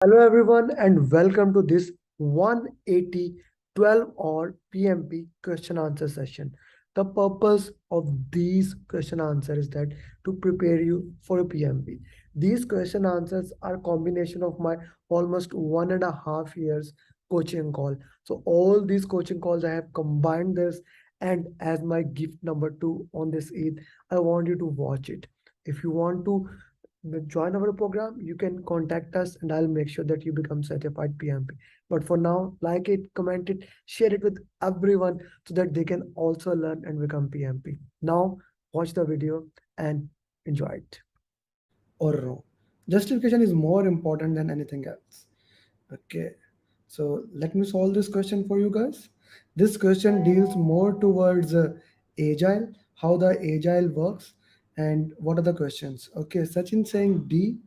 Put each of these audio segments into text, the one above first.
Hello everyone and welcome to this 180 12-hour PMP question answer session. The purpose of these question answers is that to prepare you for a PMP. These question answers are combination of my almost 1.5 years coaching call. So all these coaching calls I have combined this and as my gift number two on this Eid, I want you to watch it. If you want to join our program, you can contact us and I'll make sure that you become certified PMP. But for now, like it, comment it, share it with everyone so that they can also learn and become PMP. Now, watch the video and enjoy it. Or no. Justification is more important than anything else. Okay. So let me solve this question for you guys. This question deals more towards agile, how the agile works, and what are the questions. Okay, Sachin saying D.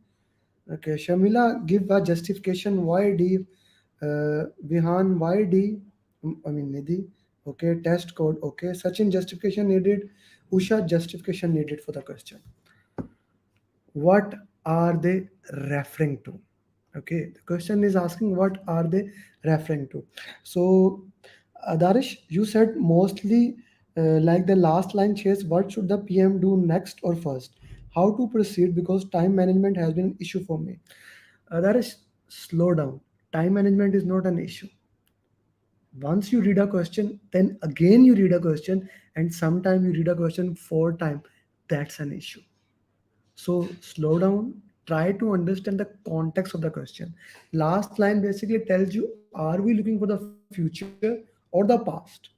Okay, Shamila, give a justification why D. Vihan, why D? I mean, Nidhi. Okay, test code. Okay, Sachin, justification needed. Usha, justification needed for the question. What are they referring to? Okay, the question is asking what are they referring to. So, Darish, you said mostly like the last line says, what should the PM do next or first? How to proceed because time management has been an issue for me. Darish, slow down. Time management is not an issue. Once you read a question, then again you read a question, and sometime you read a question four times. That's an issue. So slow down, try to understand the context of the question. Last line basically tells you, are we looking for the future or the past?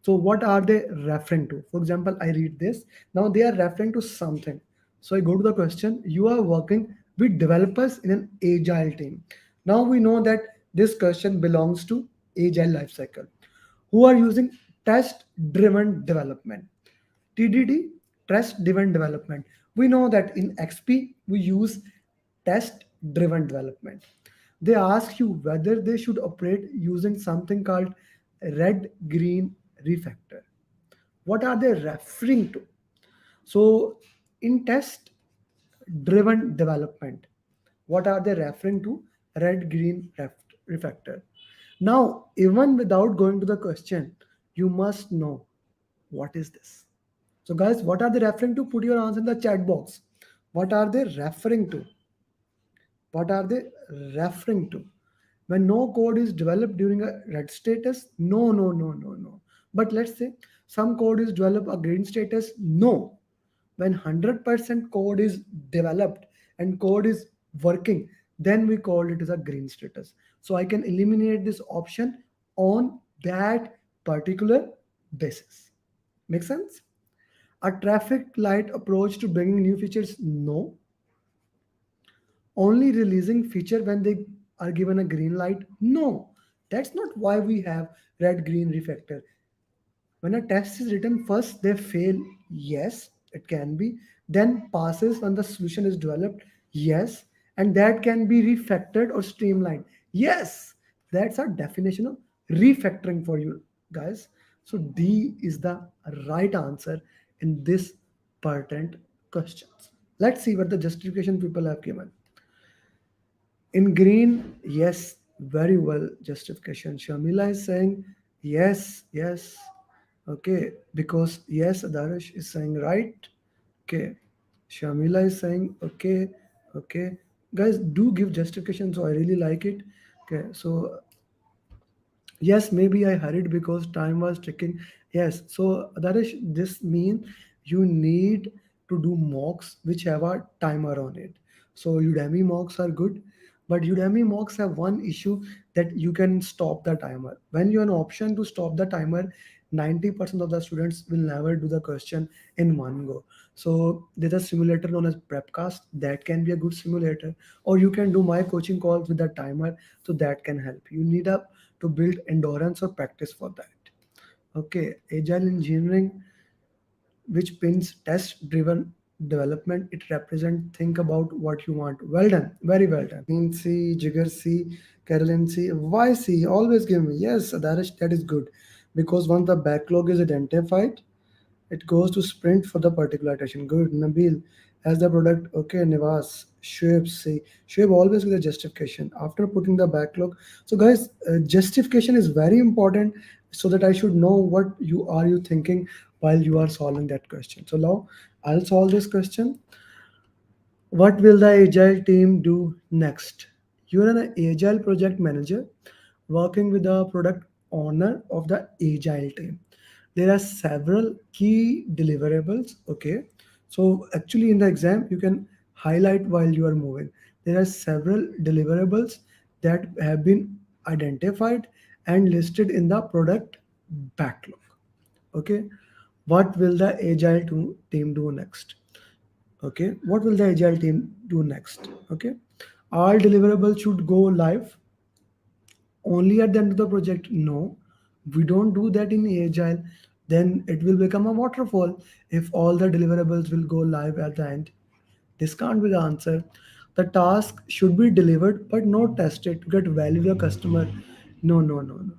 So what are they referring to? For example, I read this. Now they are referring to something. So I go to the question, you are working with developers in an agile team. Now we know that this question belongs to agile lifecycle. Who are using test driven development? TDD, test driven development. We know that in XP we use test driven development. They ask you whether they should operate using something called red green refactor. What are they referring to? So, in test driven development, what are they referring to? Red green refactor. Now, even without going to the question, you must know what is this. So, guys, what are they referring to? Put your answer in the chat box. What are they referring to? What are they referring to? When no code is developed during a red status, no, no, no, no, no. But let's say some code is developed a green status, no. When 100% code is developed and code is working, then we call it as a green status. So I can eliminate this option on that particular basis. Make sense? A traffic light approach to bringing new features? No. Only releasing feature when they are given a green light? No. That's not why we have red green refactor. When a test is written first, they fail. Yes, it can be. Then passes when the solution is developed. Yes. And that can be refactored or streamlined. Yes. That's our definition of refactoring for you guys. So D is the right answer in this pertinent questions. Let's see what the justification people have given. In green, yes, very well justification. Shamila is saying yes, yes. Okay, because yes, Darish is saying right. Okay, Shamila is saying okay, okay. Guys, do give justification, so I really like it. Okay, so yes, maybe I hurried because time was ticking. Yes, so that is this mean you need to do mocks which have a timer on it. So Udemy mocks are good, but Udemy mocks have one issue that you can stop the timer. When you have an option to stop the timer, 90% of the students will never do the question in one go. So there's a simulator known as Prepcast that can be a good simulator, or you can do my coaching calls with the timer, so that can help. You need a to build endurance or practice for that. Okay, agile engineering, which pins test driven development, it represents think about what you want. Well done, very well done. In C, Jigger C, Carolyn C, why C? Always give me. Yes, that is good. Because once the backlog is identified, it goes to sprint for the particular attention. Good, Nabil, as the product. Okay, Nivas, Shoaib say, Shoaib always with a justification after putting the backlog. So guys, justification is very important so that I should know what you thinking while you are solving that question. So now I'll solve this question. What will the agile team do next? You're an agile project manager working with the product owner of the agile team. There are several key deliverables. Okay, so actually in the exam you can highlight while you are moving. There are several deliverables that have been identified and listed in the product backlog. Okay, what will the agile team do next? Okay, what will the agile team do next? Okay, all deliverables should go live only at the end of the project. No, we don't do that in agile. Then it will become a waterfall if all the deliverables will go live at the end. This can't be the answer. The task should be delivered but not tested to get value to the customer. No, no, no, no.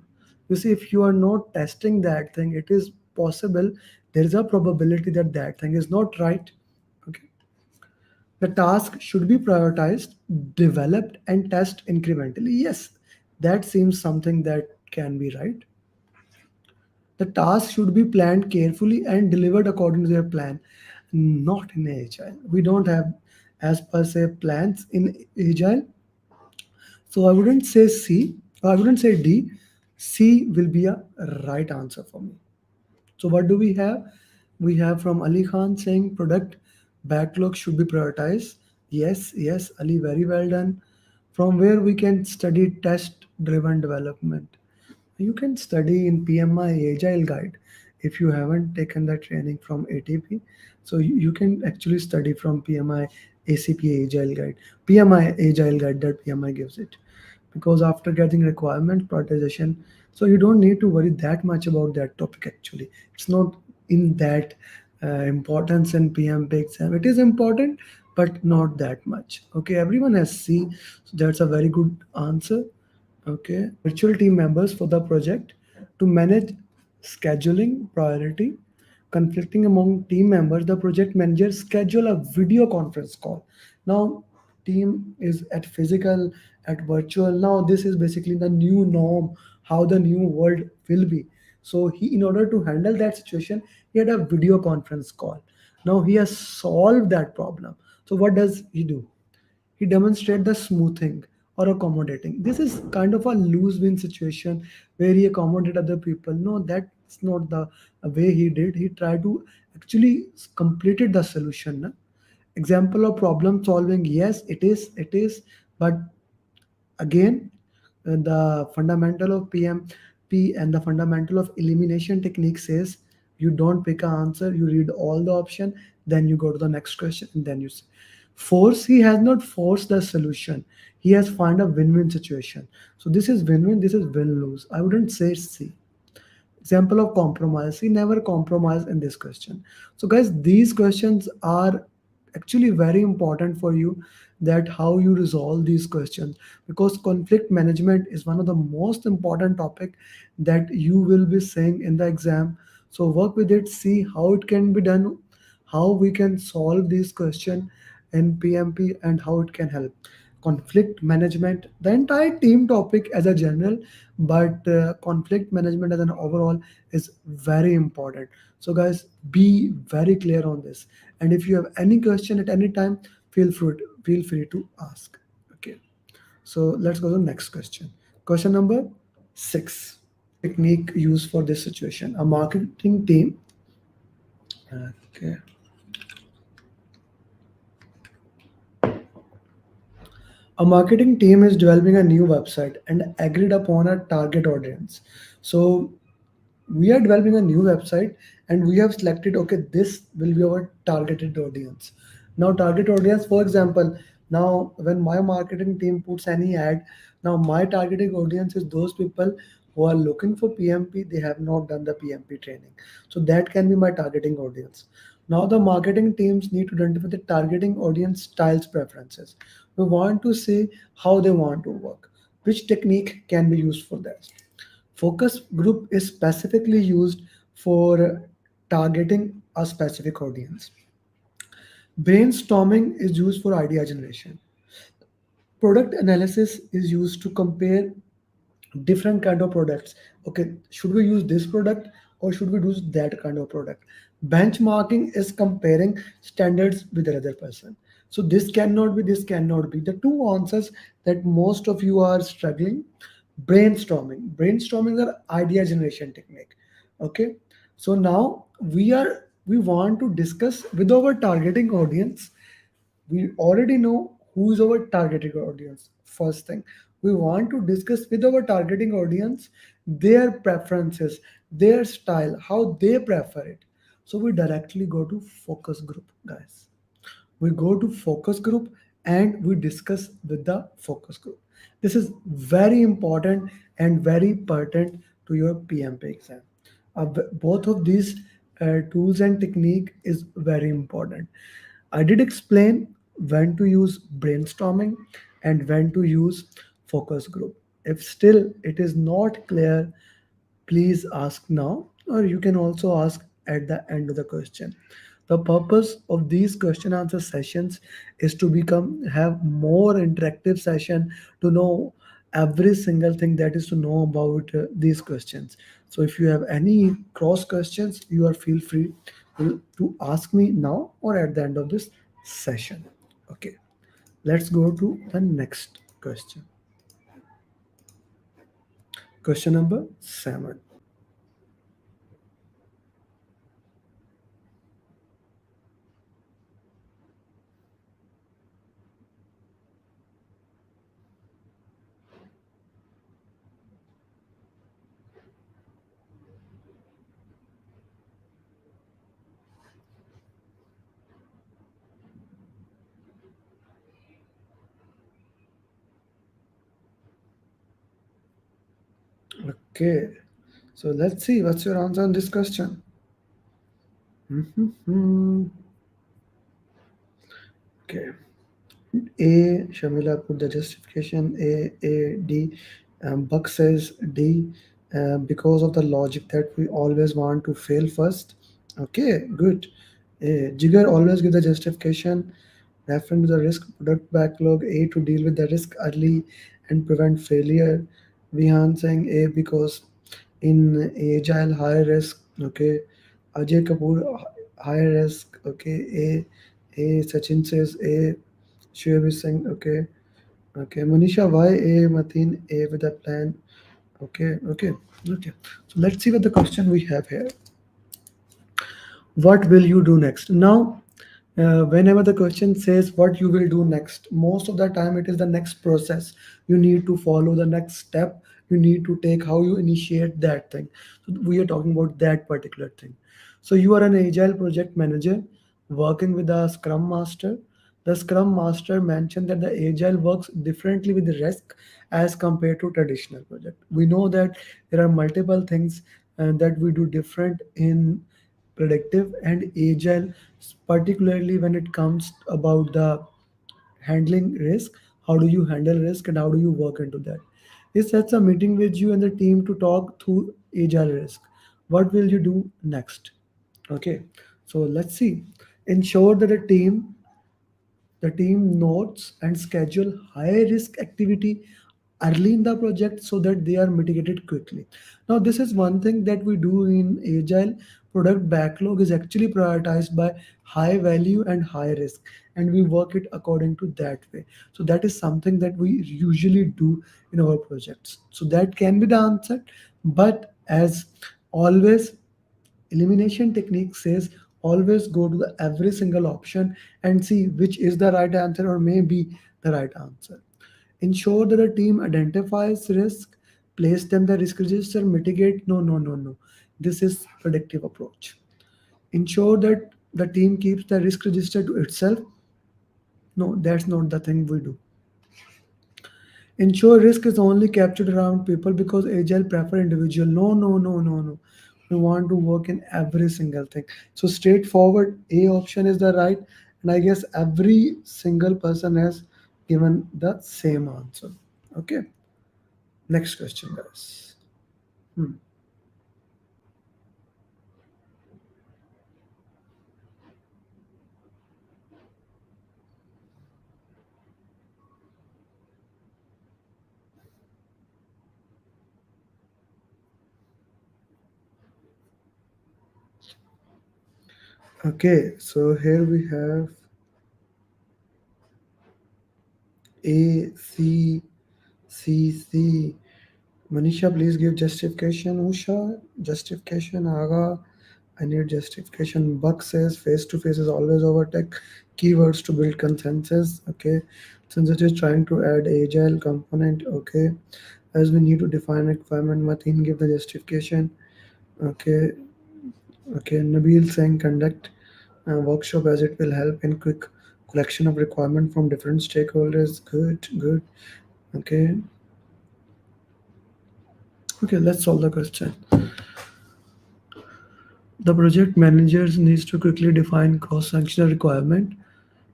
You see, if you are not testing that thing, it is possible, there is a probability that that thing is not right. Okay, the task should be prioritized, developed, and test incrementally. Yes, that seems something that can be right. The task should be planned carefully and delivered according to their plan, not in agile. We don't have, as per se, plans in agile. So I wouldn't say C, or I wouldn't say D. C will be a right answer for me. So what do we have? We have from Ali Khan saying product backlog should be prioritized. Yes, yes, Ali, very well done. From where we can study test driven development. You can study in PMI Agile Guide if you haven't taken the training from ATP. So you can actually study from PMI ACP Agile Guide, PMI Agile Guide that PMI gives it. Because after getting requirement prioritization, so you don't need to worry that much about that topic actually. It's not in that importance in PMP exam. It is important, but not that much. Okay, everyone has C, so that's a very good answer. Okay, virtual team members for the project to manage scheduling priority conflicting among team members. The project manager schedule a video conference call. Now team is at physical, at virtual. Now this is basically the new norm, how the new world will be. So he, in order to handle that situation, he had a video conference call. Now he has solved that problem. So what does he do? He demonstrates the smoothing or accommodating. This is kind of a lose-win situation where he accommodate other people. No, that's not the way he did. He tried to actually completed the solution. Na? Example of problem solving. Yes, it is, but again, the fundamental of PMP and the fundamental of elimination technique says you don't pick an answer, you read all the option, then you go to the next question, and then you say. Force, he has not forced the solution. He has found a win-win situation. So this is win-win, this is win-lose. I wouldn't say C. Example of compromise, he never compromised in this question. So guys, these questions are actually very important for you, that how you resolve these questions, because conflict management is one of the most important topic that you will be saying in the exam. So work with it, see how it can be done, how we can solve these question in PMP, and how it can help conflict management, the entire team topic as a general, but conflict management as an overall is very important. So guys, be very clear on this, and if you have any question at any time, feel free to ask. Okay, so let's go to the next question. Question number 6. Technique used for this situation. A marketing team. Okay. A marketing team is developing a new website and agreed upon a target audience. So we are developing a new website and we have selected, okay, this will be our targeted audience. Now target audience, for example, now when my marketing team puts any ad, now my targeting audience is those people who are looking for PMP, they have not done the PMP training. So that can be my targeting audience. Now the marketing teams need to identify the targeting audience styles preferences. We want to see how they want to work, which technique can be used for that. Focus group is specifically used for targeting a specific audience. Brainstorming is used for idea generation. Product analysis is used to compare different kind of products. Okay, should we use this product or should we use that kind of product? Benchmarking is comparing standards with another person. So this cannot be the two answers that most of you are struggling. Brainstorming are idea generation technique. Okay, so now we want to discuss with our targeting audience. We already know who is our targeted audience. First thing, we want to discuss with our targeting audience their preferences, their style, how they prefer it. So we directly go to focus group, guys. We go to focus group and we discuss with the focus group. This is very important and very pertinent to your PMP exam. Both of these tools and technique is very important. I did explain when to use brainstorming and when to use focus group. If still it is not clear, please ask now, or you can also ask at the end of the question. The purpose of these question answer sessions is to become have more interactive session to know every single thing that is to know about these questions. So if you have any cross questions, you are feel free to ask me now or at the end of this session. Okay, let's go to the next question. Question number 7. Okay, so let's see what's your answer on this question. Mhm. Okay. A, Shamila put the justification D. Buck says D, because of the logic that we always want to fail first. Okay, good. Jigar always give the justification referring to the risk product backlog. A, to deal with the risk early and prevent failure. Vihan saying A because in agile high risk. Okay. Ajay Kapoor high risk. Okay. A Sachin says A. Shoaib is saying okay. Okay. Manisha, why A? Mateen, A with a plan. Okay. Okay. Okay. So let's see what the question we have here. What will you do next? Now, whenever the question says what you will do next, most of the time it is the next process you need to follow, the next step you need to take, how you initiate that thing. So we are talking about that particular thing. So you are an agile project manager working with a scrum master. The scrum master mentioned that the agile works differently with the risk as compared to traditional project. We know that there are multiple things that we do different in predictive and agile, particularly when it comes about the handling risk. How do you handle risk and how do you work into that? He sets a meeting with you and the team to talk through agile risk. What will you do next? Okay, so let's see. Ensure that the team notes and schedule high risk activity early in the project so that they are mitigated quickly. Now, this is one thing that we do in Agile. Product backlog is actually prioritized by high value and high risk, and we work it according to that way. So, that is something that we usually do in our projects. So, that can be the answer, but as always, elimination technique says always go to the every single option and see which is the right answer or may be the right answer. Ensure that the team identifies risk, place them the risk register, mitigate. No, no, no, no. This is predictive approach. Ensure that the team keeps the risk register to itself. No, that's not the thing we do. Ensure risk is only captured around people because agile prefer individual. No, no, no, no, no. We want to work in every single thing. So straightforward, A option is the right, and I guess every single person has given the same answer. Okay. Next question, guys. Hmm. Okay, so here we have A, C, C, C. Manisha, please give justification. Usha, justification. Aga, I need justification. Buck says face to face is always over tech. Keywords to build consensus. Okay. Since it is trying to add agile component. Okay. As we need to define requirement, Mateen give the justification. Okay. Okay. Nabil saying conduct a workshop as it will help in quick collection of requirement from different stakeholders. Good. Good. Okay. Okay. Let's solve the question. The project managers needs to quickly define cross-functional requirement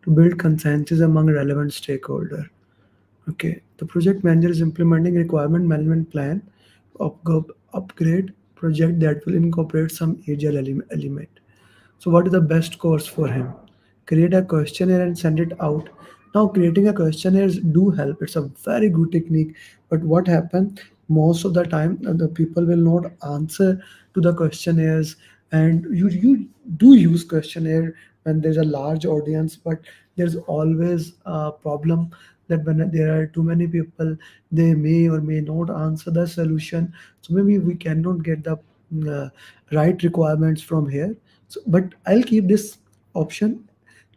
to build consensus among relevant stakeholders. Okay, the project manager is implementing requirement management plan, upgrade project that will incorporate some agile element. So, what is the best course for him? Create a questionnaire and send it out. Now, creating a questionnaire do help. It's a very good technique. But what happens most of the time, the people will not answer to the questionnaires, and you do use questionnaire when there's a large audience, but there's always a problem that when there are too many people, they may or may not answer the solution. So maybe we cannot get the uh, right requirements from here. So, but I'll keep this option.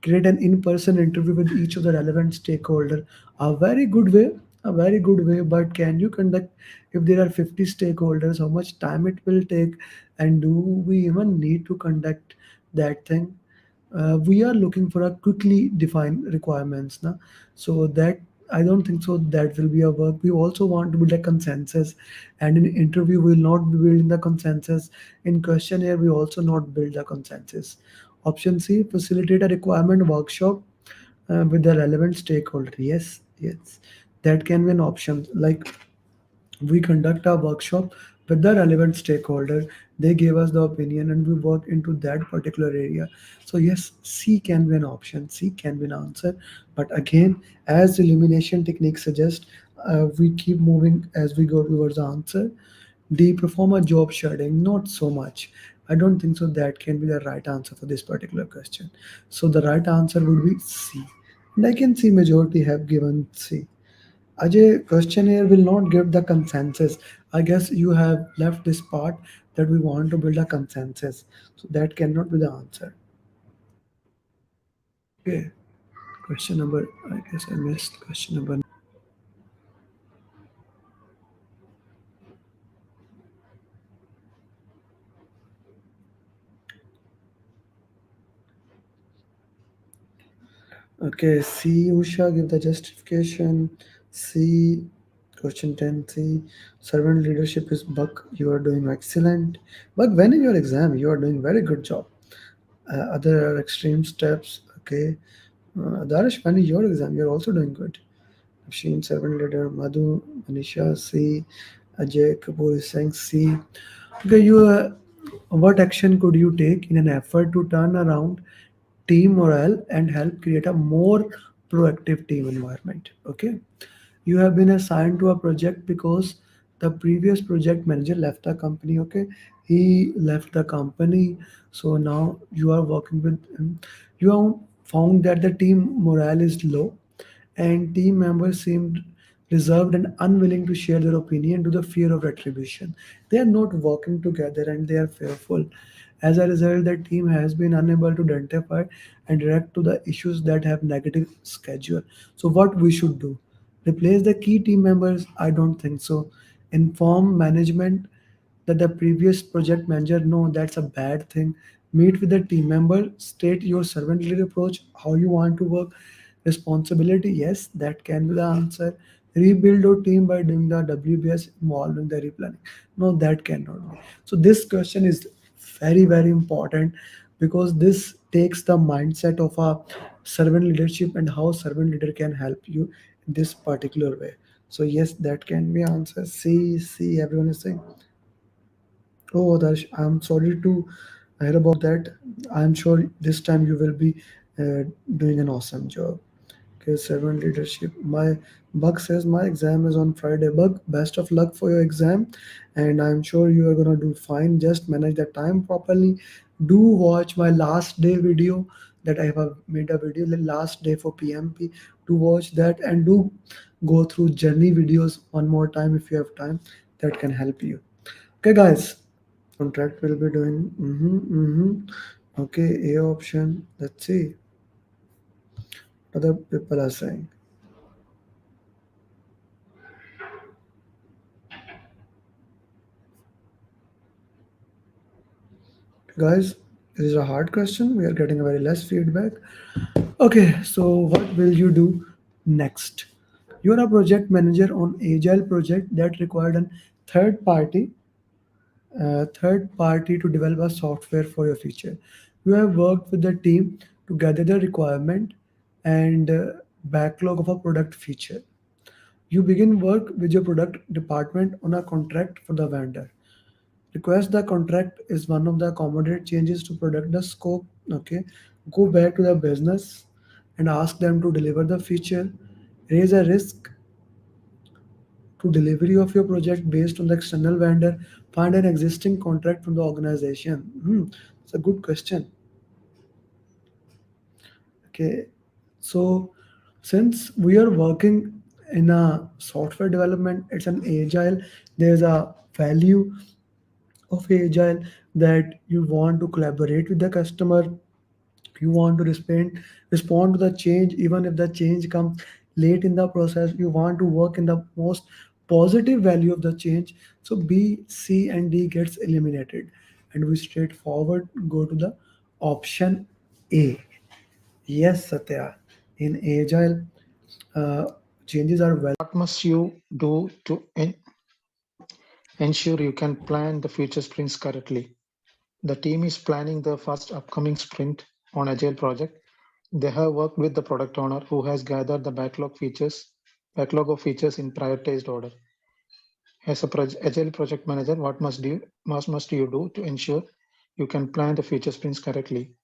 Create an in-person interview with each of the relevant stakeholder. A very good way, a very good way. But can you conduct if there are 50 stakeholders? How much time it will take, and do we even need to conduct that thing? We are looking for a quickly defined requirements now, so that I don't think so that will be a work. We also want to build a consensus, and in interview we will not be building the consensus. In questionnaire we also not build the consensus. Option C, facilitate a requirement workshop with the relevant stakeholder. Yes, yes, that can be an option. Like we conduct a workshop with the relevant stakeholder, they gave us the opinion and we work into that particular area. So yes, C can be an option, C can be an answer. But again, as elimination technique suggests, we keep moving as we go towards the answer. D, perform a job shadowing, not so much. I don't think so that can be the right answer for this particular question. So the right answer would be C, and I can see majority have given C. Ajay, questionnaire will not give the consensus. I guess you have left this part that we want to build a consensus. So that cannot be the answer. Okay. Question number, I guess I missed question number. Okay, C, Usha, give the justification. C, question 10, C, servant leadership is Buck. You are doing excellent. Buck, when in your exam, you are doing very good job. Other extreme steps, okay. Darish, when in your exam, you're also doing good. Machine servant leader Madhu, Manisha C, Ajay Kapoor is saying C. Okay, what action could you take in an effort to turn around team morale and help create a more proactive team environment? Okay, you have been assigned to a project because the previous project manager left the company. Okay, he left the company, so now you are working with him. You have found that the team morale is low and team members seemed reserved and unwilling to share their opinion due to the fear of retribution. They are not working together and they are fearful. As a result, the team has been unable to identify and react to the issues that have negative schedule. So, what we should do? Replace the key team members? I don't think so. Inform management that the previous project manager know that's a bad thing. Meet with the team member, state your servant leader approach, how you want to work. Responsibility, yes, that can be the answer. Rebuild your team by doing the WBS involving the replanning. No, that cannot be. So this question is very, very important because this takes the mindset of a servant leadership and how servant leader can help you in this particular way. So yes, that can be answer. See, everyone is saying. Oh, Darsh, I'm sorry to hear about that. I'm sure this time you will be uh, doing an awesome job. Okay, servant leadership. My Bug says my exam is on Friday. Bug, best of luck for your exam, and I'm sure you are gonna do fine. Just manage the time properly. Do watch my last day video that I have made a video the last day for PMP. Do watch that and do go through journey videos one more time if you have time. That can help you. Okay, guys. Contract will be doing. Okay, A option. Let's see. Other people are saying. Guys, this is a hard question. We are getting a very less feedback. Okay, so what will you do next? You are a project manager on agile project that required a third party, third party to develop a software for your feature. You have worked with the team to gather the requirement and backlog of a product feature. You begin work with your product department on a contract for the vendor. Request the contract is one of the accommodate changes to product the scope. Okay, go back to the business and ask them to deliver the feature. Raise a risk to delivery of your project based on the external vendor. Find an existing contract from the organization. It's a good question. Okay, so since we are working in a software development, it's an agile. There's a value of agile that you want to collaborate with the customer, you want to respond to the change even if the change comes late in the process, you want to work in the most positive value of the change. So B, C and D gets eliminated and we straightforward go to the option A. Yes, Satya, in agile, uh, changes are well. What must you do to ensure you can plan the future sprints correctly? The team is planning the first upcoming sprint on Agile project. They have worked with the product owner who has gathered the backlog of features in prioritized order. As a Agile project manager, what must you do to ensure you can plan the future sprints correctly?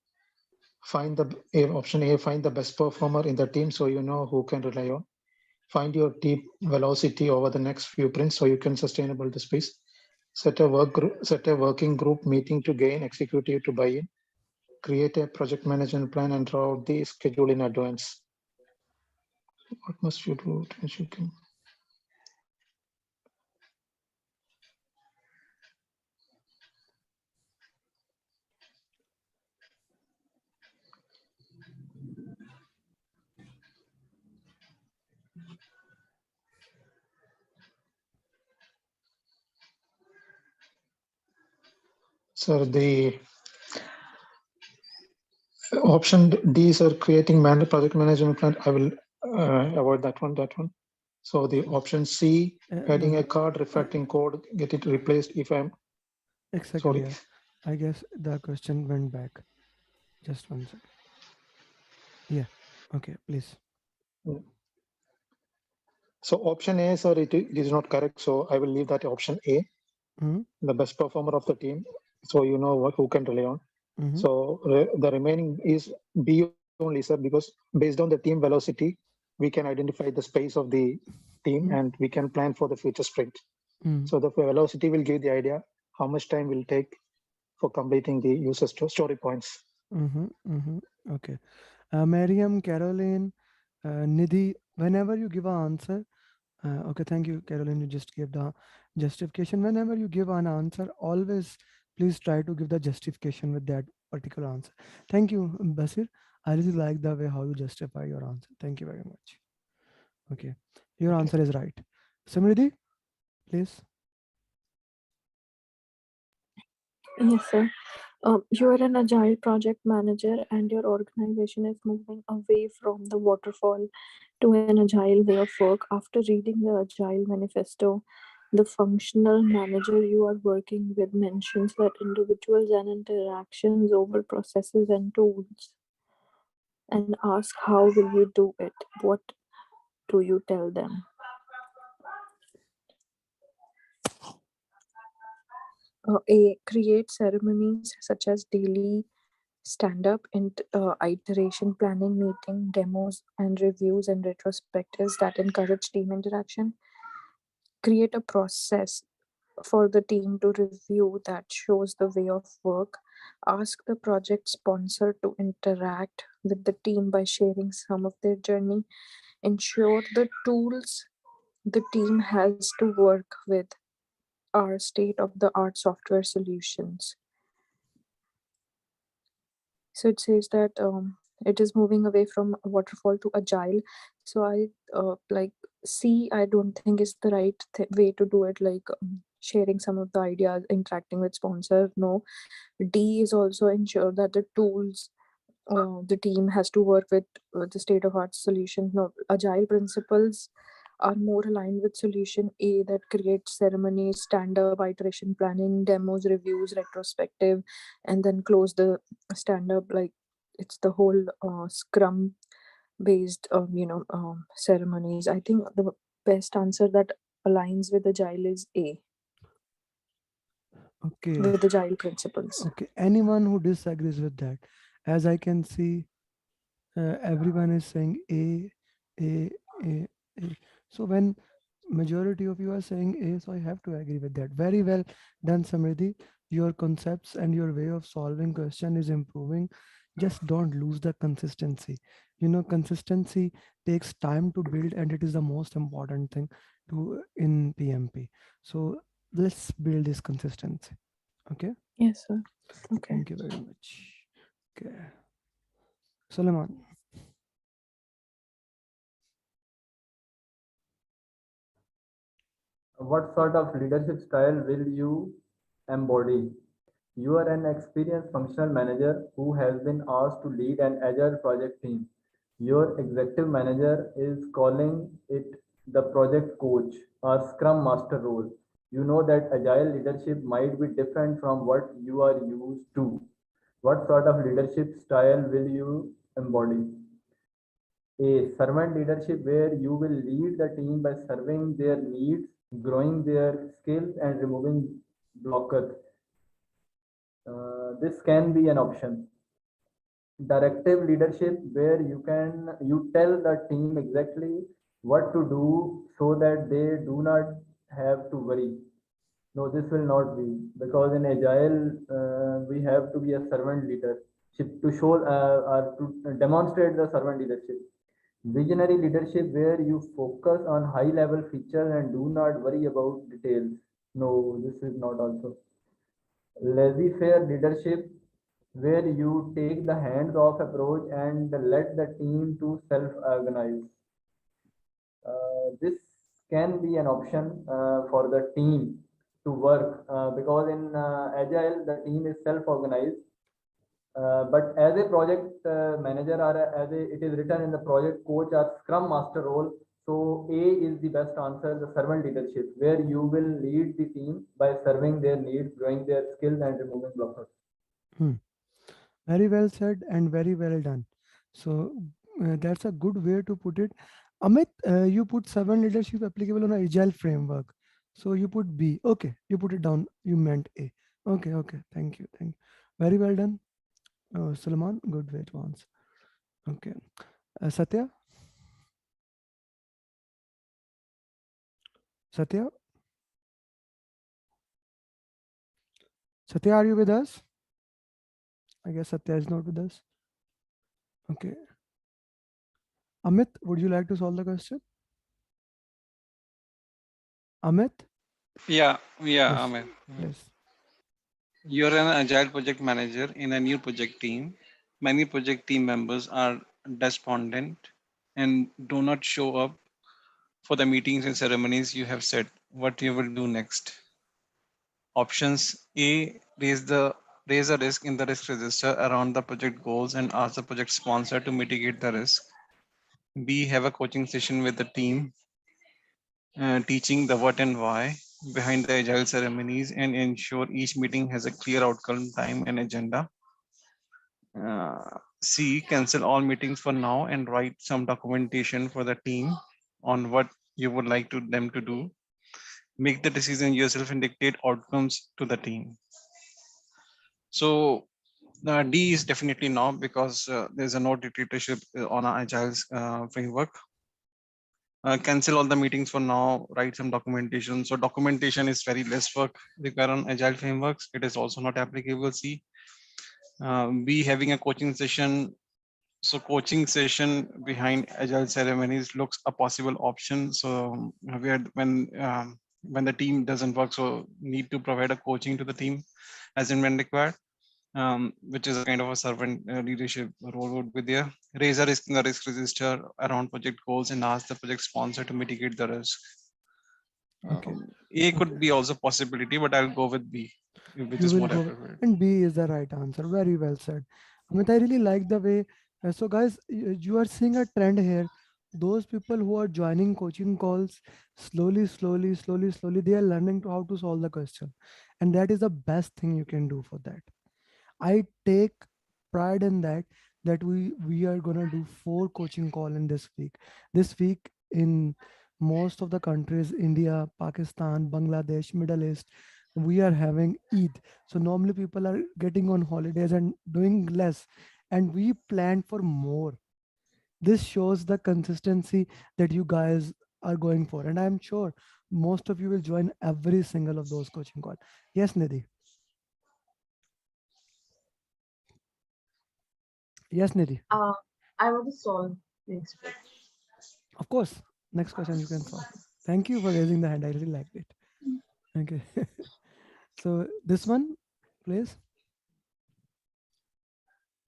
Option A, find the best performer in the team so you know who can rely on. Find your team velocity over the next few sprints so you can sustainable the space. Set a working group meeting to gain executive to buy in. Create a project management plan and draw out the schedule in advance. What must you do to ensure you can? So the option D is creating project management plan. I will avoid that one. So the option C, adding a No, card, refactoring code, get it replaced if I'm एक second, sorry. yeah. I guess the question went back. Just 1 second. Yeah. Okay, please. So option A, sir, it is not correct. So I will leave that option A, Mm-hmm. the best performer of the team. So you know who can rely on. Mm-hmm. So the remaining is B only, sir, because based on the team velocity, we can identify the space of the team and we can plan for the future sprint. Mm-hmm. So the velocity will give the idea how much time will take for completing the user story points. Mm-hmm. Mm-hmm. Okay. Miriam, Caroline, Nidhi, whenever you give an answer, okay, thank you, Caroline. You just gave the justification. Whenever you give an answer, always please try to give the justification with that particular answer. Thank you, Basir. I really like the way how you justify your answer. Thank you very much. Okay, your Okay. answer is right. Samriddhi, please. Yes, sir. You are an agile project manager, and your organization is moving away from the waterfall to an agile way of work. After reading the Agile Manifesto, the functional manager you are working with mentions that individuals and interactions over processes and tools, and ask how will you do it? What do you tell them? Create ceremonies such as daily stand up and iteration planning meeting demos and reviews and retrospectives that encourage team interaction. Create a process, for the team to review that shows the way of work. Ask the project sponsor to interact with the team by sharing some of their journey. Ensure the tools the team has to work with are state of the art software solutions. So it says that it is moving away from waterfall to agile. So I like C, I don't think is the right way to do it, like sharing some of the ideas, interacting with sponsor. No. D is also ensure that the tools the team has to work with the state of art solutions. No, agile principles are more aligned with solution A that creates ceremonies, stand-up, iteration planning, demos, reviews, retrospective, and then close the stand-up. Like it's the whole Scrum based, ceremonies. I think the best answer that aligns with agile is A, Okay. with agile principles. Okay. Anyone who disagrees with that? As I can see, everyone is saying A, A, A. So when majority of you are saying A, so I have to agree with that. Very well done, Samriddhi. Your concepts and your way of solving question is improving. Just don't lose the consistency. You know, consistency takes time to build, and it is the most important thing to in PMP. So let's build this consistency. Okay. Yes, sir. Okay. Thank you very much. Okay. Suleiman. What sort of leadership style will you embody? You are an experienced functional manager who has been asked to lead an agile project team. Your executive manager is calling it the project coach or scrum master role. You know that agile leadership might be different from what you are used to. What sort of leadership style will you embody? A servant leadership where you will lead the team by serving their needs, growing their skills, and removing blockers. This can be an option. Directive leadership where you tell the team exactly what to do so that they do not have to worry. No, this will not be, because in agile we have to be a servant leadership to show or to demonstrate the servant leadership. Visionary leadership where you focus on high level features and do not worry about details. No, this is not also. Laissez-faire leadership where you take the hands-off approach and let the team to self-organize. This can be an option for the team to work because in agile the team is self-organized. But as a project manager or it is written in the project coach or scrum master role, so A is the best answer, the servant leadership, where you will lead the team by serving their needs, growing their skills, and removing blockers. Hmm. Very well said and very well done. So that's a good way to put it. Amit, you put seven leadership applicable on a agile framework. So you put B. Okay, you put it down. You meant A. Okay, okay. Thank you. Thank you. Very well done. Suleiman, good way to answer. Okay. Satya? Satya? Satya, are you with us? I guess Satya is not with us. Okay. Amit, would you like to solve the question? Amit? Yeah, Yes. Amer. Yes. You're an agile project manager in a new project team. Many project team members are despondent and do not show up for the meetings and ceremonies you have said. What you will do next? Options A, raise a risk in the risk register around the project goals and ask the project sponsor to mitigate the risk. B, have a coaching session with the team, teaching the what and why behind the agile ceremonies and ensure each meeting has a clear outcome, time, and agenda. C, cancel all meetings for now and write some documentation for the team on what you would like them to do. Make the decision yourself and dictate outcomes to the team. So D is definitely no, because there's a no dictatorship on our agile framework. cancel all the meetings for now, write some documentation. So documentation is very less work required on agile frameworks. It is also not applicable. See, we having a coaching session. So coaching session behind agile ceremonies looks a possible option. So where when the team doesn't work, so need to provide a coaching to the team as and when required, which is a kind of a servant leadership role would be there. Raise a risk in the risk register around project goals and ask the project sponsor to mitigate the risk. Okay. A Okay. could be also possibility, but I'll go with B, which You is will more go, appropriate. and B is the right answer. Very well said. Amit, I really like the way. So, guys, you are seeing a trend here. Those people who are joining coaching calls slowly, they are learning to how to solve the question, and that is the best thing you can do for that. I take pride in that, that we are gonna do 4 coaching call in this week. This week in most of the countries, India, Pakistan, Bangladesh, Middle East, we are having Eid. So normally people are getting on holidays and doing less, and we plan for more. This shows the consistency that you guys are going for, and I'm sure most of you will join every single of those coaching call. Yes, Nidhi. Yes, Nidhi. I want to solve next question. Of course. Next question you can solve. Thank you for raising the hand. I really liked it. Okay. So this one, please,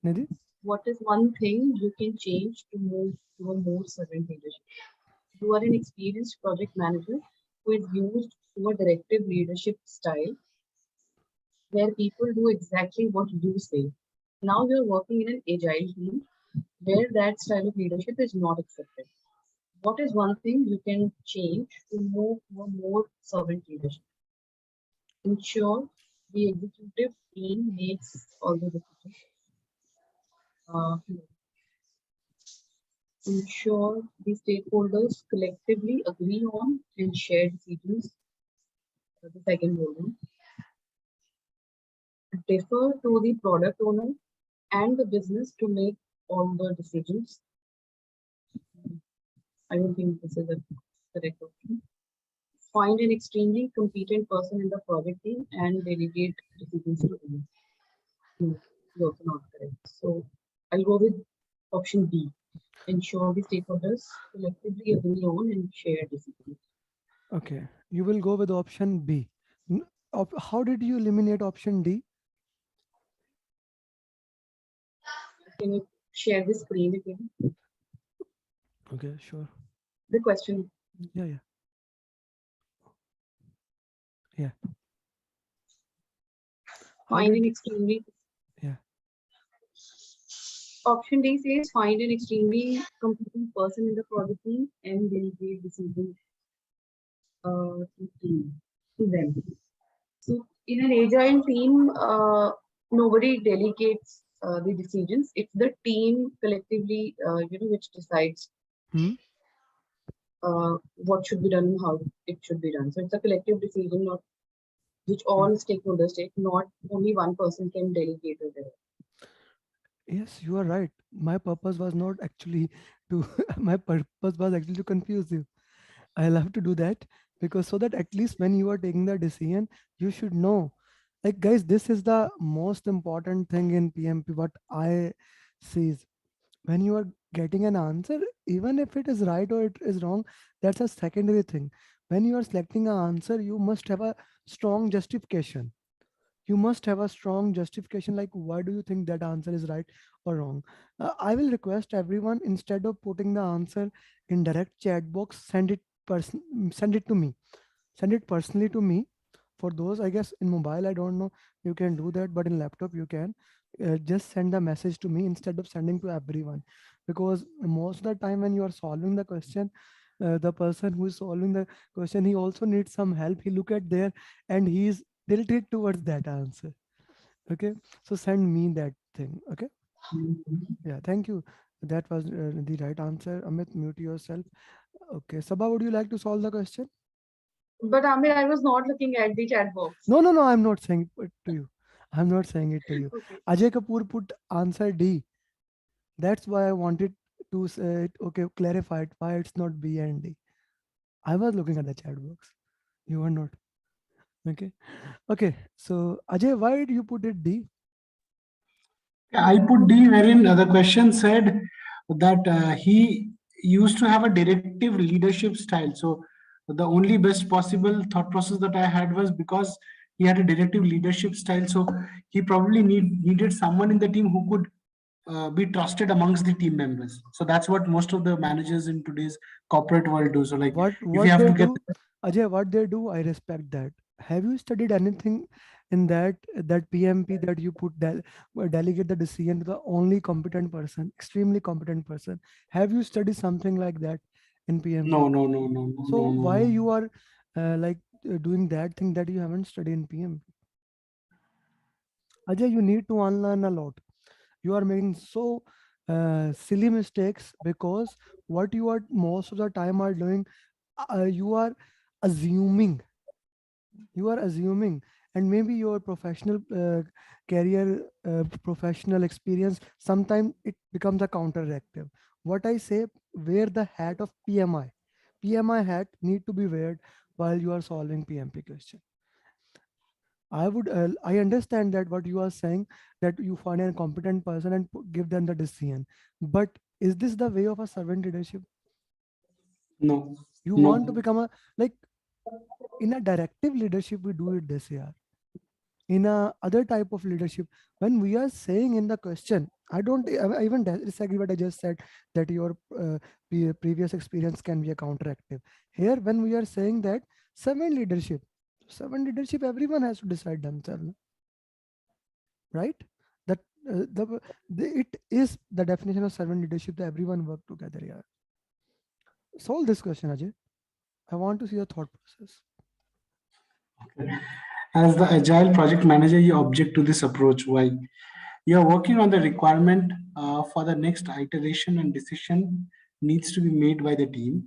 Nidhi. What is one thing you can change to move to a more servant leadership? You are an experienced project manager who is used to a directive leadership style where people do exactly what you say. Now you're working in an agile team where that style of leadership is not accepted. What is one thing you can change to move to a more servant leadership? Ensure the executive team makes all the decisions. Uh, ensure the stakeholders collectively agree on and share decisions. The second one, defer to the product owner and the business to make all the decisions. I don't think this is a correct option. Find an extremely competent person in the project team and delegate decisions to them. No, it's also not correct. So I'll go with option B. Ensure the stakeholders collectively agree on and share decisions. Okay. You will go with option B. How did you eliminate option D? Can you share the screen again? Okay, sure. The question. Yeah, yeah, yeah. How Find an did, extremely yeah. Option D says find an extremely competent person in the project team and delegate decisions to team to them. So in an agile team, nobody delegates the decisions. It's the team collectively, which decides Hmm? what should be done and how it should be done. So it's a collective decision, not which all Hmm. stakeholders take. Not only one person can delegate it. Yes, you are right. My purpose was not actually to, my purpose was actually to confuse you. I love to do that, because so that at least when you are taking the decision, you should know. Like, guys, this is the most important thing in PMP. What I see is, when you are getting an answer, even if it is right or it is wrong, that's a secondary thing. When you are selecting an answer, you must have a strong justification. You must have a strong justification, like why do you think that answer is right or wrong. I will request everyone, instead of putting the answer in direct chat box, send it to me, send it personally to me. For those, I guess in mobile, I don't know, you can do that, but in laptop you can. Just send a message to me instead of sending to everyone, because most of the time when you are solving the question, the person who is solving the question, he also needs some help. He look at there and he is tilted towards that answer. Okay, so send me that thing. Okay. Yeah, thank you. That was the right answer. Amit, mute yourself. Okay, Sabha, would you like to solve the question? But Amir, I was not looking at the chat box. No, no, no, I'm not saying it to you. I'm not saying it to you. Okay. Ajay Kapoor put answer D. That's why I wanted to say it, okay, clarify it, why it's not B and D. I was looking at the chat box. You were not. Okay. Okay. So Ajay, why did you put it D? I put D, wherein the question said that he used to have a directive leadership style. So the only best possible thought process that I had was because he had a directive leadership style. So he probably needed someone in the team who could be trusted amongst the team members. So that's what most of the managers in today's corporate world do. So like if you What have they to get do, Ajay, what they do, I respect that. Have you studied anything in that PMP that you put delegate the decision to the only competent person, extremely competent person? Have you studied something like that in PMP? So why no. you are doing that thing that you haven't studied in PMP? Ajay, you need to unlearn a lot. You are making so silly mistakes because what you are most of the time are doing, you are assuming and maybe your professional career, professional experience, sometimes it becomes a counteractive. What I say, wear the hat of PMI hat need to be weared while you are solving PMP question. I understand that what you are saying, that you find a competent person and give them the decision, but is this the way of a servant leadership? No, You want to no. become a, like, in a directive leadership we do it this year. In a other type of leadership, when we are saying in the question, I even disagree what I just said, that your previous experience can be a counteractive. Here when we are saying that servant leadership everyone has to decide themselves, right? That it is the definition of servant leadership, that everyone work together. Yeah, solve this question, Ajay. I want to see your thought process. As the agile project manager, you object to this approach. Why? You're working on the requirement for the next iteration, and decision needs to be made by the team.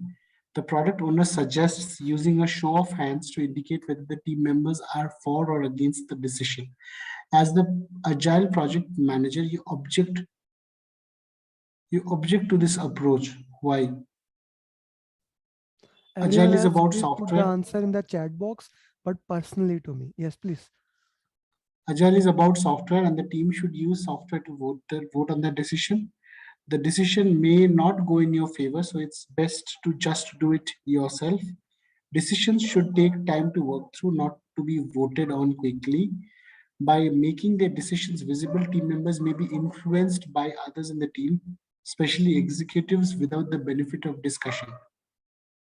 The product owner suggests using a show of hands to indicate whether the team members are for or against the decision. As the agile project manager, you object to this approach. Why? Everyone Agile is else, about please put the software. answer in the chat box, but personally to me, yes, please. Agile is about software, and the team should use software to vote on the decision. The decision may not go in your favor, so it's best to just do it yourself. Decisions should take time to work through, not to be voted on quickly. By making their decisions visible, team members may be influenced by others in the team, especially executives, without the benefit of discussion.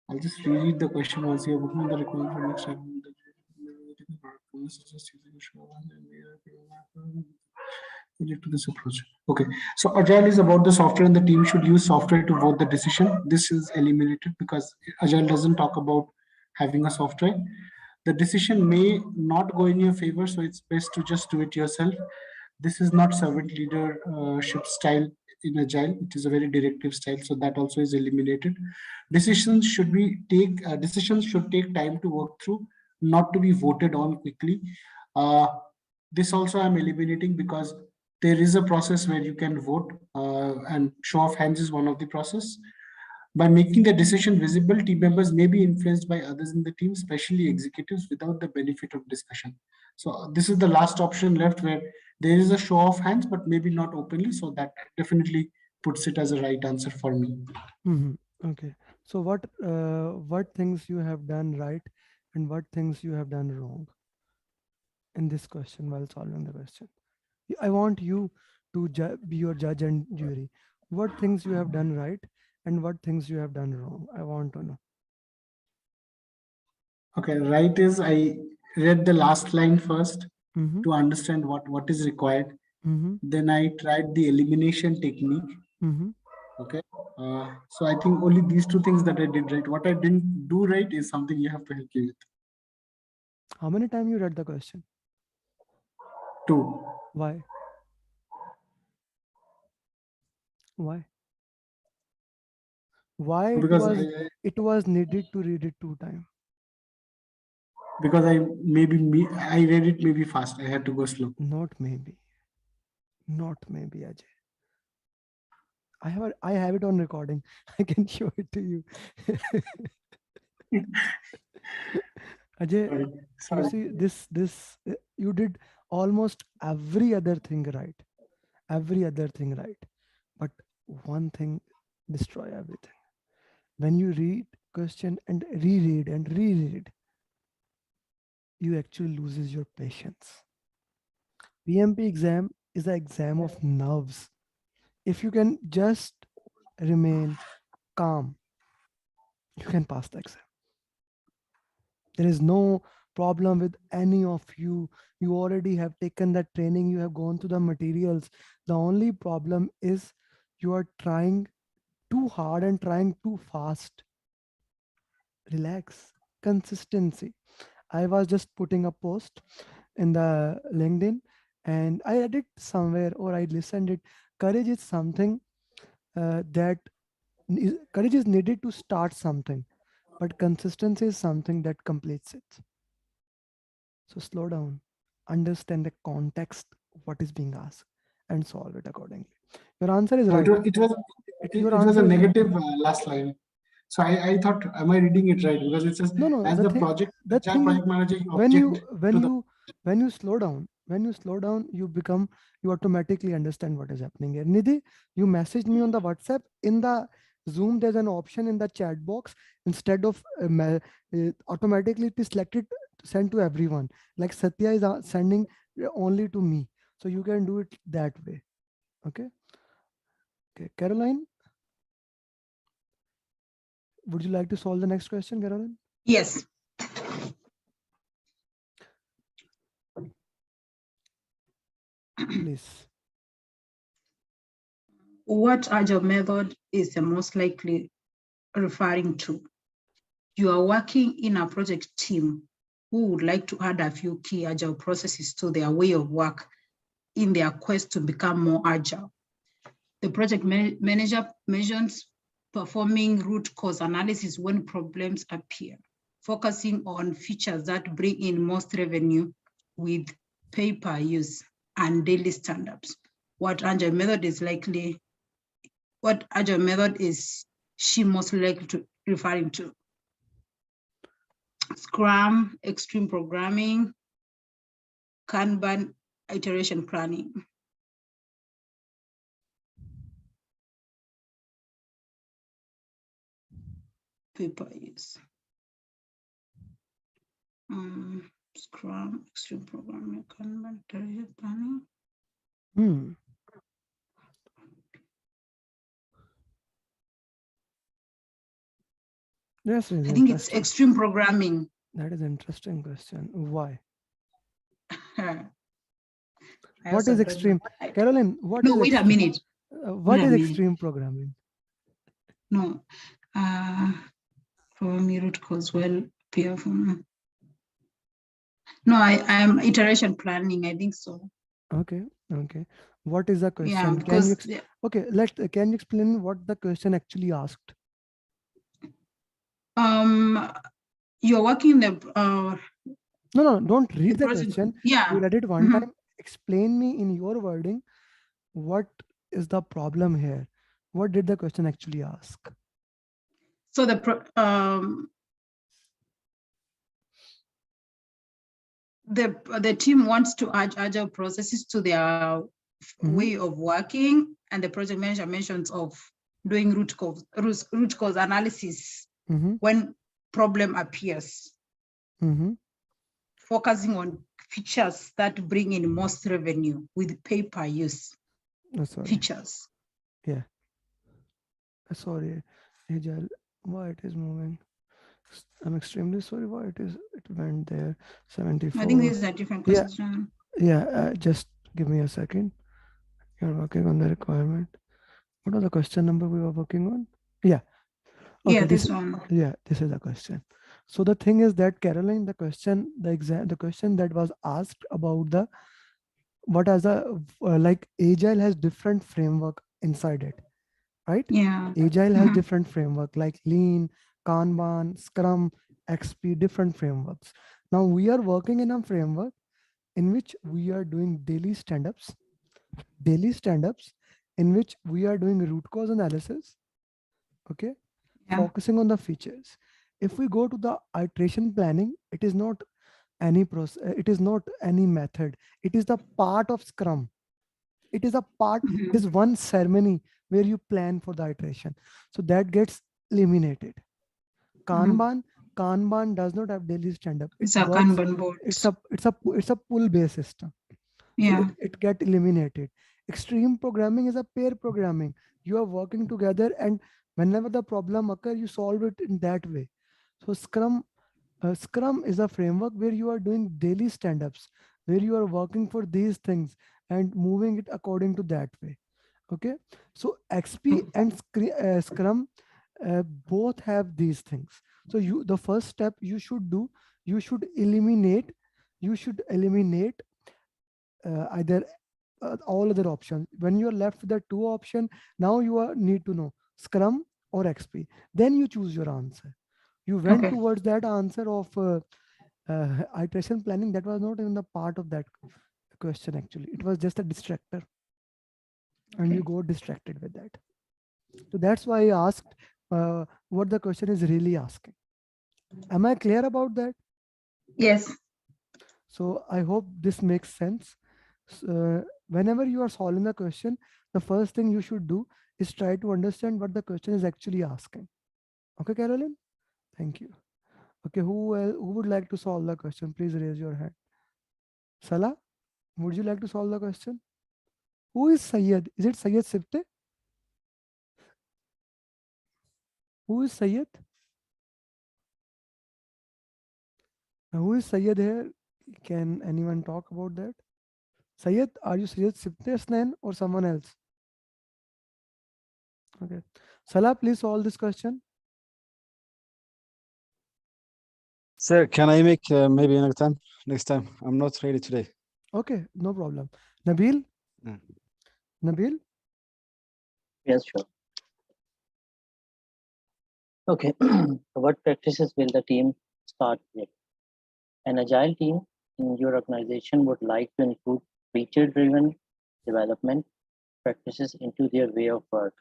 I'll just reread the question once. You're working on the requirement for next time. To this approach. Okay, so agile is about the software, and the team should use software to vote the decision. This is eliminated because agile doesn't talk about having a software. The decision may not go in your favor, so it's best to just do it yourself. This is not servant leadership style in agile. It is a very directive style, so that also is eliminated. Decisions should take time to work through, not to be voted on quickly. uh, this also I'm eliminating because there is a process where you can vote, and show of hands is one of the process. By making the decision visible, team members may be influenced by others in the team, especially executives, without the benefit of discussion. So this is the last option left, where there is a show of hands, but maybe not openly. So that definitely puts it as a right answer for me. Hmm. Okay. So what things you have done right and what things you have done wrong in this question while solving the question? I want you to be your judge and jury. What things you have done right and what things you have done wrong? I want to know. Okay, right is I read the last line first Mm-hmm. to understand what is required. Mm-hmm. Then I tried the elimination technique. Mm-hmm. Okay. So I think only these two things that I did right. What I didn't do right is something you have to help me with. How many times you read the question? Two. Why? Why? Why Because it was needed to read it 2 times? I read it maybe fast. I had to go slow. Not maybe. Not maybe, Ajay. I have it on recording. I can show it to you. Ajay, you see this you did almost every other thing right. Every other thing right. But one thing destroy everything. When you read question and reread, you actually loses your patience. PMP exam is the exam of nerves. If you can just remain calm, you can pass the exam. There is no problem with any of you. You already have taken that training, you have gone through the materials. The only problem is you are trying too hard and trying too fast. Relax. Consistency. I was just putting a post in the LinkedIn and I read it somewhere or I listened it. Courage is something courage is needed to start something, but consistency is something that completes it. So slow down, understand the context, what is being asked, and solve it accordingly. Your answer is right. Your It was a answer is negative last line. So I thought, am I reading it right? Because it says, no. as The the thing, agile project manager, you when object when to the. you when you slow down, you automatically understand what is happening here. Nidhi, you messaged me on the WhatsApp. In the Zoom, there's an option in the chat box. Instead of automatically it is selected, sent to everyone. Like Satya is sending only to me, so you can do it that way. Okay. Okay, Caroline, would you like to solve the next question, Caroline? Yes. Please. What agile method is the most likely referring to? You are working in a project team who would like to add a few key agile processes to their way of work in their quest to become more agile. The project manager mentions performing root cause analysis when problems appear, focusing on features that bring in most revenue with pay-per-use and daily stand-ups. What agile method is she most likely to referring to? Scrum, extreme programming, Kanban, iteration planning. Pay-per-use. Scrum, extreme programming, Kanban, iteration planning. Yes, I think it's extreme programming. That is an interesting question. Why? What is extreme? Caroline, what is wait a minute. What is extreme programming? No. For me, root cause well, peer from. No, I am iteration planning. I think so. Okay. What is the question? Yeah, because can you explain what the question actually asked? You're working the No, don't read the question. Yeah. You read it one time. Explain me in your wording what is the problem here. What did the question actually ask? So the team wants to add agile processes to their way of working, and the project manager mentions of doing root cause analysis when problem appears, focusing on features that bring in most revenue with pay-per-use features. Yeah. Sorry, Agile, why it is moving? I'm extremely sorry why it went there. 74. I think this is a different question. Yeah, just give me a second. You're working on the requirement. What was the question number we were working on? Yeah. Okay, yeah, this one. Yeah, this is the question. So the thing is that Caroline, the question that was asked about the what as a like Agile has different framework inside it, right? Yeah. Agile has different framework like Lean, Kanban, Scrum, XP, different frameworks. Now we are working in a framework in which we are doing daily stand-ups, in which we are doing root cause analysis, okay, focusing on the features. if we go to the iteration planning, it is not any process, it is not any method, it is the part of Scrum. It is a part, it is one ceremony where you plan for the iteration, so that gets eliminated. Kanban does not have daily stand-up. It It's a works, Kanban board. it's a pull-based system. So Yeah. it get eliminated. Extreme programming is a pair programming. You are working together, and whenever the problem occur, you solve it in that way. So Scrum is a framework where you are doing daily stand-ups, where you are working for these things and moving it according to that way. Okay, so XP and Scrum both have these things. So the first step you should do, you should eliminate, you should eliminate either all other options. When you're left with the two option, now you are need to know Scrum or XP. Then you choose your answer. You went Okay. towards that answer of iteration planning. That was not even the part of that question actually. It was just a distractor, and you got distracted with that. So that's why I asked what the question is really asking. Am I clear about that? Yes. So I hope this makes sense. Whenever you are solving the question, the first thing you should do is try to understand what the question is actually asking. Okay, Carolyn? Thank you. Okay, who would like to solve the question? Please raise your hand. Salah, would you like to solve the question? Who is Syed? Is it Syed Sifte? Who is Syed? Who is Syed here? Can anyone talk about that? Syed, are you Syed Sifte's name or someone else? Okay. Salah, please solve this question. Sir, can I make maybe another time? Next time. I'm not ready today. Okay, no problem. Nabil? Mm. Nabil? Yes, sure. Okay. What practices will the team start with? An agile team in your organization would like to include feature-driven development practices into their way of work.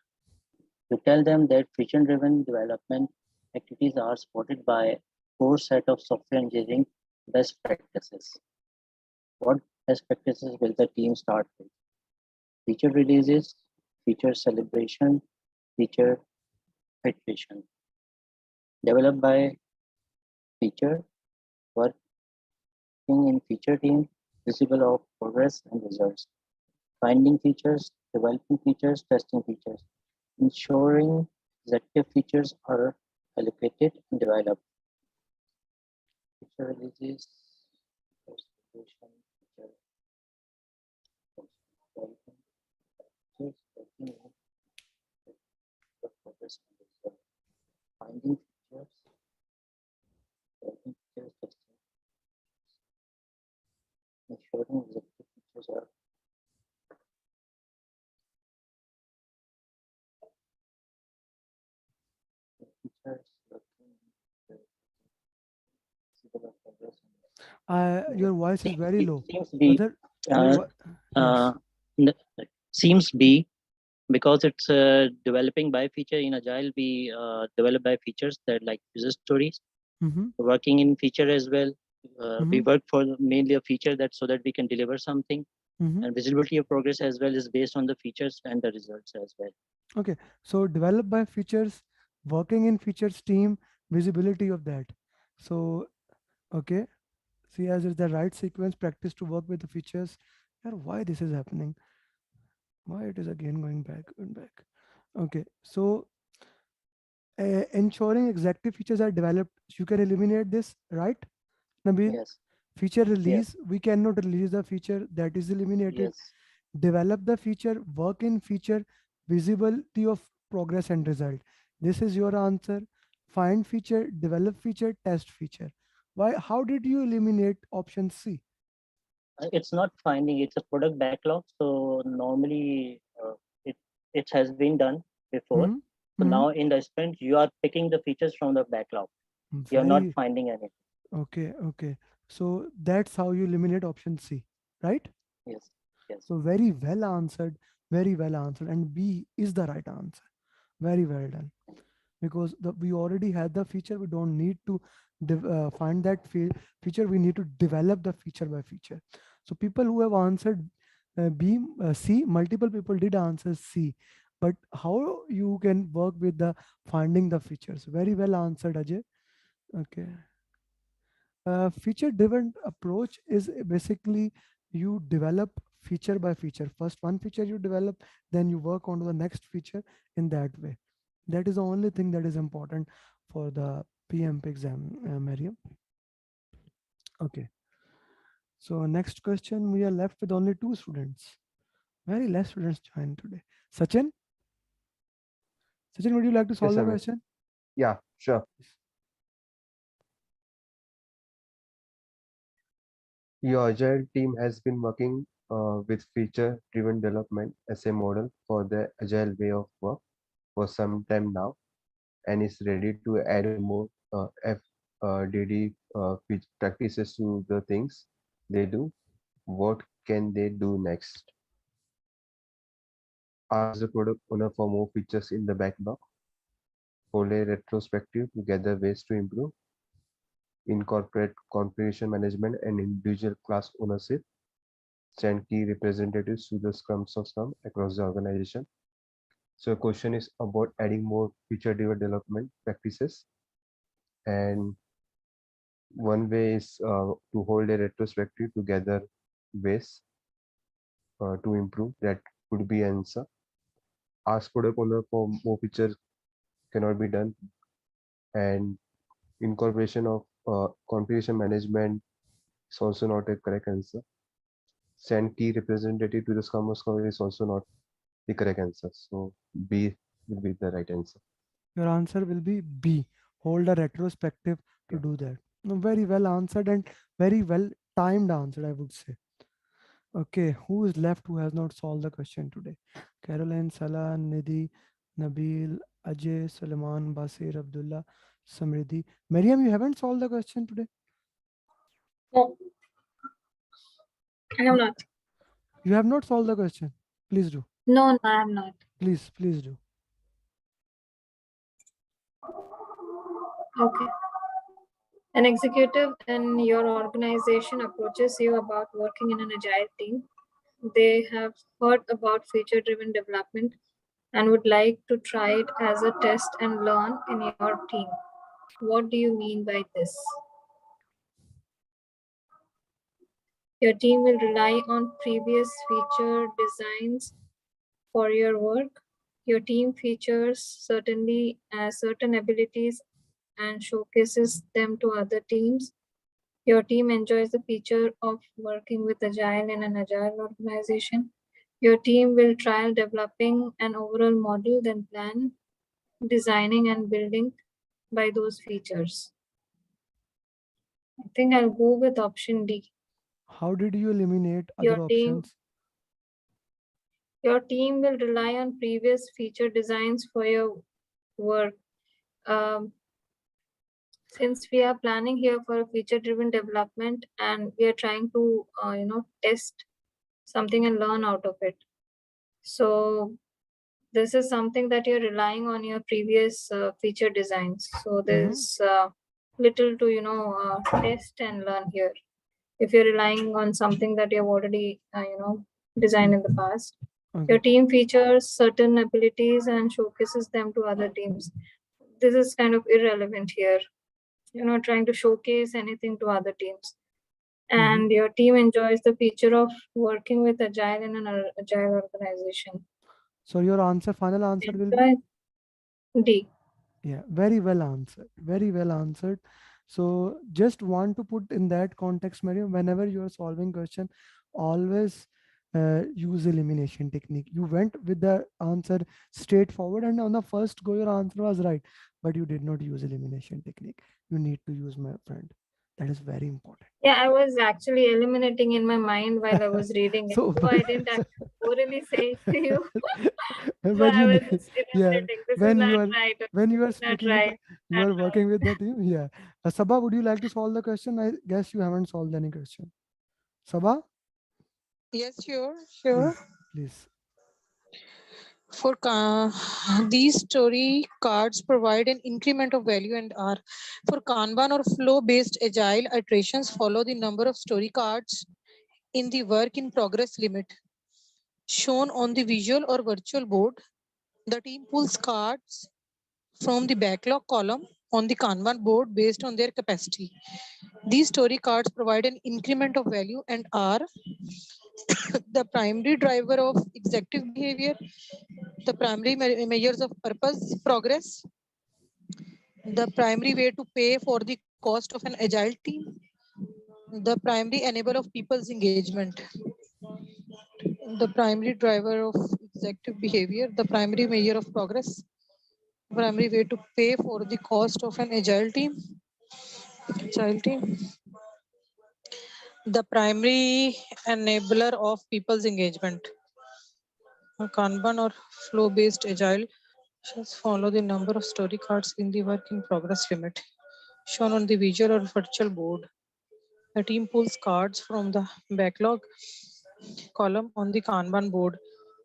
You tell them that feature-driven development activities are supported by a core set of software engineering best practices. What best practices will the team start with? Feature releases, feature celebration, feature iteration. Developed by feature, working in feature team, visible of progress and results. Finding features, developing features, testing features. Ensuring executive features are allocated and developed. Feature releases, feature celebration, feature development, features, working in progress and results. Finding features, developing features, testing, ensuring executive features are features, working, visible of progress and Your voice is very low. seems be Brother, your uh, yes. seems be because it's developing by feature in agile. We develop by features that like user stories. Mm-hmm. Working in feature as well. We Mm-hmm. work for mainly a feature that so that we can deliver something. Mm-hmm. And visibility of progress as well is based on the features and the results as well. Okay, so developed by features, working in features team, visibility of that. So, okay, see as it's the right sequence, practice to work with the features. Yeah, why this is happening? Why it is again going back and back? Okay, so ensuring executive features are developed, you can eliminate this, right, Nabil? Yes. Feature Yes. release, we cannot release the feature, that is eliminated. Yes. Develop the feature, work in feature, visibility of progress and result. This is your answer. Find feature, develop feature, test feature. Why? How did you eliminate option C? It's not finding, it's a product backlog. So normally it has been done before. Hmm? So Hmm? now in the sprint, you are picking the features from the backlog. You're not Very finding anything. okay. Okay. So that's how you eliminate option C, right? Yes. Yes. So very well answered. Very well answered. And B is the right answer. Very well done. because we already had the feature. We don't need to find that feature. We need to develop the feature by feature. So people who have answered C, multiple people did answer C, but how you can work with the finding the features? Very well answered, Ajay. Okay. Feature driven approach is basically you develop feature by feature. First one feature you develop, then you work on the next feature in that way. That is the only thing that is important for the PMP exam, Mariam. Okay. So next question, we are left with only 2 students. Very less students joined today. Sachin, would you like to solve Yes, the Amit. question? Yeah, sure. Your agile team has been working with feature-driven development as a model for the agile way of work for some time now, and is ready to add more FDD practices to the things they do. What can they do next? Ask the product owner for more features in the backlog. Hold a retrospective to gather ways to improve. Incorporate configuration management and individual class ownership. Send key representatives to the scrums of Scrum across the organization. So question is about adding more feature-driven development practices. And one way is to hold a retrospective to gather ways to improve. That could be answer. Ask product owner for more features cannot be done. And incorporation of configuration management is also not a correct answer. Send key representative to the Scrum Master is also not the correct answer. So B will be the right answer. Your answer will be B. Hold a retrospective to Yeah. do that. No, very well answered and very well timed answer, I would say. Okay, who is left who has not solved the question today? Caroline, Salah, Nidhi, Nabil, Ajay, Suleiman, Basir, Abdullah, Samriddhi. Mariam, you haven't solved the question today? No, I have not. You have not solved the question. Please do. No, I am not. Please do. Okay. An executive in your organization approaches you about working in an agile team. They have heard about feature driven development and would like to try it as a test and learn in your team. What do you mean by this? Your team will rely on previous feature designs for your work. Your team features certain abilities and showcases them to other teams. Your team enjoys the feature of working with Agile in an Agile organization. Your team will trial developing an overall model, then plan designing and building by those features. I think I'll go with option D. How did you eliminate Your other team options? Your team will rely on previous feature designs for your work. Since we are planning here for a feature-driven development and we are trying to, test something and learn out of it. So this is something that you're relying on your previous feature designs. So there's little to, test and learn here. If you're relying on something that you've already, designed in the past. Your team features certain abilities and showcases them to other teams. This is kind of irrelevant here. You're not trying to showcase anything to other teams. And your team enjoys the feature of working with Agile in an Agile organization. So your final answer will be D. Yeah, very well answered. Very well answered. So just want to put in that context, Mariam, whenever you are solving question, always use elimination technique. You went with the answer straightforward, and on the first go, your answer was right, but you did not use elimination technique. You need to use, my friend. That is very important. Yeah, I was actually eliminating in my mind while I was reading it. So I didn't actually orally say it to you. So I was just eliminating. This is not right. When you are speaking with Right. you are working with the team. Yeah. Sabha, would you like to solve the question? I guess you haven't solved any question. Sabha? Yes, sure. Please. For these story cards provide an increment of value and are for Kanban or flow-based agile iterations follow the number of story cards in the work in progress limit shown on the visual or virtual board. The team pulls cards from the backlog column on the Kanban board based on their capacity. These story cards provide an increment of value and are the primary driver of executive behavior, the primary measures of purpose, progress, the primary way to pay for the cost of an agile team, the primary enabler of people's engagement, the primary driver of executive behavior, the primary measure of progress, primary way to pay for the cost of an agile team, the primary enabler of people's engagement. A Kanban or flow-based agile just follow the number of story cards in the work in progress limit shown on the visual or virtual board. The team pulls cards from the backlog column on the Kanban board.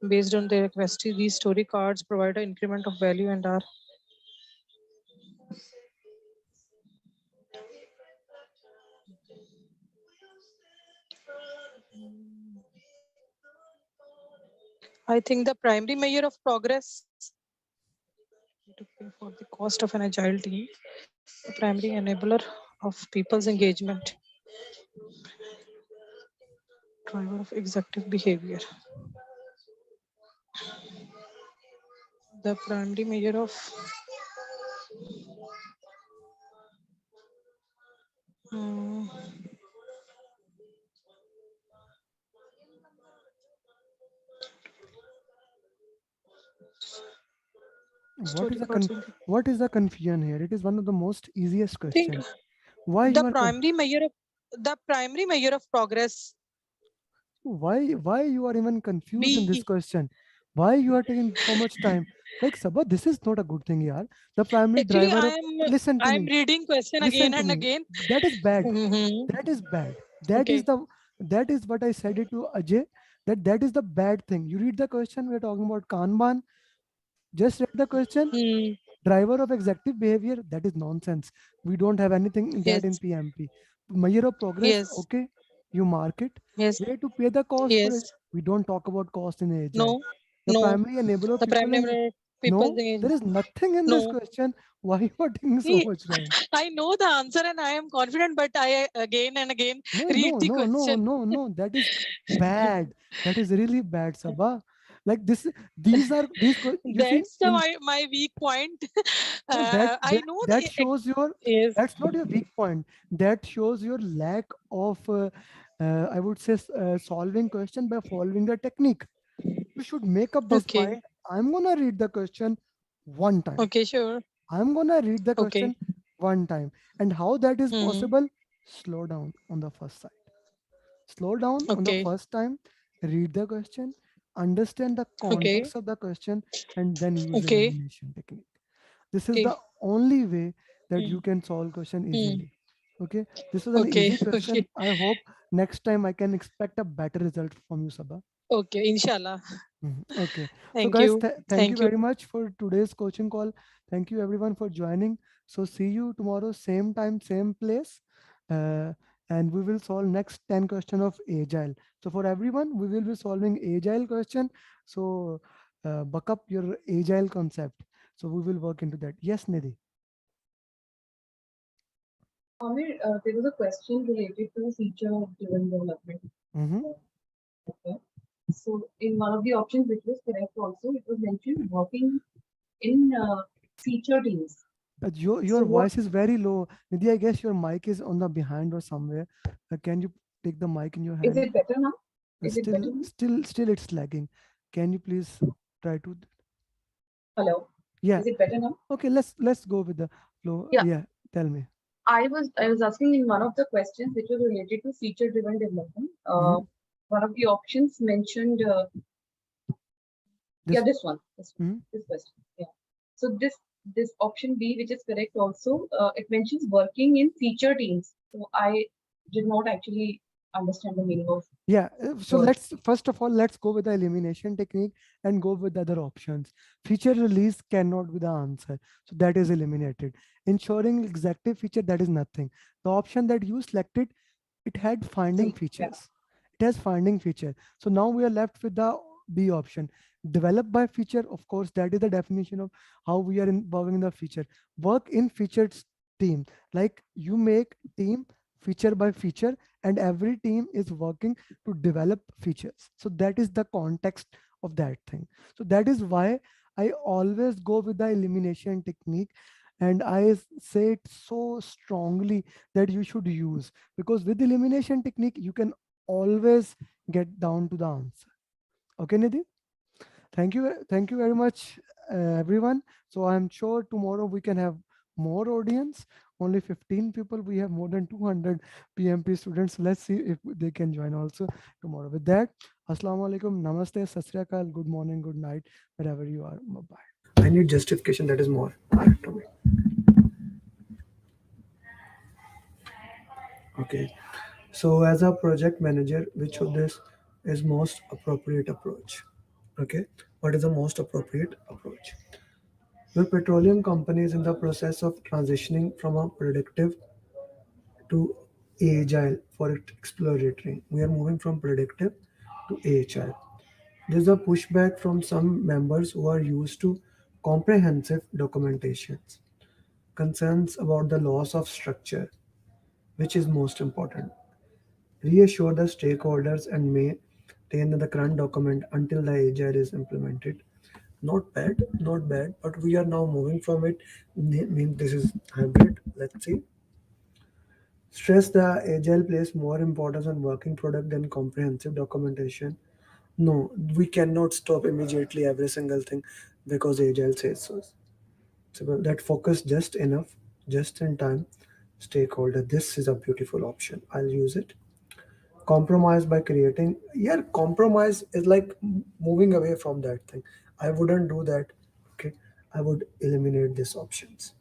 Based on their capacity, these story cards provide an increment of value and are I think the primary measure of progress to pay for the cost of an agile team, the primary enabler of people's engagement, driver of executive behavior. The primary measure of what is the confusion here? It is one of the most easiest think questions. Why the you are primary measure of progress. why you are even confused in this question? Why you are taking so much time? Like Sabha, this is not a good thing, yaar. The primary Actually, driver of listen to I am me. reading question Listen again to and me. again. That is bad. Mhm. That is bad. That is Okay. that is what I said it to Ajay. That is the bad thing. You read the question. We are talking about Kanban. Just read the question. Hmm. Driver of executive behavior. That is nonsense. We don't have anything in that in Yes. PMP. Measure of progress. Yes. Okay, you mark it. Yes. Way to pay the cost for it. Yes. We don't talk about cost in agile. No. The No. primary enabler of The people primary and measure of people's no, engagement. there is nothing in this No. question. Why you are taking so See, much time? I know the answer and I am confident, but I again and again No, read the question. no. That is bad. That is really bad, Sabha. Like this, you see That's in my weak point. no I know that shows your yes. that's not your weak point. That shows your lack of I would say solving question by following the technique. You should make up this Okay. mind. I'm gonna read the question one time. Okay, sure. I'm gonna read the Okay. question one time. And how that is Hmm. possible? Slow down on the first side. Slow down on the Okay. first time, read the question, understand the Okay. context of the question, and then use the Okay. elimination technique. This is Okay. the only way that Hmm. you can solve question Hmm. easily. Okay, this was an Okay. easy question. Okay. I hope next time I can expect a better result from you, Sabha. Okay. Inshallah. Okay, so Thank guys, you. thank you Thank you. very much for today's coaching call. Thank you everyone for joining. So see you tomorrow, same time, same place, uh, and we will solve next 10 question of agile. So for everyone, we will be solving agile question. So buck up your agile concept. So we will work into that. Yes, Nidhi. Amir, there was a question related to feature-driven development. Okay. So in one of the options, which was correct also, it was mentioned working in feature teams. Your So what- voice is very low. Nidhi, I guess your mic is on the behind or somewhere. Can you take the mic in your Is hand? it better now? Is it better now? Still it's lagging. Can you please try to? Hello. Yeah. Is it better now? Okay, let's go with the flow. Yeah. Yeah, tell me. I was asking in one of the questions which was related to feature-driven development. One of the options mentioned. This, this one. This question. Yeah. So this option B, which is correct also, it mentions working in feature teams. So I did not actually understand the meaning of. Yeah, so What? let's first of all let's go with the elimination technique and go with the other options. Feature release cannot be the answer, so that is eliminated. Ensuring executive feature, that is nothing. The option that you selected, it had finding Yeah. features. It has finding feature. So now we are left with the B option. Develop by feature, of course, that is the definition of how we are working in the feature. Work in featured team. Like you make team feature by feature, and every team is working to develop features. So that is the context of that thing. So that is why I always go with the elimination technique, and I say it so strongly that you should use, because with elimination technique you can always get down to the answer. Okay, Nidhi? Thank you very much, everyone. So I'm sure tomorrow we can have more audience. Only 15 people. We have more than 200 PMP students. Let's see if they can join also tomorrow. With that, Assalamu alaikum, Namaste, Sat Sri Akal, good morning, good night, wherever you are. Bye. I need justification. That is more to me. Okay. So as a project manager, which of this is most appropriate approach? Okay. What is the most appropriate approach? Your petroleum company is in the process of transitioning from a predictive to agile for its exploratory. We are moving from predictive to agile. There's a pushback from some members who are used to comprehensive documentations. Concerns about the loss of structure, which is most important. Reassure the stakeholders and maintain the current document until the agile is implemented. Not bad, not bad, but we are now moving from it. Mean this is hybrid. Let's see. Stress the agile place more importance on working product than comprehensive documentation. No, we cannot stop immediately every single thing because agile says so. So that focus just enough, just in time. Stakeholder, this is a beautiful option. I'll use it. Compromise by creating, yeah, compromise is like moving away from that thing. I wouldn't do that. Okay, I would eliminate these options.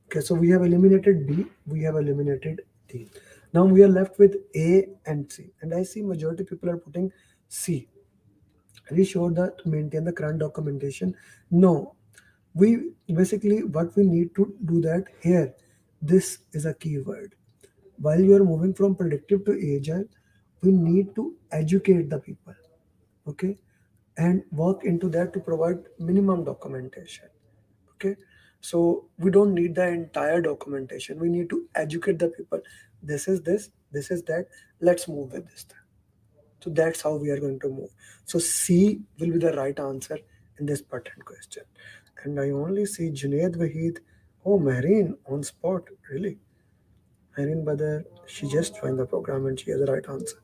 Okay, so we have eliminated B, we have eliminated D. Now we are left with A and C, and I see majority people are putting C. Reassure that to maintain the current documentation. No, we basically what we need to do that here. This is a keyword. While you are moving from predictive to agile, we need to educate the people. Okay, and work into that to provide minimum documentation. Okay, so we don't need the entire documentation. We need to educate the people. This is that. Let's move with this thing. So that's how we are going to move. So C will be the right answer in this pattern question. And I only see Junaid Wahid. Oh, Mehreen on spot. Really? Mehreen Badr, she just joined the program and she has the right answer.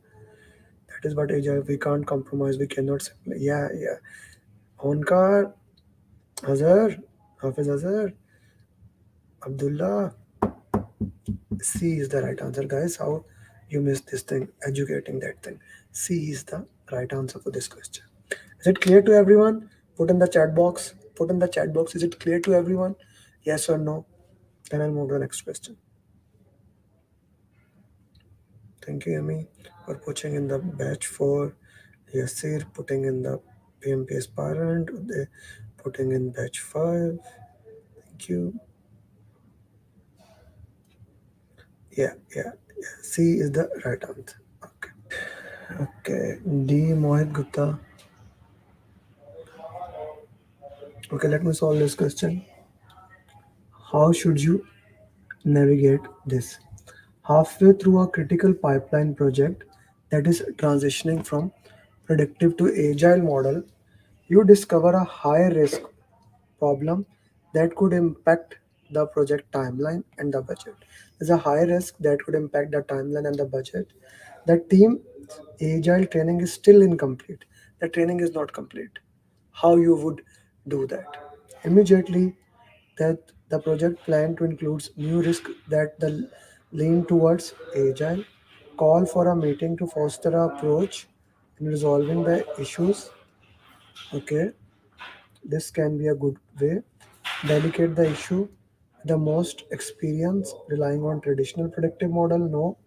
That is what agile. We can't compromise. We cannot simply. Yeah, yeah. Onkar, Azhar, Hafiz Azhar, Abdullah. C is the right answer, guys. How you missed this thing? Educating that thing. C is the right answer for this question. Is it clear to everyone? Put in the chat box. Put in the chat box. Is it clear to everyone? Yes or no? Then I'll move to the next question. Thank you, Amy, for putting in the batch for Yasir, putting in the PMP aspirant, putting in batch 5. Thank you. Yeah. C is the right answer. Okay. D. Mohit Gupta. Okay, let me solve this question. How should you navigate this? Halfway through a critical pipeline project that is transitioning from predictive to agile model, you discover a high risk problem that could impact the project timeline and the budget. There's a high risk that could impact the timeline and the budget. The team agile training is still incomplete. The training is not complete. How you would do that? Immediately, that the project plan to includes new risk that the lean towards agile, call for a meeting to foster a approach in resolving the issues. Okay, this can be a good way. Delegate the issue. The most experience relying on traditional predictive model. No,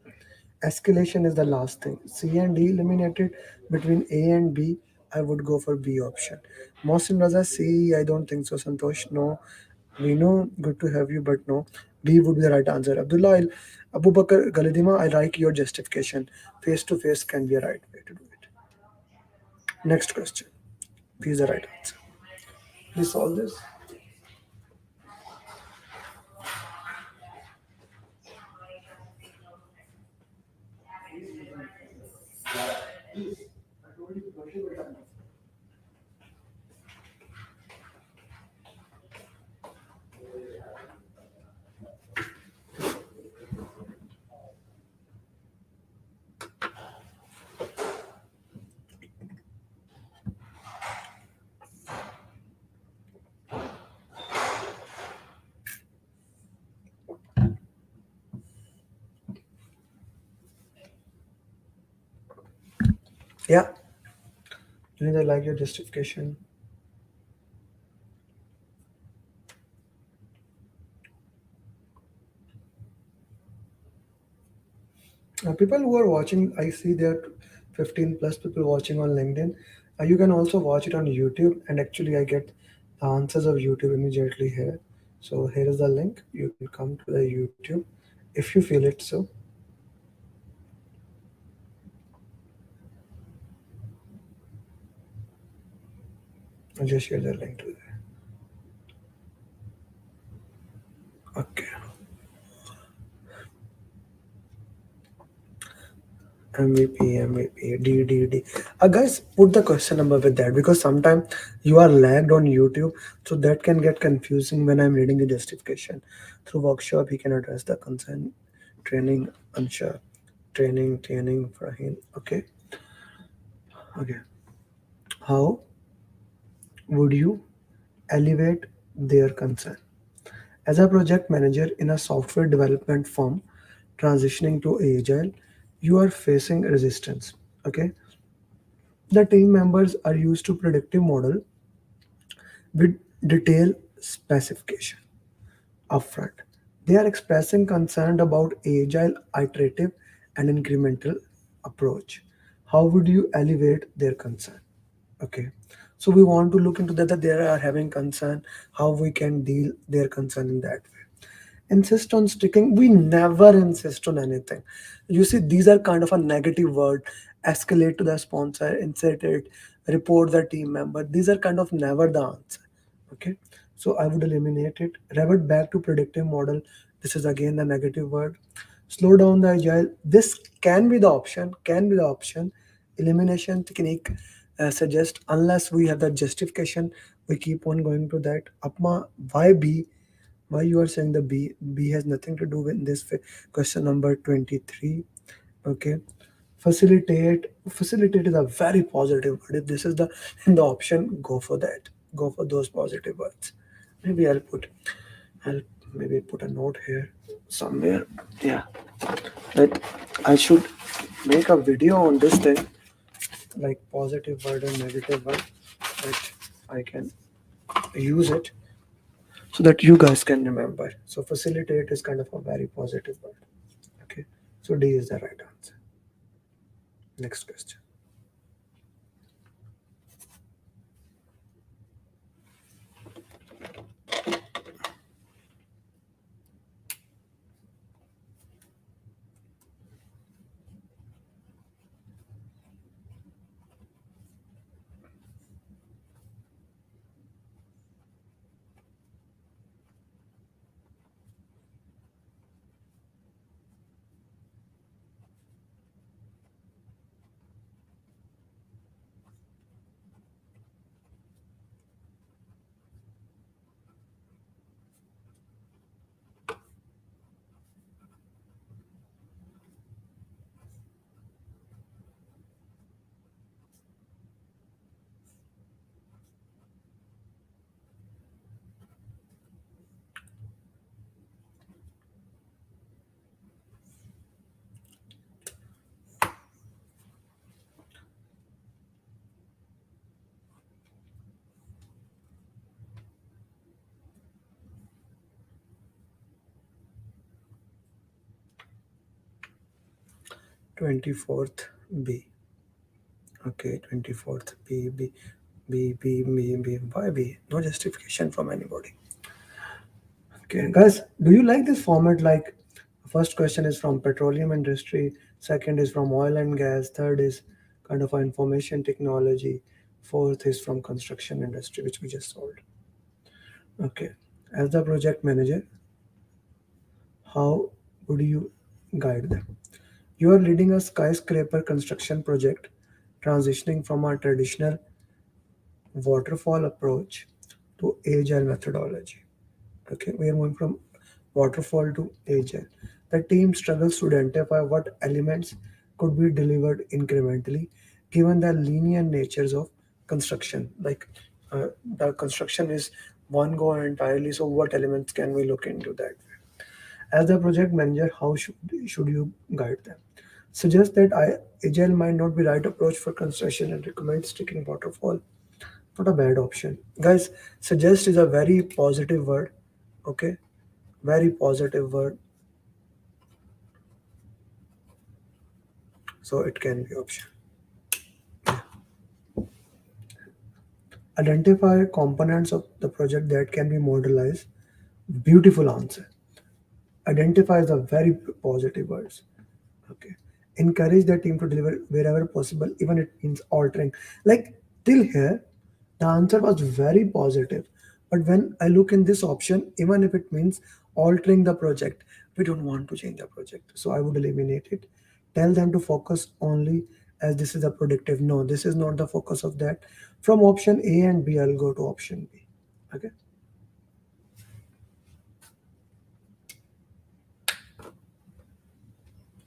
Escalation is the last thing. C and D eliminated. Between A and B, I would go for B option. Mohsin Raza, C, I don't think so. Santosh, no. We know, good to have you, but no. B would be the right answer. Abdullah, Abu Bakr Galidima, I like your justification. Face to face can be a right way to do it. Next question. B is the right answer. Please solve this. Yeah. Didn't I like your justification? People who are watching, I see there are 15 plus people watching on LinkedIn. You can also watch it on YouTube, and actually, I get the answers of YouTube immediately here. So here is the link. You can come to the YouTube if you feel it so. I'll just share the link to there. Okay. MVP, D. Guys, put the question number with that because sometimes you are lagged on YouTube, so that can get confusing when I'm reading the justification. Through workshop, he can address the concern. Training, unsure. Training for him. Okay. How would you elevate their concern? As a project manager in a software development firm transitioning to agile, you are facing resistance. Okay. The team members are used to predictive model with detailed specification upfront. They are expressing concern about agile, iterative, and incremental approach. How would you elevate their concern? Okay, so we want to look into that they are having concern, how we can deal their concern in that way. Insist on sticking, we never insist on anything. You see, these are kind of a negative word. Escalate to the sponsor, insert it, report the team member, these are kind of never the answer. Okay, so I would eliminate it. Revert back to predictive model, this is again the negative word. Slow down the agile, this can be the option. Elimination technique suggest, unless we have the justification, we keep on going to that. Apma, why B? Why you are saying the B? B has nothing to do with this question number 23. Okay. Facilitate is a very positive word. If this is the in the option, go for that. Go for those positive words. Maybe I'll maybe put a note here somewhere. Yeah. That I should make a video on this thing, like positive word and negative word, that I can use it so that you guys can remember. So facilitate is kind of a very positive word. Okay. So D is the right answer. Next question. 24th B. Okay, 24th B, B, B, B, B, B. Why B? No justification from anybody. Okay, guys, do you like this format? Like, first question is from petroleum industry, second is from oil and gas, third is kind of information technology, fourth is from construction industry, which we just solved. Okay, as the project manager, how would you guide them? You are leading a skyscraper construction project, transitioning from a traditional waterfall approach to agile methodology. Okay, we are moving from waterfall to agile. The team struggles to identify what elements could be delivered incrementally given the linear natures of construction. Like the construction is one go entirely, so what elements can we look into that? As the project manager, how should you guide them? Suggest that agile might not be right approach for construction and recommend sticking waterfall. Not a bad option. Guys, suggest is a very positive word. Okay, very positive word, so it can be option. Identify components of the project that can be modelized. Beautiful answer. Identify the very positive words. Okay, encourage the team to deliver wherever possible, even it means altering. Like till here the answer was very positive, but when I look in this option, even if it means altering the project, we don't want to change the project, so I would eliminate it. Tell them to focus only as this is a predictive. No, this is not the focus of that. From option A and B, I'll go to option B. Okay,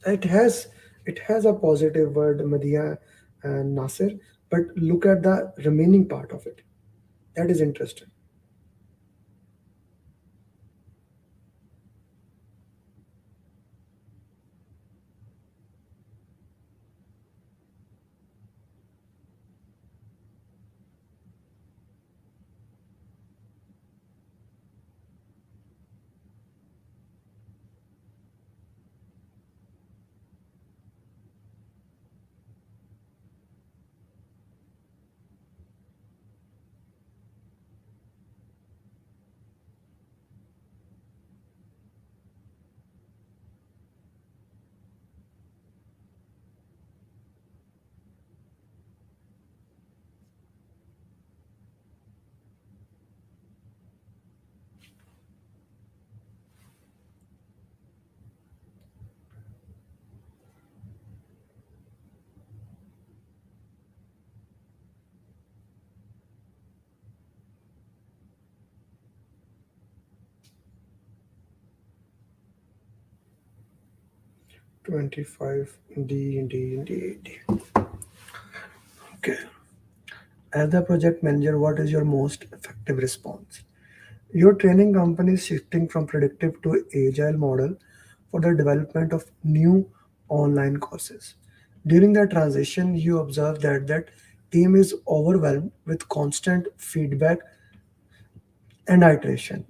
it has a positive word, Madhya and Nasir, but look at the remaining part of it. That is interesting. 25 D, D, D, D. Okay. As the project manager, what is your most effective response? Your training company is shifting from predictive to agile model for the development of new online courses. During the transition, you observe that team is overwhelmed with constant feedback and iteration.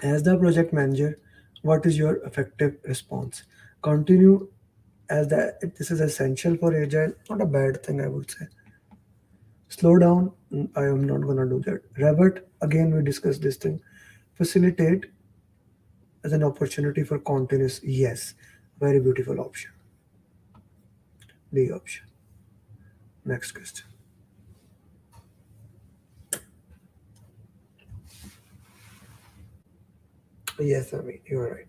As the project manager, what is your effective response? Continue as this is essential for agile, not a bad thing, I would say. Slow down, I am not gonna do that. Rabbit, again we discussed this thing. Facilitate as an opportunity for continuous. Yes, very beautiful option. D option. Next question. Yes, I mean you're right.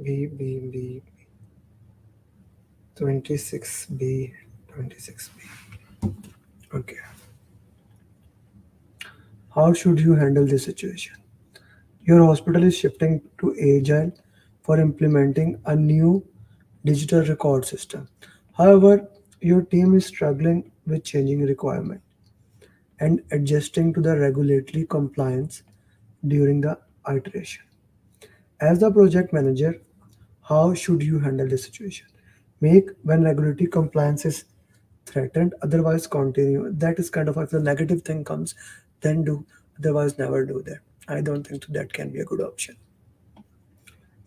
B 26B 26B. Okay. How should you handle this situation? Your hospital is shifting to Agile for implementing a new digital record system. However, your team is struggling with changing requirements and adjusting to the regulatory compliance during the iteration. As the project manager, how should you handle the situation? Make when regulatory compliance is threatened, otherwise continue. That is kind of if the negative thing comes, then do, otherwise never do that. I don't think that can be a good option.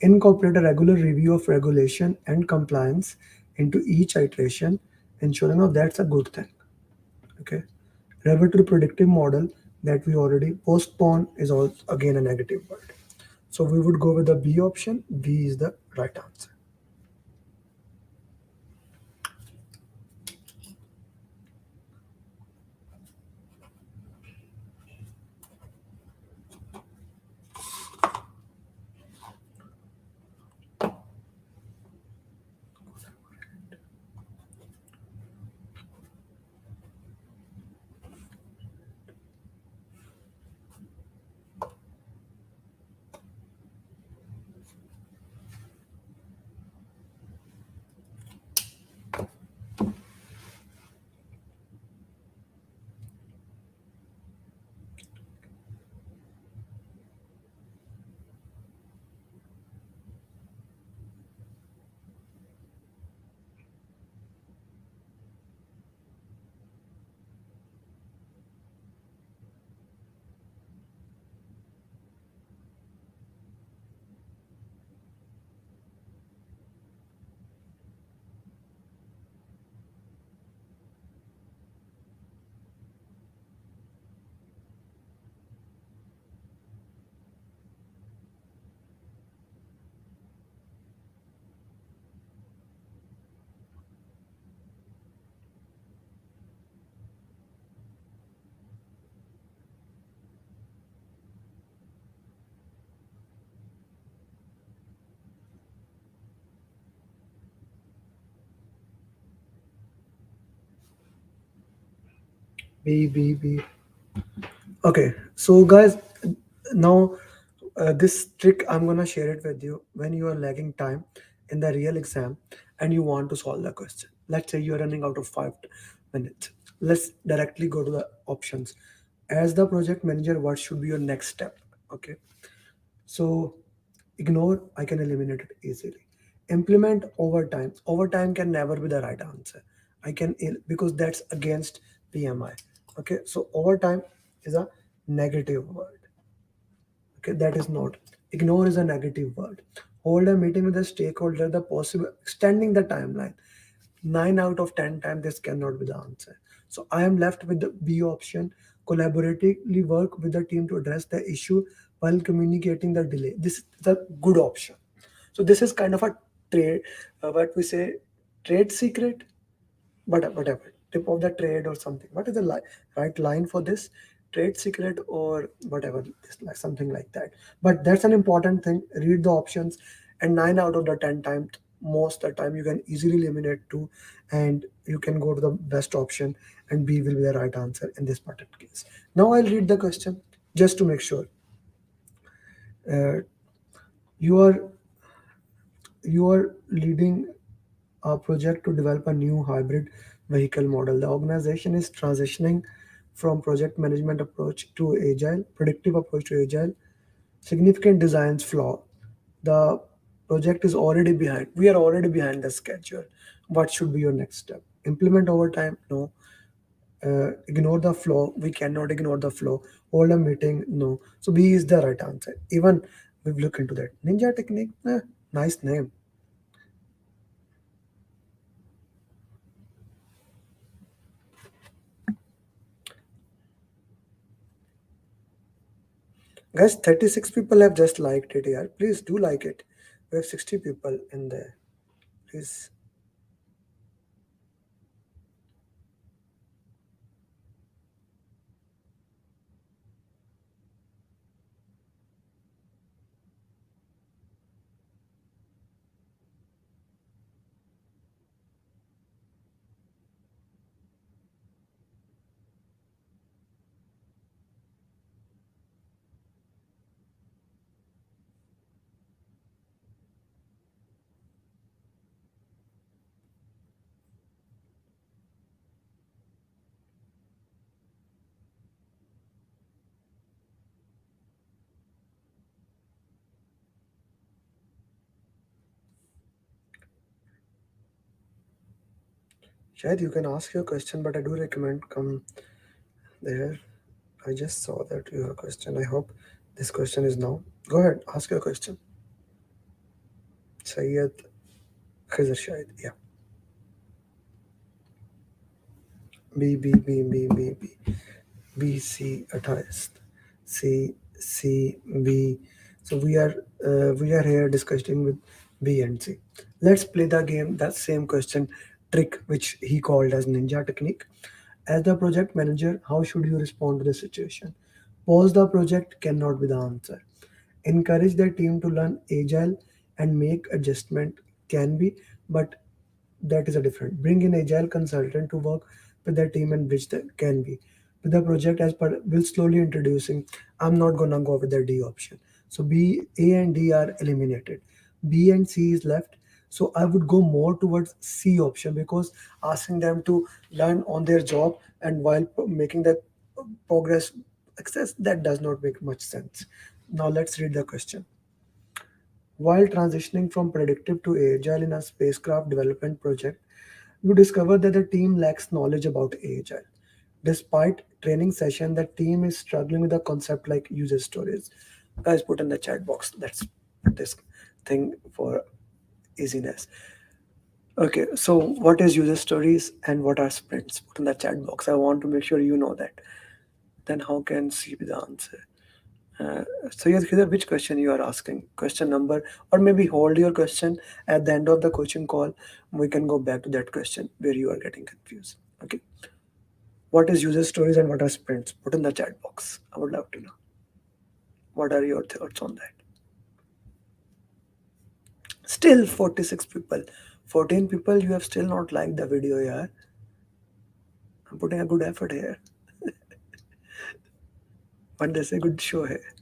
Incorporate a regular review of regulation and compliance into each iteration, ensuring that that's a good thing. Okay. Revert to the predictive model that we already postpone is also again a negative word. So we would go with the B option. B is the right answer. B. Okay, so guys, now this trick I'm gonna share it with you when you are lagging time in the real exam and you want to solve the question. Let's say you're running out of 5 minutes. Let's directly go to the options. As the project manager, what should be your next step? Okay, so ignore, I can eliminate it easily. Implement overtime. Overtime can never be the right answer. Because that's against PMI. Okay, so overtime is a negative word. Okay, that is not. Ignore is a negative word. Hold a meeting with the stakeholder, the possible extending the timeline. 9 out of 10 times this cannot be the answer. So I am left with the B option. Collaboratively work with the team to address the issue while communicating the delay. This is the good option. So this is kind of a trade, what we say, trade secret, but whatever, tip of the trade or something. What is the right line for this? Trade secret or whatever, like something like that. But that's an important thing. Read the options, and 9 out of the 10 times, most of the time, you can easily eliminate two, and you can go to the best option, and B will be the right answer in this particular case. Now I'll read the question just to make sure. Uh, you are you are leading a project to develop a new hybrid vehicle model. The organization is transitioning from project management approach to agile, predictive approach to agile. Significant designs flaw. The project is already behind. We are already behind the schedule. What should be your next step? Implement overtime? No. Ignore the flow. We cannot ignore the flow. Hold a meeting? No. So B is the right answer. Even we've looked into that. Ninja technique? Nice name. Guys, 36 people have just liked it here. Please do like it. We have 60 people in there. Please. Shahid, you can ask your question, but I do recommend come there. I just saw that you have a question. I hope this question is now. Go ahead, ask your question. Sayyid Khizr Shahid. Yeah. B. BC 28 C. So we are here discussing with B and C. Let's play the game, that same question trick which he called as ninja technique. As the project manager, how should you respond to the situation? Pause the project cannot be the answer. Encourage the team to learn agile and make adjustment can be, but that is a different. Bring in agile consultant to work with the team and bridge the can be. With the project as per will slowly introducing. I'm not gonna go with the D option. So B, A and D are eliminated. B and C is left. So I would go more towards C option because asking them to learn on their job and while making that progress access that does not make much sense. Now let's read the question. While transitioning from predictive to agile in a spacecraft development project, you discover that the team lacks knowledge about agile. Despite training session, the team is struggling with a concept like user stories. Guys, put in the chat box. Let's put this thing for easiness. Okay, so what is user stories and what are sprints? Put in the chat box. I want to make sure you know that. Then how can C be the answer? So yes, Khidr, which question you are asking? Question number, or maybe hold your question at the end of the coaching call. We can go back to that question where you are getting confused. Okay. What is user stories and what are sprints? Put in the chat box. I would love to know. What are your thoughts on that? Still 46 people. 14 people, you have still not liked the video, yeah. I'm putting a good effort here. But there's a good show here.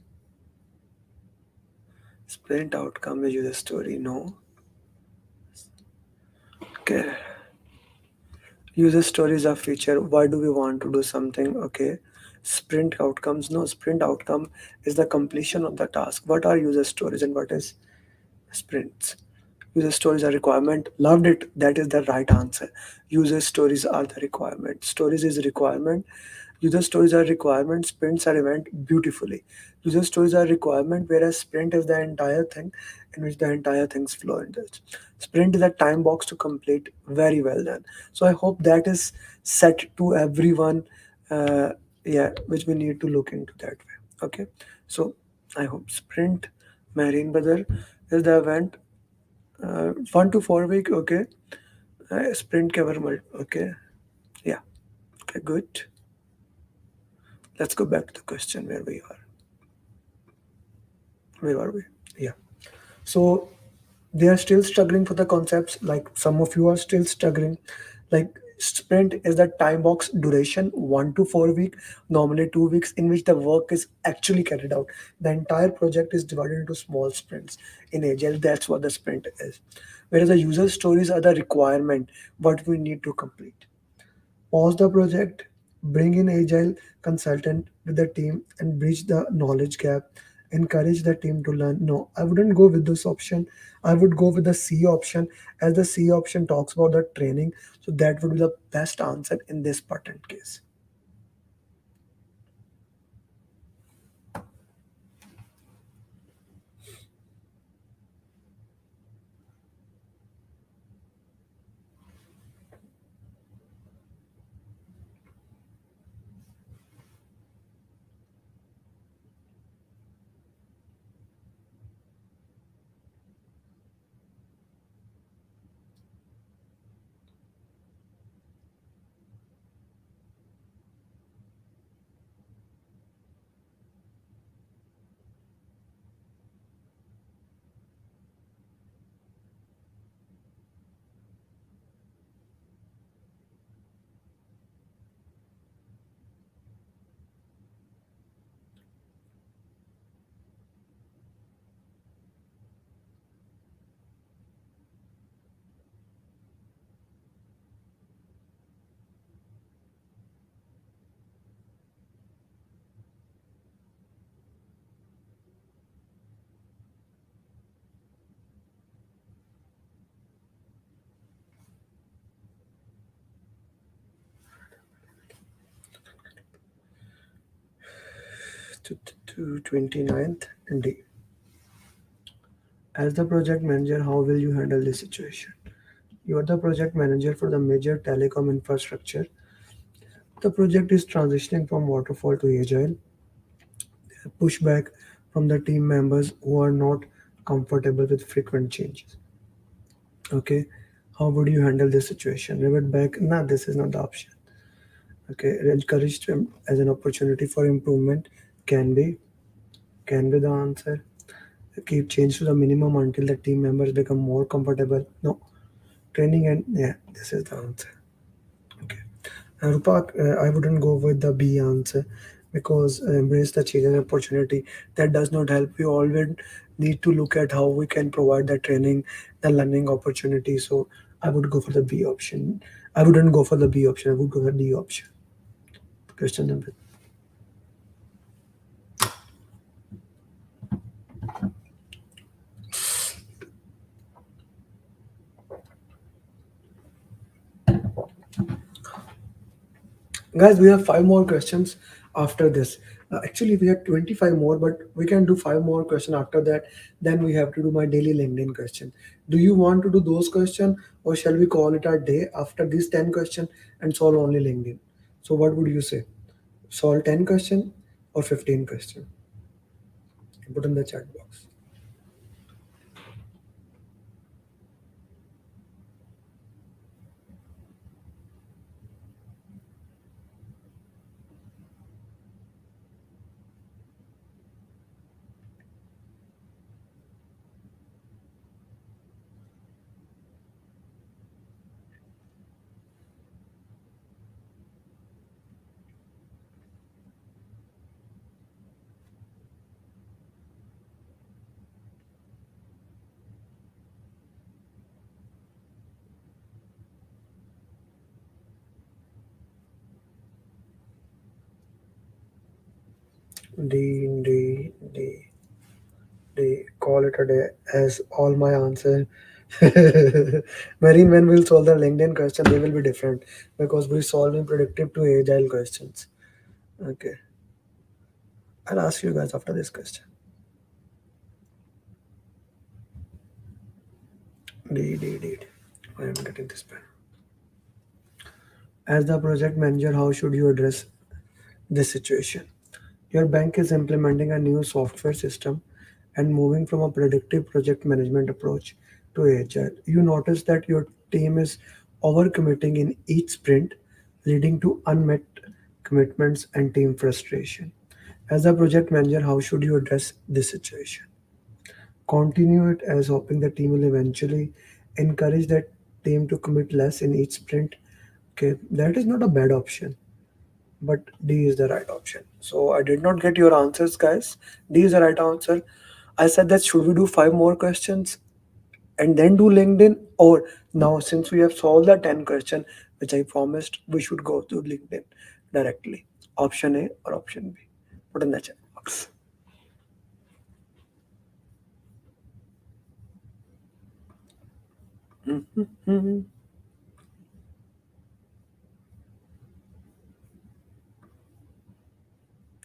Sprint outcome is user story. No. Okay. User stories are feature. Why do we want to do something? Okay. Sprint outcomes. No, sprint outcome is the completion of the task. What are user stories and what is sprints? User stories are requirement. Loved it. That is the right answer. User stories are the requirement. Stories is requirement. User stories are requirement. Sprints are event beautifully. User stories are requirement, whereas sprint is the entire thing in which the entire things flow into it. Sprint is a time box to complete. Very well done. So I hope that is set to everyone. Yeah, which we need to look into that way. Okay. So I hope sprint, Marine Brother, is the event 1 to 4 week. Okay. Sprint cover okay. Yeah. Okay, good. Let's go back to the question where we are. Where are we? Yeah. So they are still struggling for the concepts. Like some of you are still struggling. Like sprint is the time box duration 1 to 4 week, normally 2 weeks, in which the work is actually carried out. The entire project is divided into small sprints. In Agile, that's what the sprint is. Whereas the user stories are the requirement, what we need to complete. Pause the project, bring in agile consultant with the team and bridge the knowledge gap, encourage the team to learn. No, I wouldn't go with this option. I would go with the C option, as the C option talks about the training. So that would be the best answer in this patent case. to 29th. D. As the project manager, how will you handle this situation? You are the project manager for the major telecom infrastructure. The project is transitioning from waterfall to agile. Pushback from the team members who are not comfortable with frequent changes. Okay, how would you handle this situation? Revert back? Nah, this is not the option. Okay, encourage them as an opportunity for improvement. Can be, can be the answer. Keep change to the minimum until the team members become more comfortable. No, training and yeah, this is the answer. Okay. Rupak, I wouldn't go with the B answer because embrace the change and opportunity. That does not help. We always need to look at how we can provide the training, the learning opportunity. So I would go for the B option. I wouldn't go for the B option. I would go for the D option. Question number. Guys, we have 5 more questions after this. Actually, we have 25 more, but we can do 5 more questions after that. Then we have to do my daily LinkedIn question. Do you want to do those questions, or shall we call it a day after these 10 questions and solve only LinkedIn? So what would you say? Solve 10 questions or 15 questions? Put in the chat box. They call it a day as all my answer. Marine, when we'll solve the LinkedIn question, they will be different because we're solving predictive to agile questions. Okay. I'll ask you guys after this question. D. I am getting this pen. As the project manager, how should you address this situation? Your bank is implementing a new software system and moving from a predictive project management approach to agile. You notice that your team is overcommitting in each sprint, leading to unmet commitments and team frustration. As a project manager, how should you address this situation? Continue it as hoping the team will eventually encourage that team to commit less in each sprint. Okay, that is not a bad option, but D is the right option. So I did not get your answers, guys. D is the right answer. I said that should we do 5 more questions and then do LinkedIn, or now since we have solved the 10 question which I promised, we should go to LinkedIn directly. Option A or option B? Put in the chat box.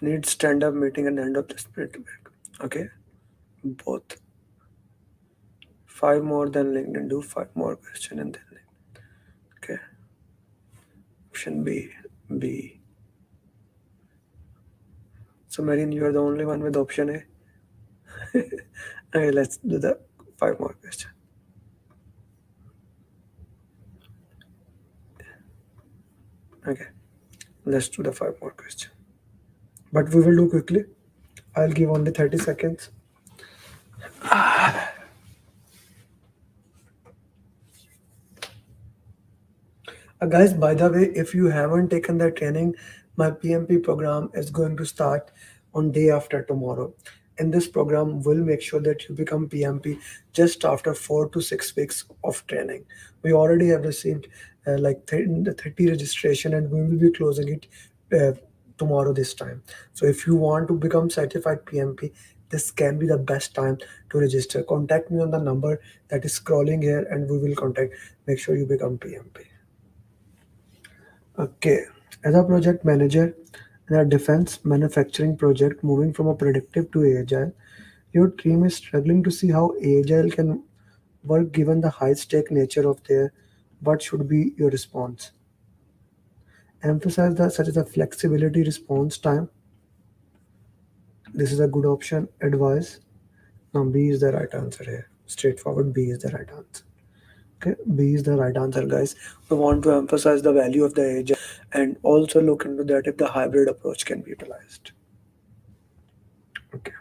Need stand-up meeting and end of the sprint back. Okay, both. 5 more than LinkedIn. Do 5 more question and then LinkedIn. Okay. Option B. So Marine, you are the only one with option A. Okay, let's do the 5 more question. Okay, let's do the 5 more question. But we will do quickly. I'll give only 30 seconds. Guys, by the way, if you haven't taken the training, my PMP program is going to start on day after tomorrow. And this program will make sure that you become PMP just after 4 to 6 weeks of training. We already have received like 30 registration, and we will be closing it tomorrow this time. So if you want to become certified PMP, this can be the best time to register. Contact me on the number that is scrolling here, and we will contact. Make sure you become PMP. Okay, as a project manager, In a defense manufacturing project moving from a predictive to agile, your team is struggling to see how agile can work given the high stake nature of their what should be your response. Emphasize the such as a flexibility response time. This is a good option. Advice. Now B is the right answer here. Straightforward B is the right answer. Okay, B is the right answer, guys. We want to emphasize the value of the agile and also look into that if the hybrid approach can be utilized. Okay.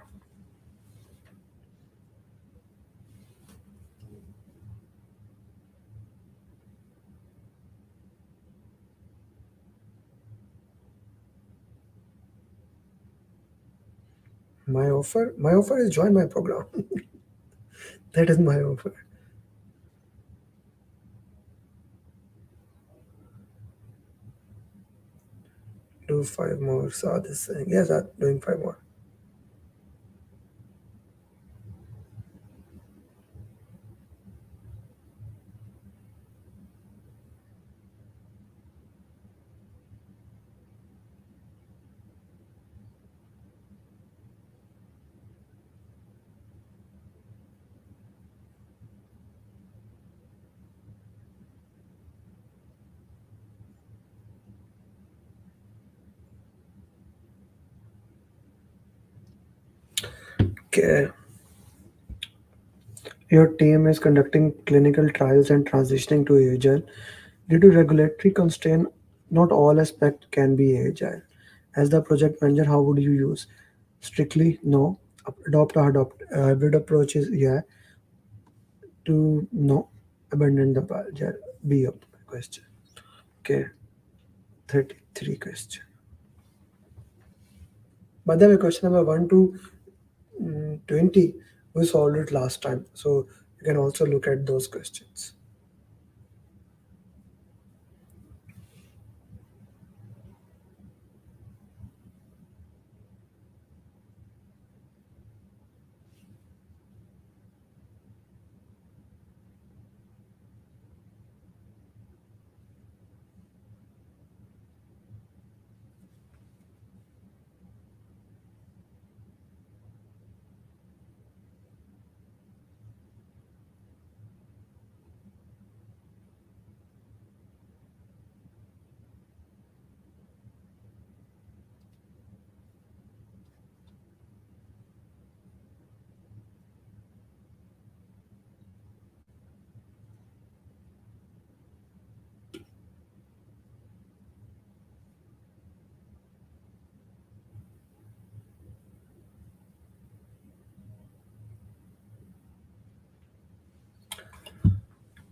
My offer is join my program. That is my offer. Do 5 more. So this thing. Yes, I'm doing 5 more. Okay. Your team is conducting clinical trials and transitioning to agile. Due to regulatory constraint, not all aspects can be agile. As the project manager, how would you use? Strictly, no. Adopt hybrid approaches, yeah. To no. Abandon the agile. Be up question. Okay. 33 question. By the way, question number 1 to 20, we solved it last time. So you can also look at those questions.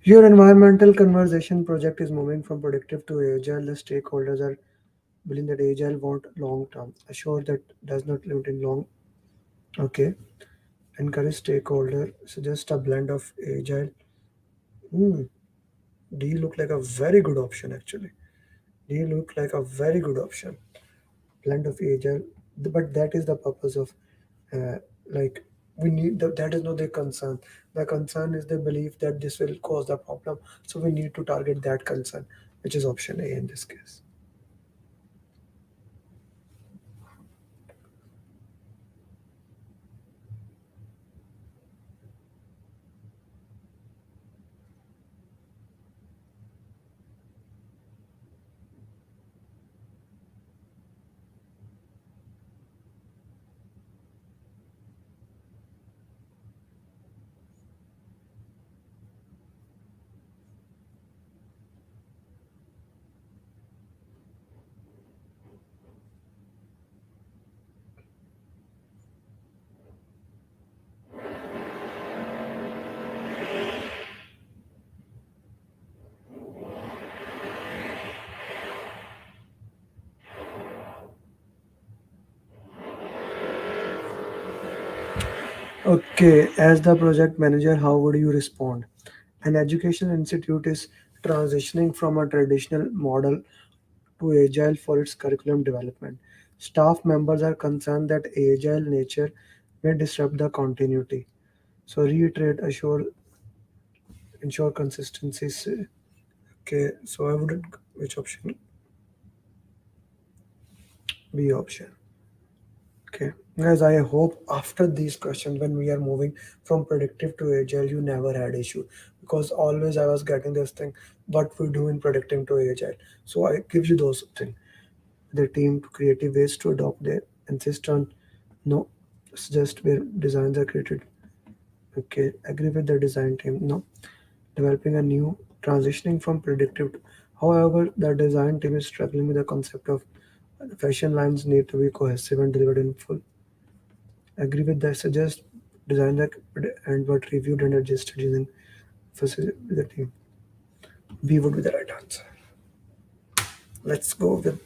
Your environmental conversation project is moving from predictive to agile. The stakeholders are believing that agile won't long term. Assure that does not limit in long. Okay. Encourage stakeholder. Suggest a blend of agile. Hmm. D look like a very good option actually. D look like a very good option. Blend of agile. But that is the purpose of uh, like we need that is not their concern. The concern is the belief that this will cause the problem, so we need to target that concern, which is option A in this case. Okay, as the project manager, how would you respond? An educational institute is transitioning from a traditional model to agile for its curriculum development. Staff members are concerned that agile nature may disrupt the continuity. So reiterate, ensure consistency. Okay, so I wouldn't which option? B option. Okay, guys, I hope after these questions, when we are moving from predictive to agile, you never had issue, because always I was getting this thing, what we do in predicting to agile. So I give you those things. The team to creative ways to adopt. They insist on no, suggest where designs are created. Okay, agree with the design team. No, developing a new, transitioning from predictive. However, the design team is struggling with the concept of fashion lines need to be cohesive and delivered in full. Agree with that. Suggest design that and what reviewed and adjusted using with the team. B would be the right answer. Let's go with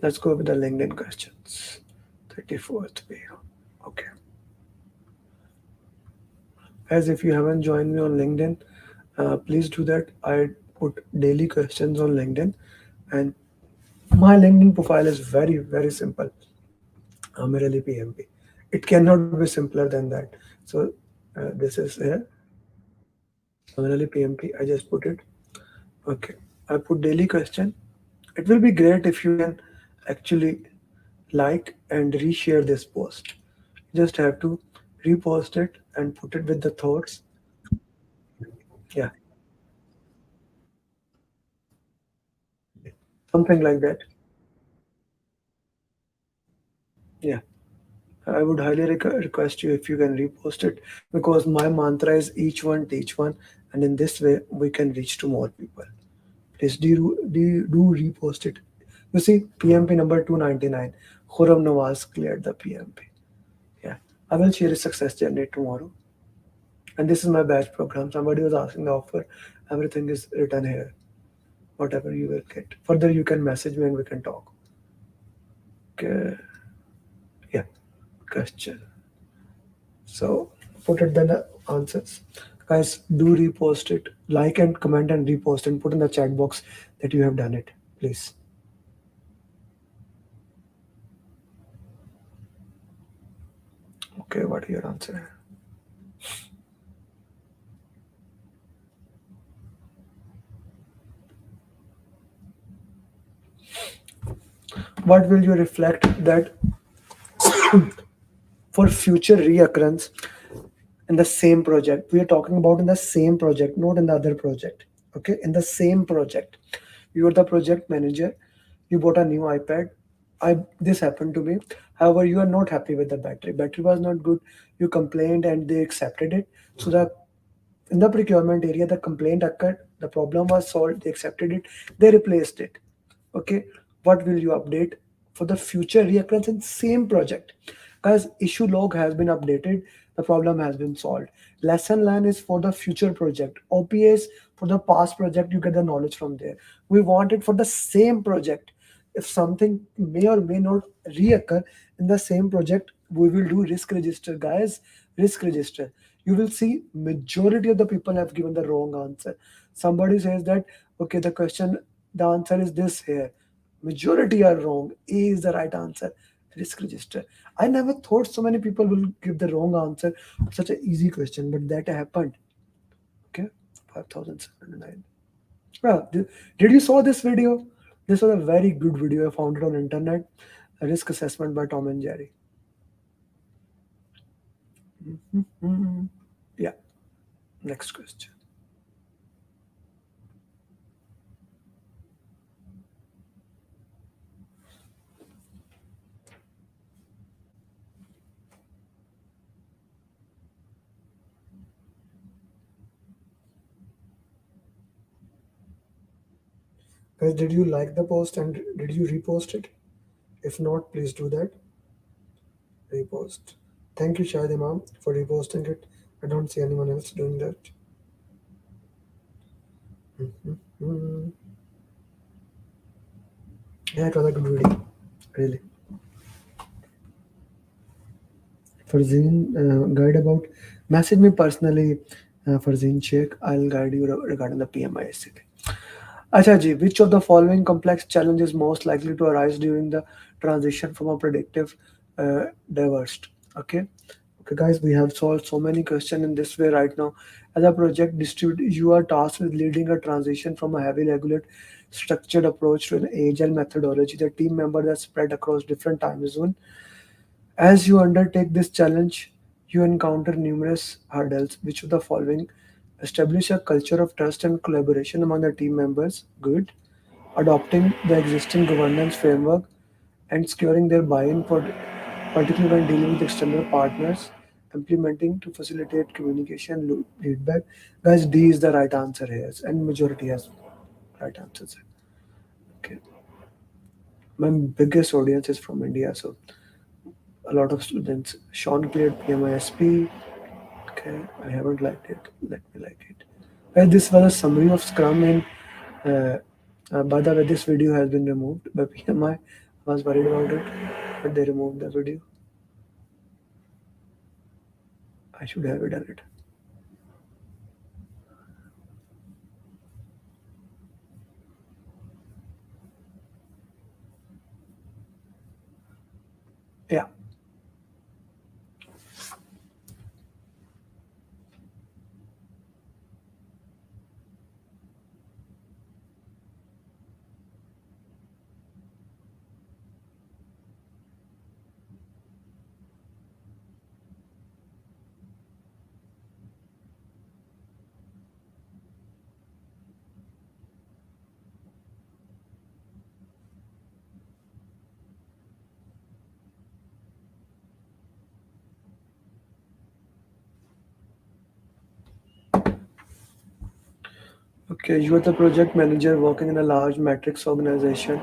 let's go with the LinkedIn questions. 34th way. Okay. As if you haven't joined me on LinkedIn, please do that. I put daily questions on LinkedIn, and my LinkedIn profile is very, very simple. Amer Ali PMP. It cannot be simpler than that. So this is here. Amer Ali PMP. I just put it. Okay. I put daily question. It will be great if you can actually like and reshare this post. Just have to repost it and put it with the thoughts. Yeah, something like that. Yeah. I would highly request you if you can repost it, because my mantra is each one teach one, and in this way we can reach to more people. Please do repost it. You see, PMP number 299. Khurram Nawaz cleared the PMP. Yeah, I will share a success journey tomorrow. And this is my batch program. Somebody was asking the offer. Everything is written here. Whatever you will get. Further, you can message me and we can talk. Okay. Yeah. Question. So put it then the answers. Guys, do repost it. Like and comment and repost and put in the chat box that you have done it. Please. Okay, what is your answer? What will you reflect that for future reoccurrence in the same project? We are talking about in the same project, not in the other project. Okay, in the same project. You are the project manager. You bought a new iPad. This happened to me. However, you are not happy with the battery. Battery was not good. You complained and they accepted it. So the in the procurement area, the complaint occurred. The problem was solved. They accepted it. They replaced it. Okay, what will you update for the future reoccurrence in same project? Guys, issue log has been updated, the problem has been solved. Lesson learned is for the future project. OPS for the past project, you get the knowledge from there. We want it for the same project. If something may or may not reoccur in the same project, we will do risk register. Guys, risk register. You will see majority of the people have given the wrong answer. Somebody says that, okay, the answer is this here. Majority are wrong. A is the right answer. Risk register. I never thought so many people will give the wrong answer for such an easy question, but that happened. Okay, 5,709. Well, did you saw this video? This was a very good video. I found it on internet. A risk assessment by Tom and Jerry. Yeah. Next question. Guys, did you like the post and did you repost it? If not, please do that. Repost. Thank you, Shahid Imam, for reposting it. I don't see anyone else doing that. Yeah, it was a good video, really. Farzeen, guide about. Message me personally, Farzeen Sheikh. I'll guide you regarding the PMI SCP. Acha ji, which of the following complex challenges most likely to arise during the transition from a predictive diverse? Okay, Okay, guys, we have solved so many questions in this way right now. As a project distributor, you are tasked with leading a transition from a heavy regulate structured approach to an agile methodology. The team members are spread across different time zones. As you undertake this challenge, you encounter numerous hurdles. Which of the following establish a culture of trust and collaboration among the team members? Good. Adopting the existing governance framework and securing their buy-in, for particularly when dealing with external partners, implementing to facilitate communication feedback. Guys, D is the right answer here, and majority has right answers. Okay, my biggest audience is from India, so a lot of students. Sean cleared PMISP. Okay, I haven't liked it. Let me like it. This was a summary of Scrum in. Uh, by the way, this video has been removed by PMI. I was worried about it, but they removed the video. I should have done it. Yeah. Okay, you are the project manager working in a large matrix organization.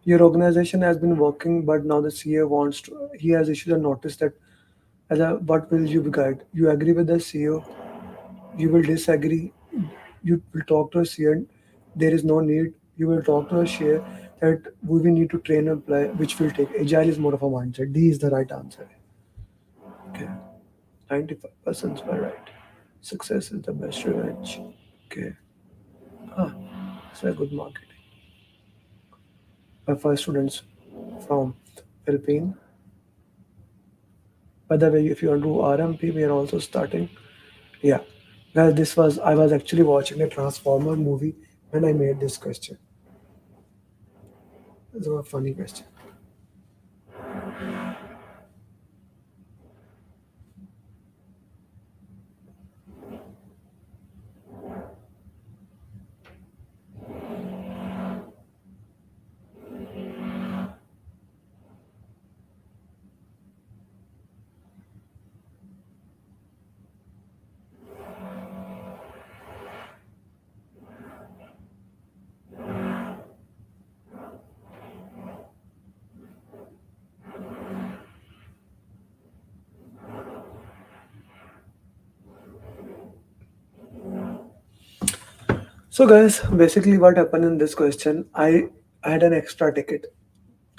Your organization has been working, but now the CA wants to. He has issued a notice that, as a, what will you guide? You agree with the CEO. You will disagree. You will talk to a CA. There is no need. You will talk to a share that we will need to train and apply, which will take. Agile is more of a mindset. D is the right answer. Okay, 95% were right. Success is the best revenge. Okay. Ah, it's a good marketing. My first students from Philippines. By the way, if you want to do RMP, we are also starting. Yeah. Guys, this was I was actually watching a Transformer movie when I made this question. This was a funny question. So guys, basically what happened in this question, I had an extra ticket.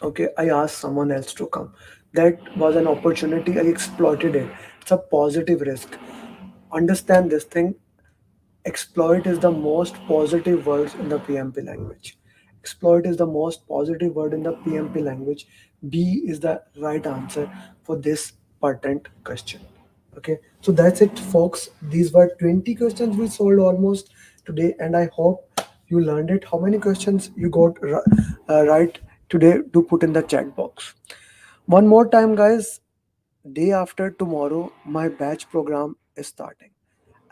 Okay, I asked someone else to come. That was an opportunity. I exploited it. It's a positive risk. Understand this thing. Exploit is the most positive word in the PMP language. Exploit is the most positive word in the PMP language. B is the right answer for this patent question. Okay, so that's it, folks. These were 20 questions we solved almost today, and I hope you learned it. How many questions you got right today? Do put in the chat box. One more time, guys. Day after tomorrow, my batch program is starting.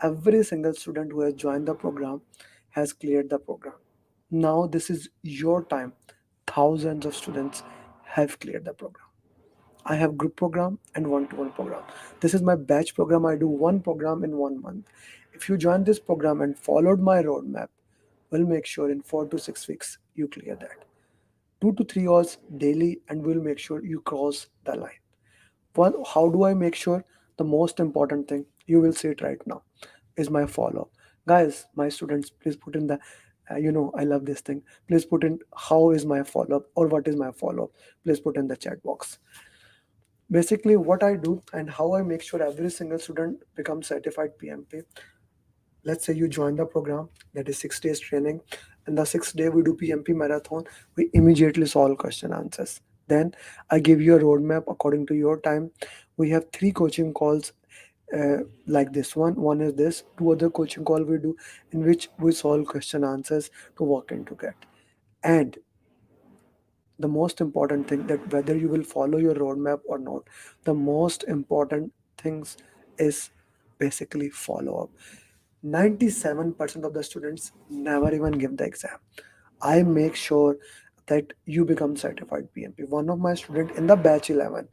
Every single student who has joined the program has cleared the program. Now this is your time. Thousands of students have cleared the program. I have group program and one-to-one program. This is my batch program. I do one program in 1 month. If you join this program and followed my roadmap, we'll make sure in 4 to 6 weeks you clear that. 2 to 3 hours daily, and we'll make sure you cross the line. One, how do I make sure? The most important thing, you will see it right now, is my follow-up. Guys, my students, please put in the, I love this thing. Please put in how is my follow-up or what is my follow-up. Please put in the chat box. Basically, what I do and how I make sure every single student becomes certified PMP. Let's say you join the program, that is 6 days training, and the 6th day we do PMP marathon. We immediately solve question answers. Then I give you a roadmap according to your time. We have 3 coaching calls like this one. One is this, 2 other coaching call we do in which we solve question answers to walk into get. And the most important thing, that whether you will follow your roadmap or not, the most important things is basically follow up. 97% of the students never even give the exam. I make sure that you become certified PMP. One of my student in the batch 11,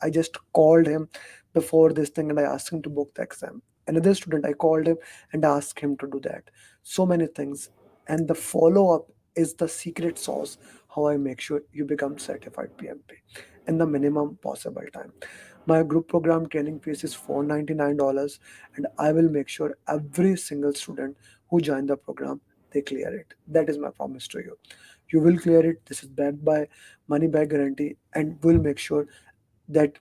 I just called him before this thing and I asked him to book the exam. Another student, I called him and asked him to do that. So many things. And the follow up is the secret sauce how I make sure you become certified PMP in the minimum possible time. My group program training fees is $499, and I will make sure every single student who join the program, they clear it. That is my promise to you. You will clear it. This is backed by money back guarantee, and we'll make sure that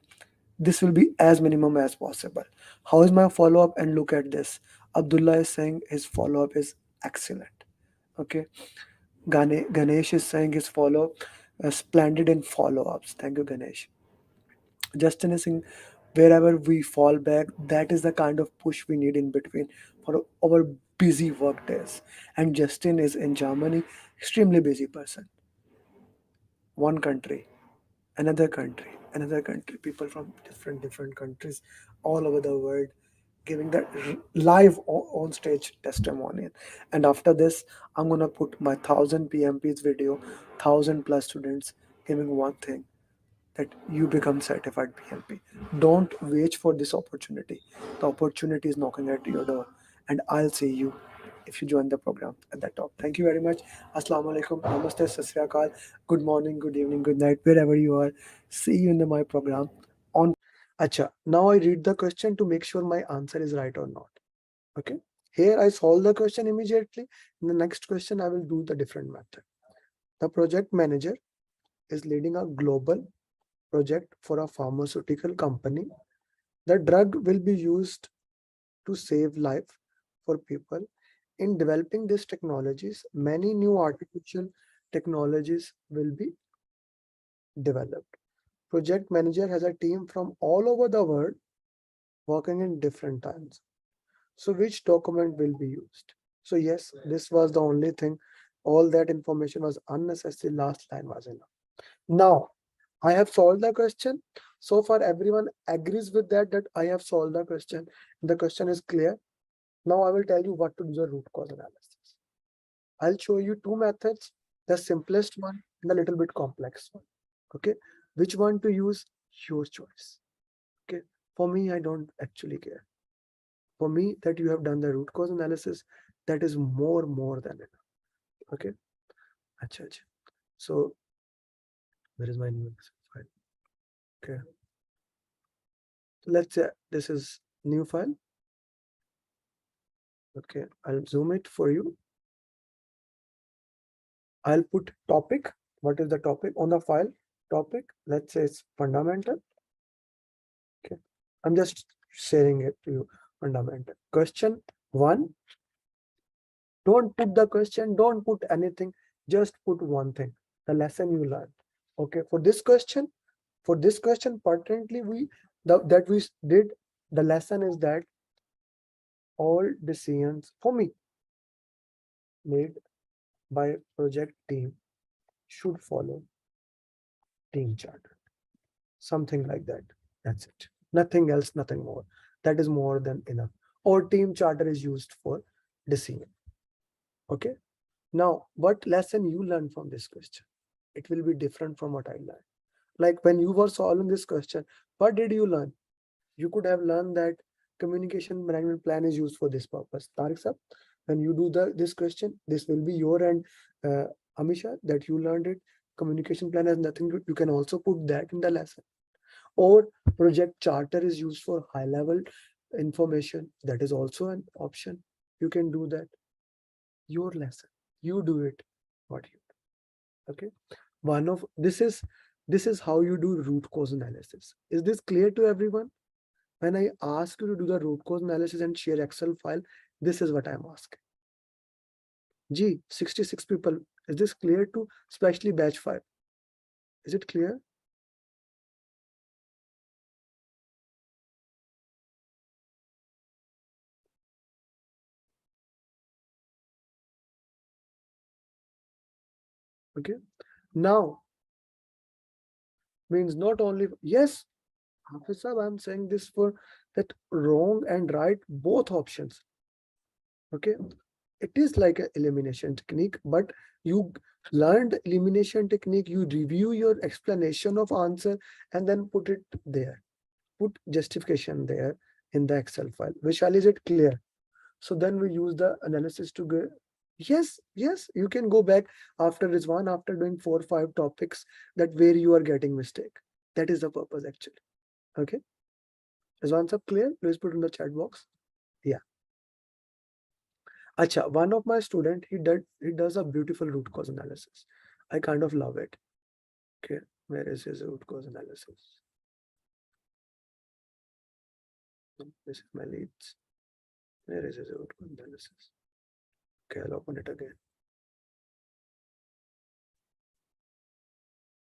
this will be as minimum as possible. How is my follow up? And look at this. Abdullah is saying his follow up is excellent. Okay. Ganesh is saying his follow up splendid in follow ups. Thank you, Ganesh. Justin is saying wherever we fall back, that is the kind of push we need in between for our busy work days. And Justin is in Germany, extremely busy person. One country, another country, people from different countries all over the world giving that live on stage testimonial. And after this, I'm gonna put my 1,000 PMPs video, 1,000 plus students giving one thing, that you become certified PMP. Don't wait for this opportunity. The opportunity is knocking at your door, and I'll see you if you join the program at the top. Thank you very much. Assalamu alaikum. Namaste, Sat Sri Akal. Good morning, good evening, good night, wherever you are. See you in my program on. Acha. Now I read the question to make sure my answer is right or not. Okay. Here I solve the question immediately. In the next question, I will do the different method. The project manager is leading a global project for a pharmaceutical company. The drug will be used to save life for people. In developing these technologies, many new artificial technologies will be developed. Project manager has a team from all over the world working in different times. So which document will be used? So yes, this was the only thing. All that information was unnecessary. Last line was enough. Now, I have solved the question. So far, everyone agrees with that I have solved the question. The question is clear. Now I will tell you what to do the root cause analysis. I'll show you 2 methods, the simplest one and the little bit complex one. Okay, which one to use? Your choice. Okay, for me, I don't actually care. For me, that you have done the root cause analysis, that is more than enough. Okay, Achha. So where is my new Excel file? Okay, so let's say this is new file. Okay, I'll zoom it for you. I'll put topic. What is the topic on the file? Topic, let's say it's fundamental. Okay, I'm just sharing it to you. Fundamental. Question 1. Don't put the question, don't put anything, just put one thing, the lesson you learned. Okay, for this question pertinently we did, the lesson is that all decisions for me made by project team should follow team charter, something like that. That's it, nothing else, nothing more. That is more than enough. Or team charter is used for decision. Okay, now what lesson you learned from this question? It will be different from what I learned. Like when you were solving this question, what did you learn? You could have learned that communication management plan is used for this purpose. Tariq sir, when you do this question, this will be your and Amisha, that you learned it. Communication plan has nothing to, you can also put that in the lesson. Or project charter is used for high level information. That is also an option. You can do that. Your lesson, you do it. What you do. Okay. One of this is how you do root cause analysis. Is this clear to everyone? When I ask you to do the root cause analysis and share Excel file, this is what I'm asking. G, 66 people. Is this clear to especially batch 5? Is it clear? Okay. Now, means not only, yes, Hafiz Sahab, I'm saying this for that wrong and right, both options. Okay. It is like an elimination technique, but you learned elimination technique, you review your explanation of answer and then put it there. Put justification there in the Excel file. Vishal, is it clear? So then we use the analysis to go. Yes, yes, you can go back after this one, after doing 4 or 5 topics that where you are getting mistake. That is the purpose actually. Okay. Is answer clear? Please put in the chat box. Yeah. Acha, one of my student, he does a beautiful root cause analysis. I kind of love it. Okay, where is his root cause analysis? This is my leads. Where is his root cause analysis? Okay, I'll open it again.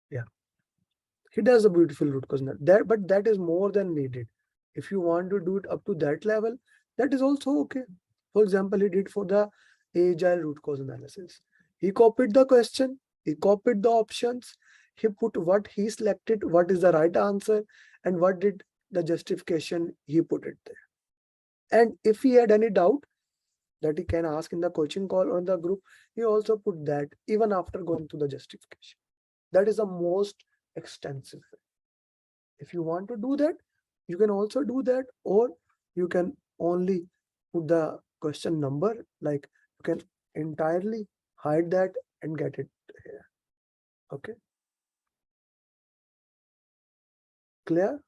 Yeah, he does a beautiful root cause analysis. But that is more than needed. If you want to do it up to that level, that is also okay. For example, he did for the agile root cause analysis. He copied the question, he copied the options, he put what he selected, what is the right answer, and what did the justification, he put it there. And if he had any doubt that he can ask in the coaching call or in the group, he also put that even after going to the justification. That is the most extensive way. If you want to do that, you can also do that, or you can only put the question number, like you can entirely hide that and get it here. Okay. Clear?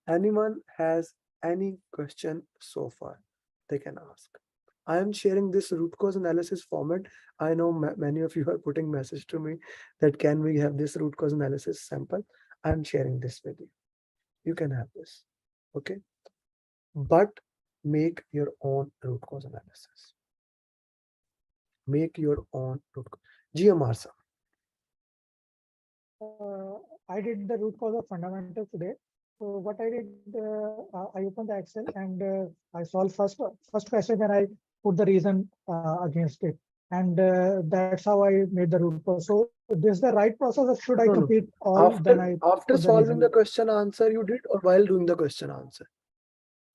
Anyone has any question so far, they can ask. I am sharing this root cause analysis format. I know many of you are putting message to me that can we have this root cause analysis sample. I'm sharing this with you. You can have this. Okay. But make your own root cause analysis. Make your own root cause. GMR sir. I did the root cause of fundamentals today. So what I did, I opened the Excel and I solved first question and I put the reason against it. And that's how I made the root cause. So this is the right process, or should I complete all? After solving the question answer you did, or while doing the question answer?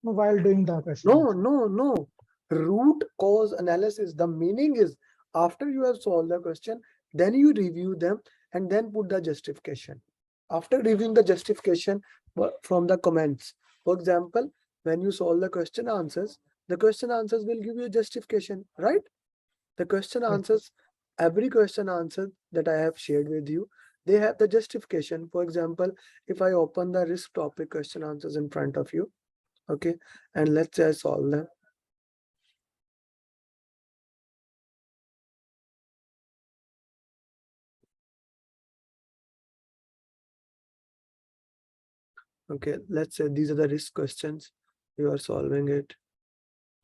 No, while doing the question. No. Root cause analysis. The meaning is after you have solved the question, then you review them and then put the justification. After reviewing the justification from the comments, for example, when you solve the question answers will give you a justification, right? The question answers, every question answer that I have shared with you, they have the justification. For example, if I open the risk topic question answers in front of you, okay, and let's say I solve them. Okay, let's say these are the risk questions. You are solving it.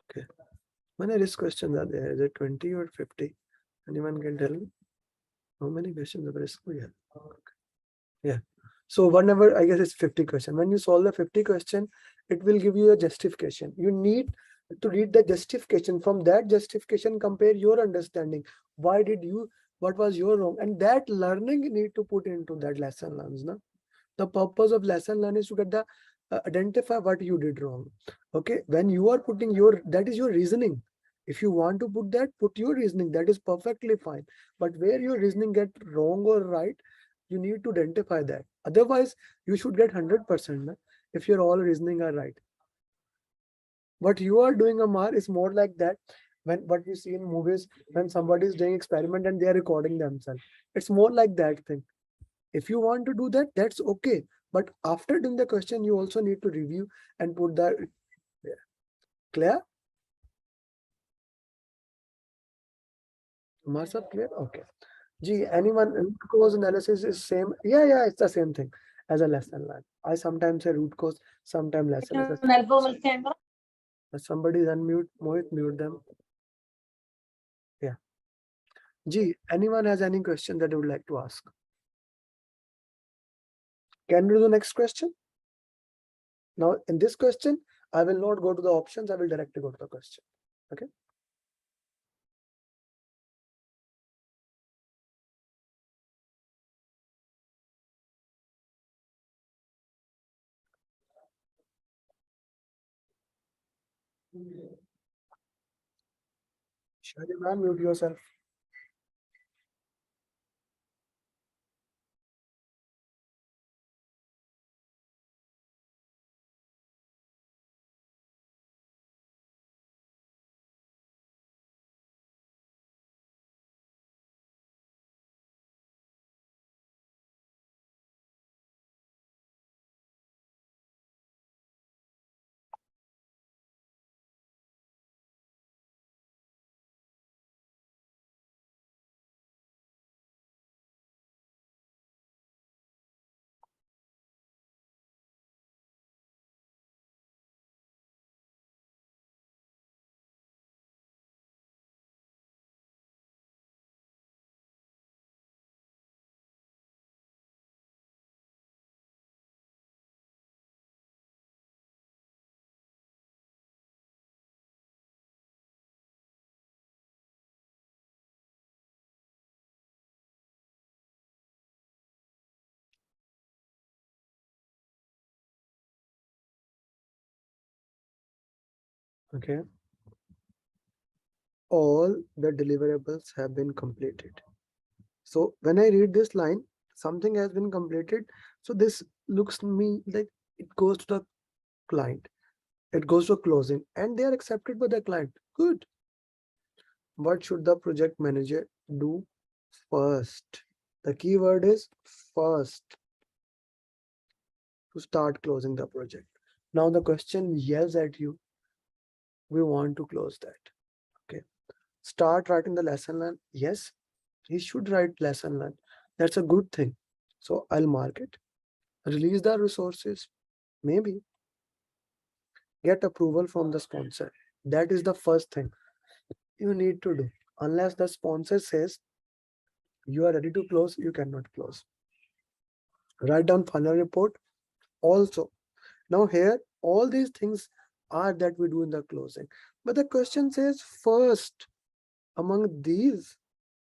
Okay. How many risk questions are there? Is it 20 or 50? Anyone can tell me? How many questions of risk we have? Okay. Yeah. So whenever, I guess it's 50 question. When you solve the 50 question, it will give you a justification. You need to read the justification. From that justification, compare your understanding. Why did you, what was your wrong? And that learning you need to put into that lesson learns. No? The purpose of lesson learn is to get the identify what you did wrong. Okay, when you are putting your, that is your reasoning. If you want to put that, put your reasoning, that is perfectly fine. But where your reasoning get wrong or right, you need to identify that. Otherwise you should get 100% if your all reasoning are right. What you are doing, Amar, is more like that. When what you see in movies, when somebody is doing experiment and they are recording themselves, it's more like that thing. If you want to do that, that's okay. But after doing the question, you also need to review and put that there. Clear? Marsa, clear? Okay. Gee, anyone, root cause analysis is same? Yeah, it's the same thing as a lesson learned. I sometimes say root cause, sometimes lesson. Somebody is unmute, Mohit, mute them. Yeah. G, anyone has any question that they would like to ask? Can we do the next question? Now, in this question, I will not go to the options. I will directly go to the question. Okay. Shadi ma'am, mute yourself. Okay. All the deliverables have been completed. So when I read this line, something has been completed. So this looks to me like it goes to the client. It goes to closing and they are accepted by the client. Good. What should the project manager do first? The keyword is first, to start closing the project. Now the question yells at you, we want to close that. Okay. Start writing the lesson learned. Yes, he should write lesson learned. That's a good thing. So I'll mark it. Release the resources. Maybe get approval from the sponsor. That is the first thing you need to do. Unless the sponsor says you are ready to close, you cannot close. Write down final report also. Now here, all these things are that we do in the closing. But the question says first, among these,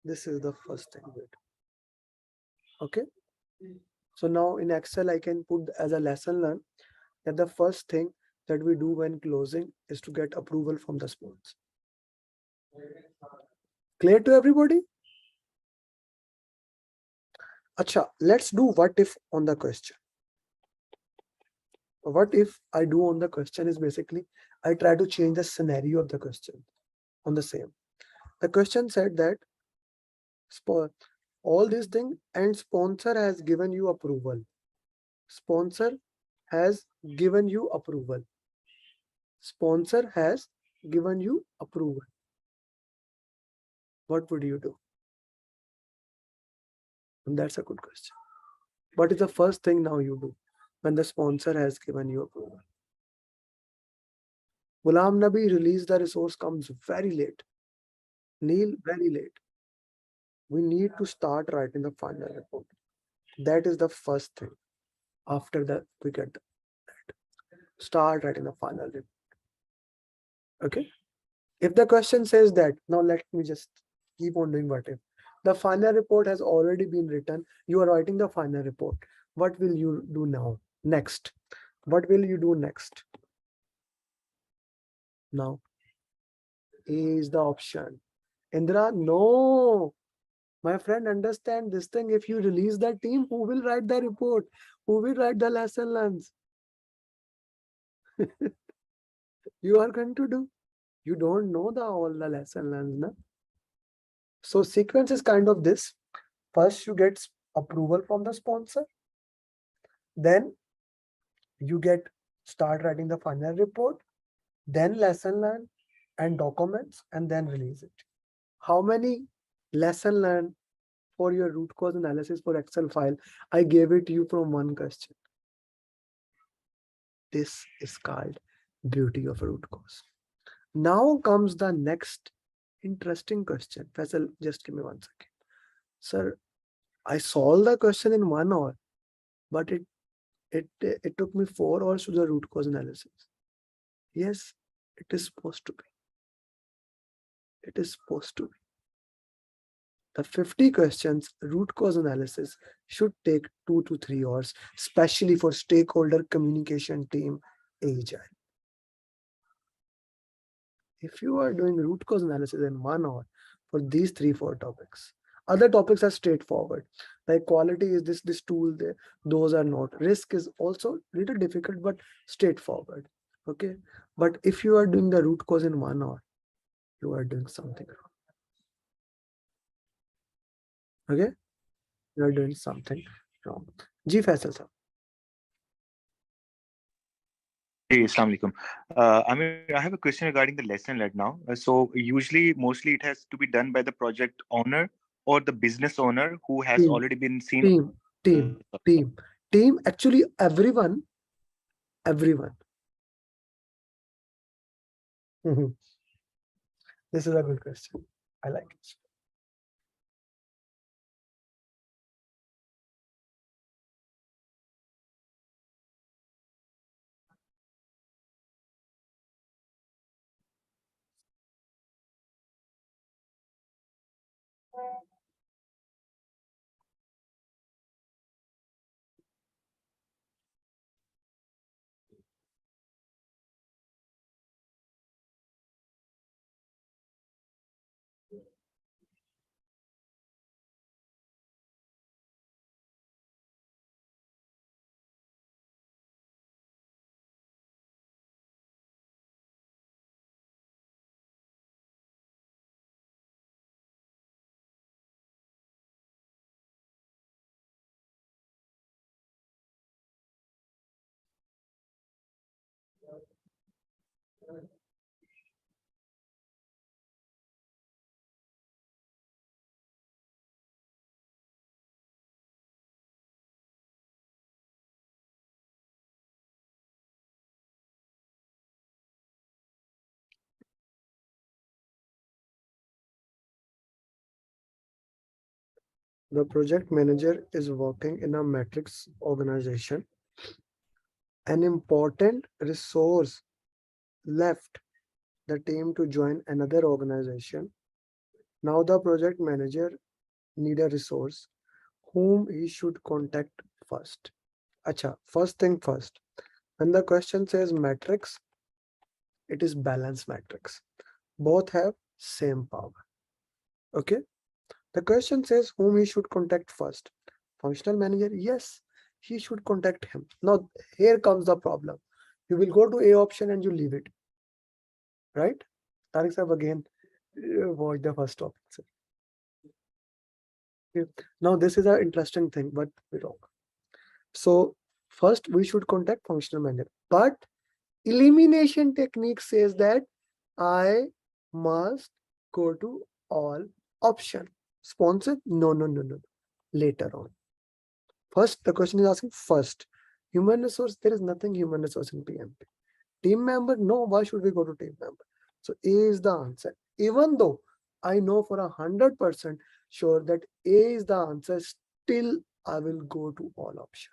this is the first thing we do. Okay. So now in Excel, I can put as a lesson learned that the first thing that we do when closing is to get approval from the sponsor. Clear to everybody? Acha, let's do what if on the question. What if I do on the question is basically I try to change the scenario of the question on the same. The question said that all these things and sponsor has given you approval. Sponsor has given you approval. Sponsor has given you approval. What would you do? And that's a good question. What is the first thing now you do when the sponsor has given you approval? Ghulam Nabi release the resource comes very late. Neil, very late. We need to start writing the final report. That is the first thing. After that, we get that. Start writing the final report. Okay. If the question says that, now let me just keep on doing what if. The final report has already been written. You are writing the final report. What will you do now? Next. What will you do next? Now, A is the option. Indra, no. My friend, understand this thing. If you release the team, who will write the report? Who will write the lesson learns? You are going to do. You don't know all the lesson learns, na? So sequence is kind of this. First, you get approval from the sponsor. Then you start writing the final report. Then lesson learned and documents, and then release it. How many lesson learned for your root cause analysis for Excel file? I gave it to you from one question. This is called beauty of root cause. Now comes the next interesting question. Faisal, just give me 1 second. Sir, I solved the question in 1 hour, but it took me 4 hours to do the root cause analysis. Yes, it is supposed to be. It is supposed to be. The 50 questions root cause analysis should take 2 to 3 hours, especially for stakeholder communication team agile. If you are doing root cause analysis in 1 hour for these 3-4 topics, other topics are straightforward. Like quality is this tool there, those are not. Risk is also little difficult but straightforward. Okay, but if you are doing the root cause in 1 hour, you are doing something wrong. Okay, you are doing something wrong. Ji Faisal sir. Hey, Assalamu alaikum. I have a question regarding the lesson right now. So mostly it has to be done by the project owner or the business owner who has already been seen. Team. Actually, everyone. This is a good question. I like it. The project manager is working in a matrix organization. An important resource left the team to join another organization. Now the project manager need a resource whom he should contact first. Acha, first thing first. When the question says matrix, it is balance matrix. Both have same power. Okay. The question says whom he should contact first. Functional manager, yes, he should contact him. Now, here comes the problem. You will go to A option and you leave it. Right? Tariq sir, again, watch the first topic. Okay. Now, this is an interesting thing, but we wrong. So, first we should contact functional manager. But elimination technique says that I must go to all option. Sponsor? No. Later on. First, the question is asking first. Human resource, there is nothing human resource in PMP. Team member? No, why should we go to team member? So A is the answer. Even though I know for 100% sure that A is the answer, still I will go to all option.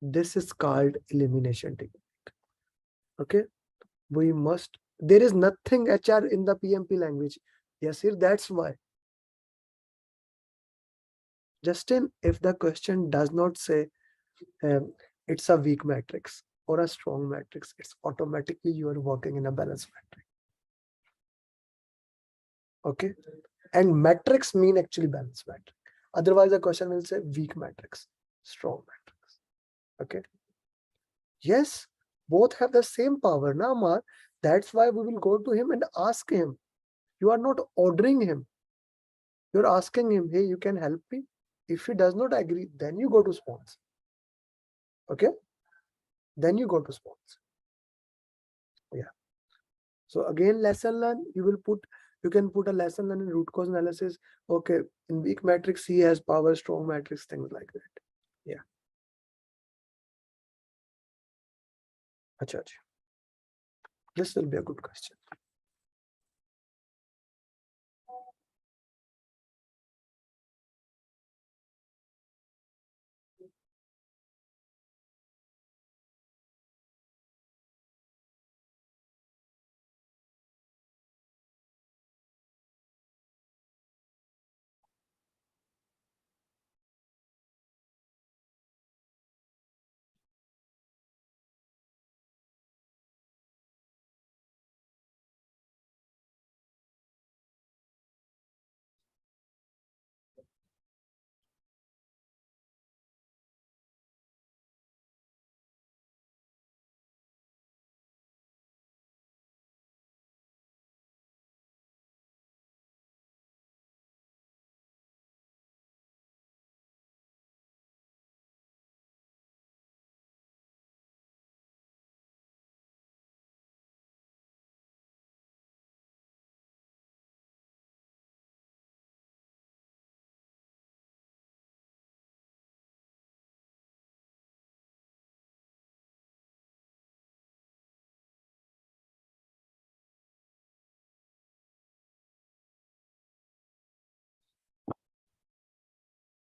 This is called elimination technique. Okay. We must, there is nothing HR in the PMP language. Yes, sir, that's why. Justin, if the question does not say it's a weak matrix or a strong matrix, it's automatically you are working in a balanced matrix. Okay. And matrix mean actually balanced matrix. Otherwise, the question will say weak matrix, strong matrix. Okay. Yes, both have the same power, na Amar. That's why we will go to him and ask him. You are not ordering him. You're asking him, hey, you can help me. If he does not agree, then you go to sponsor. Okay. Then you go to sponsor. Yeah. So again, lesson learn, you can put a lesson learn in root cause analysis. Okay, in weak matrix, he has power, strong matrix, things like that. Yeah. Acha. This will be a good question.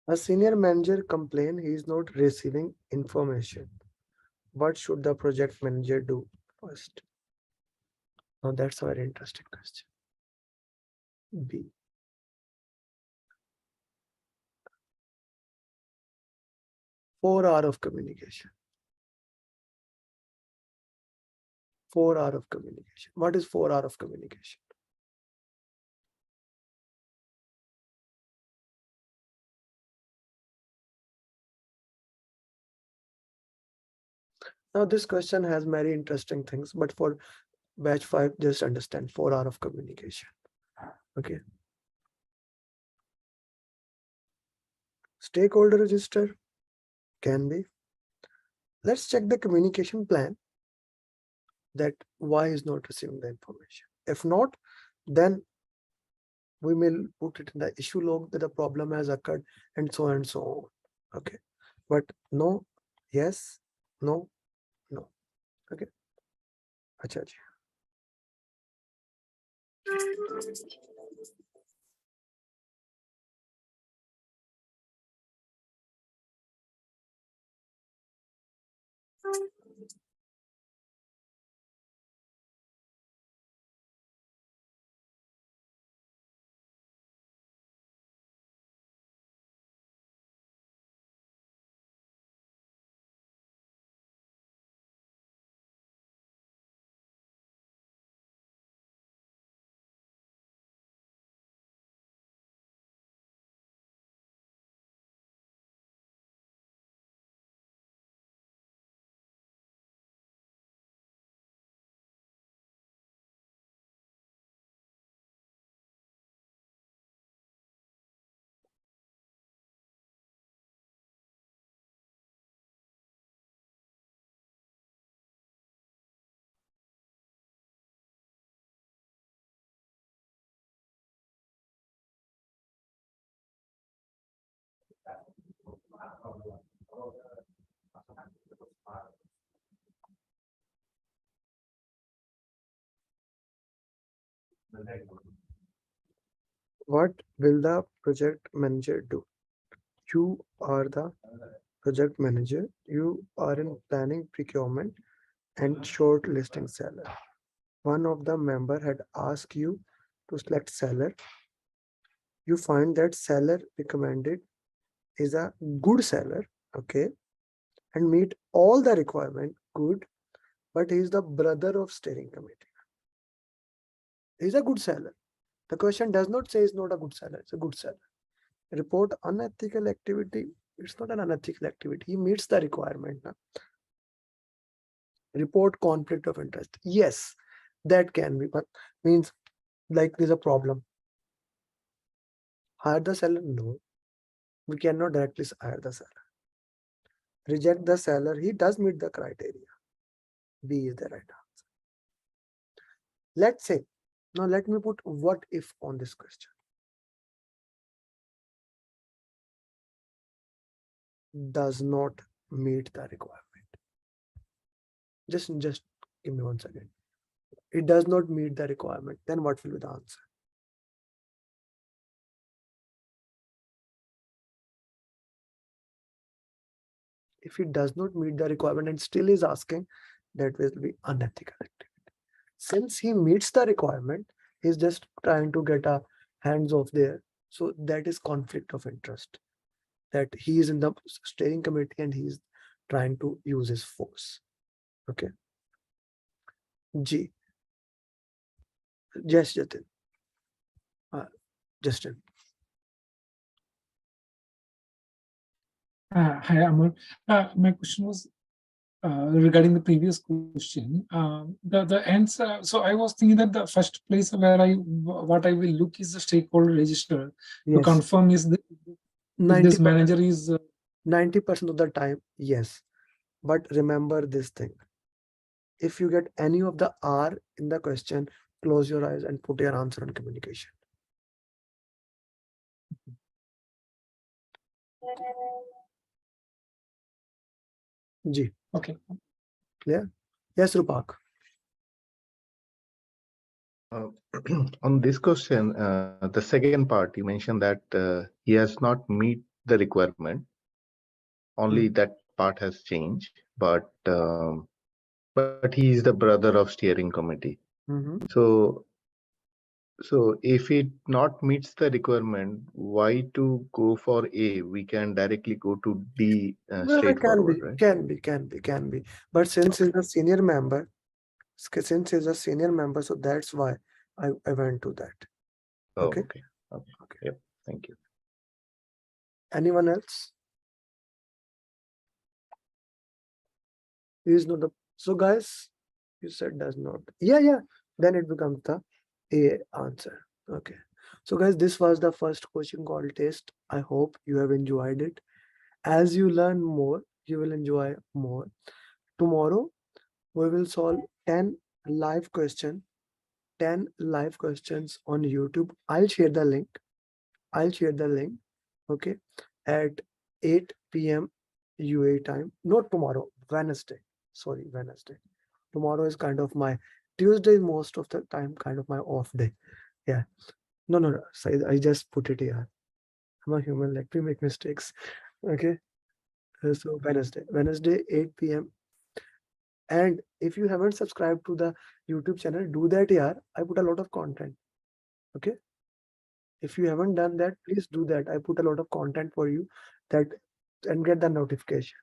A senior manager complain he is not receiving information. What should the project manager do first? Now that's a very interesting question. B. 4 hours of communication. 4 hours of communication. What is 4 hours of communication? Now this question has many interesting things, but for batch 5, just understand 4 hours of communication. Okay. Stakeholder register can be. Let's check the communication plan, that why is not receiving the information. If not, then we will put it in the issue log that the problem has occurred and so on and so on. Okay. But no, yes, no, no. Okay. Acha ji. What will the project manager do? You are the project manager. You are in planning, procurement, and shortlisting seller. One of the member had asked you to select seller. You find that seller recommended is a good seller, okay, and meet all the requirement, good, but he is the brother of steering committee. He's a good seller. The question does not say he's not a good seller, it's a good seller. Report unethical activity, it's not an unethical activity, he meets the requirement. Na? Report conflict of interest, yes, that can be, but means like there's a problem. Hire the seller? No, we cannot directly hire the seller. Reject the seller, he does meet the criteria. B is the right answer. Let's say, now let me put what if on this question. Does not meet the requirement. Just give me 1 second. It does not meet the requirement. Then what will be the answer? If it does not meet the requirement and still is asking, that will be unethical activity. Since he meets the requirement, he's just trying to get a hands off there. So that is conflict of interest. That he is in the steering committee and he's trying to use his force. Okay. G. Yes, Jatin. Justin. Hi, Amar. My question was regarding the previous question. The answer. So I was thinking that the first place where what I will look is the stakeholder register to confirm is if this manager is 90% of the time, yes. But remember this thing. If you get any of the R in the question, close your eyes and put your answer on communication. G. Okay. Clear? Yes, Rupak. On this question, the second part, you mentioned that he has not meet the requirement. Only that part has changed, but he is the brother of steering committee. So if it not meets the requirement, why to go for A? We can directly go to D Well, it straightforward, right? can be. But since he's a senior member, so that's why I went to that. Oh, Okay. okay. Yep. Thank you. Anyone else? Is not the so guys, you said does not. Yeah. Then it becomes the A answer. Okay. So guys, this was the first coaching call test. I hope you have enjoyed it. As you learn more, you will enjoy more. Tomorrow we will solve 10 live question 10 live questions on YouTube. I'll share the link. Okay, at 8 p.m. UA time. Not tomorrow, Wednesday. Sorry, Wednesday. Tomorrow is kind of my Tuesday, most of the time, kind of my off day. Yeah. No. So I just put it here. I'm a human, let me make mistakes. Okay. So Wednesday, 8 p.m. And if you haven't subscribed to the YouTube channel, do that here. I put a lot of content. Okay. If you haven't done that, please do that. I put a lot of content for you that and get the notification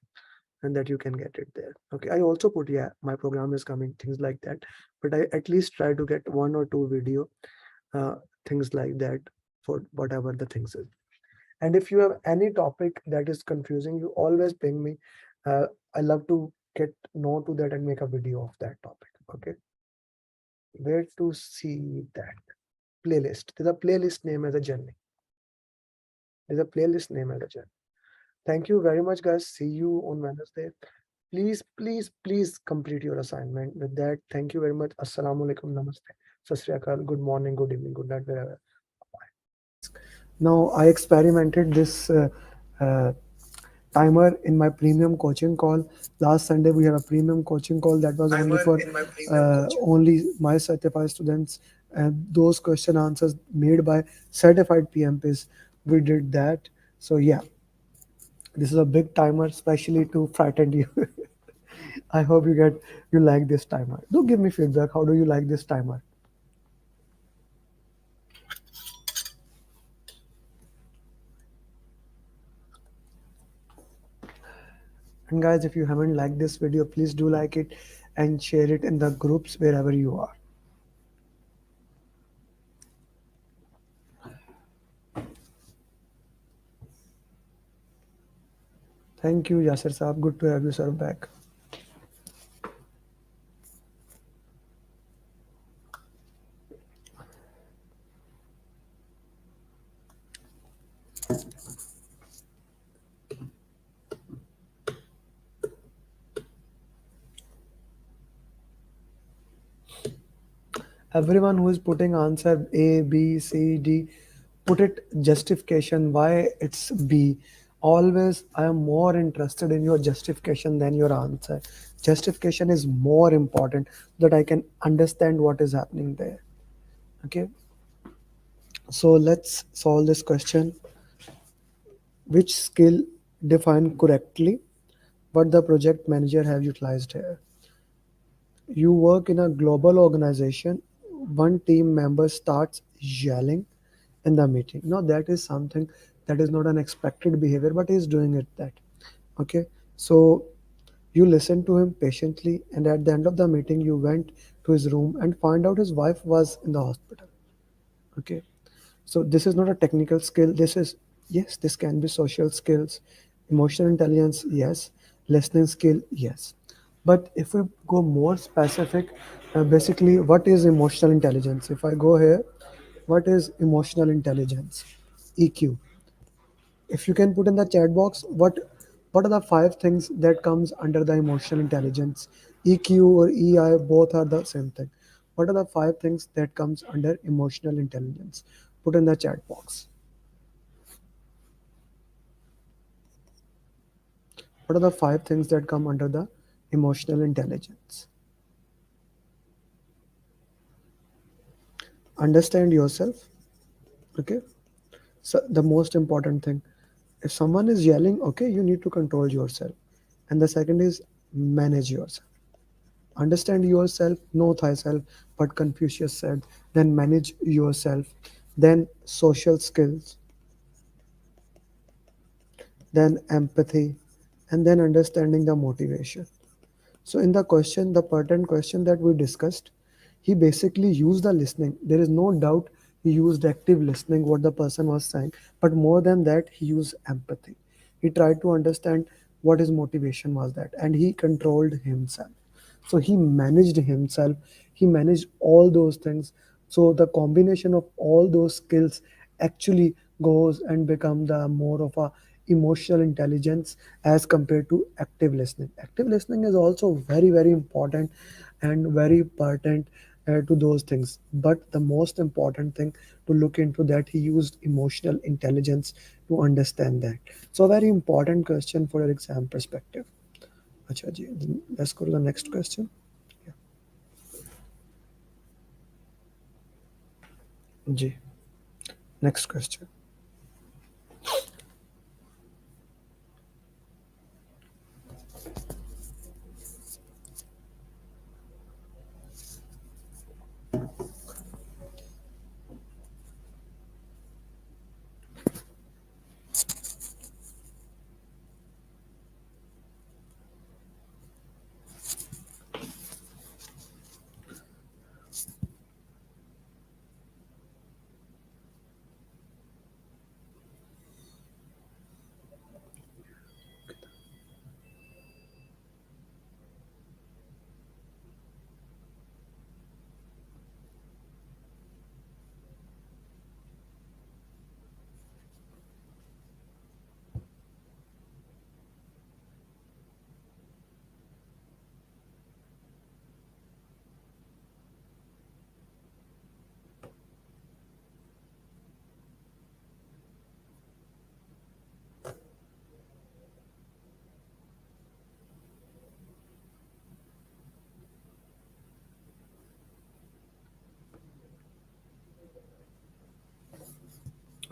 and that you can get it there. Okay. I also put, yeah, my program is coming, things like that. But I at least try to get 1 or 2 video, things like that for whatever the things is. And if you have any topic that is confusing, you always ping me. I love to get know to that and make a video of that topic. Okay. Where to see that playlist? There's a playlist name as a journey. Thank you very much, guys. See you on Wednesday. Please complete your assignment. With that, thank you very much. Assalamu alaikum, namaste, sat sri akal, good morning, good evening, good night, wherever. Now I experimented this timer in my premium coaching call. Last Sunday we had a premium coaching call that was only for only my certified students, and those question answers made by certified PMPs. We did that. So yeah, this is a big timer, especially to frighten you. I hope you like this timer. Do give me feedback. How do you like this timer? And guys, if you haven't liked this video, please do like it and share it in the groups wherever you are. Thank you, Yasser Saab. Good to have you, sir, back. Everyone who is putting answer A, B, C, D, put it justification why it's B. Always, I am more interested in your justification than your answer. Justification is more important so that I can understand what is happening there. Okay. So let's solve this question. Which skill define correctly what the project manager have utilized here? You work in a global organization, one team member starts yelling in the meeting. Now that is something that is not an expected behavior, but he's doing it that. Okay. So you listen to him patiently, and at the end of the meeting, you went to his room and find out his wife was in the hospital. Okay. So this is not a technical skill. Yes, this can be social skills, emotional intelligence, yes, listening skill, yes. But if we go more specific, basically, what is emotional intelligence? If I go here, what is emotional intelligence? EQ. If you can put in the chat box, what are the 5 things that comes under the emotional intelligence? EQ or EI, both are the same thing. What are the 5 things that comes under emotional intelligence? Put in the chat box. What are the 5 things that come under the emotional intelligence? Understand yourself. Okay. So the most important thing, If someone is yelling, okay, you need to control yourself. And the second is manage yourself. Understand yourself, know thyself, but Confucius said. Then manage yourself. Then social skills, then empathy, and then understanding the motivation. So in the question, the pattern question that we discussed, he basically used the listening. There is no doubt he used active listening, what the person was saying. But more than that, he used empathy. He tried to understand what his motivation was that, and he controlled himself. So he managed himself. He managed all those things. So the combination of all those skills actually goes and become the more of a emotional intelligence as compared to active listening. Active listening is also very important and very pertinent to those things. But the most important thing to look into that he used emotional intelligence to understand that. So a very important question for your exam perspective. Acha ji, let's go to the next question. Ji, next question.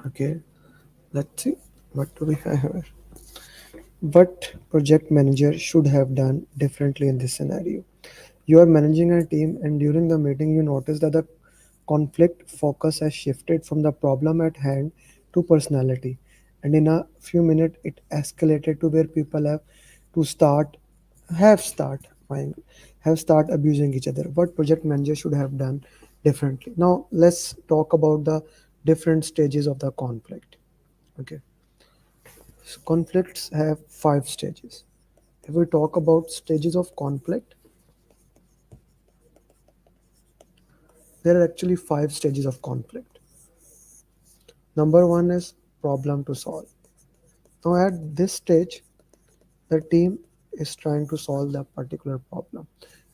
Okay, let's see what do we have here. What project manager should have done differently in this scenario? You are managing a team, and during the meeting, you notice that the conflict focus has shifted from the problem at hand to personality. And in a few minutes, it escalated to where people to start, have start, fine, have start abusing each other. What project manager should have done differently? Now, let's talk about the different stages of the conflict. Okay. So conflicts have 5 stages. If we talk about stages of conflict, there are actually 5 stages of conflict. Number one is problem to solve. Now, at this stage, the team is trying to solve that particular problem.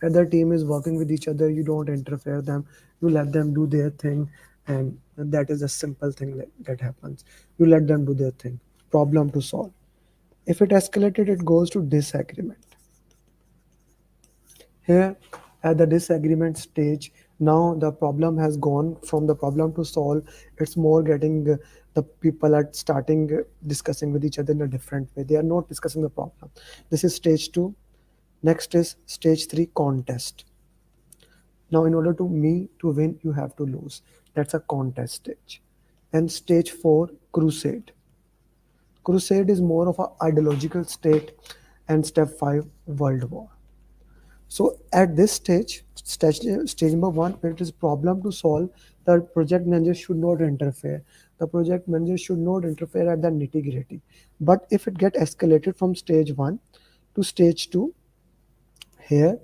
And the team is working with each other, you don't interfere them, you let them do their thing, and that is a simple thing that happens. You let them do their thing. Problem to solve. If it escalated, it goes to disagreement. Here, at the disagreement stage, now the problem has gone from the problem to solve. It's more getting the people are starting discussing with each other in a different way. They are not discussing the problem. This is stage two. Next is stage three, contest. Now, in order to me to win, you have to lose. That's a contest stage. And stage four, crusade. Crusade is more of a ideological state. And step five, world war. So at this stage number one, where it is problem to solve, the project manager should not interfere. The project manager should not interfere at the nitty gritty. But if it get escalated from stage one to stage two, here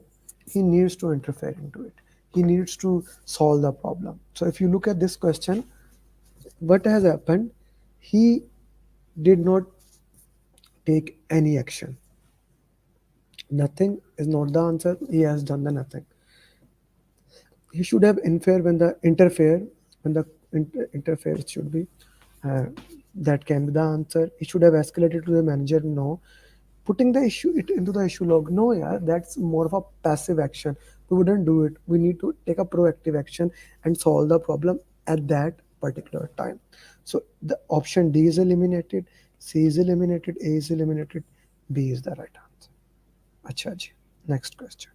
he needs to interfere into it. He needs to solve the problem. So if you look at this question, what has happened? He did not take any action. Nothing is not the answer. He has done the nothing. He should have interfere when the interfere should be uh, that can be the answer. He should have escalated to the manager. No, putting the issue it into the issue log. No, yeah, that's more of a passive action. We wouldn't do it. We need to take a proactive action and solve the problem at that particular time. So the option D is eliminated. C is eliminated, A is eliminated, B is the right answer. Acha ji. Next question.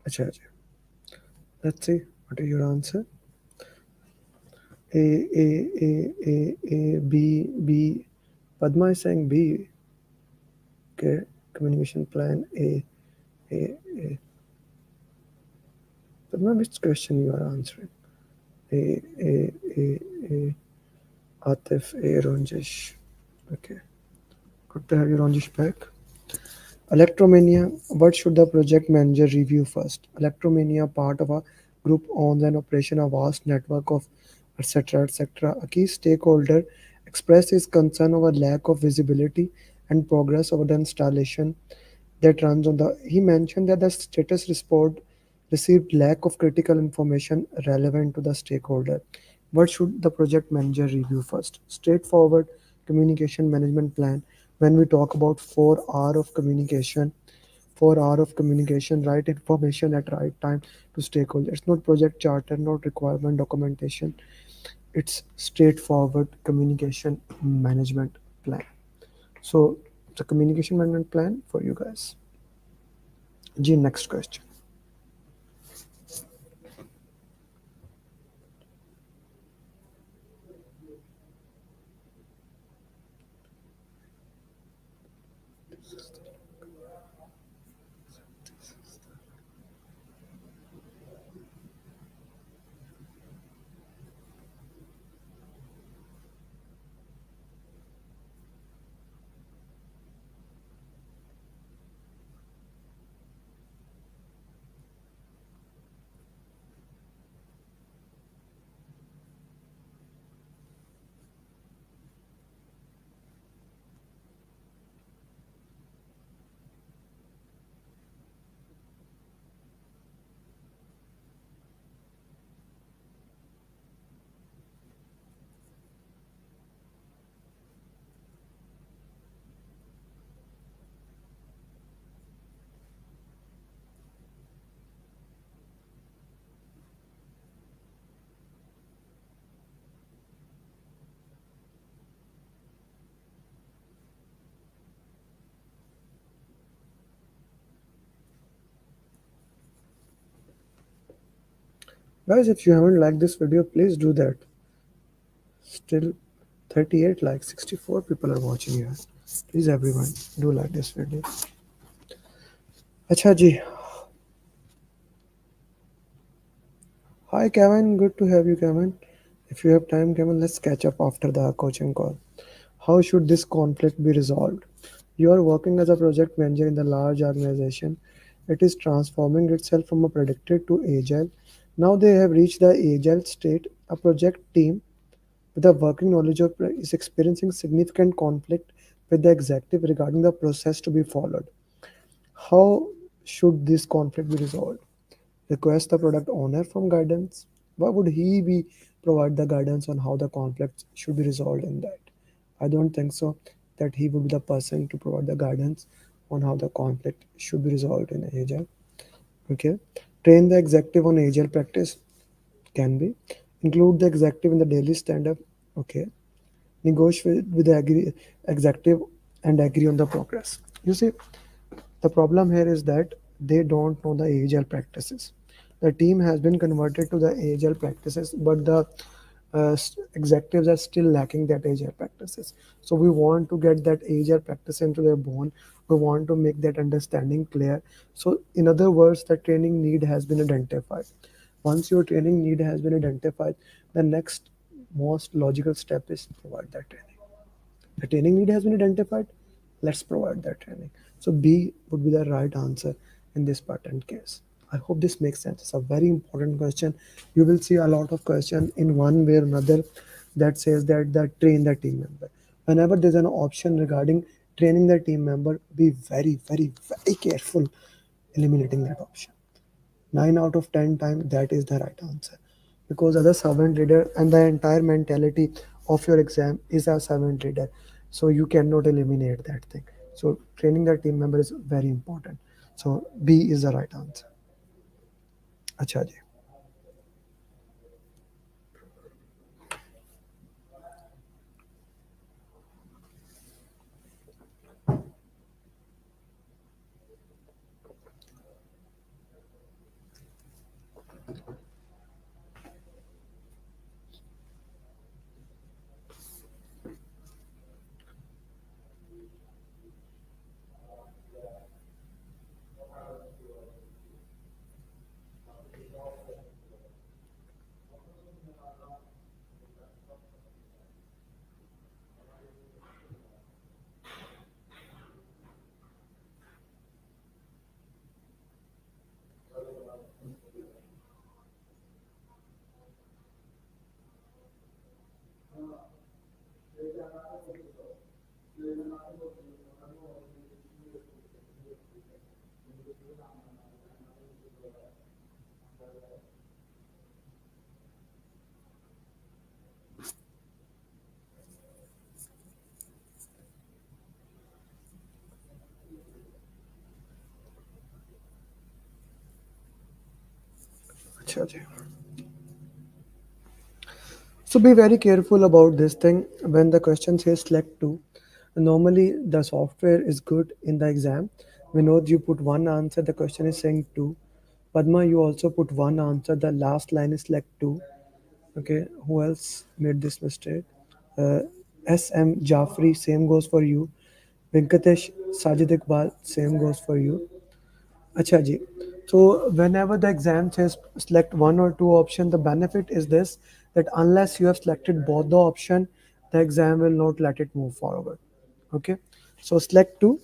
Acha ji. Let's see. What is your answer? B. Padma is saying B. Okay. Communication plan A. Padma, which question you are answering? A. Atif A. Ronjesh. Okay. Good to have you, Ronjesh, back. Electromania. What should the project manager review first? Electromania, part of a group, owns and operation a vast network of etc. A key stakeholder expressed his concern over lack of visibility and progress over the installation that runs on the. He mentioned that the status report received lack of critical information relevant to the stakeholder. What should the project manager review first? Straightforward communication management plan. When we talk about 4 hour of communication, 4 hour of communication, right information at right time to stakeholders. It's not project charter, not requirement documentation. It's straightforward communication management plan. So the communication management plan for you guys. G, next question. Guys, if you haven't liked this video, please do that. Still 38 likes, 64 people are watching here. Please everyone, do like this video. Acha ji. Hi Kevin, good to have you, Kevin. If you have time, Kevin, let's catch up after the coaching call. How should this conflict be resolved? You are working as a project manager in the large organization. It is transforming itself from a predicted to agile. Now they have reached the agile state. A project team with a working knowledge of is experiencing significant conflict with the executive regarding the process to be followed. How should this conflict be resolved? Request the product owner from guidance. Why would he be provide the guidance on how the conflicts should be resolved in that? I don't think so that he would be the person to provide the guidance on how the conflict should be resolved in agile. Okay. Train the executive on agile practice. Can be. Include the executive in the daily stand-up. Okay. Negotiate with the executive and agree on the progress. You see, the problem here is that they don't know the agile practices. The team has been converted to the agile practices, but the executives are still lacking that agile practices. So we want to get that agile practice into their bone. We want to make that understanding clear. So in other words, the training need has been identified. Once your training need has been identified, the next most logical step is provide that training. The training need has been identified. Let's provide that training. So B would be the right answer in this patent case. I hope this makes sense. It's a very important question. You will see a lot of question in one way or another that says that train the team member. Whenever there's an option regarding training the team member, be very, very, very careful eliminating that option. 9 out of 10 times that is the right answer, because other servant leader and the entire mentality of your exam is a servant leader, so you cannot eliminate that thing. So training the team member is very important. So B is the right answer. Acha ji. Acha ji. So be very careful about this thing when the question says select two. Normally the software is good in the exam. We know you put one answer, the question is saying two. Padma, you also put one answer, the last line is select two. Okay, who else made this mistake? Uh, SM Jaffrey, same goes for you. Venkatesh Sajid Iqbal, same goes for you. Acha ji. So whenever the exam says select one or two option, the benefit is this, that unless you have selected both the option, the exam will not let it move forward. Okay. So select two.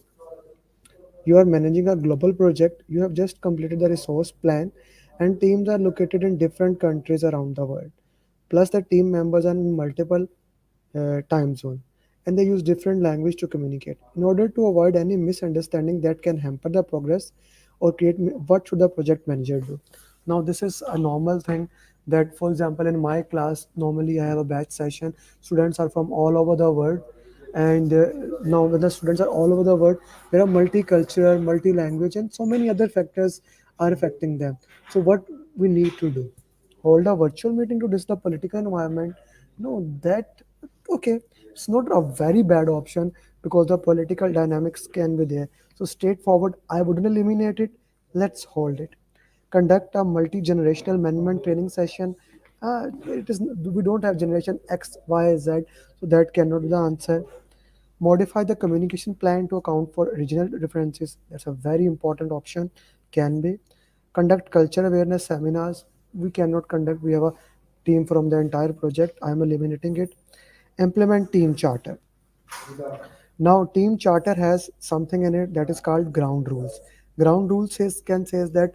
You are managing a global project. You have just completed the resource plan, and teams are located in different countries around the world. Plus, the team members are in multiple time zone, and they use different language to communicate. In order to avoid any misunderstanding that can hamper the progress or create, what should the project manager do? Now, this is a normal thing that, for example, in my class, normally I have a batch session. Students are from all over the world, and now when the students are all over the world, there are multicultural, multi-language, and so many other factors are affecting them. So, what we need to do? Hold a virtual meeting to discuss the political environment? No, that okay, it's not a very bad option because the political dynamics can be there. So straightforward, I wouldn't eliminate it. Let's hold it. Conduct a multi-generational management training session. It is, we don't have generation X, Y, Z, so that cannot be the answer. Modify the communication plan to account for regional differences. That's a very important option. Can be. Conduct culture awareness seminars. We cannot conduct. We have a team from the entire project. I am eliminating it. Implement team charter. Now, team charter has something in it that is called ground rules. Ground rules can says that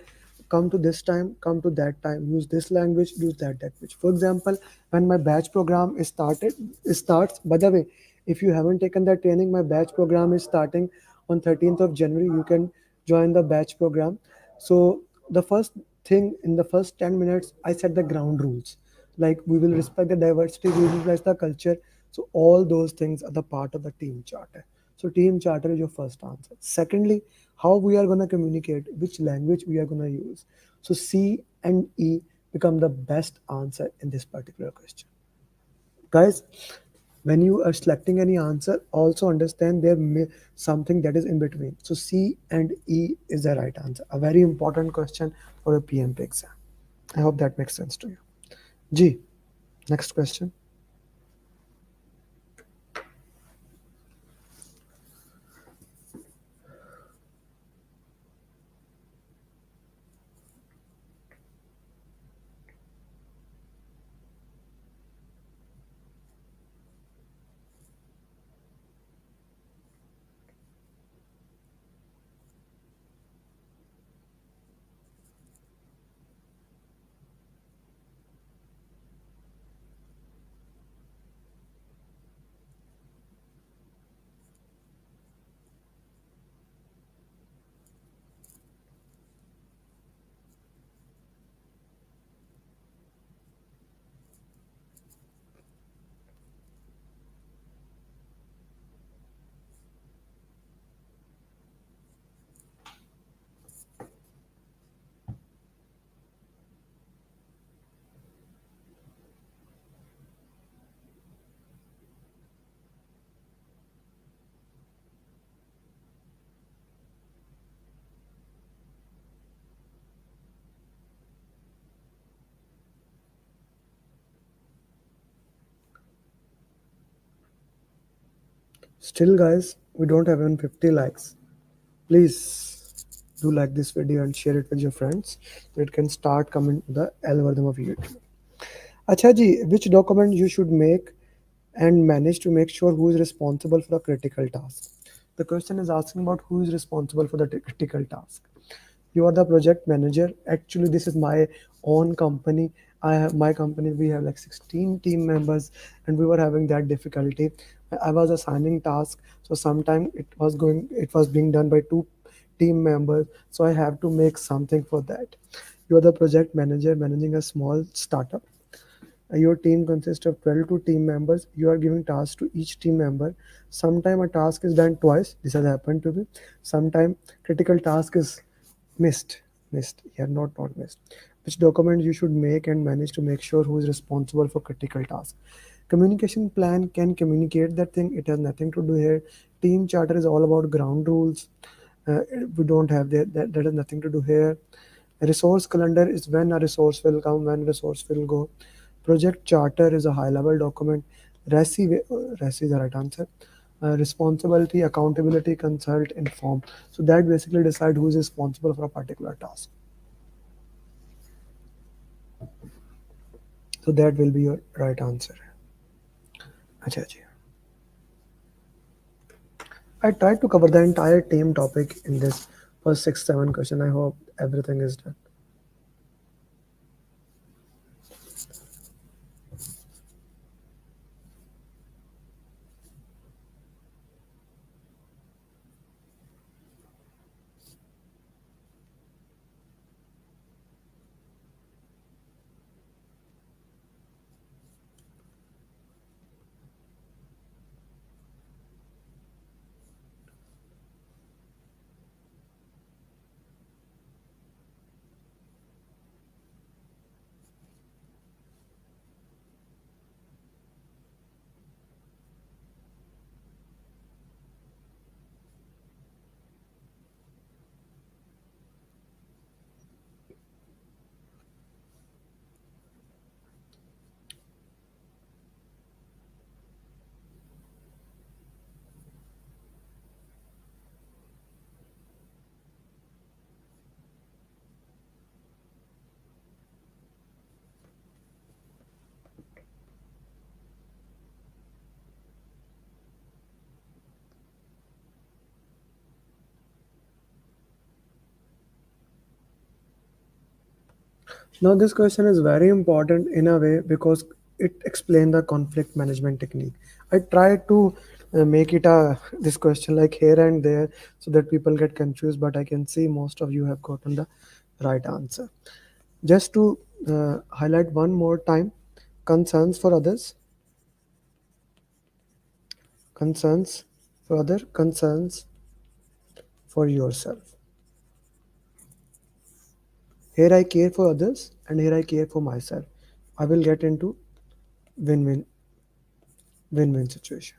come to this time, come to that time, use this language, use that language. For example, when my batch program is started, it starts. By the way, if you haven't taken that training, my batch program is starting on 13th of January. You can join the batch program. So the first thing in the first 10 minutes, I set the ground rules. Like we will respect the diversity, we will respect the culture. So all those things are the part of the team charter. So team charter is your first answer. Secondly, how we are going to communicate, which language we are going to use. So C and E become the best answer in this particular question. Guys, when you are selecting any answer, also understand there may something that is in between. So C and E is the right answer. A very important question for a PMP exam. I hope that makes sense to you. G, next question. Still, guys, we don't have even 50 likes. Please do like this video and share it with your friends so it can start coming to the algorithm of YouTube. Acha ji, which document you should make and manage to make sure who is responsible for a critical task? The question is asking about who is responsible for the critical task. You are the project manager. Actually, this is my own company. I have my company, we have like 16 team members, and we were having that difficulty. I was assigning task, so sometime it was being done by two team members, so I have to make something for that. You are the project manager managing a small startup. Your team consists of 12 to team members. You are giving tasks to each team member. Sometime a task is done twice. This has happened to me. Sometime critical task is missed. Yeah, not missed. Which document you should make and manage to make sure who is responsible for critical task. Communication plan can communicate that thing. It has nothing to do here. Team charter is all about ground rules. We don't have that has nothing to do here. A resource calendar is when a resource will come, when resource will go. Project charter is a high-level document. RESI is the right answer. Responsibility, accountability, consult, inform. So that basically decide who is responsible for a particular task. So that will be your right answer. Acha ji. I tried to cover the entire team topic in this first 6-7 question. I hope everything is done. Now, this question is very important in a way because it explains the conflict management technique. I try to make it this question like here and there so that people get confused, but I can see most of you have gotten the right answer. Just to highlight one more time, concerns for others, concerns for other, concerns for yourself. Here I care for others, and here I care for myself, I will get into win-win win-win situation.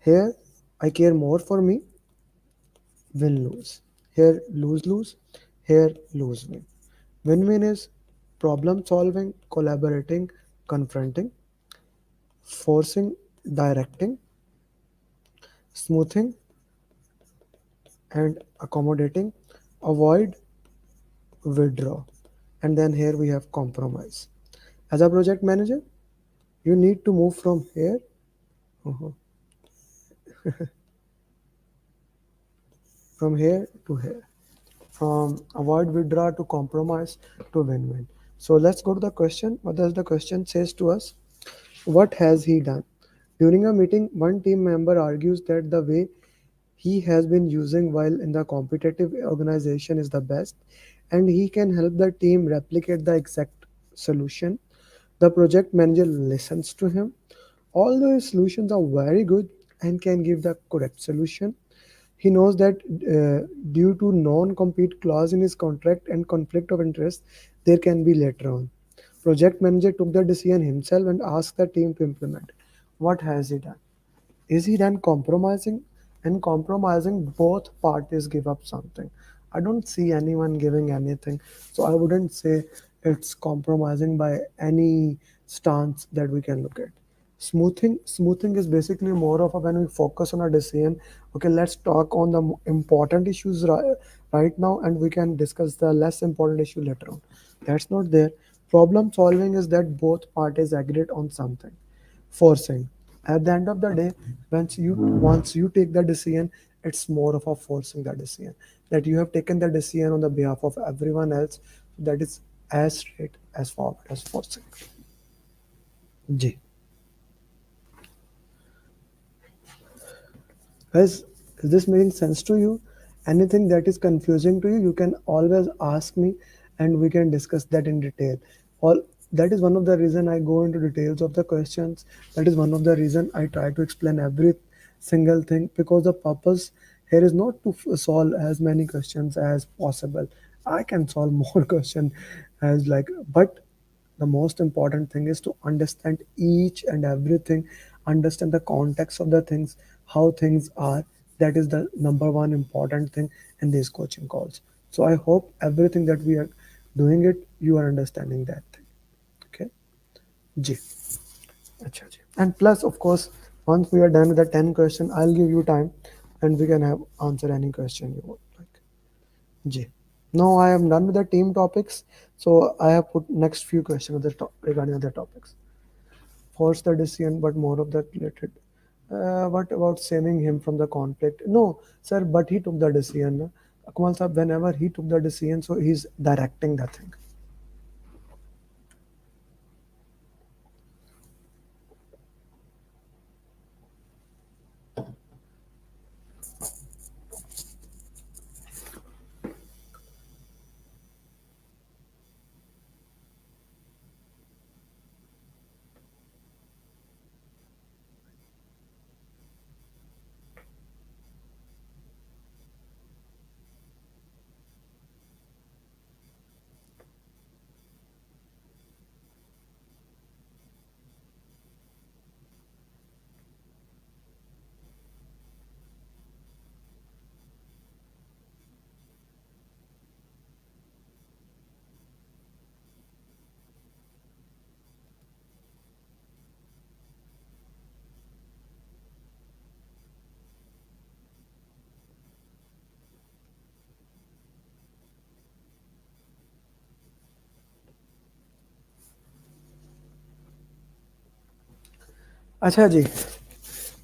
Here I care more for me, win-lose. Here lose-lose, here lose-win. Win-win is problem solving, collaborating, confronting, forcing, directing, smoothing, and accommodating, avoid, withdraw. And then here we have compromise. As a project manager, you need to move from here uh-huh, from here to here, from avoid withdraw to compromise to win-win. So let's go to the question. What does the question says to us? What has he done? During a meeting, one team member argues that the way he has been using while in the competitive organization is the best, and he can help the team replicate the exact solution. The project manager listens to him. Although his solutions are very good and can give the correct solution, he knows that due to non-compete clause in his contract and conflict of interest, there can be later on. Project manager took the decision himself and asked the team to implement. What has he done? Is he then compromising? And compromising, both parties give up something. I don't see anyone giving anything. So I wouldn't say it's compromising by any stance that we can look at. Smoothing is basically more of a when we focus on a decision. Okay, let's talk on the important issues right now, and we can discuss the less important issue later on. That's not there. Problem solving is that both parties agreed on something. Forcing, at the end of the day, once you take the decision, it's more of a forcing the decision, that you have taken the decision on the behalf of everyone else. That is as straight as forward as forcing. G. Guys, is this making sense to you? Anything that is confusing to you, you can always ask me and we can discuss that in detail. All that is one of the reason I go into details of the questions. That is one of the reason I try to explain every single thing, because the purpose here is not to solve as many questions as possible. I can solve more question as like, but the most important thing is to understand each and everything, understand the context of the things, how things are. That is the number one important thing in these coaching calls. So I hope everything that we are doing it, you are understanding that thing. Okay. Ji. Acha ji. And plus, of course, once we are done with the 10 question, I'll give you time and we can have answer any question you want. Like, ji. Now I am done with the team topics. So I have put next few questions regarding other topics. Force the decision, but more of that related. What about saving him from the conflict? No, sir, but he took the decision. Na? Akmal sir, whenever he took the decision, so he's directing the thing. Acha ji.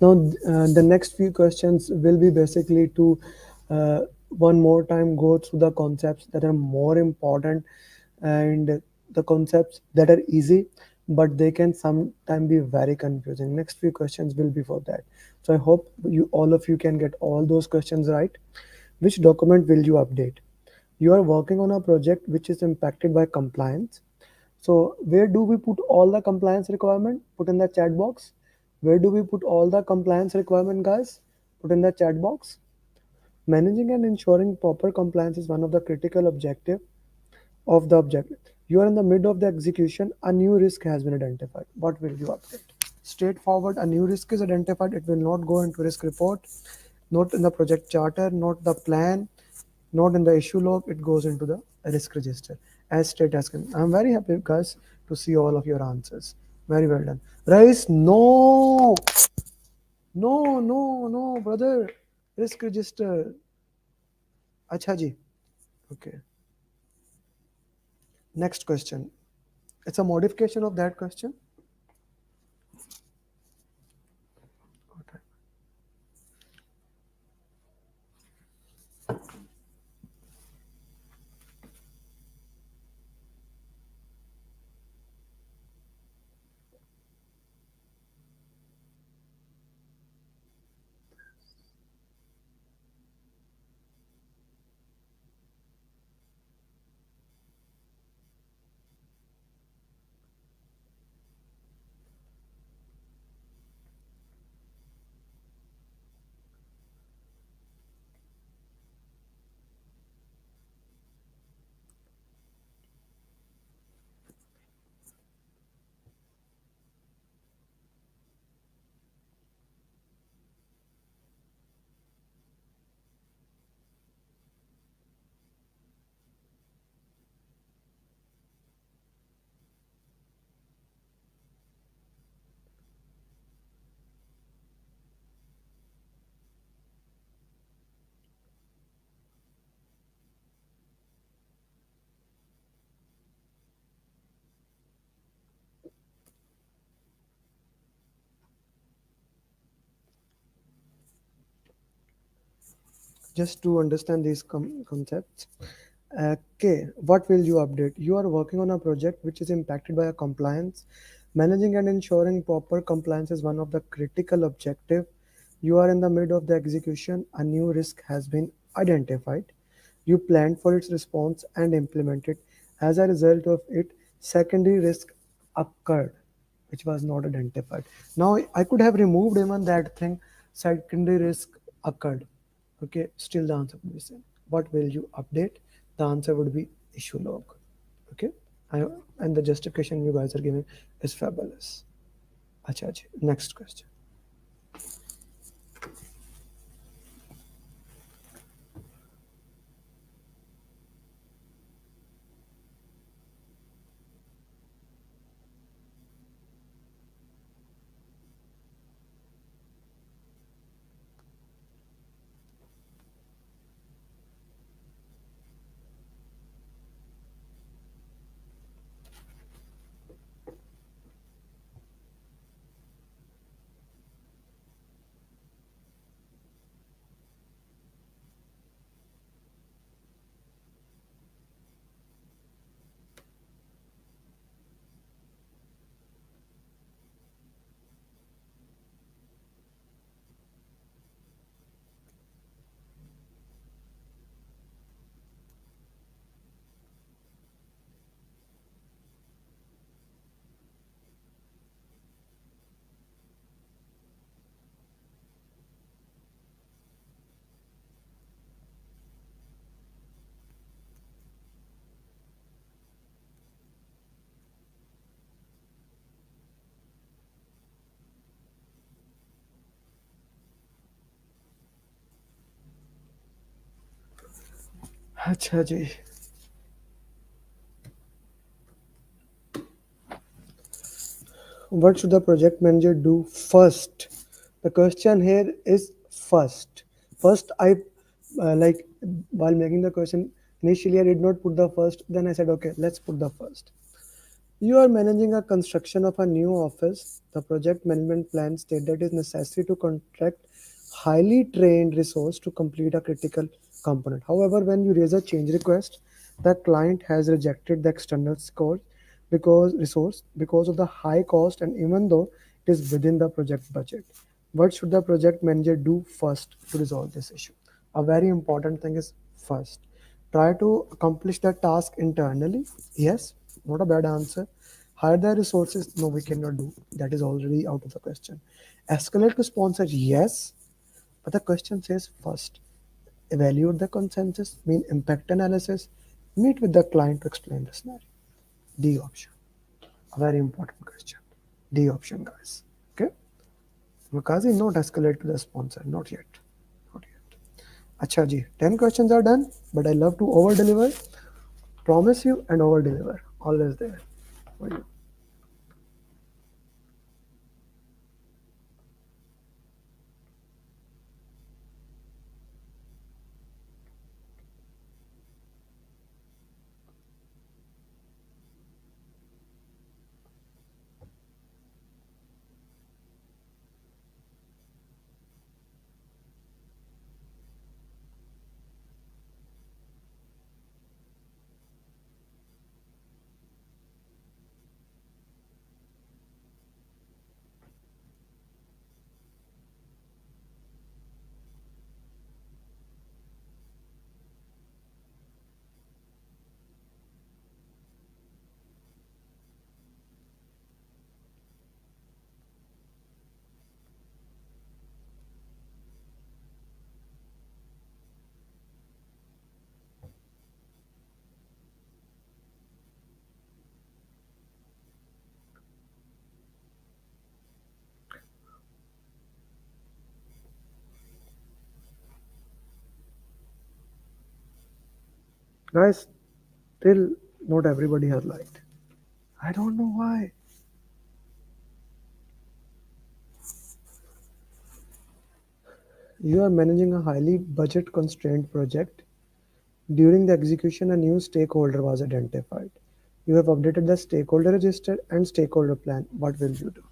Now, the next few questions will be basically to one more time go through the concepts that are more important and the concepts that are easy, but they can sometimes be very confusing. Next few questions will be for that. So I hope you all of you can get all those questions right. Which document will you update? You are working on a project which is impacted by compliance. So where do we put all the compliance requirement? Put in the chat box. Where do we put all the compliance requirement, guys? Put in the chat box. Managing and ensuring proper compliance is one of the critical objective of the objective. You are in the mid of the execution. A new risk has been identified. What will you update? Straightforward, a new risk is identified. It will not go into risk report, not in the project charter, not the plan, not in the issue log. It goes into the risk register as straight as can. I'm very happy, guys, to see all of your answers. Very well done. Rais, no, no, brother. Risk register. Acha ji. Okay. Next question. It's a modification of that question. Okay. Just to understand these concepts. Okay, what will you update? You are working on a project which is impacted by a compliance. Managing and ensuring proper compliance is one of the critical objective. You are in the mid of the execution. A new risk has been identified. You planned for its response and implemented. As a result of it, secondary risk occurred, which was not identified. Now I could have removed even that thing, secondary risk occurred. Okay, still the answer would be same. What will you update? The answer would be issue log. Okay, and the justification you guys are giving is fabulous. Acha ji, next question. Acha ji. What should the project manager do first? The question here is first. First, I like while making the question initially, I did not put the first. Then I said, okay, let's put the first. You are managing a construction of a new office. The project management plan states that it is necessary to contract highly trained resource to complete a critical component. However, when you raise a change request, the client has rejected the external score because of the high cost and even though it is within the project budget. What should the project manager do first to resolve this issue? A very important thing is first. Try to accomplish the task internally. Yes, not a bad answer. Hire the resources. No, we cannot do. That is already out of the question. Escalate to sponsor. Yes, but the question says first. Evaluate the consensus, mean impact analysis. Meet with the client to explain the scenario. D option. A very important question. D option, guys. Okay. Makazi, not escalate to the sponsor. Not yet. Not yet. Acha ji, 10 questions are done, but I love to over deliver. Promise you and over deliver. Always there for you. Guys, still not everybody has liked. I don't know why. You are managing a highly budget constrained project. During the execution, a new stakeholder was identified. You have updated the stakeholder register and stakeholder plan. What will you do?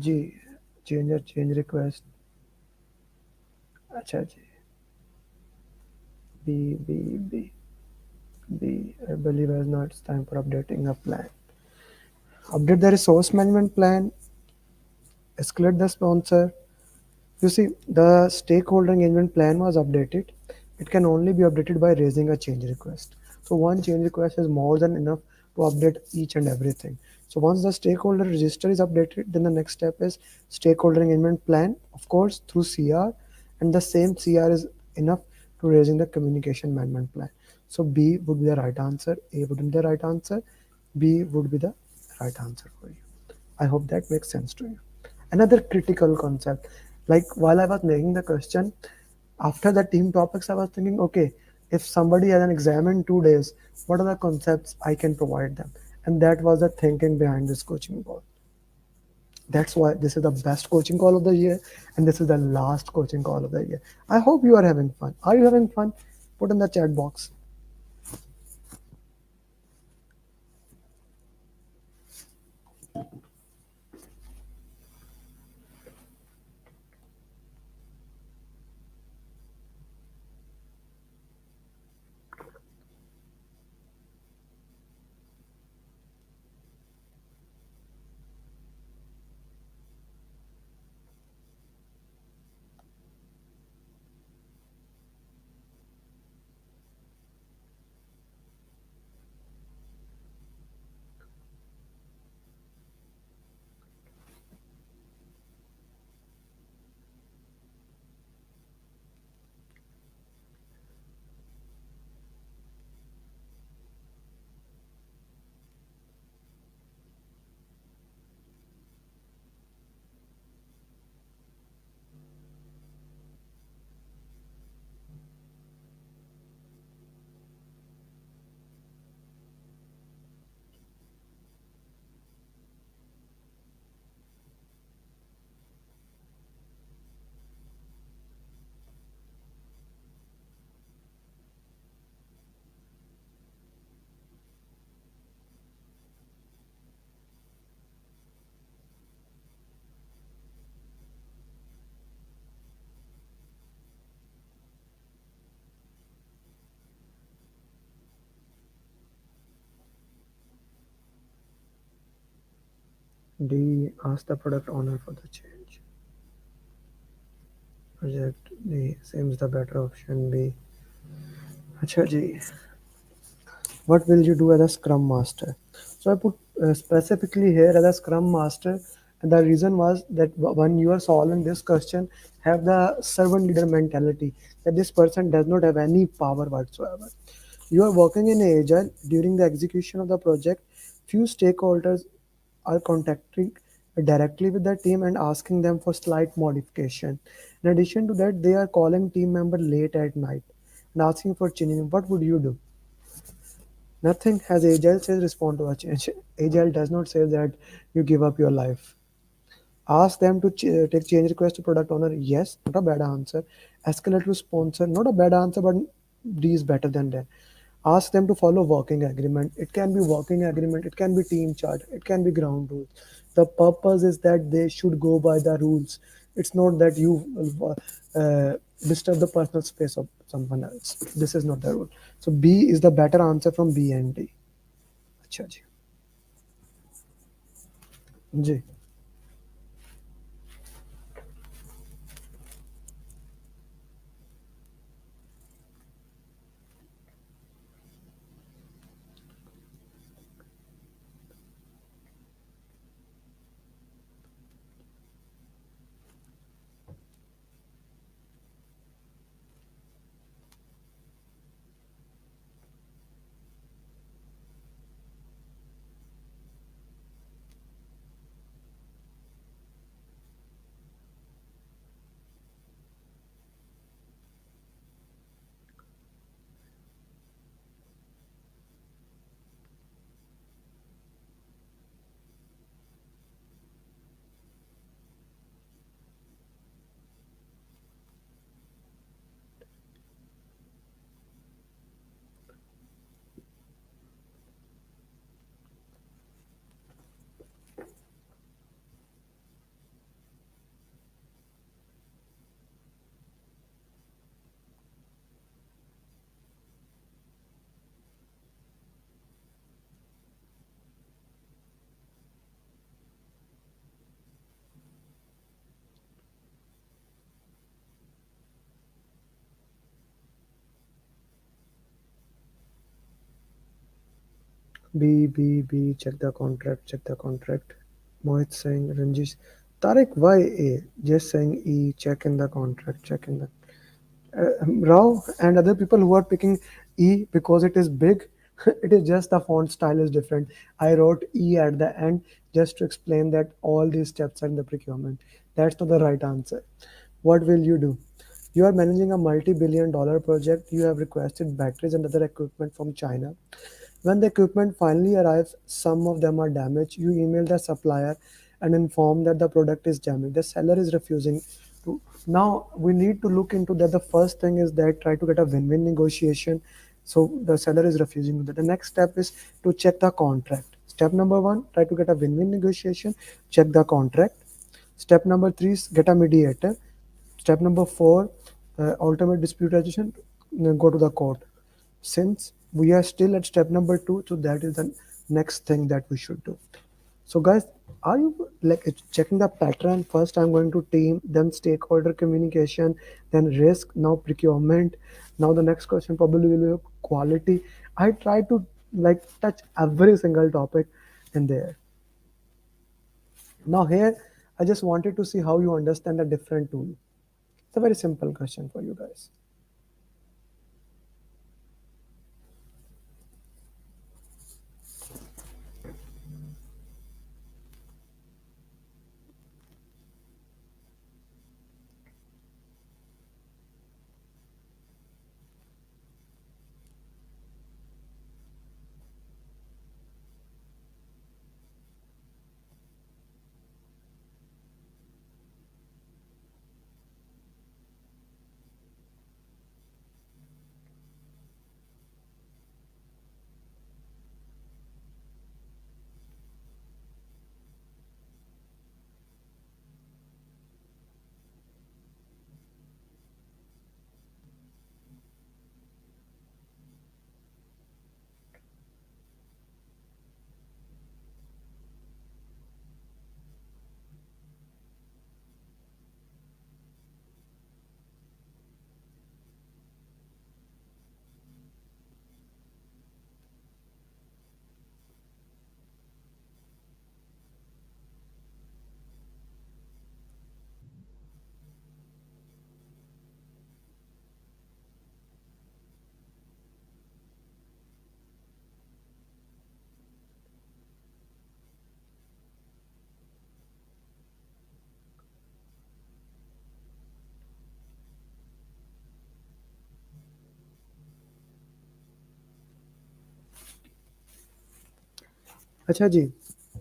G. Change request. Acha ji. B. I believe it's not time for updating a plan. Update the resource management plan. Escalate the sponsor. You see, the stakeholder engagement plan was updated. It can only be updated by raising a change request. So one change request is more than enough to update each and everything. So once the stakeholder register is updated, then the next step is stakeholder engagement plan, of course, through CR, and the same CR is enough to raising the communication management plan. So B would be the right answer, A would be the right answer, B would be the right answer for you. I hope that makes sense to you. Another critical concept, like while I was making the question, after the team topics, I was thinking, okay, if somebody has an exam in 2 days, what are the concepts I can provide them? And that was the thinking behind this coaching call. That's why this is the best coaching call of the year, and this is the last coaching call of the year. I hope you are having fun. Are you having fun? Put in the chat box. D, ask the product owner for the change. Project D seems the better option. B. Acha ji. What will you do as a scrum master? So I put specifically here as a scrum master, and the reason was that when you are solving this question, have the servant leader mentality, that this person does not have any power whatsoever. You are working in agile. During the execution of the project, Few stakeholders are contacting directly with the team and asking them for slight modification. In addition to that, they are calling team member late at night and asking for changing. What would you do? Nothing. As Agile says, respond to a change. Agile does not say that you give up your life. Ask them to take change request to product owner. Yes, not a bad answer. Escalate to sponsor. Not a bad answer, but D is better than that. Ask them to follow working agreement. It can be working agreement. It can be team chart. It can be ground rules. The purpose is that they should go by the rules. It's not that you disturb the personal space of someone else. This is not the rule. So B is the better answer from B and D. अच्छा जी जी B, check the contract, check the contract. Mohit saying, Ranjish. Tariq, why A? Just saying E, check in the contract, check in the. Rao and other people who are picking E because it is big, it is just the font style is different. I wrote E at the end just to explain that all these steps are in the procurement. That's not the right answer. What will you do? You are managing a multi-billion-dollar project. You have requested batteries and other equipment from China. When the equipment finally arrives, some of them are damaged. You email the supplier and inform that the product is damaged. The seller is refusing to. Now we need to look into that. The first thing is that try to get a win-win negotiation. So the seller is refusing that. The next step is to check the contract. Step number one, try to get a win-win negotiation. Check the contract. Step number three is get a mediator. Step number four, ultimate dispute resolution, go to the court. Since we are still at step number two, so that is the next thing that we should do. So guys, are you like checking the pattern? First, I'm going to team, then stakeholder communication, then risk, now procurement. Now the next question probably will be quality. I try to like touch every single topic in there. Now here, I just wanted to see how you understand the different tool. It's a very simple question for you guys. Acha ji,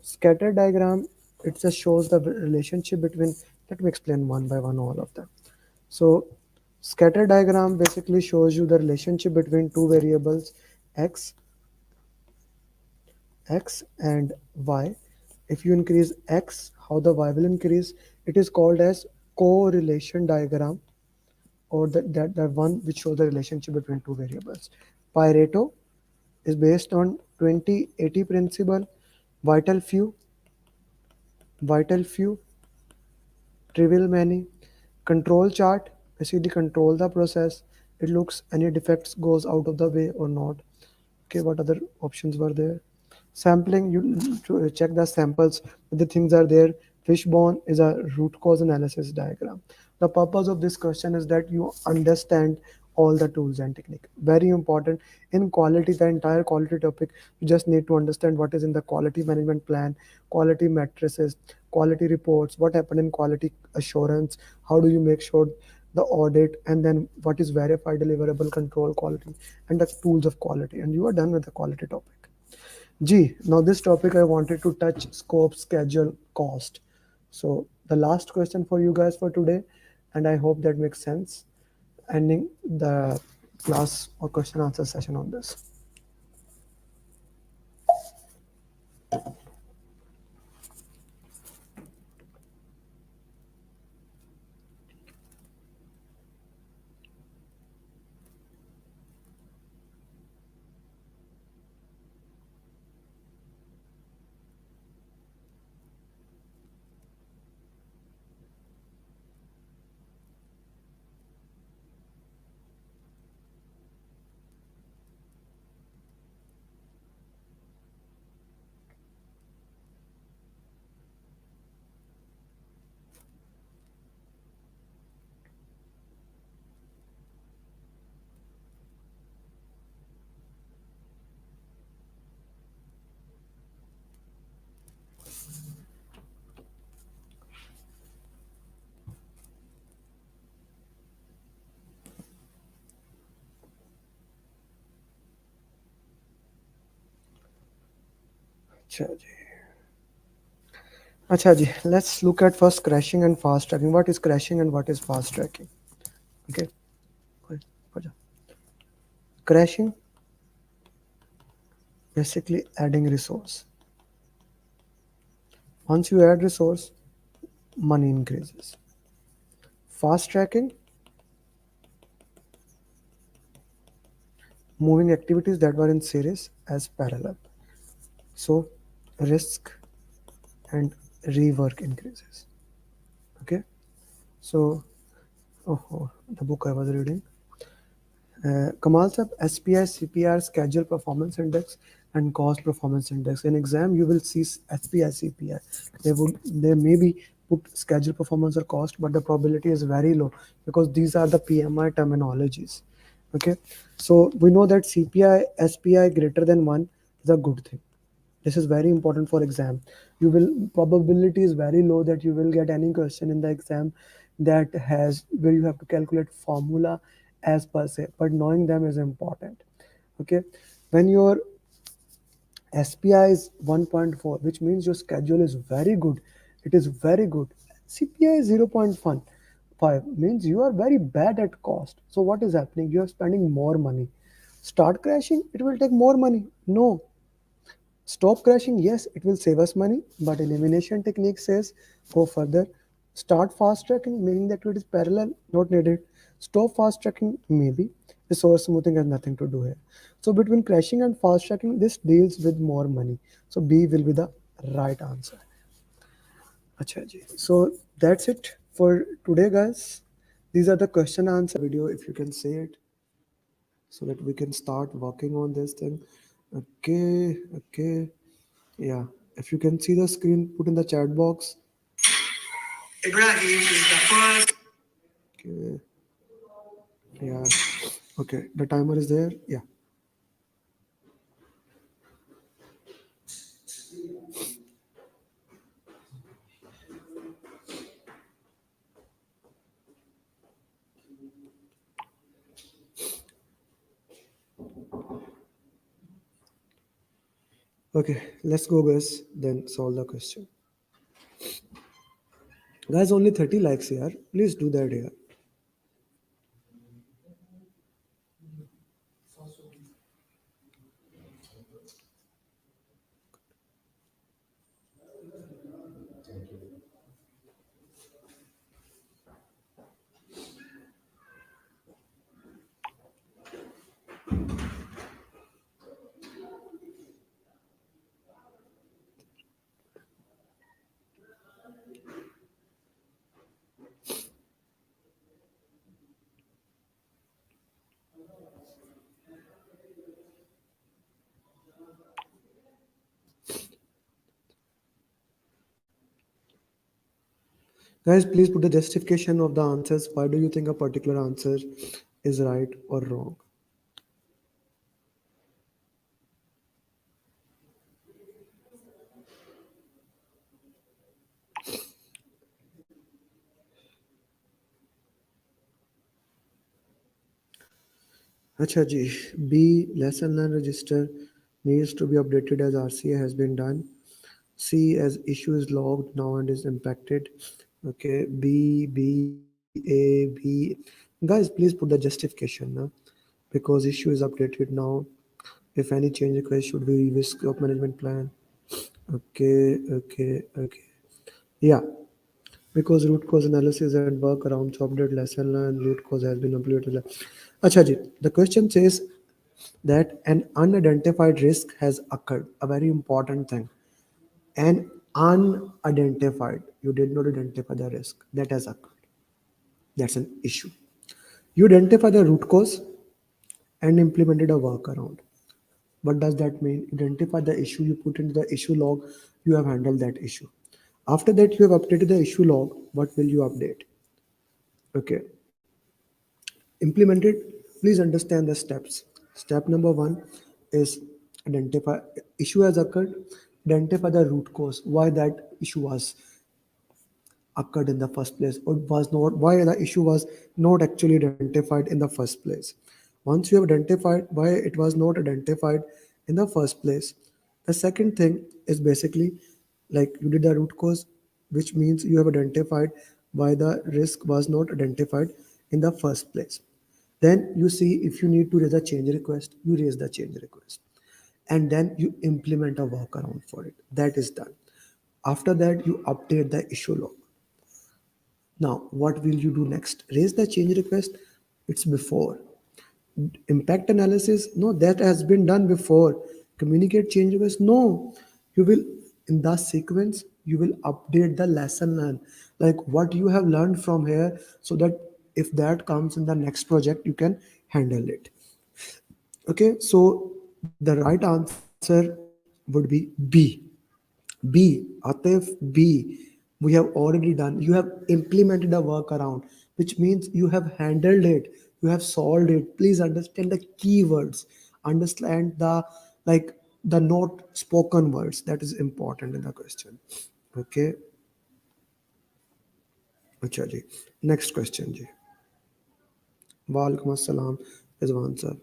scatter diagram, it just shows the relationship between, let me explain one by one all of them. So scatter diagram basically shows you the relationship between two variables x and y. If you increase x, how the y will increase, it is called as correlation diagram, or that one which shows the relationship between two variables. Pareto is based on 20-80 principle, vital few, trivial many. Control chart basically control the process. It looks any defects goes out of the way or not. Okay, what other options were there? Sampling, you to check the samples, the things are there. Fishbone is a root cause analysis diagram. The purpose of this question is that you understand all the tools and technique. Very important in quality, the entire quality topic. You just need to understand what is in the quality management plan, quality matrices, quality reports, what happened in quality assurance, how do you make sure the audit, and then what is verified deliverable control quality, and the tools of quality, and you are done with the quality topic. G, now this topic I wanted to touch scope, schedule, cost. So the last question for you guys for today, and I hope that makes sense, ending the class or question answer session on this. Acha ji, let's look at first crashing and fast tracking. What is crashing and what is fast tracking? Okay. Crashing, basically adding resource. Once you add resource, money increases. Fast tracking, moving activities that were in series as parallel. So risk and rework increases. Okay. So, the book I was reading. Kamal Sab, SPI, CPR, Schedule Performance Index, and Cost Performance Index. In exam, you will see SPI, CPI. They maybe put schedule performance or cost, but the probability is very low because these are the PMI terminologies. Okay, so we know that CPI, SPI greater than 1 is a good thing. This is very important for exam. You will, probability is very low that you will get any question in the exam that has where you have to calculate formula as per se, but knowing them is important. Okay, when your SPI is 1.4, which means your schedule is very good. It is very good. CPI is 0.5 means you are very bad at cost. So what is happening? You are spending more money. Start crashing, it will take more money. No, stop crashing, yes, it will save us money, but elimination technique says go further. Start fast tracking, meaning that it is parallel, not needed. Stop fast tracking, maybe. Resource smoothing has nothing to do here. So between crashing and fast tracking, this deals with more money. So B will be the right answer. Acha ji. So that's it for today, guys. These are the question answer video, if you can say it, so that we can start working on this thing. Okay. Yeah, if you can see the screen, put in the chat box. Ibrahim is the first. Okay. Yeah. Okay, the timer is there. Yeah. Okay, let's go, guys. Then solve the question. Guys, only 30 likes here. Please do that here. Guys, please put the justification of the answers. Why do you think a particular answer is right or wrong? Acha ji, B, lesson learn register needs to be updated as RCA has been done. C, as issue is logged now and is impacted. Okay, B, B, A, B. Guys, please put the justification now, because issue is updated now. If any change request should be risk of management plan. Okay, okay, okay. Yeah, because root cause analysis and work around update lesson learned, root cause has been updated. Acha ji, the question says that an unidentified risk has occurred. A very important thing. An unidentified, you did not identify the risk that has occurred. That's an issue. You identify the root cause and implemented a workaround. What does that mean? Identify the issue, you put into the issue log, you have handled that issue. After that, you have updated the issue log. What will you update? Okay. Implemented, please understand the steps. Step number one is identify issue has occurred, identify the root cause, why that issue was occurred in the first place, or was not, why the issue was not actually identified in the first place. Once you have identified why it was not identified in the first place, the second thing is basically like you did the root cause, which means you have identified why the risk was not identified in the first place. Then you see if you need to raise a change request, you raise the change request, and then you implement a workaround for it. That is done. After that, you update the issue log. Now, what will you do next? Raise the change request. It's before. Impact analysis, no, that has been done before. Communicate change request, no. You will, in the sequence, you will update the lesson learned, like what you have learned from here, so that if that comes in the next project, you can handle it. Okay, so the right answer would be B. B, Atif, B. We have already done. You have implemented a workaround, which means you have handled it. You have solved it. Please understand the keywords. Understand the like the not spoken words. That is important in the question. Okay. Acha ji. Next question ji. Walaikum assalam is the answer.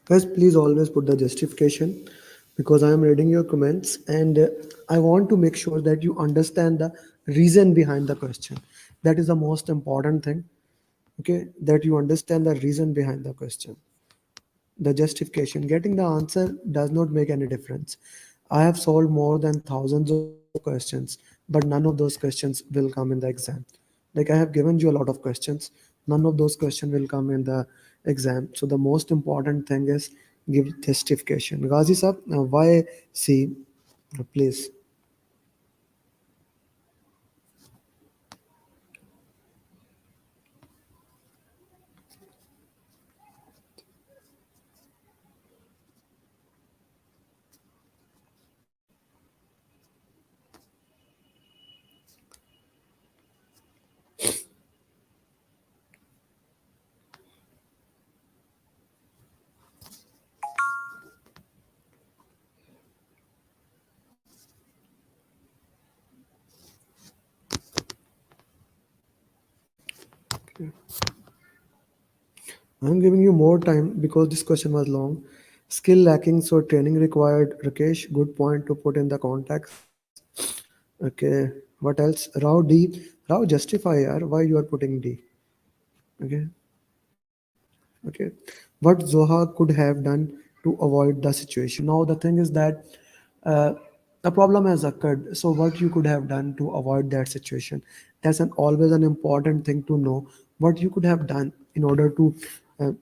Guys, please always put the justification, because I am reading your comments, and I want to make sure that you understand the reason behind the question. That is the most important thing. Okay, that you understand the reason behind the question. The justification, getting the answer does not make any difference. I have solved more than thousands of questions, but none of those questions will come in the exam. Like I have given you a lot of questions, none of those questions will come in the exam. So the most important thing is give justification. Ghazi sir, why C? Please. I'm giving you more time because this question was long. Skill lacking, so training required. Rakesh, good point to put in the context. Okay, what else? Rao D. Rao, justify yaar, why you are putting D. Okay, okay. What Zoha could have done to avoid the situation. Now the thing is that uh, the problem has occurred. So what you could have done to avoid that situation? That's an always an important thing to know. What you could have done in order to uh,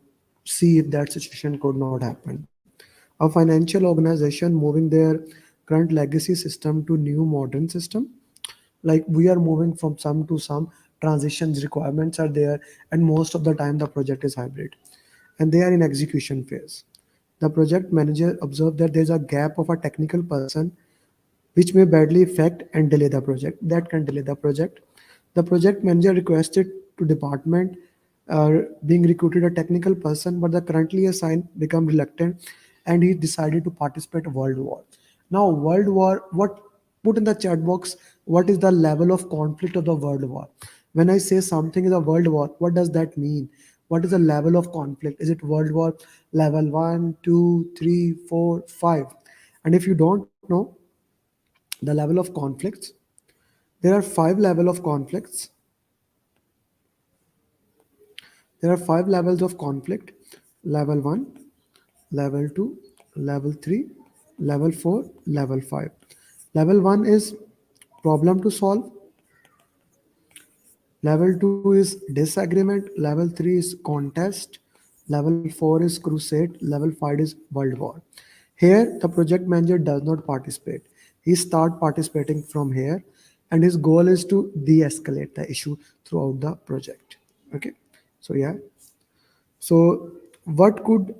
see if that situation could not happen. A financial organization moving their current legacy system to new modern system, like we are moving from some to some, transitions requirements are there, and most of the time the project is hybrid and they are in execution phase. The project manager observed that there's a gap of a technical person which may badly affect and delay the project. That can delay the project. The project manager requested to department being recruited a technical person, but the currently assigned become reluctant, and he decided to participate in World War. Now, World War, what put in the chat box? What is the level of conflict of the World War? When I say something is a World War, what does that mean? What is the level of conflict? Is it World War level 1, 2, 3, 4, 5? And if you don't know the level of conflicts, there are five level of conflicts. There are five levels of conflict: level 1, level 2, level 3, level 4, level 5. Level 1 is problem to solve, level 2 is disagreement, level 3 is contest, level 4 is crusade, level 5 is world war. Here, the project manager does not participate. He start participating from here, and his goal is to de-escalate the issue throughout the project. Okay, so yeah. So what could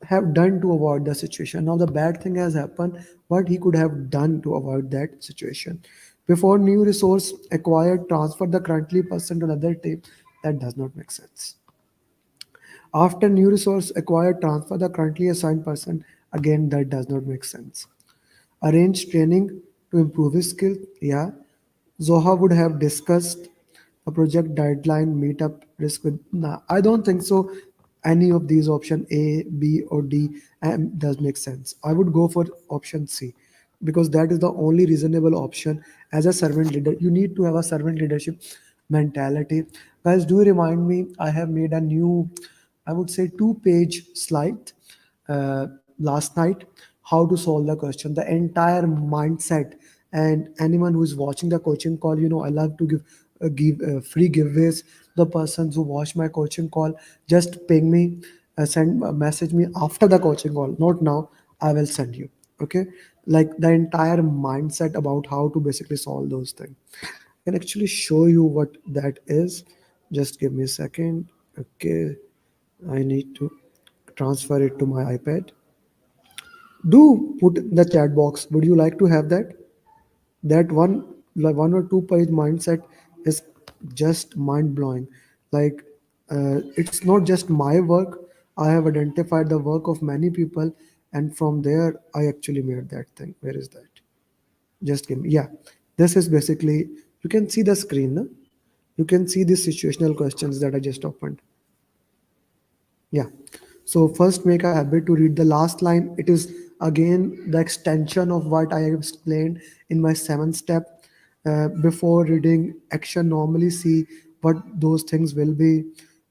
have done to avoid the situation? Now the bad thing has happened. What he could have done to avoid that situation? Before new resource acquired, transfer the currently person to another team. That does not make sense. After new resource acquired, transfer the currently assigned person. Again, that does not make sense. Arrange training to improve his skill. Yeah. Zoha would have discussed a project deadline, meetup, risk with. Nah, I don't think so. Any of these option A, B, or D does make sense. I would go for option C because that is the only reasonable option. As a servant leader, you need to have a servant leadership mentality. Guys, do remind me. I have made a new, I would say, 2-page slide last night, how to solve the question, the entire mindset. And anyone who is watching the coaching call, I love to give free giveaways. The persons who watch my coaching call, just ping me, send message me after the coaching call, not now. I will send you. Okay, like the entire mindset about how to basically solve those things. I can actually show you what that is. Just give me a second. Okay, I need to transfer it to my iPad. Do put in the chat box. Would you like to have that? That one, like 1 or 2 page mindset is just mind blowing. Like it's not just my work. I have identified the work of many people, and from there I actually made that thing. Where is that? Just give me. Yeah, this is basically. You can see the screen. No? You can see the situational questions that I just opened. Yeah. So first make a habit to read the last line. It is again the extension of what I have explained in my 7th step. Before reading action, normally see what those things will be.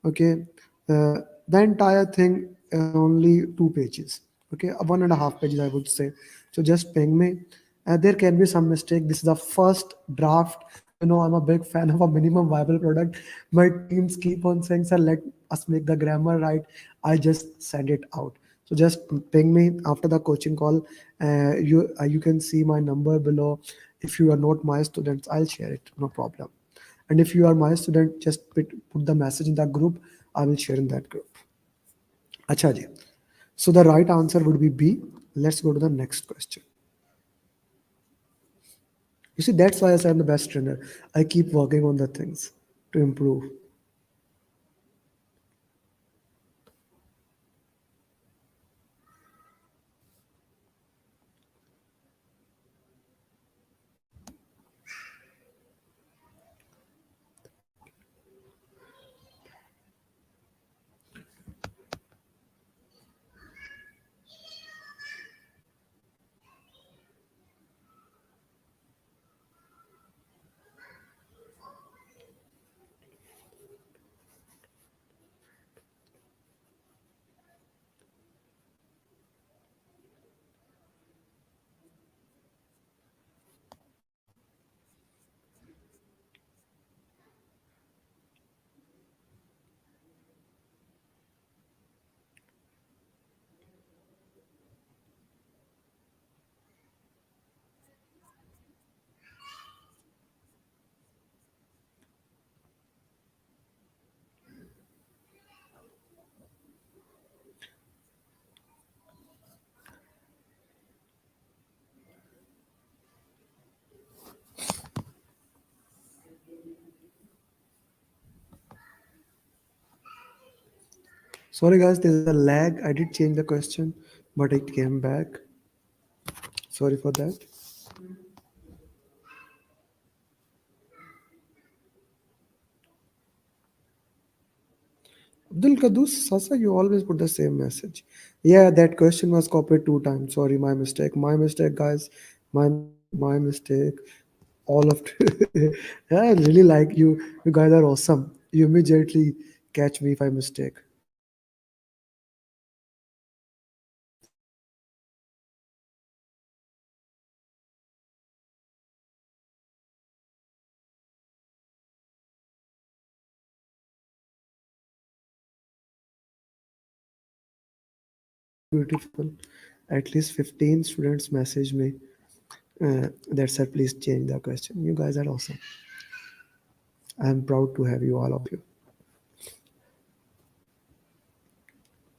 Okay. The entire thing only 2 pages. Okay. 1.5 pages, I would say. So just ping me. There can be some mistake. This is the first draft. I'm a big fan of a minimum viable product. My teams keep on saying, sir, let us make the grammar right. I just send it out. So just ping me after the coaching call. You can see my number below. If you are not my students, I'll share it. No problem. And if you are my student, just put the message in that group. I will share in that group. Acha ji. So the right answer would be B. Let's go to the next question. You see, that's why I say I'm the best trainer. I keep working on the things to improve. Sorry guys, there's a lag. I did change the question, but it came back. Sorry for that. Abdul Kadus Sasa, you always put the same message. Yeah, that question was copied 2 times. Sorry, my mistake. My mistake, guys. My mistake. All of yeah, I really like you. You guys are awesome. You immediately catch me if I mistake. Beautiful. At least 15 students message me that said, please change the question. You guys are awesome. I'm proud to have you, all of you.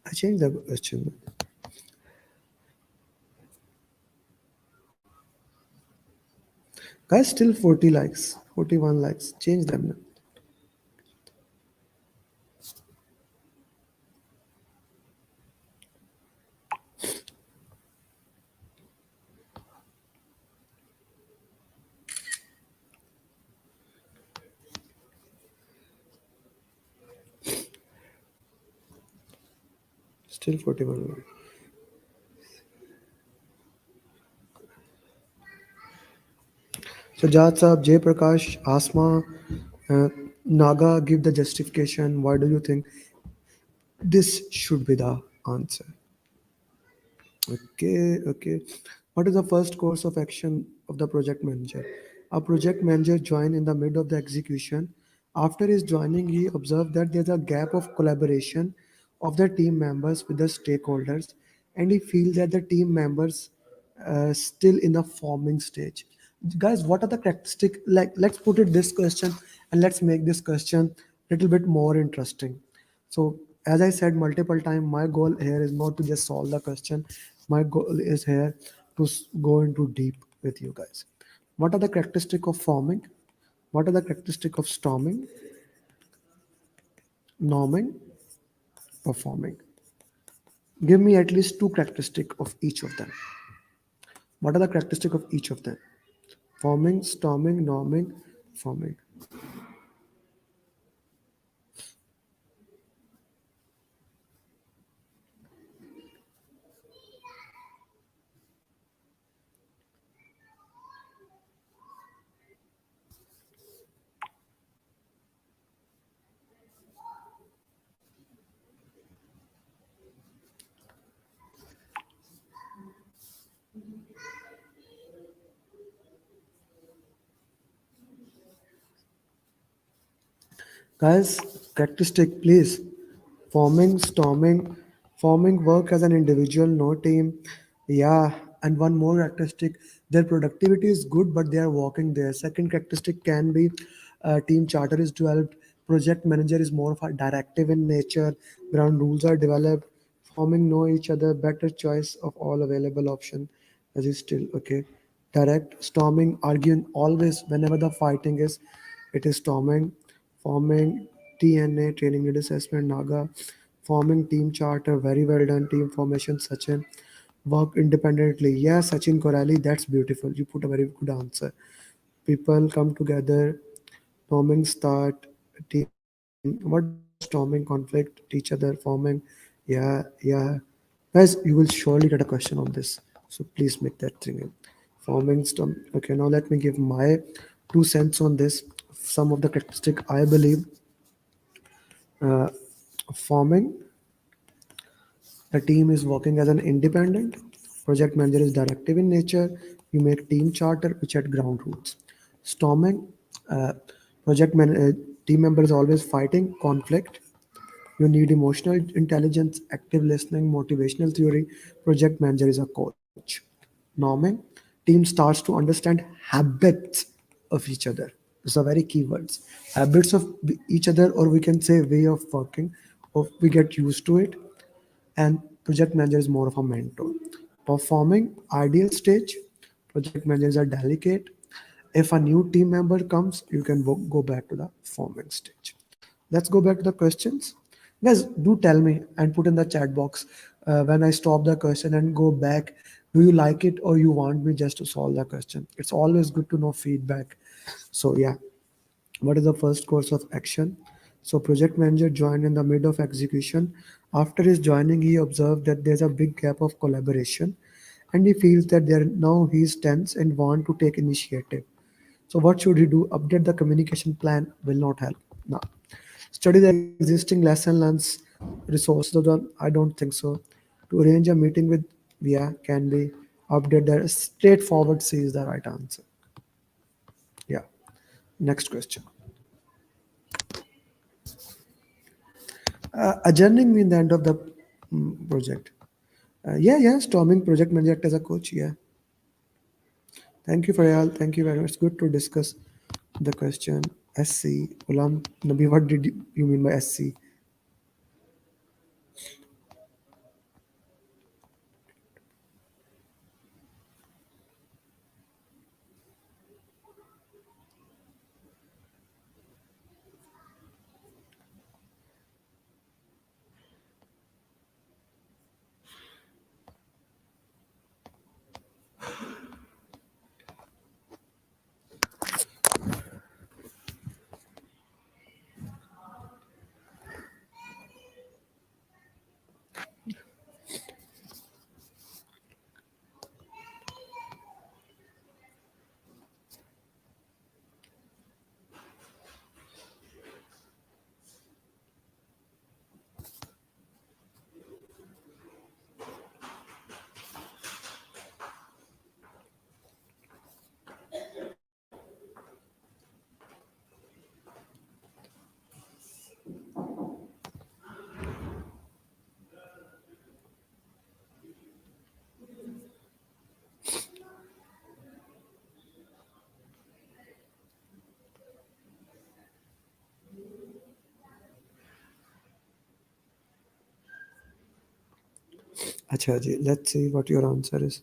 I changed the question. Guys, still 40 likes, 41 likes. Change them now. Still 41 likes. So Jat Saab, Jay Prakash, Asma, uh, Naga give the justification. Why do you think this should be the answer? Okay, okay. What is the first course of action of the project manager? A project manager join in the mid of the execution. After his joining, he observed that there's a gap of collaboration of the team members with the stakeholders, and he feels that the team members still in the forming stage. Guys, what are the characteristic? Like, let's put it this question, and let's make this question a little bit more interesting. So, as I said multiple times, my goal here is not to just solve the question. My goal is here to go into deep with you guys. What are the characteristic of forming? What are the characteristic of storming, norming, performing? Give me at least two characteristic of each of them. What are the characteristic of each of them? Forming, storming, norming, forming. Guys, characteristic, please. Forming, storming, forming work as an individual, no team. Yeah, and one more characteristic, their productivity is good, but they are working there. Second characteristic can be team charter is developed, project manager is more of a directive in nature, ground rules are developed, forming know each other, better choice of all available option. As is still okay. Direct, storming, arguing always whenever the fighting is, it is storming, forming TNA, training need assessment, Naga, forming team charter, very well done, team formation, Sachin, work independently. Yeah, Sachin Korali, that's beautiful. You put a very good answer. People come together, forming start, team. What is storming conflict, each other forming? Yeah, yeah. Guys, you will surely get a question on this. So please make that thing in. Forming storm. Okay, now let me give my 2 cents on this. Some of the characteristic I believe uh, forming. The team is working as an independent. Project manager is directive in nature. You make team charter which had ground rules. Storming. Uh, team member is always fighting conflict. You need emotional intelligence, active listening, motivational theory. Project manager is a coach. Norming. Team starts to understand habits of each other. These are very key words. Habits of each other, or we can say way of working, or we get used to it, and project manager is more of a mentor. Performing ideal stage, project managers are delicate. If a new team member comes, you can go back to the forming stage. Let's go back to the questions. Guys, do tell me and put in the chat box when I stop the question and go back. Do you like it or you want me just to solve the question? It's always good to know feedback. So yeah, what is the first course of action? So project manager joined in the mid of execution. After his joining, he observed that there's a big gap of collaboration, and he feels that there now he's tense and want to take initiative. So what should he do? Update the communication plan will not help. No. Study the existing lesson learns resources. I don't think so. To arrange a meeting with VIA can be update the straightforward C is the right answer. Yeah. Next question. Adjourning mean the end of the project. Yeah. Storming project manager act as a coach. Yeah. Thank you for all. Thank you very much. It's good to discuss the question. SC. Ulam Nabi, what did you mean by SC? Acha ji, let's see what your answer is.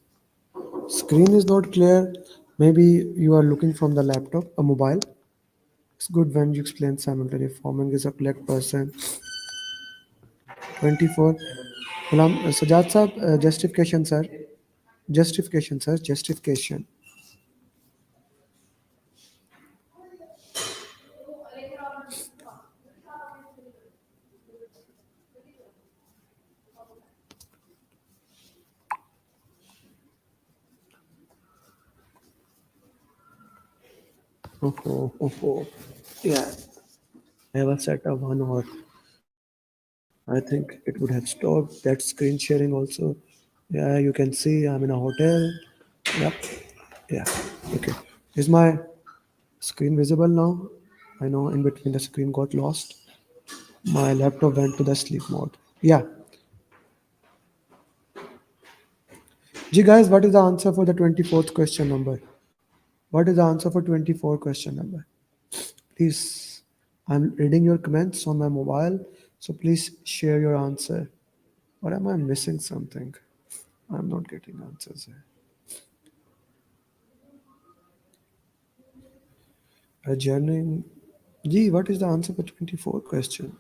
Screen is not clear. Maybe you are looking from the laptop, a mobile. It's good when you explain simultaneously. Forming is a correct person. 24. Sajad sir, justification, sir. Justification, sir. Justification. Oh. Yeah, I have a set of 1 hour. I think it would have stopped that screen sharing also. Yeah, you can see I'm in a hotel. Yep. Yeah. Okay. Is my screen visible now? I know in between the screen got lost. My laptop went to the sleep mode. Yeah. Gee guys, what is the answer for the 24th question number? What is the answer for 24 question number? Please, I'm reading your comments on my mobile, so please share your answer. Or am I missing something? I'm not getting answers here. Adjourning. Gee, what is the answer for 24 question?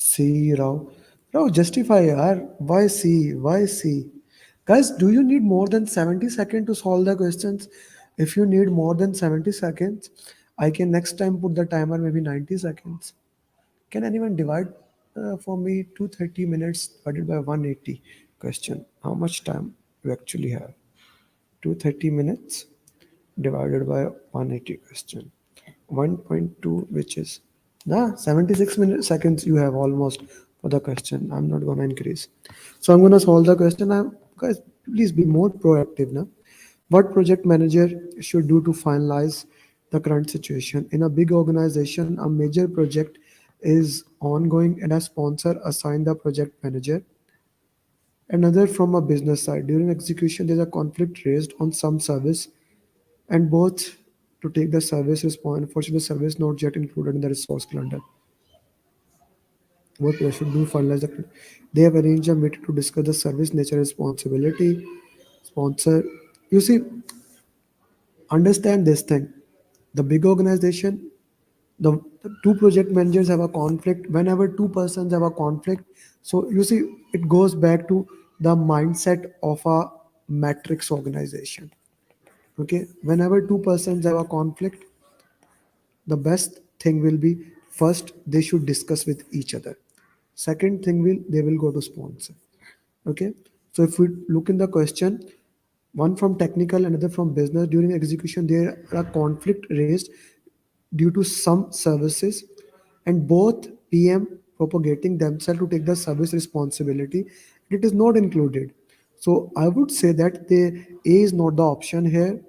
C, Rao. Rao, justify yaar. Why C? Why C? Guys, do you need more than 70 seconds to solve the questions? If you need more than 70 seconds, I can next time put the timer maybe 90 seconds. Can anyone divide for me 230 minutes divided by 180 question? How much time you actually have? 230 minutes divided by 180 question. 1.2, which is 76 minutes seconds you have almost for the question. I'm not gonna increase. So I'm gonna solve the question. Guys, please be more proactive now. What project manager should do to finalize the current situation? In a big organization, a major project is ongoing and a sponsor assign the project manager. Another from a business side. During execution, there's a conflict raised on some service and both to take the service response. Unfortunately, the service not yet included in the resource calendar. what they should do for less. They have arranged a meeting to discuss the service nature responsibility. Sponsor, you see, understand this thing. The big organization, the two project managers have a conflict. Whenever two persons have a conflict, so you see, it goes back to the mindset of a matrix organization. Okay, whenever two persons have a conflict, the best thing will be, first they should discuss with each other. Second thing will, they will go to sponsor. Okay, so if we look in the question, one from technical, another from business, during execution there are conflict raised due to some services, and both PM propagating themselves to take the service responsibility, it is not included. So I would say that the A is not the option here,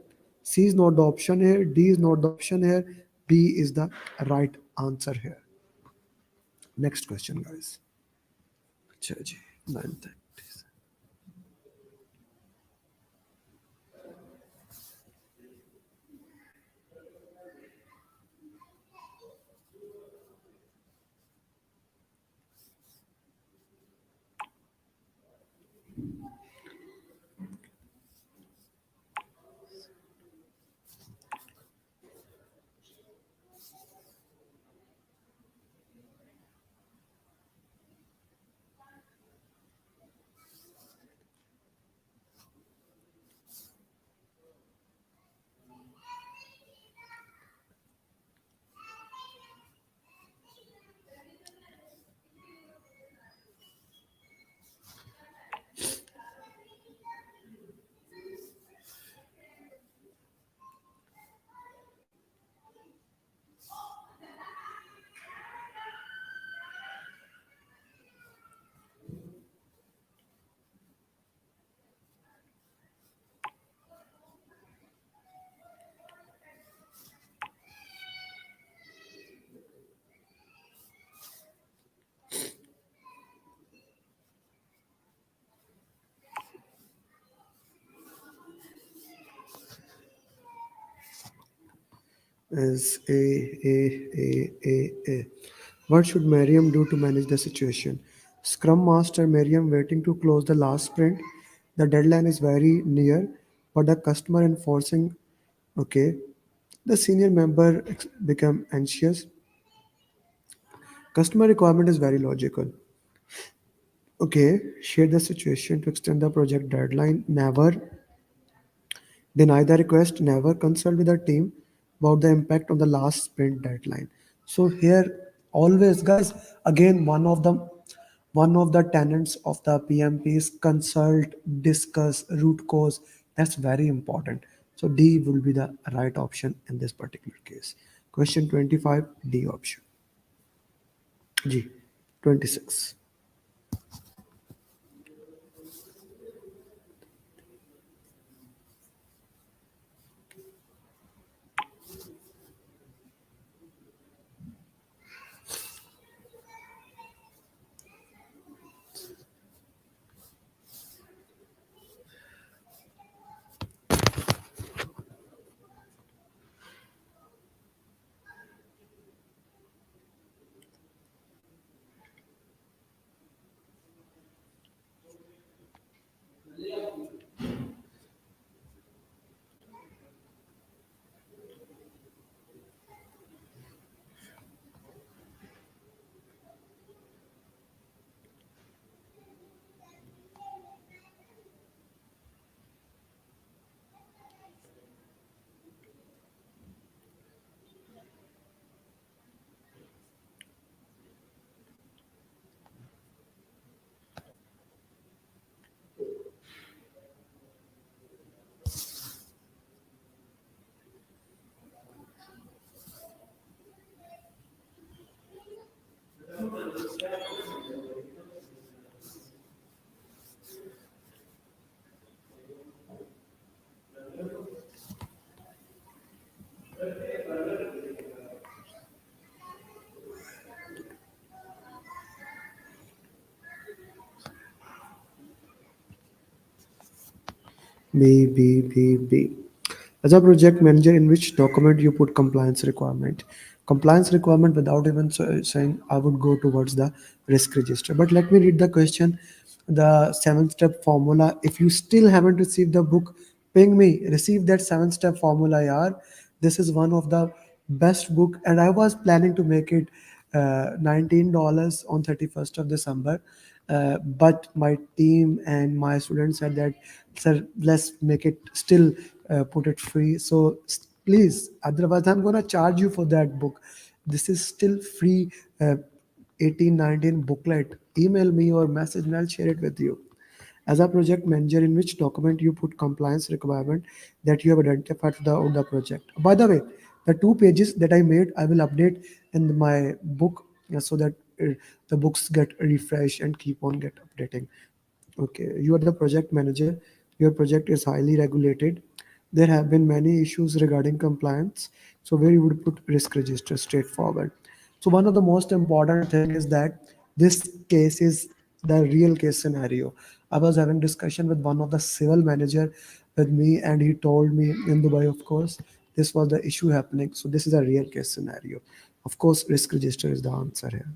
C is not the option here, D is not the option here, B is the right answer here. Next question, guys. अच्छा जी, 9th. Is A. What should Miriam do to manage the situation? Scrum Master Miriam waiting to close the last sprint. The deadline is very near, but the customer enforcing. Okay, the senior member become anxious. Customer requirement is very logical. Okay, share the situation to extend the project deadline. Never deny the request, never consult with the team about the impact on the last sprint deadline. So here always, guys, again one of the tenets of the PMP is consult, discuss, root cause. That's very important. So D will be the right option in this particular case. Question 25, D option. G 26. B. As a project manager, in which document you put compliance requirement? compliance requirement without even saying I would go towards the risk register. But let me read the question, the 7-step formula. If you still haven't received the book, ping me. Receive that 7-step formula, yaar. This is one of the best book, and I was planning to make it $19 on 31st of December. But my team and my students said that, sir, let's make it still, put it free. So please, otherwise I'm gonna charge you for that book. This is still free, 1819 booklet. Email me or message me, I'll share it with you. As a project manager, in which document you put compliance requirement that you have identified for the project. By the way, the 2 pages that I made, I will update in my book, so that the books get refreshed and keep on get updating. Okay, you are the project manager. Your project is highly regulated. There have been many issues regarding compliance. So where you would put risk register straightforward. So one of the most important thing is that this case is the real case scenario. I was having discussion with one of the civil manager with me, and he told me in Dubai, of course, this was the issue happening. So this is a real case scenario. Of course, risk register is the answer here.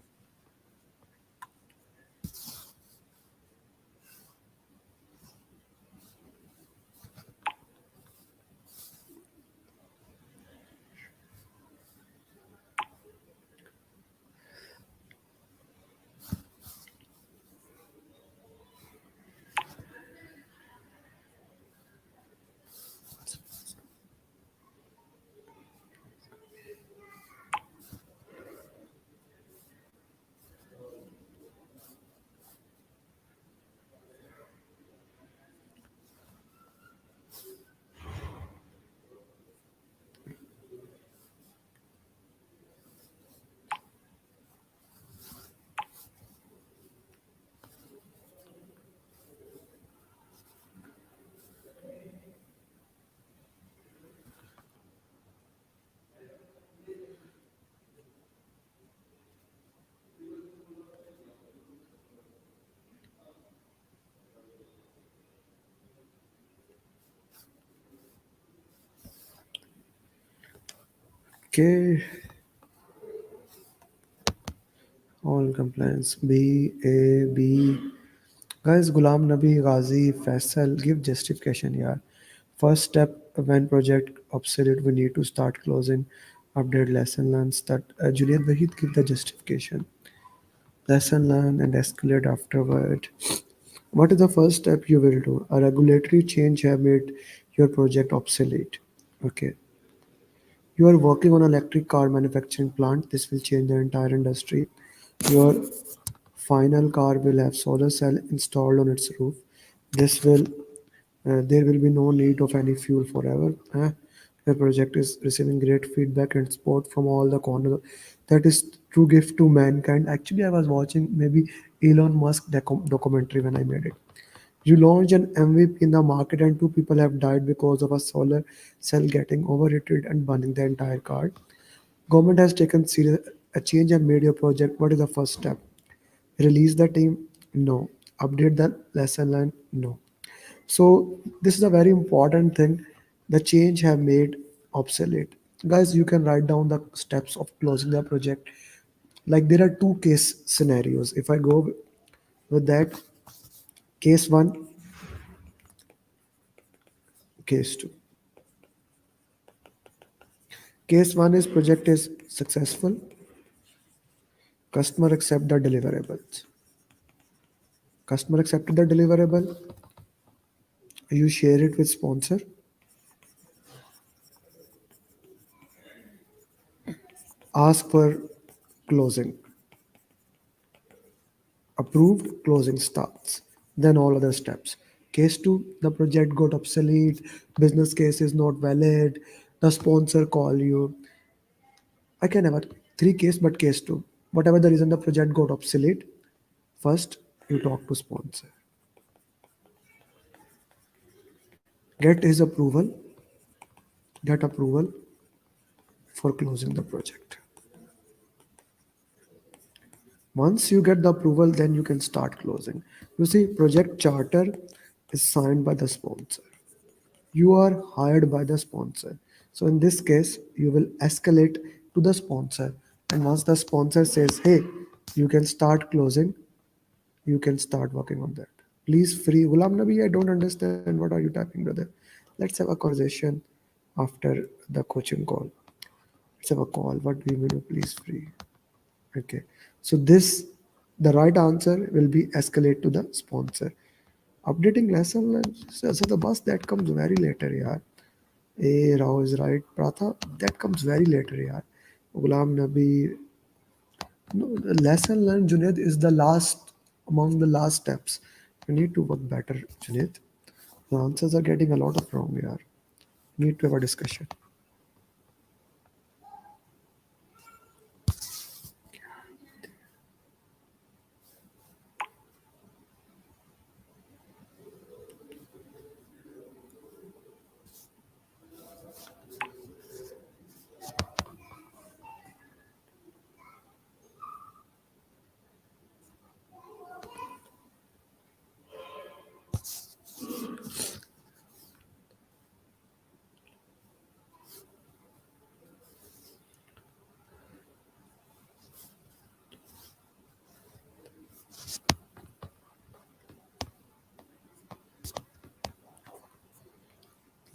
Okay. All complaints. B, A, B. Guys, Gulam Nabi, Ghazi, Faisal, give justification, yeah. First step, when project obsolete, we need to start closing, update lesson learned, start. Juliet Wahid, give the justification. Lesson learned and escalate afterward. What is the first step you will do? A regulatory change have made your project obsolete. Okay. You are working on an electric car manufacturing plant. This will change the entire industry. Your final car will have solar cell installed on its roof. This will There will be no need of any fuel forever. The project is receiving great feedback and support from all the corners. That is true gift to mankind. Actually, I was watching maybe Elon Musk documentary when I made it. You launch an MVP in the market and 2 people have died because of a solar cell getting overheated and burning the entire car. Government has taken serious a change and made your project. What is the first step? Release the team? No. Update the lesson learned? No. So this is a very important thing. The change have made obsolete. Guys, you can write down the steps of closing the project. Like there are two case scenarios. If I go with that, case one, case two. Case one is project is successful. Customer accept the deliverables. Customer accepted the deliverable. You share it with sponsor. Ask for closing. Approved, closing starts. Then all other steps. Case two, the project got obsolete, business case is not valid, the sponsor call you. I can have a three case, but case two. Whatever the reason the project got obsolete, first you talk to sponsor. Get his approval, get approval for closing the project. Once you get the approval, then you can start closing. You see, project charter is signed by the sponsor. You are hired by the sponsor. So in this case, you will escalate to the sponsor. And once the sponsor says, hey, you can start closing, you can start working on that. Please free. Ghulam Nabi, I don't understand. What are you typing, brother? Let's have a conversation after the coaching call. Let's have a call. What we will do, please free. Okay. So this, the right answer will be escalate to the sponsor. Updating lesson learned. So the bus that comes very later, yeah. A Rao is right. Pratha, that comes very later, yeah. Ghulam Nabi. No, the lesson learned, Junaid, is the last among the last steps. You need to work better, Junaid. The answers are getting a lot of wrong, yeah. Need to have a discussion.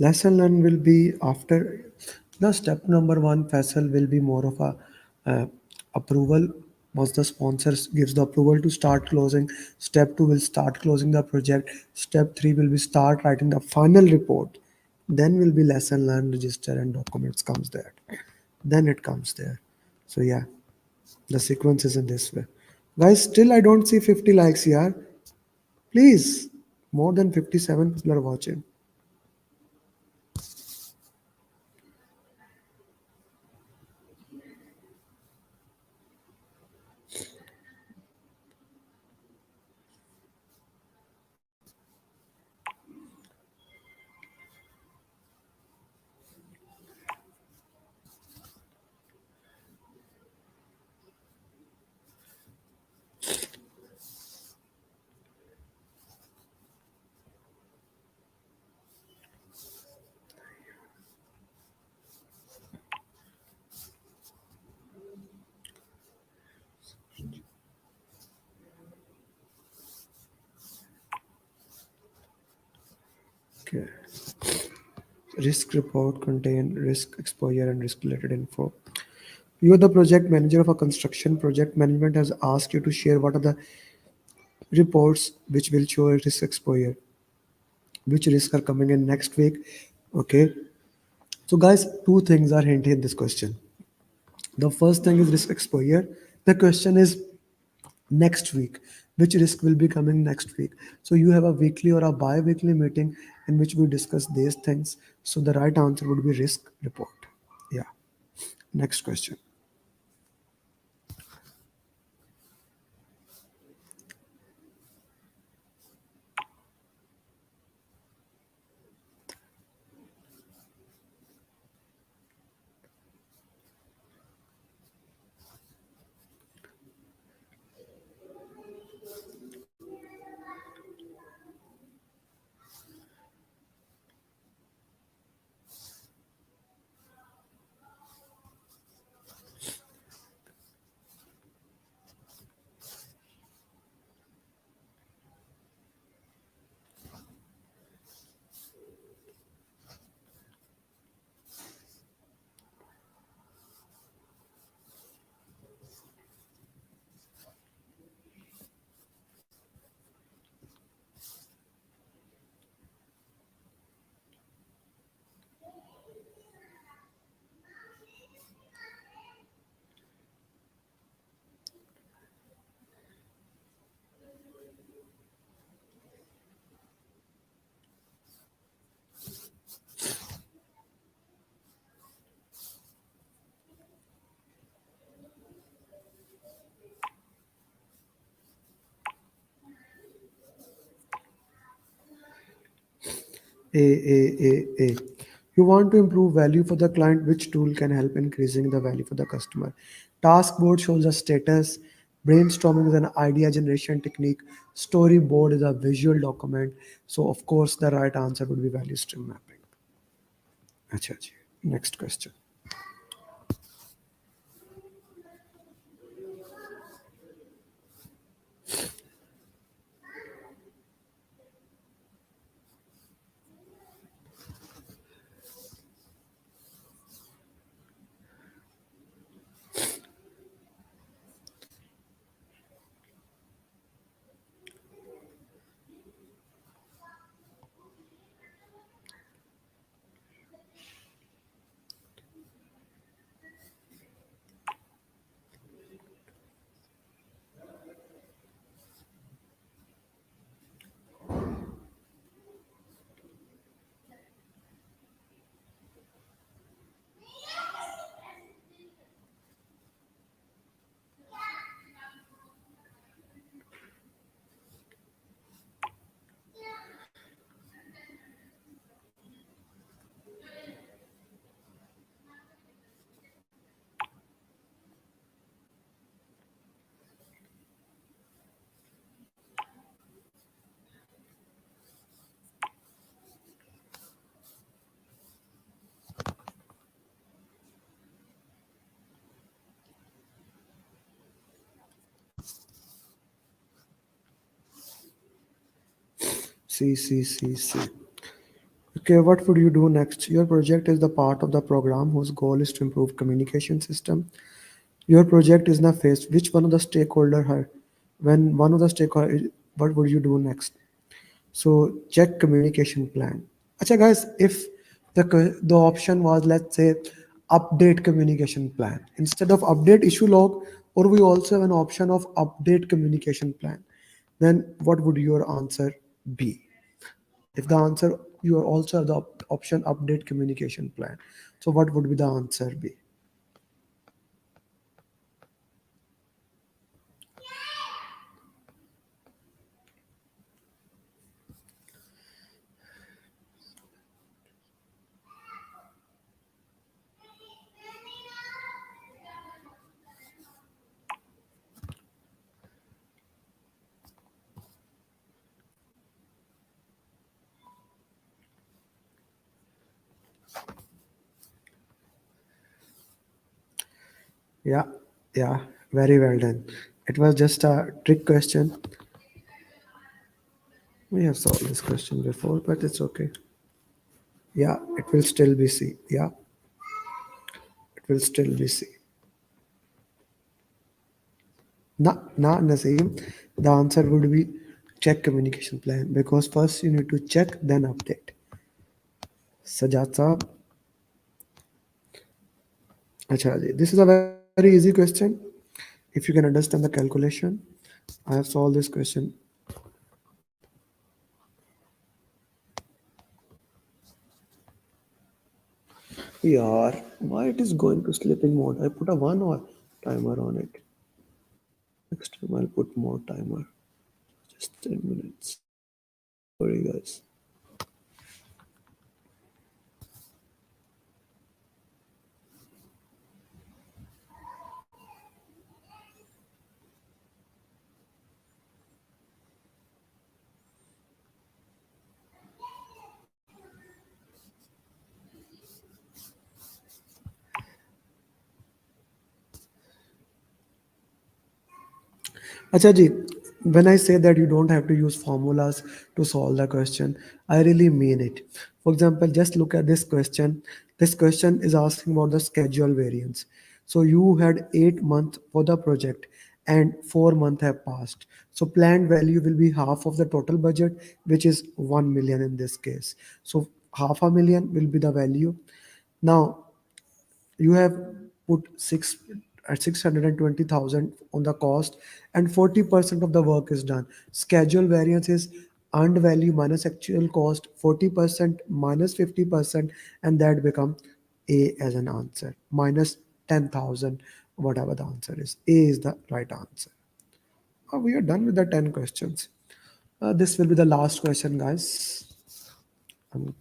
Lesson learned will be after the step number one. Faisal will be more of a approval. Once the sponsors gives the approval to start closing, step two will start closing the project. Step three will be start writing the final report. Then will be lesson learned, register and documents comes there. Then it comes there. So yeah, the sequence is in this way. Guys, still I don't see 50 likes here. Please, more than 57 people are watching. Okay. Risk report contain risk exposure and risk related info. You are the project manager of a construction project. Management has asked you to share what are the reports which will show risk exposure, which risks are coming in next week. Okay. So guys, two things are hinted in this question. The first thing is risk exposure. The question is next week, which risk will be coming next week. So you have a weekly or a bi-weekly meeting in which we discuss these things. So the right answer would be risk report. Yeah. Next question. A. You want to improve value for the client. Which tool can help increasing the value for the customer? Task board shows a status. Brainstorming is an idea generation technique. Storyboard is a visual document. So of course the right answer would be value stream mapping. Acha ji. Next question. C. Okay, what would you do next? Your project is the part of the program whose goal is to improve communication system. Your project is in a phase. Which one of the stakeholder her? When one of the stakeholder, what would you do next? So check communication plan. Acha guys, if the option was, let's say, update communication plan instead of update issue log, or we also have an option of update communication plan, then what would your answer be? If the answer, you are also have the option update communication plan, so what would be the answer be? Yeah, yeah, very well done. It was just a trick question. We have solved this question before, but it's okay. Yeah, it will still be C. Yeah, it will still be C. Not Naseem. The answer would be check communication plan, because first you need to check, then update. Sajad Saab. Acha ji, this is a very easy question. If you can understand the calculation, I have solved this question. Yeah, why it is going to sleeping mode? I put a 1 hour timer on it. Next time I'll put more timer. Just 10 minutes. Sorry guys. Acha ji, when I say that you don't have to use formulas to solve the question, I really mean it. For example, just look at this question. This question is asking about the schedule variance. So you had 8 months for the project and 4 months have passed. So planned value will be half of the total budget, which is 1 million in this case. So half a million will be the value. Now you have put 620,000 on the cost, and 40% of the work is done. Schedule variance is earned value minus actual cost, 40% minus 50%, and that become A as an answer, minus 10,000, whatever the answer is. A is the right answer. We are done with the 10 questions. This will be the last question, guys. Um,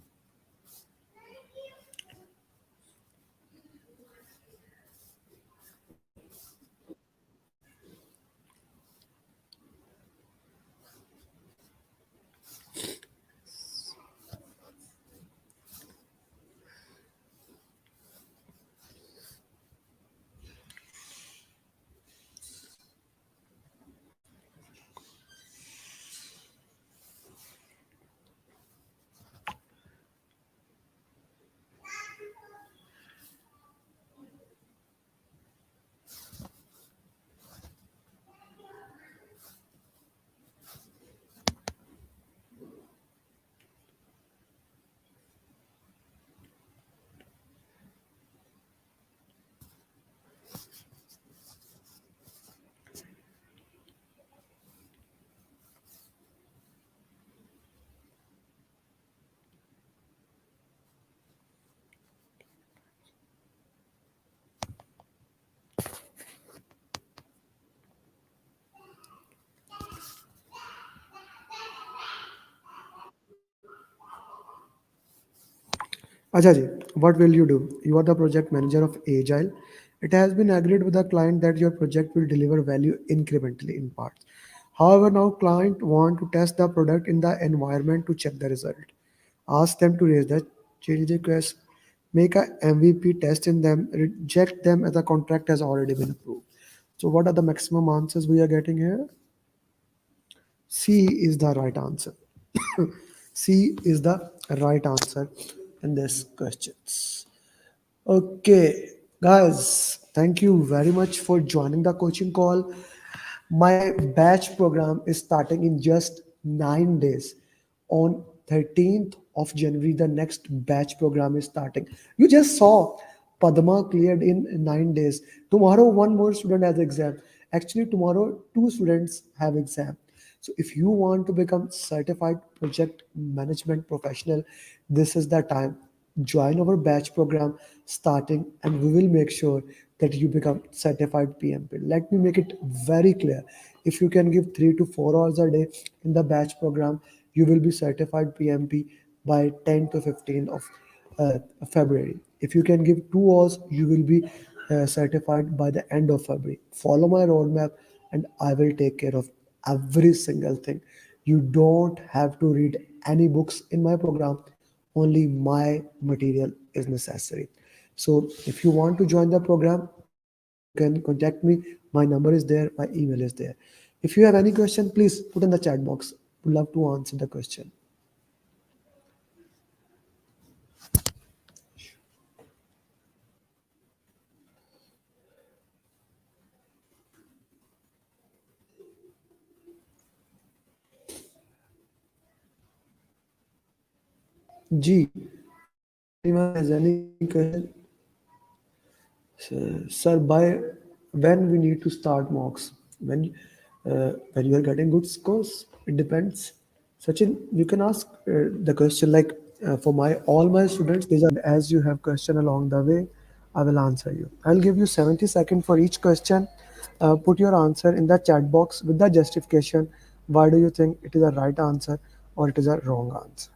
Ajaji, what will you do? You are the project manager of Agile. It has been agreed with the client that your project will deliver value incrementally in parts. However, now client want to test the product in the environment to check the result. Ask them to raise the change request, make a MVP test in them, reject them as the contract has already been approved. So what are the maximum answers we are getting here? C is the right answer. C is the right answer in this questions. Okay, guys, thank you very much for joining the coaching call. My batch program is starting in just 9 days. On 13th of January, the next batch program is starting. You just saw Padma cleared in 9 days. Tomorrow, one more student has exam. Actually, tomorrow, two students have exam. So if you want to become certified project management professional, this is the time. Join our batch program starting, and we will make sure that you become certified PMP. Let me make it very clear. If you can give 3 to 4 hours a day in the batch program, you will be certified PMP by 10 to 15 of February. If you can give 2 hours, you will be certified by the end of February. Follow my roadmap, and I will take care of every single thing. You don't have to read any books in my program, only my material is necessary. So if you want to join the program, you can contact me. My number is there, my email is there. If you have any question, please put in the chat box. Would love to answer the question. G, anyone has any question? Sir, by when we need to start mocks? When you are getting good scores? It depends. Sachin, you can ask the question like for my all my students. These are as you have question along the way, I will answer you. I'll give you 70 seconds for each question. Put your answer in the chat box with the justification. Why do you think it is a right answer or it is a wrong answer?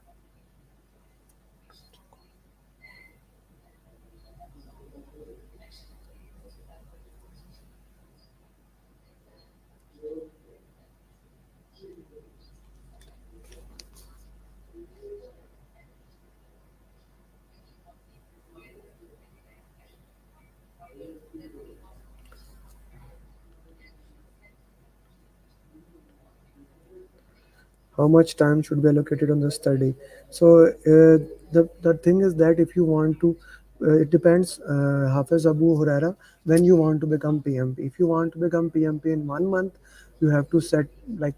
How much time should be allocated on the study? So the thing is that if you want to it depends, Hafiz Abu Huraira, when you want to become PMP. If you want to become PMP in 1 month, you have to set like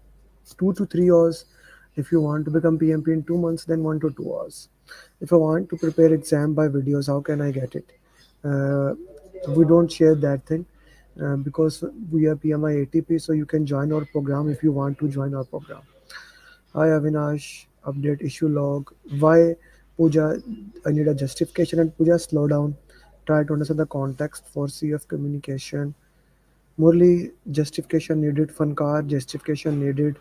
2 to 3 hours. If you want to become PMP in 2 months, then 1 to 2 hours. If I want to prepare exam by videos, how can I get it? uh, we don't share that thing because we are PMI ATP, so you can join our program if you want to join our program. Hi Avinash, update issue log. Why Pooja? I need a justification, and Pooja, slow down. Try to understand the context for CF communication. Murli, justification needed. Fankar, justification needed.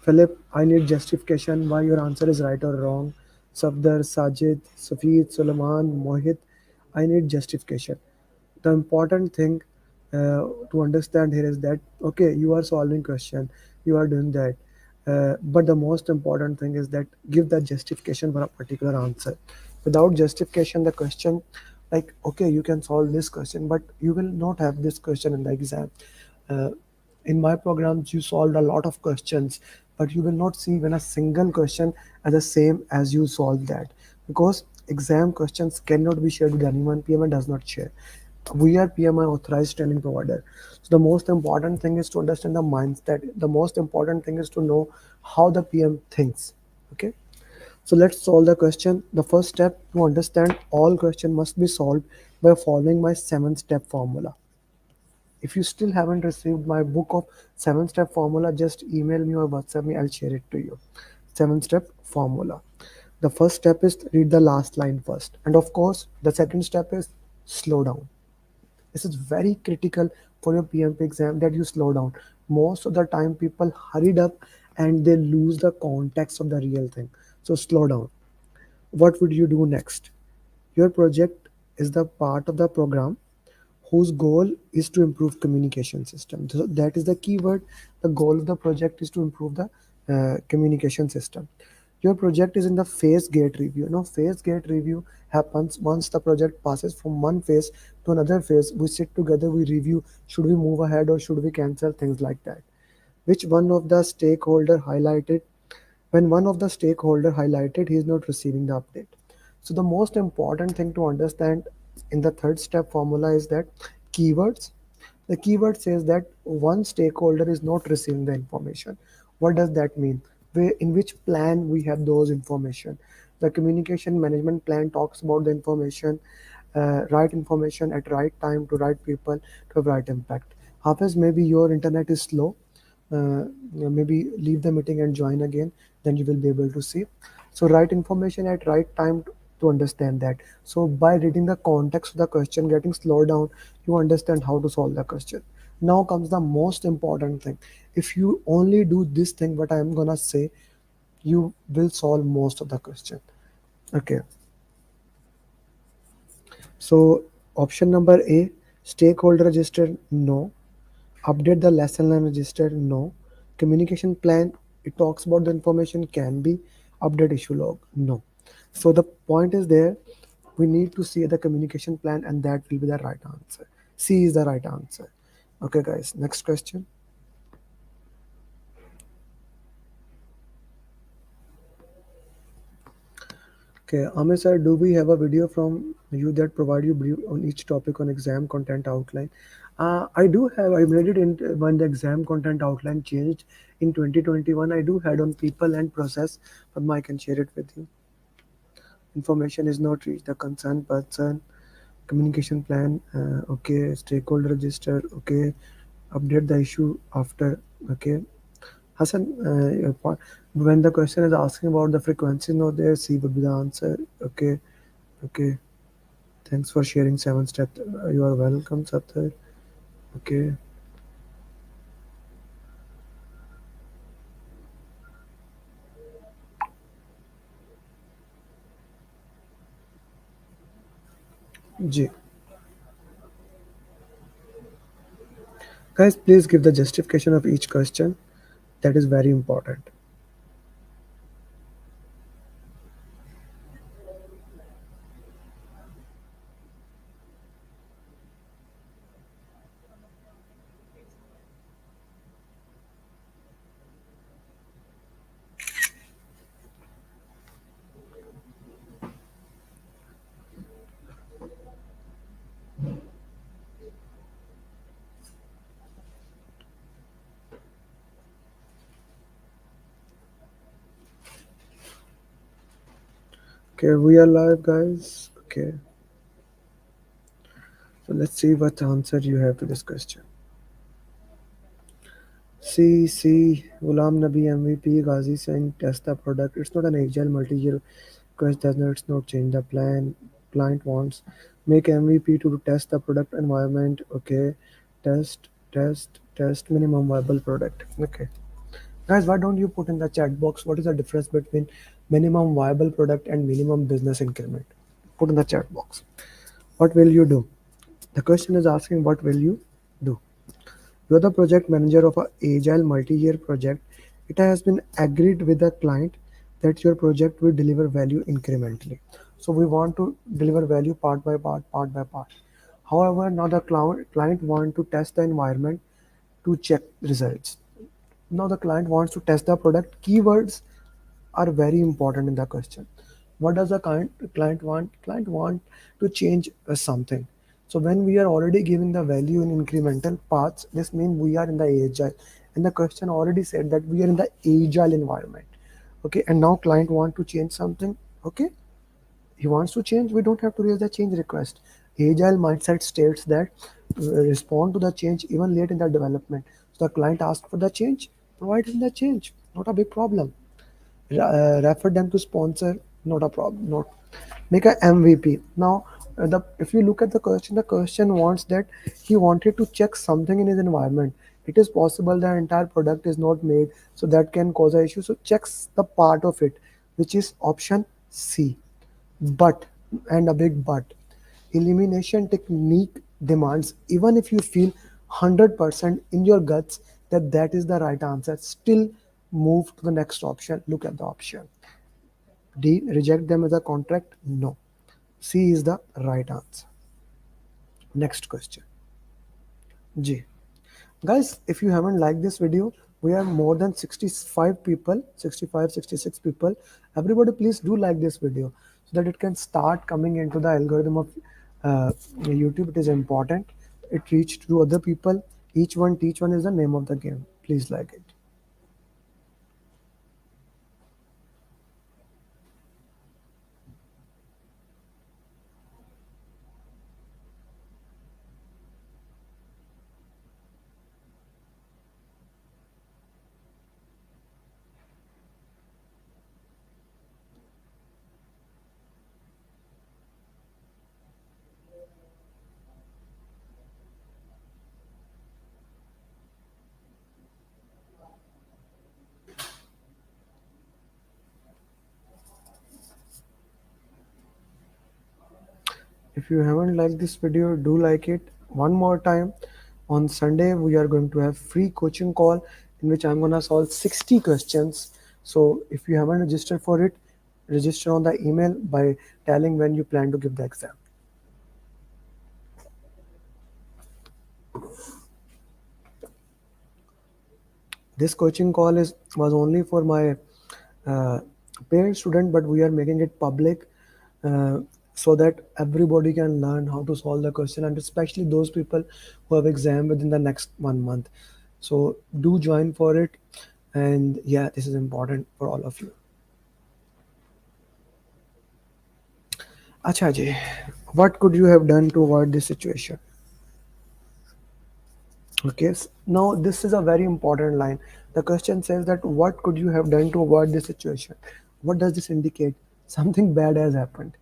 Philip, I need justification why your answer is right or wrong. Safdar, Sajid, Safid, Suleiman, Mohit, I need justification. The important thing to understand here is that okay, you are solving question, you are doing that, but the most important thing is that give the justification for a particular answer. Without justification, the question, like okay, you can solve this question, but you will not have this question in the exam. uh, in my programs you solved a lot of questions, but you will not see even a single question as the same as you solve that, because exam questions cannot be shared with anyone. PMI does not share. We are PMI authorized training provider. So the most important thing is to understand the mindset. The most important thing is to know how the PM thinks. Okay. So let's solve the question. The first step to understand all question must be solved by following my 7-step formula. If you still haven't received my book of 7-step formula, just email me or WhatsApp me. I'll share it to you. 7-step formula. The first step is read the last line first. And of course, the second step is slow down. This is very critical for your PMP exam that you slow down. Most of the time, people hurried up and they lose the context of the real thing. So slow down. What would you do next? Your project is the part of the program whose goal is to improve communication system. So that is the keyword. The goal of the project is to improve the communication system. Your project is in the phase gate review. Phase gate review happens once the project passes from one phase to another phase. We sit together, we review, should we move ahead or should we cancel, things like that. Which one of the stakeholder highlighted when one of the stakeholder highlighted he is not receiving the update. So the most important thing to understand in the third step formula is that keywords. The keyword says that one stakeholder is not receiving the information. What does that mean? In which plan we have those information? The communication management plan talks about the information, right information at right time to right people to have right impact. Hafiz, maybe your internet is slow. Maybe leave the meeting and join again, then you will be able to see. So right information at right time to understand that. So by reading the context of the question, getting slowed down, you understand how to solve the question. Now comes the most important thing. If you only do this thing what I am gonna say, you will solve most of the question. Okay, so option number A, stakeholder register, no. Update the lesson learned register, no. Communication plan, it talks about the information, can be. Update issue log, no. So the point is there, we need to see the communication plan and that will be the right answer. C is the right answer. Okay guys, next question. Okay, Amir sir, do we have a video from you that provide you brief on each topic on exam content outline? I do have. I made it in when the exam content outline changed in 2021. I do had on people and process, but I can share it with you. Information is not reached the concerned person. Communication plan. Okay. Stakeholder register. Okay. Update the issue after. Okay. Hassan, when the question is asking about the frequency not there, C would be the answer. Okay, okay. Thanks for sharing 7 steps. You are welcome, Sathar. Okay. G. Guys, please give the justification of each question. That is very important. Okay, we are live, guys. Okay. So let's see what answer you have to this question. C. Ghulam Nabi MVP Ghazi saying test the product. It's not an agile multi-year quest, does not, it's not change the plan. Client wants make MVP to test the product environment. Okay. Test minimum viable product. Okay. Guys, why don't you put in the chat box what is the difference between minimum viable product and minimum business increment? Put in the chat box. What will you do? The question is asking what will you do? You are the project manager of an agile multi-year project. It has been agreed with the client that your project will deliver value incrementally. So we want to deliver value part by part, part by part. However, now the client want to test the environment to check results. Now the client wants to test the product. Keywords are very important in the question. What does the client want? Client want to change something. So when we are already giving the value in incremental paths, this means we are in the agile. And the question already said that we are in the agile environment. Okay, and now client want to change something. Okay, he wants to change. We don't have to raise the change request. Agile mindset states that respond to the change even late in the development. So the client asks for the change, provide him the change. Not a big problem. Refer them to sponsor, not a problem. Not make a MVP. Now if you look at the question wants that he wanted to check something in his environment. It is possible the entire product is not made, so that can cause an issue. So checks the part of it, which is option C. But, and a big but, elimination technique demands, even if you feel 100% in your guts that that is the right answer, still move to the next option. Look at the option D. Reject them as a contract. No. C is the right answer. Next question. G. Guys, if you haven't liked this video, We have more than 65 people, 65, 66 people. Everybody please do like this video so that it can start coming into the algorithm of YouTube. It is important. It reached to other people. Each one teach one is the name of the game. Please like it. If you haven't liked this video, do like it. One more time, on Sunday we are going to have free coaching call in which I'm going to solve 60 questions. So if you haven't registered for it, register on the email by telling when you plan to give the exam. This coaching call was only for my parent student, but we are making it public so that everybody can learn how to solve the question, and especially those people who have exam within the next 1 month. So do join for it, and yeah, this is important for all of you. Acha ji, what could you have done to avoid this situation? Okay, now this is a very important line. The question says that what could you have done to avoid this situation? What does this indicate? Something bad has happened.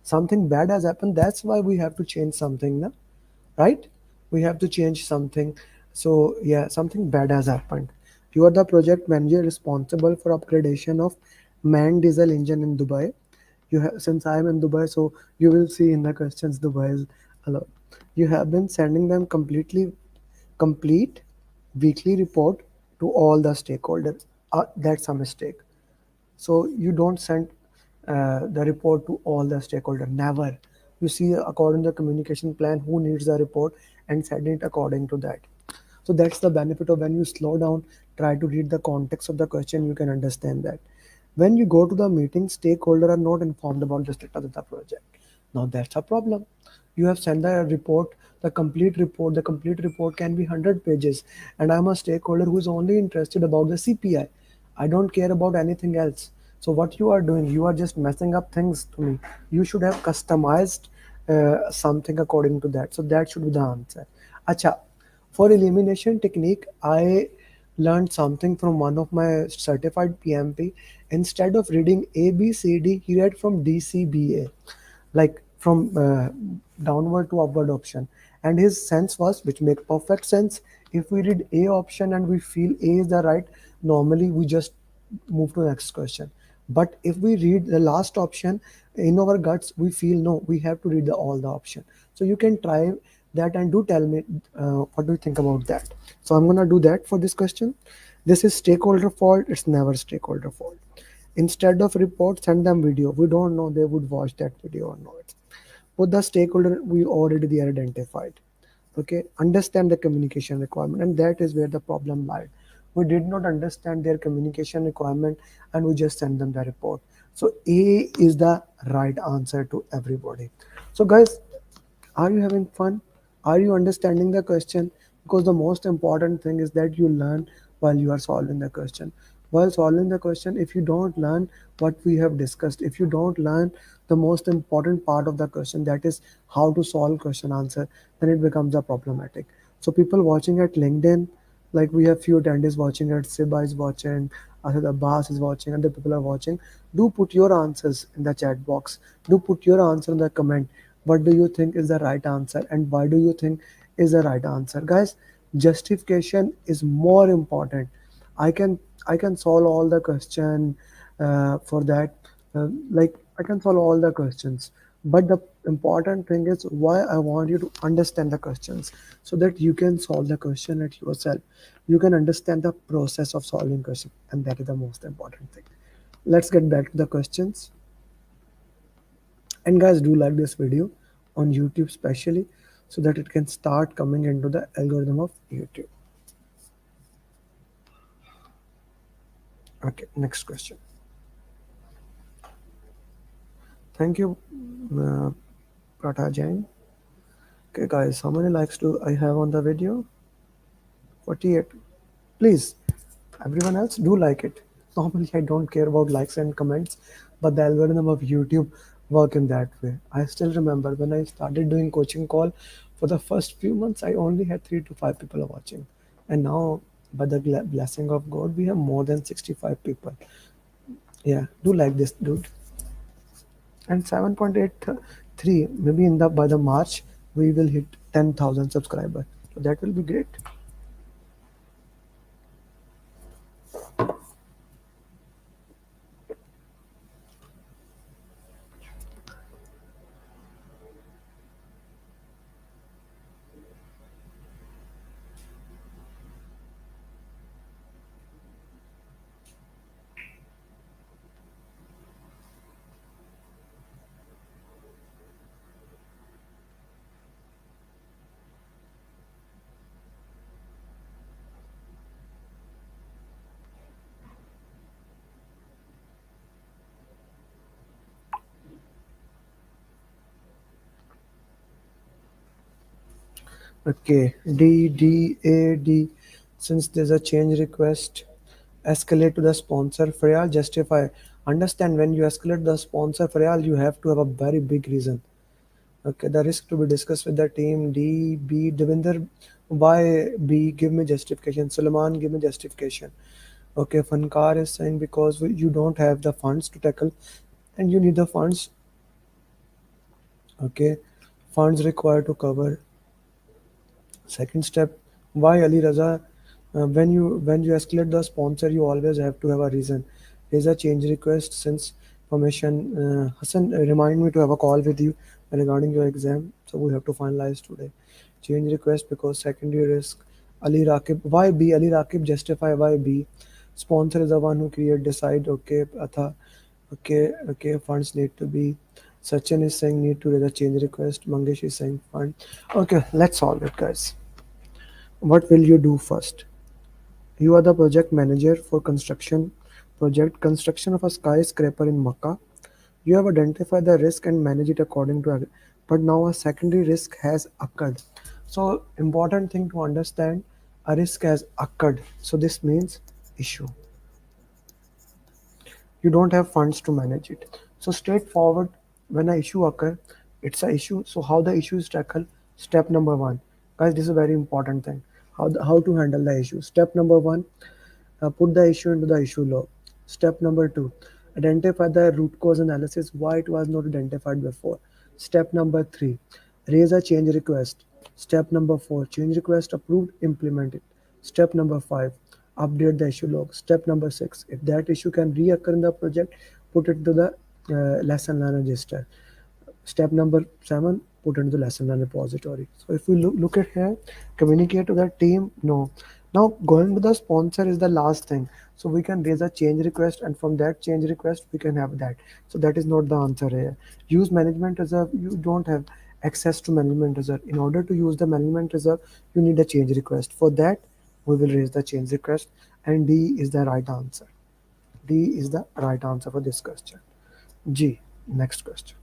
Something bad has happened. That's why we have to change something, no? Right? We have to change something. So yeah, something bad has happened. You are the project manager responsible for upgradation of manned diesel engine in Dubai. You have, since I am in Dubai, so you will see in the questions Dubai is a lot. You have been sending them complete weekly report to all the stakeholders. That's a mistake. So you don't send the report to all the stakeholders. Never. You see according to the communication plan who needs the report and send it according to that. So that's the benefit of when you slow down, try to read the context of the question, you can understand that. When you go to the meeting, stakeholders are not informed about the status of the project. Now that's a problem. You have sent the report, the complete report. The complete report can be 100 pages, and I'm a stakeholder who is only interested about the CPI. I don't care about anything else. So what you are doing, you are just messing up things to me. You should have customized something according to that. So that should be the answer. Acha, for elimination technique, I learned something from one of my certified PMP. Instead of reading A, B, C, D, he read from D, C, B, A, like from downward to upward option. And his sense was, which make perfect sense. If we read A option and we feel A is the right, normally we just move to the next question. But if we read the last option, in our guts we feel no, we have to read all the option. So you can try that and do tell me what do you think about that. So I'm gonna do that for this question. This is stakeholder fault. It's never stakeholder fault. Instead of report, send them video. We don't know they would watch that video or not. Put the stakeholder we already they are identified. Okay, understand the communication requirement, and that is where the problem lied. We did not understand their communication requirement and we just send them the report. So A is the right answer to everybody. So guys, are you having fun? Are you understanding the question? Because the most important thing is that you learn while you are solving the question. While solving the question, if you don't learn what we have discussed, if you don't learn the most important part of the question, that is how to solve question answer, then it becomes a problematic. So people watching at LinkedIn, like we have few attendees watching at Siba is watching, Asad Abbas is watching, other people are watching. Do put your answers in the chat box. Do put your answer in the comment. What do you think is the right answer and why do you think is the right answer? Guys, justification is more important. I can solve all the question for that. Like I can solve all the questions, but the important thing is why I want you to understand the questions so that you can solve the question at yourself. You can understand the process of solving question, and that is the most important thing. Let's get back to the questions. And guys, do like this video on YouTube especially so that it can start coming into the algorithm of YouTube. Okay, next question. Thank you, Prata Jain. Okay, guys, how many likes do I have on the video? 48. Please, everyone else, do like it. Normally, I don't care about likes and comments, but the algorithm of YouTube work in that way. I still remember when I started doing coaching call, for the first few months, I only had 3 to 5 people watching, and now, by the blessing of God, we have more than 65 people. Yeah, do like this, dude. And 7.83, maybe in the by the March we will hit 10,000 subscribers, so that will be great. Okay, D. Since there's a change request, escalate to the sponsor. Fayal, justify. Understand, when you escalate the sponsor, Fayal, you have to have a very big reason. Okay, the risk to be discussed with the team. D. B. Devinder, why B? Give me justification. Suleiman, give me justification. Okay, Fankar is saying because you don't have the funds to tackle, and you need the funds. Okay, funds required to cover. Second step, why Ali Raza? When you escalate the sponsor, you always have to have a reason. There's a change request since permission. Hassan, remind me to have a call with you regarding your exam. So we have to finalize today. Change request because secondary risk. Ali Rakib, why B? Ali Rakib, justify why B. Sponsor is the one who create, decide. Okay, Atha. Okay. Funds need to be. Sachin is saying need to raise a change request. Mangesh is saying fund. Okay, let's solve it, guys. What will you do first? You are the project manager for construction of a skyscraper in Makkah. You have identified the risk and manage it according to, but now a secondary risk has occurred. So important thing to understand, a risk has occurred. So this means issue. You don't have funds to manage it. So straightforward, when an issue occur, it's an issue. So how the issue is tackled? Step number one, guys, this is a very important thing. How to handle the issue. Step number one, put the issue into the issue log. Step number two, identify the root cause analysis, why it was not identified before. Step number three, raise a change request. Step number four, change request approved, implement it. Step number five, update the issue log. Step number six, if that issue can reoccur in the project, put it to the lesson learn register. Step number seven, put into the lesson learn repository. So if we look at here, communicate to the team, no. Now going to the sponsor is the last thing. So we can raise a change request, and from that change request we can have that. So that is not the answer here. Use management reserve. You don't have access to management reserve. In order to use the management reserve, you need a change request. For that, we will raise the change request, and D is the right answer. D is the right answer for this question. G, next question.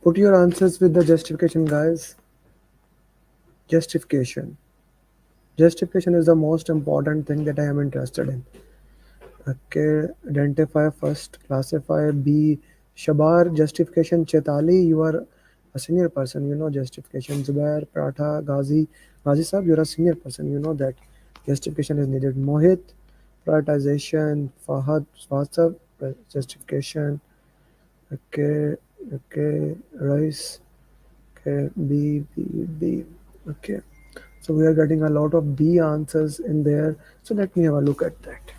Put your answers with the justification, guys. Justification. Justification is the most important thing that I am interested in. Okay, identify first, classify. B. Shabar, justification. Chetali, you are a senior person, you know justification. Zubair, Pratha, Ghazi. Ghazi Sahab, you're a senior person, you know that justification is needed. Mohit, prioritization. Fahad, Swasab, justification. Okay, okay. Rice, okay. B. Okay. So we are getting a lot of B answers in there. So let me have a look at that.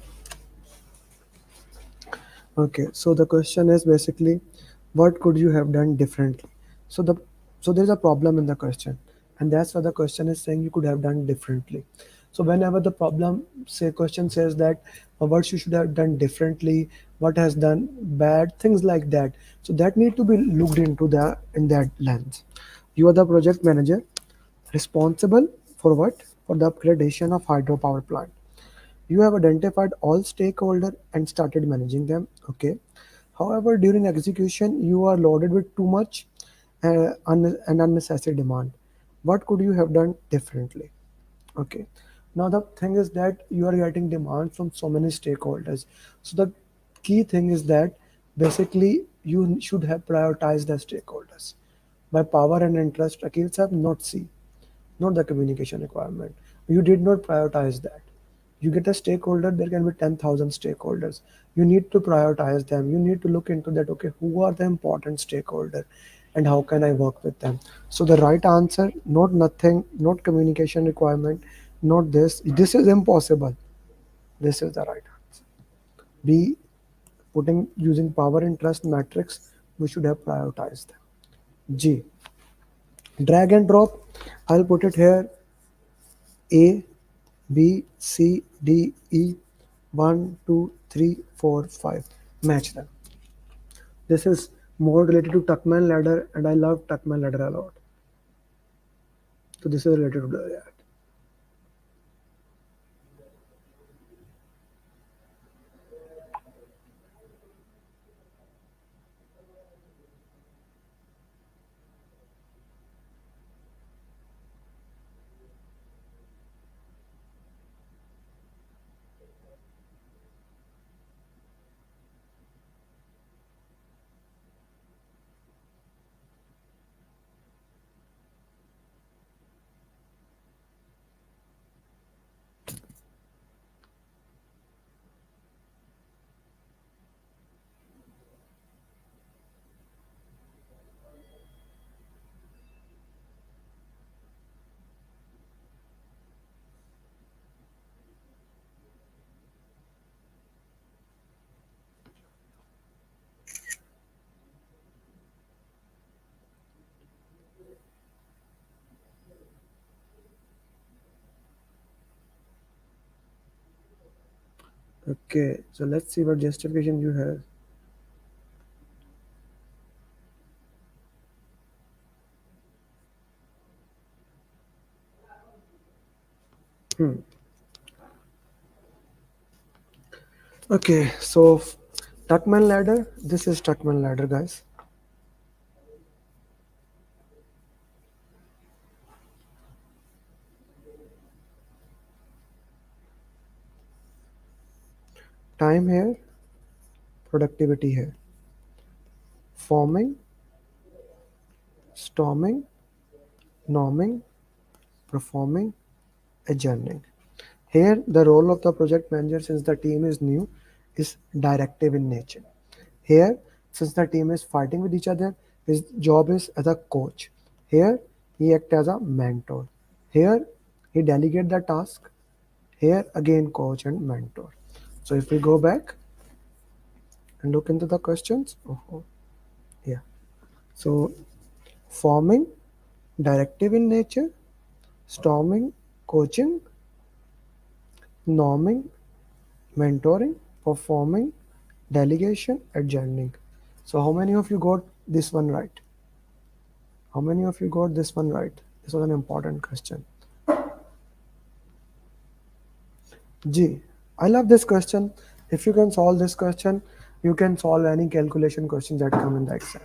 Okay, so the question is basically, what could you have done differently? So there's a problem in the question, and that's why the question is saying you could have done differently. So whenever the question says that what you should have done differently, what has done bad, things like that. So that need to be looked into in that lens. You are the project manager responsible for what? For the upgradation of hydropower plant. You have identified all stakeholders and started managing them. Okay. However, during execution, you are loaded with too much and unnecessary demand. What could you have done differently? Okay. Now the thing is that you are getting demand from so many stakeholders. So the key thing is that basically you should have prioritized the stakeholders. By power and interest, Akil Sahib, not C, not the communication requirement. You did not prioritize that. You get a stakeholder, there can be 10,000 stakeholders. You need to prioritize them. You need to look into that, okay, who are the important stakeholder and how can I work with them? So the right answer, not nothing, not communication requirement, not this. This is impossible. This is the right answer. B, putting using power and trust matrix, we should have prioritized them. G, drag and drop. I'll put it here. A, B, C, D, E, 1, 2, 3, 4, 5. Match them. This is more related to Tuckman ladder, and I love Tuckman ladder a lot. So this is related to that. Okay, so let's see what justification you have. Okay, so Tuckman ladder. This is Tuckman ladder, guys. Time here, productivity here. Forming, storming, norming, performing, adjourning. Here, the role of the project manager, since the team is new, is directive in nature. Here, since the team is fighting with each other, his job is as a coach. Here, he acts as a mentor. Here, he delegate the task. Here, again, coach and mentor. So if we go back and look into the questions, yeah. So forming, directive in nature, storming, coaching, norming, mentoring, performing, delegation, adjourning. So how many of you got this one right? How many of you got this one right? This was an important question. G, I love this question. If you can solve this question, you can solve any calculation questions that come in the exam.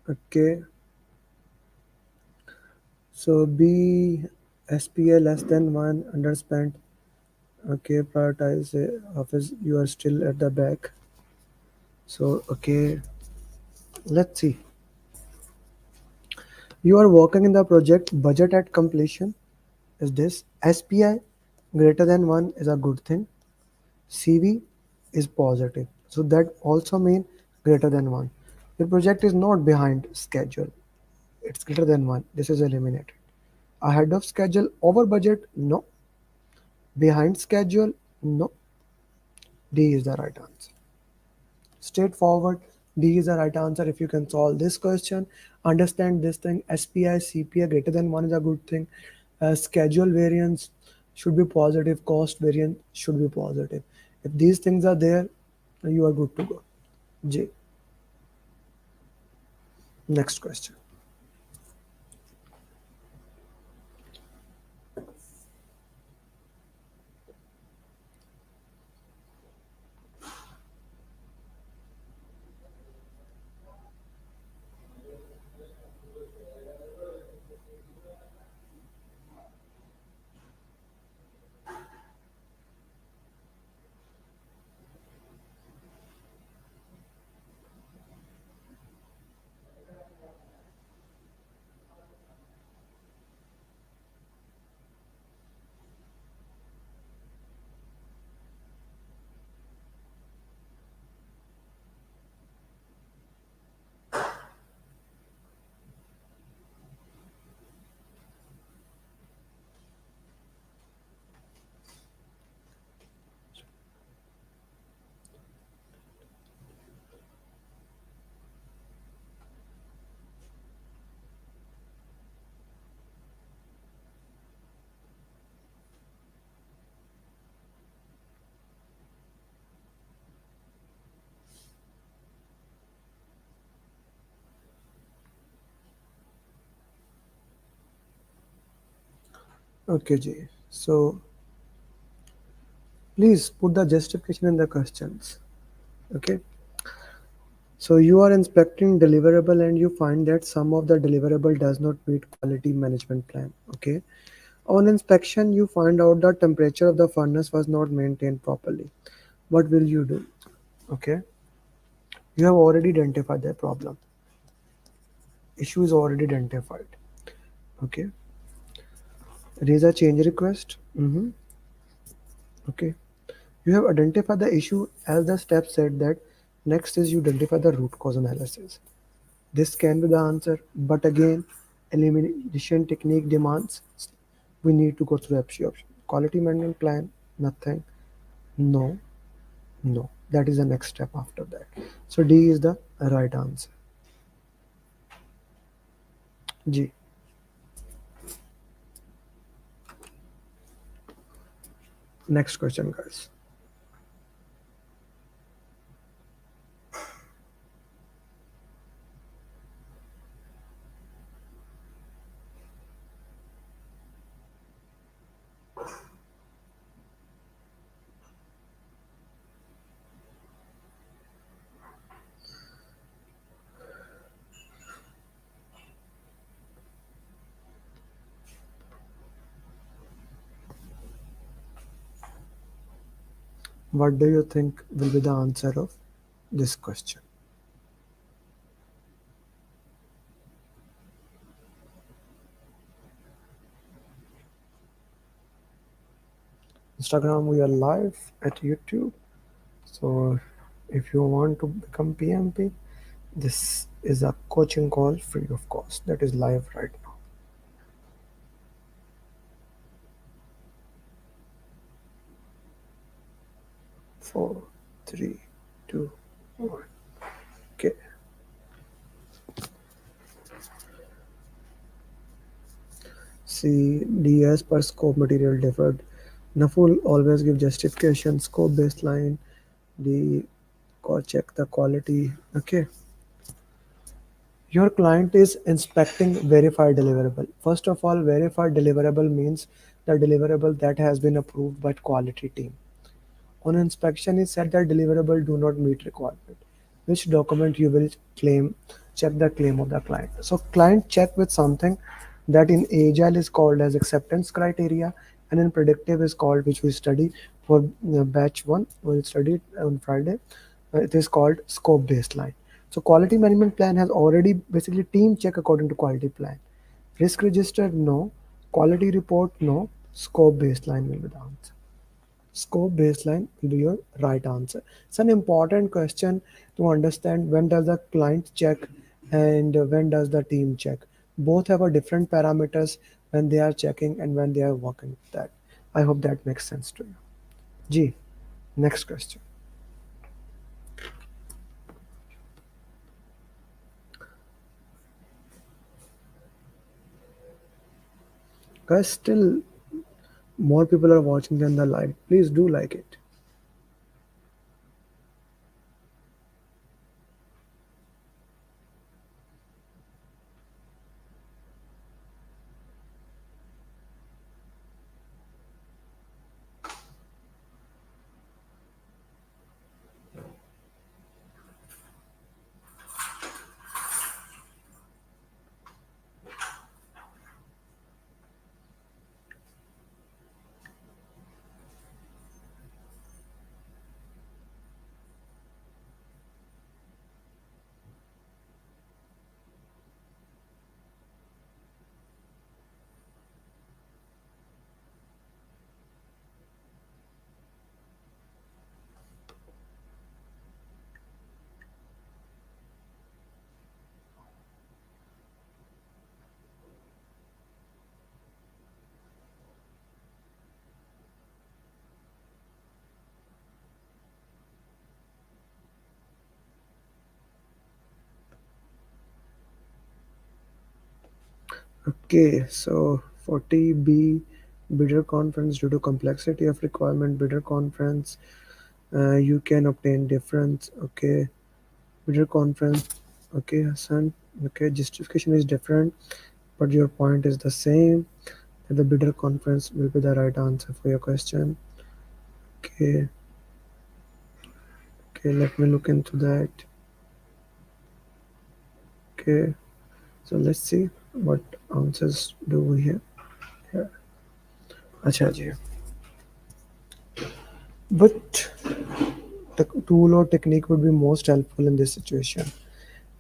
Okay. So B, SPA less than 1, underspent. Okay, prioritize office. You are still at the back. So, okay, let's see. You are working in the project, budget at completion is this. SPI greater than 1 is a good thing. CV is positive. So that also means greater than 1. Your project is not behind schedule. It's greater than 1. This is eliminated. Ahead of schedule, over budget, no. Behind schedule, no. D is the right answer. Straightforward. D is the right answer. If you can solve this question, understand this thing, SPI, CPI greater than 1 is a good thing. Schedule variance should be positive. Cost variance should be positive. If these things are there, you are good to go. J. Next question. Okay, J. So please put the justification in the questions. Okay. So you are inspecting deliverable and you find that some of the deliverable does not meet quality management plan. Okay. On inspection, you find out the temperature of the furnace was not maintained properly. What will you do? Okay. You have already identified the problem. Issue is already identified. Okay. Raise a change request. Okay. You have identified the issue as the step said that next is you identify the root cause analysis. This can be the answer, but again, elimination technique demands we need to go through the option. Quality management plan, nothing. No, no. That is the next step after that. So D is the right answer. G. Next question, guys. What do you think will be the answer of this question? Instagram, we are live at YouTube. So if you want to become PMP, this is a coaching call free of cost that is live right now. Four, three, two, one. Okay. See, DS per scope material deferred. Naful always give justification, scope baseline, the check the quality. Okay. Your client is inspecting verified deliverable. First of all, verified deliverable means the deliverable that has been approved by quality team. On inspection, it said that deliverable do not meet requirement. Which document you will claim? Check the claim of the client. So client check with something that in Agile is called as acceptance criteria, and in predictive is called, which we study for batch one. We'll study it on Friday. It is called scope baseline. So quality management plan has already basically team check according to quality plan. Risk register, no. Quality report, no. Scope baseline will be the answer. Scope baseline will be your right answer. It's an important question to understand when does the client check and when does the team check. Both have a different parameters when they are checking and when they are working with that. I hope that makes sense to you. G, next question. Guys, still more people are watching than the live. Please do like it. Okay, so 40B bidder conference due to complexity of requirement bidder conference, you can obtain difference. Okay, bidder conference. Okay, Hassan. Okay, justification is different, but your point is the same. That the bidder conference will be the right answer for your question. Okay, okay, let me look into that. Okay, so let's see what answers do we have here. Acha ji. But the tool or technique would be most helpful in this situation.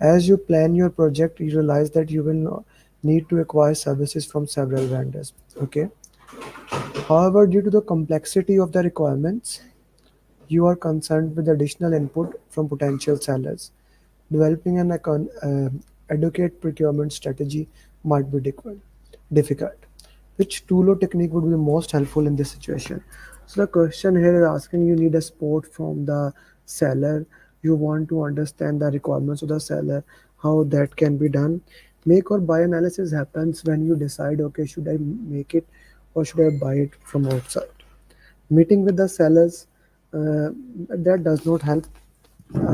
As you plan your project, you realize that you will need to acquire services from several vendors. Okay. However, due to the complexity of the requirements, you are concerned with additional input from potential sellers. Developing an adequate procurement strategy might be difficult. Which tool or technique would be most helpful in this situation? So the question here is asking you need a support from the seller. You want to understand the requirements of the seller, how that can be done. Make or buy analysis happens when you decide, okay, should I make it or should I buy it from outside? Meeting with the sellers, that does not help.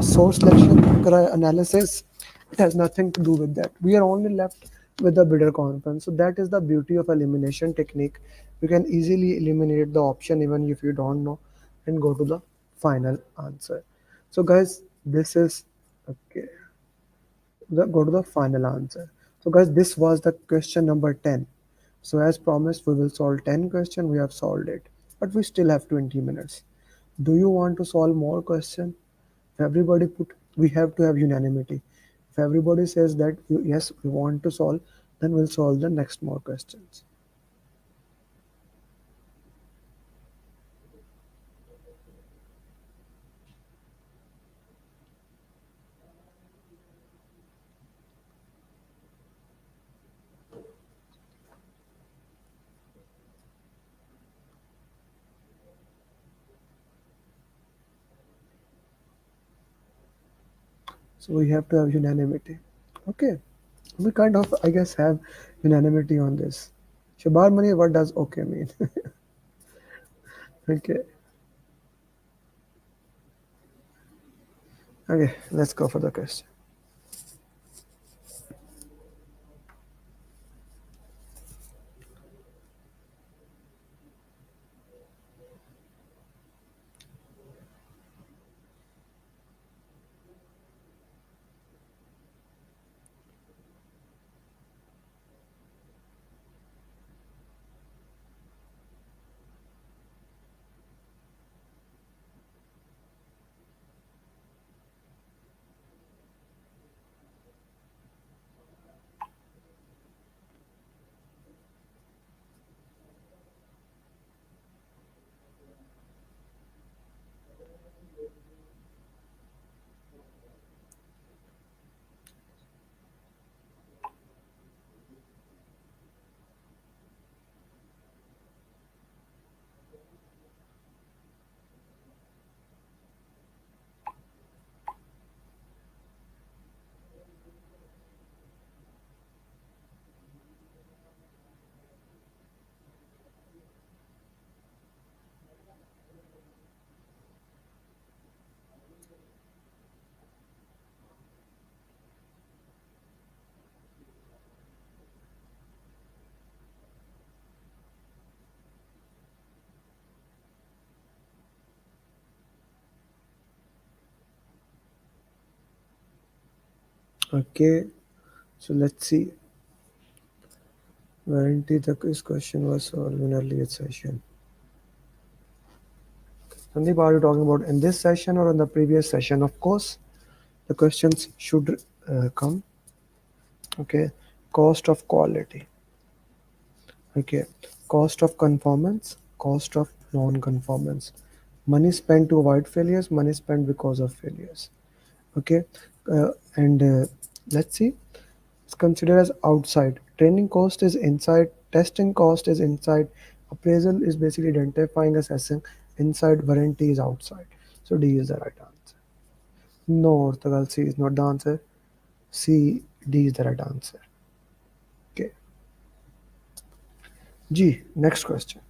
Source selection analysis, it has nothing to do with that. We are only left with the bidder conference. So that is the beauty of elimination technique. You can easily eliminate the option even if you don't know and go to the final answer. So guys, this is okay. Go to the final answer. So guys, this was the question number 10. So as promised, we will solve 10 questions. We have solved it, but we still have 20 minutes. Do you want to solve more question? If everybody put, we have to have unanimity. If everybody says that yes, we want to solve, then we'll solve the next more questions. So we have to have unanimity. Okay. We kind of, I guess, have unanimity on this. Shabar Mani, what does okay mean? Okay. Okay, let's go for the question. Okay, so let's see. Guarantee this question was solved in earlier session. Sandeep, are you talking about in this session or in the previous session? Of course, the questions should come. Okay, cost of quality. Okay, cost of conformance, cost of non-conformance. Money spent to avoid failures, money spent because of failures. Okay, and let's see. It's considered as outside. Training cost is inside. Testing cost is inside. Appraisal is basically identifying, assessing. Inside, warranty is outside. So D is the right answer. No, Orthogal, C is not the answer. C, D is the right answer. Okay. G, next question.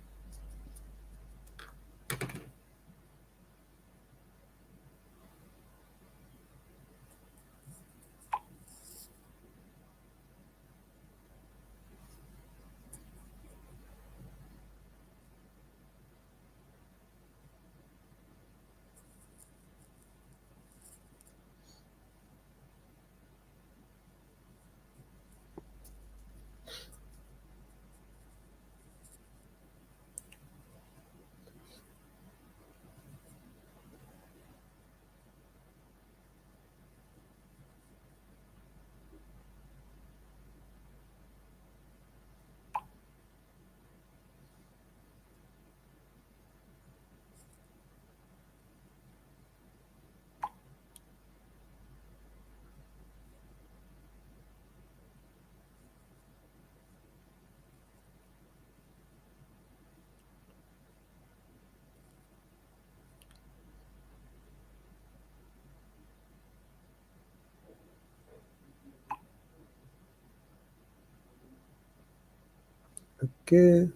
Okay.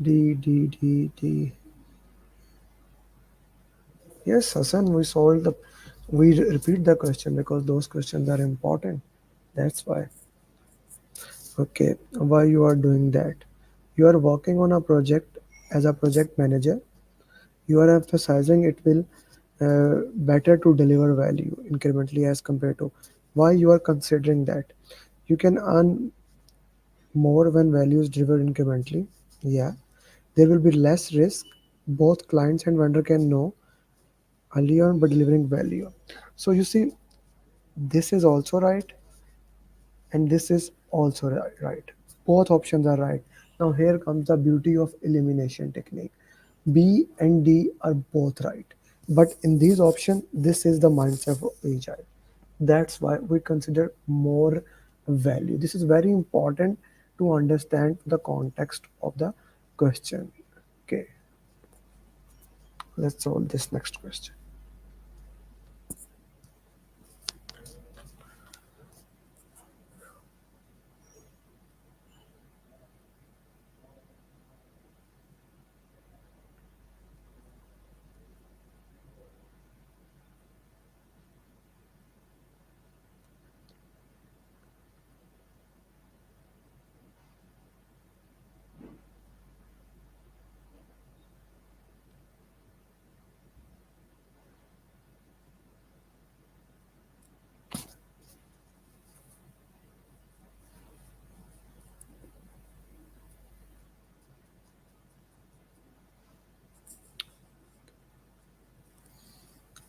D, D, D, D. Yes, Hassan, we solved the, we repeat the question because those questions are important. That's why. Okay, why you are doing that? You are working on a project as a project manager. You are emphasizing it will better to deliver value incrementally as compared to why you are considering that. You can earn more when value is driven incrementally. Yeah, there will be less risk both clients and vendor can know early on by delivering value. So you see, this is also right, and this is also right. Both options are right. Now here comes the beauty of elimination technique. B and D are both right, but in these options, this is the mindset of agile. That's why we consider more value. This is very important to understand the context of the question. Okay, let's solve this next question.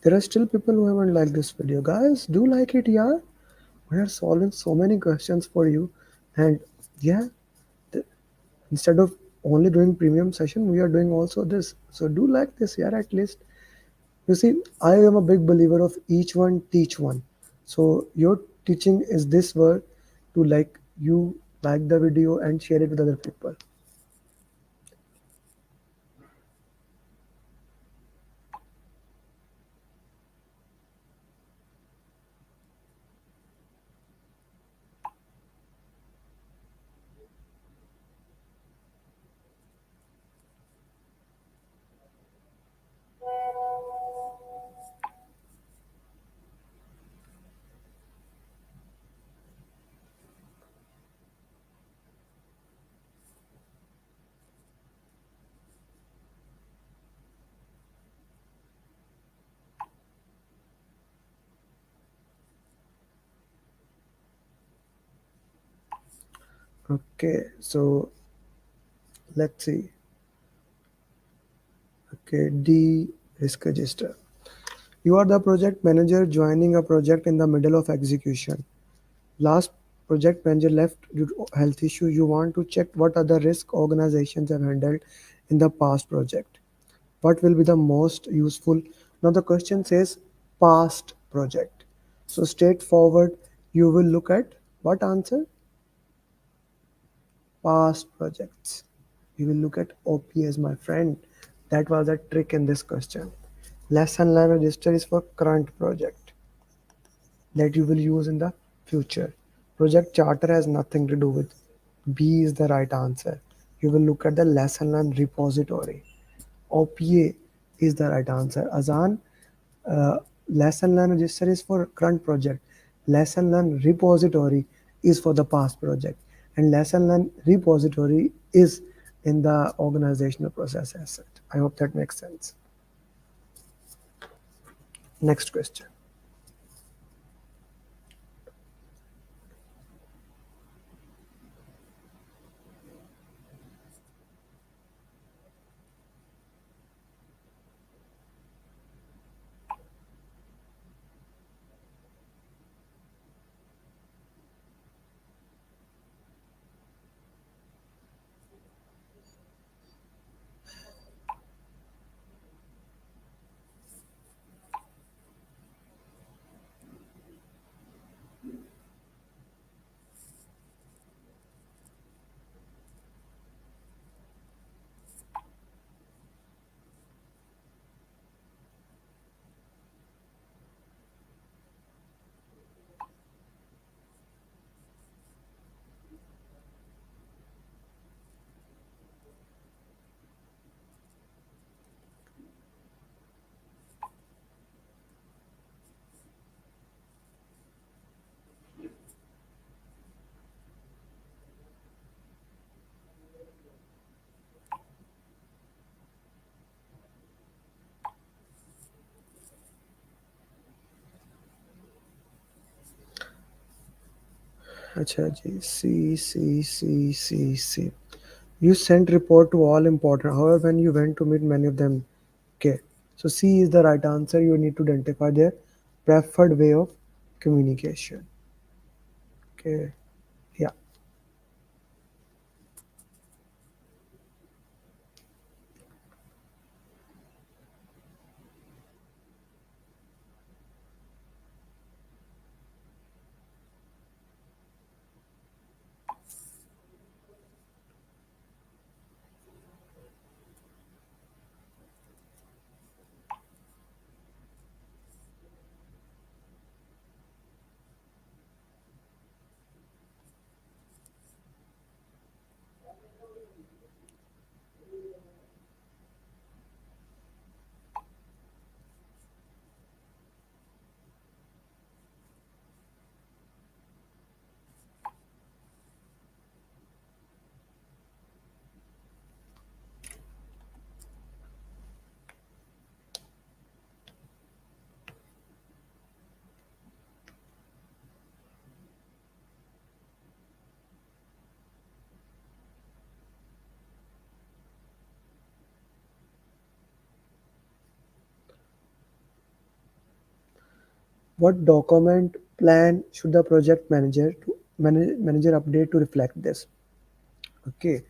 There are still people who haven't liked this video. Guys, do like it, yeah? We are solving so many questions for you. And yeah, instead of only doing premium session, we are doing also this. So do like this, yeah, at least. You see, I am a big believer of each one teach one. So your teaching is this word to like the video and share it with other people. Okay, so let's see. Okay, D risk register. You are the project manager joining a project in the middle of execution. Last project manager left due to health issue. You want to check what other risk organizations have handled in the past project. What will be the most useful? Now the question says past project. So straightforward, you will look at what answer? Past projects. You will look at OPS, my friend. That was a trick in this question. Lesson learned register is for current project that you will use in the future. Project charter has nothing to do with. B is the right answer. You will look at the lesson learned repository. OPA is the right answer. Azan, uh, lesson learned register is for current project. Lesson learned repository is for the past project. And lesson learned repository is in the organizational process asset. I hope that makes sense. Next question. अच्छा जी, C. You sent report to all important. However, when you went to meet many of them, okay. So C is the right answer. You need to identify their preferred way of communication. Okay. Yeah. What document plan should the project manager update to reflect this? Okay.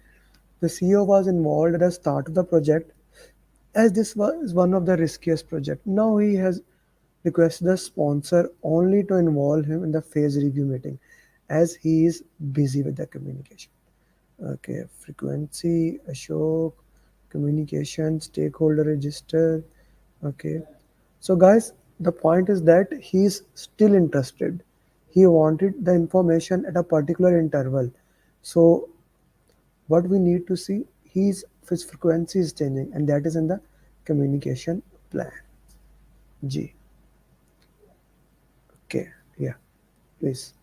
The CEO was involved at the start of the project as this was one of the riskiest projects. Now he has requested the sponsor only to involve him in the phase review meeting as he is busy with the communication. Okay, frequency, Ashok, communication, stakeholder register. Okay, so guys, the point is that he's still interested. He wanted the information at a particular interval. So what we need to see, his frequency is changing, and that is in the communication plan. G. Okay, yeah, please.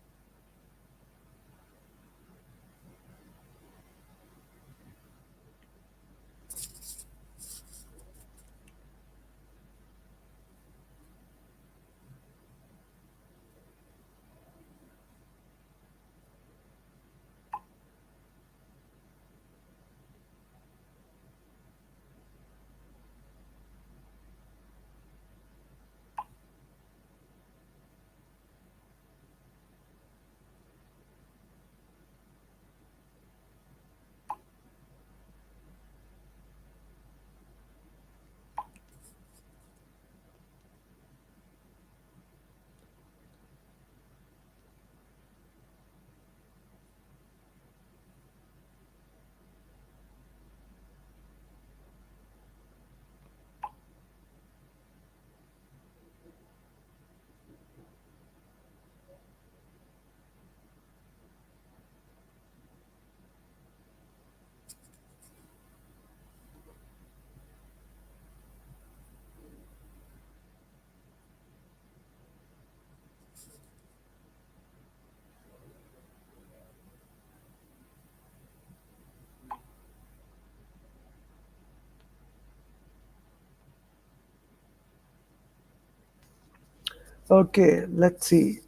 Okay, let's see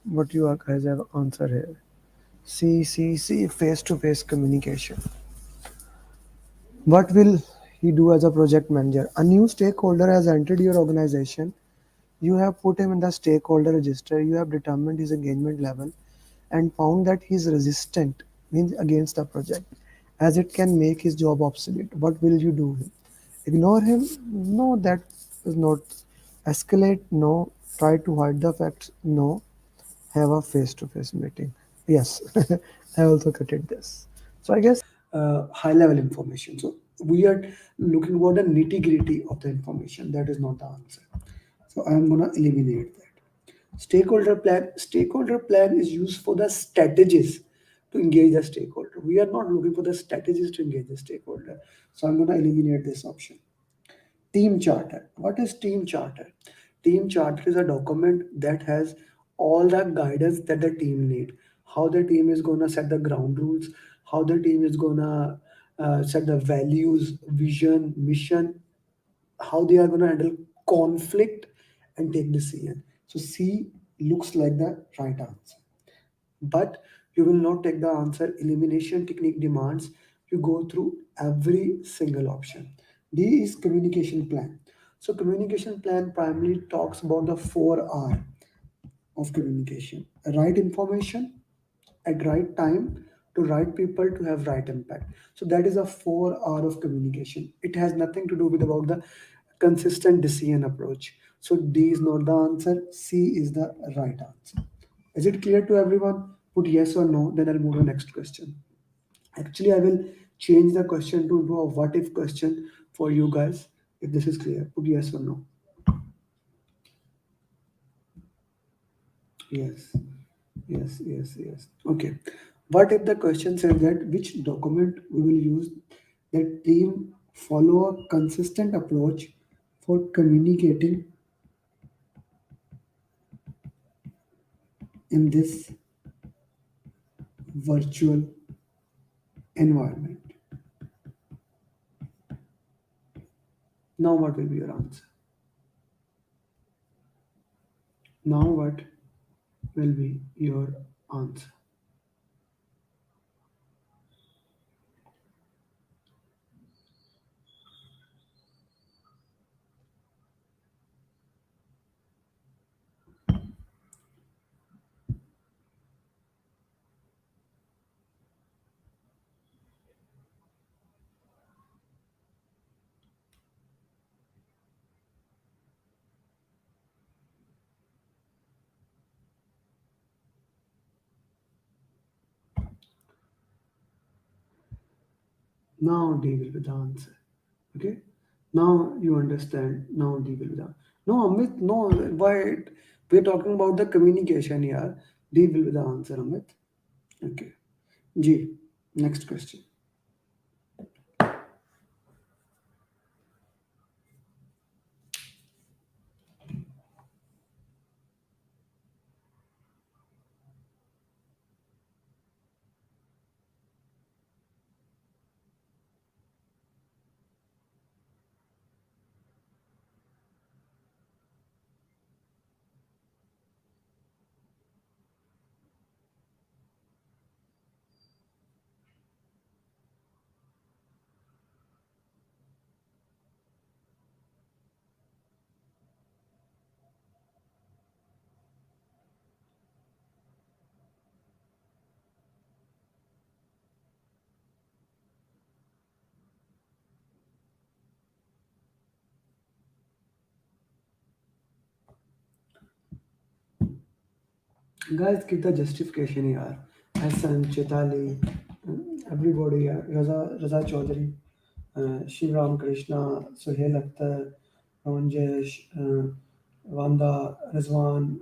what you guys have answered here. C, face-to-face communication. What will he do as a project manager? A new stakeholder has entered your organization. You have put him in the stakeholder register. You have determined his engagement level and found that he is resistant, means against the project, as it can make his job obsolete. What will you do? Ignore him? No, that is not. Escalate? No. Try to hide the facts? No. Have a face-to-face meeting? Yes. I also created this. So I guess high level information. So we are looking for the nitty gritty of the information. That is not the answer. So I'm gonna eliminate that. Stakeholder plan. Stakeholder plan is used for the strategies to engage the stakeholder. We are not looking for the strategies to engage the stakeholder. So I'm gonna eliminate this option. Team charter. What is team charter? Team charter is a document that has all the guidance that the team need. How the team is gonna set the ground rules, how the team is gonna set the values, vision, mission, how they are gonna handle conflict and take decision. So C looks like the right answer. But you will not take the answer. Elimination technique demands You go through every single option. D is communication plan. So communication plan primarily talks about the 4R of communication. Right information at right time to right people to have right impact. So that is a 4R of communication. It has nothing to do with about the consistent decision approach. So D is not the answer. C is the right answer. Is it clear to everyone? Put yes or no, then I'll move to the next question. Actually, I will change the question to a what if question for you guys. If this is clear, put yes or no. Yes, yes. Okay. What if the question says that which document we will use that team follow a consistent approach for communicating in this virtual environment? Now, what will be your answer? Now, what will be your answer? Now D will be the answer. Okay. Now you understand. Now D will be the. No, Amit. No. Why? We're talking about the communication here. D will be the answer, Amit. Okay. G. Next question. Guys, give the justification here. Hassan, Chitali, everybody here. Raza Chaudhary, Shivram Krishna, Suhail Akhtar, Ranjesh, Vanda, Rizwan.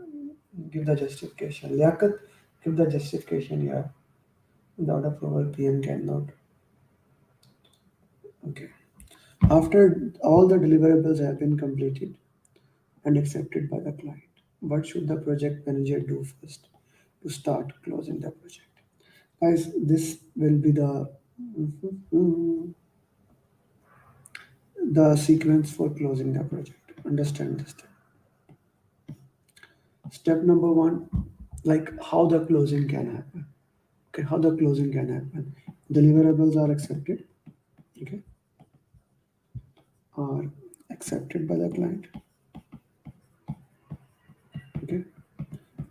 Give the justification. Liaquat, give the justification here. Without approval, PM cannot. Okay. After all the deliverables have been completed and accepted by the client, what should the project manager do first to start closing the project? Guys, this will be the sequence for closing the project. Understand this thing. Step number one, like how the closing can happen. Okay, how the closing can happen. Deliverables are accepted. Okay, are accepted by the client. Okay,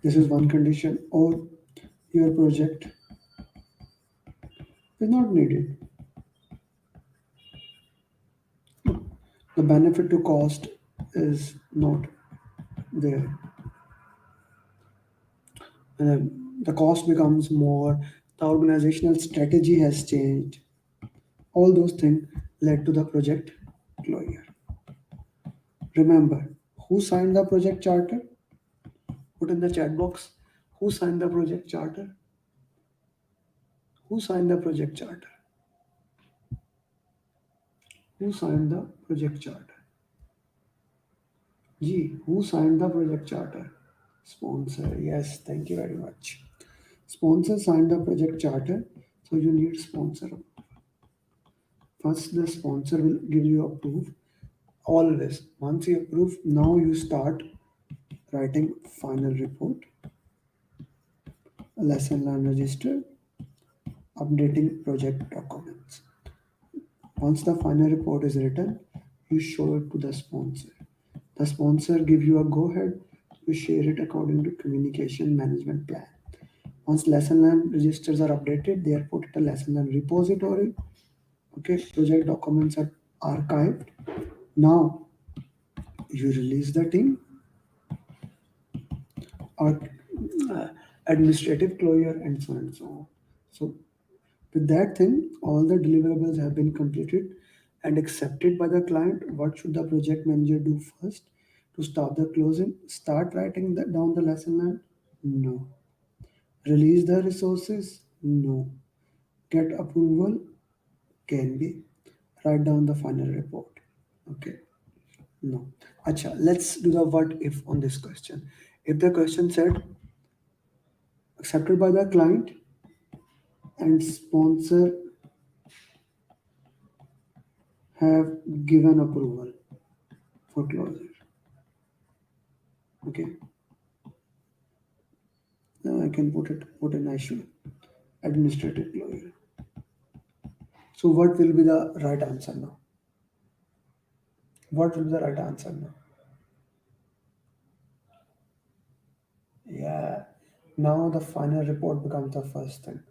this is one condition, or your project is not needed. The benefit to cost is not there. And then the cost becomes more, the organizational strategy has changed. All those things led to the project closure. Remember, who signed the project charter? Put in the chat box. Who signed the project charter? Who signed the project charter? Who signed the project charter? G. Who signed the project charter? Sponsor. Yes, thank you very much. Sponsor signed the project charter, so you need sponsor. First, the sponsor will give you approve. Always, once you approve, now you start writing final report, lesson learned register, updating project documents. Once the final report is written, you show it to the sponsor. The sponsor gives you a go-ahead, you share it according to communication management plan. Once lesson learned registers are updated, they are put in a lesson learned repository. Okay, project documents are archived. Now you release the team or administrative closure and so on and so on. So with that thing, all the deliverables have been completed and accepted by the client. What should the project manager do first to start the closing? Start writing down the lesson learned? No. Release the resources? No. Get approval? Can be. Write down the final report. Okay. No. Acha, let's do the what if on this question. If the question said accepted by the client and sponsor have given approval for closure. Okay. Now I can put an issue administrative closure. So what will be the right answer now? What will be the right answer now? Yeah. Now the final report becomes the first thing.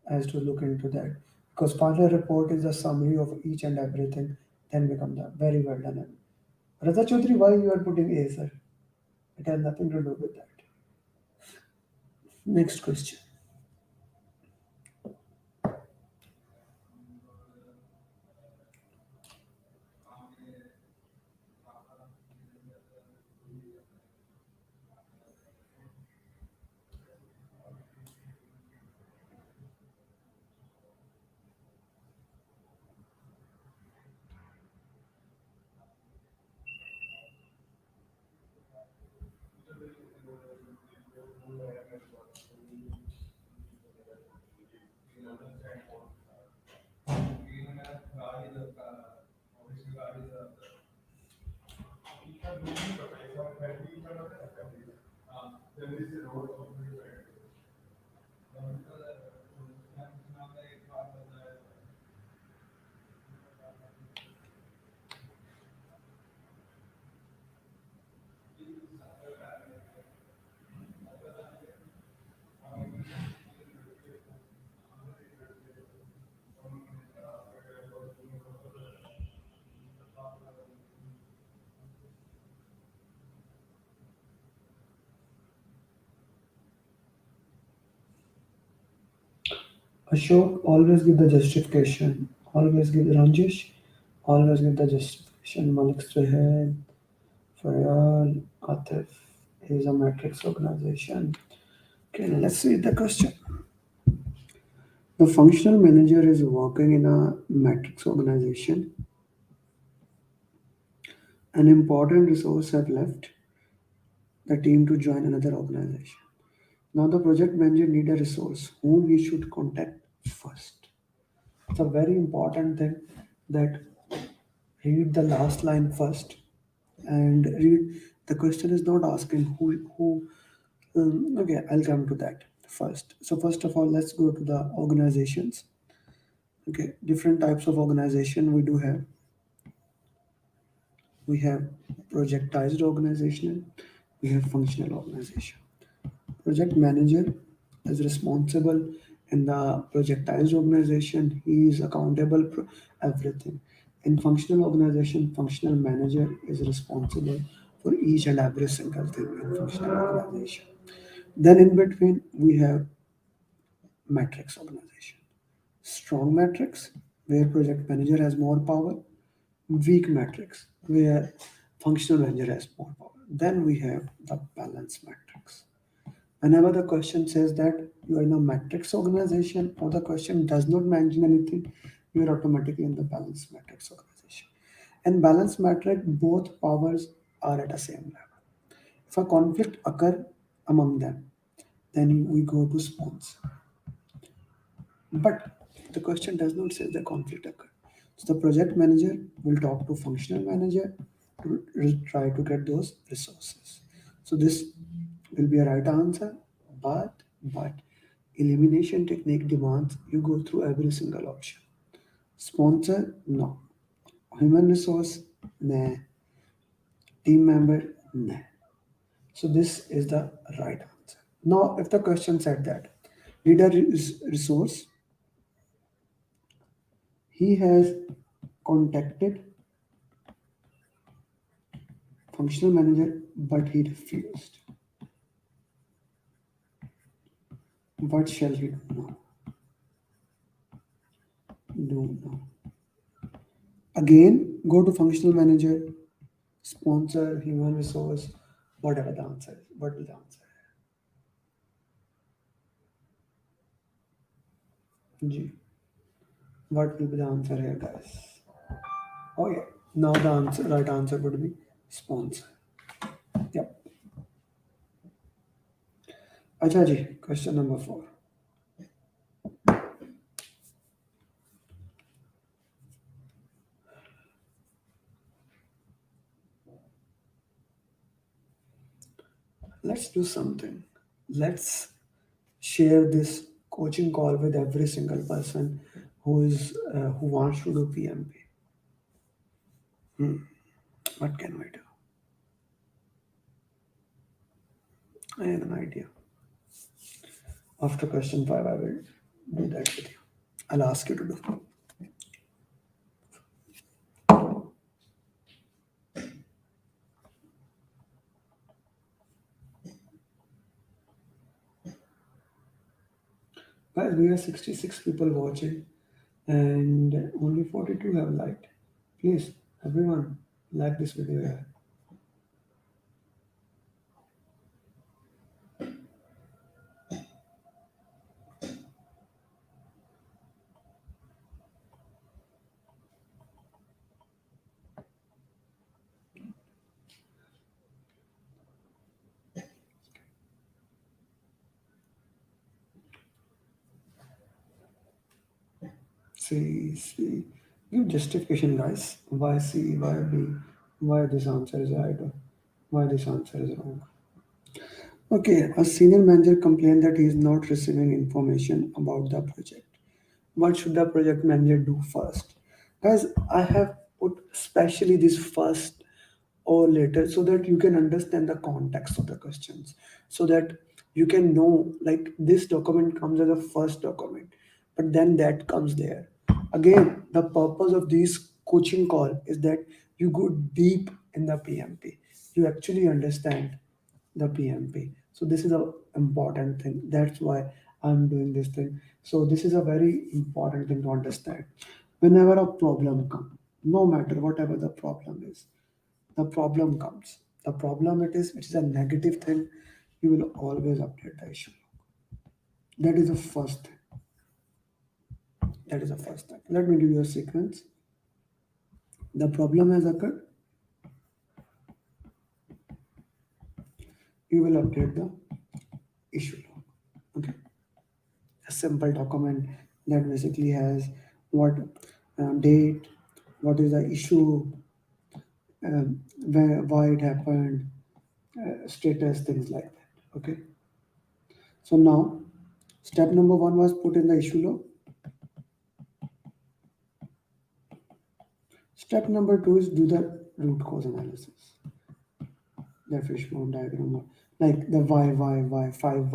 As to look into that. Because final report is a summary of each and everything, then become the very well done. Raza Chaudhary, why you are putting A, sir? It has nothing to do with that. Next question. Ashok, always give the justification. Always give Ranjish. Always give the justification. Malik Suhail, Fayal, Atif is a matrix organization. Okay, let's read the question. The functional manager is working in a matrix organization. An important resource have left the team to join another organization. Now the project manager need a resource whom he should contact first. It's a very important thing that read the last line first and read. The question is not asking who. Okay, I'll come to that first. So first of all, let's go to the organizations. Okay, different types of organization we do have. We have projectized organization, we have functional organization. Project manager is responsible in the projectized organization. He is accountable for everything. In functional organization, functional manager is responsible for each and every single thing in functional organization. Then in between, we have matrix organization. Strong matrix, where project manager has more power. Weak matrix, where functional manager has more power. Then we have the balance matrix. Whenever the question says that you are in a matrix organization or the question does not mention anything, you are automatically in the balance matrix organization. In balance matrix, both powers are at the same level. If a conflict occur among them, then we go to sponsor. But the question does not say the conflict occur. So the project manager will talk to functional manager to try to get those resources. So this will be a right answer, but Elimination technique demands you go through every single option. Sponsor, no. Human resource, nah. Team member, nah. So this is the right answer. Now, if the question said that leader is resource, he has contacted functional manager, but he refused. What shall he do now? Do now. Again, go to functional manager, sponsor, human resource, whatever the answer is. What will the answer? G. What will be the answer here, guys? Oh yeah. Now the answer, right answer would be sponsor. Yep. Acha ji, question number 4. Let's do something. Let's share this coaching call with every single person who wants to do PMP. What can we do? I have an idea. After question 5, I will do that with you. I'll ask you to do. Guys, we are 66 people watching and only 42 have liked. Please, everyone, like this video here. See, give justification, guys. Why C, why B, why this answer is right, or why this answer is wrong. Okay, a senior manager complained that he is not receiving information about the project. What should the project manager do first? Guys, I have put especially this first or later so that you can understand the context of the questions, so that you can know like this document comes as a first document, but then that comes there. Again, the purpose of this coaching call is that you go deep in the PMP. You actually understand the PMP. So this is a important thing. That's why I'm doing this thing. So this is a very important thing to understand. Whenever a problem comes, no matter whatever the problem is, the problem comes. The problem it is a negative thing. You will always update the issue. That is the first thing. That is the first thing. Let me give you a sequence. The problem has occurred. You will update the issue log. Okay. A simple document that basically has what date, what is the issue, why it happened, status, things like that. Okay. So now, step number 1 was put in the issue log. Step number 2 is do the root cause analysis. The fishbone diagram, like the why, 5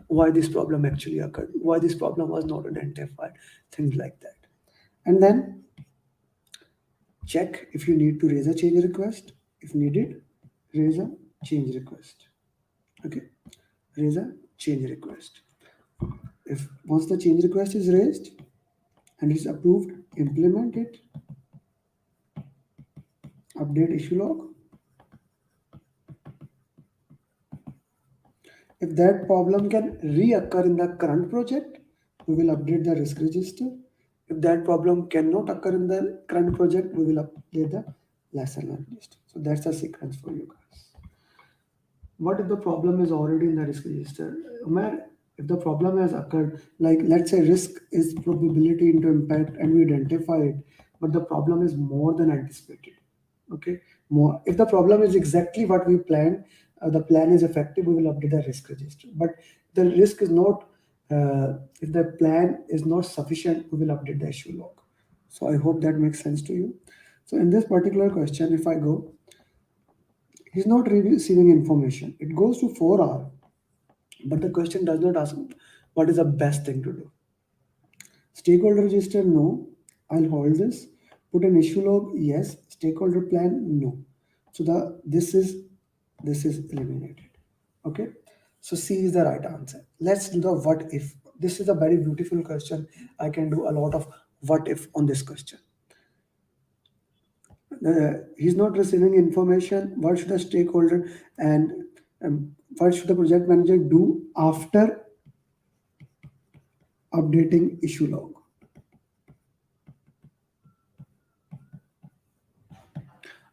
why this problem actually occurred, why this problem was not identified, things like that. And then check if you need to raise a change request. If needed, raise a change request. Okay, raise a change request. If once the change request is raised and is approved, implement it. Update issue log. If that problem can reoccur in the current project, we will update the risk register. If that problem cannot occur in the current project, we will update the lesson learned list. So that's a sequence for you guys. What if the problem is already in the risk register? Amer, if the problem has occurred, like let's say risk is probability into impact and we identify it, but the problem is more than anticipated. Okay, more. If the problem is exactly what we planned, the plan is effective, we will update the risk register. But the risk is not If the plan is not sufficient, we will update the issue log. So I hope that makes sense to you. So in this particular question, if I go, he's not receiving information. It goes to 4 hours, but the question does not ask what is the best thing to do. Stakeholder register, no. I'll hold this. Put an issue log, yes. Stakeholder plan, no. So this is eliminated. Okay. So C is the right answer. Let's do the what if. This is a very beautiful question. I can do a lot of what if on this question. He's not receiving information. What should the stakeholder and what should the project manager do after updating issue log?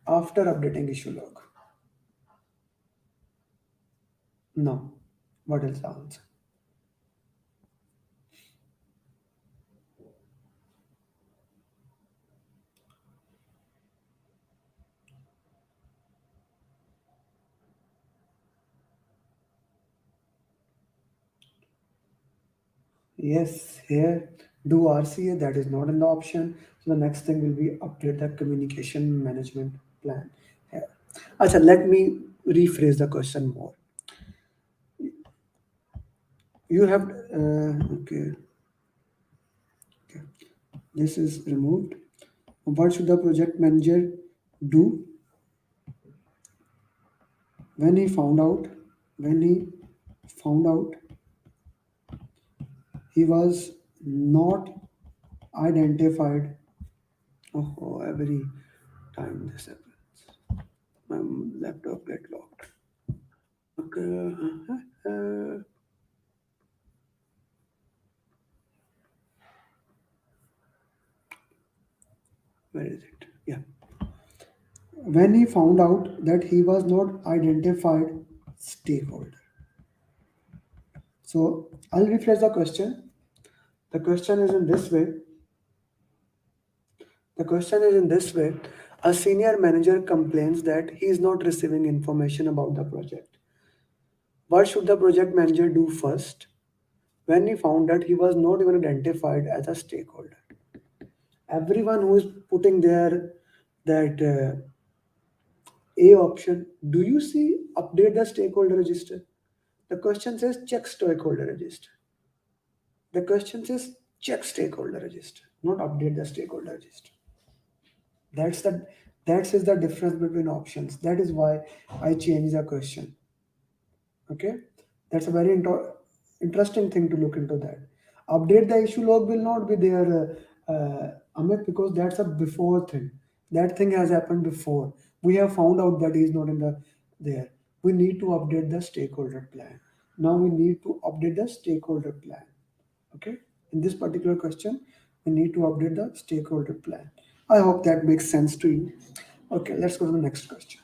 After updating issue log. No. What is the answer? Yes, here do RCA, that is not an option. So the next thing will be update the communication management plan here. Achha, let me rephrase the question more. You have okay. This is removed. What should the project manager do when he found out he was not identified? Oh, every time this happens, my laptop get locked. Okay. Where is it? Yeah. When he found out that he was not identified stakeholder. So I'll rephrase the question. The question is in this way. The question is in this way. A senior manager complains that he is not receiving information about the project. What should the project manager do first when he found that he was not even identified as a stakeholder? Everyone who is putting there that A option, do you see update the stakeholder register? The question says check stakeholder register. The question says check stakeholder register, not update the stakeholder register. That is the difference between options. That is why I changed the question. Okay, that's a very interesting thing to look into that. Update the issue log will not be there, Amit, because that's a before thing. That thing has happened before. We have found out that he is not in the there. We need to update the stakeholder plan. Now we need to update the stakeholder plan. Okay, in this particular question, we need to update the stakeholder plan. I hope that makes sense to you. Okay, let's go to the next question.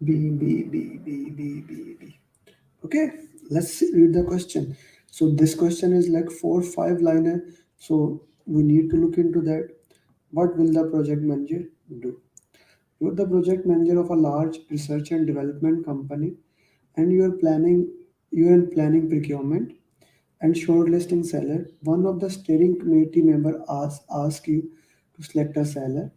B. Okay, let's read the question. So this question is like 4-5 liner. So we need to look into that. What will the project manager do? You're the project manager of a large research and development company, and you are planning you are in planning procurement and shortlisting seller. One of the steering committee member ask you to select a seller.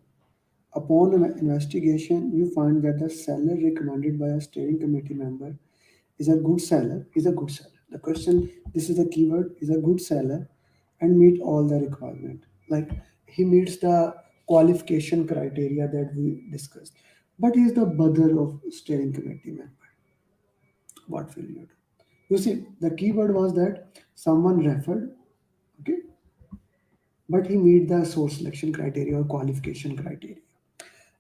Upon investigation, you find that the seller recommended by a steering committee member is a good seller. Is a good seller. The question, this is the keyword, is a good seller and meet all the requirement. Like he meets the qualification criteria that we discussed. But he is the brother of steering committee member. What will you do? You see, the keyword was that someone referred, okay, but he meet the source selection criteria or qualification criteria.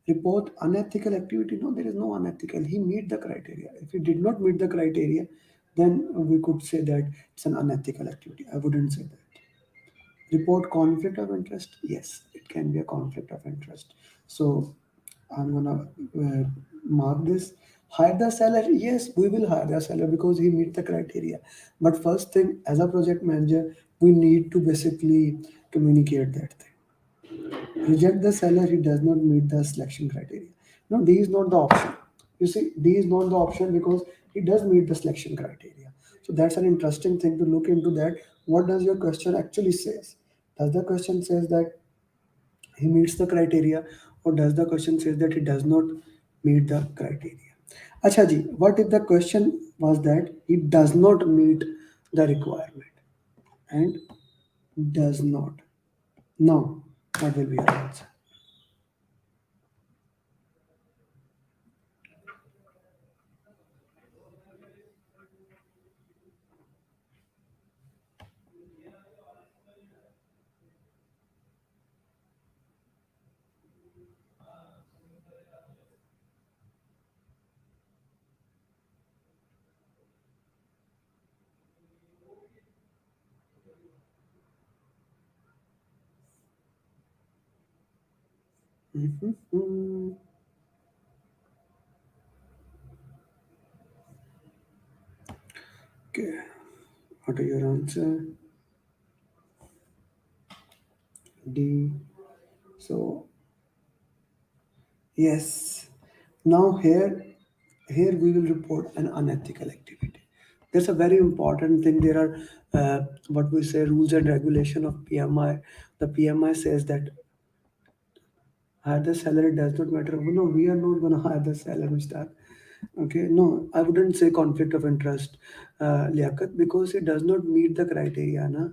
Report unethical activity. No, there is no unethical. He meet the criteria. If he did not meet the criteria, then we could say that it's an unethical activity. I wouldn't say that. Report conflict of interest. Yes, it can be a conflict of interest. So I'm gonna mark this. Hire the seller. Yes, we will hire the seller because he meet the criteria. But first thing, as a project manager, we need to basically communicate that thing. Reject the seller, he does not meet the selection criteria. No, D is not the option. You see, D is not the option because he does meet the selection criteria. So that's an interesting thing to look into that. What does your question actually says? Does the question says that he meets the criteria, or does the question says that he does not meet the criteria? Acha ji, what if the question was that he does not meet the requirement and does not? Now, what will be your answer? Mhm. Okay, what are your answer? D. So yes. Now here we will report an unethical activity. That's a very important thing. There are what we say rules and regulation of PMI. The PMI says that hire the salary does not matter. No, we are not going to hire the seller, Mr. Okay, no, I wouldn't say conflict of interest, Liaquat, because it does not meet the criteria. Na?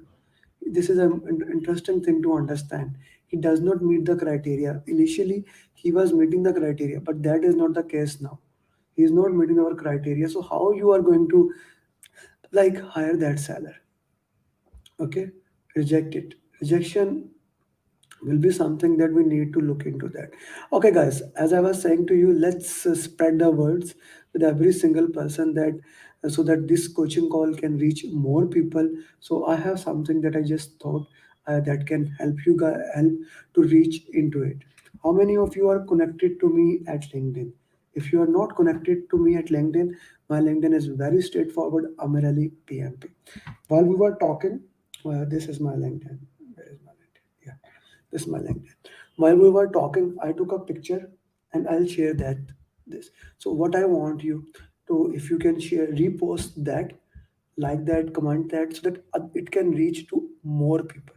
This is an interesting thing to understand. He does not meet the criteria. Initially, he was meeting the criteria, but that is not the case now. He is not meeting our criteria. So how you are going to like hire that seller? Okay, reject it. Rejection will be something that we need to look into that. Okay guys, as I was saying to you, let's spread the words with every single person that so that this coaching call can reach more people. So I have something that I just thought that can help you guys help to reach into it. How many of you are connected to me at LinkedIn? If you are not connected to me at LinkedIn, my LinkedIn is very straightforward, Amer Ali PMP. While we were talking, this is my LinkedIn. Where is my LinkedIn? Yeah, this is my LinkedIn. While we were talking, I took a picture and I'll share that this. So what I want you to, if you can share, repost that, like that, comment that, so that it can reach to more people.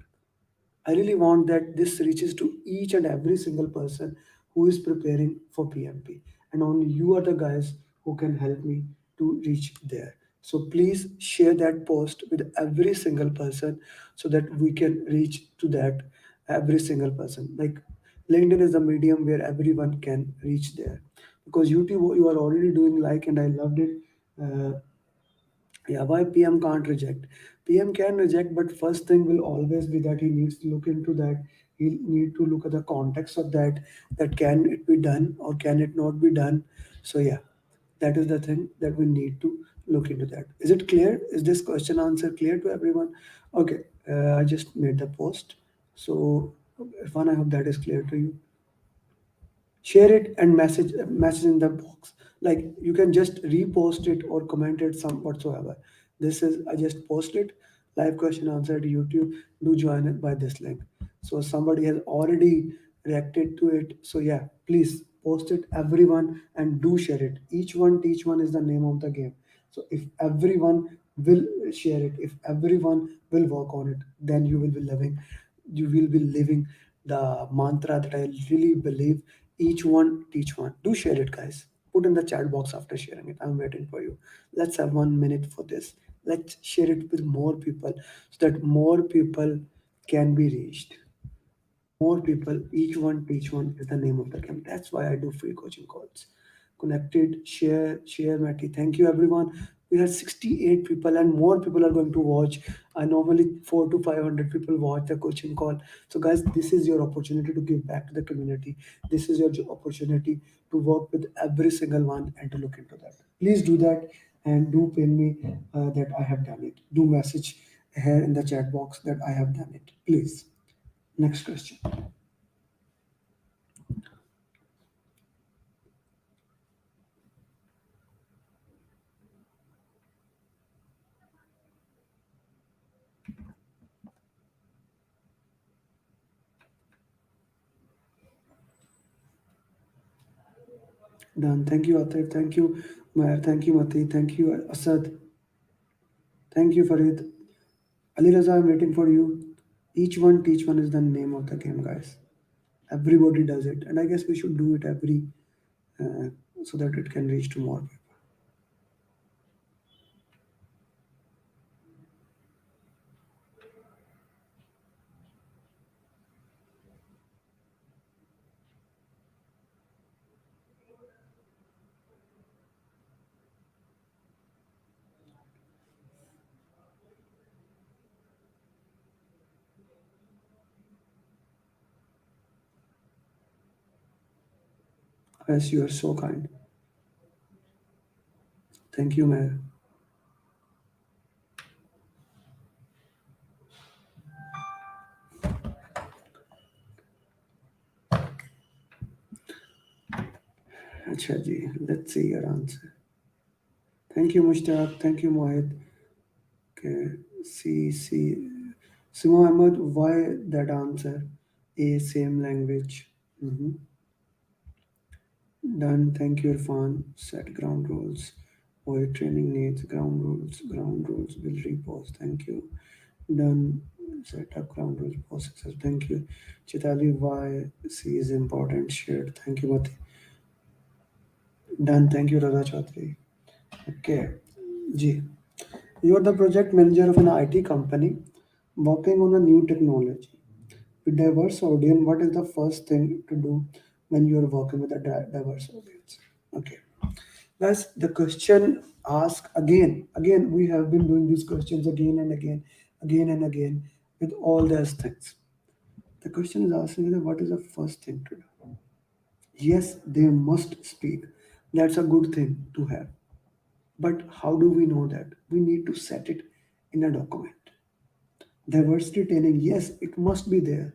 I really want that this reaches to each and every single person who is preparing for PMP. And only you are the guys who can help me to reach there. So please share that post with every single person so that we can reach to that every single person. Like LinkedIn is the medium where everyone can reach there. Because YouTube, you are already doing like, and I loved it. Yeah, why PM can't reject? PM can reject, but first thing will always be that he needs to look into that. He need to look at the context of that. That can it be done or can it not be done? So yeah, that is the thing that we need to look into that. Is it clear? Is this question answer clear to everyone? Okay, I just made the post. So Irfan, I hope that is clear to you. Share it and message in the box. Like you can just repost it or comment it some whatsoever. This is I just posted live question answer to YouTube. Do join it by this link. So somebody has already reacted to it. So yeah, please post it everyone and do share it. Each one teach one is the name of the game. So if everyone will share it, if everyone will work on it, then you will be living the mantra that I really believe: each one teach one. Do share it, guys. Put in the chat box after sharing it. I'm waiting for you. Let's have 1 minute for this. Let's share it with more people so that more people can be reached. More people, each one teach one is the name of the game. That's why I do free coaching calls. Connected, share, Matty. Thank you, everyone. We had 68 people, and more people are going to watch. I normally 400 to 500 people watch the coaching call. So, guys, this is your opportunity to give back to the community. This is your opportunity to work with every single one and to look into that. Please do that and do pin me that I have done it. Do message here in the chat box that I have done it. Please. Next question. Done. Thank you, Atif. Thank you, Maher. Thank you, Mati. Thank you, Asad. Thank you, Farid. Ali Raza, I'm waiting for you. Each one teach one is the name of the game, guys. Everybody does it, and I guess we should do it uh, so that it can reach to more people. Yes, you are so kind. Thank you, Mayor. Acha ji, let's see your answer. Thank you, Mushtaq. Thank you, Mohit. Okay, see. Simo Ahmed, why that answer? A same language. Done. Thank you, Irfan. Set ground rules. Void training needs ground rules. Ground rules will repose. Thank you. Done. Set up ground rules for success. Thank you. Chitali, why C is important. Shared. Thank you, Mati. Done. Thank you, Radha Chaudhary. Okay. G. You are the project manager of an IT company working on a new technology. With diverse audience, what is the first thing to do when you are working with a diverse audience? Okay. Guys, the question asked again, we have been doing these questions again and again with all those things. The question is asking that what is the first thing to do? Yes, they must speak. That's a good thing to have. But how do we know that? We need to set it in a document. Diversity training, yes, it must be there.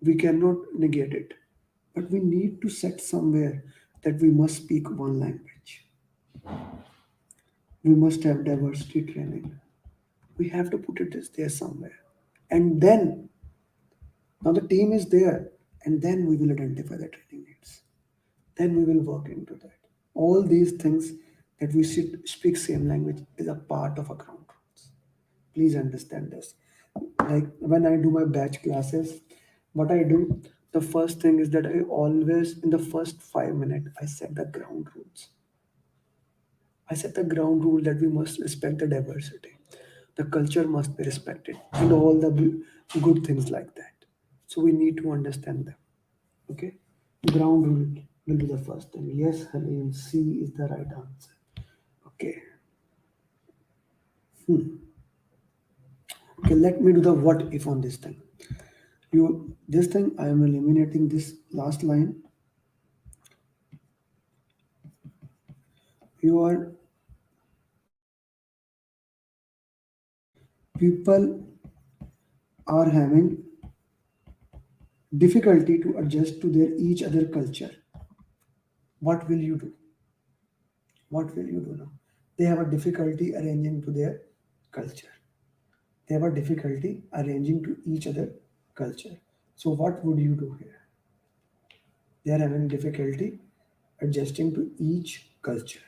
We cannot negate it. But we need to set somewhere that we must speak one language. We must have diversity training. We have to put it there somewhere. And then, now the team is there, and then we will identify the training needs. Then we will work into that. All these things that we should speak same language is a part of our ground rules. Please understand this. Like when I do my batch classes, what I do, the first thing is that I always, in the first 5 minutes, I set the ground rules. I set the ground rule that we must respect the diversity. The culture must be respected and all the good things like that. So we need to understand them. Okay. Ground rule will be the first thing. Yes, Halim, C is the right answer. Okay. Okay, let me do the what if on this thing. This thing, I am eliminating this last line. Your people are having difficulty to adjust to their each other culture. What will you do? What will you do now? They have a difficulty arranging to their culture. They have a difficulty arranging to each other culture. So what would you do here? They are having difficulty adjusting to each culture.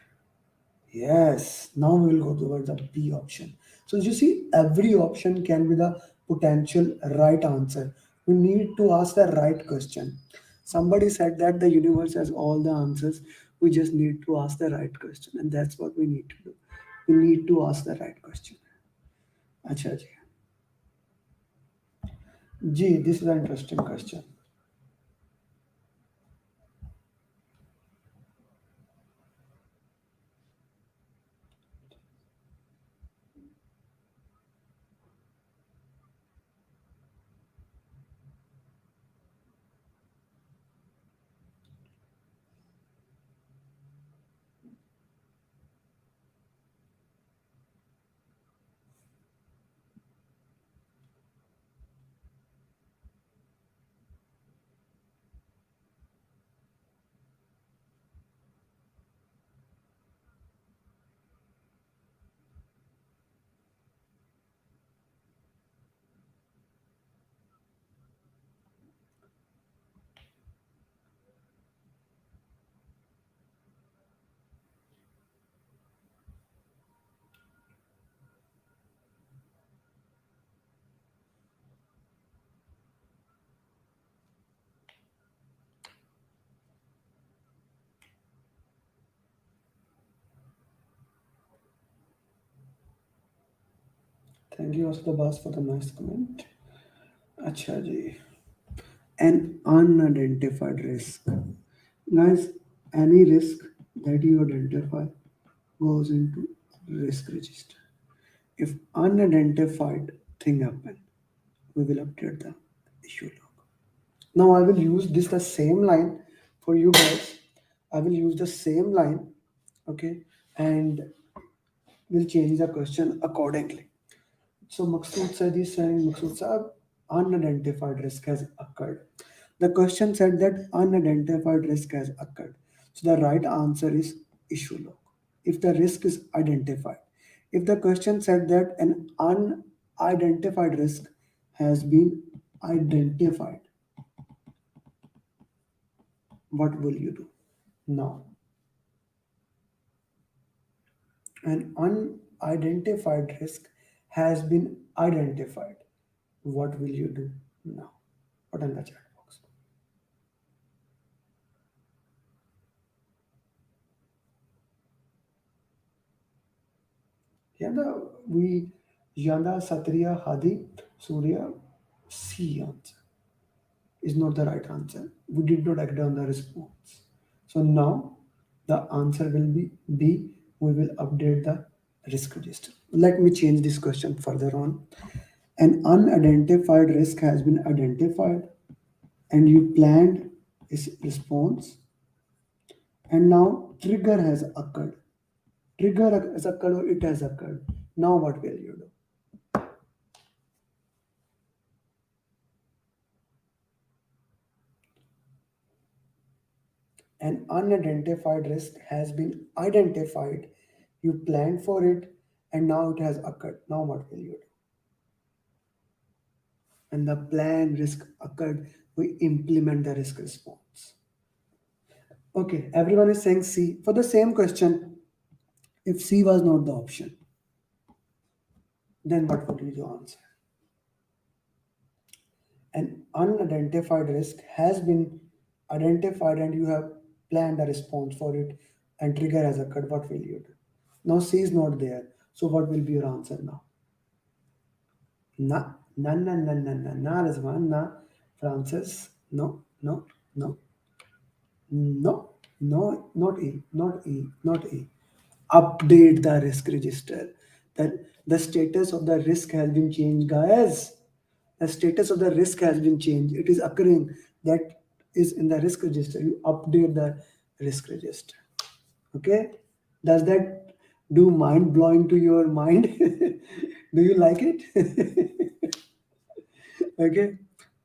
Yes, now we will go towards the B option. So you see, every option can be the potential right answer. We need to ask the right question. Somebody said that the universe has all the answers. We just need to ask the right question, and that's what we need to do. We need to ask the right question. Acha ji. Ji, this is an interesting question. Thank you, Oscar Bas, for the nice comment. Acha ji. An unidentified risk. Guys, any risk that you identify goes into risk register. If unidentified thing happen, we will update the issue log. Now I will use this the same line for you guys. I will use the same line, okay, and we'll change the question accordingly. So Maqsood said is saying, Maqsood Saab, unidentified risk has occurred. The question said that unidentified risk has occurred. So the right answer is issue log. If the risk is identified. If the question said that an unidentified risk has been identified, what will you do? Now, an unidentified risk has been identified. What will you do now? Put in the chat box. Yanda Satriya Hadi Surya C answer is not the right answer. We did not act on the response. So now the answer will be B. We will update the risk register. Let me change this question further on. An unidentified risk has been identified and you planned its response, and now trigger has occurred. Trigger has occurred or it has occurred. Now what will you do? An unidentified risk has been identified. You planned for it and now it has occurred. Now what will you do? And the planned risk occurred, we implement the risk response. Okay, everyone is saying C. For the same question, if C was not the option, then what would be the answer? An unidentified risk has been identified and you have planned a response for it and trigger has occurred. What will you do? Now C is not there. So what will be your answer now? Na, na, na, na, na, na, na, Rizwan, na, Francis, no, no, no, no, no, not E, not E, not E. Update the risk register. That the status of the risk has been changed, guys. The status of the risk has been changed. It is occurring. That is in the risk register. You update the risk register. Okay? Does that do mind blowing to your mind? Do you like it? Okay.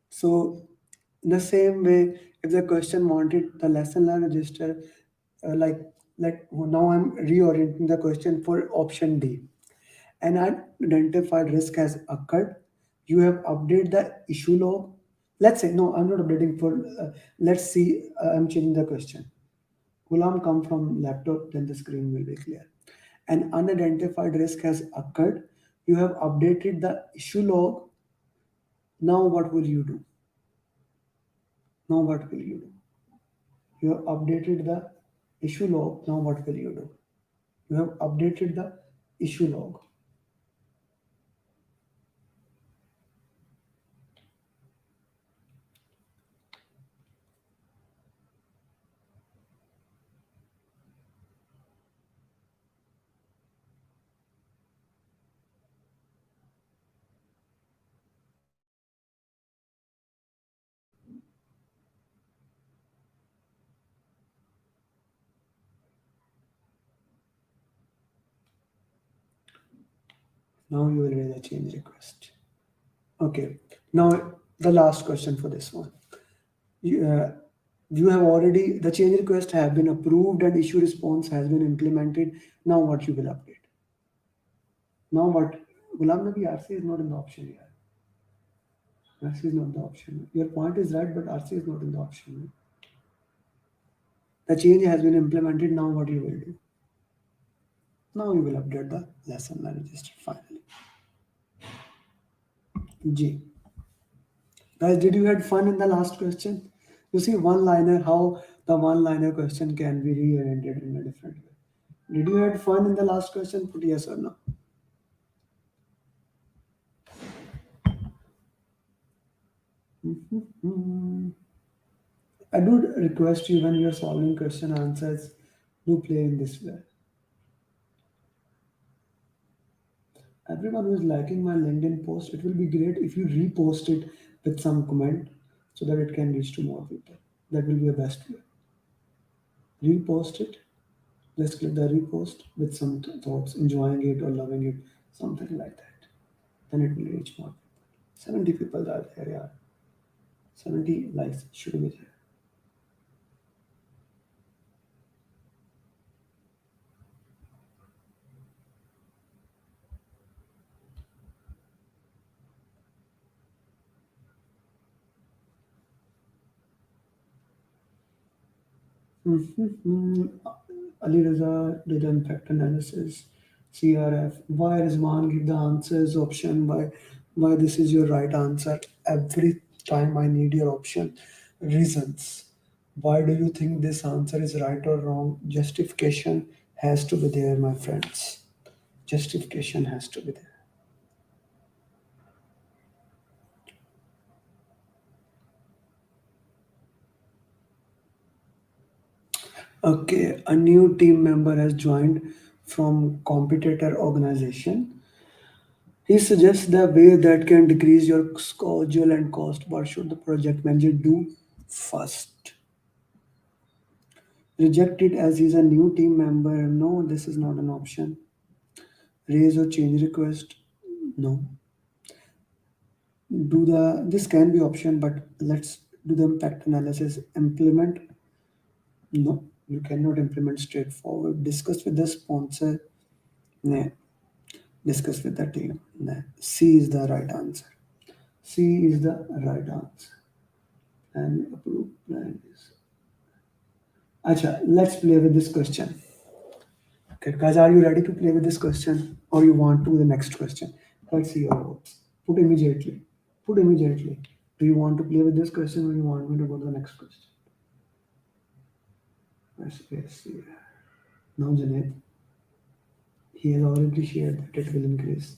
So in the same way, if the question wanted the lesson learned register, like now I'm reorienting the question for option D. An unidentified risk has occurred. You have updated the issue log. Let's say, no, I'm not updating for, let's see, I'm changing the question. Ghulam come from laptop, then the screen will be clear. an unidentified risk has occurred. You have updated the issue log. Now what will you do? Now what will you do? You have updated the issue log. Now what will you do? You have updated the issue log. Now you will raise a change request. Okay. Now the last question for this one. You have already, the change request have been approved and issue response has been implemented. Now what you will update? Now what? Ghulam Nabi, RC is not in the option here. RC is not the option. Your point is right, but RC is not in the option. The change has been implemented. Now what you will do? Now you will update the lesson line register finally. G. Guys, did you had fun in the last question? You see one-liner, how the one-liner question can be reoriented in a different way. Did you had fun in the last question? Put yes or no. I do request you when you're solving question answers, do play in this way. Everyone who is liking my LinkedIn post, it will be great if you repost it with some comment so that it can reach to more people. That will be the best way. Repost it. Let's click the repost with some thoughts, enjoying it or loving it, something like that. Then it will reach more people. 70 people are there, yeah. 70 likes should be there. Ali Raza did impact analysis, CRF. Why Rizwan give the answers option? Why this is your right answer? Every time I need your option, reasons. Why do you think this answer is right or wrong? Justification has to be there, my friends. Justification has to be there. Okay, a new team member has joined from competitor organization. He suggests the way that can decrease your schedule and cost. What should the project manager do first? Reject it as he's a new team member. No, this is not an option. Raise or change request. No. This can be option, but let's do the impact analysis. Implement. No, you cannot implement straightforward. Discuss with the sponsor. No. Discuss with the team. No. C is the right answer. C is the right answer. And approved plan is. Acha, let's play with this question. Okay, guys, are you ready to play with this question or you want to the next question? Let's see your votes. Put immediately. Put immediately. Do you want to play with this question or you want me to go to the next question? Let's see. Now, Janet, he has already shared that it will increase.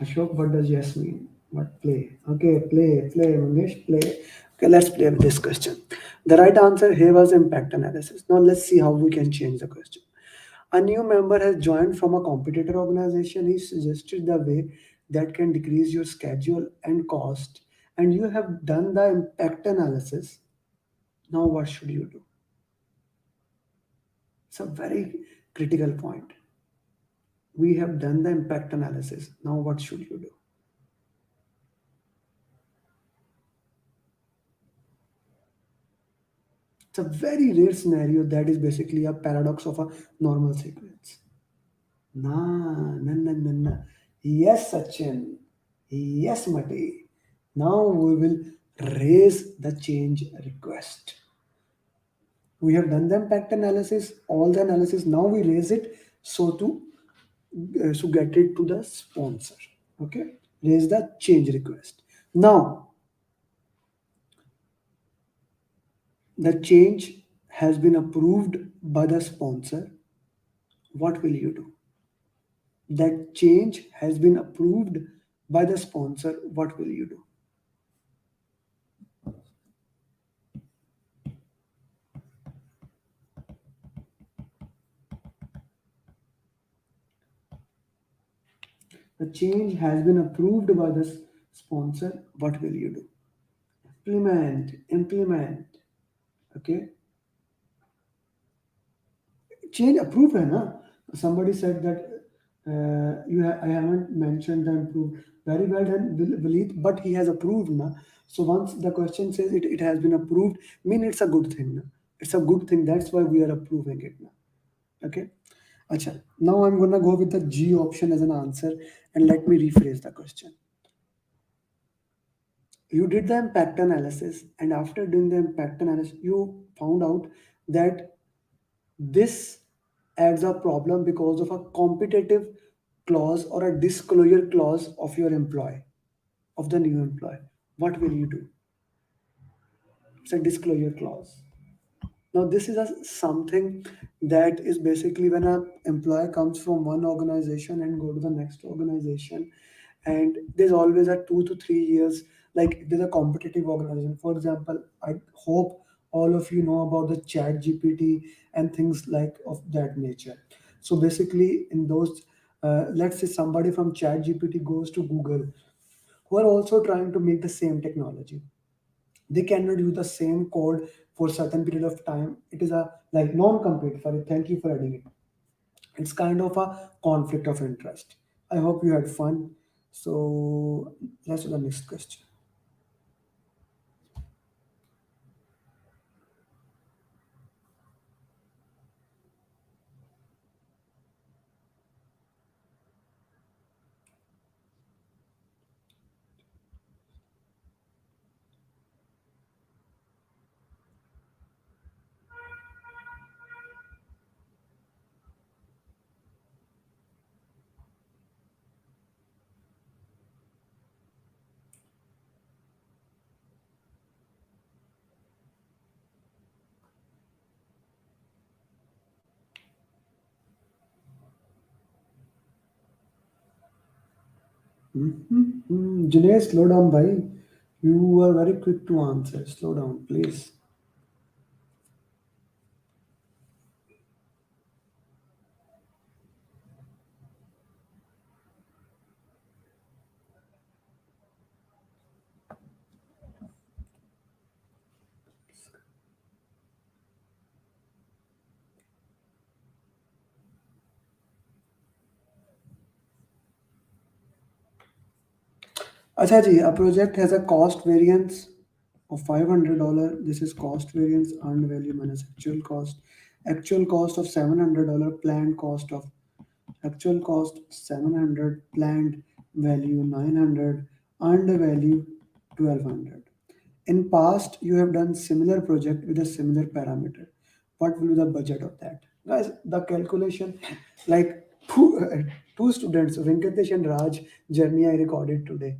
Ashok, what does yes mean? What play? Okay, play, Mangesh, play. Okay, let's play with this question. The right answer here was impact analysis. Now let's see how we can change the question. A new member has joined from a competitor organization. He suggested the way that can decrease your schedule and cost, and you have done the impact analysis. Now what should you do? It's a very critical point. We have done the impact analysis. Now what should you do? It's a very rare scenario that is basically a paradox of a normal sequence. Nah. Yes, Sachin. Yes, Mati. Now we will raise the change request. We have done the impact analysis, all the analysis. Now we raise it So to get it to the sponsor. Okay, raise the change request. Now the change has been approved by the sponsor. What will you do? That change has been approved by the sponsor. What will you do? The change has been approved by the sponsor. What will you do? Implement. Okay. Change approved है ना? Somebody said that I haven't mentioned the improved. Very well done, Vileet, but he has approved na. So once the question says it has been approved, mean it's a good thing na. It's a good thing. That's why we are approving it now. Okay. Acha. Now I'm gonna go with the G option as an answer, and let me rephrase the question. You did the impact analysis, and after doing the impact analysis, you found out that this adds a problem because of a competitive clause or a disclosure clause of your employee, of the new employee. What will you do? It's a disclosure clause. Now this is something that is basically when an employee comes from one organization and go to the next organization, and there's always a 2 to 3 years, like there's a competitive organization. For example, I hope all of you know about the chat GPT and things like of that nature. So basically in those, let's say somebody from chat GPT goes to Google, who are also trying to make the same technology. They cannot use the same code for certain period of time. It is a like non-compete. For it. Thank you for adding it. It's kind of a conflict of interest. I hope you had fun. So let's do the next question. Janae, slow down, bhai. You are very quick to answer. Slow down, please. Acha ji, a project has a cost variance of $500. This is cost variance, earned value minus actual cost. Actual cost of $700, planned cost of actual cost 700, planned value 900, earned value 1200. In past, you have done similar project with a similar parameter. What will be the budget of that? Guys, the calculation, like two students, Venkatesh and Raj, journey I recorded today,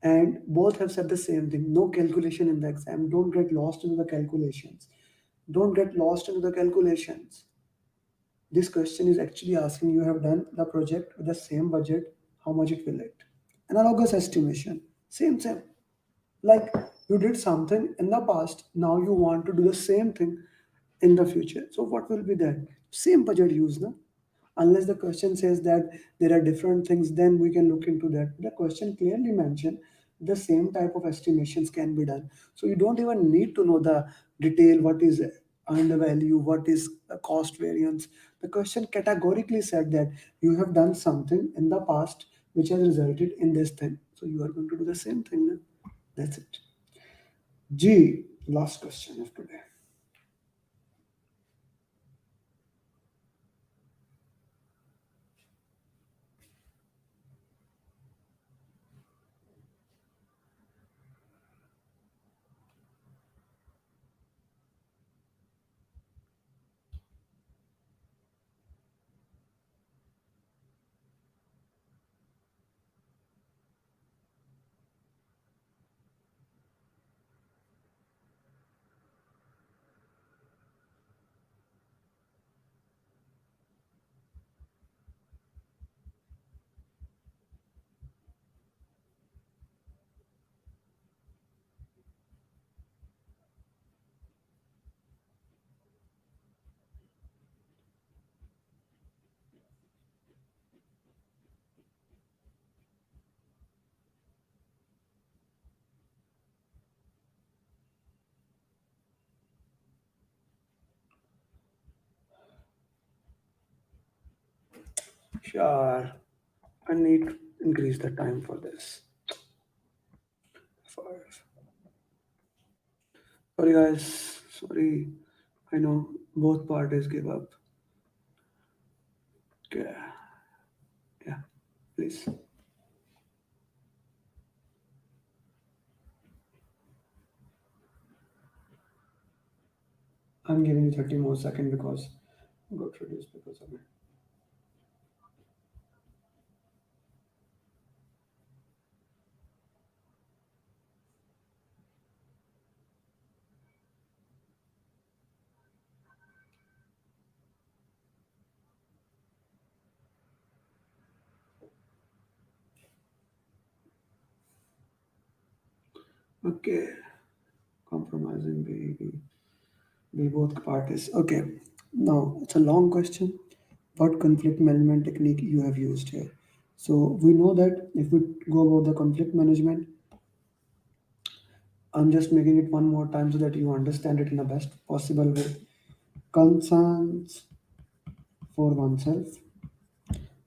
and both have said the same thing. No calculation in the exam. Don't get lost into the calculations. Don't get lost into the calculations. This question is actually asking you have done the project with the same budget, how much it will it? Analogous estimation, same. Like you did something in the past, now you want to do the same thing in the future. So what will be that? Same budget use, no? Unless the question says that there are different things, then we can look into that. The question clearly mentioned the same type of estimations can be done. So you don't even need to know the detail, what is earned value, what is the cost variance. The question categorically said that you have done something in the past which has resulted in this thing. So you are going to do the same thing then. That's it. G, last question of today. Sure. I need to increase the time for this. 5. Sorry guys. Sorry. I know both parties give up. Okay. Yeah. Please. I'm giving you 30 more seconds because I got reduced because of it. Okay. Compromising we both parties. Okay. Now it's a long question. What conflict management technique you have used here? So we know that if we go about the conflict management, I'm just making it one more time so that you understand it in the best possible way. Concerns for oneself,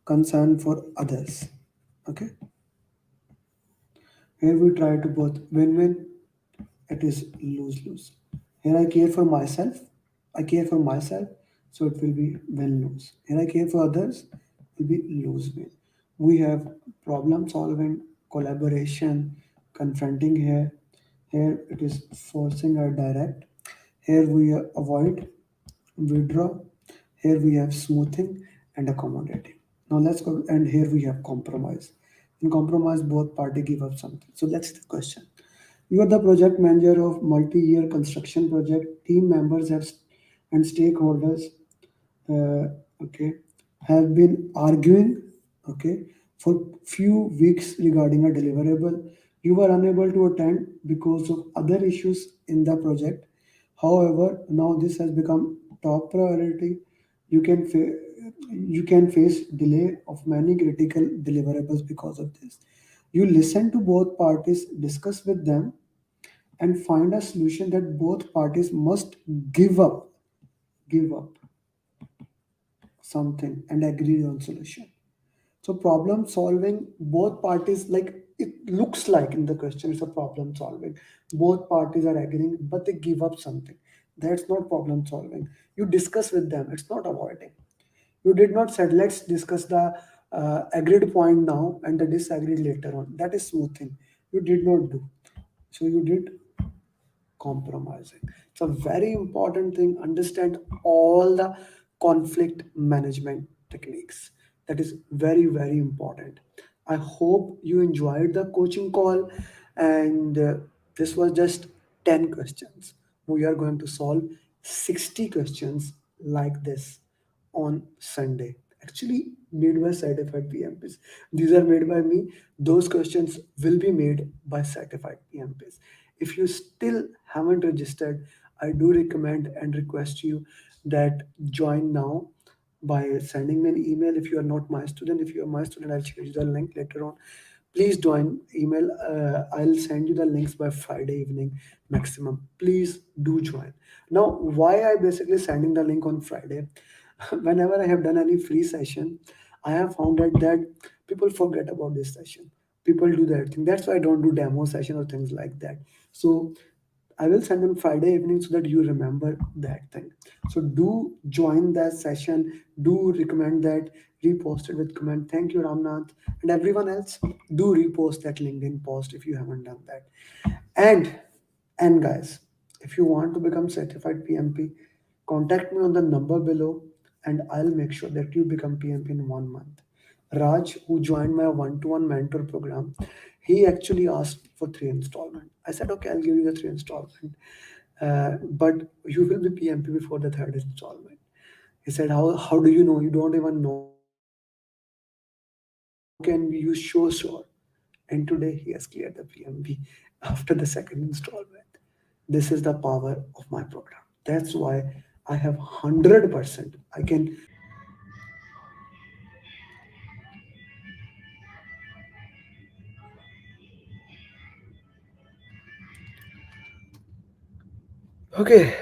concern for others. Okay. Here we try to both win-win. It is lose-lose. Here I care for myself. I care for myself, so it will be win-lose. Here I care for others, it will be lose-win. We have problem solving, collaboration, confronting here. Here it is forcing or direct. Here we avoid, withdraw. Here we have smoothing and accommodating. Now let's go, and here we have compromise. In compromise, both party give up something. So that's the question. You are the project manager of multi-year construction project. Team members have and stakeholders, uh, okay, have been arguing, okay, for few weeks regarding a deliverable. You were unable to attend because of other issues in the project. However, now this has become top priority. You can you can face delay of many critical deliverables because of this. You listen to both parties, discuss with them, and find a solution that both parties must give up give up something and agree on solution. So problem solving, both parties, like it looks like in the question it's a problem solving, both parties are agreeing but they give up something. That's not problem solving. You discuss with them, it's not avoiding. You did not said let's discuss the agreed point now and the disagreed later on. That is smoothing. You did not do. So you did compromising. It's a very important thing. Understand all the conflict management techniques. That is very, very important. I hope you enjoyed the coaching call, and this was just 10 questions. We are going to solve 60 questions like this on Sunday. Actually, made by certified PMPs. These are made by me. Those questions will be made by certified PMPs. If you still haven't registered, I do recommend and request you that join now by sending me an email. If you are not my student, if you are my student, I'll share you the link later on. Please join email. I'll send you the links by Friday evening maximum. Please do join. Now, why I basically sending the link on Friday? Whenever I have done any free session, I have found out that people forget about this session. People do that thing. That's why I don't do demo session or things like that. So I will send on Friday evening so that you remember that thing. So do join that session. Do recommend that. Repost it with comment. Thank you, Ramnath. And everyone else, do repost that LinkedIn post if you haven't done that. And and guys, if you want to become certified PMP, contact me on the number below and I'll make sure that you become PMP in 1 month. Raj, who joined my one-to-one mentor program, he actually asked for 3 installment. I said, okay, I'll give you the 3 installment. But you will be PMP before the third installment. He said, how do you know? You don't even know me. How can you show sure? And today he has cleared the PMP after the second installment. This is the power of my program. That's why I have 100%. I can. Okay,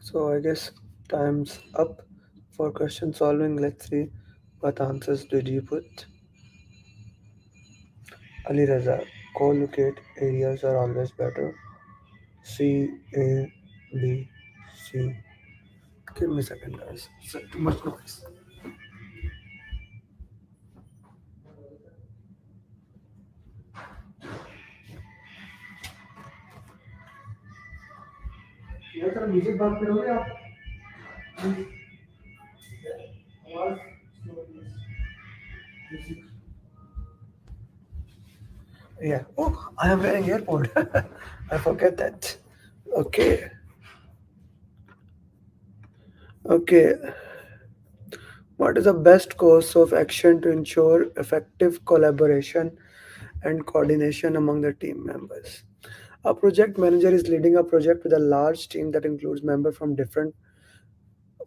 so I guess time's up for question solving. Let's see What answers did you put? Ali Raza, co-locate areas are always better. C, A, B, C. Give me a second, guys. It's too much noise. Music बंद करोगे आप आवाज Yeah. Oh, I am wearing earpod. I forget that. Okay. Okay. What is the best course of action to ensure effective collaboration and coordination among the team members? A project manager is leading a project with a large team that includes members from different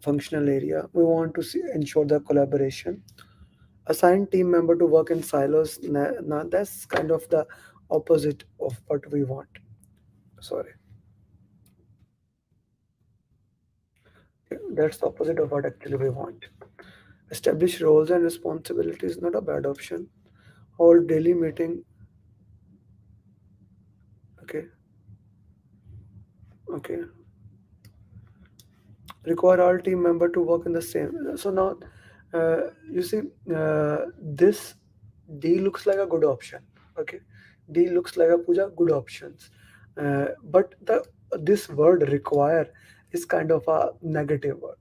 functional area. We want to ensure the collaboration. Assign team member to work in silos. That's kind of the opposite of what we want. Sorry. That's the opposite of what actually we want. Establish roles and responsibilities, not a bad option. Hold daily meeting. Okay. Okay. Require all team member to work in the same. So now, you see, this D looks like a good option. Okay, D looks like a puja good options, but the this word require is kind of a negative word.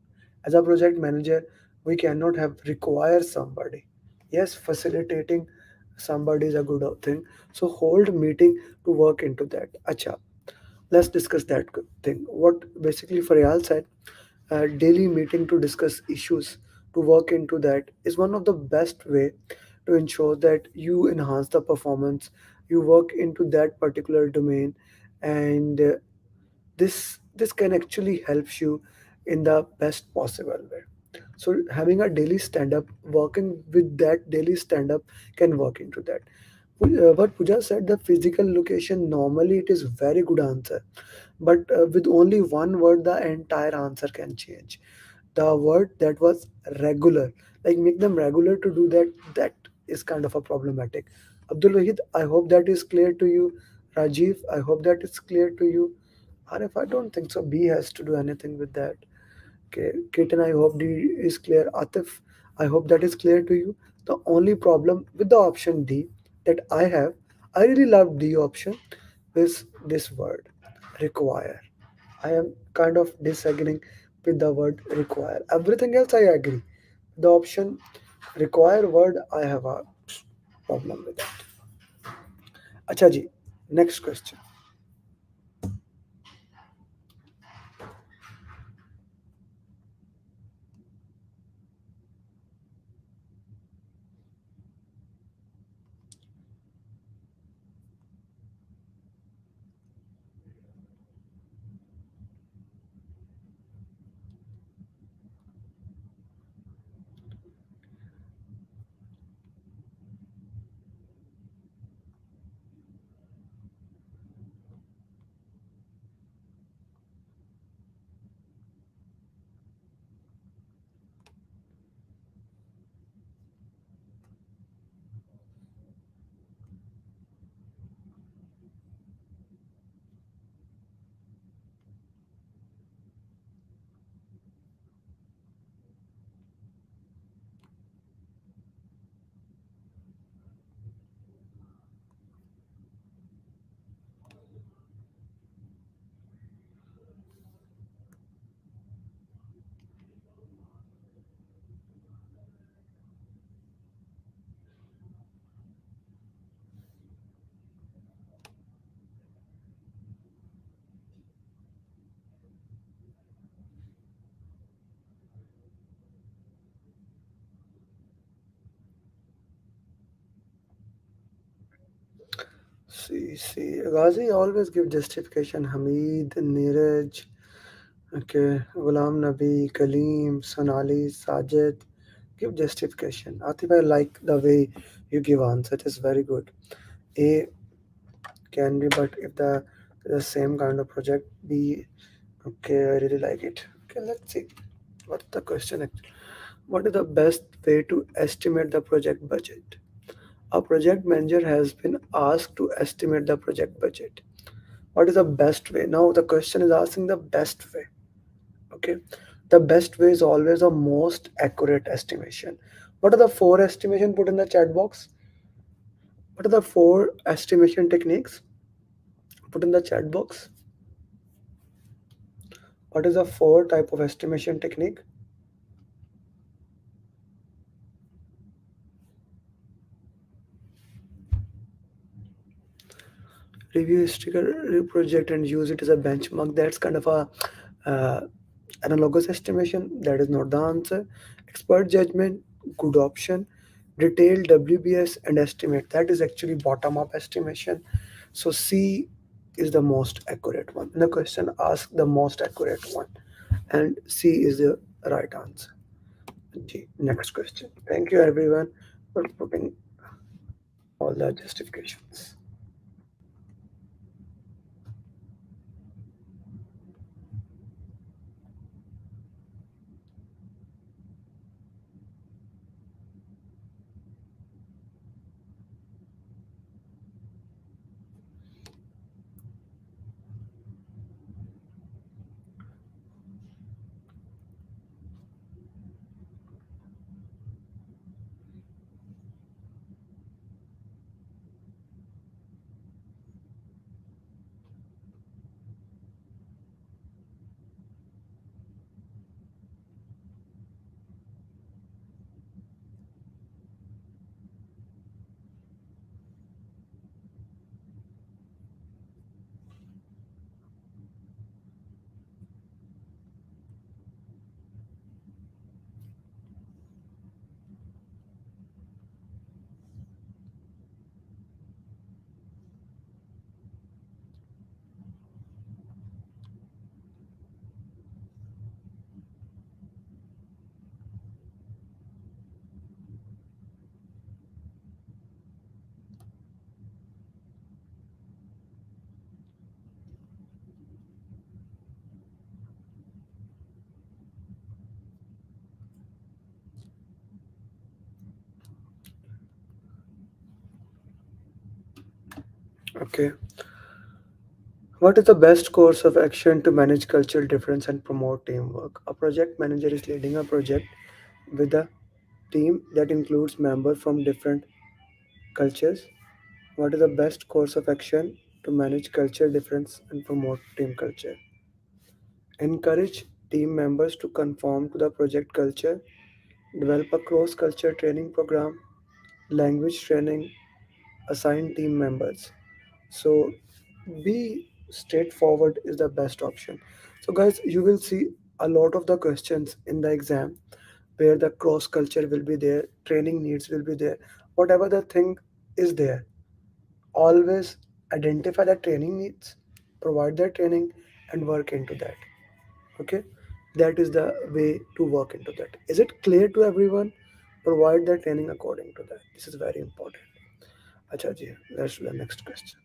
As a project manager, we cannot have require somebody. Yes, facilitating somebody is a good thing. So hold meeting to work into that. Acha, let's discuss that thing. What basically Faryal said, daily meeting to discuss issues to work into that is one of the best way to ensure that you enhance the performance, you work into that particular domain, and this can actually help you in the best possible way. So having a daily stand up, working with that daily stand up can work into that. What Puja said, the physical location, normally it is very good answer, but with only one word the entire answer can change. The word that was regular, like make them regular to do that, that is kind of a problematic. Abdul Wahid, I hope that is clear to you. Rajiv, I hope that is clear to you. Arif, I don't think so B has to do anything with that. Okay, Ketan, I hope D is clear. Atif, I hope that is clear to you. The only problem with the option D that I have, I really love D option, is this word, require. I am kind of disagreeing with the word require. Everything else I agree. The option require word, I have a problem with that. Acha ji, next question. See, Ghazi always give justification. Hamid, Neeraj, okay, Ghulam Nabi, Kaleem, Sonali, Sajid, give justification. Atif, I like the way you give answer. It is very good. A can be, but if the same kind of project, B, okay, I really like it. Okay, let's see. What's the question actually? What is the best way to estimate the project budget? A project manager has been asked to estimate the project budget. What is the best way? Now the question is asking the best way. Okay. The best way is always the most accurate estimation. What are the four estimation put in the chat box? What are the four estimation techniques put in the chat box? What is the four type of estimation technique? Review historical project and use it as a benchmark. That's kind of a uh, analogous estimation. That is not the answer. Expert judgment, good option. Detailed WBS and estimate. That is actually bottom up estimation. So C is the most accurate one. The question asks the most accurate one, and C is the right answer. G. Next question. Thank you everyone for putting all the justifications. Okay. What is the best course of action to manage cultural difference and promote teamwork? A project manager is leading a project with a team that includes members from different cultures. What is the best course of action to manage cultural difference and promote team culture? Encourage team members to conform to the project culture, develop a cross culture training program, language training, assign team members. So be straightforward is the best option. So guys, you will see a lot of the questions in the exam where the cross culture will be there, training needs will be there, whatever the thing is there. Always identify the training needs, provide the training, and work into that. Okay, that is the way to work into that. Is it clear to everyone? Provide the training according to that. This is very important. Acha ji, let's do the next question.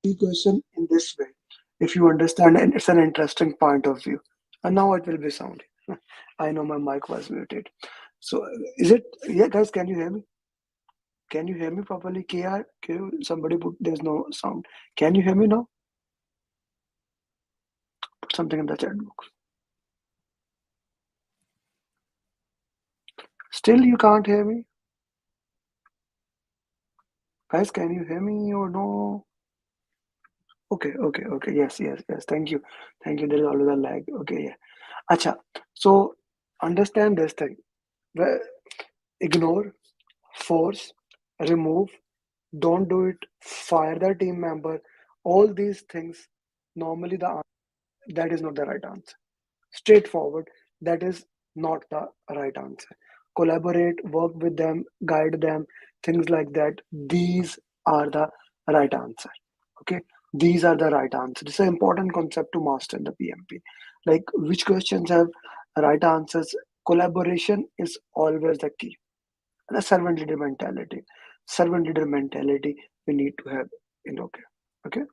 the question in this way. If you understand, and it's an interesting point of view. And now it will be sound. I know my mic was muted. So is it, yeah, guys, can you hear me? Can you hear me properly? KR, somebody put, there's no sound. Can you hear me now? Put something in the chat box. Still you can't hear me? Guys, can you hear me or no? Okay. Yes. Thank you. There is always a lag. Okay, yeah. Acha. So understand this thing. Where ignore, force, remove, don't do it, fire the team member. All these things, normally that is not the right answer. Straightforward, that is not the right answer. Collaborate, work with them, guide them, things like that. These are the right answer. Okay, these are the right answer. It's an important concept to master in the PMP. Like which questions have right answers? Collaboration is always the key. The servant leader mentality. Servant leader mentality we need to have in okay. Okay,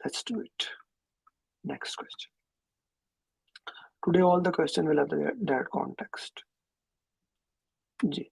let's do it. Next question. Today all the question will have that context. G.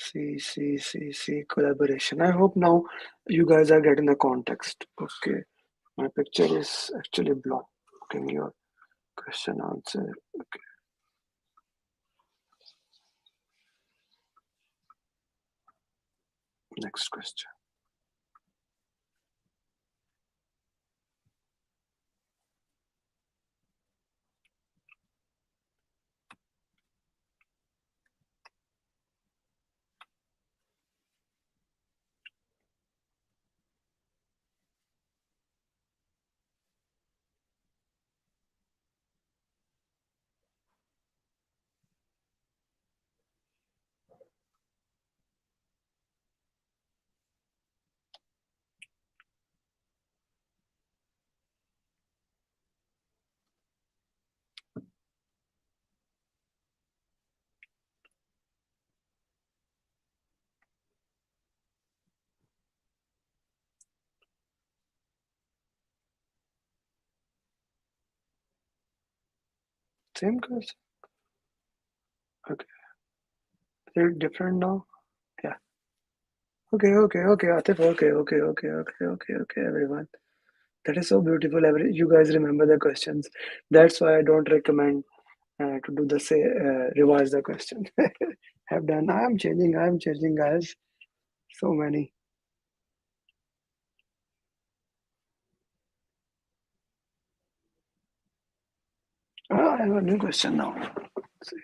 See, collaboration. I hope now you guys are getting the context. Okay, my picture is actually blocked. Looking your question answer. Okay. Next question. Same question. Okay. Is it different now? Yeah. Okay, Atif. Okay, everyone. That is so beautiful. You guys remember the questions. That's why I don't recommend to do the say revise the question. Have done. I am changing, guys. So many. I have a new question now. Let's see.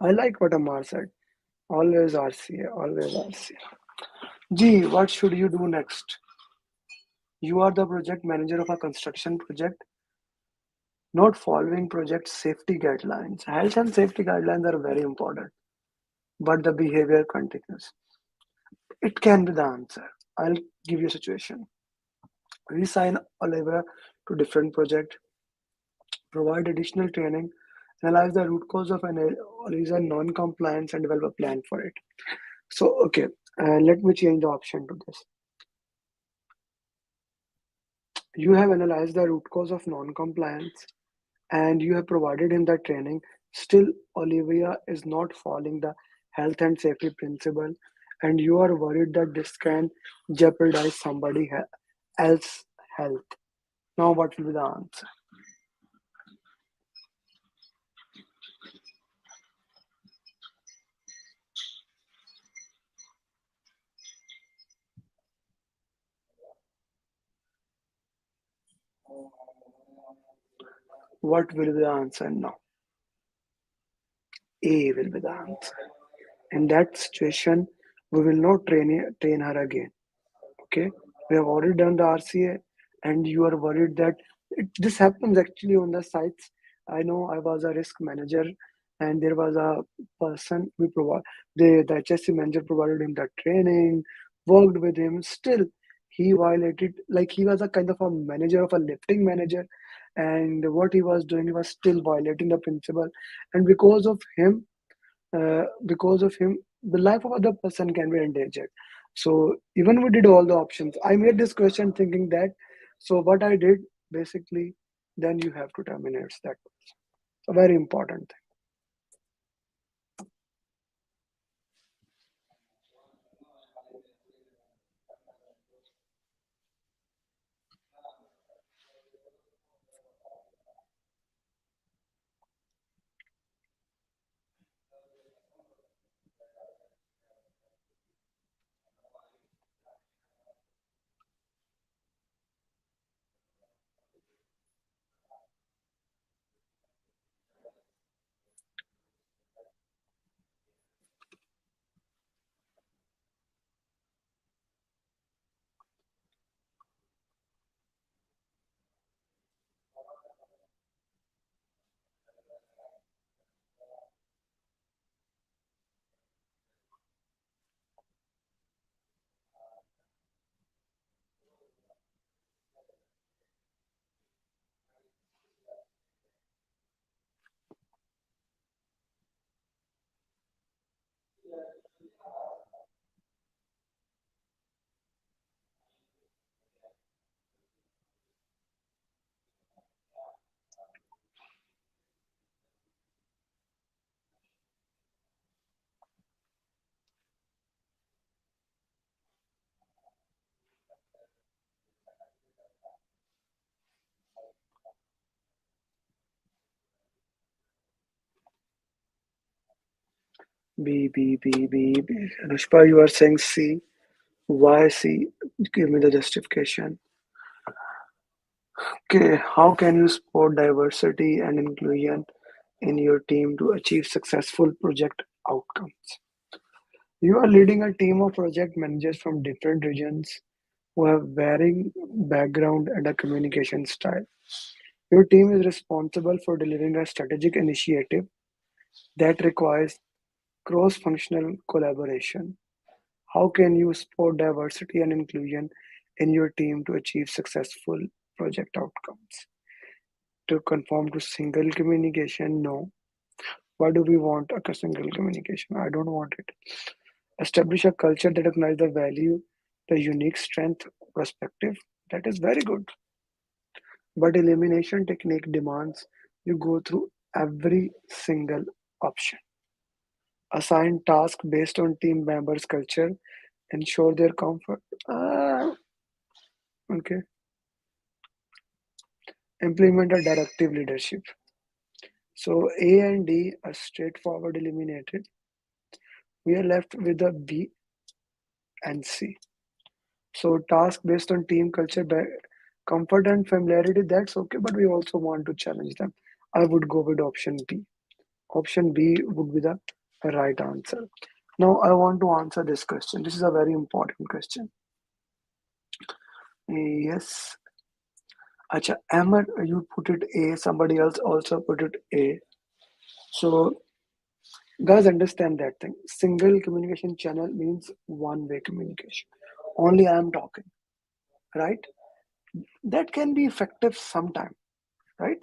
I like what Amar said. Always RCA, always RCA. G, what should you do next? You are the project manager of a construction project, not following project safety guidelines. Health and safety guidelines are very important, but the behavior continues. It can be the answer. I'll give you a situation. Resign Oliver to different project, provide additional training, analyze the root cause of an reason non-compliance and develop a plan for it. So, okay, let me change the option to this. You have analyzed the root cause of non-compliance and you have provided him the training. Still, Olivia is not following the health and safety principle, and you are worried that this can jeopardize somebody else's health. Now, what will be the answer? What will be the answer now? A will be the answer. In that situation, we will not train her again. Okay, we have already done the RCA, and you are worried that this happens actually on the sites. I know I was a risk manager, and there was a person we provide the HSC manager provided him the training, worked with him. Still, he violated, like he was a kind of a manager of a lifting manager, and what he was doing, he was still violating the principle, and because of him, the life of other person can be endangered. So even we did all the options. I made this question thinking that. So what I did basically, then you have to terminate that. It's a very important thing. B. Rushpa, you are saying C. Why C? Give me the justification. Okay, how can you support diversity and inclusion in your team to achieve successful project outcomes? You are leading a team of project managers from different regions who have varying background and a communication style. Your team is responsible for delivering a strategic initiative that requires cross-functional collaboration. How can you support diversity and inclusion in your team to achieve successful project outcomes? To conform to single communication, no. Why do we want a single communication? I don't want it. Establish a culture that recognizes the value, the unique strength, perspective. That is very good. But elimination technique demands you go through every single option. Assign tasks based on team members' culture, ensure their comfort. Okay. Implement a directive leadership. So A and D are straightforward eliminated. We are left with a B and C. So task based on team culture, comfort and familiarity, that's okay, but we also want to challenge them. I would go with option B. Option B would be the right answer. Now I want to answer this question. This is a very important question. Yes. Acha, Amer, you put it A, somebody else also put it A. So guys, understand that thing. Single communication channel means one-way communication. Only I am talking, right? That can be effective sometime, right?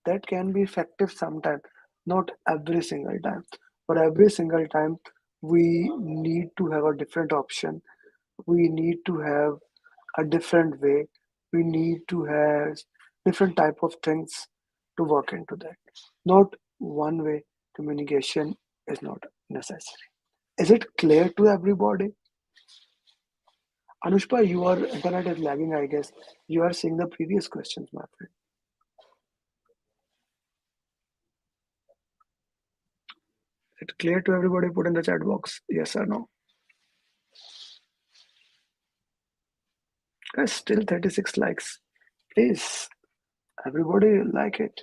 That can be effective sometime, not every single time. But every single time, we need to have a different option. We need to have a different way. We need to have different type of things to work into that. Not one way communication is not necessary. Is it clear to everybody? Anushpa, your internet is lagging, I guess. You are seeing the previous questions, my friend. Is it clear to everybody? Put in the chat box, yes or no. Guys, still 36 likes. Please, everybody like it.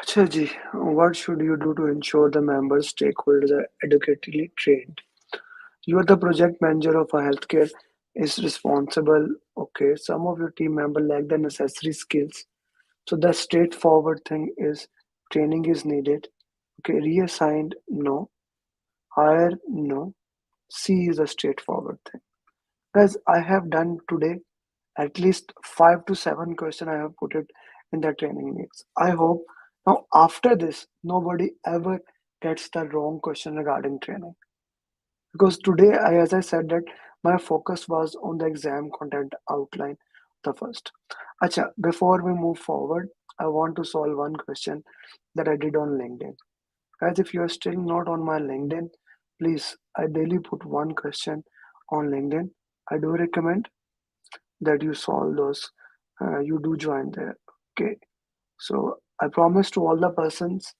Acha ji, what should you do to ensure the members' stakeholders are adequately trained? You are the project manager of a healthcare is responsible. Okay, some of your team member lack the necessary skills. So the straightforward thing is training is needed. Okay, reassigned, no. Hire, no. C is a straightforward thing. Guys, I have done today at least 5 to 7 questions I have put it in the training needs. I hope now after this, nobody ever gets the wrong question regarding training. Because today, as I said that my focus was on the exam content outline, the first. Acha, before we move forward, I want to solve one question that I did on LinkedIn. Guys, if you are still not on my LinkedIn, please, I daily put one question on LinkedIn. I do recommend that you solve those. You do join there. Okay. So I promise to all the persons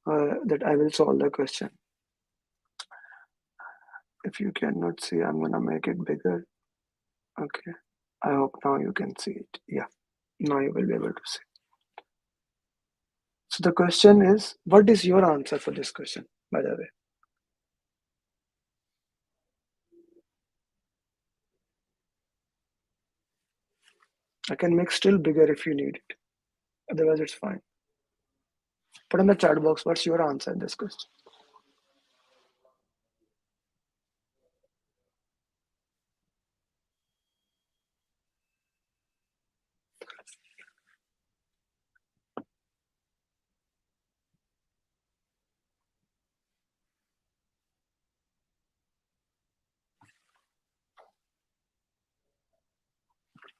that I will solve the question. If you cannot see, I'm gonna make it bigger. Okay. I hope now you can see it. Yeah. Now you will be able to see. So the question is, what is your answer for this question, by the way? I can make still bigger if you need it. Otherwise, it's fine. Put in the chat box, what's your answer in this question?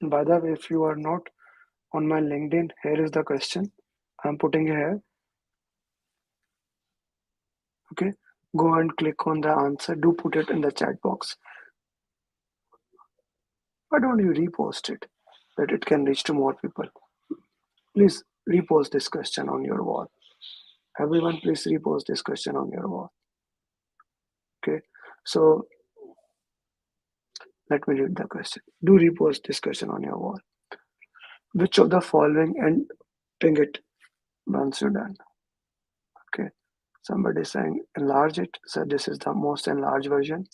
By the way, if you are not on my LinkedIn, here is the question. I'm putting here. Okay. Go and click on the answer. Do put it in the chat box. Why don't you repost it that it can reach to more people? Please repost this question on your wall Everyone, please repost this question on your wall. Okay, so let me read the question. Do repost this question on your wall. Which of the following, and ping it once you're done. Okay, somebody saying enlarge it. So this is the most enlarged version.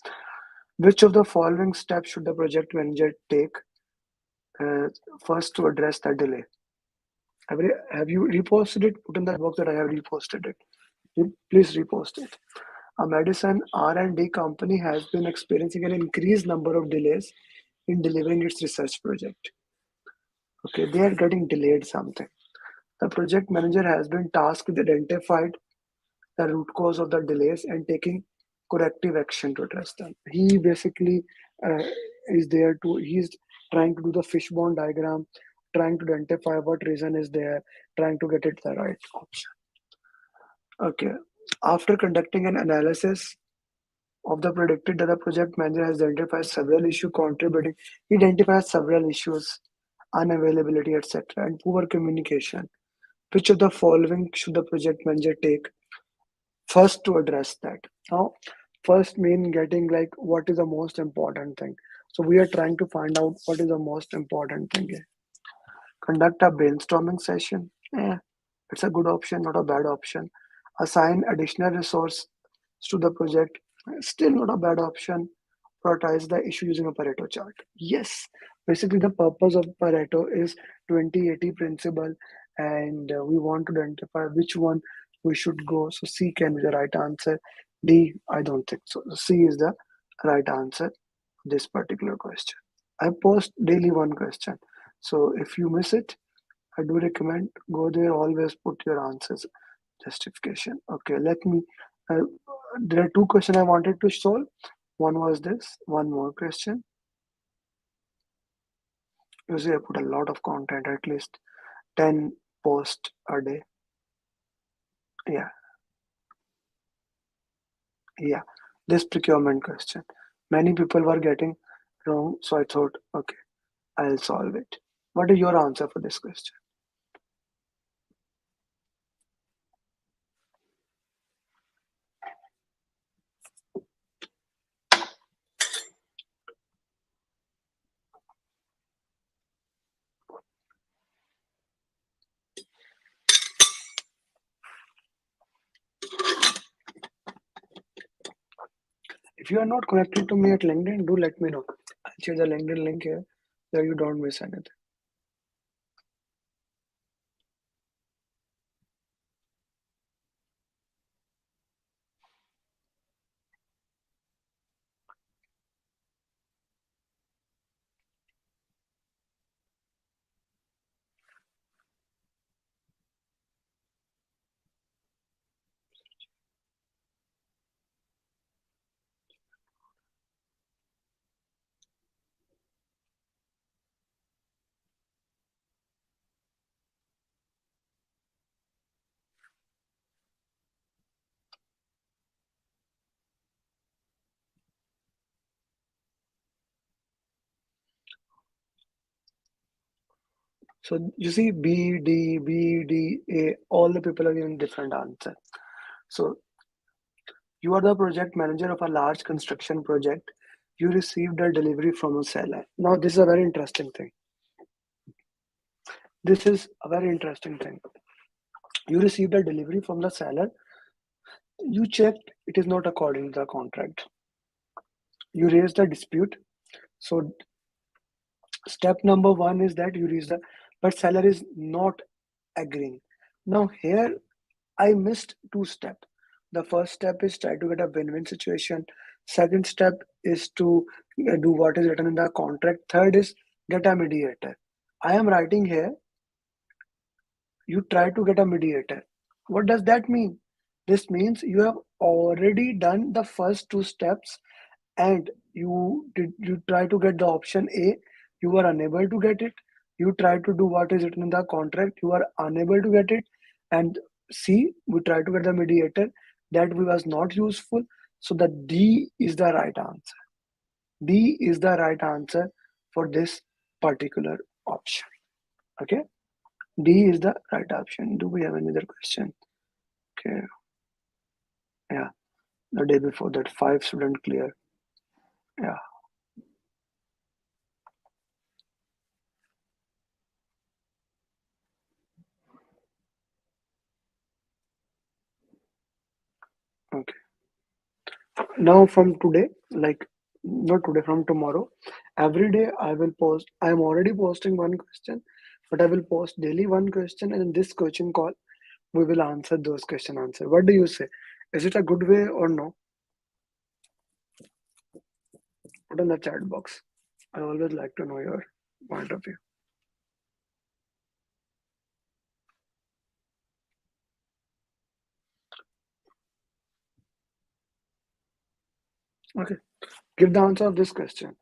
Which of the following steps should the project manager take first to address the delay? Have you reposted it? Put in that box that I have reposted it. Please repost it. A medicine R&D company has been experiencing an increased number of delays in delivering its research project. Okay, they are getting delayed something. The project manager has been tasked with identifying the root cause of the delays and taking corrective action to address them. He basically is there to, he's trying to do the fishbone diagram, trying to identify what reason is there, trying to get it the right option. Okay, after conducting an analysis of the predicted data, project manager has identified several issues contributing. He identifies several issues, unavailability, etc., and poor communication. Which of the following should the project manager take first to address that? Now, first mean getting like what is the most important thing. So we are trying to find out what is the most important thing here. Conduct a brainstorming session. It's a good option, not a bad option. Assign additional resource to the project. Still not a bad option. Prioritize the issue using a Pareto chart. Yes, basically the purpose of Pareto is 20-80 principle, and we want to identify which one we should go. So C can be the right answer. D, I don't think so. C is the right answer for this particular question. I post daily one question. So if you miss it, I do recommend go there, always put your answers justification. Okay, let me, there are two questions I wanted to solve. One was this, one more question. Usually I put a lot of content, at least 10 posts a day. Yeah, this procurement question. Many people were getting wrong, so I thought, okay, I'll solve it. What is your answer for this question? If you are not connected to me at LinkedIn, do let me know. I'll share the LinkedIn link here so you don't miss anything. So you see B, D, A, all the people are giving different answer. So you are the project manager of a large construction project. You received a delivery from a seller. Now this is a very interesting thing. This is a very interesting thing. You received a delivery from the seller. You checked it is not according to the contract. You raised a dispute. So step number one is that you raise the, but seller is not agreeing. Now here I missed two steps. The first step is try to get a win-win situation. Second step is to do what is written in the contract. Third is get a mediator. I am writing here, you try to get a mediator. What does that mean? This means you have already done the first two steps and you try to get the option A, you were unable to get it. You try to do what is written in the contract, you are unable to get it. And C, we try to get the mediator, that was not useful. So the D is the right answer. D is the right answer for this particular option. Okay, D is the right option. Do we have any other question? Okay. Yeah. The day before that, 5 students clear. Yeah. Okay. Now from today, like not today, from tomorrow, every day I will post. I am already posting one question, but I will post daily one question, and in this coaching call, we will answer those question answer. What do you say? Is it a good way or no? Put in the chat box. I always like to know your point of view. Okay. Give the answer of this question.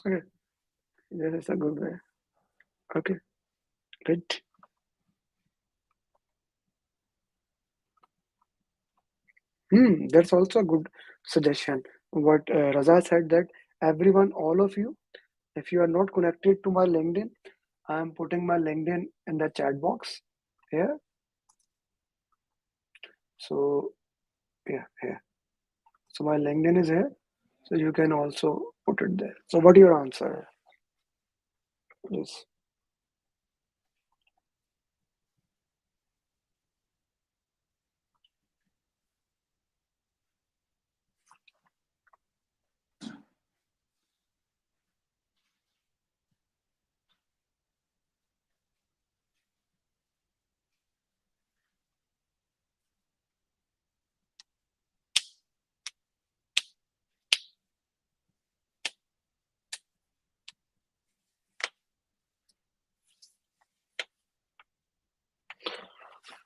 Okay. This is a good way. Okay. Great. That's also a good suggestion. What Raza said, that everyone, all of you, if you are not connected to my LinkedIn, I am putting my LinkedIn in the chat box here. So yeah, here. So my LinkedIn is here. So you can also put it there. So what your answer is?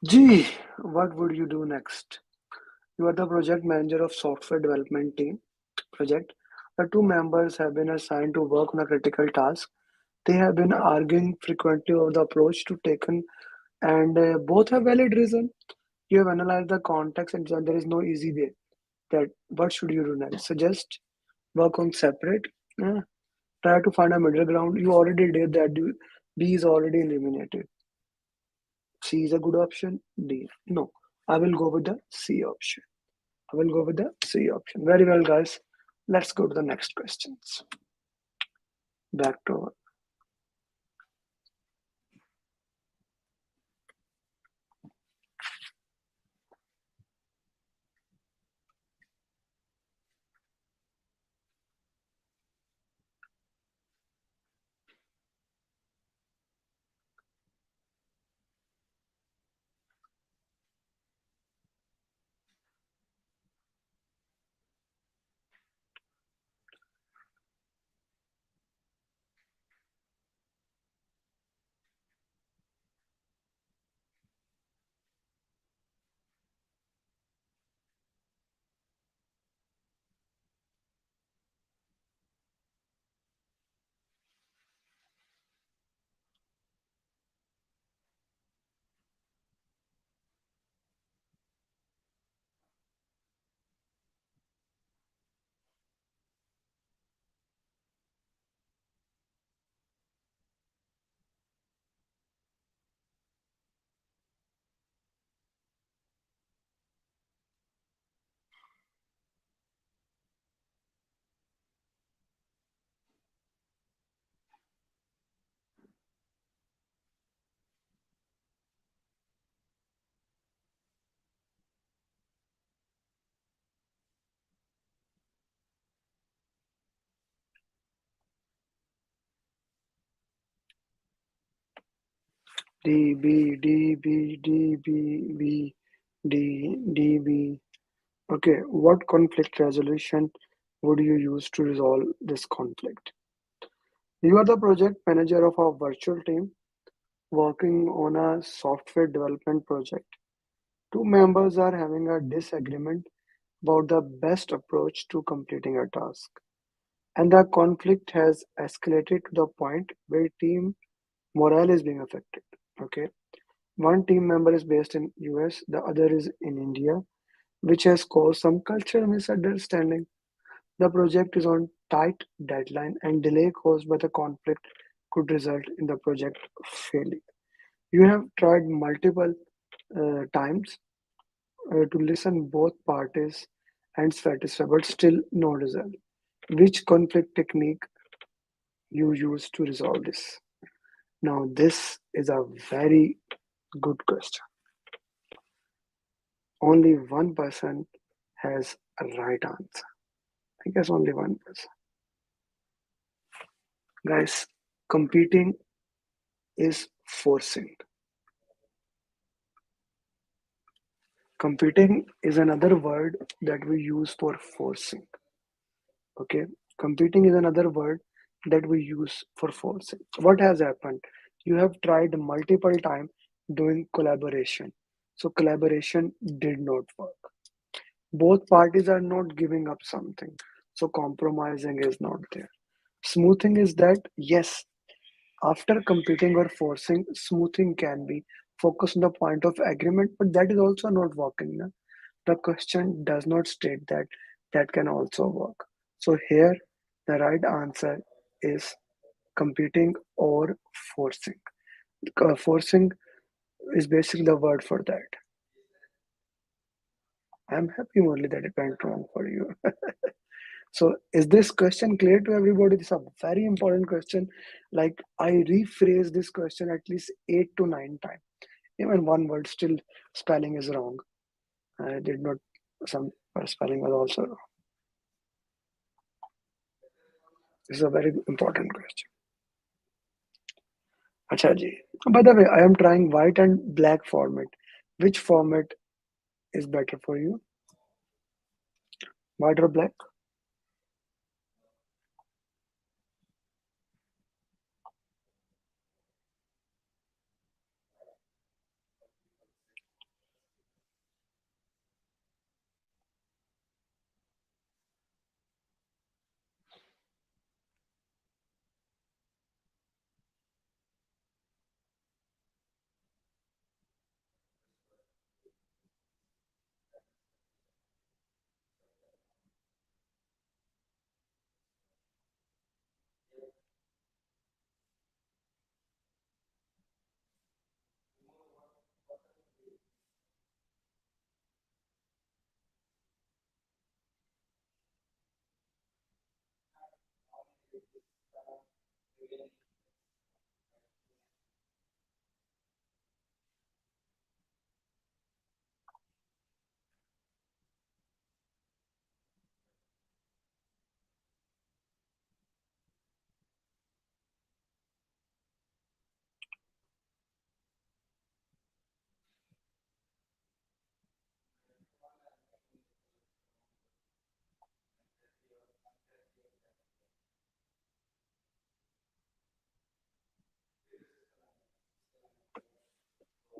Gee, what would you do next? You are the project manager of software development team project. The two members have been assigned to work on a critical task. They have been arguing frequently over the approach to taken, and both have valid reason. You have analyzed the context, and there is no easy way. That what should you do next? Suggest work on separate. Uh, Try to find a middle ground. You already did that. B is already eliminated. C is a good option. D, no. I will go with the C option. I will go with the C option. Very well, guys. Let's go to the next questions. Back to D, B, D, B, D, B, B, D, D, B. Okay, what conflict resolution would you use to resolve this conflict? You are the project manager of a virtual team working on a software development project. Two members are having a disagreement about the best approach to completing a task. And the conflict has escalated to the point where team morale is being affected. Okay. One team member is based in US, the other is in India, which has caused some cultural misunderstanding. The project is on tight deadline and delay caused by the conflict could result in the project failing. You have tried multiple times to listen both parties and satisfy, but still no result. Which conflict technique you use to resolve this? Now, this is a very good question. Only one person has a right answer. I guess only one person. Guys, competing is forcing. Competing is another word that we use for forcing. Okay, competing is another word that we use for forcing. What has happened? You have tried multiple times doing collaboration. So collaboration did not work. Both parties are not giving up something. So compromising is not there. Smoothing is that, yes, after competing or forcing, smoothing can be focused on the point of agreement, but that is also not working. Na? The question does not state that that can also work. So here, the right answer is competing or forcing. Forcing is basically the word for that. I'm happy only that it went wrong for you. So is this question clear to everybody? This is a very important question. Like I rephrase this question at least 8 to 9 times. Even one word still spelling is wrong. I did not, some spelling was also wrong. This is a very important question. Acha ji. By the way, I am trying white and black format. Which format is better for you? White or black?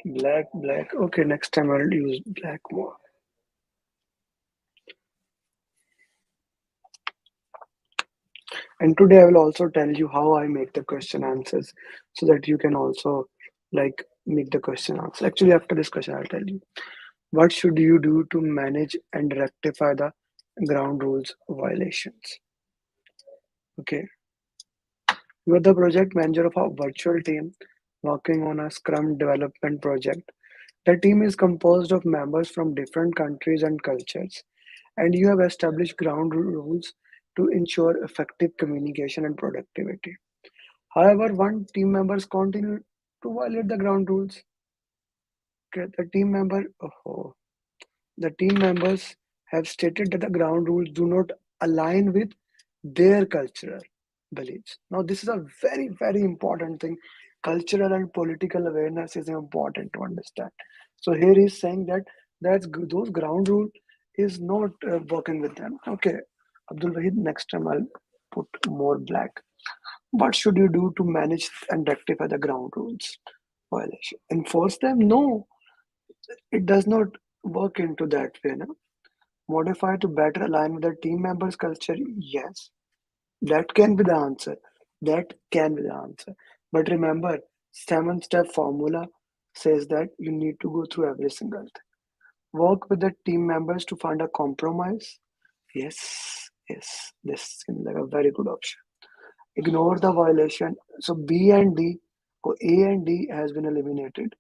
Black, black. Okay, next time I'll use black more. And today I will also tell you how I make the question answers so that you can also like make the question answer. Actually, after this question, I'll tell you what should you do to manage and rectify the ground rules violations. Okay, you are the project manager of a virtual team working on a Scrum development project. The team is composed of members from different countries and cultures, and you have established ground rules to ensure effective communication and productivity. However, one team members continue to violate the ground rules. Okay, the team members have stated that the ground rules do not align with their cultural beliefs. Now, this is a very, very important thing. Cultural and political awareness is important to understand. So here he's saying that those ground rule is not working with them. Okay, Abdul Wahid, next time I'll put more black. What should you do to manage and rectify the ground rules violation? Enforce them? No, it does not work into that way. No? Modify to better align with the team members' culture? Yes, that can be the answer. That can be the answer. But remember, 7-step formula says that you need to go through every single thing. Work with the team members to find a compromise? Yes, Yes, this seems like a very good option. Ignore the violation. So B and D, or A and D has been eliminated.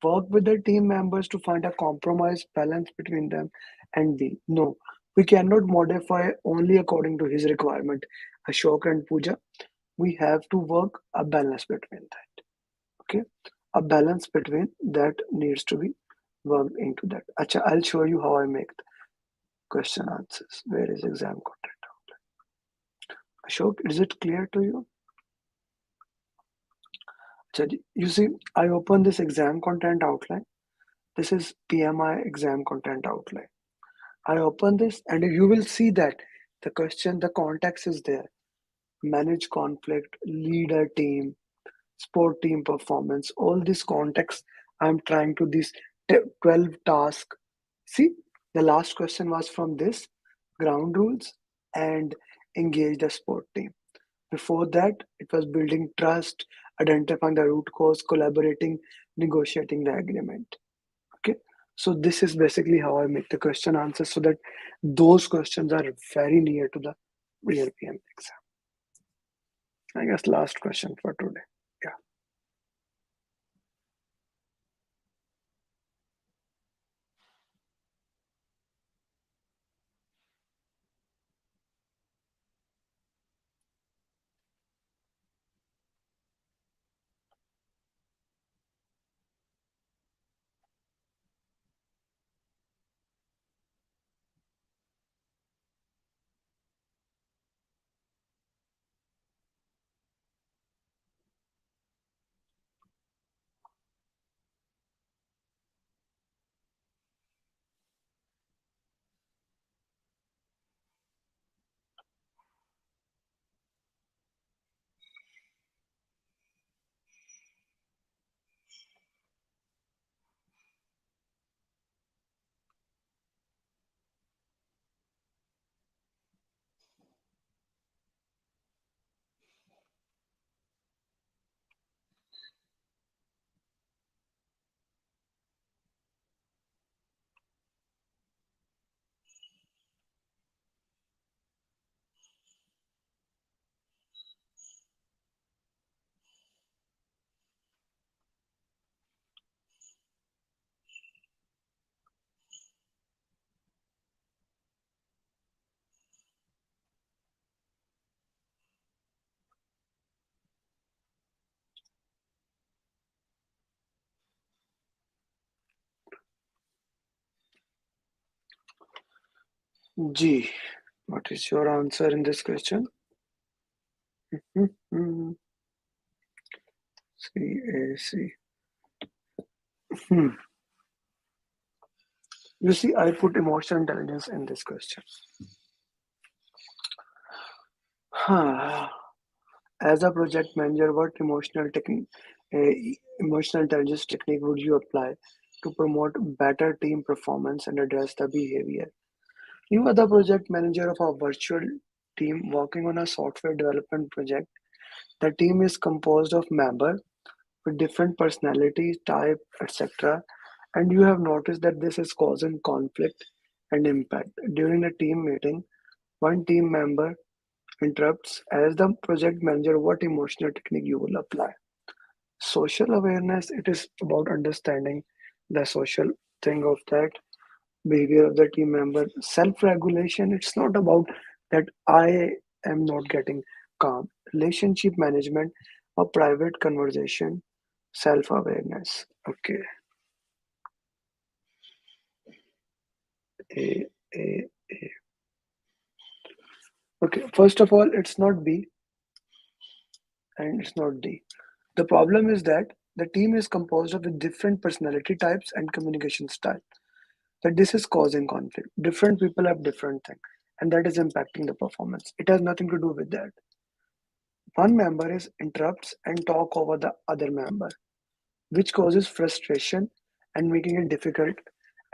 Work with the team members to find a compromise balance between them and D. No, we cannot modify only according to his requirement. Ashok and Pooja, we have to work a balance between that. Okay, a balance between that needs to be worked into that. Acha, I'll show you how I make the question answers. Where is exam content? Ashok, is it clear to you? You see, I open this exam content outline. This is PMI exam content outline. I open this and you will see that the question, the context is there. Manage conflict, lead a team, sport team performance, all this context I'm trying to this 12 task. See, the last question was from this, ground rules and engage the sport team. Before that, it was building trust, identifying the root cause, collaborating, negotiating the agreement. Okay, so this is basically how I make the question answers so that those questions are very near to the real PMP exam. I guess last question for today. Yeah. G, what is your answer in this question? CAC. You see, I put emotional intelligence in this question. As a project manager, what emotional intelligence technique would you apply to promote better team performance and address the behavior? You are the project manager of a virtual team working on a software development project. The team is composed of members with different personality type, etc. And you have noticed that this is causing conflict and impact. During the team meeting, one team member interrupts. As the project manager, what emotional technique you will apply? Social awareness, it is about understanding the social thing of that behavior of the team member. Self-regulation, it's not about that I am not getting calm. Relationship management, a private conversation, self-awareness. Okay. A, A, A. Okay, first of all, it's not B and it's not D. The problem is that the team is composed of different personality types and communication style. That this is causing conflict. Different people have different things, and that is impacting the performance. It has nothing to do with that. One member is interrupts and talk over the other member, which causes frustration and making it difficult.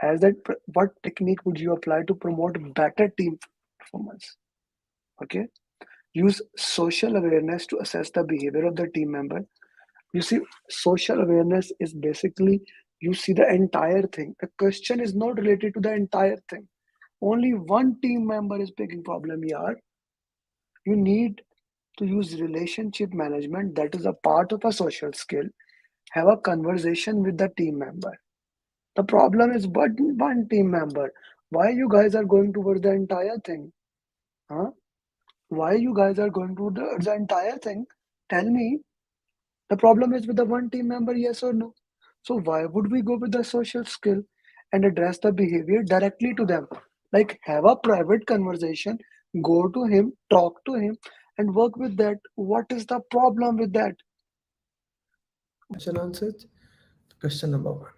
As that, what technique would you apply to promote better team performance? Okay, use social awareness to assess the behavior of the team member. You see, social awareness is basically you see the entire thing. The question is not related to the entire thing. Only one team member is picking problem here. You need to use relationship management, that is a part of a social skill. Have a conversation with the team member. The problem is one team member. Why you guys are going towards the entire thing? Huh? Why you guys are going to the entire thing? Tell me. The problem is with the one team member, yes or no? So why would we go with the social skill and address the behavior directly to them? Like have a private conversation, go to him, talk to him, and work with that. What is the problem with that? Question answered. Question number one.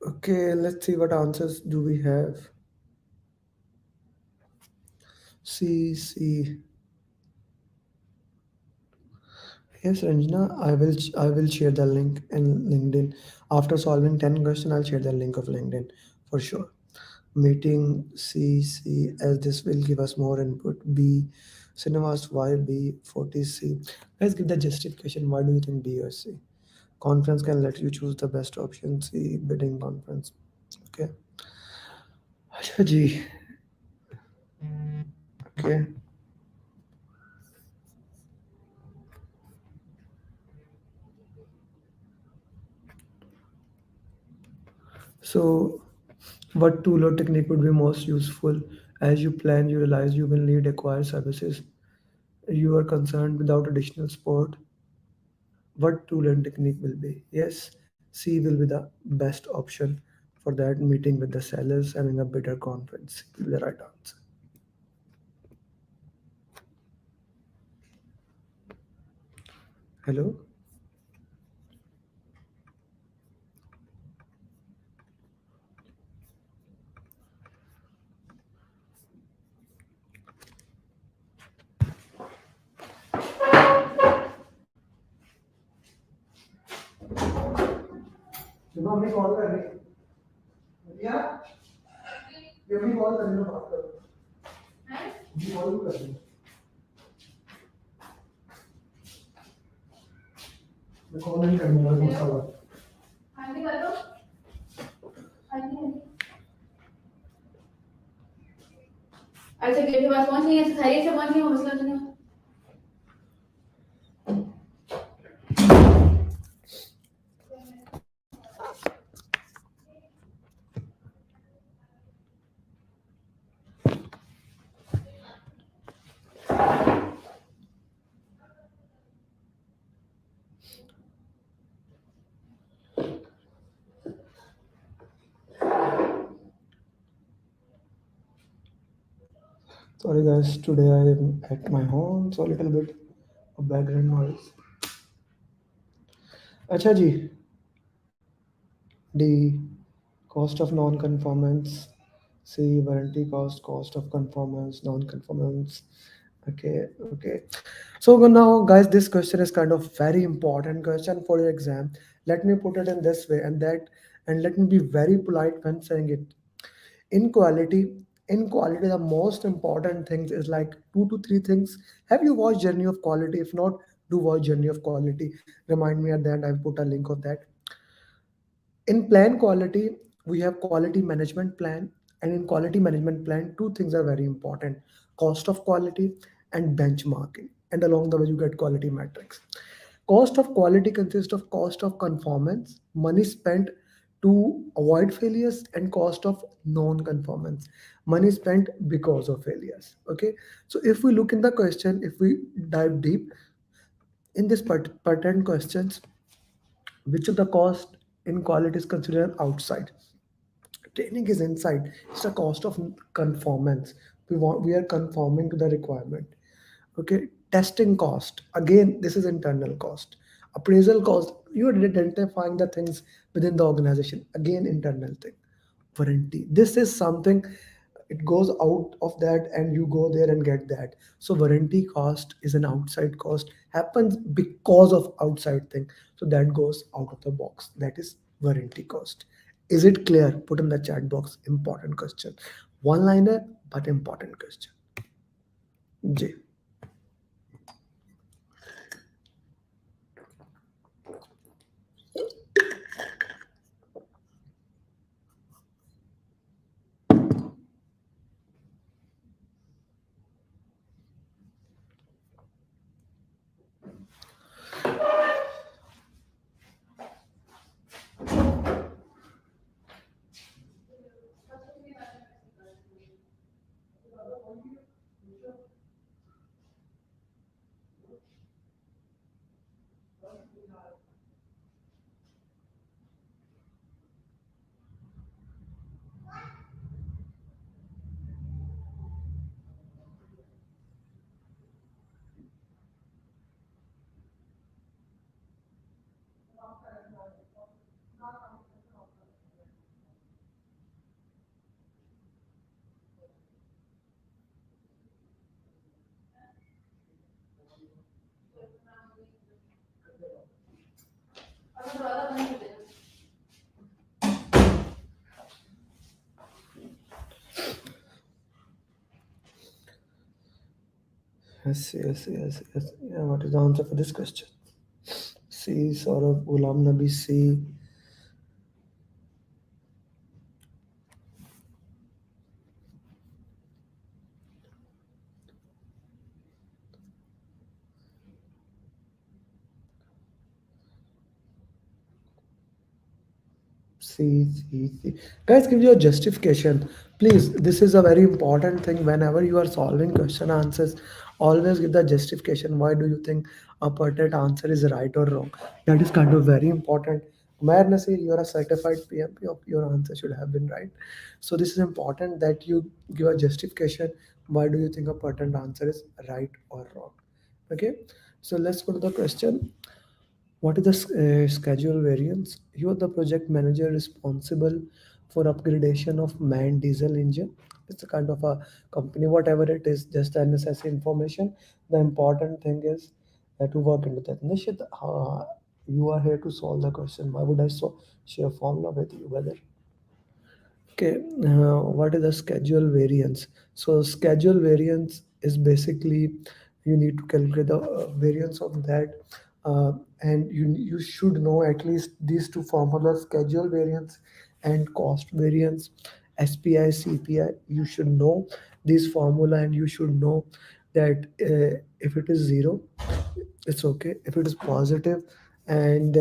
Okay, let's see what answers do we have. See. Yes, Ranjana, I will share the link in LinkedIn. After solving 10 questions, I'll share the link of LinkedIn for sure. Meeting C, as this will give us more input. B, cinemas Y, B, 40 C. Let's give the justification. Why do you think B or C? Conference can let you choose the best option. C, bidding conference. Okay. अच्छा जी. Okay. So, what tool or technique would be most useful? As you plan, you realize you will need acquire services. You are concerned without additional support. What tool and technique will be? Yes, C will be the best option for that. Meeting with the sellers, having a better conference will be the right answer. Hello. देखो हमें call कर रही है भैया ये हमें call कर रही है बात करो हैं जी कॉल कर रही है मैं कॉल नहीं करने वाला गुस्सा हुआ हाँ जी कर दो हाँ जी अच्छा गेट के पास पहुंच नहीं है खैरियत से पहुंच नहीं हो मसला तो नहीं Sorry guys, today I am at my home, so a little bit of background noise. अच्छा जी, D, cost of non-conformance. C, warranty cost, cost of conformance, non-conformance. Okay. So now, guys, this question is kind of very important question for your exam. Let me put it in this way, and let me be very polite when saying it. In quality, the most important things is like 2 to 3 things. Have you watched Journey of Quality? If not, do watch Journey of Quality. Remind me at the end. I'll put a link of that. In plan quality, we have quality management plan, and in quality management plan, two things are very important: cost of quality and benchmarking. and along the way you get quality metrics. Cost of quality consists of cost of conformance, money spent to avoid failures, and cost of non-conformance, money spent because of failures. Okay, so if we look in the question, if we dive deep in this pattern questions, which of the cost in quality is considered outside? Training is inside. It's a cost of conformance. We are conforming to the requirement. Okay, testing cost, again this is internal cost. Appraisal cost, you are identifying the things within the organization, again internal thing. Warranty, this is something, it goes out of that and you go there and get that. So warranty cost is an outside cost, happens because of outside thing, so that goes out of the box, that is warranty cost. Is it clear? Put in the chat box, important question, one liner but important question. J. Yes. Yeah, what is the answer for this question? C. Saurabh Ghulam Nabi, C. C. Guys, give your justification. Please, this is a very important thing. Whenever you are solving question answers, always give the justification. Why do you think a pertinent answer is right or wrong? That is kind of very important. Umair Nasir, you are a certified PMP, your answer should have been right. So this is important that you give a justification. Why do you think a pertinent answer is right or wrong? Okay, so let's go to the question. What is the schedule variance? You are the project manager responsible for upgradation of manned diesel engine. It's a kind of a company, whatever it is, just the necessary information. The important thing is to work into that. Nishit, you are here to solve the question. Why would I share formula with you? Whether okay, what is the schedule variance? So schedule variance is basically you need to calculate the variance of that, and you should know at least these two formulas: schedule variance and cost variance. SPI, CPI. You should know this formula, and you should know that if it is zero, it's okay. If it is positive and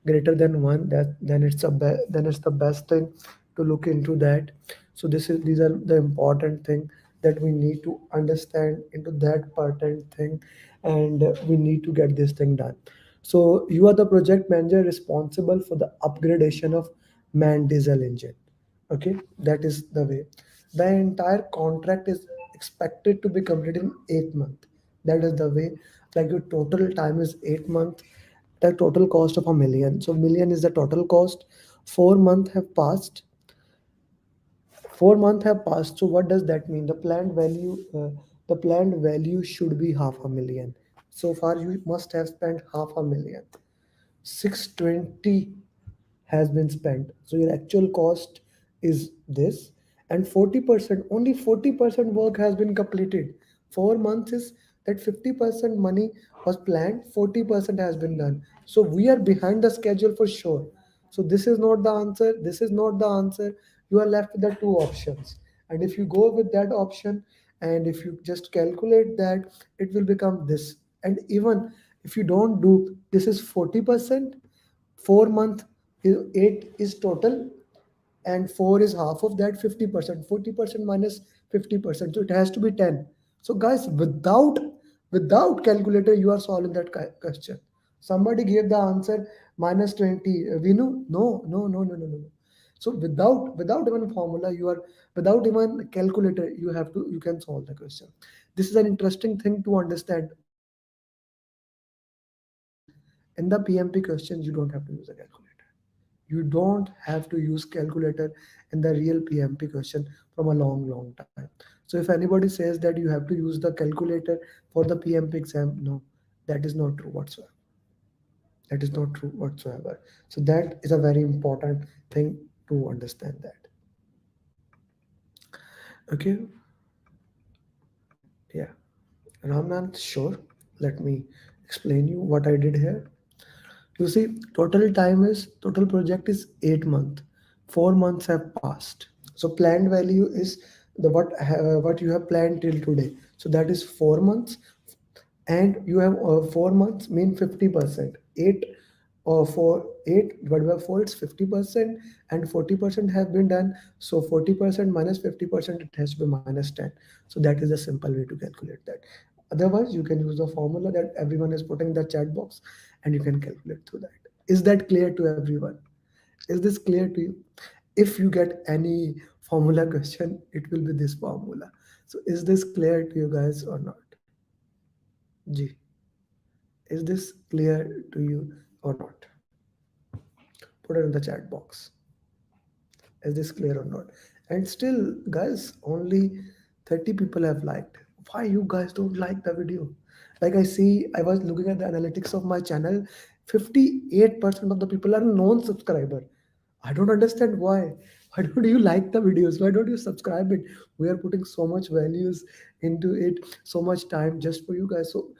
greater than one, that then then it's the best thing to look into that. So these are the important thing that we need to understand into that pertinent thing, and we need to get this thing done. So you are the project manager responsible for the upgradation of manned diesel engine. Okay, that is the way. The entire contract is expected to be completed in 8 months. That is the way. Like your total time is 8 months. The total cost of a million. So million is the total cost. 4 months have passed. 4 months have passed. So what does that mean? The planned value should be half a million. So far, you must have spent half a million. 620 has been spent. So your actual cost is this, and 40%, only 40% work has been completed. 4 months is that 50% money was planned, 40% has been done. So we are behind the schedule for sure. So this is not the answer. This is not the answer. You are left with the two options. And if you go with that option and if you just calculate that, it will become this. And even if you don't do, this is 40%, 4 month is 8 is total, and 4 is half of that, 50%, 40% minus 50%, so it has to be 10. So guys, without calculator you are solving that question. Somebody gave the answer minus 20, we know, no, no, no, no, no, no, no. So without even formula, you are, without even calculator, you have to, you can solve the question. This is an interesting thing to understand. In the PMP questions, you don't have to use a calculator. You don't have to use calculator in the real PMP question from a long time. So if anybody says that you have to use the calculator for the PMP exam, no, that is not true whatsoever. That is not true whatsoever. So that is a very important thing to understand that. Okay. Yeah. Ramnath, sure. Let me explain you what I did here. You see, total project is 8 months. 4 months have passed. So planned value is the what you have planned till today. So that is 4 months, and you have 4 months mean 50%. Eight or four eight divided by four, it's 50%, and 40% have been done. So 40% minus 50%, it has to be minus 10. So that is a simple way to calculate that. Otherwise, you can use the formula that everyone is putting in the chat box, and you can calculate through that. Is that clear to everyone? Is this clear to you? If you get any formula question, it will be this formula. So is this clear to you guys or not? G, is this clear to you or not? Put it in the chat box. Is this clear or not? And still, guys, only 30 people have liked. Why you guys don't like the video? Like, I see, I was looking at the analytics of my channel, 58% of the people are non-subscriber. I don't understand why. Why don't you like the videos? Why don't you subscribe it? We are putting so much values into it, so much time just for you guys. So,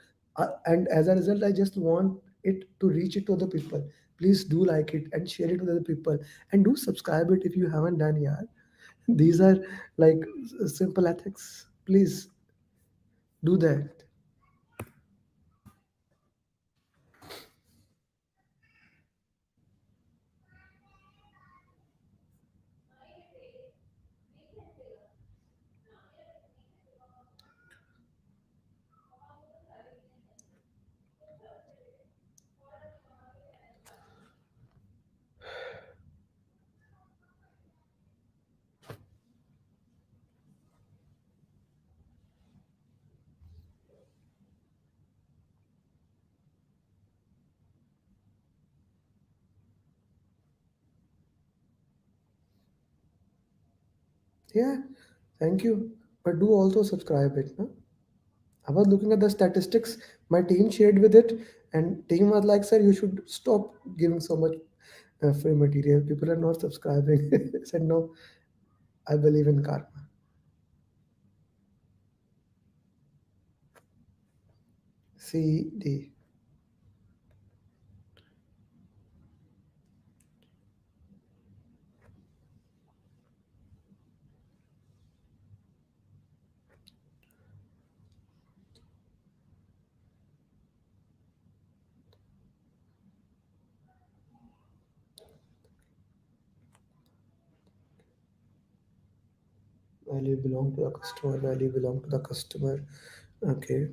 and as a result, I just want it to reach it to other people. Please do like it and share it with other people, and do subscribe it if you haven't done yet. These are like simple ethics. Please do that. Yeah, thank you. But do also subscribe it. No? I was looking at the statistics my team shared with it, and team was like, "Sir, you should stop giving so much free material. People are not subscribing." I said, "No, I believe in karma." C D. Value belong to the customer. Value belong to the customer. Okay.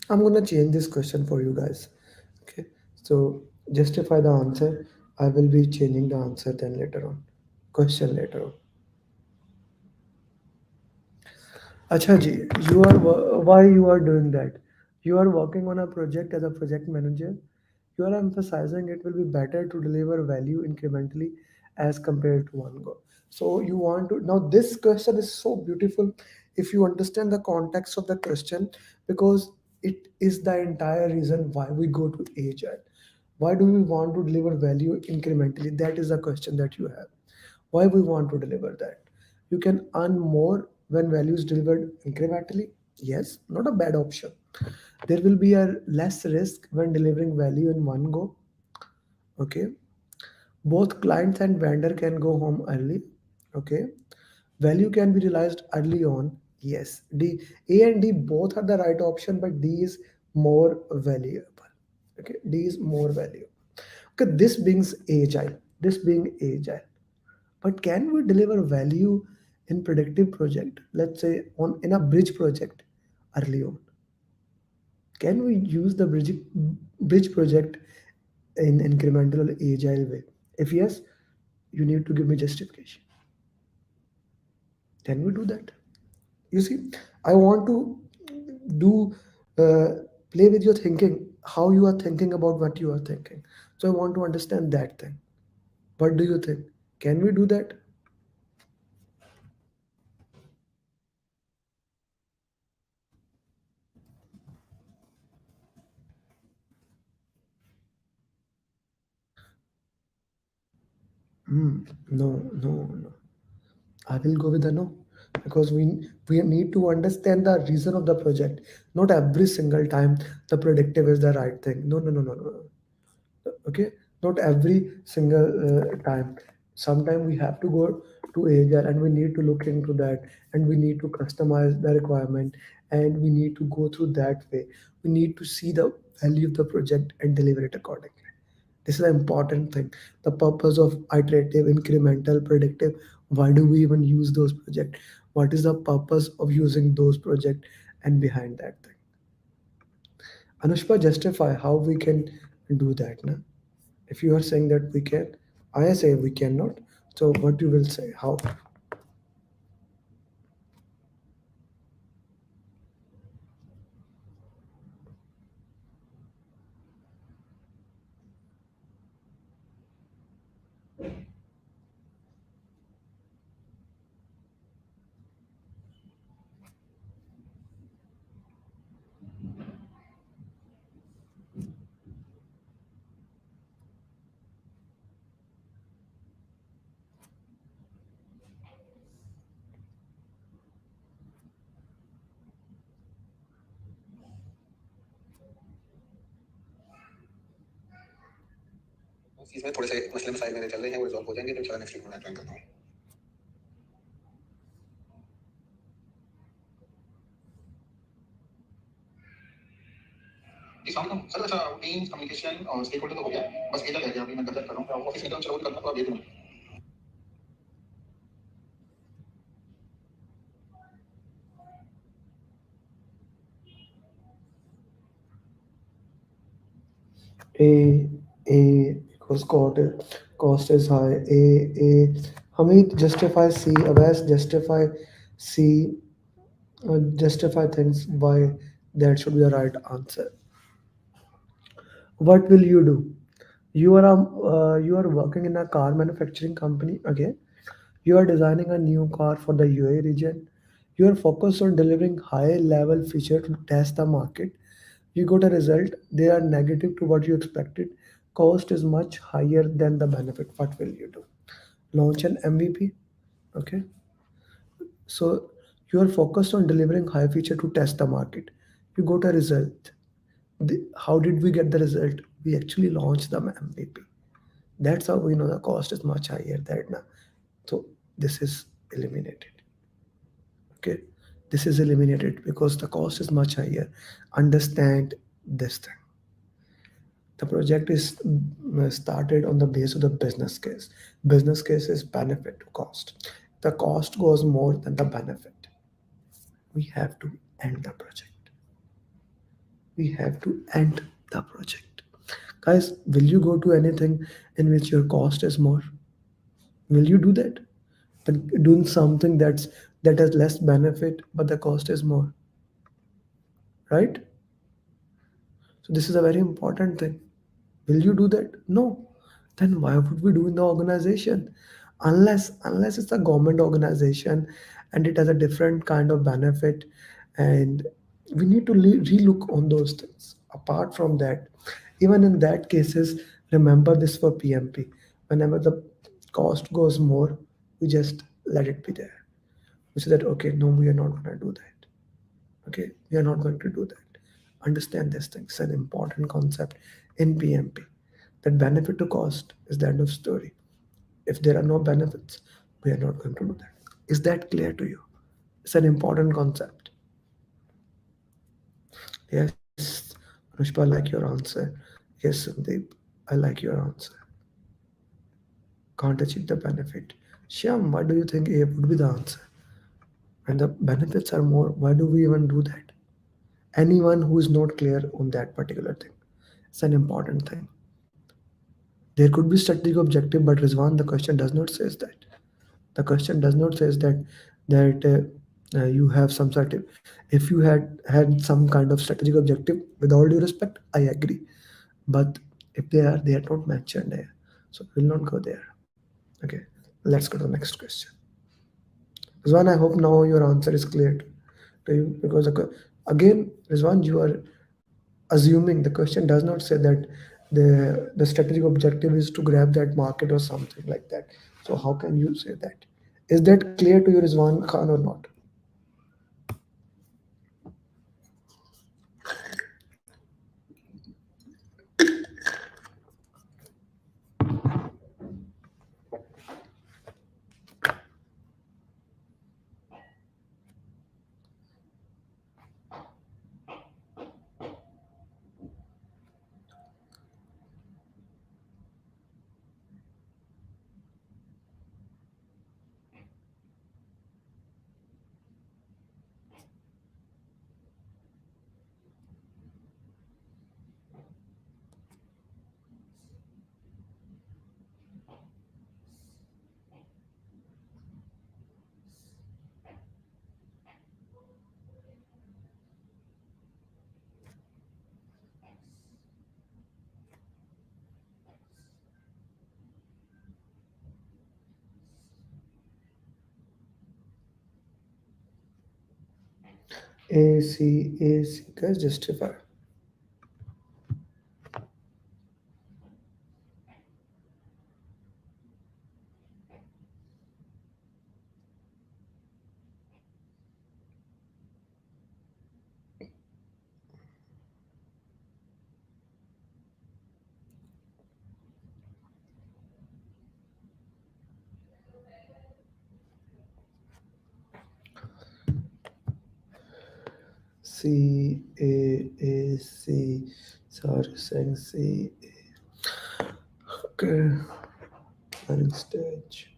I'm gonna change this question for you guys. Okay. So justify the answer. I will be changing the answer then later on. Question later on. Acha ji, why you are doing that? You are working on a project as a project manager. You are emphasizing it will be better to deliver value incrementally as compared to one go. So you want to, now this question is so beautiful if you understand the context of the question, because it is the entire reason why we go to agile. Why do we want to deliver value incrementally? That is the question that you have. Why we want to deliver that? You can earn more when value is delivered incrementally. Yes, not a bad option. There will be a less risk when delivering value in one go. Okay. Both clients and vendor can go home early. Okay. Value can be realized early on. Yes, D, A and D both are the right option, but D is more valuable. Okay, D is more valuable. Okay, this being agile, this being agile. But can we deliver value in predictive project? Let's say on in a bridge project early on. Can we use the bridge project in incremental or agile way? If yes, you need to give me justification. Can we do that? You see, I want to do play with your thinking, how you are thinking about what you are thinking. So I want to understand that thing. What do you think? Can we do that? No, no, no. I will go with a no, because we need to understand the reason of the project. Not every single time the predictive is the right thing. No, no, no, no, no. Okay, not every single time. Sometimes we have to go to agile and we need to look into that, and we need to customize the requirement, and we need to go through that way. We need to see the value of the project and deliver it accordingly. This is an important thing. The purpose of iterative, incremental, predictive. Why do we even use those projects? What is the purpose of using those projects and behind that thing? Anushka, justify how we can do that. Na? If you are saying that we can, I say we cannot. So what you will say? How? इसमें थोड़े से मसले मसाइल मेरे चल रहे हैं, वो रिजॉल्व हो जाएंगे तो इंशाल्लाह नेक्स्ट वीक में मैं ज्वाइन करता हूँ। सर अच्छा टीम कम्युनिकेशन और स्टेक होल्डर तो हो गया, बस एजा रह गया। अभी मैं गजट कर रहा हूँ, ऑफिस मीटिंग चलो करना, तो आप देख लो। A because cost is high. A Hamid justify C. Abbas justify C. Justify things why that should be the right answer. What will you do? You are working in a car manufacturing company again. You are designing a new car for the UAE region. You are focused on delivering high level feature to test the market. You got a result, they are negative to what you expected. Cost is much higher than the benefit. What will you do? Launch an MVP. Okay. So you are focused on delivering high feature to test the market. You got a result. How did we get the result? We actually launched the MVP. That's how we know the cost is much higher than now. So this is eliminated. Okay, this is eliminated because the cost is much higher. Understand this thing. The project is started on the base of the business case. Business case is benefit to cost. The cost goes more than the benefit. We have to end the project. We have to end the project. Guys, will you go to anything in which your cost is more? Will you do that? Then doing something that has less benefit but the cost is more, right? So this is a very important thing. Will you do that? No. Then why would we do in the organization? Unless it's a government organization and it has a different kind of benefit, and we need to relook on those things. Apart from that, even in that cases, remember this for PMP. Whenever the cost goes more, we just let it be there. We say that okay, no, we are not going to do that. Okay, we are not going to do that. Understand this thing. It's an important concept in PMP. That benefit to cost is the end of story. If there are no benefits, we are not going to do that. Is that clear to you? It's an important concept. Yes, Anushpa, I like your answer. Yes, Sandeep, I like your answer. Can't achieve the benefit. Shyam, why do you think A would be the answer? When the benefits are more, why do we even do that? Anyone who is not clear on that particular thing. It's an important thing. There could be strategic objective, but Rizwan, the question does not says that. The question does not says that you have some sort of, if you had some kind of strategic objective, with all due respect, I agree. But if they are not mentioned there, so we'll not go there. Okay, let's go to the next question. Rizwan, I hope now your answer is clear to you, because again, Rizwan, you are assuming the question does not say that the strategic objective is to grab that market or something like that. So how can you say that? Is that clear to you, Rizwan Khan, or not? AC, guys, justify. C. Sorry, saying C. Okay, planning stage.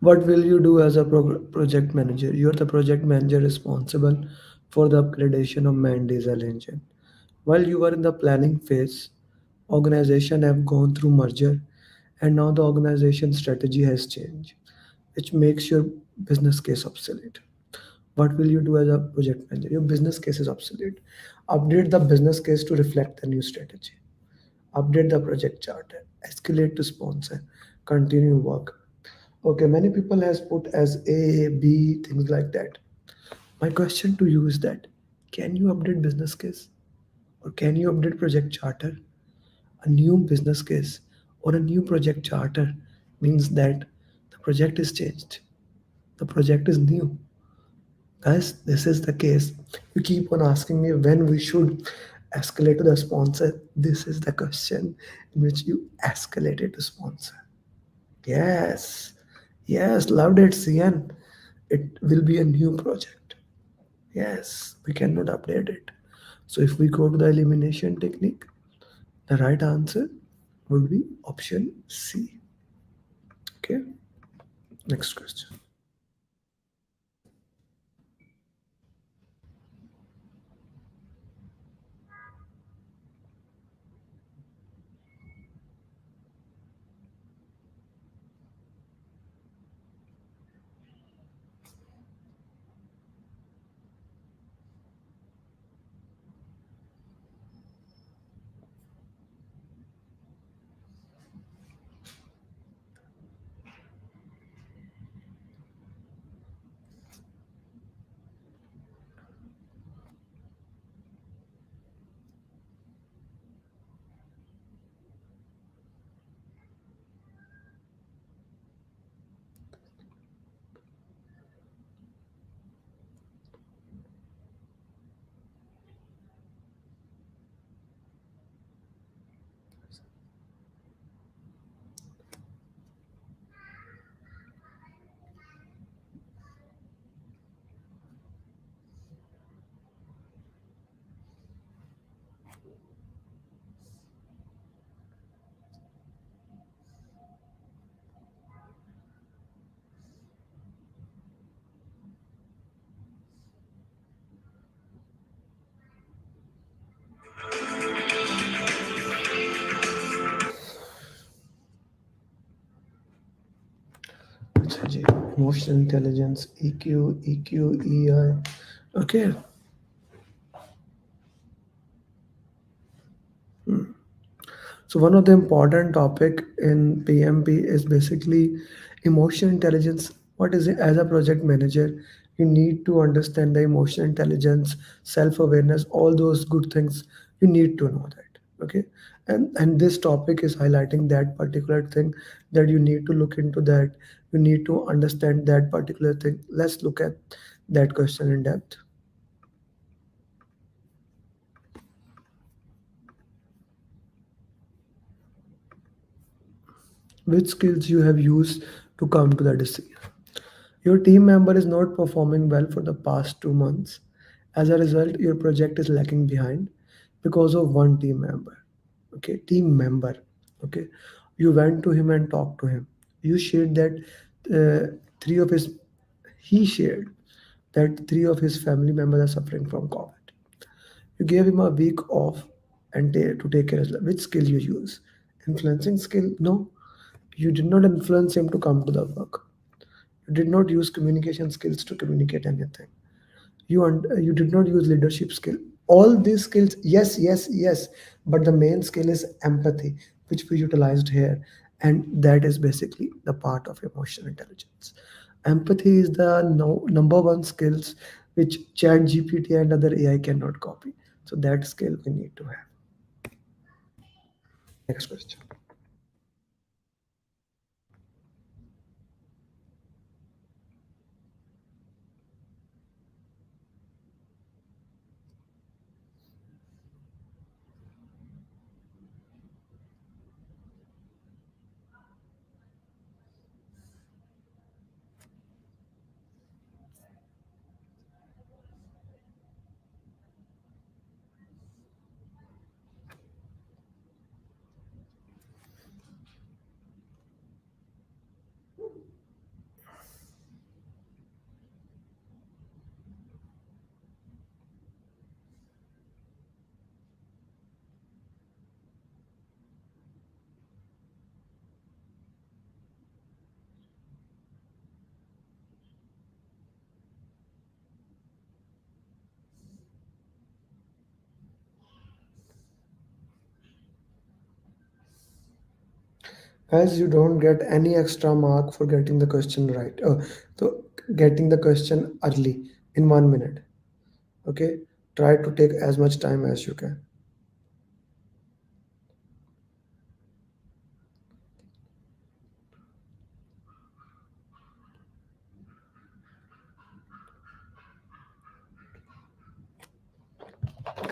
What will you do as a project manager? You're the project manager responsible for the upgradation of main diesel engine. While you were in the planning phase, organization have gone through merger, and now the organization strategy has changed, which makes your business case obsolete. What will you do as a project manager? Your business case is obsolete. Update the business case to reflect the new strategy. Update the project charter. Escalate to sponsor. Continue work. Okay, many people has put as A, B, things like that. My question to you is that, can you update business case, or can you update project charter? A new business case or a new project charter means that the project is changed. The project is new. Guys, this is the case. You keep on asking me when we should escalate to the sponsor. This is the question in which you escalate it to sponsor. Yes, yes, loved it, CN. It will be a new project. Yes, we cannot update it. So if we go to the elimination technique, the right answer would be option C. Okay, next question. emotional intelligence, EQ, EQ, EI. Okay. So one of the important topic in PMP is basically emotional intelligence. What is it? As a project manager, you need to understand the emotional intelligence, self-awareness, all those good things. You need to know that. Okay. And this topic is highlighting that particular thing that you need to look into that. You need to understand that particular thing. Let's look at that question in depth. Which skills you have used to come to the decision? Your team member is not performing well for the past 2 months. As a result, your project is lacking behind because of one team member. Okay, team member. Okay, you went to him and talked to him. You shared that three of his, he shared that three of his family members are suffering from COVID. You gave him a week off and to take care of it. Which skill you use? Influencing skill? No, you did not influence him to come to the work. You did not use communication skills to communicate anything. You did not use leadership skill. All these skills, yes, yes, yes, but the main skill is empathy, which we utilized here, and that is basically the part of emotional intelligence. Empathy is the number one skills which Chat GPT and other AI cannot copy. So that skill we need to have. Next question. Guys, you don't get any extra mark for getting the question right. So getting the question early in 1 minute. Okay, try to take as much time as you can.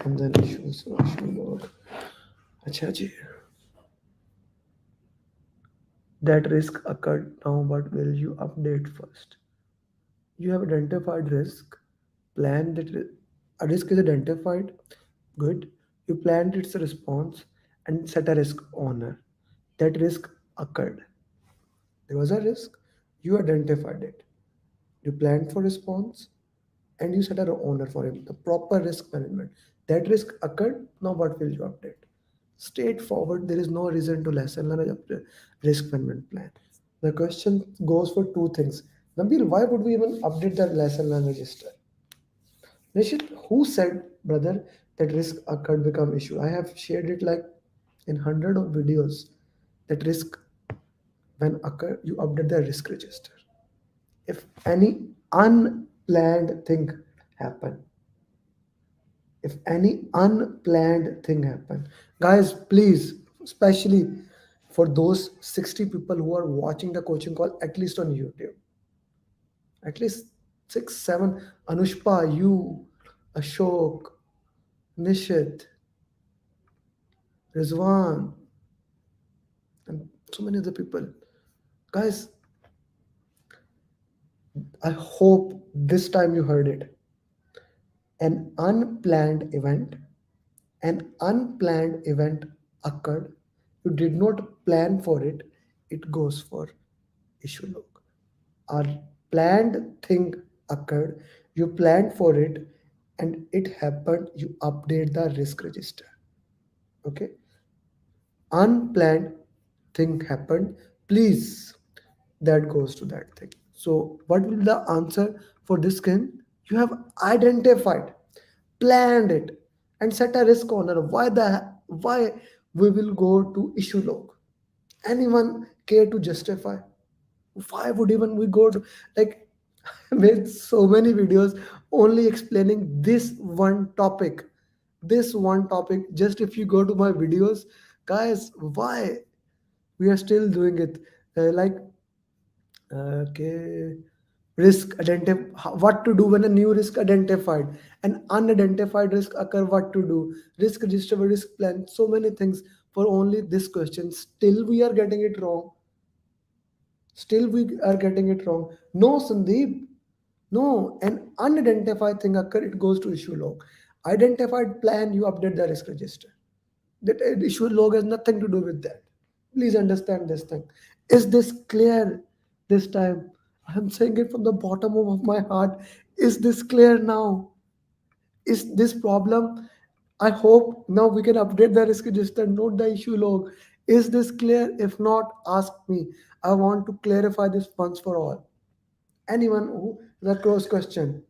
And then issues log. Acha ji. That risk occurred. Now what will you update first? You have identified risk, plan that a risk is identified. Good. You planned its response and set a risk owner. That risk occurred. There was a risk. You identified it. You planned for response and you set an owner for him. The proper risk management. That risk occurred. Now what will you update? Straightforward. There is no reason to lesson learn a risk management plan. The question goes for two things. Nabil, why would we even update the lesson learn register? Nishit, who said, brother, that risk occurred become issue? I have shared it like in hundred of videos. That risk when occur, you update the risk register. If any unplanned thing happen, if any unplanned thing happen, guys, please, especially for those 60 people who are watching the coaching call, at least on YouTube, at least 6 7, Anushpa, you, Ashok, Nishit, Rizwan, and so many other people, guys, I hope this time you heard it. An unplanned event, an unplanned event occurred. You did not plan for it. It goes for issue log. A planned thing occurred. You planned for it and it happened. You update the risk register. Okay. Unplanned thing happened. Please, that goes to that thing. So what will the answer for this skin? You have identified, planned it, and set a risk corner. Why we will go to issue log? Anyone care to justify? Why would even we go to, like, I made so many videos only explaining this one topic. This one topic. Just if you go to my videos, guys, why we are still doing it? Like, okay, risk identify, what to do when a new risk identified, an unidentified risk occur, what to do, risk register, risk plan, so many things for only this question. Still we are getting it wrong. Still we are getting it wrong. No, Sandeep. No, an unidentified thing occur, it goes to issue log. Identified plan, you update the risk register. That issue log has nothing to do with that. Please understand this thing. Is this clear this time? I'm saying it from the bottom of my heart. Is this clear now? Is this problem? I hope now we can update the risk register, note the issue log. Is this clear? If not, ask me. I want to clarify this once for all. Anyone who the cross question.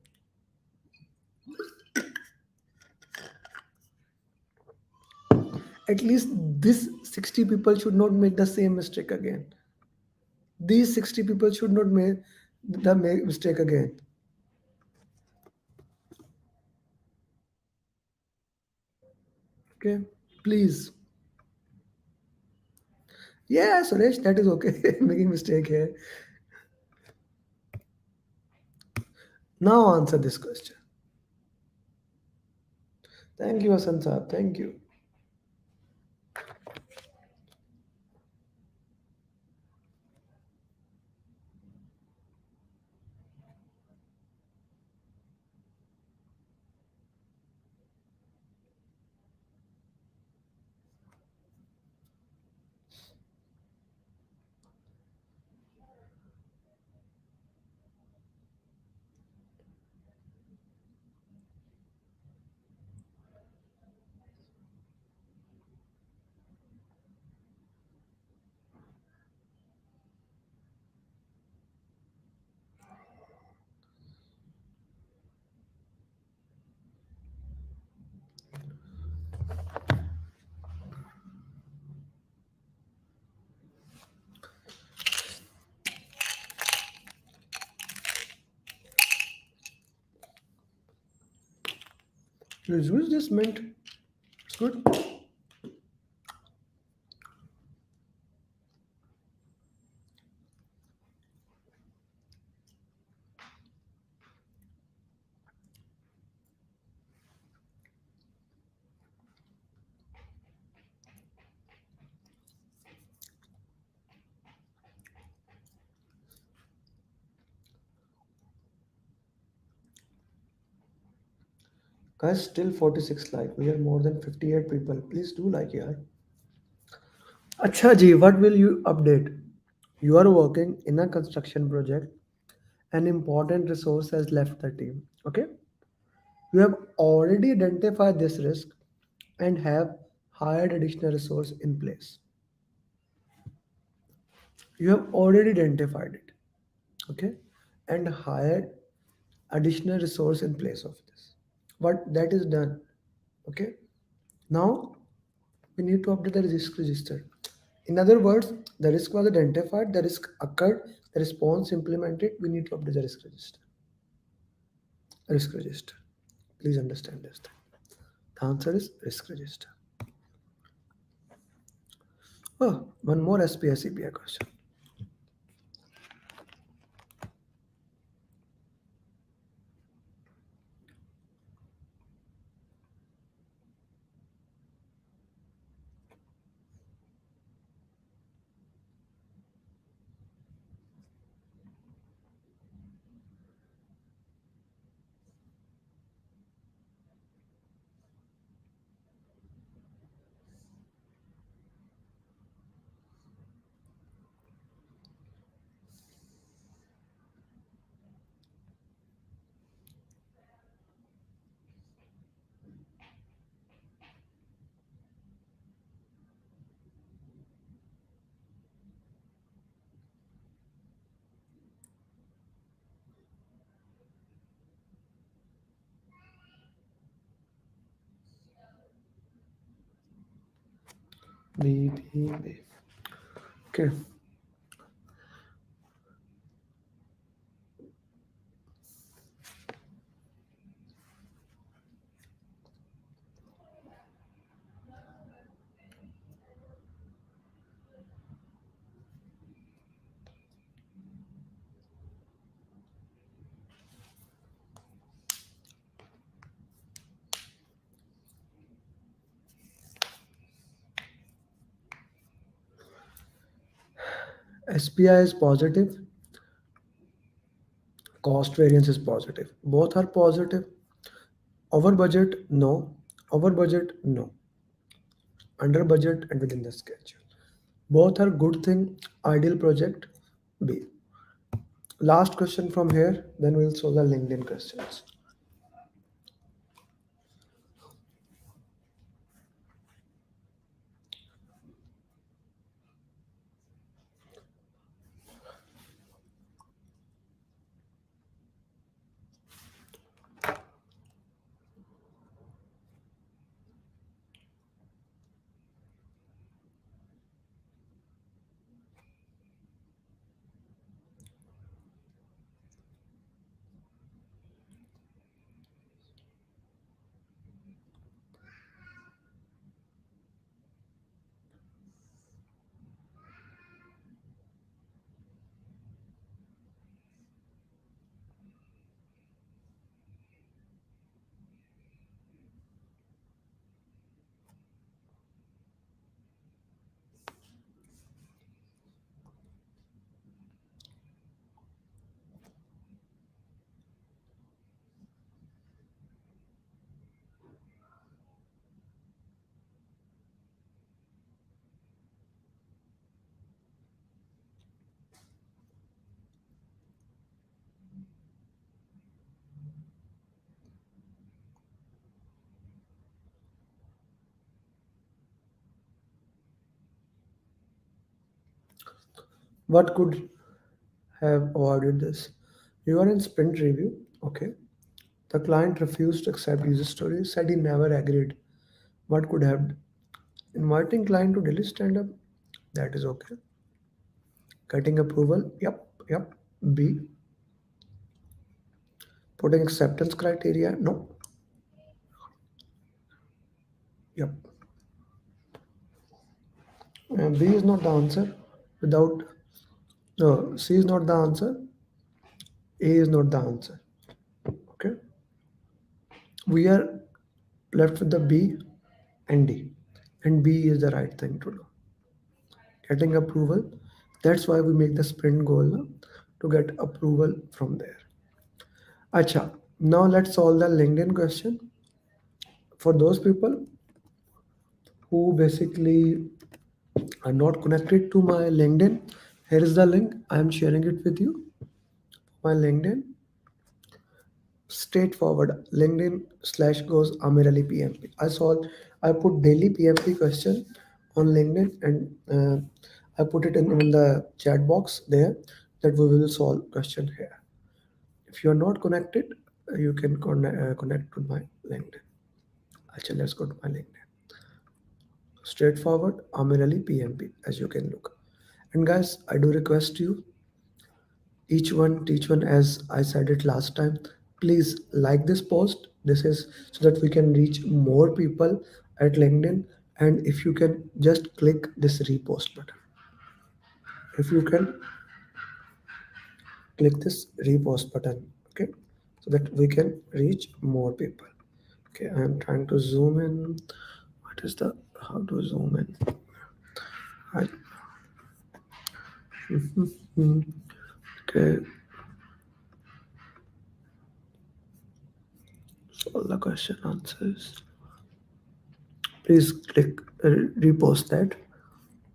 At least this 60 people should not make the same mistake again. These 60 people should not make the mistake again. Okay, please. Yeah, Suresh, that is okay. Making mistake here. Now answer this question. Thank you, Hasan Saab. Thank you. Use this mint. It's good. Guys, still 46 like. We are more than 58 people. Please do like, yeah. Acha ji, what will you update? You are working in a construction project. An important resource has left the team. Okay. You have already identified this risk and have hired additional resource in place. You have already identified it. Okay. And hired additional resource in place of this. But that is done. Okay. Now we need to update the risk register. In other words, the risk was identified, the risk occurred, the response implemented, we need to update the risk register. Risk register. Please understand this thing. The answer is risk register. Oh, one more SPI CPI question. B. Okay. SPI is positive, cost variance is positive. Both are positive. Over budget, no. Over budget, no. Under budget and within the schedule. Both are good thing. Ideal project, B. Last question from here, then we'll solve the LinkedIn questions. What could have avoided this? You are in sprint review, okay. The client refused to accept user stories, said he never agreed. What could have? Inviting client to daily stand up, that is okay. Getting approval, yep. B. Putting acceptance criteria, no. Yep. B is not the answer. Without no, C is not the answer. A is not the answer. Okay. We are left with the B and D. And B is the right thing to do. Getting approval. That's why we make the sprint goal now, to get approval from there. Acha. Now let's solve the LinkedIn question. For those people who basically are not connected to my LinkedIn, here is the link. I am sharing it with you. My LinkedIn. Straightforward. LinkedIn / goes Amer Ali PMP. I put daily PMP question on LinkedIn, and I put it in the chat box there, that we will solve question here. If you are not connected, you can connect to my LinkedIn. Actually, let's go to my LinkedIn. Straightforward Amer Ali PMP, as you can look. And guys, I do request you, each one teach one, as I said it last time. Please like this post. This is so that we can reach more people at LinkedIn. And if you can just click this repost button. If you can click this repost button, okay, so that we can reach more people. Okay, I am trying to zoom in. What is the how to zoom in? Okay. Solve the question answers. Please click repost that.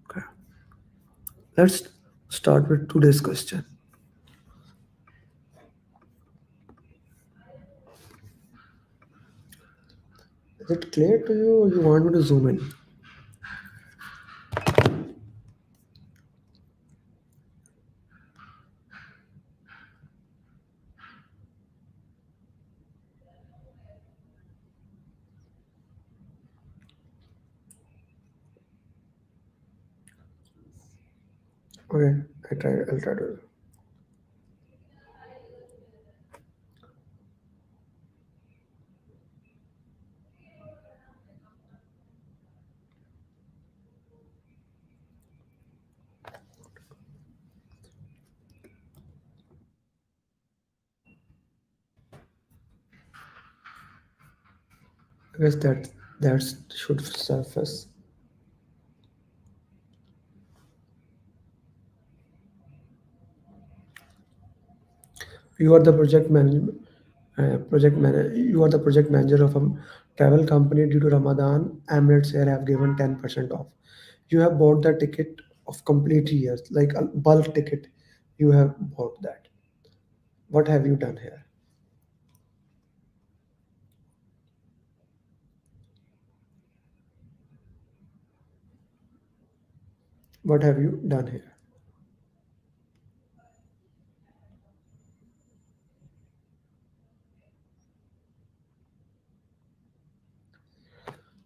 Okay. Let's start with today's question. Is it clear to you, or you want me to zoom in? Okay, I'll try to. I guess that should surface. You are the project manager. You are the project manager of a travel company. Due to Ramadan, Emirates Air have given 10% off. You have bought the ticket of complete years, like a bulk ticket. You have bought that. What have you done here? What have you done here?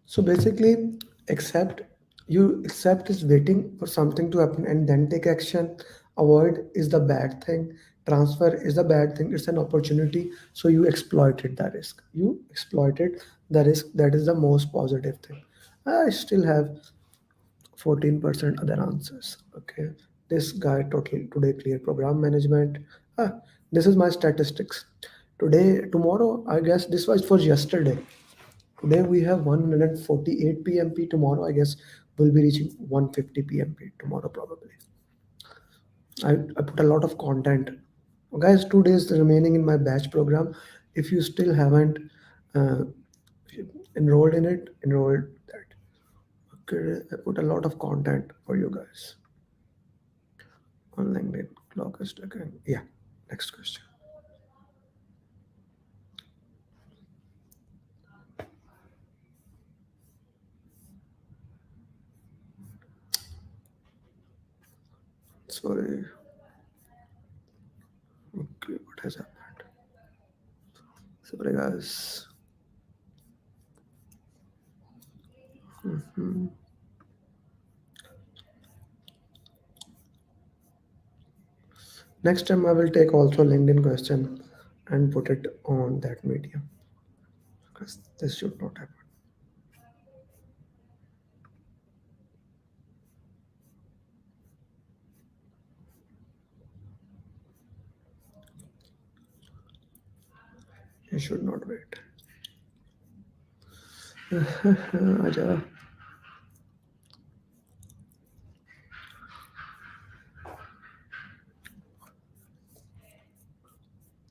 So basically, accept you accept is waiting for something to happen and then take action. Avoid is the bad thing. Transfer is the bad thing. It's an opportunity. So you exploited the risk. You exploited the risk. That is the most positive thing. I still have 14% other answers. Okay. This guy totally today clear program management. Ah, this is my statistics. Today, tomorrow, I guess this was for yesterday. Today we have 148 PMP. Tomorrow, I guess we'll be reaching 150 PMP tomorrow probably. I put a lot of content. Guys, 2 days remaining in my batch program. If you still haven't uh, enrolled in it, enroll that. Okay, I put a lot of content for you guys. On LinkedIn, clock is ticking. Yeah, next question. Sorry. Okay, what has happened? Sorry, guys. Mhm. Next time I will take also LinkedIn question and put it on that medium because this should not happen. You should not wait. Aja.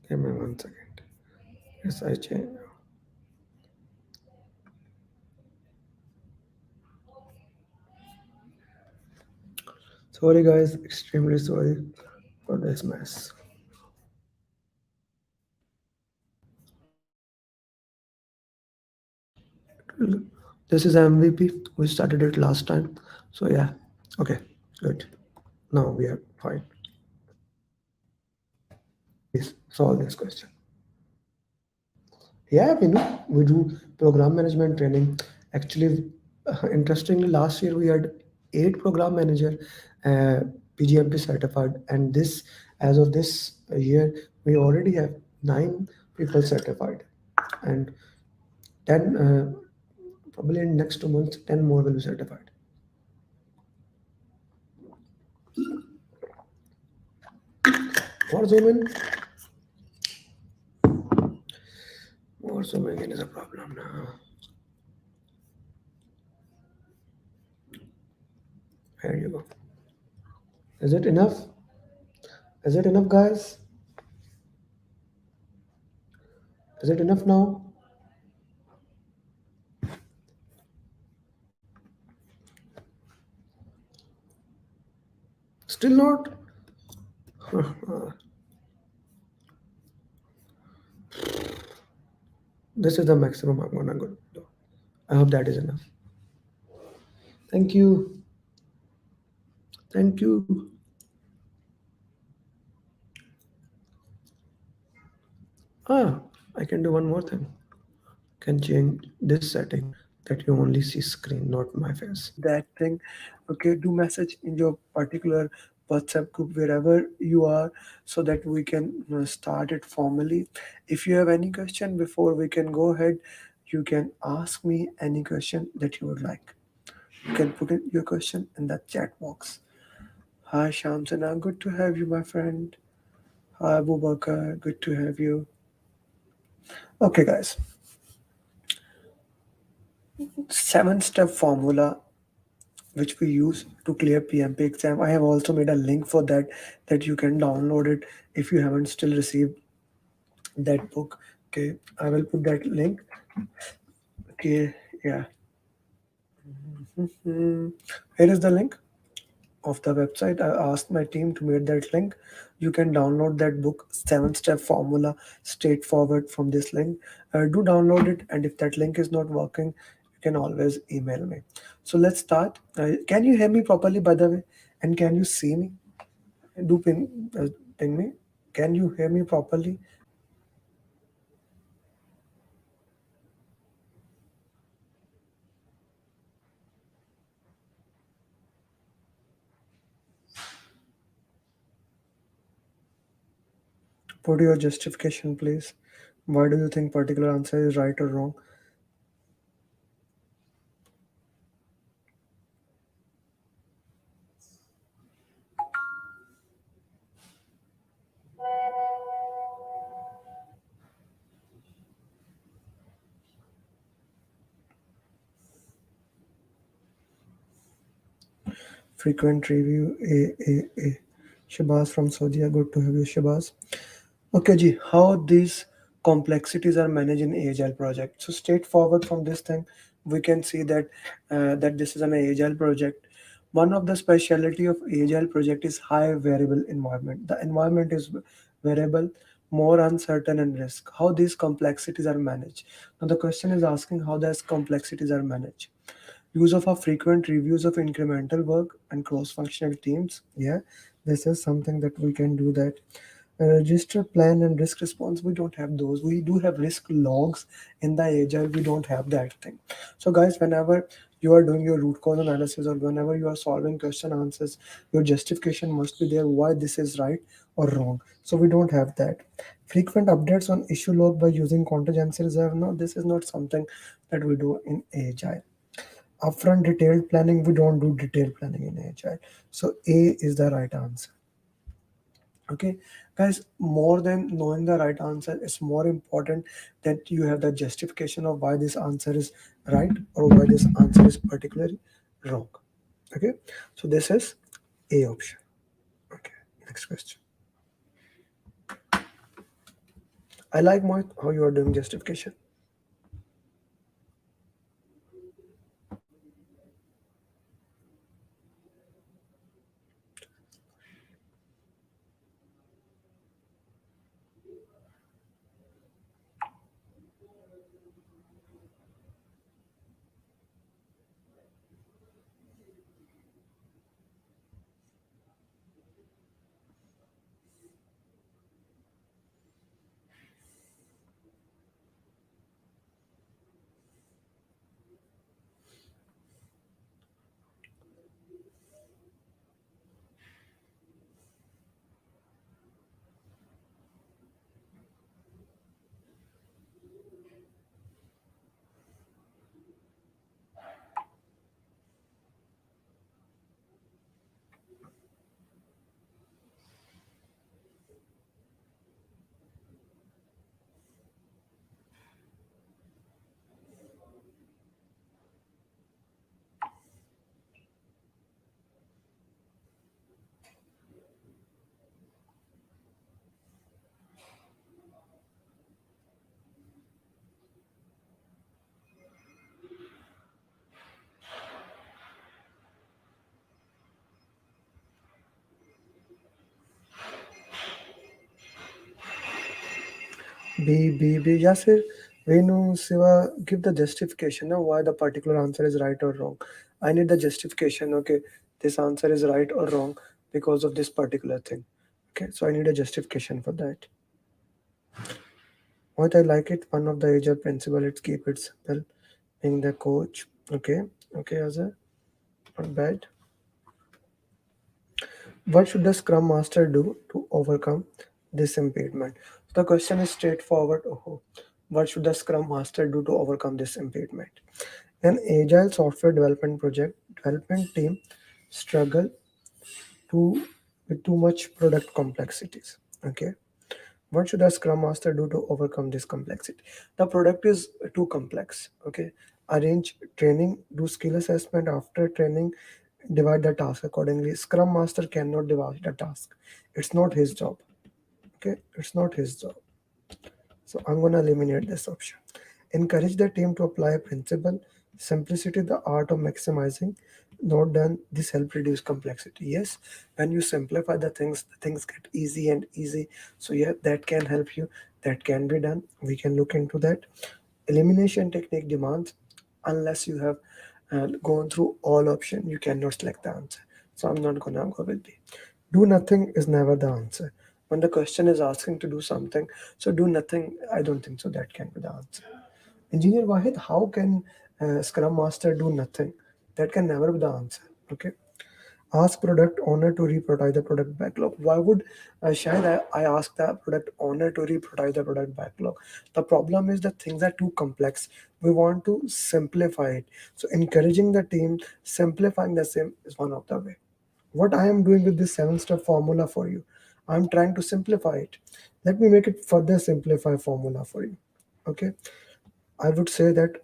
Give me 1 second. Yes, I change. Sorry guys, extremely sorry for this mess. This is MVP. We started it last time. So yeah. Okay, good. Now we are fine. Please solve this question. Yeah, we do program management training. Actually, interestingly, last year we had 8 program manager PGMP certified, and this, as of this year, we already have 9 people certified, and 10 probably in next 2 months, 10 more will be certified. More zoom in. More zooming in is a problem now. Here you go. Is it enough? Is it enough, guys? Is it enough now? Still not? This is the maximum I'm gonna go do. I hope that is enough. Thank you. Thank you. Ah, I can do one more thing. Can change this setting that you only see screen, not my face. That thing. Okay, do message in your particular WhatsApp group, wherever you are, so that we can start it formally. If you have any question before we can go ahead, you can ask me any question that you would like. You can put in your question in the chat box. Hi Shamsana, good to have you, my friend. Hi Abu Bakar, good to have you. Okay, guys. 7-step formula which we use to clear PMP exam. I have also made a link for that you can download it if you haven't still received that book. Okay, I will put that link. Okay, yeah. Here is the link of the website. I asked my team to make that link. You can download that book, 7-step formula, straightforward from this link. Do download it, and if that link is not working, you can always email me. So let's start. Can you hear me properly, by the way? And can you see me? Do ping me. Can you hear me properly? Put your justification, please. Why do you think particular answer is right or wrong? Frequent review, A. Shabazz from Saudi. Good to have you, Shabazz. Okay, Ji, how these complexities are managed in Agile project? So straightforward from this thing, we can see that this is an Agile project. One of the specialty of Agile project is high variable environment. The environment is variable, more uncertain and risk. How these complexities are managed? Now the question is asking how these complexities are managed. Use of a frequent reviews of incremental work and cross-functional teams. Yeah, this is something that we can do that. Register plan and risk response, we don't have those. We do have risk logs in the Agile, we don't have that thing. So guys, whenever you are doing your root cause analysis or whenever you are solving question answers, your justification must be there why this is right or wrong. So we don't have that. Frequent updates on issue log by using contingency reserve, no, this is not something that we do in Agile. Upfront detailed planning, we don't do detailed planning in Agile. So A is the right answer. Okay, guys, more than knowing the right answer, it's more important that you have the justification of why this answer is right or why this answer is particularly wrong. Okay, so this is A option. Okay, next question. I like Mohit how you are doing justification. B. Yasir, Venu, Siva, give the justification now why the particular answer is right or wrong. I need the justification. Okay, this answer is right or wrong because of this particular thing. Okay, so I need a justification for that. What I like it, one of the Agile principle, it's keep it simple. Being the coach. Okay, as a not bad. What should the Scrum Master do to overcome this impediment? The question is straightforward. Oh, what should the Scrum Master do to overcome this impediment? An agile software development team struggle to with too much product complexities. Okay. What should a Scrum Master do to overcome this complexity? The product is too complex. Okay. Arrange training, do skill assessment after training, divide the task accordingly. Scrum Master cannot divide the task. It's not his job. Okay. It's not his job. So I'm going to eliminate this option. Encourage the team to apply a principle, simplicity, the art of maximizing. Not done. This help reduce complexity. Yes, when you simplify the things get easy and easy. So yeah, that can help you. That can be done. We can look into that. Elimination technique demands, unless you have gone through all option, you cannot select the answer. So I'm not gonna go with B. Do nothing is never the answer. When the question is asking to do something, so do nothing, I don't think so that can be the answer. Engineer Wahid, how can Scrum Master do nothing? That can never be the answer. Okay. Ask product owner to reprioritize the product backlog. Why would Shahid, I ask the product owner to reprioritize the product backlog? The problem is that things are too complex. We want to simplify it. So encouraging the team, simplifying the same is one of the way. What I am doing with this 7-step formula for you, I'm trying to simplify it. Let me make it further simplify formula for you. Okay. I would say that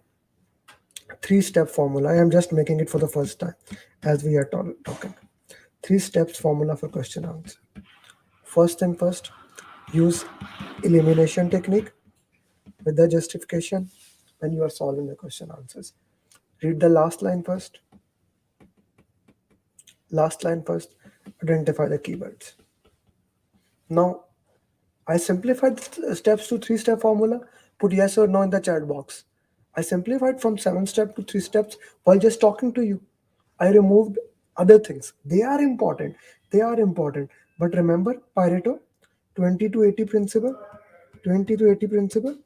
3-step formula. I am just making it for the first time as we are talking. 3 steps formula for question answer. First and first, use elimination technique with the justification when you are solving the question answers. Read the last line first. Last line first, identify the keywords. Now, I simplified the steps to 3-step formula. Put yes or no in the chat box. I simplified from 7 steps to 3 steps while just talking to you. I removed other things. They are important. They are important. But remember Pareto 20 to 80 principle. 20 to 80 principle.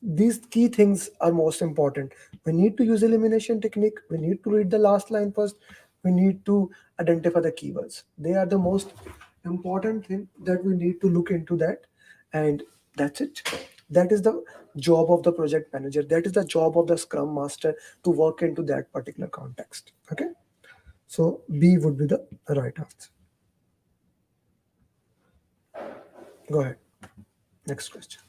These key things are most important. We need to use elimination technique. We need to read the last line first. We need to identify the keywords. They are the most important thing that we need to look into that. And that's it. That is the job of the project manager. That is the job of the Scrum Master to work into that particular context. Okay. So B would be the right answer. Go ahead. Next question.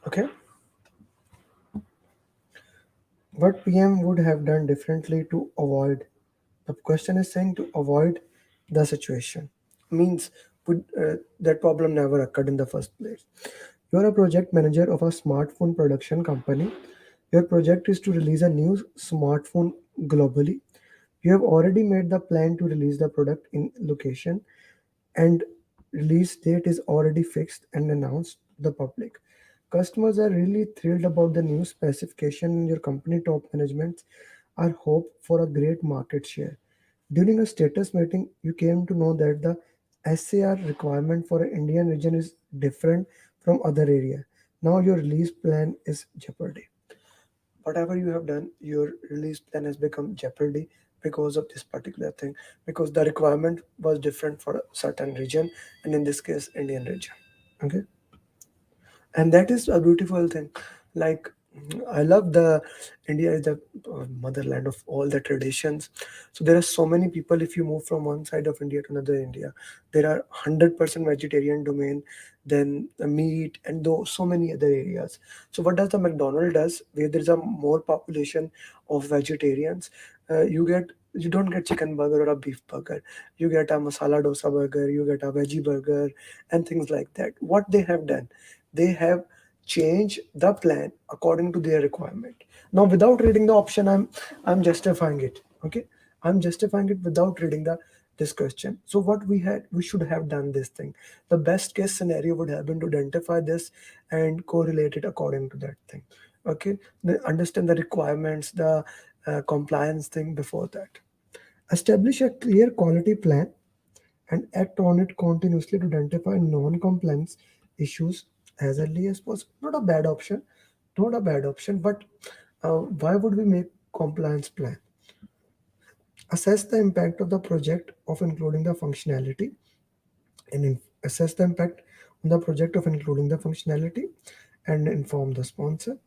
Okay. What PM would have done differently to avoid? The question is saying to avoid the situation. Means that problem never occurred in the first place. You are a project manager of a smartphone production company. Your project is to release a new smartphone globally. You have already made the plan to release the product in location, and release date is already fixed and announced to the public. Customers are really thrilled about the new specification, and your company top management are hope for a great market share. During a status meeting, you came to know that the SAR requirement for an Indian region is different from other area. Now your release plan is jeopardy. Whatever you have done, your release plan has become jeopardy because of this particular thing, because the requirement was different for a certain region, and in this case, Indian region. Okay, and that is a beautiful thing. Like, I love the India is the motherland of all the traditions. So there are so many people. If you move from one side of India to another India, there are 100% vegetarian domain, then meat, and though so many other areas. So what does the McDonald does, where there is a more population of vegetarians, you don't get chicken burger or a beef burger. You get a masala dosa burger, you get a veggie burger, and things like that. What they have done, they have changed the plan according to their requirement. Now, without reading the option, I'm justifying it. Okay, I'm justifying it without reading this question. So what we should have done this thing. The best case scenario would have been to identify this and correlate it according to that thing. Okay, understand the requirements, the compliance thing before that. Establish a clear quality plan and act on it continuously to identify non-compliance issues as early as possible. Not a bad option, not a bad option, but why would we make compliance plan? Assess the impact of the project of including the functionality and assess the impact on the project of including the functionality and inform the sponsor.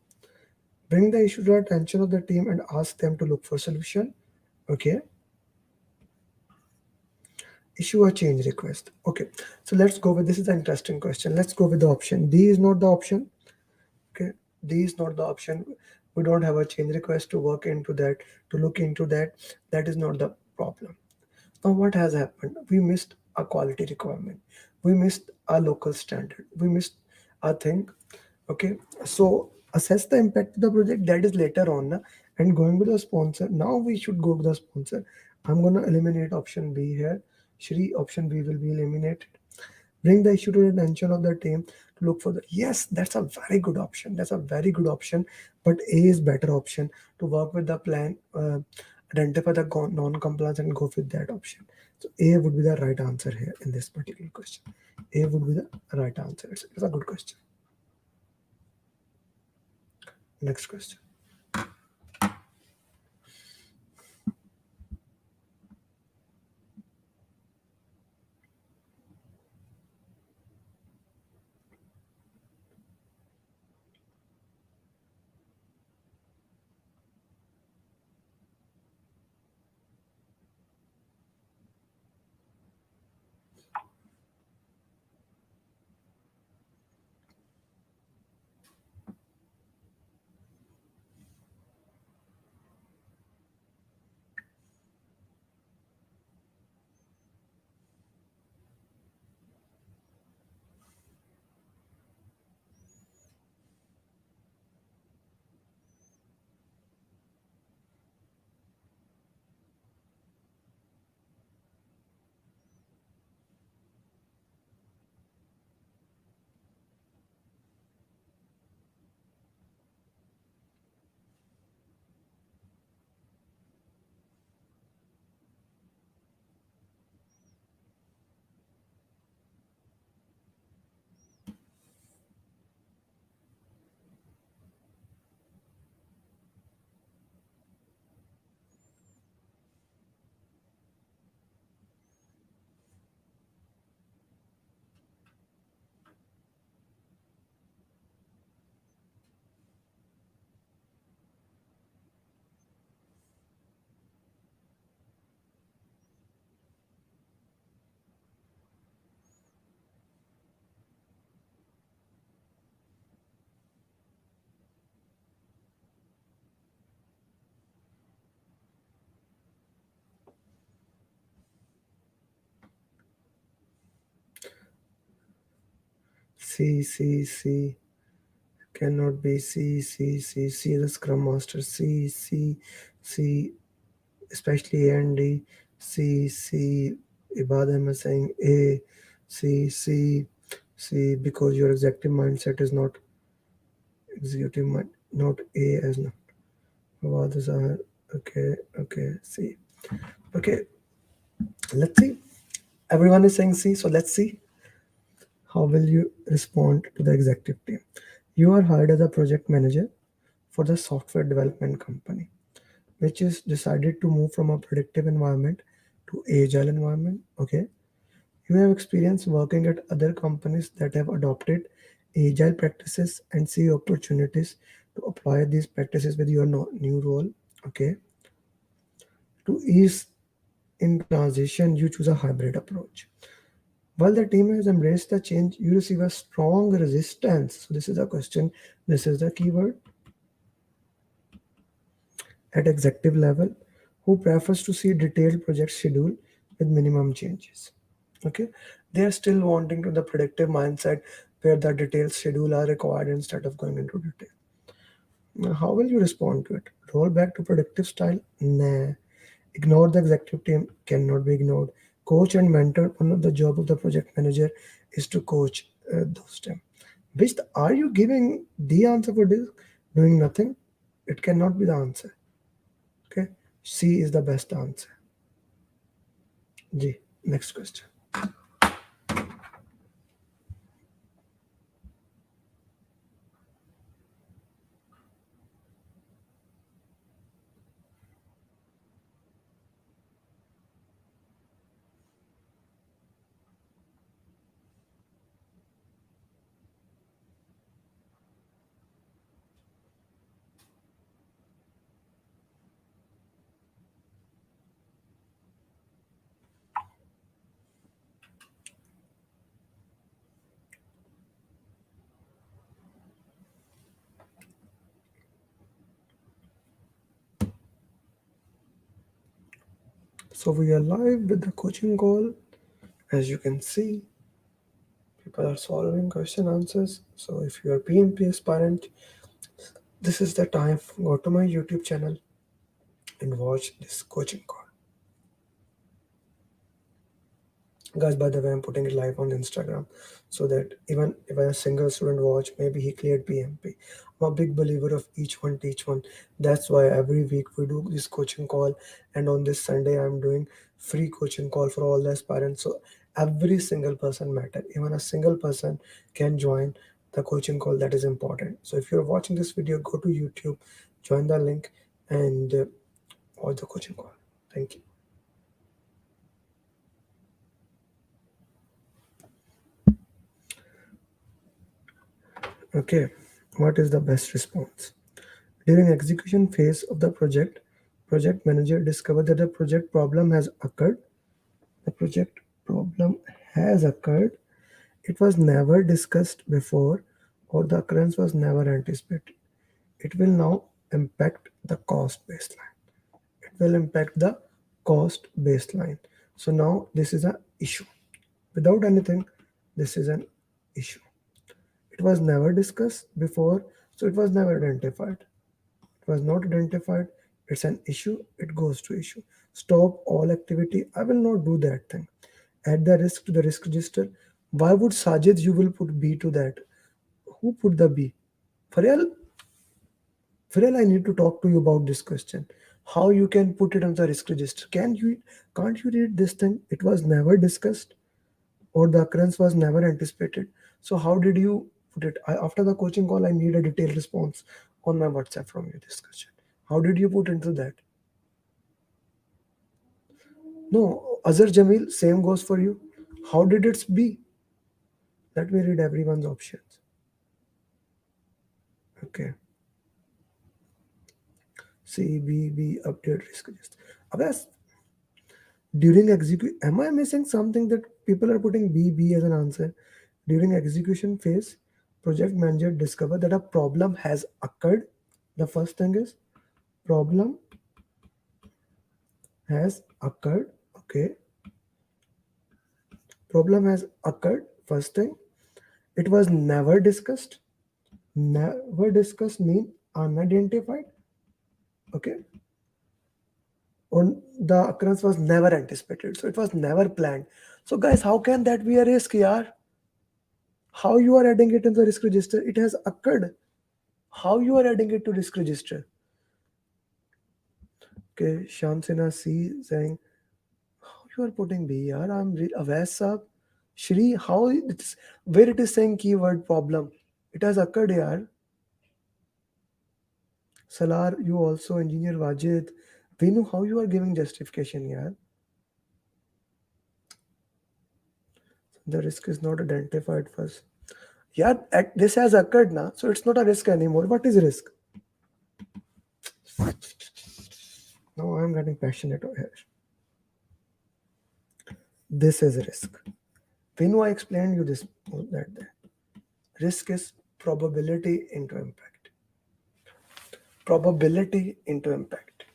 Bring the issue to the attention of the team and ask them to look for solution. Okay, issue a change request. Okay, so let's go with, this is an interesting question. Let's go with the option D is not the option. Okay, D is not the option. We don't have a change request to work into that, to look into that. That is not the problem. Now what has happened? We missed a quality requirement. We missed a local standard. We missed a thing. Okay, so assess the impact of the project, that is later on and going with the sponsor. Now we should go to the sponsor. I'm going to eliminate option B here. Shri, option B will be eliminated. Bring the issue to the attention of the team to look for the, yes, that's a very good option. That's a very good option, but A is better option to work with the plan, identify the non-compliance and go with that option. So A would be the right answer here in this particular question. A would be the right answer. It's a good question. Next question. C cannot be C, the Scrum Master, C, especially A and D, C, Ibadam is saying A, C, because your executive mindset is not executive mind, not A as not. Others are okay, C. Okay, let's see. Everyone is saying C, so let's see how will you respond to the executive team. You are hired as a project manager for the software development company, which is decided to move from a predictive environment to agile environment. Okay. You have experience working at other companies that have adopted agile practices and see opportunities to apply these practices with your new role. Okay. To ease in transition, you choose a hybrid approach. While the team has embraced the change, you receive a strong resistance. So this is a question. This is the keyword. At executive level, who prefers to see detailed project schedule with minimum changes. Okay, they are still wanting to the predictive mindset where the detailed schedule are required instead of going into detail. Now, how will you respond to it? Roll back to predictive style? Nah. Ignore the executive team, cannot be ignored. Coach and mentor, one of the job of the project manager is to coach those team. Which are you giving the answer for this? Doing nothing? It cannot be the answer. Okay, C is the best answer. G. Next question. So we are live with the coaching call. As you can see, people are solving question answers. So if you are PMP aspirant, this is the time. Go to my YouTube channel and watch this coaching call. Guys, by the way, I'm putting it live on Instagram so that even if a single student watch, maybe he cleared PMP. I'm a big believer of each one teach one. That's why every week we do this coaching call, and on this Sunday I'm doing free coaching call for all the aspirants. So every single person matter. Even a single person can join the coaching call. That is important. So if you're watching this video, go to YouTube, join the link, and watch the coaching call. Thank you. Okay, what is the best response? During execution phase of the project, project manager discovered that the project problem has occurred. The project problem has occurred. It was never discussed before, or the occurrence was never anticipated. It will now impact the cost baseline. It will impact the cost baseline. So now this is an issue. Without anything, this is an issue. It was never discussed before, so it was never identified. It was not identified. It's an issue. It goes to issue. Stop all activity. I will not do that thing. Add the risk to the risk register. Why would Sajid you will put B to that? Who put the B? Faryal, I need to talk to you about this question. How you can put it on the risk register? Can't you read this thing? It was never discussed, or the occurrence was never anticipated. So how did you put it? After the coaching call, I need a detailed response on my WhatsApp from your discussion. How did you put into that? No, Azhar Jamil, same goes for you. How did it be? Let me read everyone's options. Okay. C, B, B, update risk register. Abas, during execution, am I missing something that people are putting B, B as an answer? During execution phase, project manager discovered that a problem has occurred. The first thing is problem has occurred. Okay. Problem has occurred. First thing, it was never discussed. Never discussed mean unidentified. Okay. On the occurrence was never anticipated, so it was never planned. So guys, how can that be a risk, yaar? How you are adding it in the risk register? It has occurred. How you are adding it to risk register? Okay, Shamsina C saying, how you are putting B, yaar? I'm aware, sir. Shri, how it's where it is saying keyword problem? It has occurred, yaar. Salar, you also, engineer Wajid. We know how you are giving justification, yaar. The risk is not identified first. Yeah, this has occurred now, so it's not a risk anymore. What is risk? Now I'm getting passionate over here. This is risk. When I explained you this, that risk is probability into impact. Probability into impact.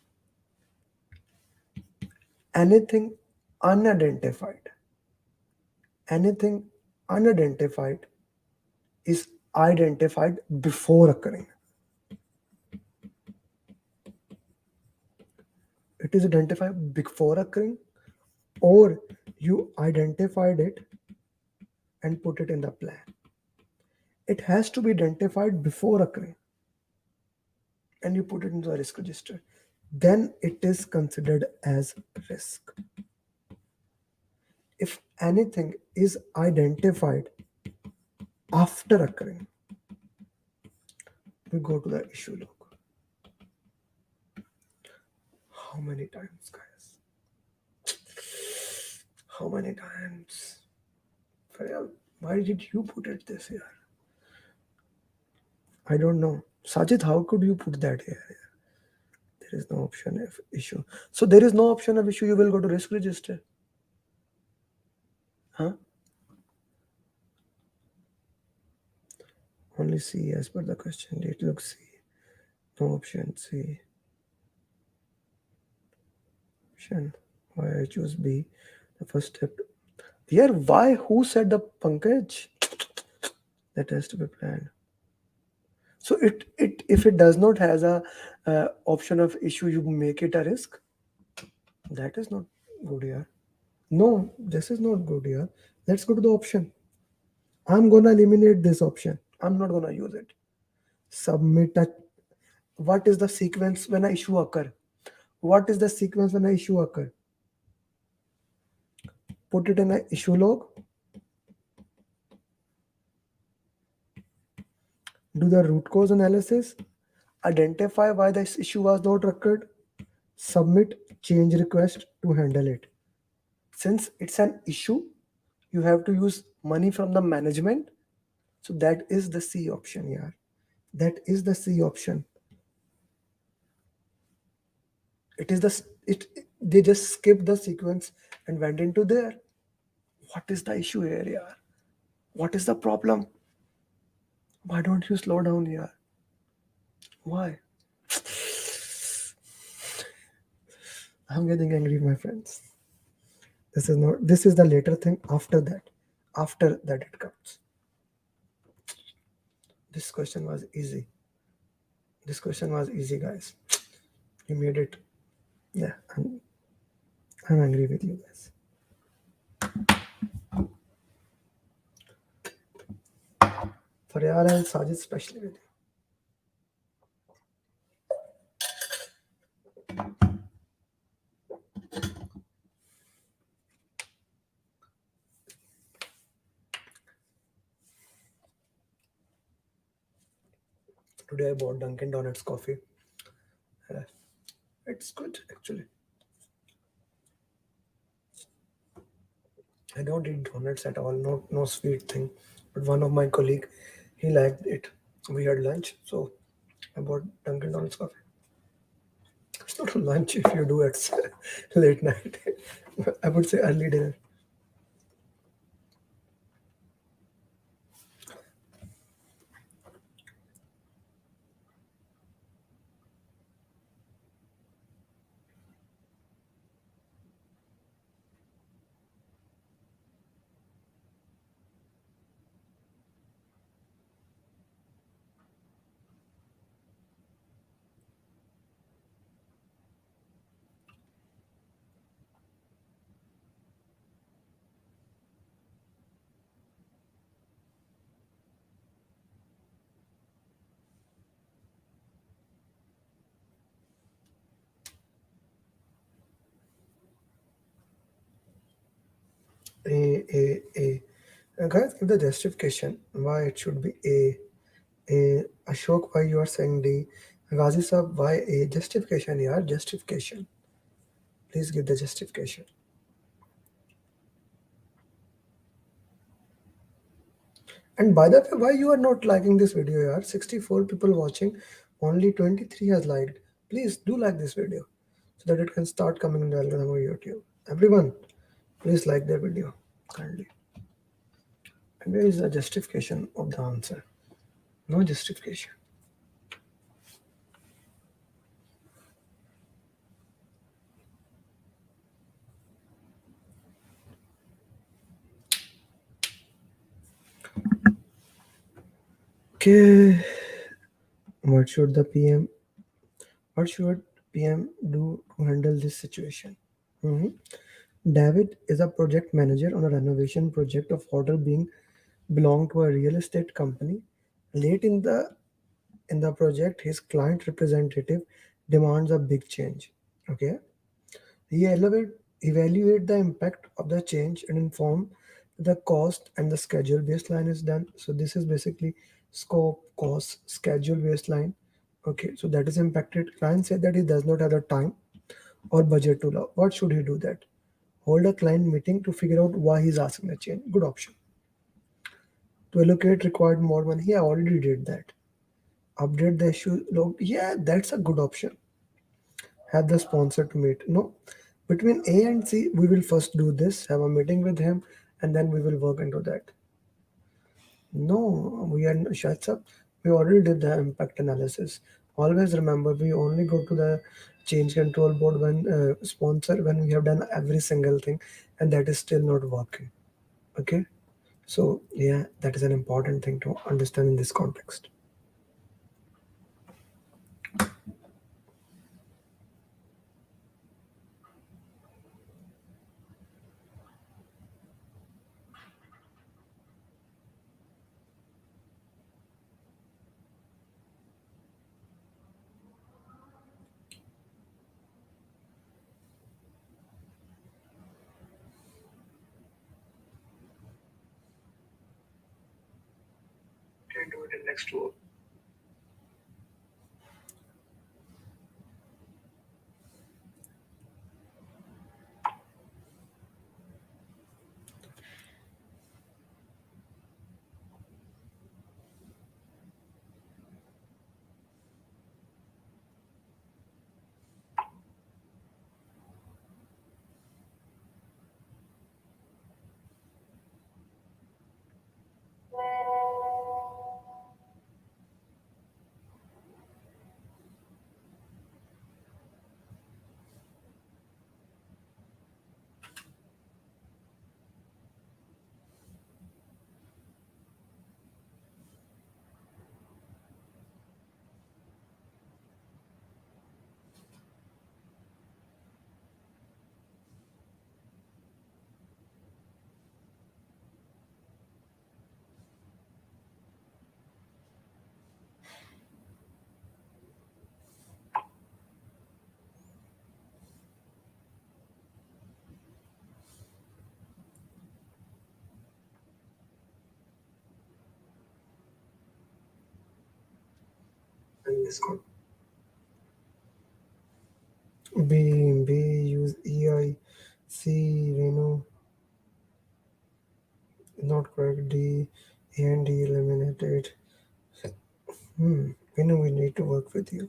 Anything unidentified is identified before occurring. It is identified before occurring, or you identified it and put it in the plan. It has to be identified before occurring and you put it into the risk register. Then it is considered as risk. If anything is identified after occurring, we go to the issue log. How many times, guys? How many times? Why did you put it this here? I don't know. Sajid, how could you put that here? There is no option of issue. So there is no option of issue. You will go to risk register. Huh? Only C as per the question date. Look, C. No option C. Option. Why I choose B? The first step. Here, why? Who said the Pankaj? That has to be planned. So if it does not has a option of issue, you make it a risk. That is not good here. No, this is not good here. Let's go to the option. I'm gonna eliminate this option. I'm not gonna use it. Submit a. What is the sequence when an issue occur? What is the sequence when an issue occur? Put it in an issue log. Do the root cause analysis. Identify why this issue was not occurred. Submit change request to handle it. Since it's an issue, you have to use money from the management. So that is the C option, yeah. That is the C option. It is they just skipped the sequence and went into there. What is the issue here, yeah? What is the problem? Why don't you slow down here? Why? I'm getting angry, my friends. This is the later thing after that. After that it comes. This question was easy. This question was easy, guys. You made it. Yeah, I'm angry with you guys. Faryal and Sajid, especially with you. Today I bought Dunkin' Donuts coffee. It's good, actually. I don't eat donuts at all. No sweet thing. But one of my colleague, he liked it. We had lunch, so I bought Dunkin' Donuts coffee. It's not a lunch if you do it late night. I would say early dinner. A. Guys, give the justification why it should be A. Ashok, why you are saying D? Ghazi Sahab, why A? Justification, yaar, justification. Please give the justification. And by the way, why you are not liking this video, yaar? 64 people watching, only 23 has liked. Please do like this video so that it can start coming in the algorithm of YouTube. Everyone, please like the video kindly. And where is the justification of the answer? No justification. Okay. What should PM do to handle this situation? David is a project manager on a renovation project of hotel being belong to a real estate company. Late in the project, his client representative demands a big change. Okay. He evaluate the impact of the change and inform the cost and the schedule baseline is done. So this is basically scope, cost, schedule baseline. Okay, so that is impacted. Client said that he does not have the time or budget to love. What should he do that? Hold a client meeting to figure out why he's asking the change. Good option. To allocate required more money, he already did that. Update the issue log. Yeah, that's a good option. Have the sponsor to meet. No, between A and C, we will first do this, have a meeting with him, and then we will work into that. No, we are shuts up. We already did the impact analysis. Always remember, we only go to the change control board when sponsor when we have done every single thing, and that is still not working. Okay, so yeah, that is an important thing to understand in this context. Can do it in next 2 hours. And this code. B use EI, C Reno, not correct. D and D eliminated. We know we need to work with you.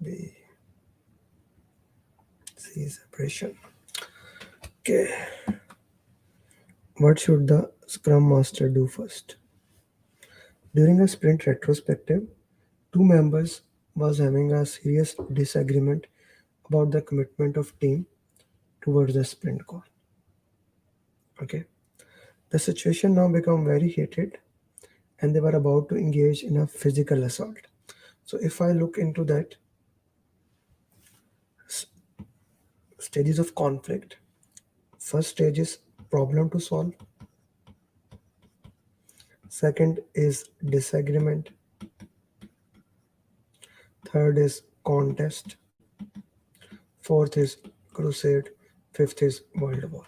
B C separation. Okay. What should the Scrum Master do first? During a sprint retrospective, two members was having a serious disagreement about the commitment of team towards the sprint goal. Okay. The situation now became very heated and they were about to engage in a physical assault. So if I look into that stages of conflict, first stage is problem to solve. Second is disagreement. Third is contest. Fourth is crusade. Fifth is world war.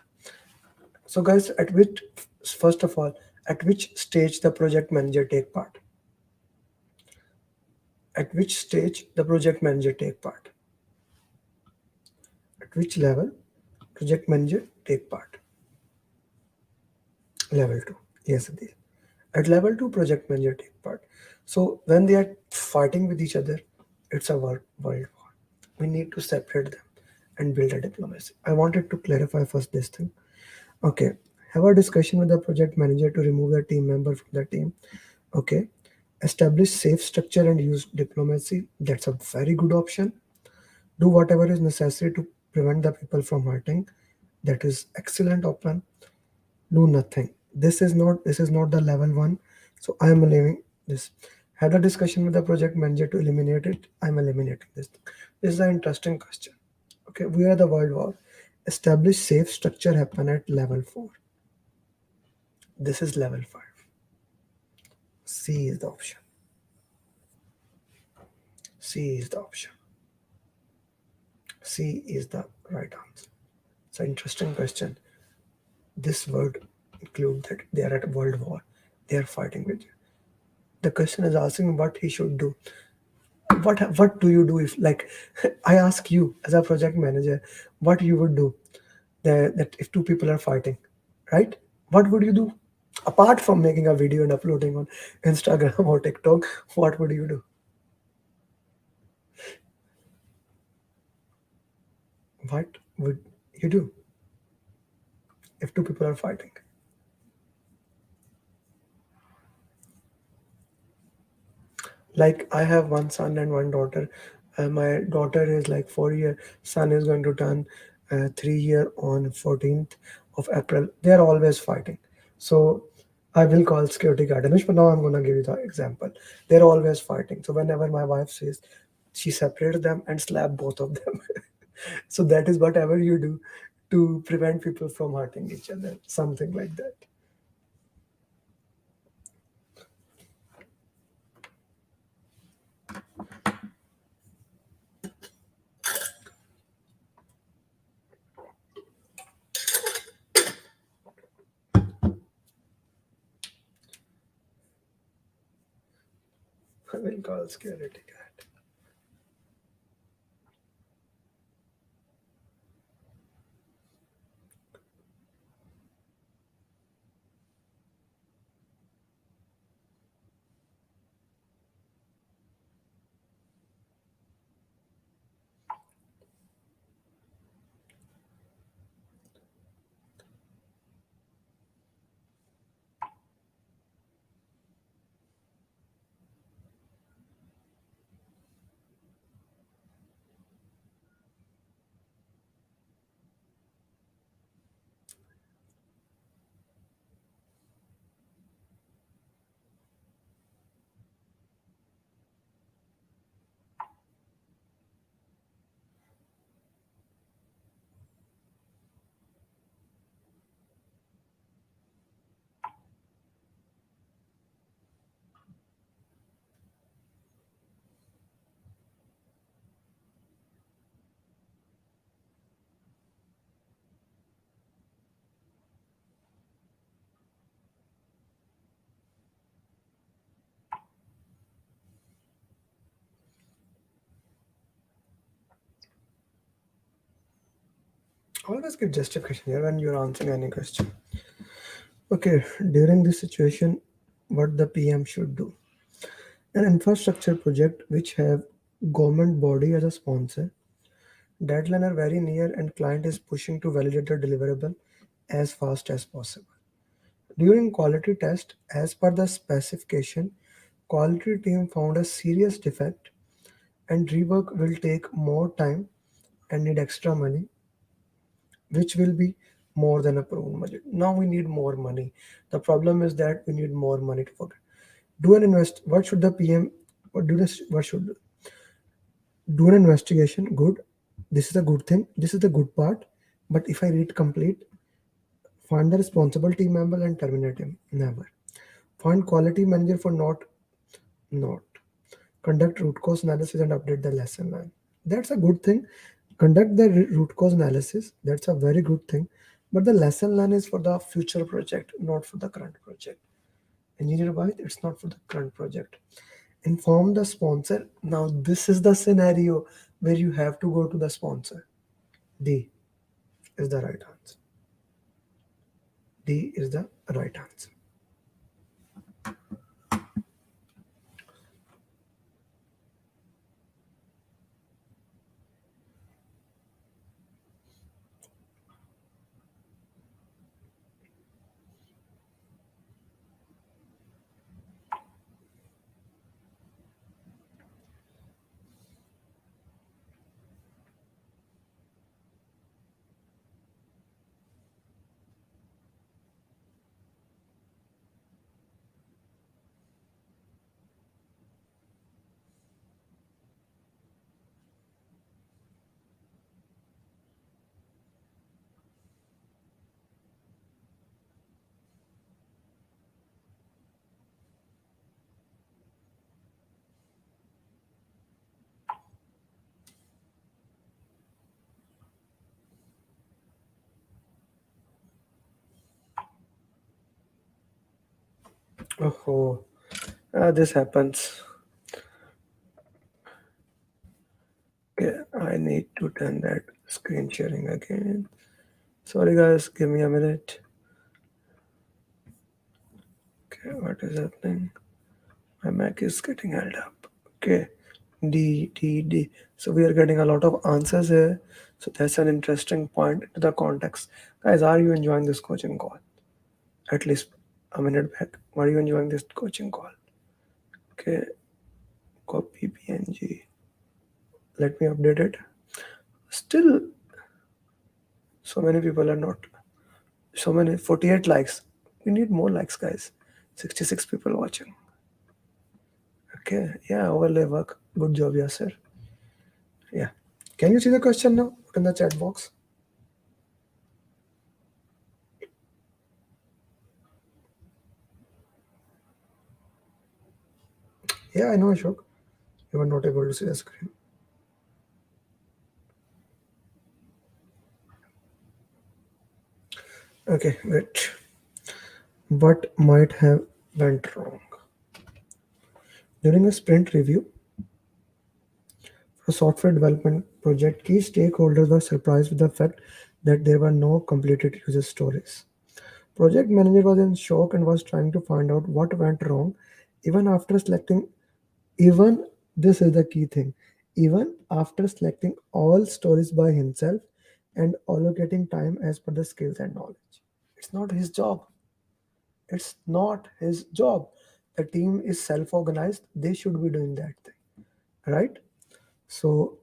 So guys, at which first of all, At which stage the project manager take part? At which stage the project manager take part? At which level project manager take part? Level 2. Yes, Adil. At level 2, project manager take part. So when they are fighting with each other, it's a world war. We need to separate them and build a diplomacy. I wanted to clarify first this thing. Okay, have a discussion with the project manager to remove the team member from the team. Okay, establish safe structure and use diplomacy. That's a very good option. Do whatever is necessary to prevent the people from hurting. That is excellent option. Do nothing. This is not the level 1. So I am leaving this. Had a discussion with the project manager to eliminate it. I'm eliminating this. This is an interesting question. Okay, we are the world war. Establish safe structure happen at level 4. This is level 5. C is the option. C is the option. C is the right answer. It's an interesting question. This word include that they are at world war. They are fighting with you. The question is asking what he should do. What do you do if, like, I ask you as a project manager, what you would do that if two people are fighting, right? What would you do? Apart from making a video and uploading on Instagram or TikTok, what would you do? What would you do if two people are fighting? Like, I have one son and one daughter. My daughter is like 4 year. Son is going to turn 3 year on 14th of April. They are always fighting. So I will call security guard. Anush, but now I'm gonna give you the example. They're always fighting. So whenever my wife says, she separates them and slap both of them. So that is whatever you do to prevent people from hurting each other. Something like that. I will call security guard. Always give justification here when you're answering any question. Okay, during this situation, what the PM should do? An infrastructure project which have government body as a sponsor, deadline are very near and client is pushing to validate the deliverable as fast as possible. During quality test, as per the specification, quality team found a serious defect and rework will take more time and need extra money, which will be more than approved budget. Now we need more money. The problem is that we need more money to work. Do an invest. What should the PM? What do this? What should do an investigation? Good. This is a good thing. This is the good part. But if I read complete, find the responsible team member and terminate him. Never. Find quality manager for not. Conduct root cause analysis and update the lesson plan. That's a good thing. Conduct the root cause analysis. That's a very good thing. But the lesson learn is for the future project, not for the current project. Engineer why it's not for the current project. Inform the sponsor. Now this is the scenario where you have to go to the sponsor. D is the right answer. D is the right answer. Oh, this happens. Okay, I need to turn that screen sharing again. Sorry guys, give me a minute. Okay, what is happening? My Mac is getting held up. Okay, D. So we are getting a lot of answers here. So that's an interesting point to the context. Guys, are you enjoying this coaching call? At least a minute back. Are you enjoying this coaching call? Okay, copy PNG. Let me update it. Still, so many people are not. So many, 48 likes. We need more likes, guys. 66 people watching. Okay, yeah, overlay work. Good job, Yasser. Yeah. Can you see the question now? Put in the chat box. Yeah, I know, Ashok. You were not able to see the screen. Okay, wait. What might have went wrong? During a sprint review for a software development project, key stakeholders were surprised with the fact that there were no completed user stories. Project manager was in shock and was trying to find out what went wrong even after selecting even this is the key thing, even after selecting all stories by himself and allocating time as per the skills and knowledge. It's not his job. It's not his job. The team is self-organized. They should be doing that thing, right? So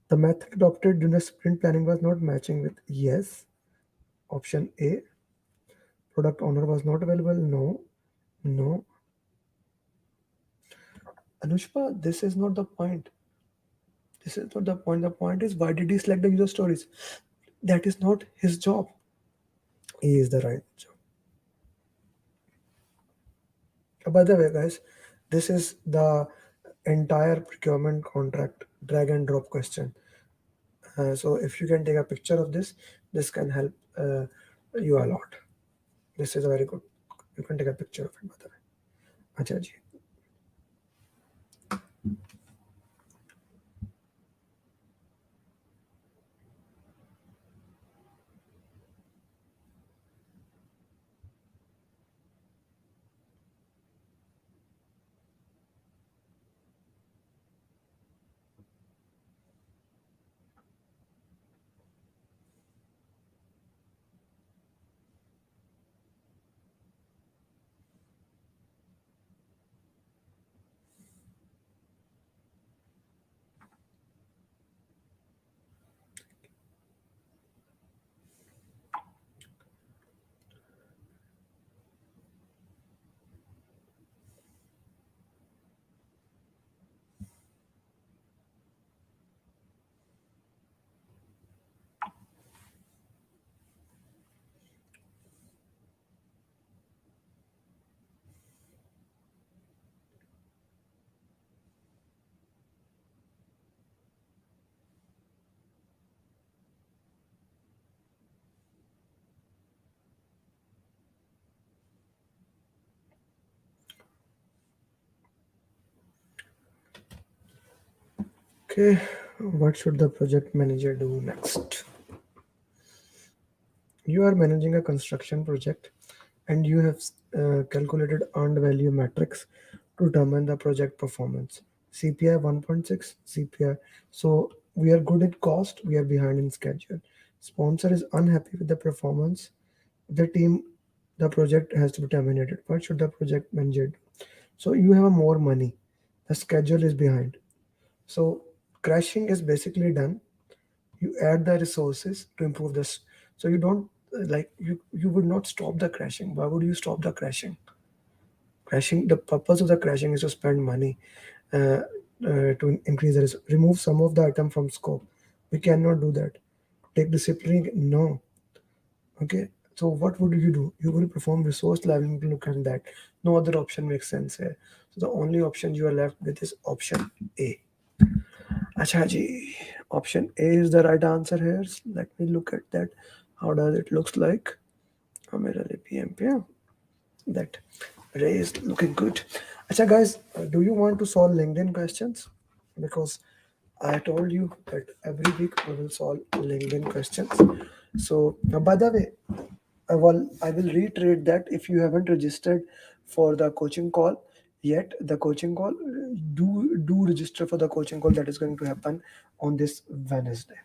the method adopted during the sprint planning was not matching with yes. Option A. Product owner was not available. No. No. Anushpa, this is not the point. This is not the point. The point is why did he select the user stories? That is not his job. He is the right job. By the way, guys, this is the entire procurement contract drag and drop question. So if you can take a picture of this, this can help you a lot. This is a very good. You can take a picture of it, by the way. Acha ji. Okay, what should the project manager do next? You are managing a construction project and you have calculated earned value metrics to determine the project performance. CPI 1.6, CPI. So we are good at cost, we are behind in schedule. Sponsor is unhappy with the performance. The team, the project has to be terminated. What should the project manager do? So you have more money. The schedule is behind. So crashing is basically done. You add the resources to improve this. So you don't like you would not stop the crashing. Why would you stop the crashing? Crashing, the purpose of the crashing is to spend money to increase the remove some of the item from scope. We cannot do that. Take discipline, no. Okay, so what would you do? You will perform resource leveling to look at that. No other option makes sense here. So the only option you are left with is option A. Acha ji, option A is the right answer here. Let me look at that. How does it looks like? Amer Ali PMP. Yeah. That Ray is looking good. Acha guys, do you want to solve LinkedIn questions? Because I told you that every week we will solve LinkedIn questions. So by the way, I will reiterate that if you haven't registered for the coaching call yet, the coaching call, do register for the coaching call that is going to happen on this Wednesday.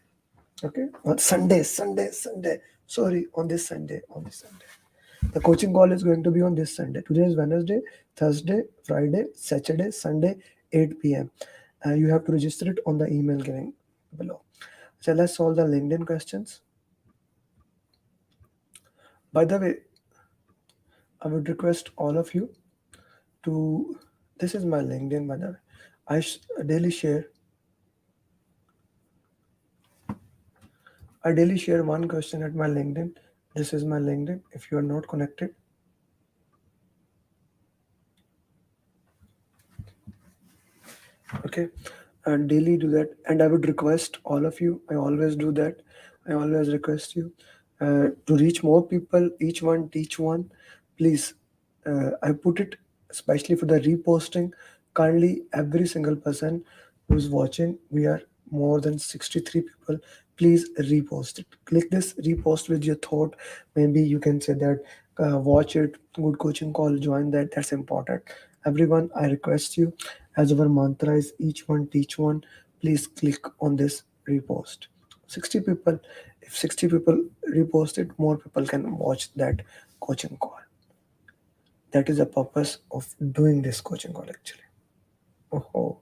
Okay, on Sunday. Sorry, on this Sunday. The coaching call is going to be on this Sunday. Today is Wednesday, Thursday, Friday, Saturday, Sunday, 8 p.m. You have to register it on the email given below. So let's solve the LinkedIn questions. By the way, I would request all of you to, this is my LinkedIn, by the way. I daily share one question at my LinkedIn. This is my LinkedIn. If you are not connected, okay, and daily do that. And I would request all of you, I always do that, I always request you to reach more people. Each one teach one, please. I put it especially for the reposting. Kindly, every single person who's watching, we are more than 63 people, please repost it. Click this repost with your thought. Maybe you can say that watch it, good coaching call, join that. That's important. Everyone, I request you, as our mantra is each one teach one, please click on this repost. 60 people, if 60 people repost it, more people can watch that coaching call. That is the purpose of doing this coaching call actually. Oh.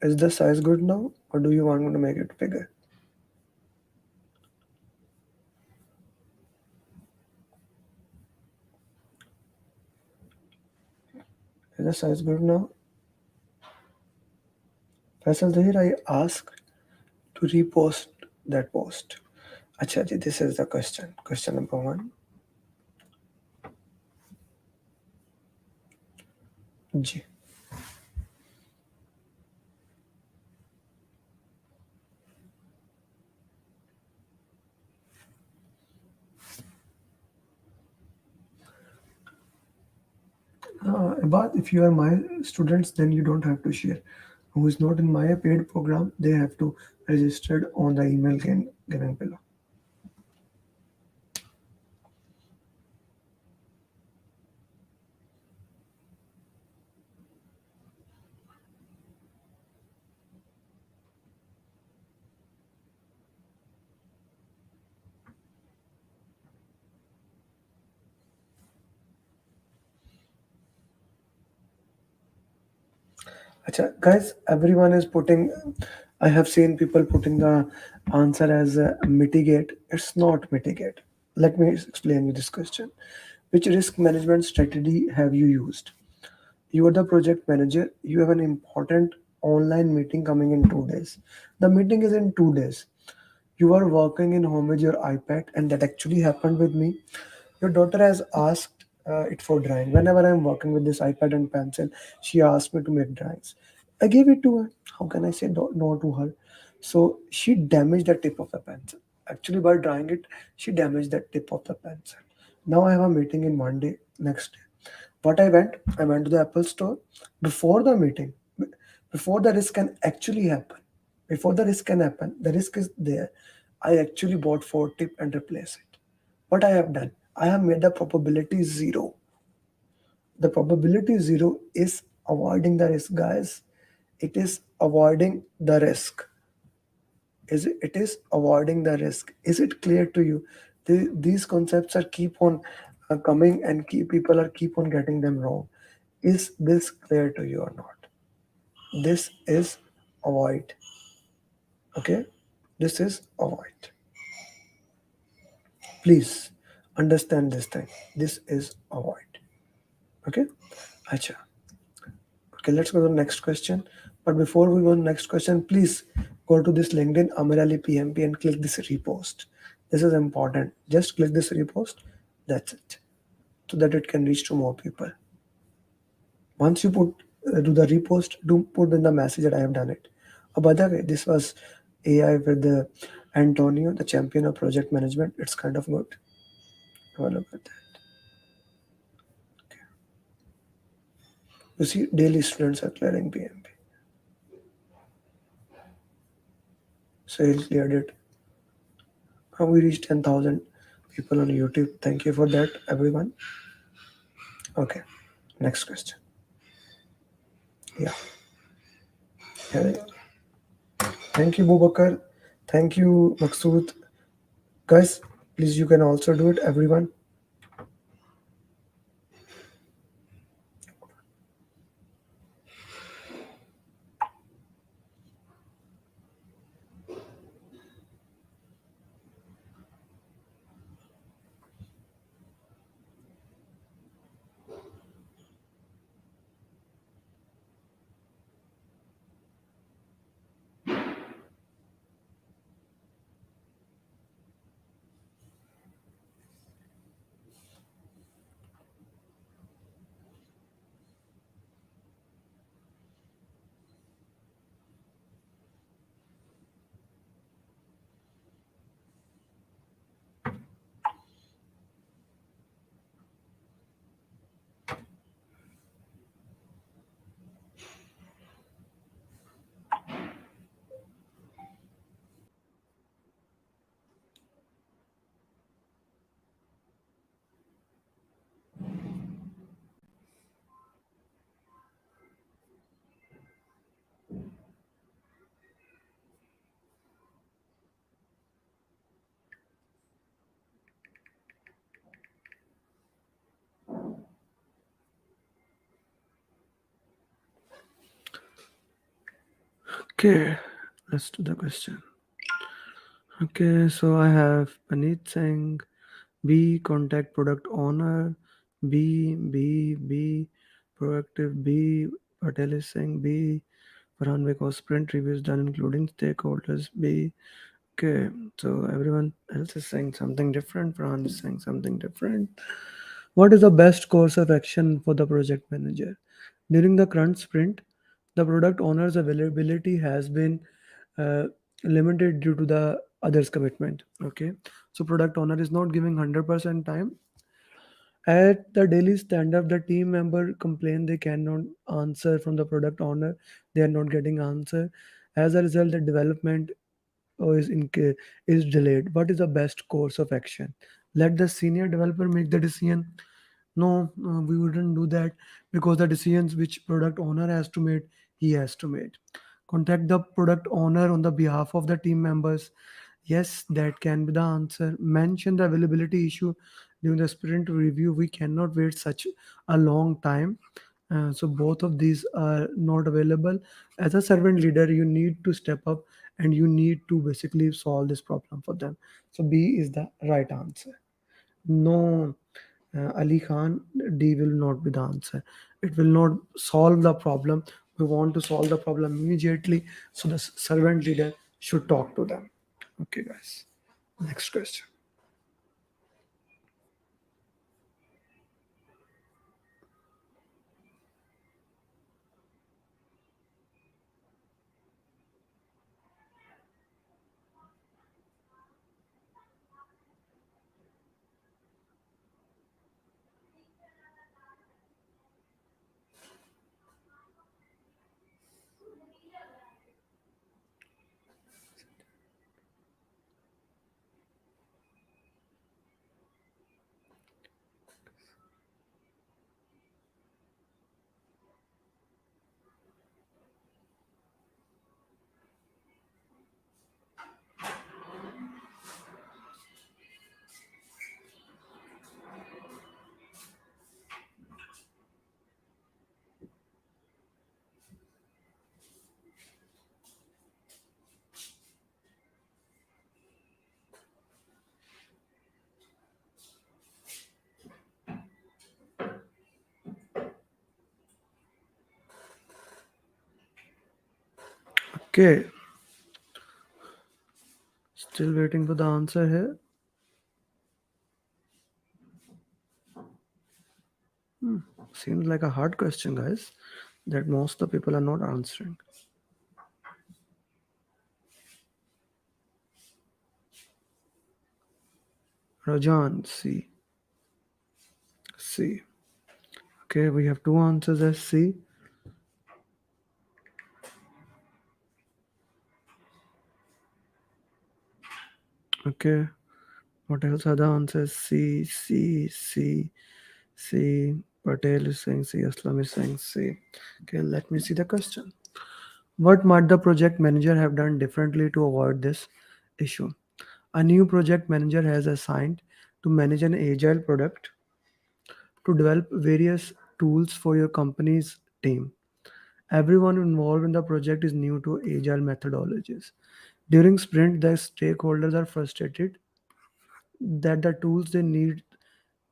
Is the size good now, or do you want me to make it bigger? Is the size good now? Faisal Zahir, I asked to repost that post. Acha ji, this is the question. Question number 1. Ji. But if you are my students, then you don't have to share. Who is not in my paid program, they have to register on the email given below. Achha, guys, everyone is putting, I have seen people putting the answer as mitigate. It's not mitigate. Let me explain you this question. Which risk management strategy have you used? You are the project manager. You have an important online meeting coming in 2 days. The meeting is in 2 days. You are working in home with your iPad, and that actually happened with me. Your daughter has asked it for drawing. Whenever I'm working with this iPad and pencil, she asked me to make drawings. I gave it to her. How can I say no to her? So she damaged the tip of the pencil. Actually, by drawing it, she damaged the tip of the pencil. Now I have a meeting in Monday, next day. What I went to the Apple store before the meeting, before the risk can actually happen. Before the risk can happen, the risk is there. I actually bought 4 tip and replace it. What I have done, I have made the probability 0. The probability 0 is avoiding the risk, guys. It is avoiding the risk. It is avoiding the risk. Is it clear to you? These concepts are keep on coming, and people are keep on getting them wrong. Is this clear to you or not? This is avoid. Okay, this is avoid. Please understand this thing. This is avoid. Okay, acha. Okay, let's go to the next question. But before we go to the next question, please go to this LinkedIn Amer Ali PMP and click this repost. This is important. Just click this repost. That's it. So that it can reach to more people. Once you do the repost, do put in the message that I have done it. Oh, by the way, this was AI with the Antonio, the champion of project management. It's kind of good. Have a look at that. Okay. You see, daily students are clearing PMP. So he cleared it. We reached 10,000 people on YouTube. Thank you for that, everyone. Okay, next question. Yeah. Thank you, Bubakar. Thank you, Maksud. Guys, please, you can also do it, everyone. Okay, let's do the question. Okay, so I have Paneet saying B, contact product owner, B, proactive B, Patel is saying B, Farhan because sprint reviews done including stakeholders B. Okay, so everyone else is saying something different. Farhan is saying something different. What is the best course of action for the project manager? During the current sprint, the product owner's availability has been uh, limited due to the others commitment. Okay, so product owner is not giving 100% time. At the daily stand-up, the team member complain they cannot answer from the product owner. They are not getting answer. As a result, the development is delayed. What is the best course of action? Let the senior developer make the decision. No, we wouldn't do that, because the decisions which product owner has to make, he has to make. Contact the product owner on the behalf of the team members. Yes, that can be the answer. Mention the availability issue during the sprint review. We cannot wait such a long time. So both of these are not available. As a servant leader, you need to step up and you need to basically solve this problem for them. So B is the right answer. No, Ali Khan, D will not be the answer. It will not solve the problem. We want to solve the problem immediately. So the servant leader should talk to them. Okay, guys. Next question. Okay. Still waiting for the answer here. Seems like a hard question, guys, that most of the people are not answering. Rajan, C. C. Okay, we have two answers as C. Okay. What else are the answers? C, C, C, C. Patel is saying C. Aslam is saying C. Okay, let me see the question. What might the project manager have done differently to avoid this issue? A new project manager has assigned to manage an agile product to develop various tools for your company's team. Everyone involved in the project is new to agile methodologies. During sprint, the stakeholders are frustrated that the tools they need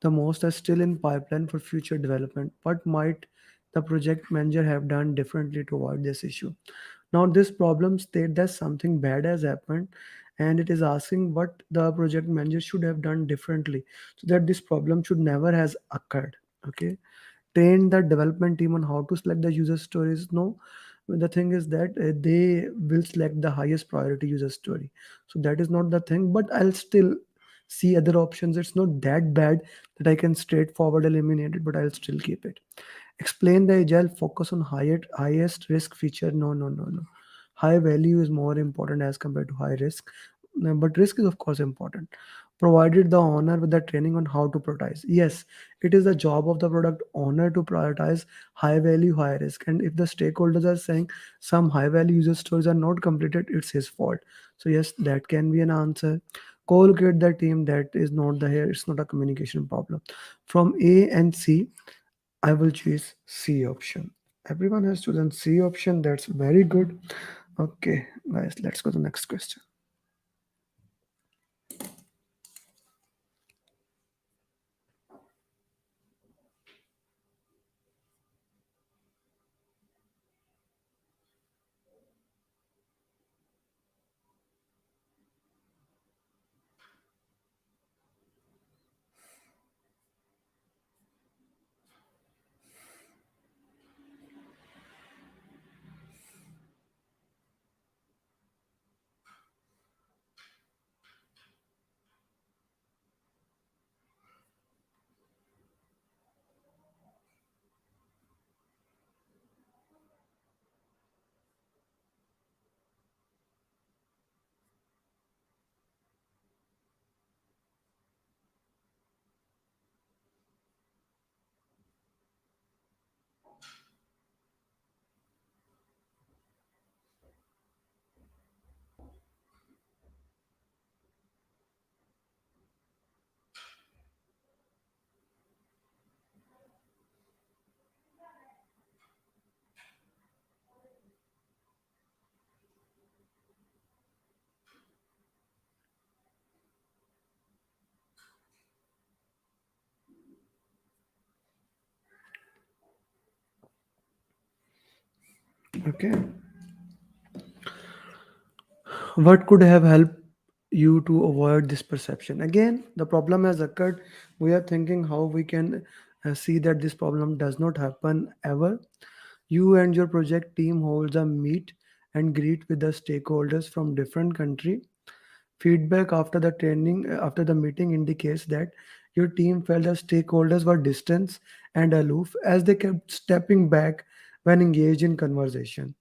the most are still in pipeline for future development. What might the project manager have done differently to avoid this issue? Now, this problem states that something bad has happened, and it is asking what the project manager should have done differently so that this problem should never has occurred. Okay, train the development team on how to select the user stories. No, the thing is that they will select the highest priority user story, so that is not the thing, but I'll still see other options. It's not that bad that I can straightforward eliminate it, but I'll still keep it. Explain the agile focus on highest risk feature. No, no, no, no. High value is more important as compared to high risk. But risk is of course important. Provided the owner with the training on how to prioritize. Yes, it is the job of the product owner to prioritize high value, high risk. And if the stakeholders are saying some high value user stories are not completed, it's his fault. So yes, that can be an answer. Co-locate the team. That is not the here. It's not a communication problem. From A and C, I will choose C option. Everyone has chosen C option. That's very good. Okay, guys, let's go to the next question. Okay. What could have helped you to avoid this perception? Again, the problem has occurred. We are thinking how we can see that this problem does not happen ever. You and your project team holds a meet and greet with the stakeholders from different country. Feedback after the training, after the meeting indicates that your team felt the stakeholders were distant and aloof as they kept stepping back when engaged in conversation.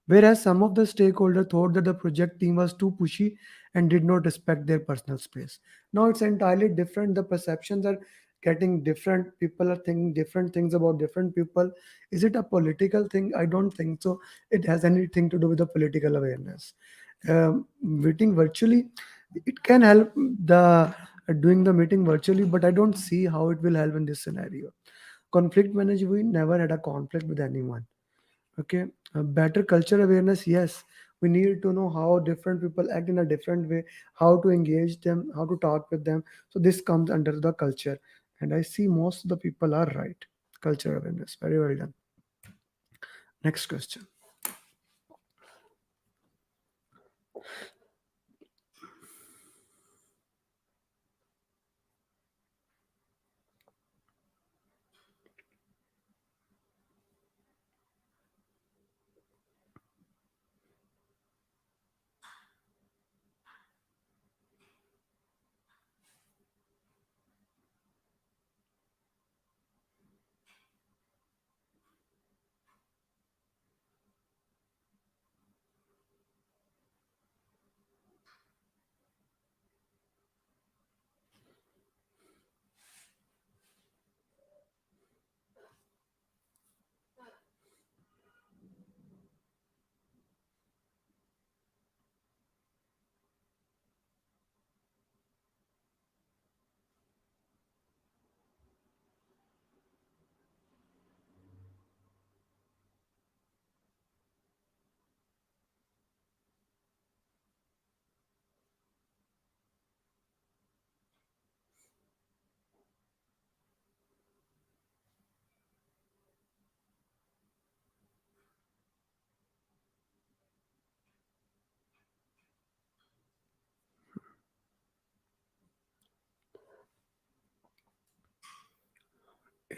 Whereas some of the stakeholders thought that the project team was too pushy and did not respect their personal space. Now it's entirely different. The perceptions are getting different. People are thinking different things about different people. Is it a political thing? I don't think so. It has anything to do with the political awareness. Meeting virtually, it can help the doing the meeting virtually, but I don't see how it will help in this scenario. Conflict management, we never had a conflict with anyone. Okay, better culture awareness, yes, we need to know how different people act in a different way, how to engage them, how to talk with them. So this comes under the culture, and I see most of the people are right. Culture awareness, very well done. Next question.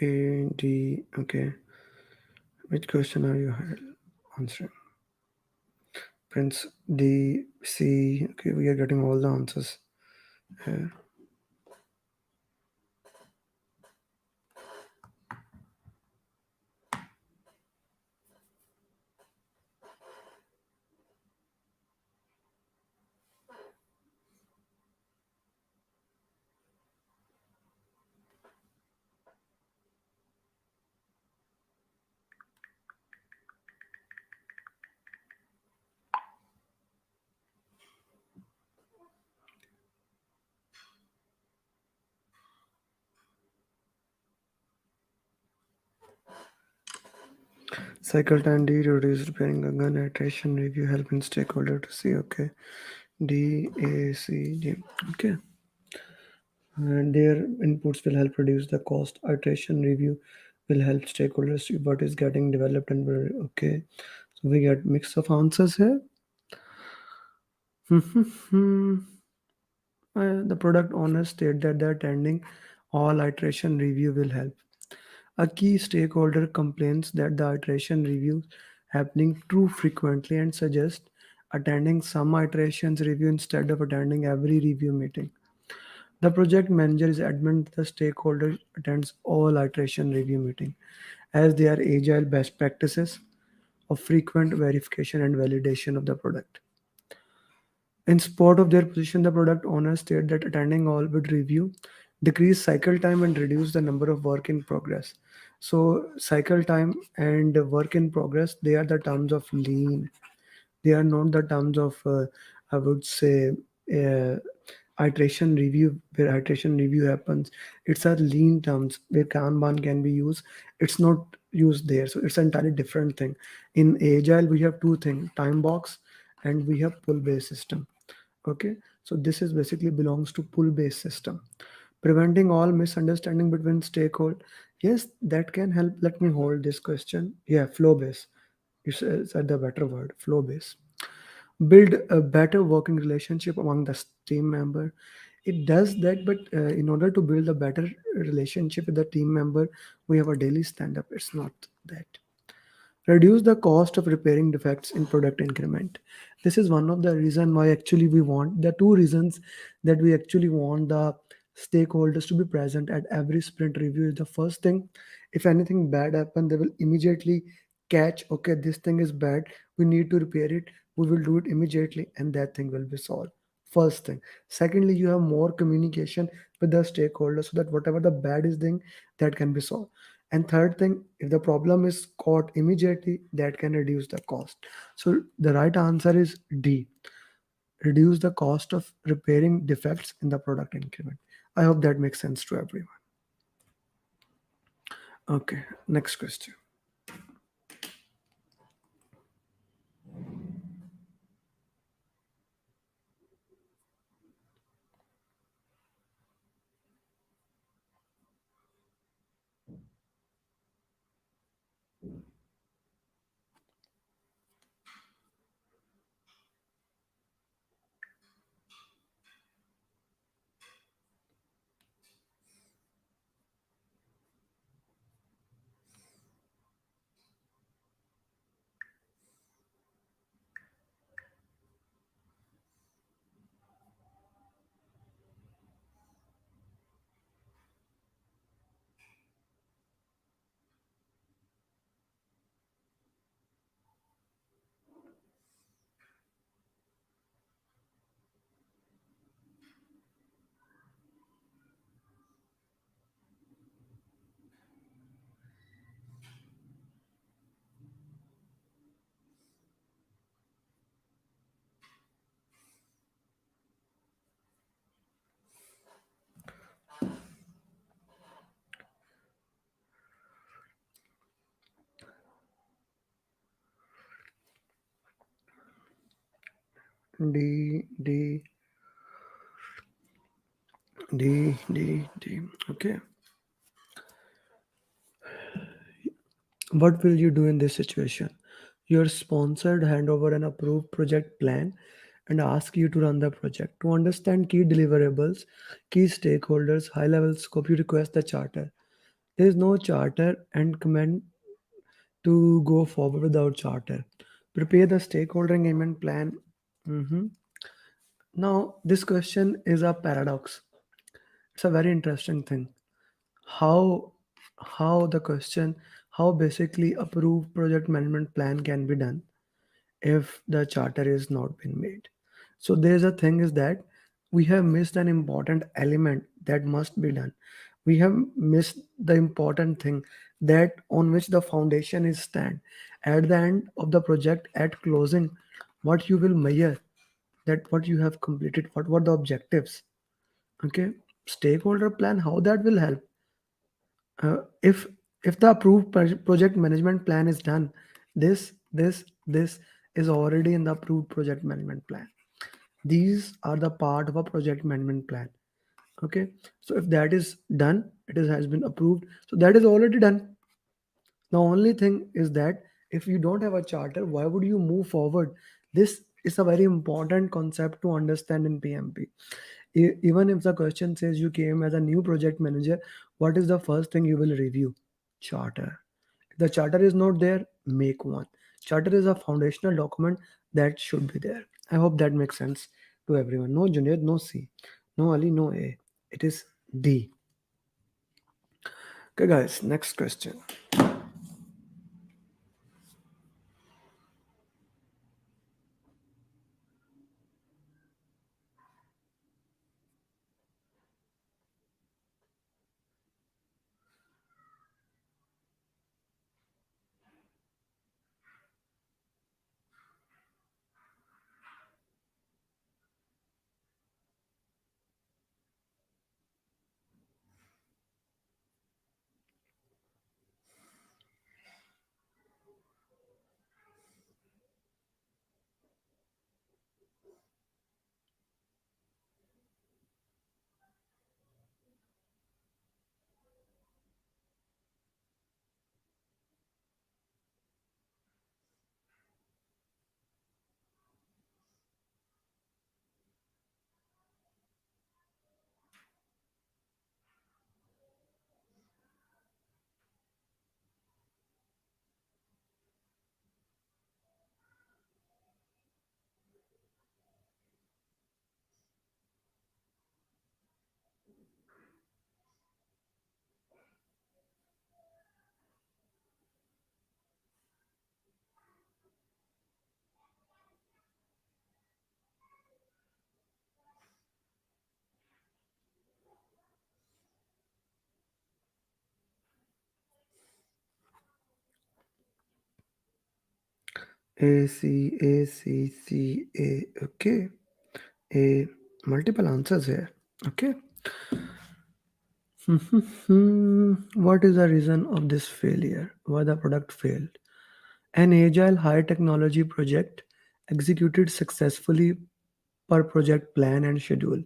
A, D, okay. Which question are you answering? Prince, D, C. Okay, we are getting all the answers here. Cycle time, D, reduce repairing a gun, iteration review, helping stakeholder to see, okay. D, A, C, D, okay. And their inputs will help reduce the cost. Iteration review will help stakeholders see what is getting developed and where, okay. So we get mix of answers here. The product owners state that the attending all iteration review will help. A key stakeholder complains that the iteration reviews happening too frequently and suggests attending some iterations review instead of attending every review meeting. The project manager is adamant that the stakeholder attends all iteration review meeting as they are agile best practices of frequent verification and validation of the product. In support of their position, the product owners state that attending all would review, decrease cycle time and reduce the number of work in progress. So cycle time and work in progress, they are the terms of lean. They are not the terms of, I would say, uh, iteration review, where iteration review happens. It's a lean terms where Kanban can be used. It's not used there. So it's an entirely different thing. In Agile, we have two things, time box and we have pull-based system. Okay, so this is basically belongs to pull-based system. Preventing all misunderstanding between stakeholder. Yes, that can help. Let me hold this question. Yeah, flow-based. You said the better word, flow-based. Build a better working relationship among the team member. It does that, but in order to build a better relationship with the team member, we have a daily stand-up. It's not that. Reduce the cost of repairing defects in product increment. This is one of the reason why actually we want, the two reasons that we actually want the stakeholders to be present at every sprint review. Is the first thing, if anything bad happen, they will immediately catch, okay, this thing is bad, we need to repair it, we will do it immediately and that thing will be solved. First thing. Secondly, you have more communication with the stakeholders so that whatever the bad is thing, that can be solved. And third thing, if the problem is caught immediately, that can reduce the cost. So the right answer is D. Reduce the cost of repairing defects in the product increment. I hope that makes sense to everyone. Okay, next question. D, D, D. Okay. What will you do in this situation? Your sponsored hand over an approved project plan and ask you to run the project. To understand key deliverables, key stakeholders, high level scope, you request the charter. There is no charter and command to go forward without charter. Prepare the stakeholder engagement plan. Mhm. Now, this question is a paradox. It's a very interesting thing. How how the question, how basically approved project management plan can be done if the charter is not been made. So there's a thing is that we have missed an important element that must be done. We have missed the important thing that on which the foundation is stand. At the end of the project, at closing, what you will measure, that what you have completed, what the objectives. Okay, stakeholder plan, how that will help. If the approved project management plan is done, this is already in the approved project management plan. These are the part of a project management plan. Okay, so if that is done, has been approved, so that is already done. The only thing is that if you don't have a charter, why would you move forward? This is a very important concept to understand in PMP. Even if the question says you came as a new project manager, what is the first thing you will review? Charter. If the charter is not there, make one. Charter is a foundational document that should be there. I hope that makes sense to everyone. No Junaid, no C, no Ali, no A. It is D. Okay, guys, next question. A, C, A, C, C, A. Okay. A, multiple answers here. Okay. What is the reason of this failure? Why the product failed? An agile high technology project executed successfully per project plan and schedule.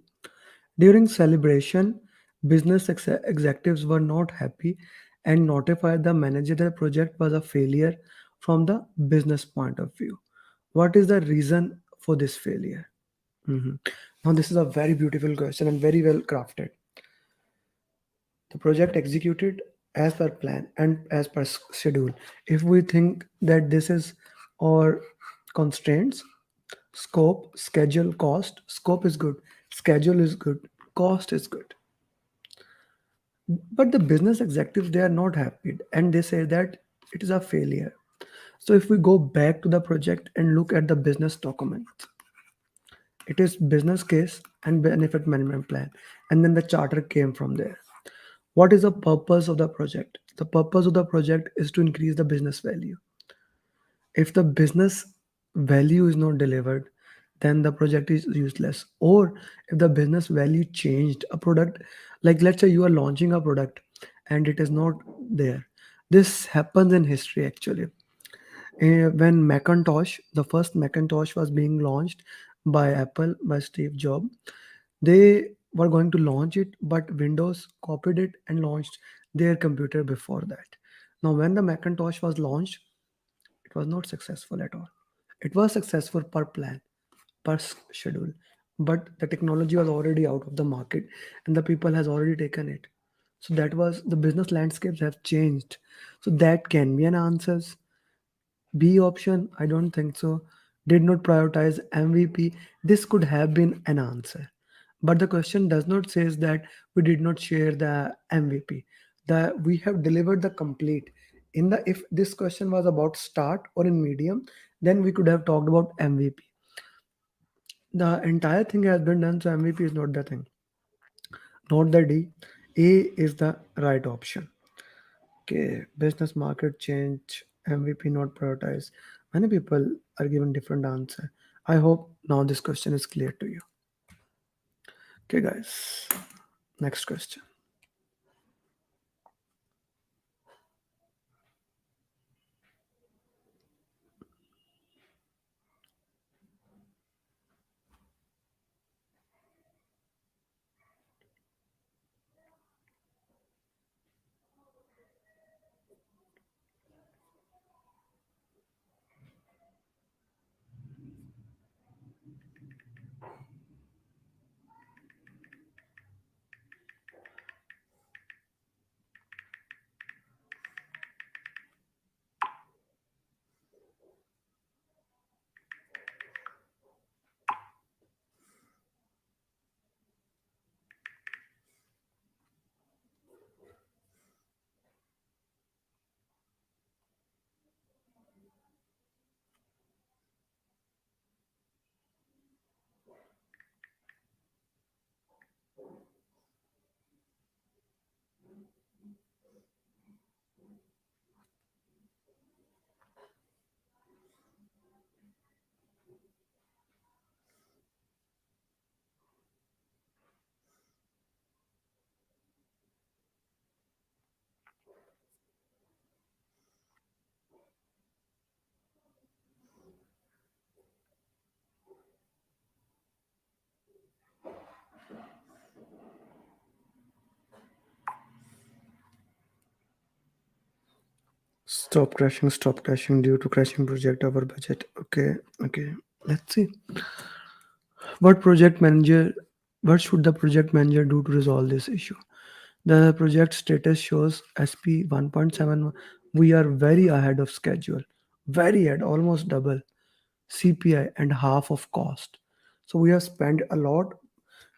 During celebration, business executives were not happy and notified the manager that the project was a failure from the business point of view. What is the reason for this failure? Mhm. Now, this is a very beautiful question and very well crafted. The project executed as per plan and as per schedule. If we think that this is our constraints, scope, schedule, cost, scope is good, schedule is good, cost is good. But the business executives, they are not happy and they say that it is a failure. So if we go back to the project and look at the business document, it is business case and benefit management plan, and then the charter came from there. What is the purpose of the project? The purpose of the project is to increase the business value. If the business value is not delivered, then the project is useless. Or if the business value changed, a product, like let's say you are launching a product and it is not there. This happens in history actually. When Macintosh, the first Macintosh was being launched, by Apple, by Steve Jobs. They were going to launch it, but Windows copied it and launched their computer before that. Now, when the Macintosh was launched, it was not successful at all. It was successful per plan, per schedule, but the technology was already out of the market and the people has already taken it. So that was the business landscapes have changed. So that can be an answers. B option, I don't think so. Did not prioritize MVP. This could have been an answer. But the question does not says that we did not share the MVP. The we have delivered the complete. In the if this question was about start or in medium, then we could have talked about MVP. The entire thing has been done, so MVP is not the thing. Not the D. A is the right option. Okay, business market change, MVP not prioritize. Many people are given different answer. I hope now this question is clear to you. Okay, guys. Next question. Stop crashing due to crashing project over budget. Okay. Let's see. What project manager, what should the project manager do to resolve this issue? The project status shows SP 1.7. We are very ahead of schedule, very ahead, almost double CPI and half of cost. So we have spent a lot.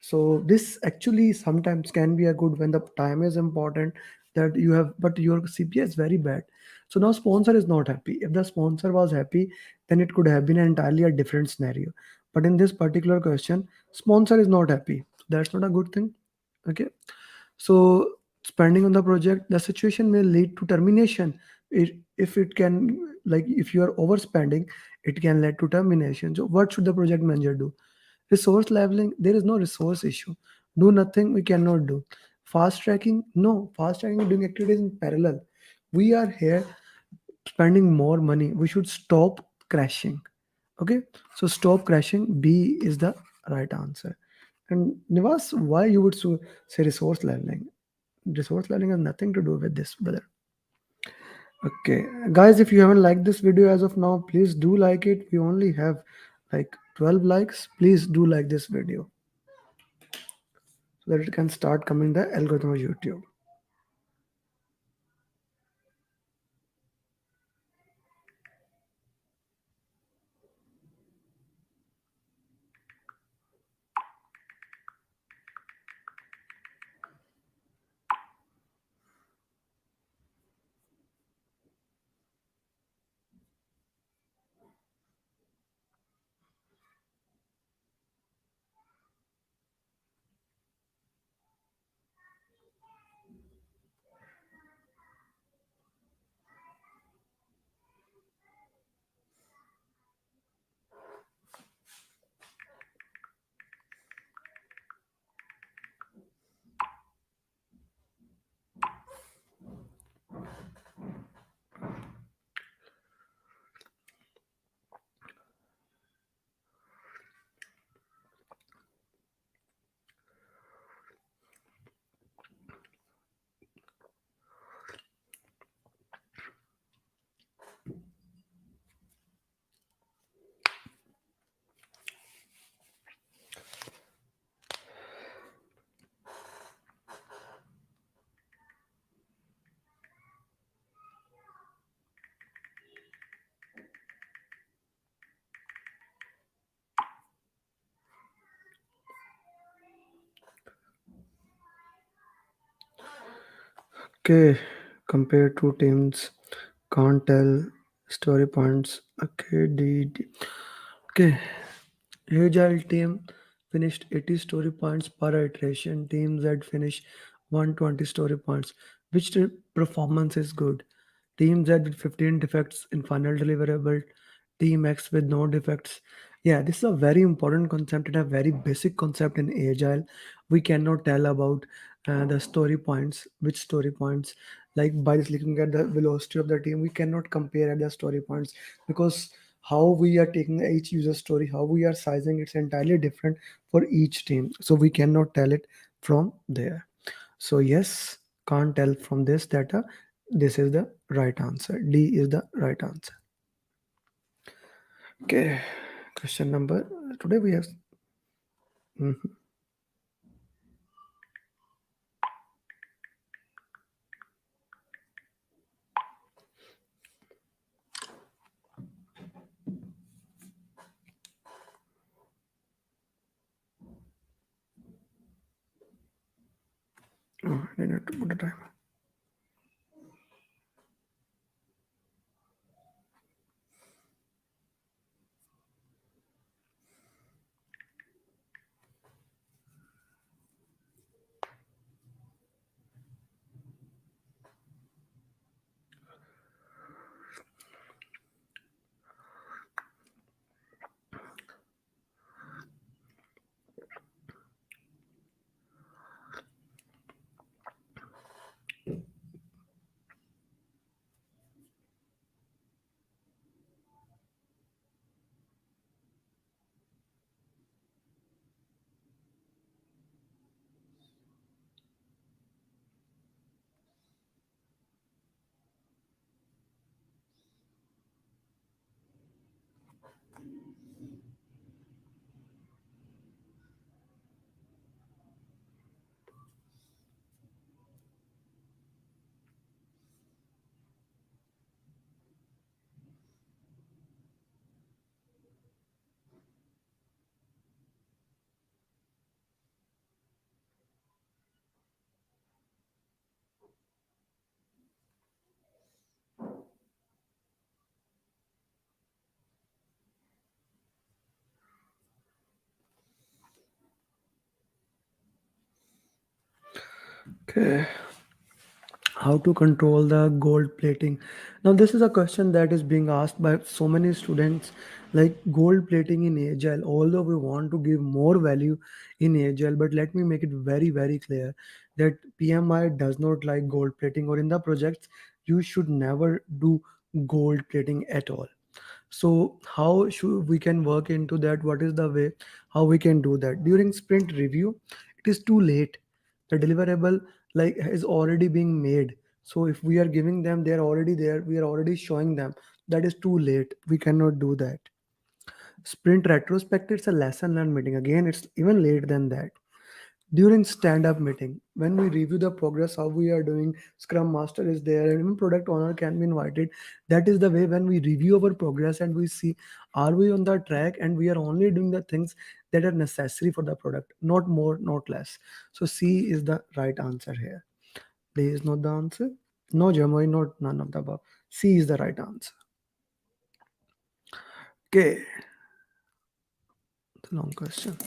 So this actually sometimes can be a good when the time is important that you have, but your CPI is very bad. So now sponsor is not happy. If the sponsor was happy, then it could have been entirely a different scenario. But in this particular question, sponsor is not happy. That's not a good thing. Okay. So spending on the project, the situation may lead to termination. If it can, like if you are overspending, it can lead to termination. So what should the project manager do? Resource leveling, there is no resource issue. Do nothing, we cannot do. Fast tracking, no. Fast tracking and doing activities in parallel. We are here spending more money. We should stop crashing. Okay, so stop crashing. B is the right answer. And Nivas, why you would say resource leveling? Resource leveling has nothing to do with this, brother. Okay, guys, if you haven't liked this video as of now, please do like it. We only have like 12 likes. Please do like this video so that it can start coming the algorithm of YouTube. Okay, compare two teams, can't tell story points. Okay, okay. Agile team finished 80 story points per iteration. Team Z finished 120 story points. Which performance is good? Team Z with 15 defects in final deliverable. Team X with no defects. Yeah, this is a very important concept and a very basic concept in Agile. We cannot tell about the story points, which story points, like by just looking at the velocity of the team, we cannot compare at the story points because how we are taking each user story, how we are sizing, it's entirely different for each team. So we cannot tell it from there. So yes, can't tell from this data. This is the right answer. D is the right answer. Okay, question number. Today we have. Mhm. Oh, I didn't have to put the time. Okay, how to control the gold plating? Now this is a question that is being asked by so many students, like gold plating in Agile. Although we want to give more value in Agile, but let me make it very clear that PMI does not like gold plating, or in the projects you should never do gold plating at all. So how should we can work into that? What is the way how we can do that? During sprint review, it is too late. The deliverable like is already being made. So if we are giving them, they are already there, we are already showing them. That is too late. We cannot do that. Sprint retrospective, it's a lesson learned meeting. Again, it's even late than that. During stand-up meeting, when we review the progress, how we are doing, scrum master is there and even product owner can be invited. That is the way when we review our progress and we see are we on the track, and we are only doing the things that are necessary for the product, not more, not less. So C is the right answer here. D is not the answer. No Jamoy, not none of the above. C is the right answer. Okay, it's a long question.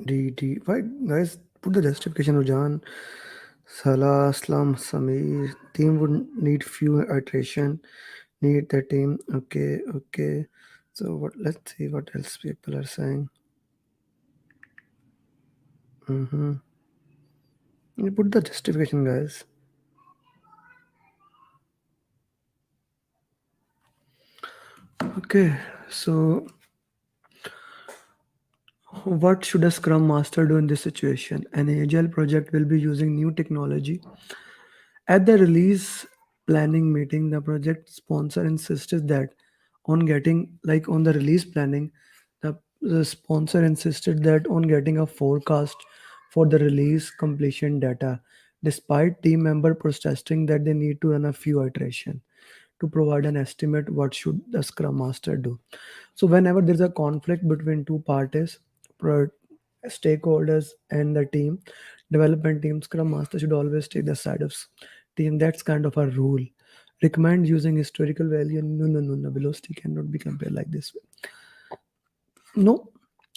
D. Why, guys? Put the justification. Ujan, Salah, Aslam, Samir. Team would need few iteration. Need the team. Okay, okay. So what? Let's see what else people are saying. Mm-hmm. You put the justification, guys. Okay, so what should a Scrum Master do in this situation? An agile project will be using new technology. At the release planning meeting, the project sponsor insisted that on getting, like on the release planning, the sponsor insisted that on getting a forecast for the release completion data, despite team member protesting that they need to run a few iteration to provide an estimate what should the Scrum Master do. So whenever there's a conflict between two parties, pro- stakeholders and the team, development team, Scrum Master should always take the side of team. That's kind of a rule. Recommend using historical value. No, no, no, no. Velocity cannot be compared like this. No.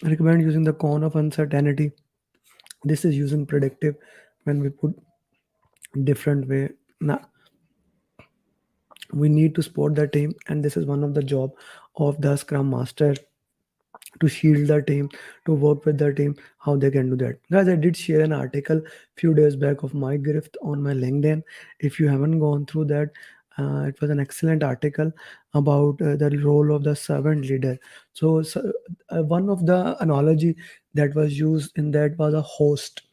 Recommend using the cone of uncertainty. This is using predictive when we put different way. Now we need to support the team, and this is one of the job of the Scrum Master to shield the team, to work with the team, how they can do that. Guys, I did share an article few days back of my grift on my LinkedIn. If you haven't gone through that, it was an excellent article about the role of the servant leader. So one of the analogy that was used in that was a host.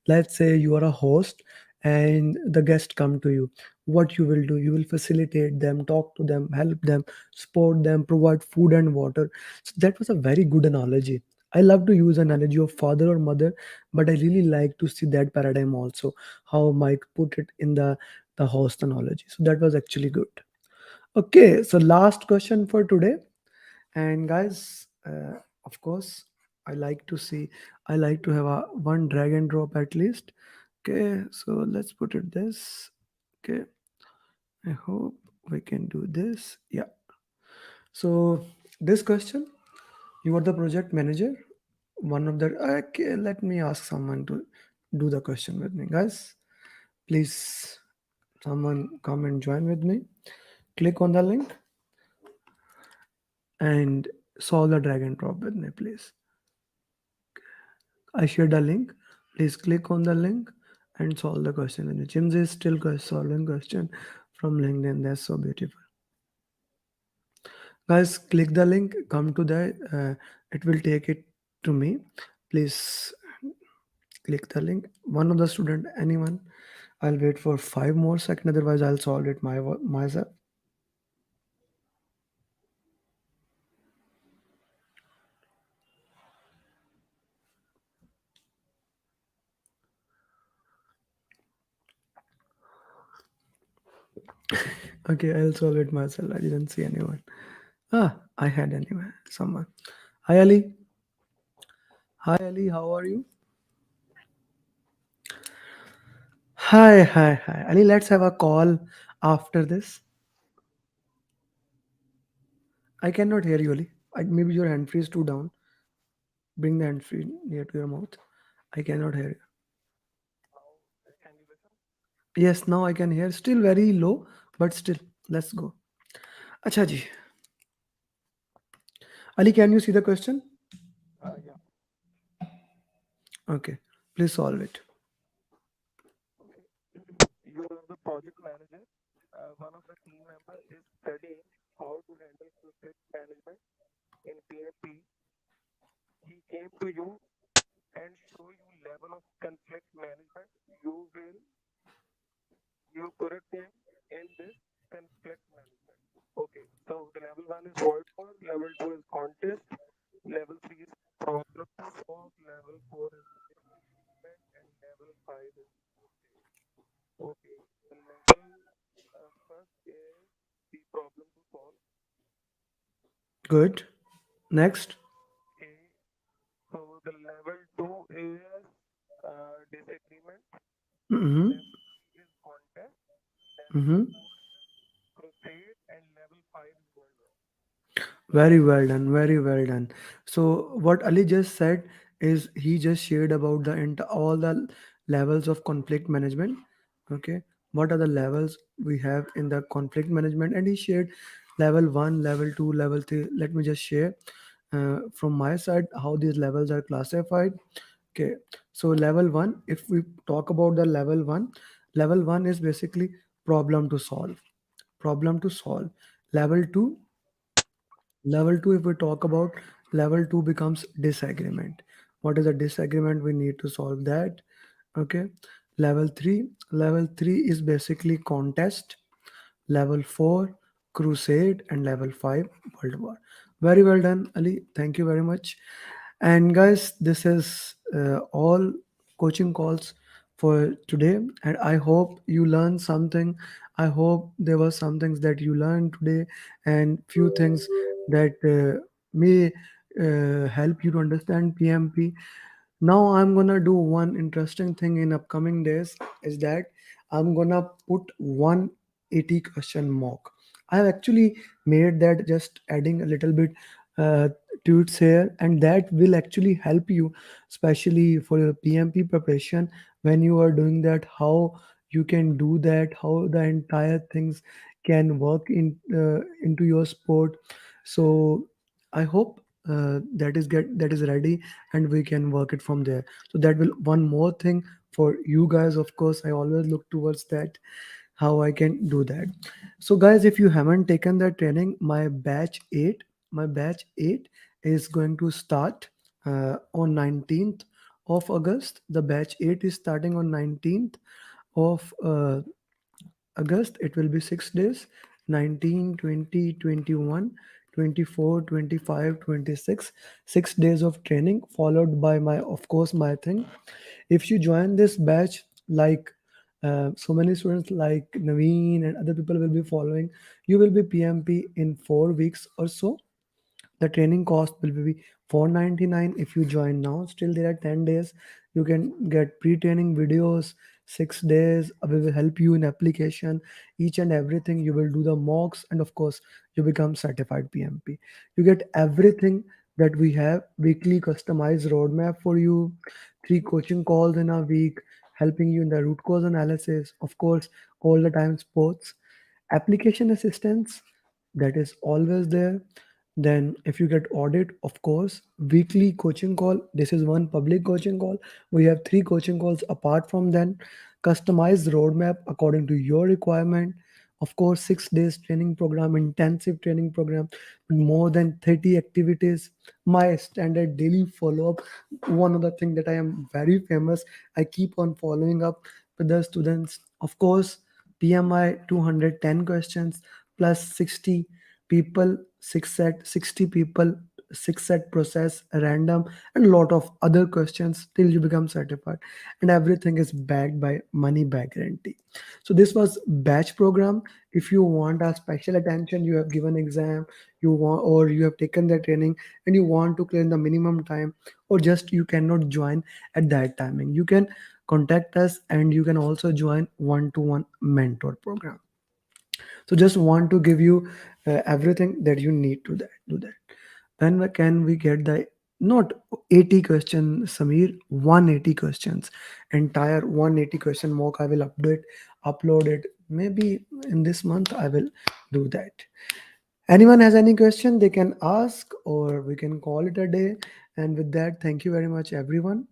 Let's say you are a host and the guest come to you. What you will do, you will facilitate them, talk to them, help them, support them, provide food and water. So that was a very good analogy. I love to use analogy of father or mother, but I really like to see that paradigm also, how Mike put it in the host analogy. So that was actually good. Okay, so last question for today. And guys, of course, I like to see, I like to have a one drag and drop at least. Okay, so let's put it this. Okay, I hope we can do this. Yeah. So this question, you are the project manager. One of the okay, let me ask someone to do the question with me, guys. Please, someone come and join with me. Click on the link and solve the drag and drop with me, please. I shared a link. Please click on the link and solve the question. And James is still solving question from LinkedIn. That's so beautiful. Guys, click the link. Come to the. It will take it to me. Please click the link. One of the student, anyone. I'll wait for 5 more seconds. Otherwise, I'll solve it myself. Okay, I'll solve it myself. I didn't see anyone. I had anyone. Someone. Hi Ali. Hi Ali. How are you? Hi. Ali, let's have a call after this. I cannot hear you, Ali. Maybe your hand free is too down. Bring the hand free near to your mouth. I cannot hear you. Yes, now I can hear. Still very low, but still. Let's go. Acha ji. Ali, can you see the question? Okay. Please solve it. You are the project manager. One of the team members is studying how to handle conflict management in PMP. He came to you and show you level of conflict management. You correct him in this conflict management. Okay, so the level 1 is void for, level 2 is contest, level 3 is problem to solve, level 4 is improvement, and level 5 is okay. The level first is the problem to solve. Good. Next. Okay, so the level 2 is disagreement. Mm-hmm. Level 3 is contest. Level Mm-hmm. 4 is proceed, and level 5 is going on. Very well done. Very well done. So what Ali just said is he just shared about all the levels of conflict management. Okay, what are the levels we have in the conflict management, and he shared level 1, level 2, level 3. Let me just share from my side how these levels are classified. Okay, so level 1, if we talk about the level 1 is basically problem to solve. Problem to solve. Level 2, if we talk about level 2 becomes disagreement. What is a disagreement? We need to solve that. Okay, level 3 is basically contest. Level 4, crusade. And level 5, world war. Very well done, Ali, thank you very much. And guys, this is all coaching calls for today, and I hope you learned something. I hope there were some things that you learned today, and few things that may help you to understand PMP. Now I'm gonna do one interesting thing in upcoming days, is that I'm gonna put 180 question mock. I have actually made that, just adding a little bit uh, tweets here, and that will actually help you, especially for your PMP preparation. When you are doing that, how you can do that, how the entire things can work into your sport. So I hope that is ready, and we can work it from there. So that will one more thing for you guys. Of course, I always look towards that, how I can do that. So guys, if you haven't taken that training, my batch 8 is going to start on 19th of August. The batch 8 is starting on 19th of August. It will be 6 days: 19, 20, 21, 24, 25, 26. 6 days of training, followed by my, of course, my thing. If you join this batch, like so many students like Naveen and other people will be following, you will be PMP in 4 weeks or so. The training cost will be 499 if you join now. Still there are 10 days. You can get pre-training videos. 6 days we will help you in application, each and everything. You will do the mocks, and of course you become certified PMP. You get everything that we have: weekly customized roadmap for you, 3 coaching calls in a week, helping you in the root cause analysis, of course, all the time sports, application assistance, that is always there. Then if you get audit, of course, weekly coaching call. This is one public coaching call. We have 3 coaching calls apart from then. Customized roadmap according to your requirement. Of course, 6 days training program, intensive training program with more than 30 activities. My standard daily follow-up. One of the thing that I am very famous, I keep on following up with the students. Of course, PMI 210 questions plus 60 people, 6 set, 60 people, 6 set process, random, and a lot of other questions till you become certified. And everything is backed by money back guarantee. So this was batch program. If you want a special attention, you have given exam, you want, or you have taken the training and you want to clear in the minimum time, or just you cannot join at that timing, you can contact us, and you can also join one-to-one mentor program. So just want to give you everything that you need to that do that. When can we get the, not 80 questions, Samir, 180 questions, entire 180 question mock? I will upload it maybe in this month. I will do that. Anyone has any question, they can ask, or we can call it a day. And with that, thank you very much everyone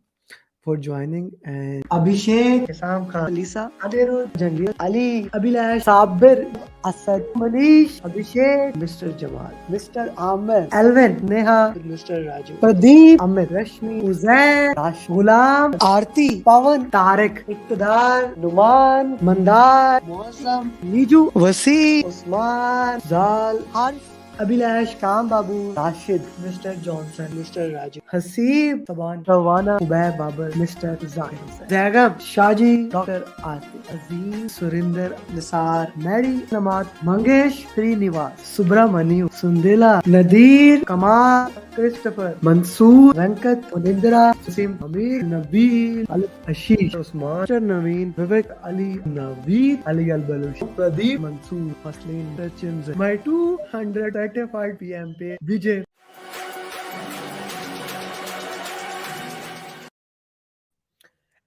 for joining. And Abhishek, Sam Khan, Lisa, Adirud, Jangir, Ali, Abhilash, Sabir, Asad, Manish, Abhishek, Mr. Jamal, Mr. Amer, Alvin, Neha, Mr. Raju, Pradeep, Amit, Rashmi, Uzair, Rash, Gulam, Aarti, Pawan, Tarek, Iqtidar, Numan, Mandar, Mosam, Niju, Wasi, Usman, Zal, Harsh, Abhilash, Kam Babu, Rashid, Mr. Johnson, Mr. Raju, Hasib, Saban, Rawana, Ubair Babar, Mr. Zahir, Zagam, Shaji, Dr. Atif, Aziz, Surinder, Nisar, Mary, Namat, Mangesh, Srinivas, Subramaniu, Sundela, Nadir, Kamal, Christopher, Mansoor, Venkat, Munindra, Sim, Amir, Nabil, Ali, Ashish, Usman, Naveen, Vivek, Ali, Naveed, Ali Al-Balush, Pradeep, Mansoor, Maslin, Sachin, my 200 certified PMP, Vijay.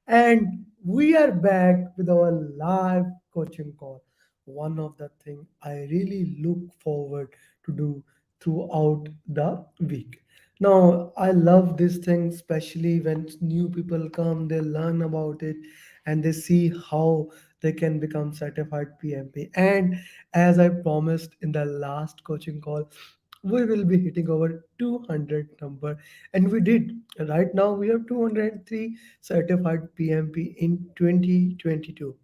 And we are back with our live coaching call. One of the things I really look forward to do throughout the week. Now, I love this thing, especially when new people come, they learn about it and they see how they can become certified PMP. And as I promised in the last coaching call, we will be hitting over 200 number, and we did. Right now we have 203 certified PMP in 2022.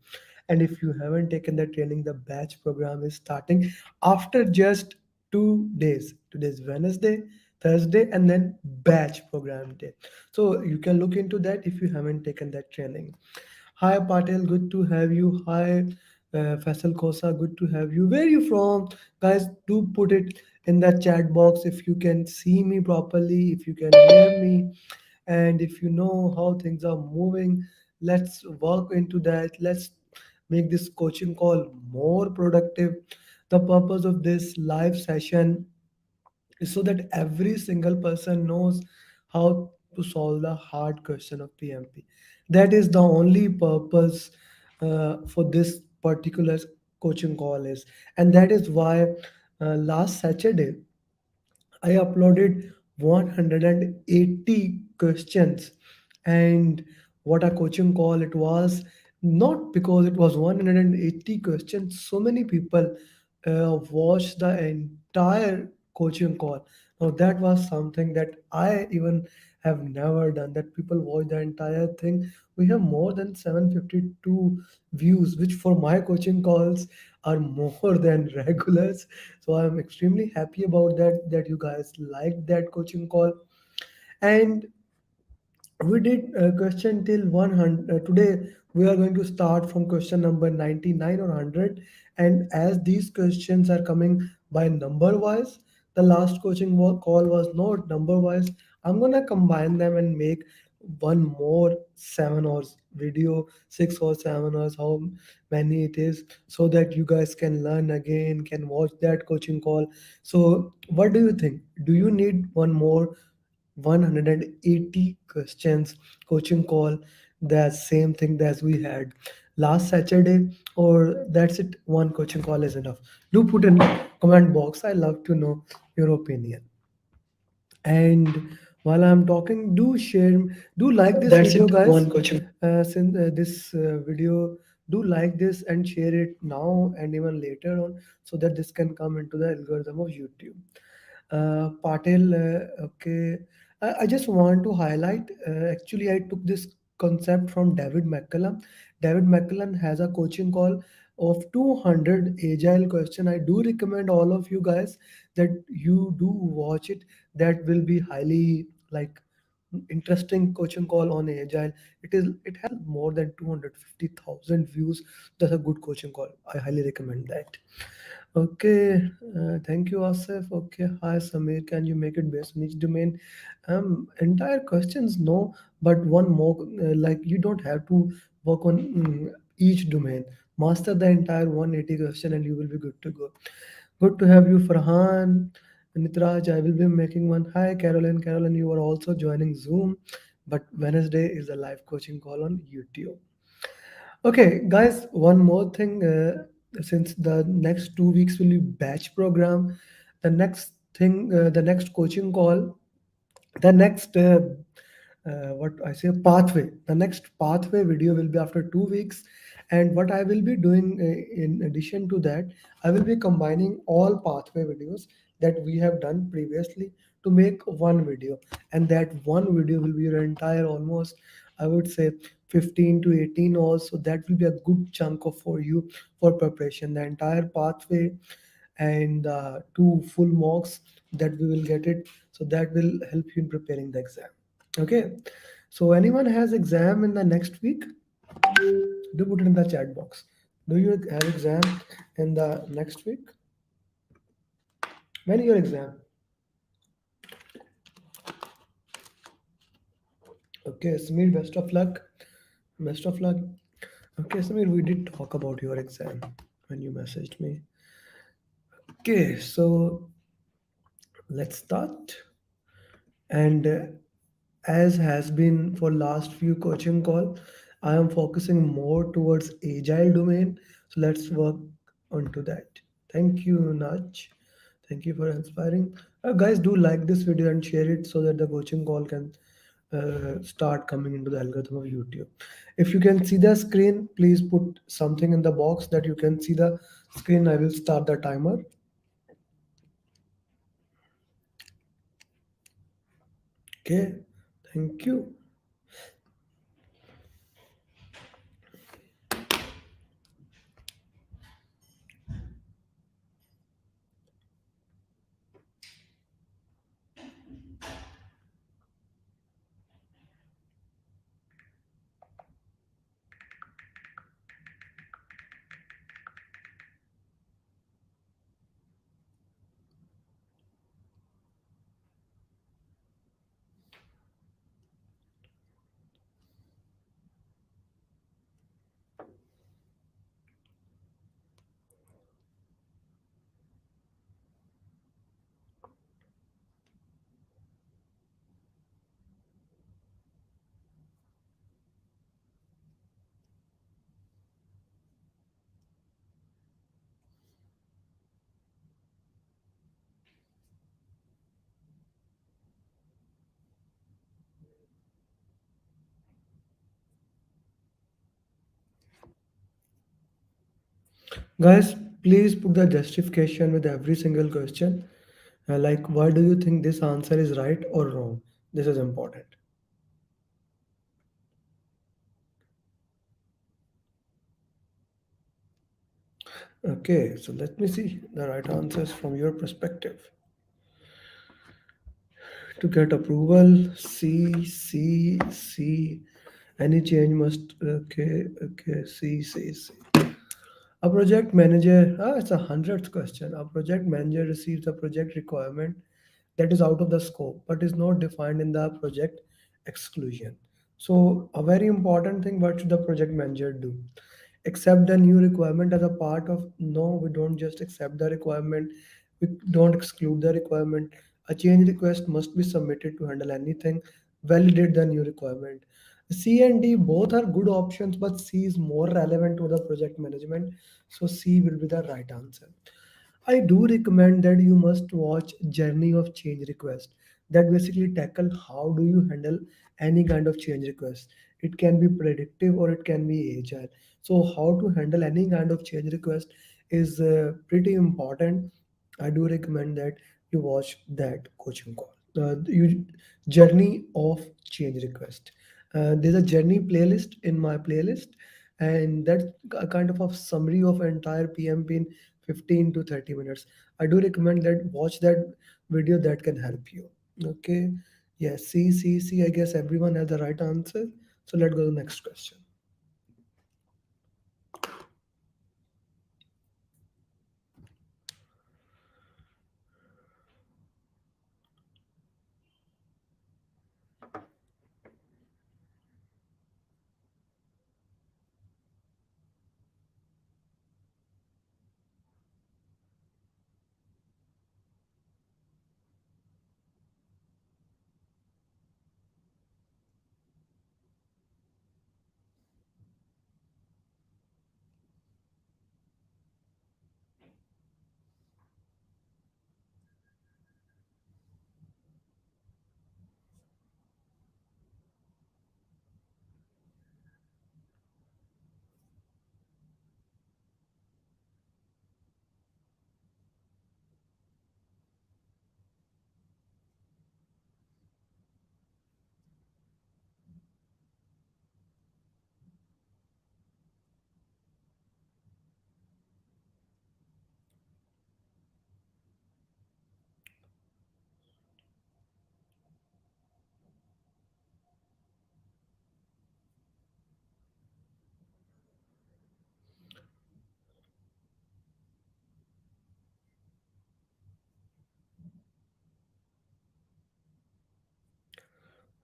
And if you haven't taken the training, the batch program is starting after just 2 days. Today's Wednesday, Thursday, and then batch program day. So you can look into that if you haven't taken that training. Hi Patel, good to have you. Hi Faisal Kosa, good to have you. Where are you from? Guys, do put it in the chat box if you can see me properly, if you can hear me, and if you know how things are moving. Let's work into that. Let's make this coaching call more productive. The purpose of this live session is so that every single person knows how to solve the hard question of PMP. That is the only purpose for this particular coaching call is, and that is why last Saturday I uploaded 180 questions, and what a coaching call it was. Not because it was 180 questions, so many people watched the entire coaching call. Now, that was something that I even have never done, that people watch the entire thing. We have more than 752 views, which for my coaching calls are more than regulars. So I'm extremely happy about that you guys liked that coaching call. And we did question till 100. Today we are going to start from question number 99 or 100. And as these questions are coming by number wise, the last coaching call was not number wise. I'm gonna combine them and make one more 7 hours video, 6 or 7 hours, how many it is, so that you guys can learn again, can watch that coaching call. So what do you think? Do you need one more 180 questions coaching call, the same thing as we had last Saturday, or that's it, one coaching call is enough? Do put in the comment box. I love to know your opinion. And while I'm talking, do share, do like this That's video, it. guys. One coaching. Since this video, do like this and share it now and even later on, so that this can come into the algorithm of YouTube. Patel, okay. I just want to highlight. Actually, I took this concept from David McCallum. David McCallum has a coaching call of 200 agile question. I do recommend all of you guys that you do watch it. That will be highly like interesting coaching call on agile. It has more than 250,000 views. That's a good coaching call. I highly recommend that. Okay, thank you, Asif. Okay, hi Samir. Can you make it based on each domain? Entire questions, no, but one more. Like you don't have to work on each domain. Master the entire 180 question, and you will be good to go. Good to have you, Farhan. Nitraj, I will be making one. Hi, Carolyn. Carolyn, you are also joining Zoom, but Wednesday is a live coaching call on YouTube. Okay, guys, one more thing. Since the next 2 weeks will be batch program, the next coaching call, the next what I say pathway, the next pathway video will be after 2 weeks. And what I will be doing in addition to that, I will be combining all pathway videos that we have done previously to make one video. And that one video will be your entire, almost I would say 15 to 18 hours. So that will be a good chunk of for you for preparation, the entire pathway, and two full mocks that we will get it. So that will help you in preparing the exam. Okay, so anyone has exam in the next week, do put it in the chat box. Do you have exam in the next week? When your exam? Okay, Samir, best of luck. Best of luck. Okay, Samir, we did talk about your exam when you messaged me. Okay, so let's start. And as has been for last few coaching call, I am focusing more towards agile domain. So let's work onto that. Thank you, Naj. Thank you for inspiring. Guys, do like this video and share it so that the coaching call can start coming into the algorithm of YouTube. If you can see the screen, please put something in the box that you can see the screen. I will start the timer. Okay, thank you. Guys, please put the justification with every single question. Like, why do you think this answer is right or wrong? This is important. Okay, so let me see the right answers from your perspective. To get approval, C. Any change must, okay, C. A project manager, it's a hundredth question. A project manager receives a project requirement that is out of the scope but is not defined in the project exclusion. So, a very important thing, what should the project manager do? Accept the new requirement as a part of, no, we don't just accept the requirement, we don't exclude the requirement. A change request must be submitted to handle anything, validate the new requirement. C and D both are good options, but C is more relevant to the project management, so C will be the right answer. I do recommend that you must watch Journey of Change Request. That basically tackle how do you handle any kind of change request. It can be predictive or it can be agile. So how to handle any kind of change request is pretty important. I do recommend that you watch that coaching call. Journey of Change Request. There's a journey playlist in my playlist, and that's a kind of a summary of entire PMP in 15 to 30 minutes. I do recommend that watch that video, that can help you. Okay. Yes, C. I guess everyone has the right answer. So let's go to the next question.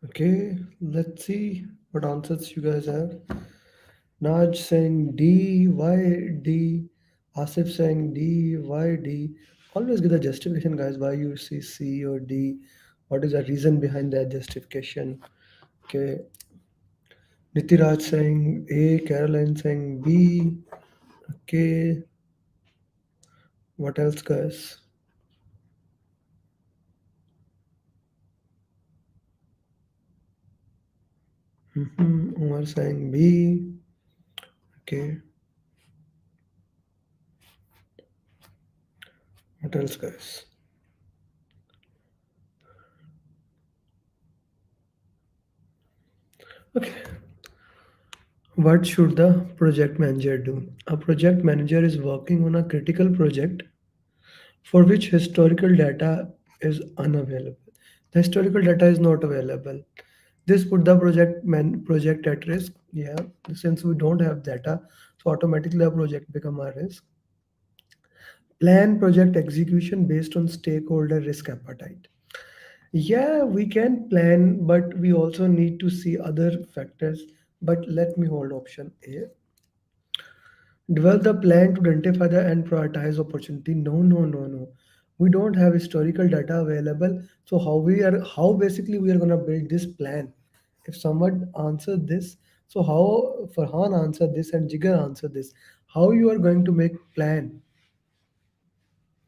Okay, let's see what answers you guys have. Naj saying D, why D? Asif saying D, why D? Always give the justification, guys, why you see C or D. What is the reason behind that justification? Okay. Nitiraj saying A, Caroline saying B. Okay, what else, guys? Umar saying B. Okay, what else, guys? Okay, what should the project manager do? A project manager is working on a critical project for which historical data is unavailable. The historical data is not available. This put the project at risk. Yeah, since we don't have data, so automatically the project become a risk. Plan project execution based on stakeholder risk appetite. Yeah, we can plan, but we also need to see other factors. But let me hold option A. Develop the plan to identify the and prioritize opportunity. No, no, no, no. We don't have historical data available. So how basically we are gonna build this plan? If someone answered this, so how Farhan answered this and Jigar answered this, how you are going to make plan?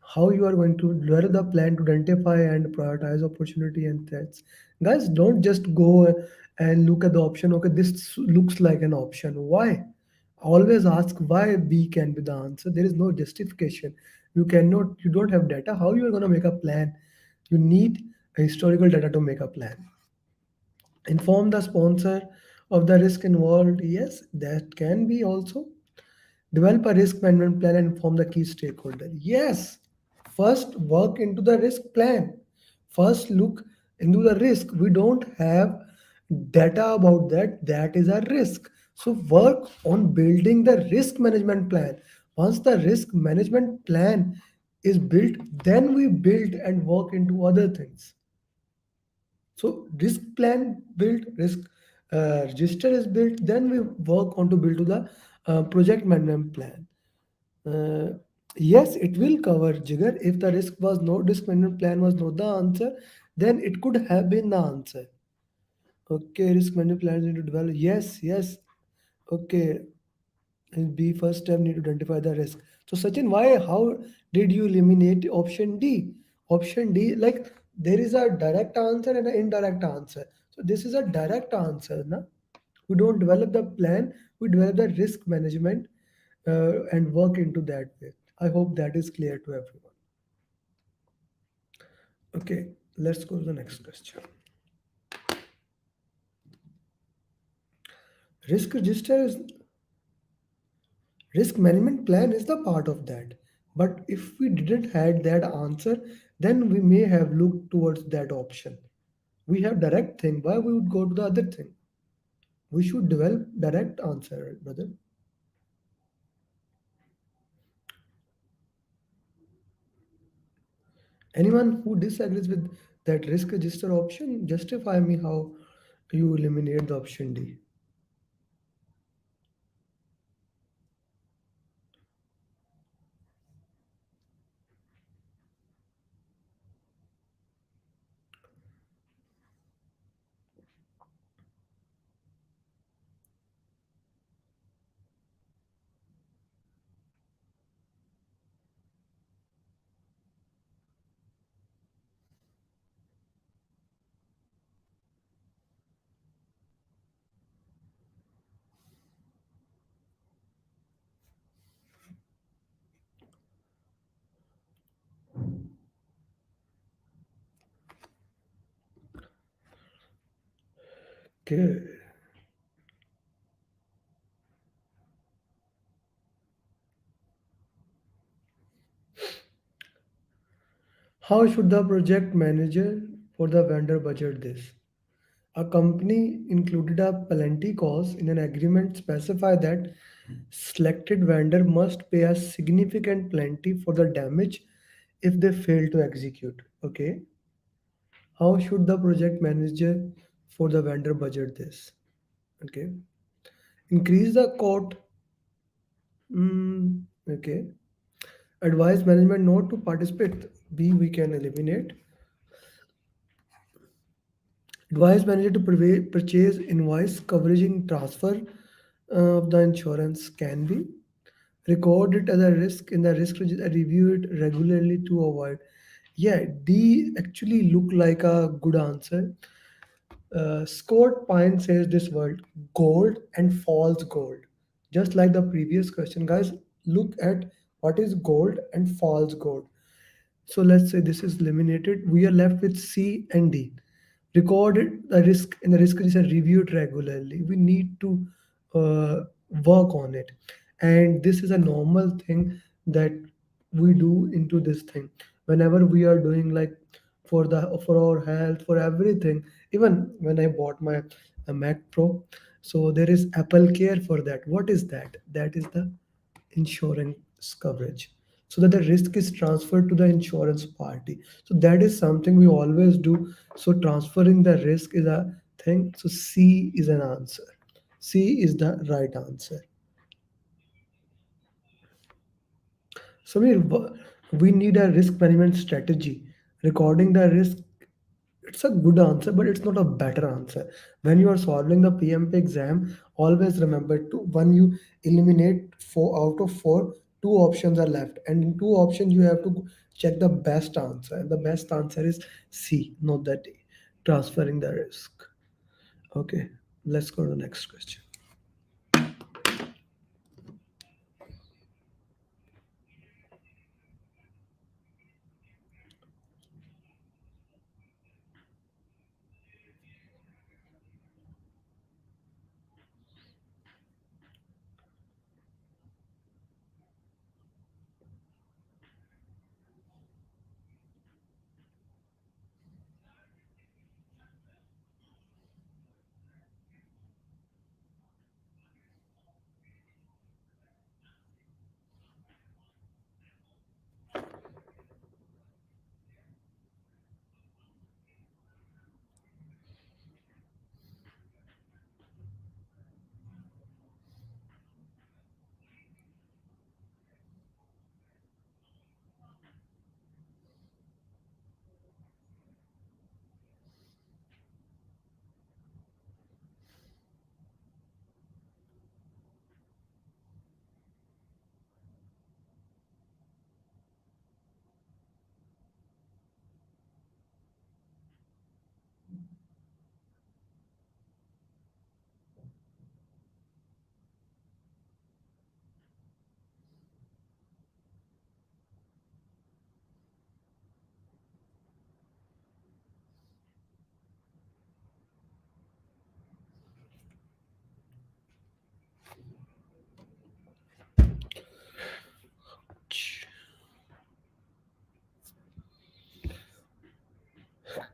How you are going to develop the plan to identify and prioritize opportunity and threats? Guys, don't just go and look at the option. Okay, this looks like an option. Why? Always ask why B can be the answer. There is no justification. You don't have data. How you are going to make a plan? You need a historical data to make a plan. Inform the sponsor of the risk involved. Yes, that can be also. Develop a risk management plan and inform the key stakeholder. Yes, first work into the risk plan. First look into the risk. We don't have data about that. That is a risk. So work on building the risk management plan. Once the risk management plan is built, then we build and work into other things. So risk plan built, risk register is built, then we work on to build to the project management plan. Uh, yes, it will cover Jigar. If the risk management plan was not the answer, then it could have been the answer. Okay, risk management plans need to develop. Yes, yes. Okay, and B first step need to identify the risk. So Sachin, how did you eliminate option D? Option D, like there is a direct answer and an indirect answer. So this is a direct answer, na? We don't develop the plan, we develop the risk management and work into that way. I hope that is clear to everyone. Okay, let's go to the next question. Risk management plan is the part of that. But if we didn't had that answer, then we may have looked towards that option. We have direct thing. Why we would go to the other thing? We should develop direct answer, brother. Anyone who disagrees with that risk register option, justify me how you eliminate the option D. Okay. How should the project manager for the vendor budget this? A company included a penalty clause in an agreement specify that selected vendor must pay a significant penalty for the damage if they fail to execute. Okay. How should the project manager for the vendor budget this? Okay. Increase the quote. Okay. Advise management not to participate. B, we can eliminate. Advise manager to purchase invoice covering transfer of the insurance can be. Record it as a risk in the risk register, review it regularly to avoid. Yeah, D actually look like a good answer. Scott Pine says this word gold and false gold. Just like the previous question, guys, look at what is gold and false gold. So let's say this is eliminated. We are left with C and D. Record the risk in the risk register, review it regularly. We need to uh, work on it, and this is a normal thing that we do into this thing whenever we are doing like for our health, for everything. Even when I bought my Mac Pro, so there is Apple Care for that. What is that? That is the insurance coverage, so that the risk is transferred to the insurance party. So that is something we always do. So transferring the risk is a thing. So C is an answer. C is the right answer. Samir, we need a risk management strategy. Recording the risk, it's a good answer, but it's not a better answer. When you are solving the PMP exam, always remember to when you eliminate 4 out of 4, 2 options are left, and in 2 options you have to check the best answer, and the best answer is C, not that A. Transferring the risk. Okay, let's go to the next question.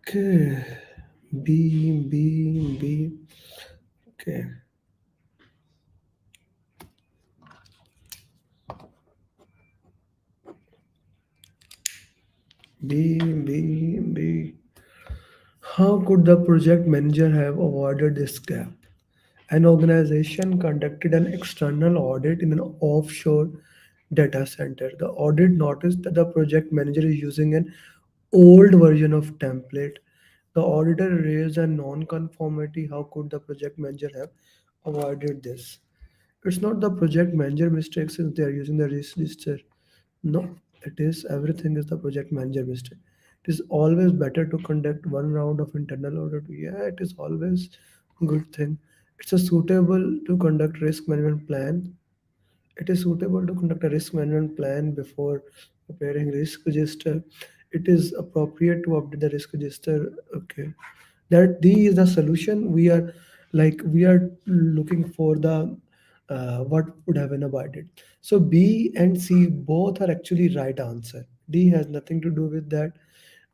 Okay, B. Okay, B. How could the project manager have avoided this gap? An organization conducted an external audit in an offshore data center. The audit noticed that the project manager is using an old version of template. The auditor raised a non-conformity. How could the project manager have avoided this? It's not the project manager mistake since they are using the register. No, it is everything is the project manager mistake. It is always better to conduct one round of internal audit. Yeah, it is always good thing. It's a suitable to conduct risk management plan. It is suitable to conduct a risk management plan before preparing risk register. It is appropriate to update the risk register. Okay, that D is the solution. We are looking for the what would have been avoided. So B and C both are actually right answer. D has nothing to do with that.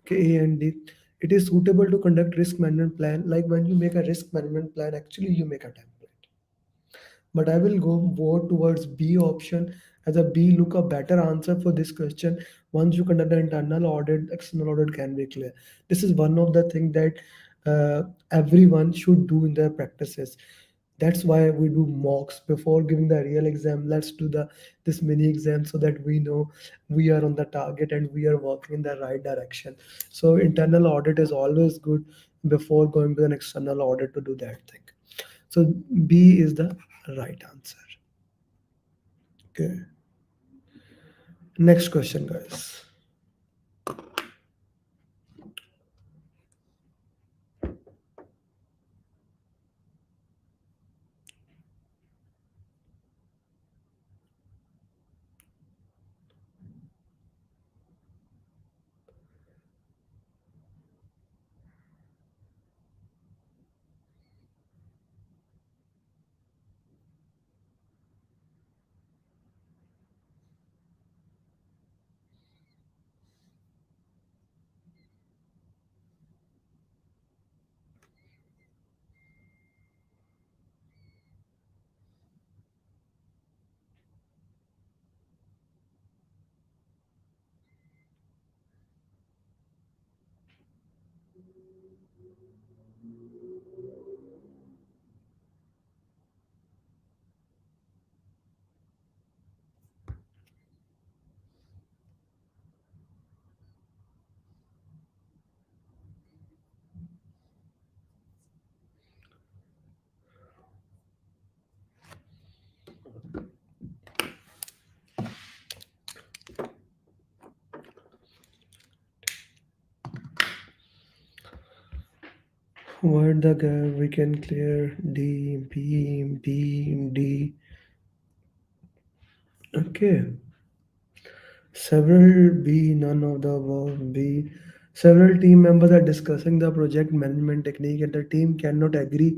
Okay, A and D. It is suitable to conduct risk management plan. Like when you make a risk management plan, actually you make a template. But I will go more towards B option, as a B look a better answer for this question. Once you conduct an internal audit, external audit can be clear. This is one of the things that everyone should do in their practices. That's why we do mocks before giving the real exam. Let's do the this mini exam so that we know we are on the target and we are working in the right direction. So internal audit is always good. before going to an external audit to do that thing. So B is the right answer. Okay. Next question, guys. What the gap we can clear D, B, B, D. Okay. Several B, none of the above B. Several team members are discussing the project management technique and the team cannot agree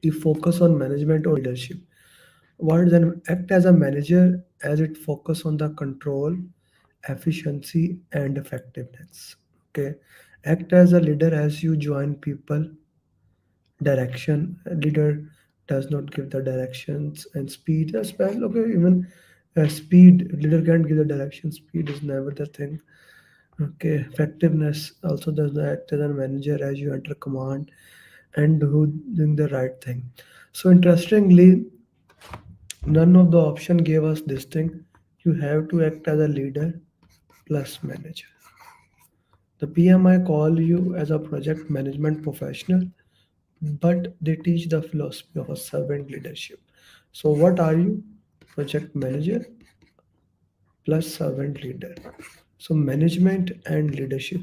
if focus on management or leadership. What then act as a manager as it focus on the control, efficiency and effectiveness. Okay. Act as a leader as you join people direction. A leader does not give the directions and speed as well. Okay, even speed, leader can't give the direction. Speed is never the thing. Okay, effectiveness also does not act as a manager as you enter command and who doing the right thing. So interestingly, none of the option gave us this thing. You have to act as a leader plus manager. The PMI call you as a project management professional, but they teach the philosophy of a servant leadership. So what are you? Project manager plus servant leader. So management and leadership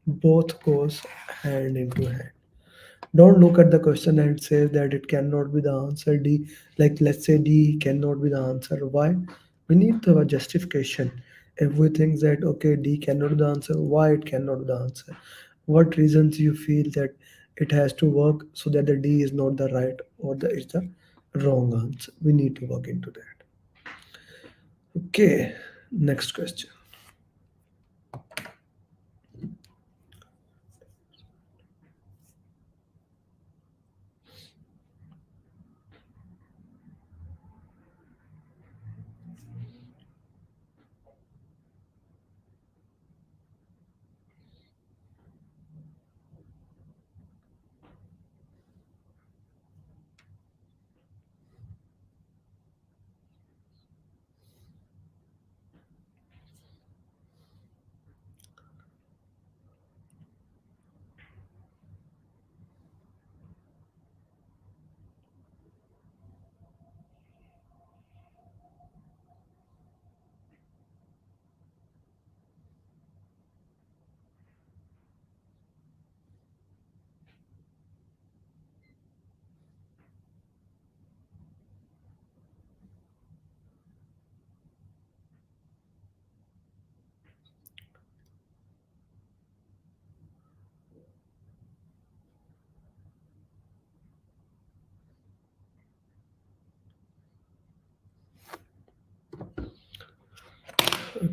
both goes hand into hand. Don't look at the question and say that it cannot be the answer D. Like let's say D cannot be the answer. Why? We need to have a justification. If we think that okay D cannot be the answer, why it cannot be the answer? What reasons you feel that it has to work so that the D is not the right or the is the wrong answer. We need to work into that. Okay, next question.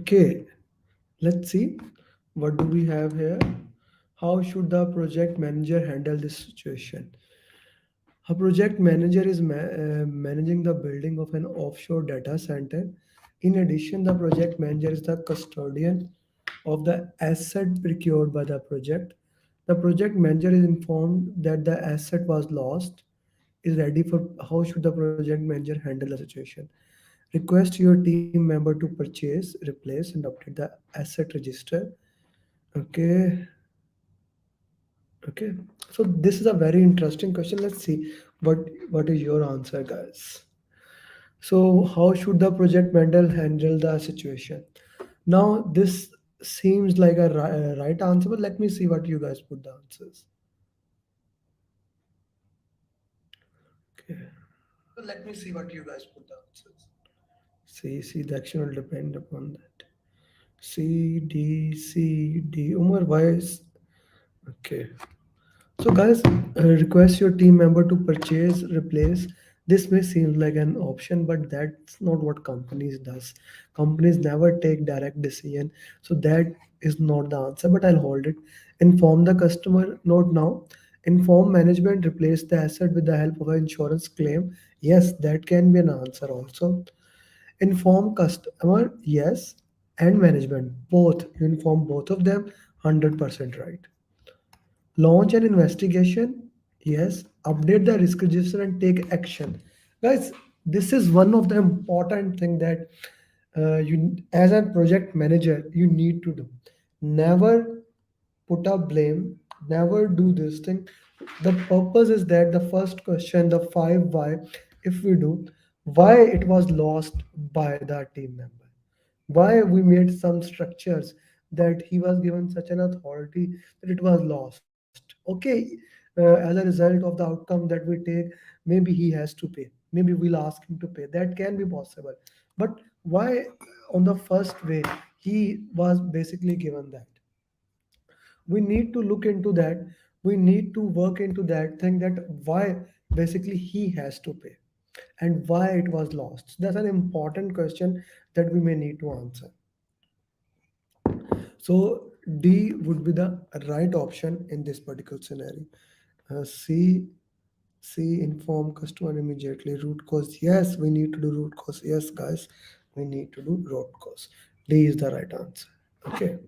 Okay, let's see what do we have here. How should the project manager handle this situation? A project manager is managing the building of an offshore data center. In addition, the project manager is the custodian of the asset procured by the project. The project manager is informed that the asset was lost, is ready for how should the project manager handle the situation. Request your team member to purchase, replace, and update the asset register. Okay, Okay, so this is a very interesting question. Let's see what is your answer, guys. So how should the project manager handle the situation? Now this seems like a right answer, but let me see what you guys put the answers. Okay, so let me see what you guys put the answers. See, the action will depend upon that. C, D. Umar, why is okay? So, guys, request your team member to purchase, replace. This may seem like an option, but that's not what companies does. Companies never take direct decision, so that is not the answer. But I'll hold it. Inform the customer. Note now. Inform management. Replace the asset with the help of an insurance claim. Yes, that can be an answer also. Inform customer. Yes, and management both. You inform both of them. 100% right. Launch an investigation. Yes. Update the risk register and take action. Guys, this is one of the important thing that you as a project manager you need to do. Never put up blame. Never do this thing. The purpose is that the first question, the five why, if we do, why it was lost by the team member, why we made some structures that he was given such an authority that it was lost. Okay, as a result of the outcome that we take, maybe he has to pay, maybe we'll ask him to pay, that can be possible, but why on the first way he was basically given that? We need to look into that. We need to work into that thing, that why basically he has to pay and why it was lost. That's an important question that we may need to answer. So D would be the right option in this particular scenario. C, inform customer immediately. Root cause, yes, we need to do root cause. Yes, guys, we need to do root cause. D is the right answer. Okay.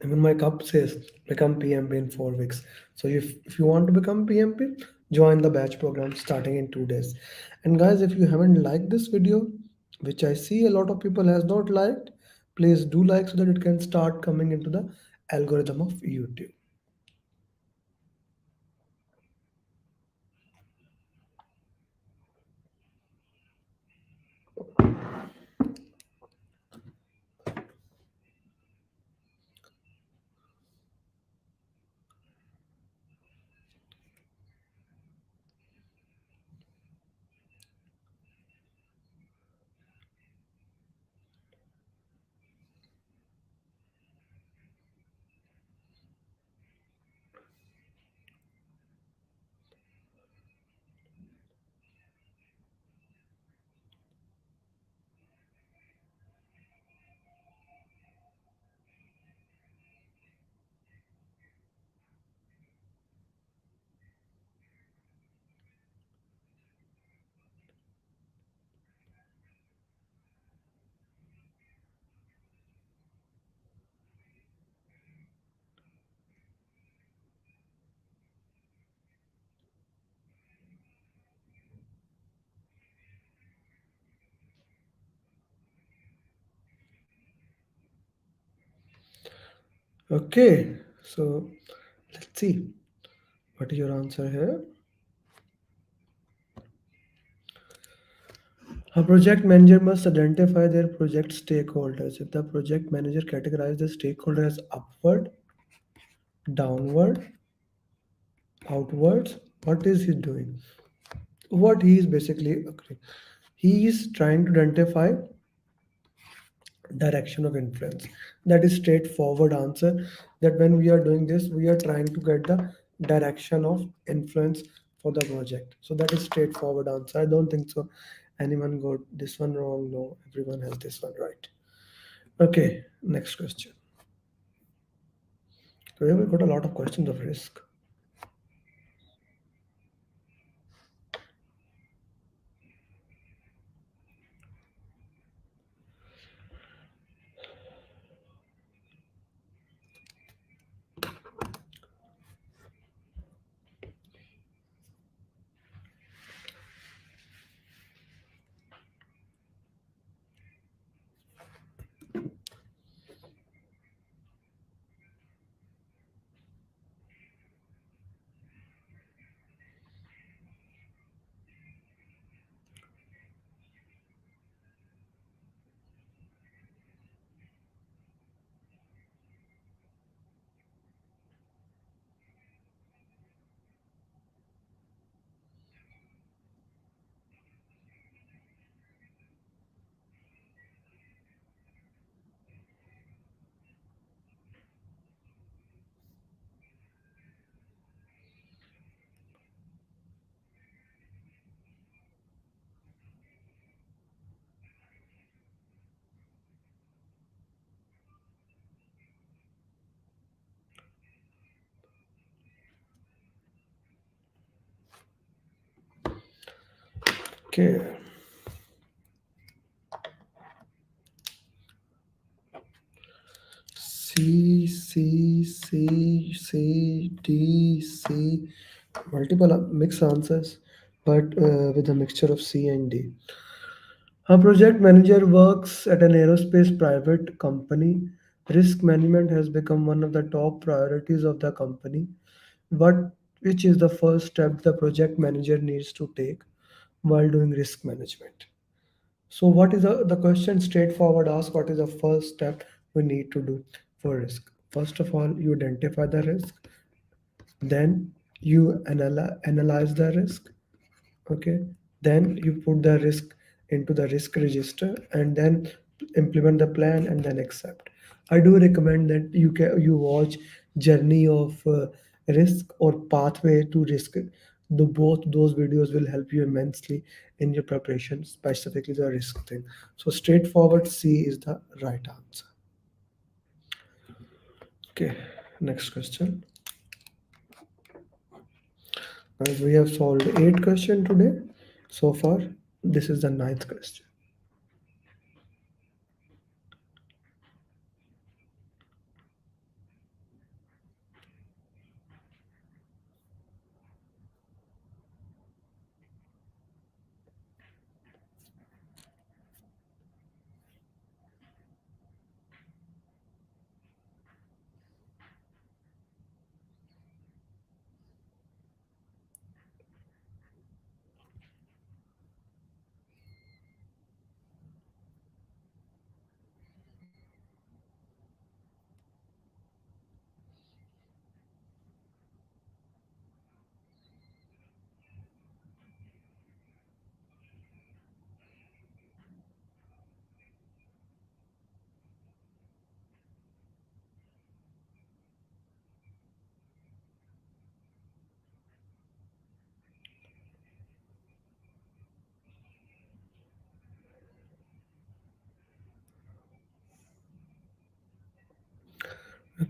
Even my cup says become PMP in 4 weeks. So if you want to become PMP, join the batch program starting in 2 days. And guys, if you haven't liked this video, which I see a lot of people has not liked, please do like so that it can start coming into the algorithm of YouTube. Okay, so let's see what is your answer here. A project manager must identify their project stakeholders. If the project manager categorizes the stakeholder as upward, downward, outwards, what is he doing? What he is basically okay, he is trying to identify direction of influence. That is straightforward answer, that when we are doing this we are trying to get the direction of influence for the project. So that is straightforward answer. I don't think so anyone got this one wrong. No, everyone has this one right. Okay, next question. Today we got a lot of questions of risk. Okay. C, C, C, C, D, C. Multiple mixed answers, but with a mixture of C and D. A project manager works at an aerospace private company. Risk management has become one of the top priorities of the company. What, which is the first step the project manager needs to take while doing risk management? So, what is the question straightforward ask? What is the first step we need to do for risk? First of all, you identify the risk, then you analyze the risk, okay, then you put the risk into the risk register and then implement the plan and then accept. I do recommend that you watch journey of risk or pathway to risk. The both those videos will help you immensely in your preparation, specifically the risk thing. So straightforward, C is the right answer. Okay, next question. As we have solved 8 questions today so far, this is the ninth question.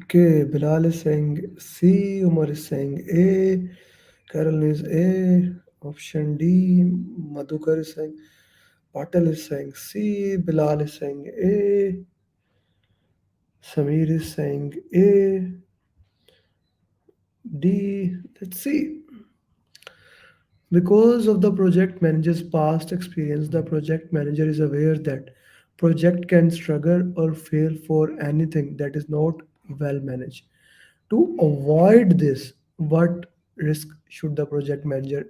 Okay, Bilal is saying C, Umar is saying A, Carol is A, option D, Madhukar is saying, Patel is saying C, Bilal is saying A, Samir is saying A, D, let's see. Because of the project manager's past experience, the project manager is aware that project can struggle or fail for anything that is not well managed. To avoid this, what risk should the project manager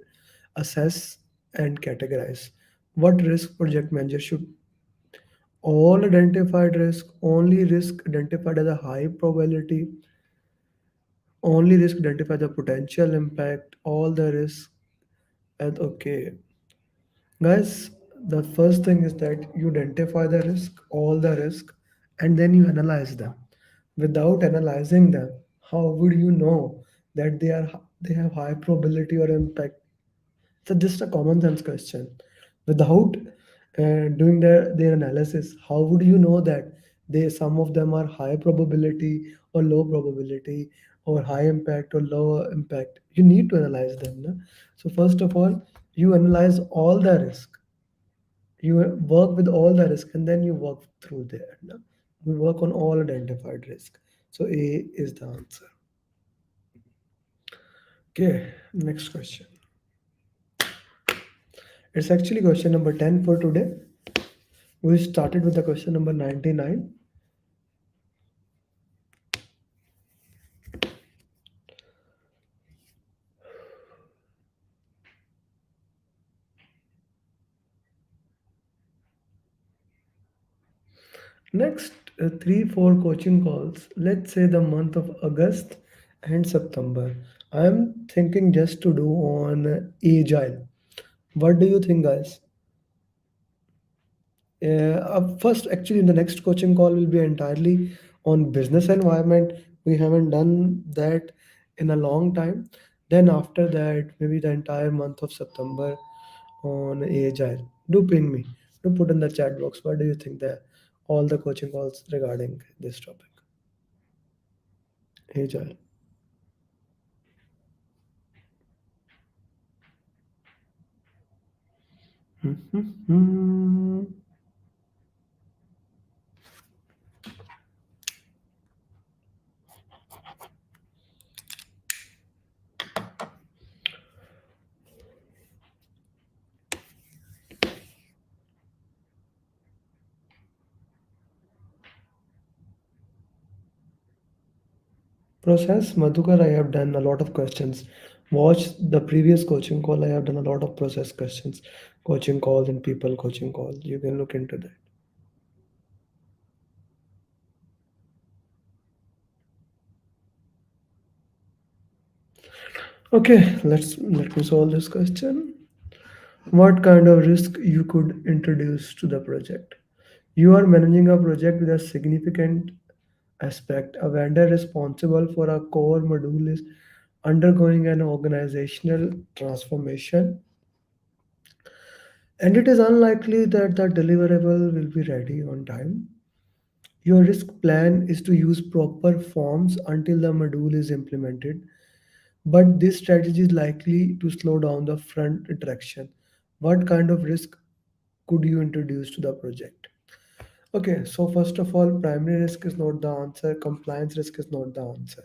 assess and categorize? What risk project manager should all identified risk, only risk identified as a high probability, only risk identified the potential impact, all the risk, and okay. Guys, the first thing is that you identify the risk, all the risk, and then you analyze them. Without analyzing them, how would you know that they have high probability or impact? So just a common sense question. Without doing their analysis, how would you know that some of them are high probability or low probability or high impact or low impact? You need to analyze them. No? So first of all, you analyze all the risk, you work with all the risk, and then you work through there. No? We work on all identified risk. So A is the answer. Okay, next question. It's actually question number 10 for today. We started with the question number 99. Next 3-4 coaching calls, let's say the month of August and September. I'm thinking just to do on agile. What do you think, guys? First, actually, the next coaching call will be entirely on business environment. We haven't done that in a long time. Then after that, maybe the entire month of September on agile. Do ping me. Do put in the chat box. What do you think there? All the coaching calls regarding this topic. Agile. Mhm. Process, Madhukar, I have done a lot of questions. Watch the previous coaching call. I have done a lot of process questions, coaching calls and people coaching calls. You can look into that. Okay, let me solve this question. What kind of risk you could introduce to the project? You are managing a project with a significant aspect. A vendor responsible for a core module is undergoing an organizational transformation, and it is unlikely that the deliverable will be ready on time. Your risk plan is to use proper forms until the module is implemented, but this strategy is likely to slow down the front interaction. What kind of risk could you introduce to the project? Okay, so first of all, primary risk is not the answer, compliance risk is not the answer.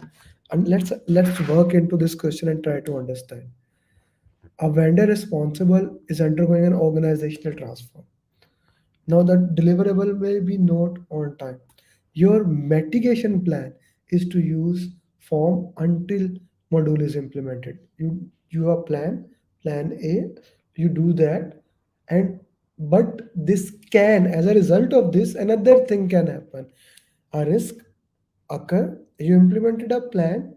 And let's work into this question and try to understand. A vendor responsible is undergoing an organizational transform. Now the deliverable may be not on time. Your mitigation plan is to use form until module is implemented. You have plan A, you do that, and but this can, as a result of this, another thing can happen. A risk occur, you implemented a plan,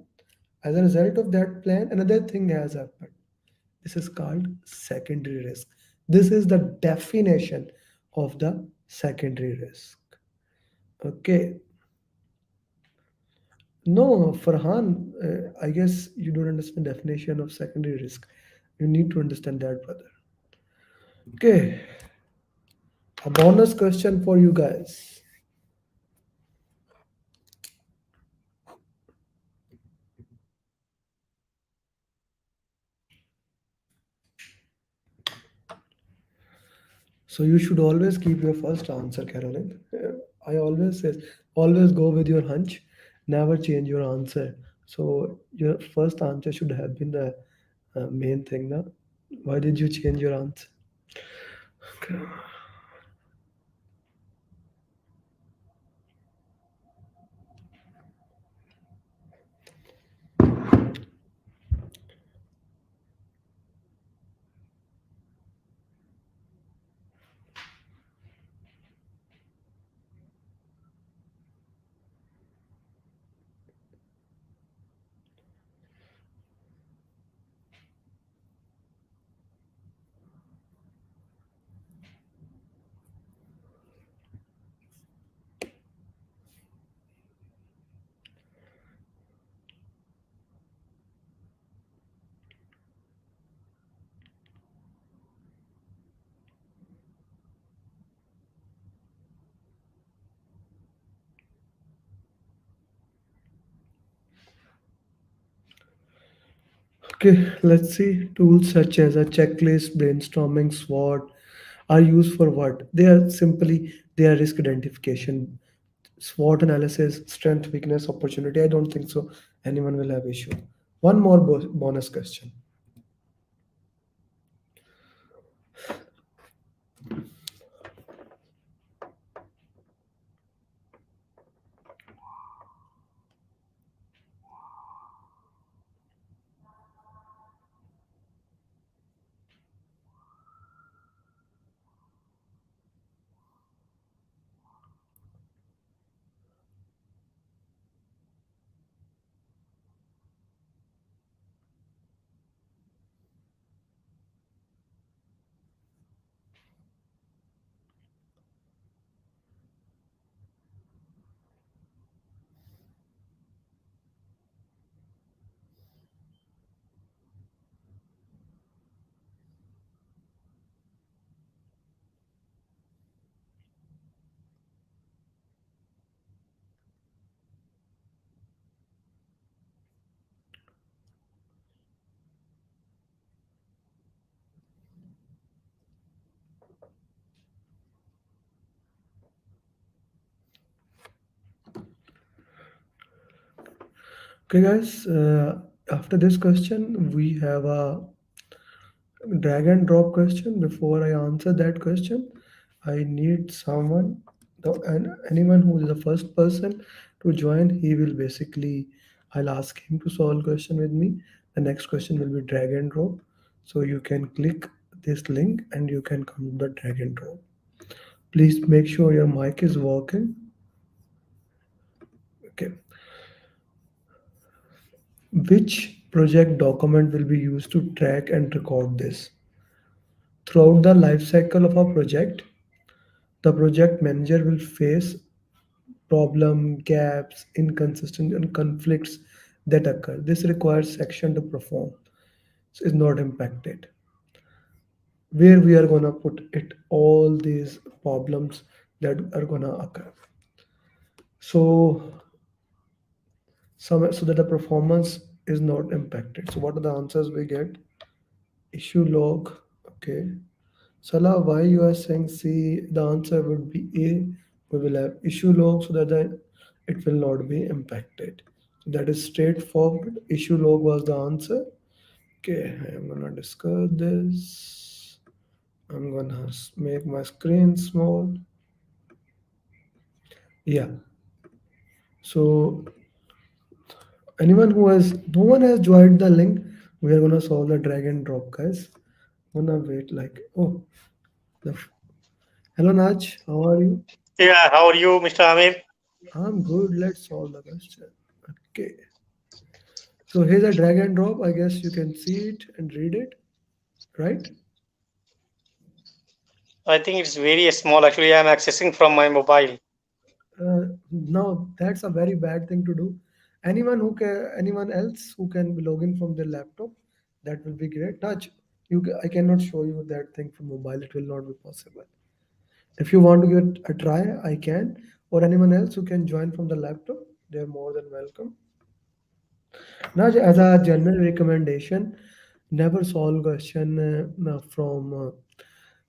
as a result of that plan, another thing has happened. This is called secondary risk. This is the definition of the secondary risk. Okay. No, Farhan, I guess you don't understand definition of secondary risk. You need to understand that, brother. Okay. A bonus question for you guys. So you should always keep your first answer, Caroline. I always say, always go with your hunch, never change your answer. So your first answer should have been the main thing. Now, why did you change your answer? Okay. Okay, let's see. Tools such as a checklist, brainstorming, SWOT are used for what? They are risk identification. SWOT analysis, strength, weakness, opportunity. I don't think so. Anyone will have issue. One more bonus question. Okay, guys, after this question, we have a drag and drop question. Before I answer that question, I need someone, and anyone who is the first person to join, he will basically, I'll ask him to solve question with me. The next question will be drag and drop. So you can click this link and you can come to the drag and drop. Please make sure your mic is working. Okay. Which project document will be used to track and record this? Throughout the life cycle of a project, the project manager will face problem, gaps, inconsistency, and conflicts that occur. This requires section to perform. So it's not impacted. Where we are gonna put it, all these problems that are gonna occur. So so that the performance is not impacted. So what are the answers we get? Issue log. Okay. Salah, why you are saying C? The answer would be A. We will have issue log so that it will not be impacted. So that is straightforward. Issue log was the answer. Okay, I'm gonna discuss this. I'm gonna make my screen small. Yeah. So anyone who has no one has joined the link, we are gonna solve the drag and drop, guys. Gonna wait like the hello Naj, how are you? Yeah, how are you, Mr. Amir? I'm good. Let's solve the question. Okay. So here's a drag and drop. I guess you can see it and read it, right? I think it's very small. Actually, I'm accessing from my mobile. No, that's a very bad thing to do. Anyone else who can log in from their laptop, that will be great. Touch, I cannot show you that thing from mobile. It will not be possible. If you want to get a try, I can. Or anyone else who can join from the laptop, they're more than welcome. Now, as a general recommendation, never solve question from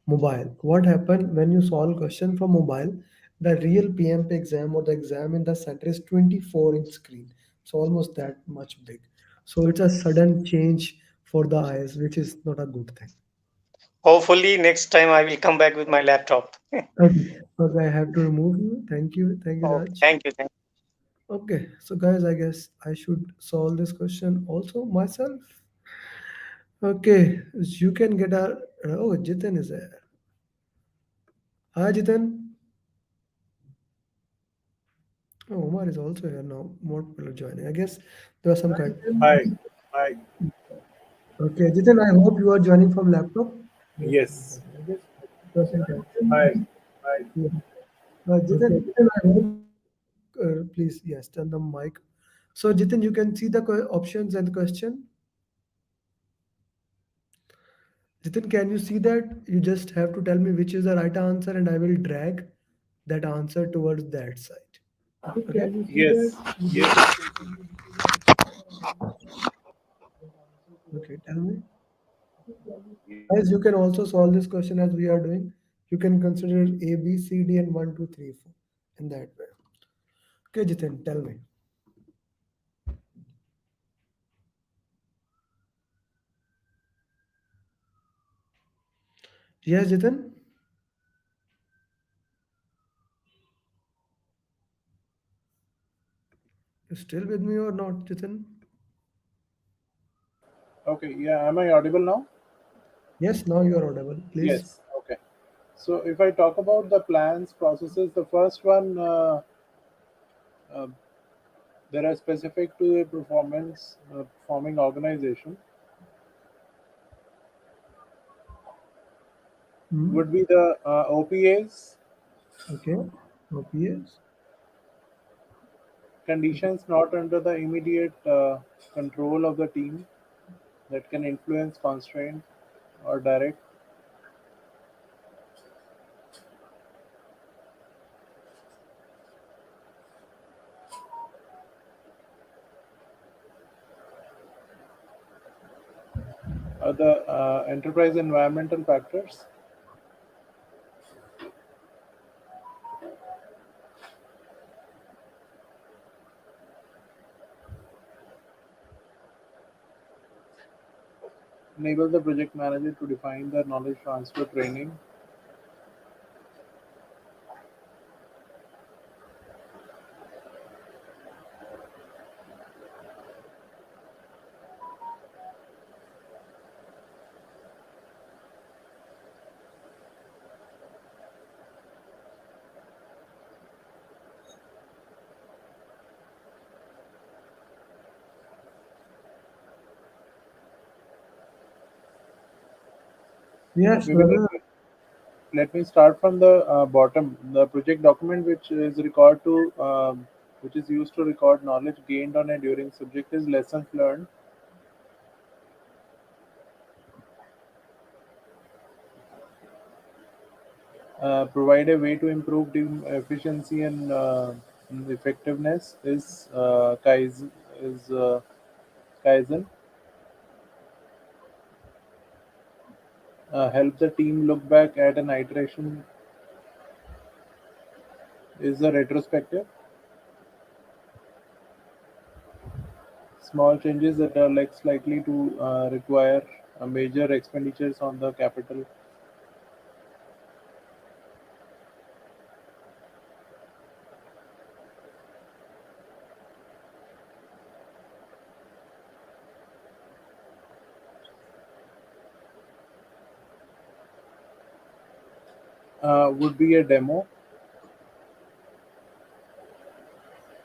mobile. What happened when you solve question from mobile? The real PMP exam or the exam in the center is 24-inch screen. So almost that much big. So it's a sudden change for the eyes, which is not a good thing. Hopefully, next time I will come back with my laptop. Okay, okay, I have to remove you. Thank you, Okay, Raj. thank you. Thank Okay, so guys, I guess I should solve this question also myself. Okay, you can get a. Oh, Jitin is there. Hi, Jitin. Oh, Omar is also here now. More people are joining. I guess there was some kind. Hi. Hi. Okay, Jitin, I hope you are joining from laptop. Yes. I guess there was some kind. Hi. Hi. Yeah. Jitin, I hope. Please, yes, turn the mic. So, Jitin, you can see the options and the question. Jitin, can you see that? You just have to tell me which is the right answer, and I will drag that answer towards that side. Okay? Yes. Yes. Okay, tell me. Guys, you can also solve this question as we are doing. You can consider A, B, C, D, and 1, 2, 3, 4 in that way. Okay, Jitin, tell me. Yes, Jitin? You still with me or not, Jitin? Okay. Yeah. Am I audible now? Yes, now you are audible. Please. Yes. Okay. So if I talk about the plans, processes, the first one, uh, there are specific to a performing organization would be the OPAs. Okay. OPS. Conditions not under the immediate control of the team that can influence, constraint, or direct. The enterprise environmental factors. Enable the project manager to define the knowledge transfer training. Yes, We will, brother. let me start from the bottom. The project document, which is used to record knowledge gained on a during subject, is lessons learned. Provide a way to improve team efficiency and effectiveness is Kaizen. Kaizen. Help the team look back at an iteration is a retrospective. Small changes that are less likely to require major expenditures on the capital. Would be a demo.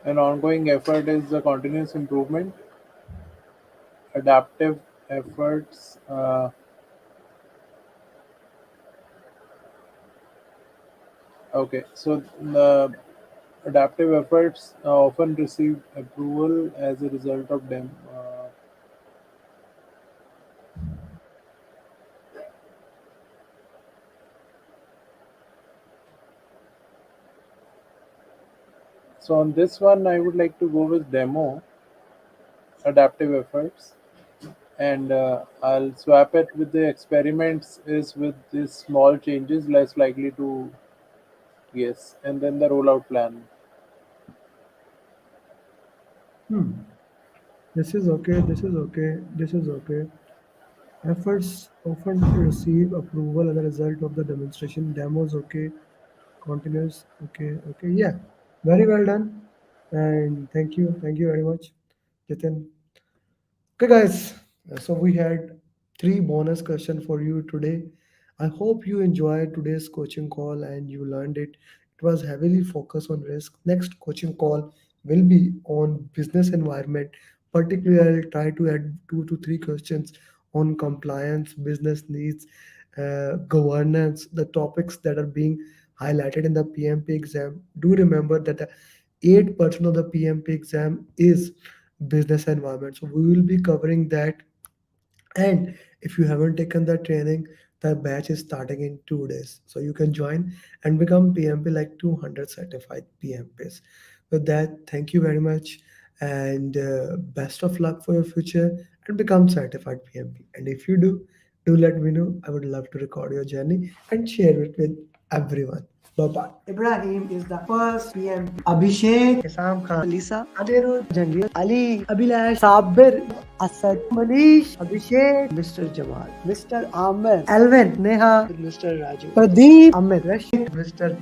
An ongoing effort is a continuous improvement. Adaptive efforts. Okay, so the adaptive efforts often receive approval as a result of them. So on this one, I would like to go with demo, adaptive efforts, and I'll swap it with the experiments is with these small changes less likely to, yes, and then the rollout plan. This is okay. This is okay. This is okay. Efforts often receive approval as a result of the demonstration. Demos, okay. Continuous, okay. Okay. Yeah. Very well done. And thank you. Thank you very much, Jitin. Okay, guys. So we had three bonus questions for you today. I hope you enjoyed today's coaching call and you learned it. It was heavily focused on risk. Next coaching call will be on business environment. Particularly, I'll try to add 2 to 3 questions on compliance, business needs, governance, the topics that are being highlighted in the PMP exam. Do remember that the 8% of the PMP exam is business environment. So we will be covering that. And if you haven't taken the training, the batch is starting in 2 days. So you can join and become PMP like 200 certified PMPs. With that, thank you very much and best of luck for your future and become certified PMP. And if you do let me know. I would love to record your journey and share it with everyone. Bye-bye. Ibrahim is the first PMP. Abhishek, Isam Khan, Lisa, Adirud, Jangir, Ali, Abhilash, Sabir, Asad, Manish, Abhishek, Mr. Jamal, Mr. Amer, Alvin, Neha, Mr. Raju, Pradeep, Amit, Rashid, Mr.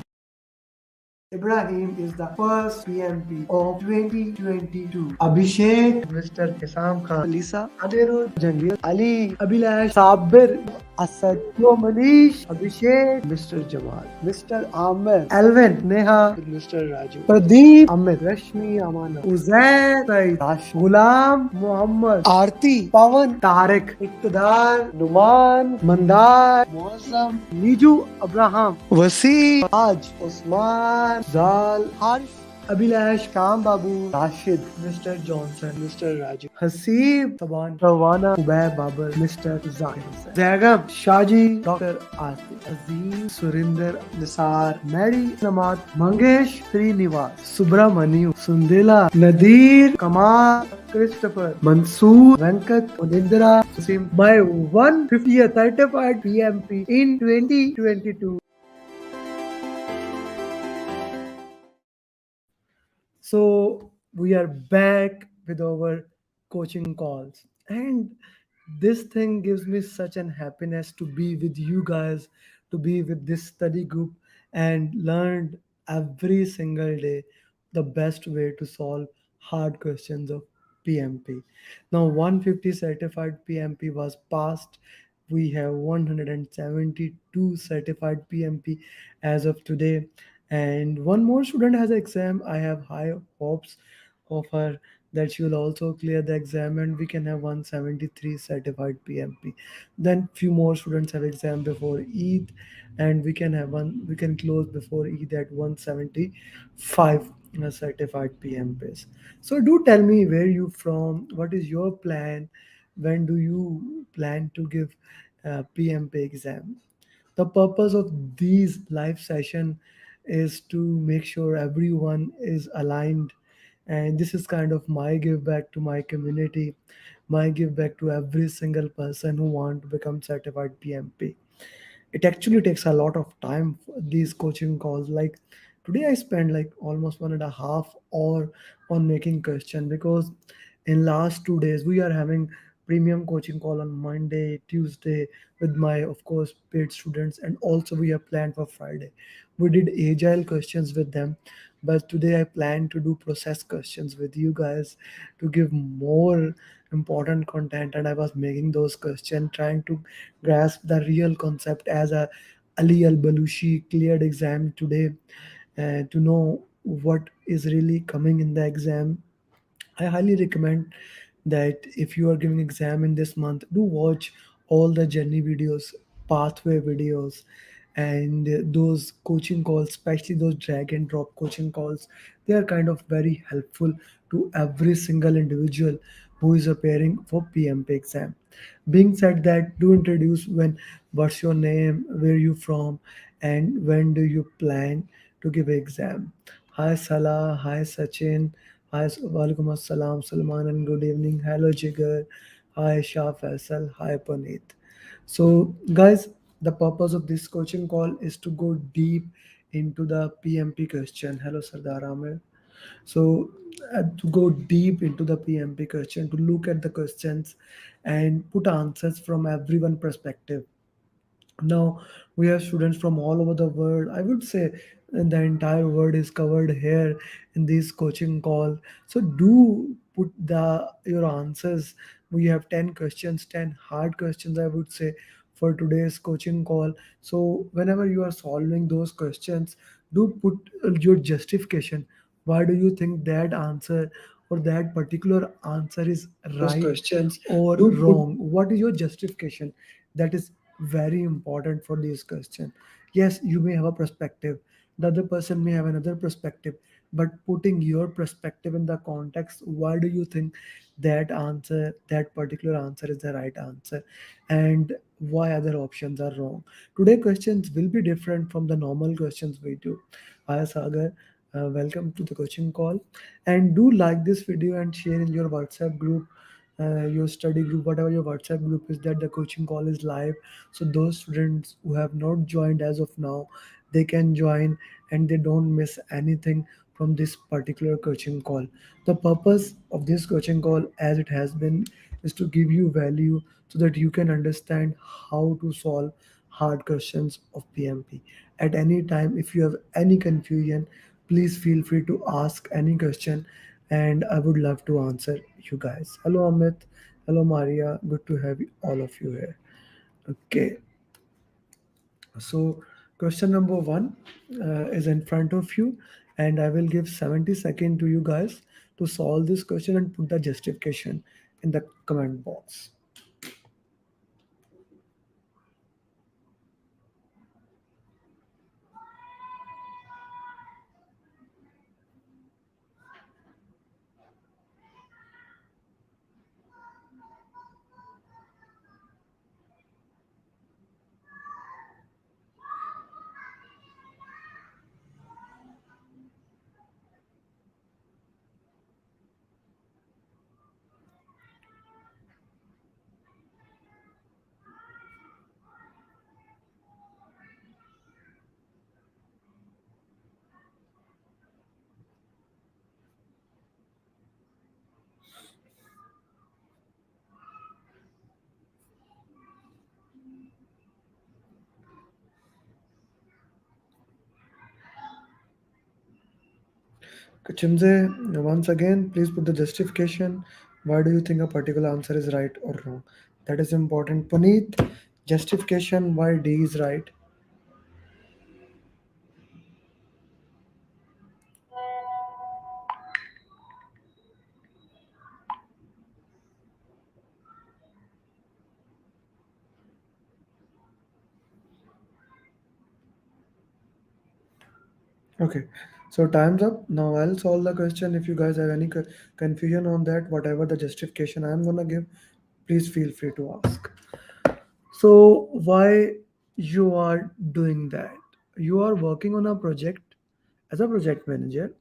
Ibrahim is the first PMP of 2022. Abhishek, Mr. Isam Khan, Lisa, Adirud, Jangir, Ali, Abhilash, Sabir, Asad, Manish, Abhishek, Mr. Jamal, Mr. Amer, Alvin, Neha, Mr. Raju, Pradeep, Amit, Rashmi, Amana, Uzair, Said, Rash, Ghulam, Muhammad, Aarti, Pawan, Tariq, Iqtidar, Numan, Mandar, Muazzam, Niju, Abraham, Wasi, Raj, Osman, Zal, Harsh, Abhilash, Kam Babu, Rashid, Mr. Johnson, Mr. Raju, Hasib, Saban, Rawana, Ubay Babar, Mr. Zakir Hussain, Zagam, Shaji, Dr. Asif, Aziz, Surinder, Nisar, Mary, Namat, Mangesh, Srinivas, Subramaniu, Sundela, Nadir, Kamal, Christopher, Mansoor, Venkat, Udindra, Sim, my 150th certified PMP in 2022. So we are back with our coaching calls, and This thing gives me such an happiness to be with you guys, to be with this study group, and learned every single day the best way to solve hard questions of PMP. Now 150 certified PMP was passed. We have 172 certified PMP as of today, and one more student has exam. I have high hopes of her that she will also clear the exam, and we can have 173 certified PMP. Then few more students have exam before Eid, and we can close before Eid at 175 certified PMPs. So do tell me where you from, what is your plan, when do you plan to give PMP exam. The purpose of these live session is to make sure everyone is aligned, and this is kind of my give back to my community, my give back to every single person who want to become certified PMP. It actually takes a lot of time for these coaching calls. Like today I spent like almost 1.5 hour on making question, because in last 2 days we are having premium coaching call on Monday, Tuesday with my of course paid students, and also we have planned for Friday. We did agile questions with them, but today I plan to do process questions with you guys to give more important content. And I was making those questions trying to grasp the real concept as a Ali Al Balushi cleared exam today, to know what is really coming in the exam. I highly recommend that if you are giving exam in this month, do watch all the journey videos, pathway videos, and those coaching calls, especially those drag and drop coaching calls. They are kind of very helpful to every single individual who is appearing for PMP exam. Being said that, do introduce when, what's your name, where you from, and when do you plan to give exam. Hi Salah, hi Sachin, hi Walaikum Assalam Salman, and good evening. Hello Jigar, hi Shah Faisal, hi Puneet. So guys, the purpose of this coaching call is to go deep into the PMP question. Hello Sardar Amir. So to go deep into the PMP question, to look at the questions and put answers from everyone perspective. Now we have students from all over the world. I would say the entire world is covered here in this coaching call. So do put the your answers. We have 10 questions, 10 hard questions, I would say, for today's coaching call. So whenever you are solving those questions, do put your justification. Why do you think that answer or that particular answer is Those right questions. or Do put wrong? What is your justification? That is very important for this question. Yes, you may have a perspective, the other person may have another perspective, but putting your perspective in the context, why do you think that answer, that particular answer is the right answer, and why other options are wrong. Today questions will be different from the normal questions we do. Hi Sagar, welcome to the coaching call, and do like this video and share in your WhatsApp group, your study group, whatever your WhatsApp group is, that the coaching call is live. So those students who have not joined as of now, they can join and they don't miss anything from this particular coaching call. The purpose of this coaching call, as it has been, is to give you value so that you can understand how to solve hard questions of PMP. At any time, if you have any confusion, please feel free to ask any question, and I would love to answer you guys. Hello Amit, hello Maria, good to have all of you here. Okay, so question number one is in front of you, and I will give 70 seconds to you guys to solve this question and put the justification in the comment box. Chimze, once again, please put the justification. Why do you think a particular answer is right or wrong? That is important. Puneet, justification why D is right. Okay, so time's up. Now I'll solve the question. If you guys have any confusion on that, whatever the justification I'm gonna give, please feel free to ask. So why you are doing that? You are working on a project as a project manager.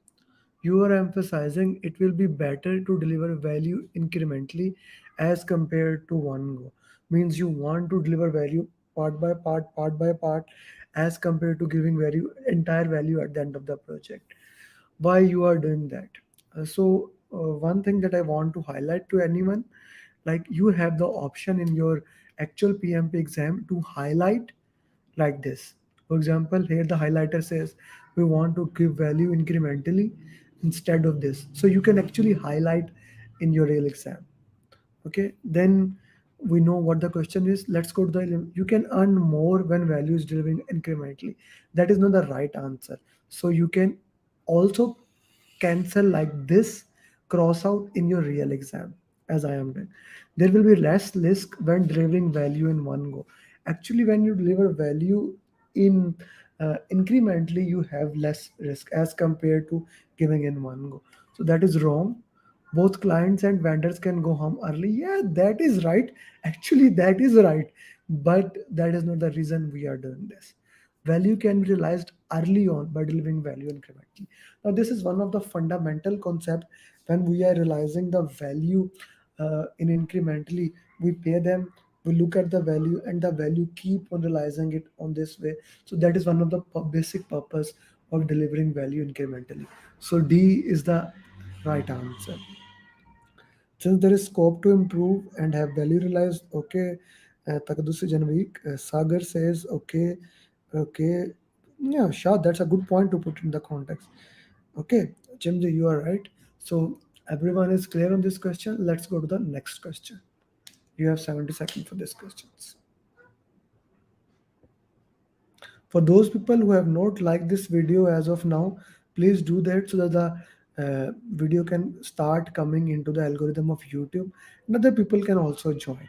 You are emphasizing it will be better to deliver value incrementally as compared to one go. Means you want to deliver value part by part, as compared to giving value, entire value at the end of the project. Why you are doing that? One thing that I want to highlight to anyone, like you have the option in your actual PMP exam to highlight like this. For example, here the highlighter says we want to give value incrementally instead of this. So you can actually highlight in your real exam. Okay, then we know what the question is. Let's go to the you can earn more when value is delivering incrementally. That is not the right answer. So you can also cancel like this, cross out in your real exam, as I am doing. There will be less risk when delivering value in one go. Actually, when you deliver value in incrementally, you have less risk as compared to giving in one go. So that is wrong. Both clients and vendors can go home early. Yeah, that is right. Actually, that is right. But that is not the reason we are doing this. Value can be realized early on by delivering value incrementally. Now, this is one of the fundamental concept. When we are realizing the value in incrementally, we pay them, we look at the value, and the value keep on realizing it on this way. So that is one of the basic purpose of delivering value incrementally. So D is the right answer. Since there is scope to improve and have value realized, okay. Takadusi Janvik, Sagar says, okay, okay. Yeah, sure, that's a good point to put in the context. Okay, Jimji, you are right. So everyone is clear on this question. Let's go to the next question. You have 70 seconds for these questions. For those people who have not liked this video as of now, please do that so that the video can start coming into the algorithm of YouTube and other people can also join.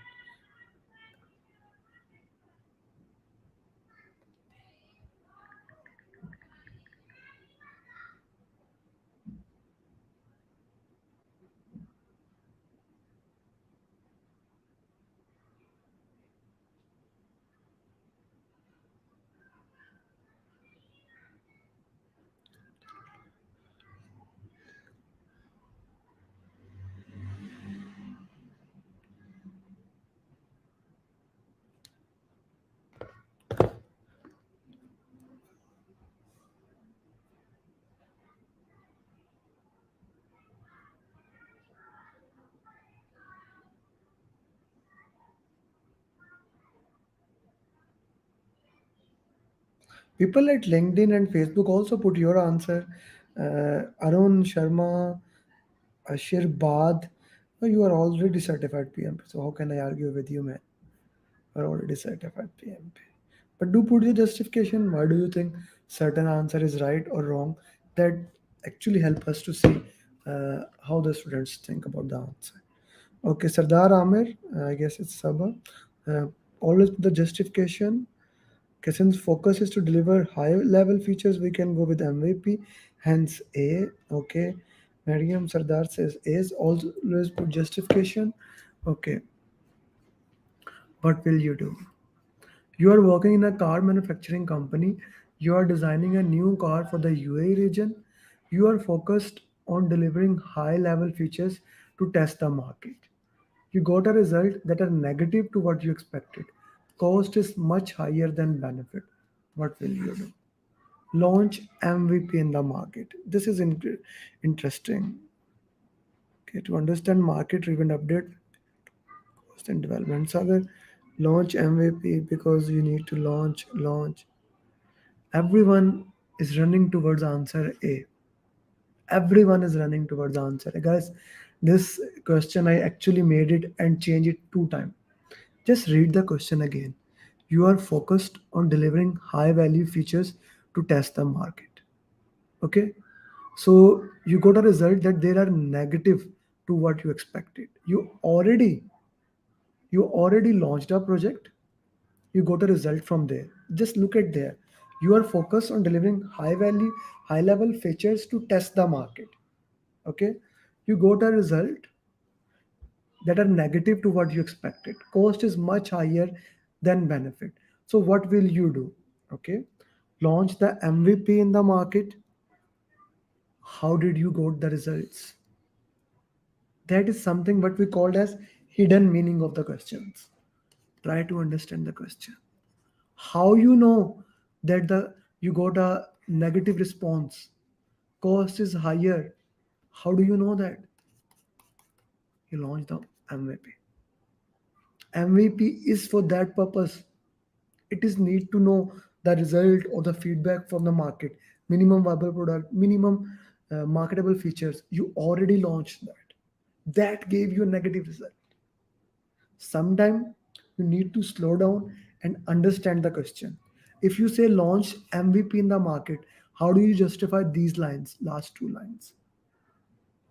People at LinkedIn and Facebook also put your answer. Arun Sharma, Ashir Bad, oh, you are already certified PMP. So how can I argue with you, man? You are already certified PMP. But do put your justification. Why do you think certain answer is right or wrong? That actually help us to see how the students think about the answer. Okay, Sardar Amer, I guess it's Sabah. Always put the justification. Okay, since focus is to deliver high level features, we can go with MVP, hence A. Okay, Mariam Sardar says A is always put justification. Okay, what will you do? You are working in a car manufacturing company. You are designing a new car for the UAE region. You are focused on delivering high level features to test the market. You got a result that are negative to what you expected. Cost is much higher than benefit. What will you do? Launch MVP in the market. This is interesting. Okay, to understand market-driven update, cost and development. Sagar, launch MVP because you need to launch. Everyone is running towards answer A. Everyone is running towards the answer. Guys, this question I actually made it and changed it 2 times. Just read the question again. You are focused on delivering high value features to test the market. Okay. So you got a result that there are negative to what you expected. You already launched a project. You got a result from there. Just look at there. You are focused on delivering high value, high level features to test the market. Okay. You got a result that are negative to what you expected. Cost is much higher than benefit. So what will you do? Okay. Launch the MVP in the market. How did you got the results? That is something what we called as hidden meaning of the questions. Try to understand the question. How you know that the you got a negative response? Cost is higher. How do you know that? You launch the MVP. MVP is for that purpose. It is need to know the result or the feedback from the market. Minimum viable product, minimum marketable features. You already launched that. That gave you a negative result. Sometimes you need to slow down and understand the question. If you say launch MVP in the market, how do you justify these lines, last 2 lines?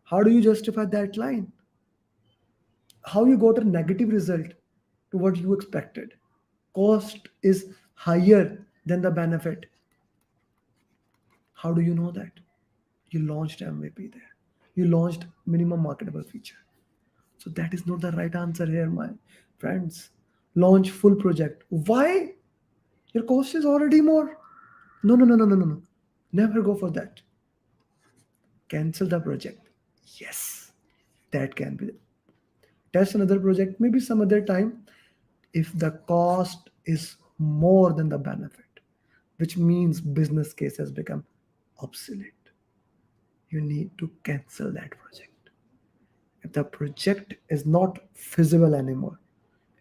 How do you justify that line? How you got a negative result to what you expected? Cost is higher than the benefit. How do you know that? You launched MVP there. You launched minimum marketable feature. So that is not the right answer here, my friends. Launch full project. Why? Your cost is already more. No, no, no, no, no, no, no. Never go for that. Cancel the project. Yes, that can be. Test another project, maybe some other time, if the cost is more than the benefit, which means business case has become obsolete. You need to cancel that project. If the project is not feasible anymore,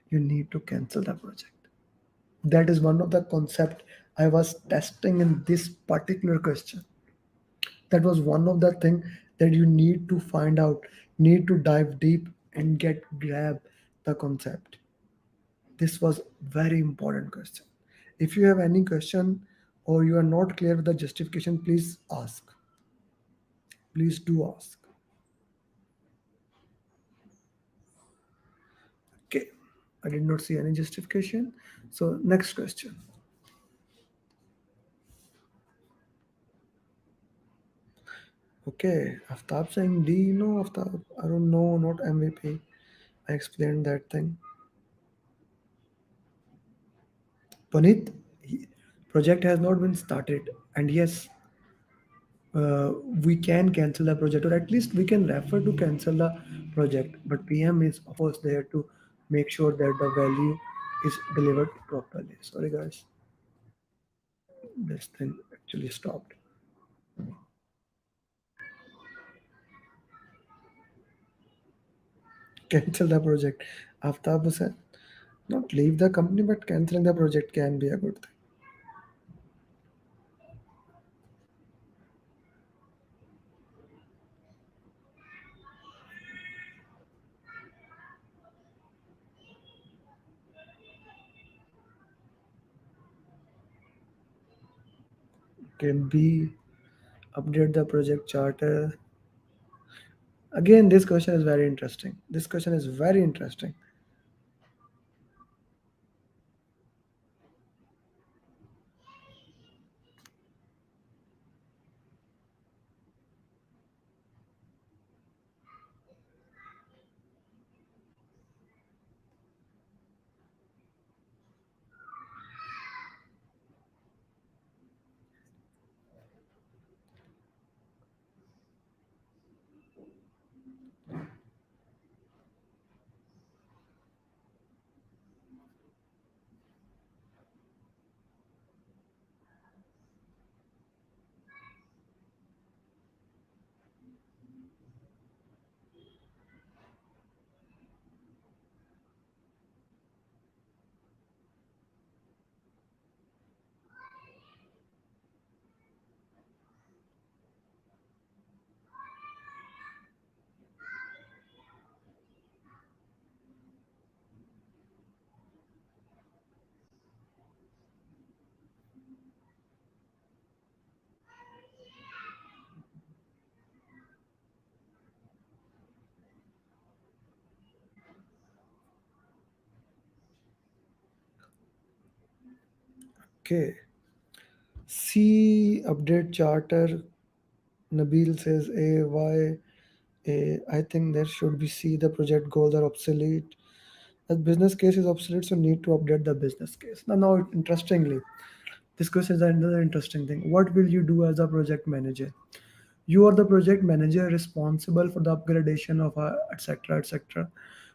you need to cancel the project. That is one of the concept I was testing in this particular question. That was one of the thing that you need to find out, need to dive deep and get grab the concept. This was very important question. If you have any question or you are not clear with the justification, please ask. Please do ask. Okay, I did not see any justification. So next question. Okay, Aftab saying D, no, Aftab, I don't know, not MVP. I explained that thing. Punit, project has not been started, and yes, we can cancel the project, or at least we can refer to cancel the project. But PM is of course there to make sure that the value is delivered properly. Sorry, guys, this thing actually stopped. Cancel the project. Aftab said, not leave the company, but canceling the project can be a good thing. Can be update the project charter. Again, this question is very interesting. This question is very interesting. Okay. C update charter. Nabil says A. Why A? I think there should be C. The project goals are obsolete. As business case is obsolete, so need to update the business case. Now, interestingly, this question is another interesting thing. What will you do as a project manager? You are the project manager responsible for the upgradation of etc etc.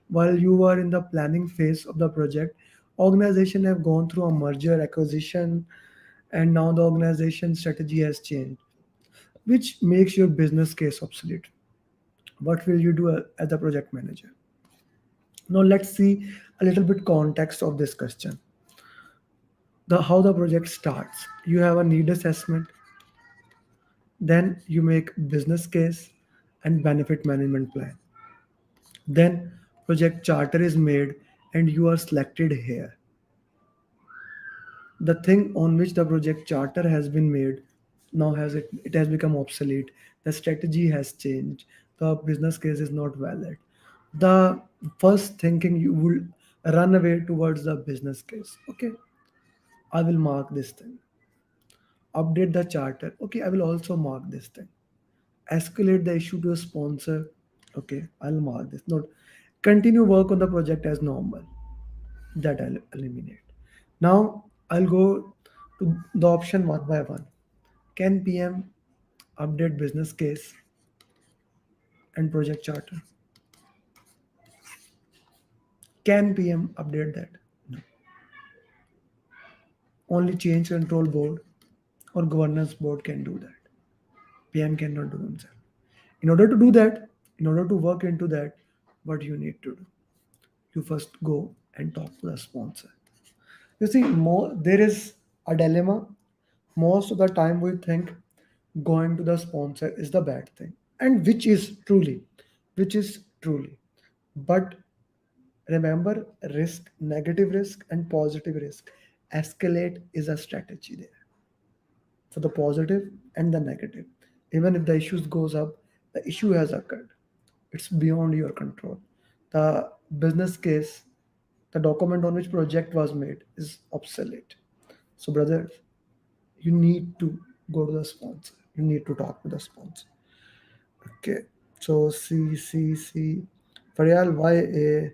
While you are in the planning phase of the project, organization have gone through a merger acquisition, and now the organization strategy has changed, which makes your business case obsolete. What will you do as a project manager? Now let's see a little bit context of this question. The how the project starts. You have a need assessment, then you make business case and benefit management plan. Then project charter is made and you are selected here. The thing on which the project charter has been made now it has become obsolete. The strategy has changed. The business case is not valid. The first thinking you will run away towards the business case. Okay, I will mark this thing. Update the charter. Okay, I will also mark this thing. Escalate the issue to a sponsor. Okay, I'll mark this. Note, continue work on the project as normal. That I'll eliminate. Now I'll go to the option one by one. Can PM update business case and project charter? Can PM update that? No. Only change control board or governance board can do that. PM cannot do himself. In order to do that, in order to work into that, what you need to do? You first go and talk to the sponsor. You see, there is a dilemma. Most of the time, we think going to the sponsor is the bad thing, and which is truly. But remember, risk, negative risk, and positive risk. Escalate is a strategy there for the positive and the negative. Even if the issues goes up, the issue has occurred. It's beyond your control. The business case, the document on which project was made is obsolete. So, brothers, you need to go to the sponsor. You need to talk to the sponsor. Okay. So C. Faryal, why A?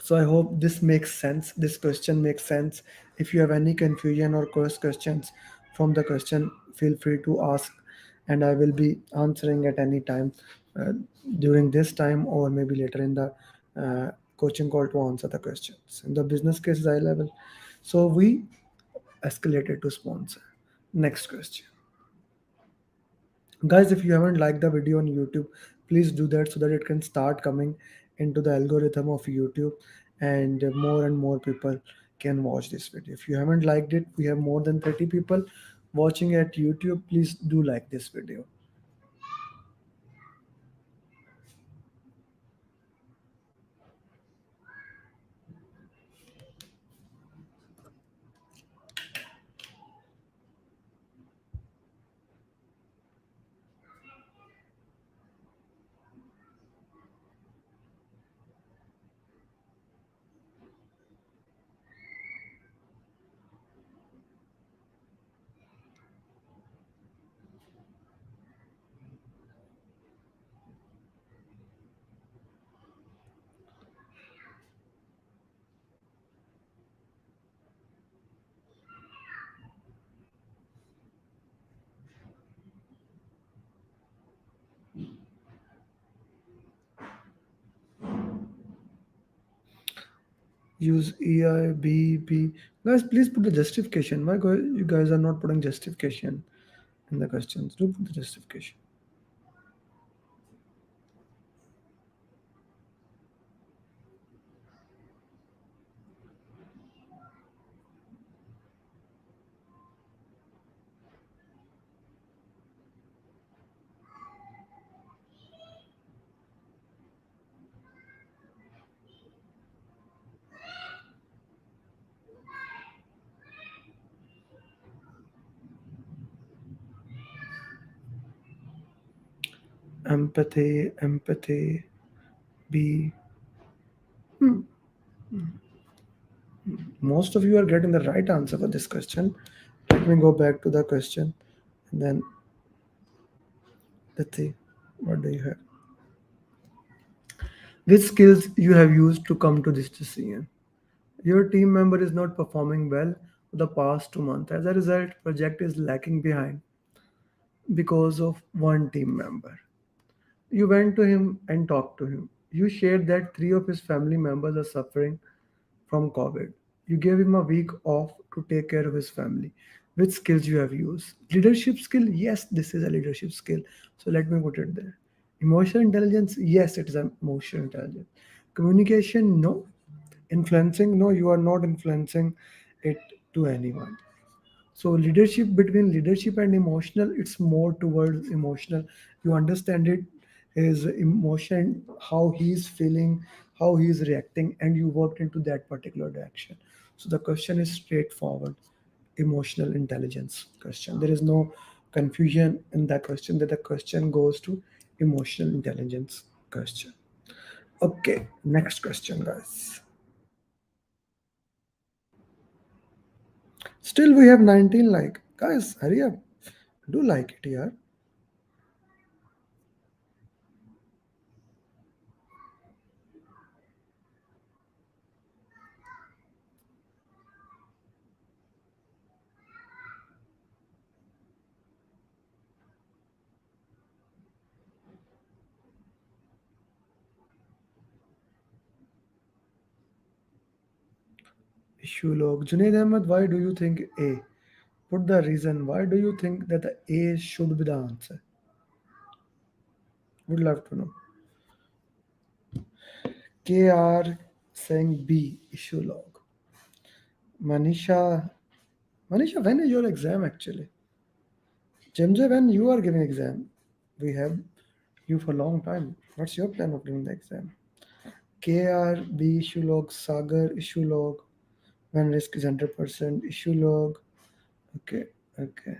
So I hope this makes sense. This question makes sense. If you have any confusion or questions from the question, feel free to ask, and I will be answering at any time uh, during this time or maybe later in the coaching call to answer the questions. In the business case is high level, so we escalated to sponsor. Next question. Guys, if you haven't liked the video on YouTube, please do that so that it can start coming into the algorithm of YouTube and more people can watch this video. If you haven't liked it, we have more than 30 people watching at YouTube. Please do like this video. Use EIBB. Guys, please put the justification. Why you guys are not putting justification in the questions? Do put the justification. Empathy, B. Most of you are getting the right answer for this question. Let me go back to the question and then let's see what do you have. Which skills you have used to come to this decision? Your team member is not performing well for the past 2 months. As a result, project is lacking behind because of one team member. You went to him and talked to him. You shared that three of his family members are suffering from COVID. You gave him a week off to take care of his family. Which skills you have used? Leadership skill? Yes, this is a leadership skill. So let me put it there. Emotional intelligence? Yes, it is an emotional intelligence. Communication? No. Influencing? No, you are not influencing it to anyone. So leadership, between leadership and emotional, it's more towards emotional. You understand it, his emotion, how he's feeling, how he's reacting, and you worked into that particular direction. So the question is straightforward, emotional intelligence question. There is no confusion in that question, that the question goes to emotional intelligence question. Okay, next question, guys. Still we have 19 like. Guys, hurry up. Do like it here. Issue log. Junaid Ahmed, why do you think A? Put the reason. Why do you think that the A should be the answer? Would love to know. KR saying B, issue log. Manisha, Manisha, when is your exam actually? Jemje, when you are giving exam? We have you for a long time. What's your plan of doing the exam? KR, B, issue log. Sagar, issue log. When risk is 100%, issue log. Okay, okay.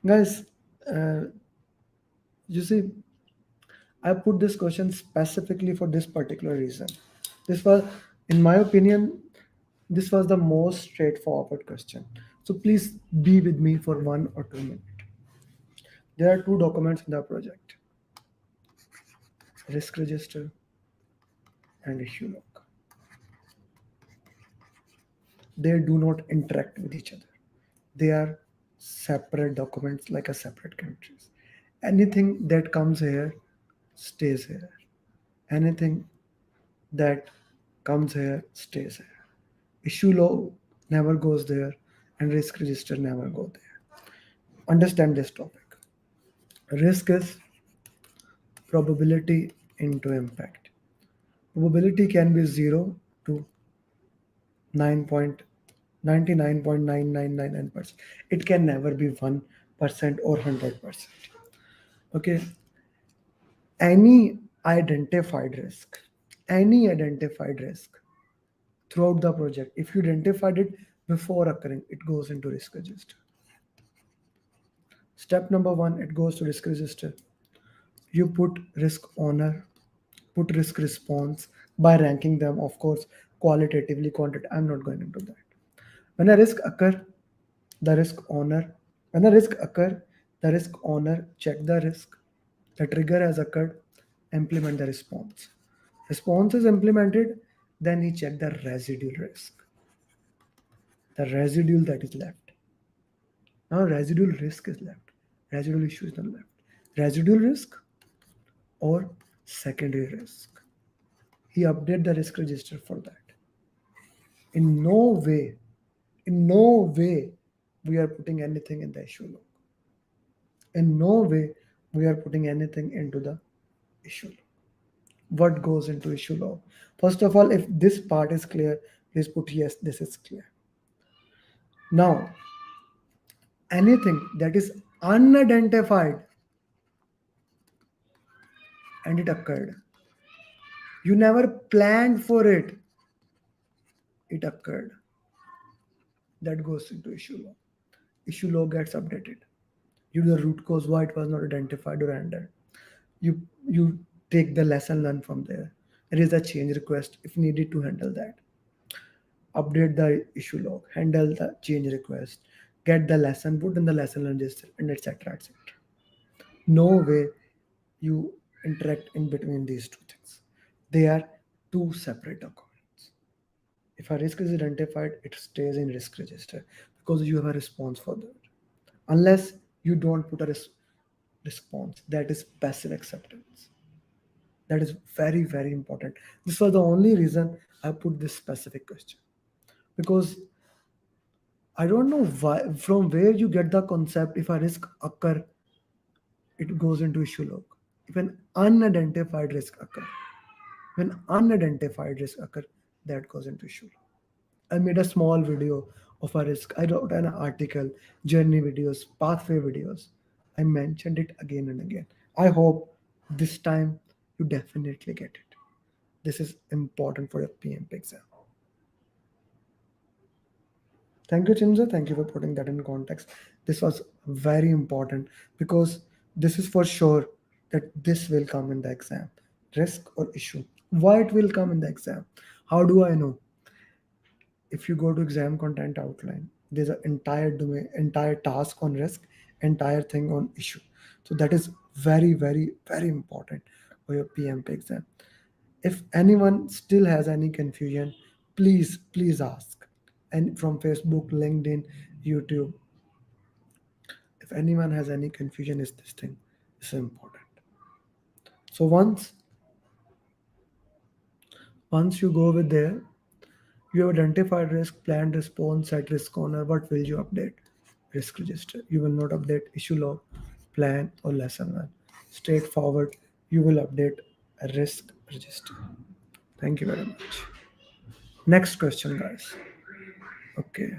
Guys, uh, you see, I put this question specifically for this particular reason. This was, in my opinion, this was the most straightforward question. So please be with me for 1 or 2 minutes. There are two documents in the project: risk register and issue log. They do not interact with each other. They are separate documents, like a separate countries. Anything that comes here stays here. Anything that comes here stays here. Issue log never goes there, and risk register never go there. Understand this topic. Risk is probability into impact. Probability can be 0 to 9.999999%. It can never be 1% or 100%. Okay. Any identified risk, any identified risk throughout the project, if you identified it before occurring, it goes into risk register. Step number one, it goes to risk register. You put risk owner, put risk response by ranking them, of course, qualitatively, quantitatively. I'm not going into that. When a risk occur, the risk owner, when a risk occur, the risk owner check the risk. The trigger has occurred, implement the response. Response is implemented, then he check the residual risk, the residual that is left. Now residual risk is left. Residual issue is not left. Residual risk or secondary risk. He update the risk register for that. In no way, in no way we are putting anything in the issue log. In no way we are putting anything into the issue log. What goes into issue log? First of all, if this part is clear, please put yes, this is clear. Now, anything that is unidentified and it occurred, you never planned for it, it occurred, that goes into issue log. Issue log gets updated. You do the root cause why it was not identified or handled. You take the lesson learned from there. Raise a change request if needed to handle that. Update the issue log, handle the change request, get the lesson, put in the lesson register, and etc. etc. No way you interact in between these two things. They are two separate documents. If a risk is identified, it stays in risk register because you have a response for that. Unless you don't put a response, that is passive acceptance. That is very, very important. This was the only reason I put this specific question because I don't know why, from where you get the concept if a risk occur, it goes into issue log. If an unidentified risk occur, when unidentified risk occur, that goes into issue log. I made a small video of a risk. I wrote an article, journey videos, pathway videos. I mentioned it again and again. I hope this time you definitely get it. This is important for your PMP exam. Thank you, Chinza. Thank you for putting that in context. This was very important because this is for sure that this will come in the exam. Risk or issue. Why it will come in the exam? How do I know? If you go to exam content outline, there's an entire domain, entire task on risk, entire thing on issue. So that is very, very, very important for your PMP exam. If anyone still has any confusion, please ask. And from Facebook, LinkedIn, YouTube, if anyone has any confusion, is this thing is important. So once you go with there, you have identified risk, planned response, set risk owner. What will you update? Risk register. You will not update issue log, plan, or lesson learned. Straightforward, you will update a risk register. Thank you very much. Next question, guys. Okay.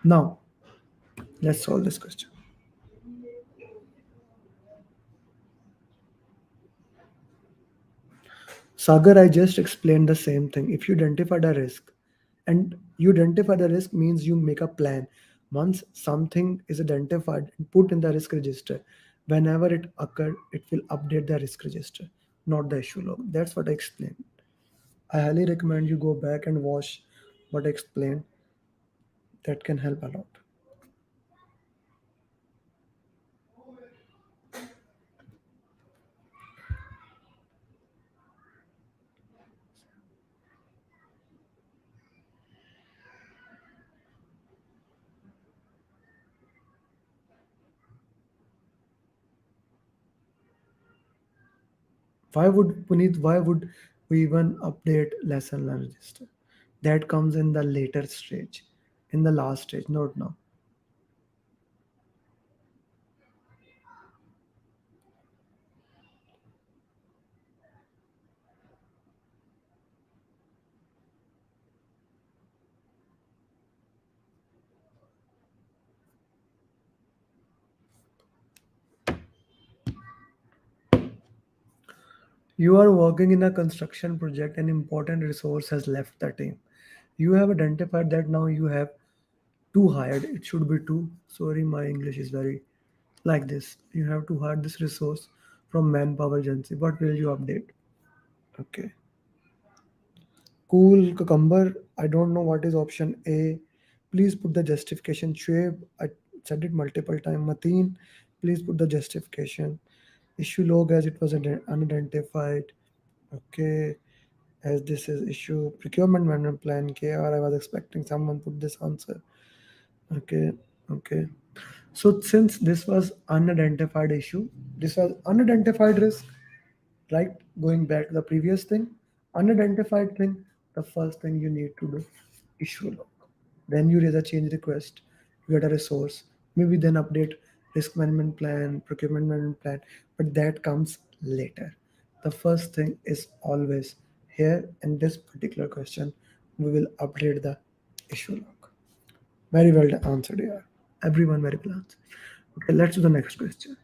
Now, let's solve this question. Sagar, I just explained the same thing. If you identify the risk, and you identify the risk means you make a plan. Once something is identified and put in the risk register, whenever it occurred, it will update the risk register, not the issue log. That's what I explained. I highly recommend you go back and watch what I explained. That can help a lot. Why would Puneet? Why would we even update lesson learned register? That comes in the later stage, in the last stage, not now. You are working in a construction project, an important resource has left the team. You have identified that now you have two hired. It should be two. Sorry, my English is very like this. You have to hire this resource from manpower agency. What will you update? Okay. Cool cucumber. I don't know what is option A. Please put the justification. Shoaib, I said it multiple times. Mateen, please put the justification. Issue log as it was unidentified. Okay. As this is issue procurement management plan KR, I was expecting someone put this answer. Okay. Okay. So since this was unidentified issue, this was unidentified risk, right? Going back to the previous thing, unidentified thing, the first thing you need to do, issue log. Then you raise a change request, you get a resource, maybe then update risk management plan, procurement management plan, but that comes later. The first thing is always here in this particular question, we will update the issue log. Very well answered here. Everyone very well answered. Okay, let's do the next question.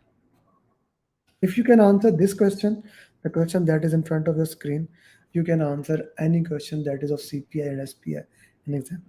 If you can answer this question, the question that is in front of your screen, you can answer any question that is of CPI and SPI in exam.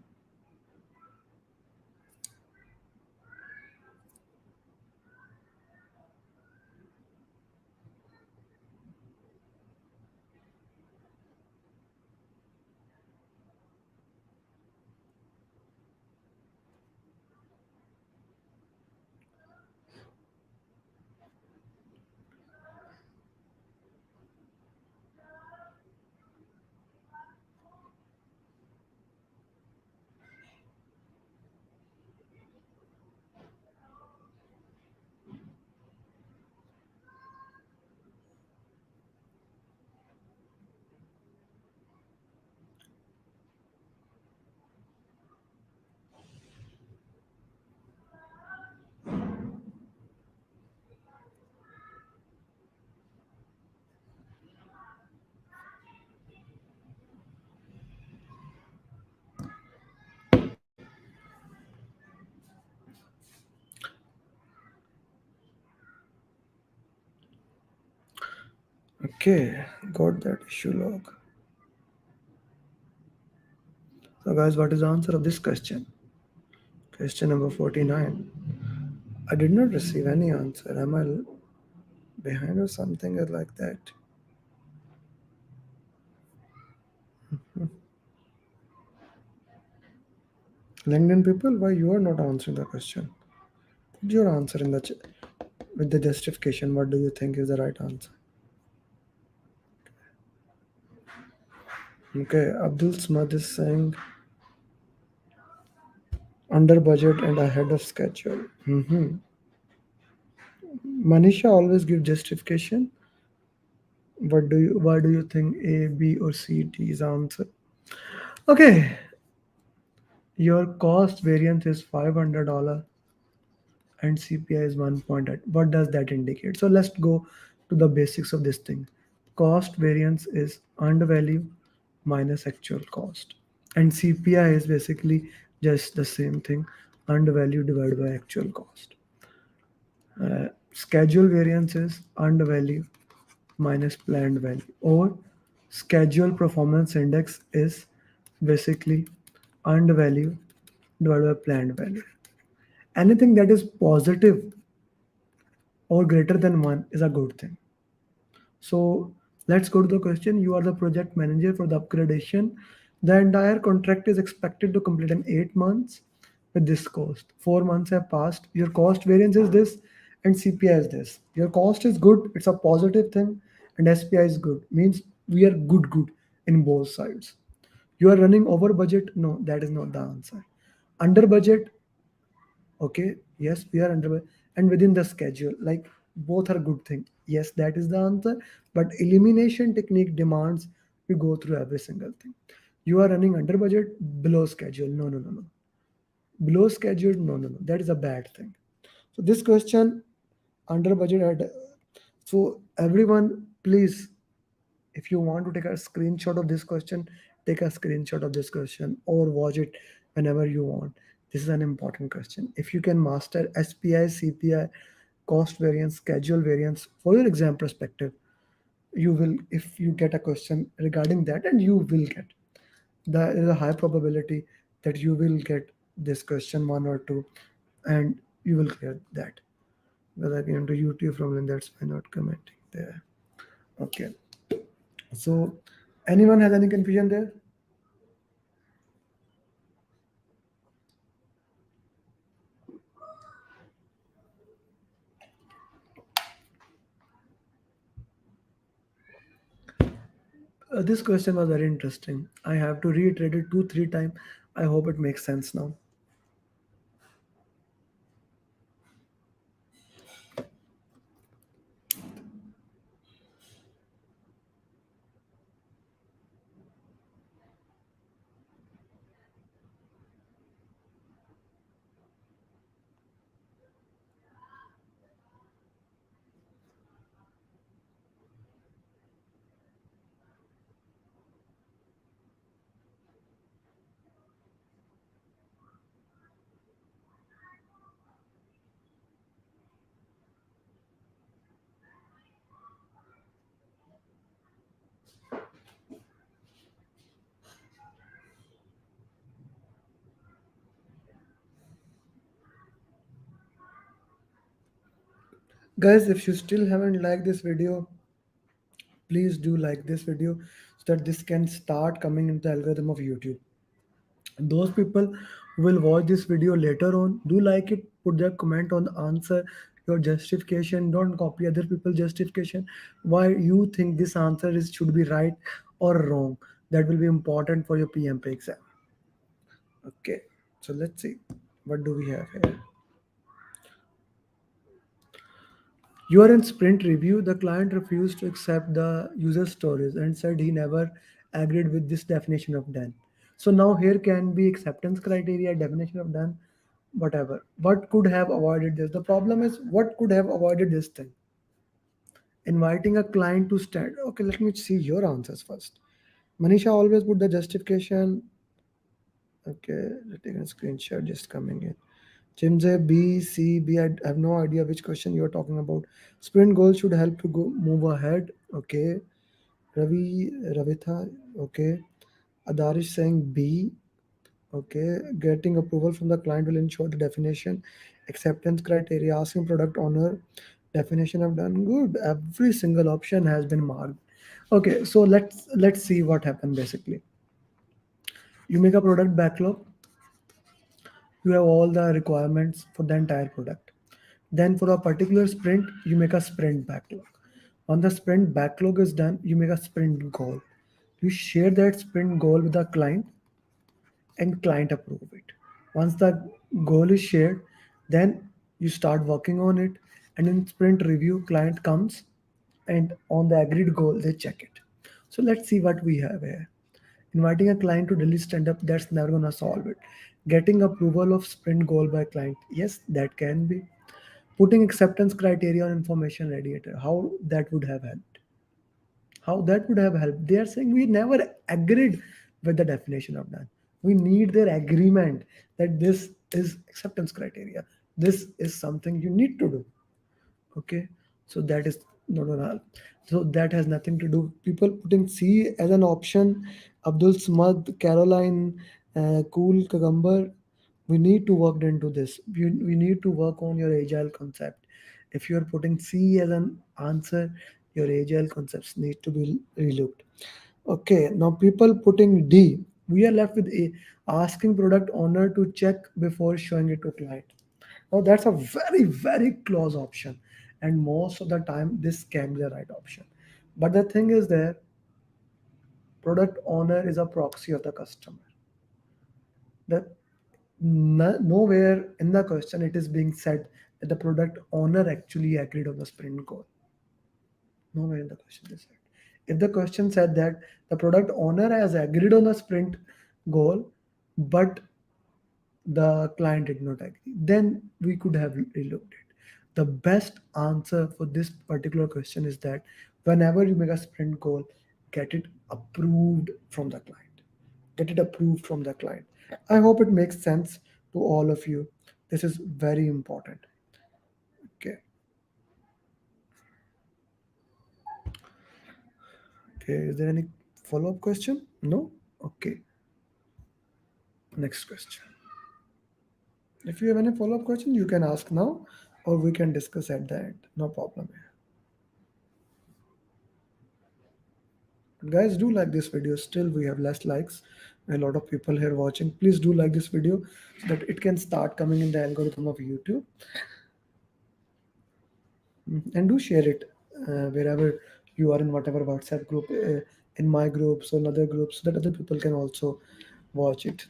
Okay, got that issue log. So guys, what is the answer of this question? Question number 49. I did not receive any answer. Am I behind or something like that? LinkedIn people, why you are not answering the question? Put your answer in the with the justification. What do you think is the right answer? Okay, Abdul Smad is saying under budget and ahead of schedule. Manisha always give justification. Why do you think A, B, or C, D is answer? Okay, your cost variance is $500 and CPI is 1.8. What does that indicate? So let's go to the basics of this thing. Cost variance is earned value minus actual cost, and CPI is basically just the same thing, earned value divided by actual cost. Schedule variance is earned value minus planned value, or schedule performance index is basically earned value divided by planned value. Anything that is positive or greater than 1 is a good thing. So let's go to the question. You are the project manager for the upgradation. The entire contract is expected to complete in 8 months with this cost. 4 months have passed. Your cost variance is this and CPI is this. Your cost is good. It's a positive thing. And SPI is good. Means we are good in both sides. You are running over budget. No, that is not the answer. Under budget, okay, yes, we are under and within the schedule, like both are good thing. Yes, that is the answer. But elimination technique demands you go through every single thing. You are running under budget, below schedule. No. Below schedule, no. That is a bad thing. So this question under budget had, so everyone please, if you want to take a screenshot of this question, take a screenshot of this question or watch it whenever you want. This is an important question. If you can master SPI, CPI, cost variance, schedule variance for your exam perspective, you will, if you get a question regarding that, and you will get, there is a high probability that you will get this question one or two, and you will clear that. Because I came to YouTube from, and that's why not commenting there. Okay. So, anyone has any confusion there? This question was very interesting. I have to reiterate it 2, 3 times. I hope it makes sense now. Guys, if you still haven't liked this video, please do like this video so that this can start coming into the algorithm of YouTube. And those people who will watch this video later on, do like it, put their comment on the answer, your justification. Don't copy other people's justification. Why you think this answer is should be right or wrong. That will be important for your PMP exam. Okay, so let's see. What do we have here? You are in sprint review. The client refused to accept the user stories and said he never agreed with this definition of done. So now here can be acceptance criteria, definition of done, whatever. What could have avoided this? The problem is what could have avoided this thing? Inviting a client to stand. Okay, let me see your answers first. Manisha always put the justification. Okay, let's take a screenshot just coming in. Jimze B, C, B. I have no idea which question you are talking about. Sprint goals should help you go move ahead. Okay. Ravitha, okay. Adarish saying B, okay. Getting approval from the client will ensure the definition, acceptance criteria, asking product owner, definition of done good. Every single option has been marked. Okay, so let's see what happened basically. You make a product backlog, you have all the requirements for the entire product. Then for a particular sprint, you make a sprint backlog. On the sprint backlog is done, you make a sprint goal. You share that sprint goal with the client and client approve it. Once the goal is shared, then you start working on it, and in sprint review, client comes and on the agreed goal, they check it. So let's see what we have here. Inviting a client to daily stand up, that's never gonna solve it. Getting approval of sprint goal by client, yes, that can be. Putting acceptance criteria on information radiator, how that would have helped. How that would have helped. They are saying we never agreed with the definition of done. We need their agreement that this is acceptance criteria. This is something you need to do. Okay, so that is not gonna help. So that has nothing to do. People putting C as an option. Abdul Samad, Caroline, Cool Cucumber. We need to work into this. We need to work on your agile concept. If you are putting C as an answer, your agile concepts need to be relooked. Okay, now people putting D. We are left with A, asking product owner to check before showing it to client. Now that's a very, very close option. And most of the time, this can be the right option. But the thing is there, product owner is a proxy of the customer. That nowhere in the question it is being said that the product owner actually agreed on the sprint goal. Nowhere in the question is said. If the question said that the product owner has agreed on the sprint goal, but the client did not agree, then we could have relooked it. The best answer for this particular question is that whenever you make a sprint goal, get it approved from the client. Get it approved from the client. I hope it makes sense to all of you. This is very important. Okay. Okay. Is there any follow-up question? No? Okay. Next question. If you have any follow-up question, you can ask now or we can discuss at the end. No problem here. Guys, do like this video. Still we have less likes, a lot of people here watching. Please do like this video so that it can start coming in the algorithm of YouTube. And do share it wherever you are, in whatever WhatsApp group, in my groups or in other groups, so that other people can also watch it.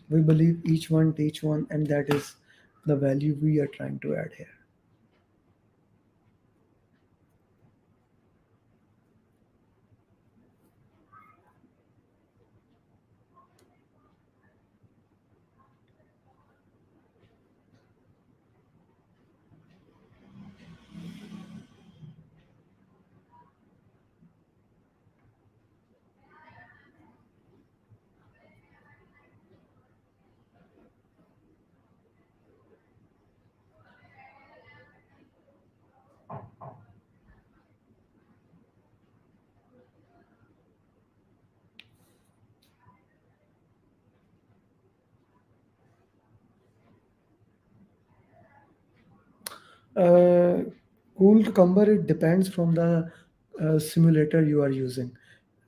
We believe each one teach one, and that is the value we are trying to add here. Uh, Cool Cucumber, it depends from the simulator you are using.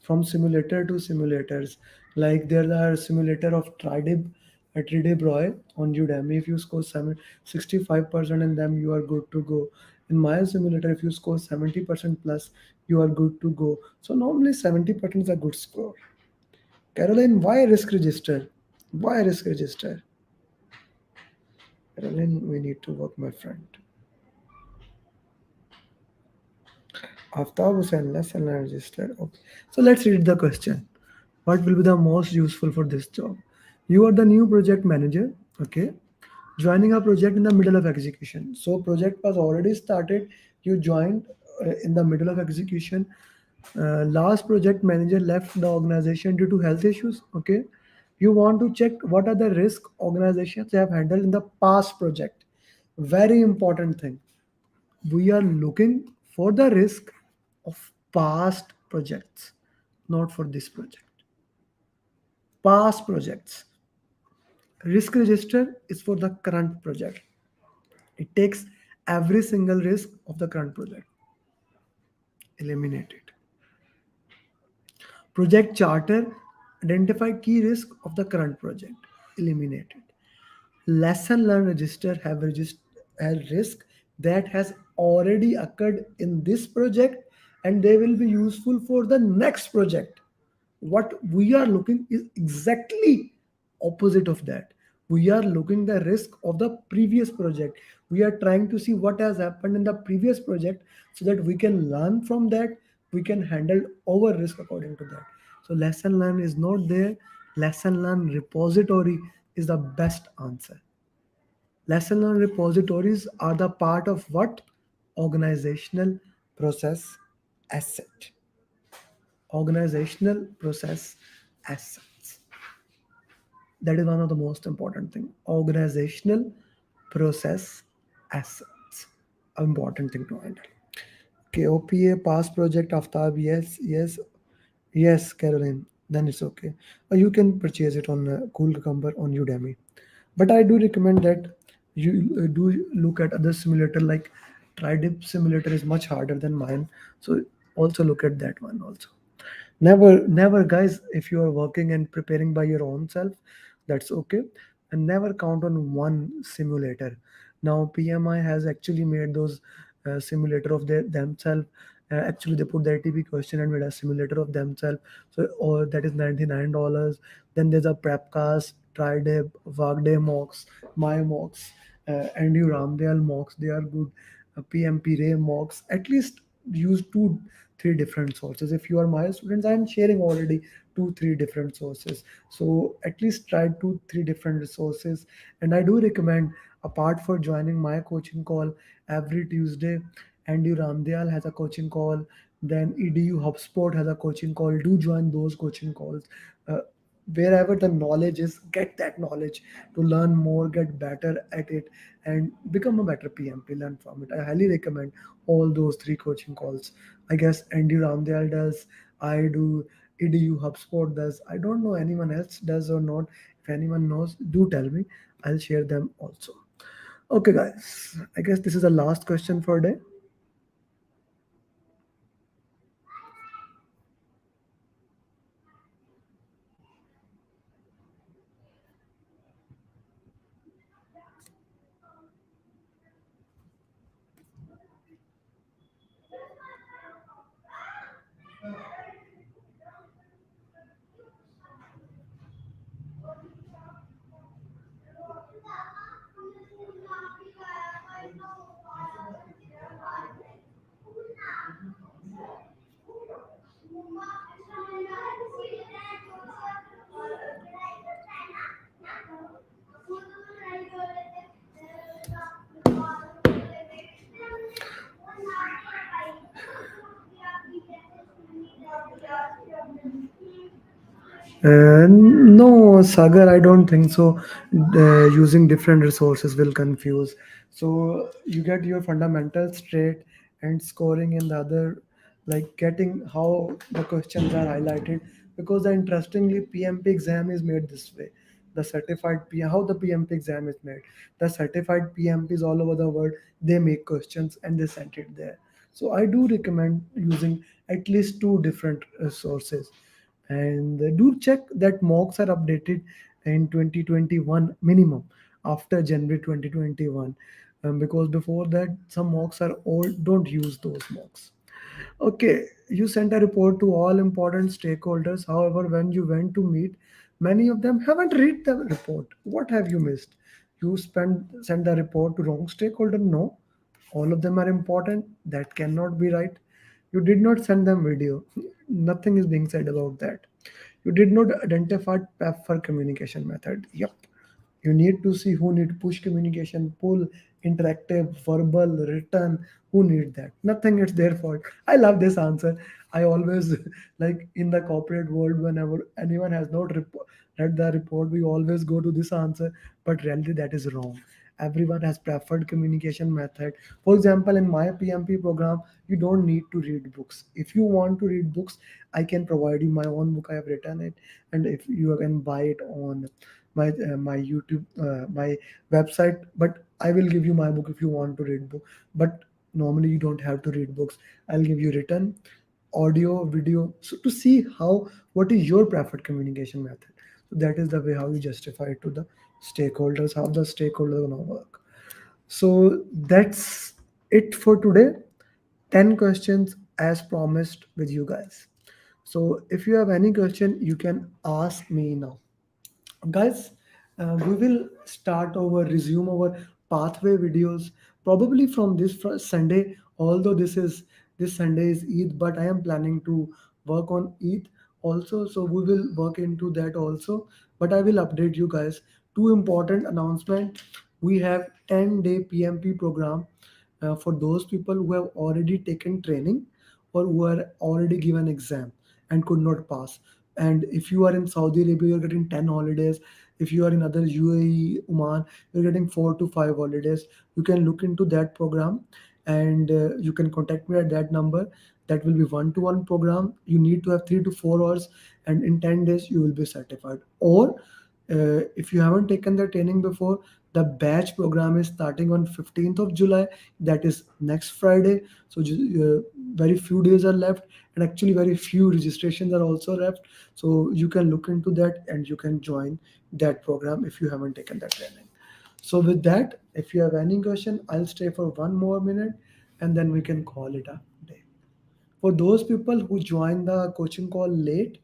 From simulator to simulators, like there are simulator of Tridib Roy on Udemy. If you score 65% in them, you are good to go. In my simulator, if you score 70% plus, you are good to go. So normally 70% is a good score. Caroline, why risk register? Why risk register? Caroline, we need to work, my friend. After Hussain, lesson registered. Okay. So let's read the question. What will be the most useful for this job? You are the new project manager. Okay. Joining a project in the middle of execution. So project was already started. You joined in the middle of execution. Last project manager left the organization due to health issues. Okay. You want to check what are the risk organizations have handled in the past project. Very important thing. We are looking for the risk of past projects, not for this project. Past projects. Risk register is for the current project. It takes every single risk of the current project. Eliminate it. Project charter, identify key risk of the current project. Eliminate it. Lesson learned register have risk that has already occurred in this project and they will be useful for the next project. What we are looking is exactly opposite of that. We are looking the risk of the previous project. We are trying to see what has happened in the previous project so that we can learn from that. We can handle our risk according to that. So lesson learn is not there. Lesson learn repository is the best answer. Lesson learn repositories are the part of what? Organizational process asset. Organizational process assets. That is one of the most important thing. Organizational process assets. Important thing to handle. Okay, OPA past project Aftab. Yes, yes, yes, Caroline. Then it's okay. Or you can purchase it on Cool Cucumber on Udemy. But I do recommend that you do look at other simulator like TriDip simulator is much harder than mine. So also look at that one also. Never, guys, if you are working and preparing by your own self, that's okay. And never count on one simulator. Now, PMI has actually made those simulator of themselves. Actually, they put the ATP question and made a simulator of themselves. So, that is $99. Then there's a Prepcast, TriDip, Wagday mocks, my mocks, Andy Ramdale mocks. They are good. PMP Ray mocks. At least use two three different sources. If you are my students, I am sharing already two three different sources, so at least try two three different resources. And I do recommend, apart for joining my coaching call every Tuesday, Andy Ramdayal has a coaching call, then EDU HubSpot has a coaching call. Do join those coaching calls. uh, Wherever the knowledge is, get that knowledge to learn more, get better at it, and become a better PMP. Learn from it. I highly recommend all those three coaching calls. I guess Andy Ramdayal does, I do, EDU HubSpot does. I don't know anyone else does or not. If anyone knows, do tell me. I'll share them also. Okay, guys. I guess this is the last question for today. No, Sagar, I don't think so. Using different resources will confuse. So you get your fundamentals straight and scoring in the other, like getting how the questions are highlighted. Because the interestingly, PMP exam is made this way. The certified P, how the PMP exam is made. The certified PMPs all over the world, they make questions and they send it there. So I do recommend using at least two different sources. And do check that mocks are updated in 2021 minimum, after January 2021, because before that some mocks are old. Don't use those mocks. Okay, you sent a report to all important stakeholders. However, when you went to meet, many of them haven't read the report. What have you missed? You send the report to wrong stakeholder? No, all of them are important. That cannot be right. You did not send them video. Nothing is being said about that. You did not identify PEP for communication method. Yep. You need to see who need push communication, pull, interactive, verbal, written. Who need that? Nothing. It's their fault. I love this answer. I always like in the corporate world, whenever anyone has not read the report, we always go to this answer. But reality, that is wrong. everyone has preferred communication method. For example, in my PMP program, you don't need to read books. If you want to read books, I can provide you my own book. I have written it, and if you can buy it on my YouTube, my website. But I will give you my book if you want to read book. But normally you don't have to read books. I'll give you written, audio, video, so to see how what is your preferred communication method. So that is the way how you justify it to the stakeholders, how the stakeholders are gonna work. So that's it for today. 10 questions as promised with you guys. So if you have any question, you can ask me now. Guys, we will start our resume our pathway videos probably from this Sunday. Although this Sunday is Eid, but I am planning to work on Eid also, so we will work into that also. But I will update you guys. Two important announcement: we have 10-day PMP program for those people who have already taken training or who are already given exam and could not pass. And if you are in Saudi Arabia, you're getting 10 holidays. If you are in other UAE, Oman, you're getting 4 to 5 holidays. You can look into that program, and you can contact me at that number. That will be one-to-one program. You need to have 3 to 4 hours, and in 10 days you will be certified. Or if you haven't taken the training before, the batch program is starting on 15th of July. That is next Friday. So very few days are left, and actually very few registrations are also left. So you can look into that and you can join that program if you haven't taken that training. So with that, if you have any question, I'll stay for 1 more minute, and then we can call it a day. For those people who join the coaching call late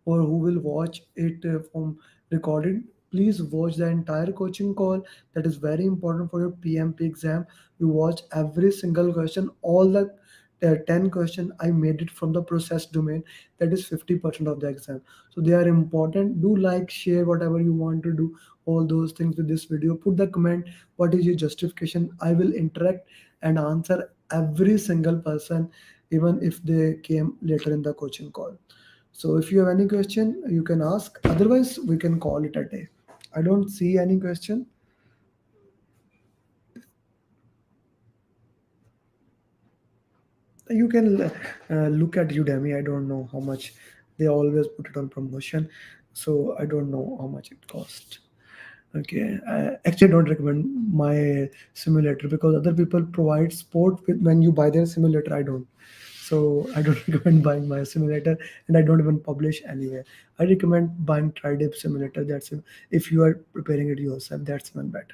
or who will watch it from recorded, please watch the entire coaching call. That is very important for your PMP exam. You watch every single question, all the 10 question. I made it from the process domain. That is 50% of the exam. So they are important. Do like, share, whatever you want to do, all those things with this video. Put the comment, what is your justification. I will interact and answer every single person, even if they came later in the coaching call. So if you have any question, you can ask. Otherwise, we can call it a day. I don't see any question. You can look at Udemy. I don't know how much they always put it on promotion, so I don't know how much it cost. Okay, I actually don't recommend my simulator because other people provide support with when you buy their simulator. I don't. So I don't recommend buying my simulator, and I don't even publish anywhere. I recommend buying TriDip simulator. That's it. If you are preparing it yourself, that's even better.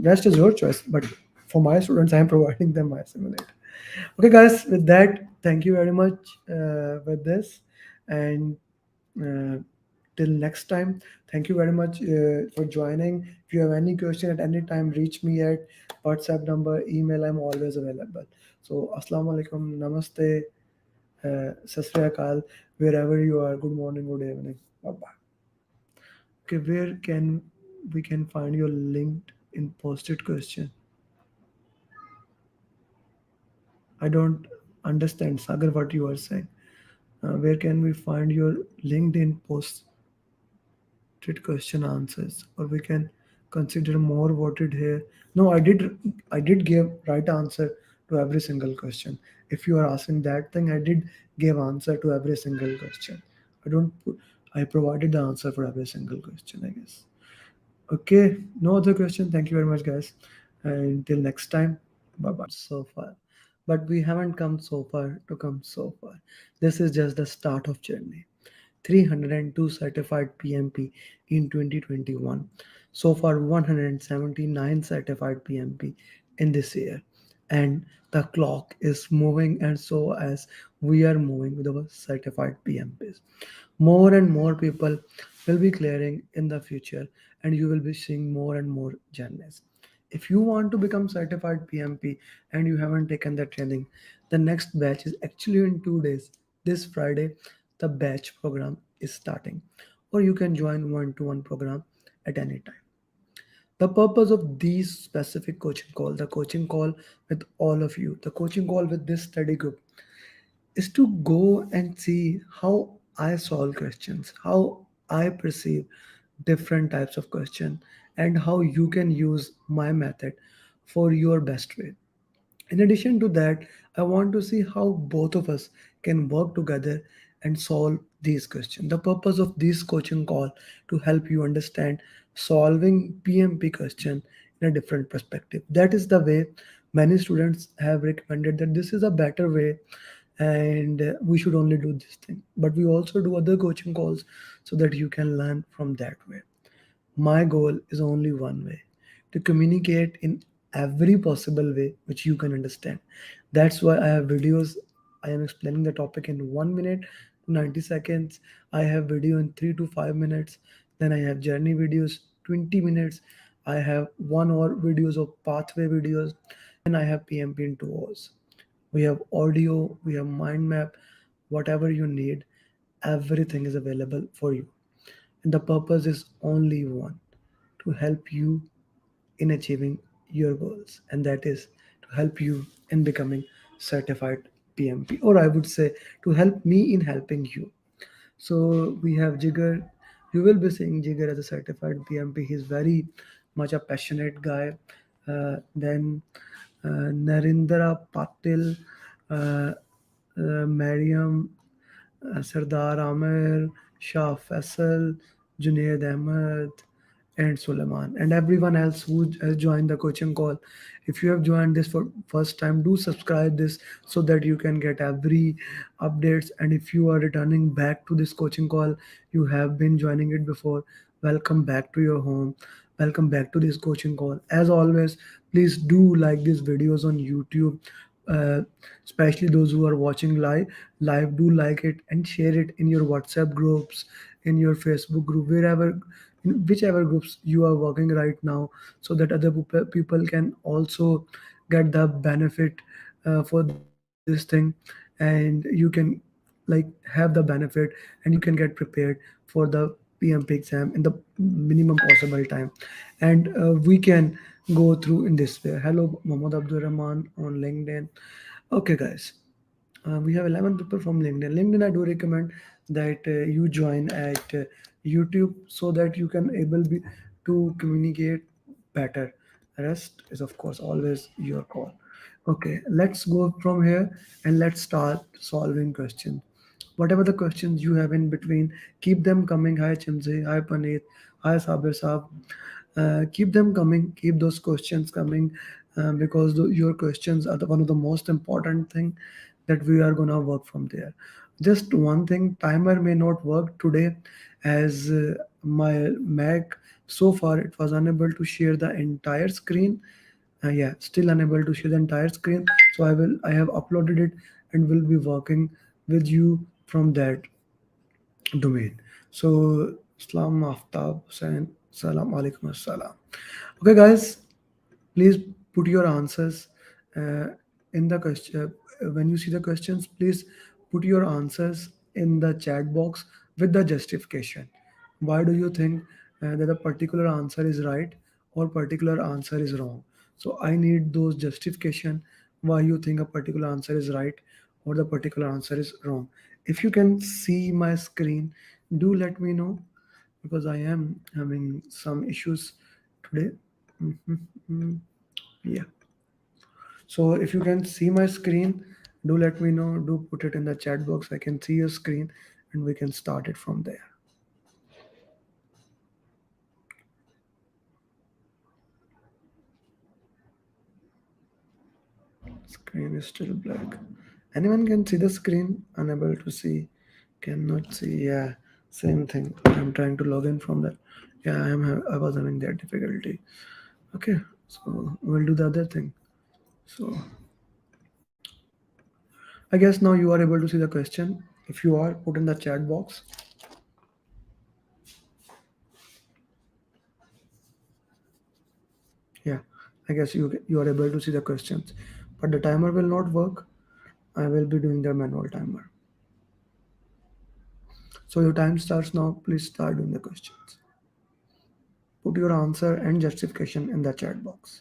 Rest is your choice, but for my students, I am providing them my simulator. Okay, guys, with that, thank you very much with this, and uh, till next time, thank you very much for joining. If you have any question at any time, reach me at WhatsApp number, email. I'm always available. So, assalamu alaikum, namaste, sat sri akal, wherever you are. Good morning, good evening. Bye bye. Okay, where can we can find your linked in posted question? I don't understand, Sagar, what you are saying. Where can we find your LinkedIn posted question answers, or we can consider more voted here? No, I did give right answer to every single question. If you are asking that thing, I did give answer to every single question. I don't. I provided the answer for every single question, I guess. Okay, no other question. Thank you very much, guys. And until next time, bye bye. So far, but we haven't come so far to come so far. This is just the start of journey. 302 certified PMP in 2021. So far, 179 certified PMP in this year. And the clock is moving, and so as we are moving with our certified PMPs. More and more people will be clearing in the future, and you will be seeing more and more journeys. If you want to become certified PMP and you haven't taken the training, the next batch is actually in 2 days. This Friday, the batch program is starting, or you can join one-to-one program at any time. The purpose of these specific coaching call, the coaching call with all of you, the coaching call with this study group, is to go and see how I solve questions, how I perceive different types of question, and how you can use my method for your best way. In addition to that, I want to see how both of us can work together and solve these questions. The purpose of this coaching call to help you understand solving PMP question in a different perspective. That is the way many students have recommended that this is a better way, and we should only do this thing. But we also do other coaching calls so that you can learn from that way. My goal is only one way, to communicate in every possible way which you can understand. That's why I have videos. I am explaining the topic in 1 minute to 90 seconds. I have video in 3 to 5 minutes. Then I have journey videos, 20 minutes. I have 1 hour videos of pathway videos. Then I have PMP in 2 hours. We have audio, we have mind map, whatever you need, everything is available for you. And the purpose is only one, to help you in achieving your goals, and that is to help you in becoming certified PMP, or I would say to help me in helping you. So we have Jigar. You will be seeing Jigar as a certified PMP. He's very much a passionate guy. Then Narendra Patil, uh, Mariam, Sardar Amer, Shah Faisal, Junaid Ahmed, and Suleiman, and everyone else who has joined the coaching call. If you have joined this for first time, do subscribe this so that you can get every updates. And if you are returning back to this coaching call, you have been joining it before, welcome back to your home. Welcome back to this coaching call. As always, please do like these videos on YouTube, uh, especially those who are watching live. Do like it and share it in your WhatsApp groups, in your Facebook group, wherever, in whichever groups you are working right now, so that other people can also get the benefit for this thing, and you can like have the benefit, and you can get prepared for the PMP exam in the minimum possible time. And we can go through in this way. Hello, Mohammad Abdul Rahman on LinkedIn. Okay, guys, we have 11 people from LinkedIn. LinkedIn, I do recommend that you join at YouTube so that you can able be to communicate better. Rest is of course always your call. Okay, let's go from here and let's start solving questions. Whatever the questions you have in between, keep them coming. Hi Chimzi, hi Paneet, hi Sabir Saab. Keep them coming. Keep those questions coming, because your questions are one of the most important thing that we are gonna work from there. Just one thing, timer may not work today, as my Mac so far it was unable to share the entire screen. Yeah, still unable to share the entire screen. So I have uploaded it and will be working with you from that domain. So, Islam Aftab Hussain, Salam Alaikum Assalam. Okay, guys, please put your answers uh, in the question. When you see the questions, please put your answers in the chat box with the justification. Why do you think that a particular answer is right or particular answer is wrong? So I need those justification why you think a particular answer is right or the particular answer is wrong. If you can see my screen, do let me know, because I am having some issues today. Mhm. Yeah. So if you can see my screen, do let me know. Do put it in the chat box. I can see your screen and we can start it from there. Screen is still black. Anyone can see the screen? Unable to see. Cannot see. Yeah, same thing. I'm trying to log in from that. Yeah, I was having that difficulty. Okay, so we'll do the other thing. So I guess now you are able to see the question. If you are, put in the chat box. Yeah, I guess you are able to see the questions, but the timer will not work. I will be doing the manual timer. So your time starts now. Please start doing the questions. Put your answer and justification in the chat box.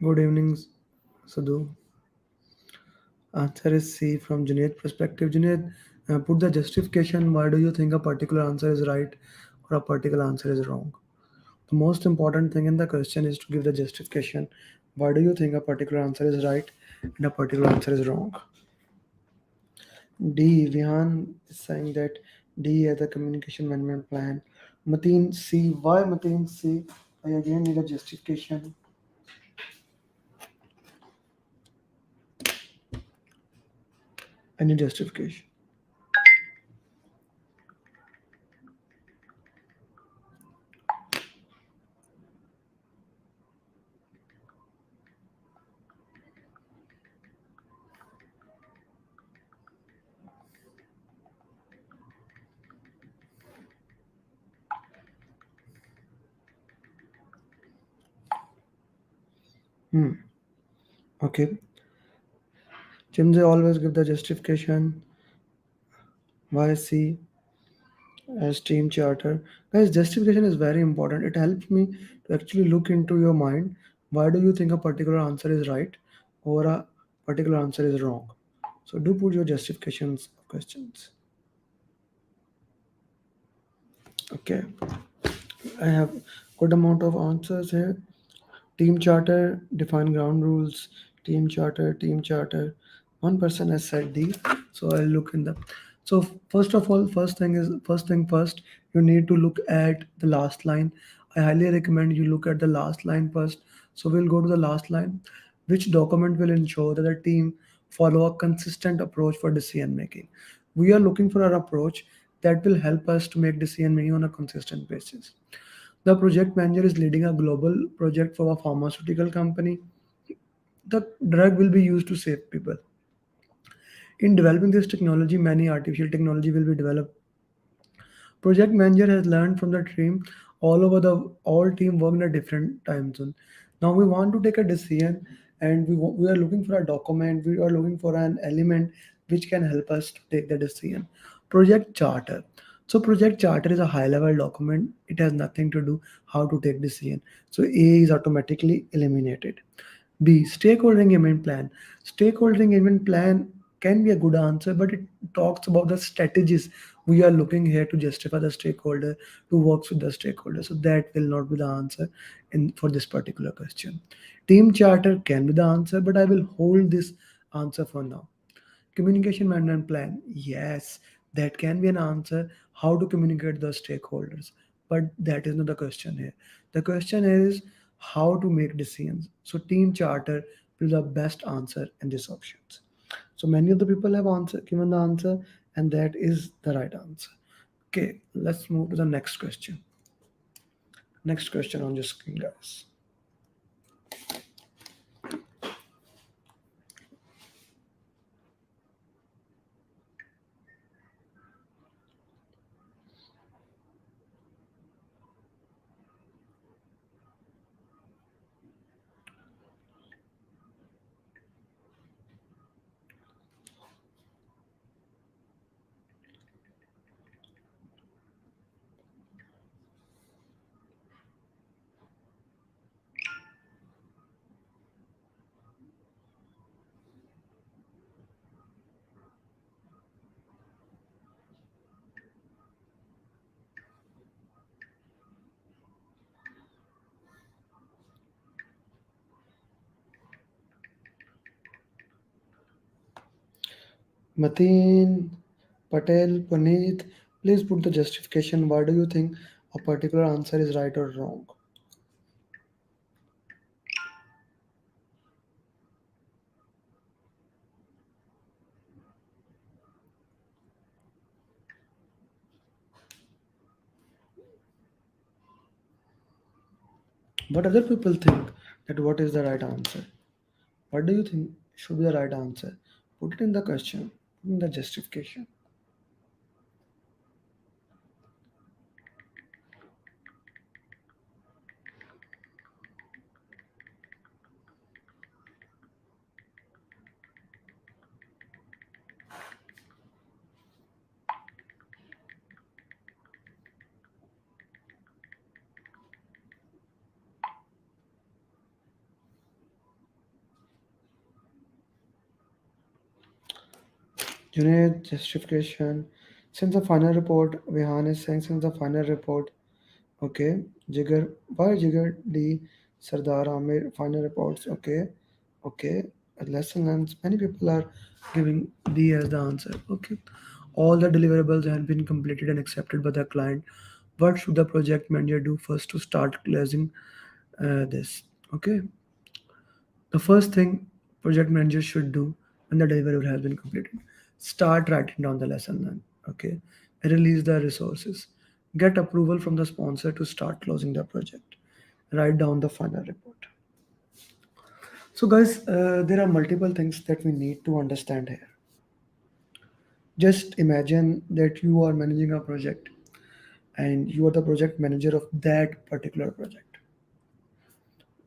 Good evening, Sadhu. Answer is C from Junaid's perspective. Junaid, put the justification. Why do you think a particular answer is right or a particular answer is wrong? The most important thing in the question is to give the justification. Why do you think a particular answer is right and a particular answer is wrong? D. Vihan is saying that D as a communication management plan. Mateen C. Why Mateen C? I again need a justification. I need justification. Okay. Chimze always give the justification. Why C as team charter? Guys, justification is very important. It helps me to actually look into your mind. Why do you think a particular answer is right or a particular answer is wrong? So do put your justifications of questions. Okay. I have good amount of answers here. Team charter, define ground rules, team charter, team charter. One person has said D, so I'll look in the. So first of all, first thing first, you need to look at the last line. I highly recommend you look at the last line first. So we'll go to the last line. Which document will ensure that the team follow a consistent approach for decision making? We are looking for an approach that will help us to make decision making on a consistent basis. The project manager is leading a global project for a pharmaceutical company. The drug will be used to save people. In developing this technology, many artificial technology will be developed. Project manager has learned from the team all over the all team work in a different time zone. Now we want to take a decision and we are looking for a document, we are looking for an element which can help us to take the decision. Project charter. So project charter is a high level document. It has nothing to do how to take decision. So A is automatically eliminated. B. Stakeholder engagement plan. Stakeholder engagement plan can be a good answer, but it talks about the strategies we are looking here to justify the stakeholder, to work with the stakeholder. So that will not be the answer in for this particular question. Team charter can be the answer, but I will hold this answer for now. Communication management plan. Yes, that can be an answer. How to communicate the stakeholders. But that is not the question here. The question is how to make decisions. So team charter will be the best answer in these options. So many of the people have given the answer, and that is the right answer. Okay, let's move to the next question. Next question on your screen, guys. Mateen, Patel, Puneet, please put the justification. Why do you think a particular answer is right or wrong? What other people think that what is the right answer? What do you think should be the right answer? Put it in the question, put in the justification. Junaid, justification. Since the final report, Vihan is saying since the final report. Okay. Jigar, why Jigar D. Sardar Amir final reports? Okay. Okay. Lesson learned. Many people are giving D as the answer. Okay. All the deliverables have been completed and accepted by the client. What should the project manager do first to start closing this? Okay. The first thing project manager should do when the deliverable has been completed, start writing down the lesson learned. Okay. Release the resources. Get approval from the sponsor to start closing the project. Write down the final report. So, guys, there are multiple things that we need to understand here. Just imagine that you are managing a project and you are the project manager of that particular project.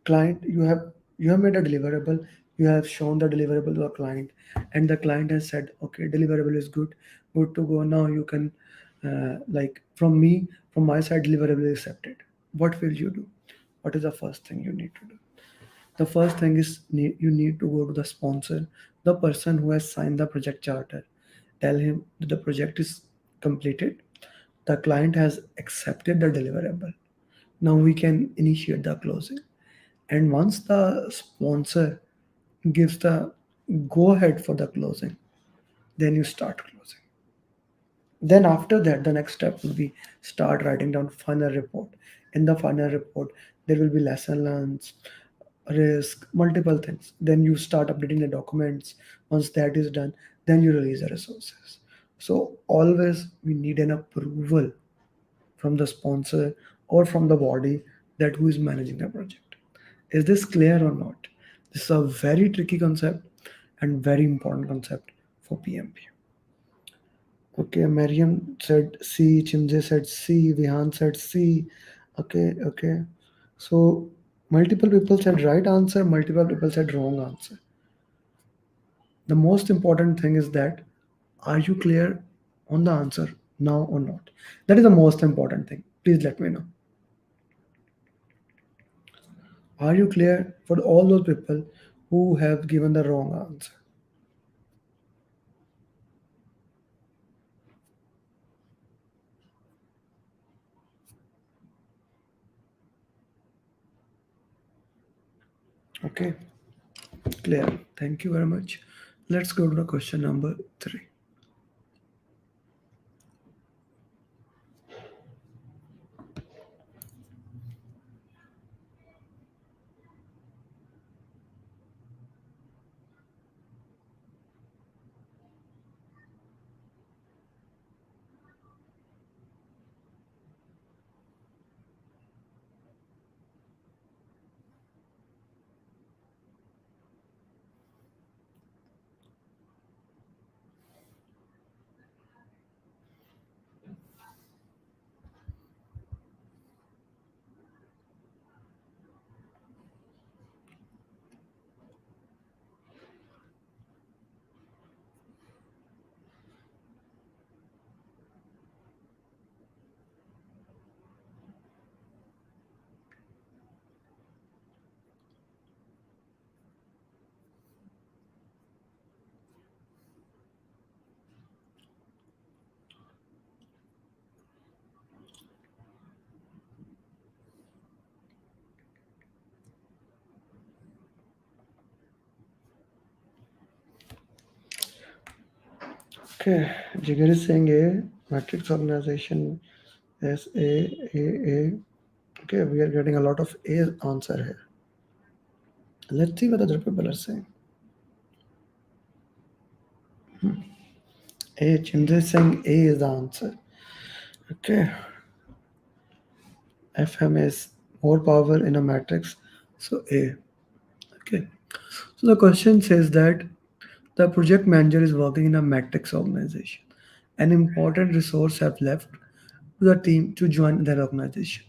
Client, you have made a deliverable, you have shown the deliverable to a client, and the client has said, okay, deliverable is good to go. Now you can like from my side, deliverable is accepted. What will you do? What is the first thing you need to do? The first thing is you need to go to the sponsor, the person who has signed the project charter. Tell him that the project is completed, the client has accepted the deliverable. Now we can initiate the closing. And once the sponsor gives the go ahead for the closing, then you start closing. Then after that, the next step will be start writing down final report. In the final report, there will be lesson learned, risk, multiple things. Then you start updating the documents. Once that is done, then you release the resources. So always we need an approval from the sponsor or from the body that who is managing the project. Is this clear or not? This is a very tricky concept and very important concept for PMP. Okay, Mariam said C, Chimje said C, Vihan said C. Okay, okay. So multiple people said right answer, multiple people said wrong answer. The most important thing is that are you clear on the answer now or not? That is the most important thing. Please let me know. Are you clear for all those people who have given the wrong answer? Okay, clear. Thank you very much. Let's go to the question number 3. Okay, Jigar is saying A, matrix organization is A. Okay, we are getting a lot of A answer here. Let's see what other people are saying. A, Chandra is saying A is the answer. Okay. FM is more power in a matrix, so A. Okay. So the question says that the project manager is working in a matrix organization. An important resource have left to the team to join that organization.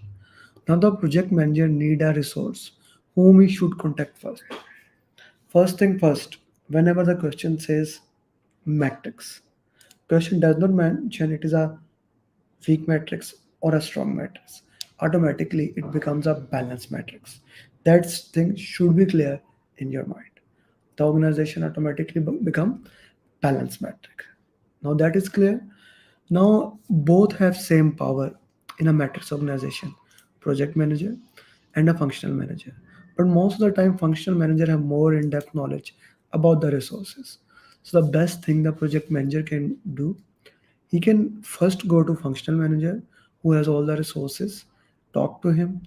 Now the project manager need a resource whom he should contact first. First thing first, whenever the question says matrix, question does not mention it is a weak matrix or a strong matrix. Automatically it becomes a balanced matrix. That thing should be clear in your mind. The organization automatically become balanced matrix. Now that is clear. Now both have same power in a matrix organization, project manager and a functional manager. But most of the time, functional manager have more in-depth knowledge about the resources. So the best thing the project manager can do, he can first go to functional manager who has all the resources, talk to him.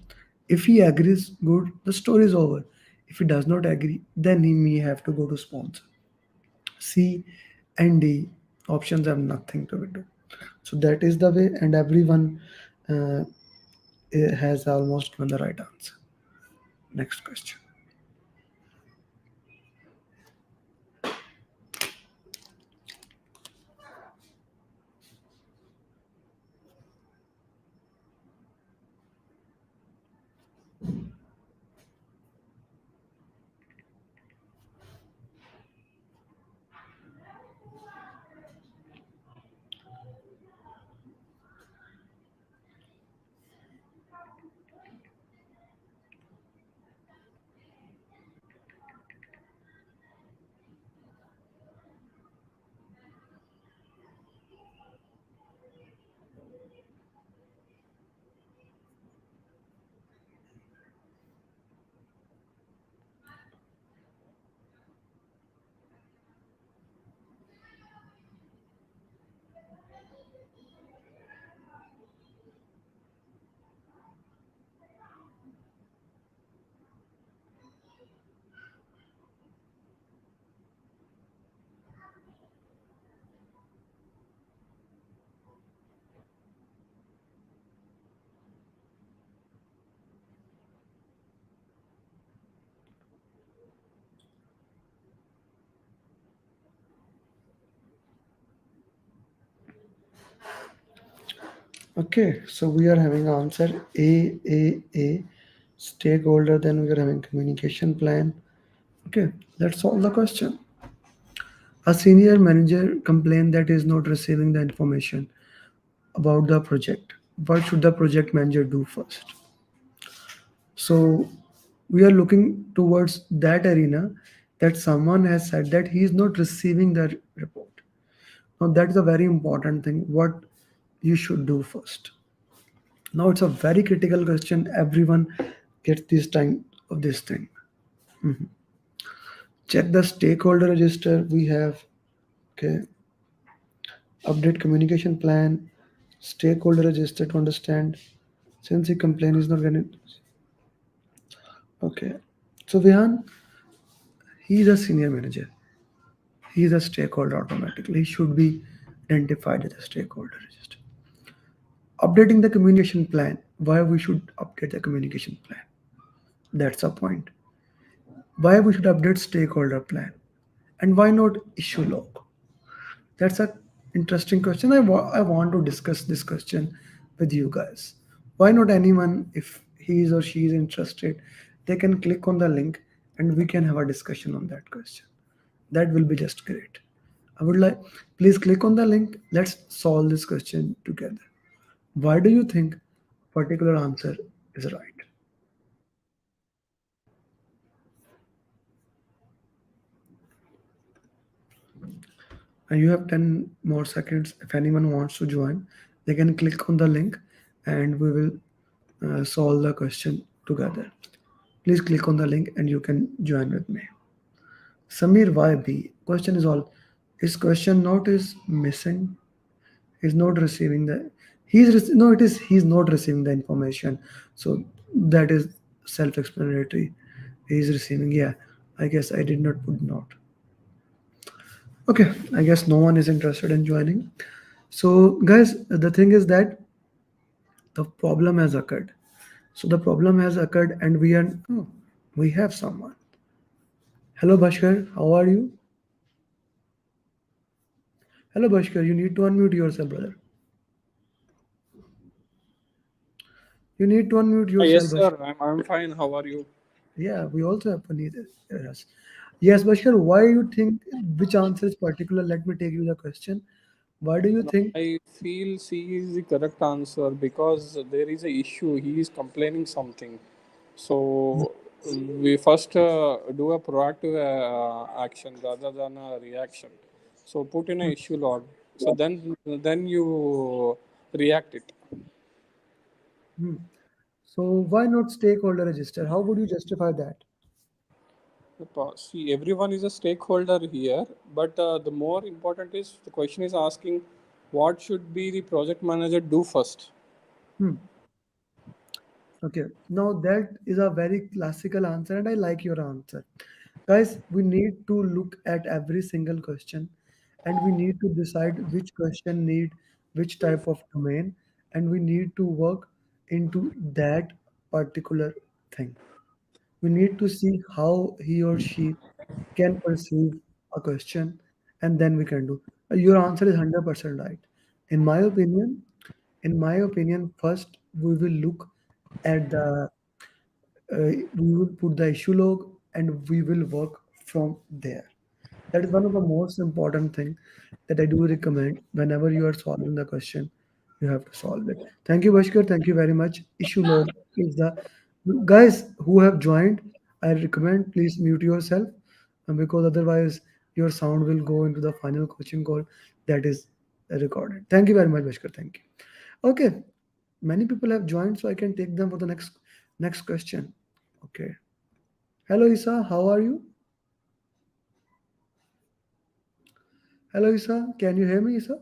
If he agrees, good, the story is over. If he does not agree, then he may have to go to sponsor. C and D options have nothing to do. So that is the way, and everyone uh, has almost given the right answer. Next question. Okay, so we are having answer A, stakeholder, then we are having communication plan. Okay, let's solve the question. A senior manager complained that he is not receiving the information about the project. What should the project manager do first? So we are looking towards that arena that someone has said that he is not receiving the report. Now that is a very important thing. What you should do first. Now it's a very critical question. Everyone gets this time of this thing. Mhm. Check the stakeholder register. We have okay. Update communication plan. Stakeholder register to understand. Since he complained, he's not getting. Okay. So Vihan, he is a senior manager. He is a stakeholder automatically. He should be identified as a stakeholder register. Updating the communication plan. Why we should update the communication plan? That's a point. Why we should update stakeholder plan? And why not issue log? That's a interesting question. I want to discuss this question with you guys. Why not anyone, if he is or she is interested, they can click on the link and we can have a discussion on that question. That will be just great. I would like, please click on the link. Let's solve this question together. Why do you think particular answer is right? And you have 10 more seconds. If anyone wants to join, they can click on the link and we will solve the question together. Please click on the link and you can join with me. Samir, why B? Question is all. His question note is missing. He's not receiving the. No. It is he's not receiving the information. So that is self-explanatory. He's receiving. Yeah. I guess I did not put note. Okay. I guess no one is interested in joining. So guys, the thing is that the problem has occurred. So the problem has occurred, and we have someone. Hello, Bhaskar. How are you? Hello, Bhaskar. You need to unmute yourself, brother. You need to unmute yourself, Yes, sir. Bhaskar. I'm fine. How are you? Yeah, we also have Puneet. Yes. Yes, Bhaskar. Why you think which answer is particular? Let me take you the question. Why do you think? I feel C is the correct answer because there is a issue. He is complaining something. So we first do a proactive action rather than a reaction. So put in a issue log. So then you react it. So why not stakeholder register? How would you justify that? See, everyone is a stakeholder here, but the more important is the question is asking what should be the project manager do first. Okay, now that is a very classical answer, and I like your answer. Guys, we need to look at every single question, and we need to decide which question need which type of domain, and we need to work into that particular thing. We need to see how he or she can perceive a question, and then we can do. Your answer is 100% right. In my opinion, first we will look at the we will put the issue log and we will work from there. That is one of the most important thing that I do recommend whenever you are solving the question. You have to solve it. Thank you, Bhaskar. Thank you very much. Issue log is the guys who have joined. I recommend please mute yourself because otherwise your sound will go into the final coaching call that is recorded. Thank you very much, Bhaskar. Thank you. Okay, many people have joined, so I can take them for the next question. Okay. Hello, Isa. How are you? Hello, Isa. Can you hear me, Isa?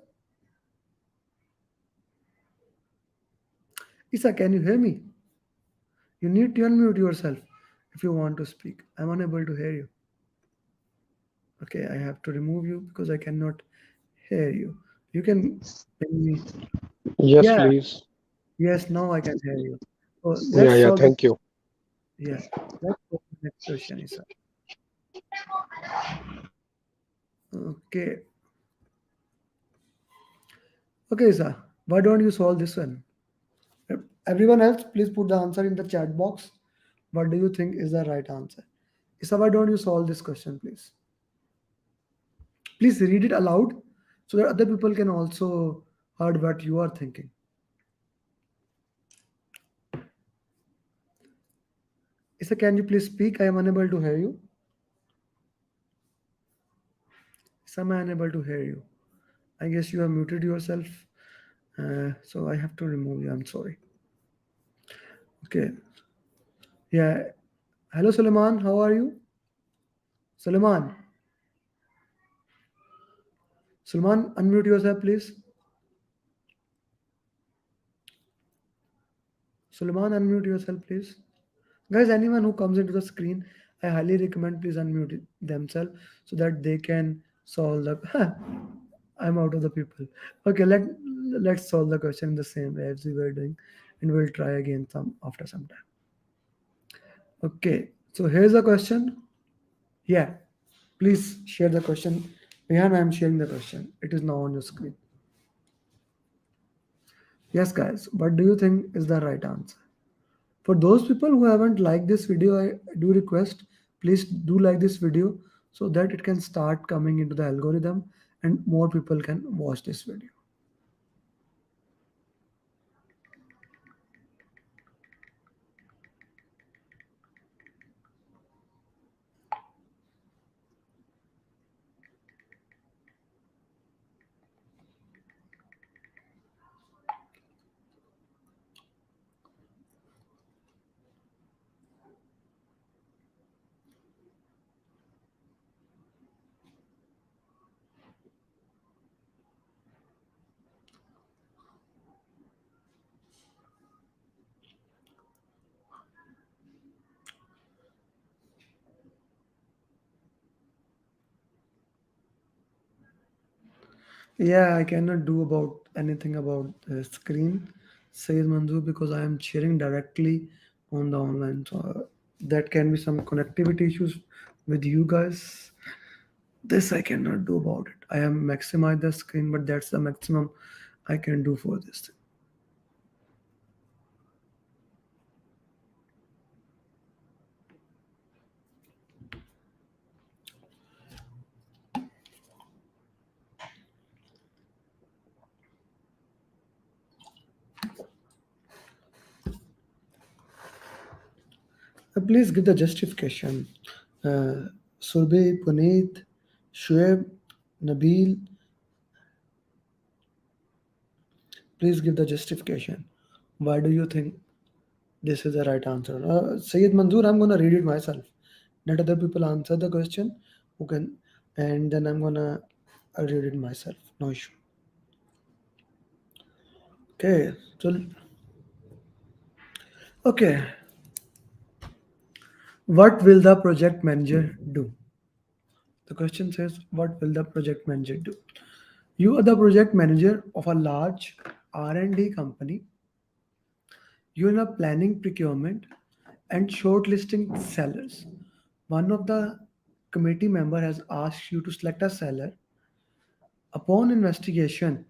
Isa, can you hear me? You need to unmute yourself if you want to speak. I'm unable to hear you. Okay, I have to remove you because I cannot hear you. You can ping me. Yes, Yeah, please. yes, now I can hear you. So Yeah, let's yeah, solve. thank you. Yeah, let's solve the next question, Isa. Okay. Okay, Isa. Why don't you solve this one? Everyone else, please put the answer in the chat box. What do you think is the right answer? Isa, why don't you solve this question, please? Please read it aloud so that other people can also heard what you are thinking. Isa, can you please speak? I am unable to hear you. Isa, I am unable to hear you. I guess you have muted yourself. So I have to remove you. I'm sorry. Okay. Yeah. Hello, Suleiman. How are you? Suleiman. Suleiman, unmute yourself, please. Suleiman, unmute yourself, please. Guys, anyone who comes into the screen, I highly recommend please unmute themselves so that they can solve the. I'm out of the people. Okay, let's solve the question in the same way as we were doing, and we'll try again after some time. Okay, so here's the question. Yeah, please share the question. Rehan, I'm sharing the question. It is now on your screen. Yes, guys, what do you think is the right answer? For those people who haven't liked this video, I do request, please do like this video so that it can start coming into the algorithm and more people can watch this video. Yeah, I cannot do about anything about the screen, says Manju, because I am sharing directly on the online. So that can be some connectivity issues with you guys. This I cannot do about it. I am maximize the screen, but that's the maximum I can do for this. Please give the justification. Surbhi, Puneet, Shoaib, Nabil, Please give the justification. Why do you think this is the right answer? Sayyid Manzoor, I'm gonna read it myself. Let other people answer the question who can, and then I'm gonna read it myself. No issue. Okay, so okay, what will the project manager do? The question says, what will the project manager do? You are the project manager of a large R&D company. You are planning procurement and shortlisting sellers. One of the committee member has asked you to select a seller. Upon investigation,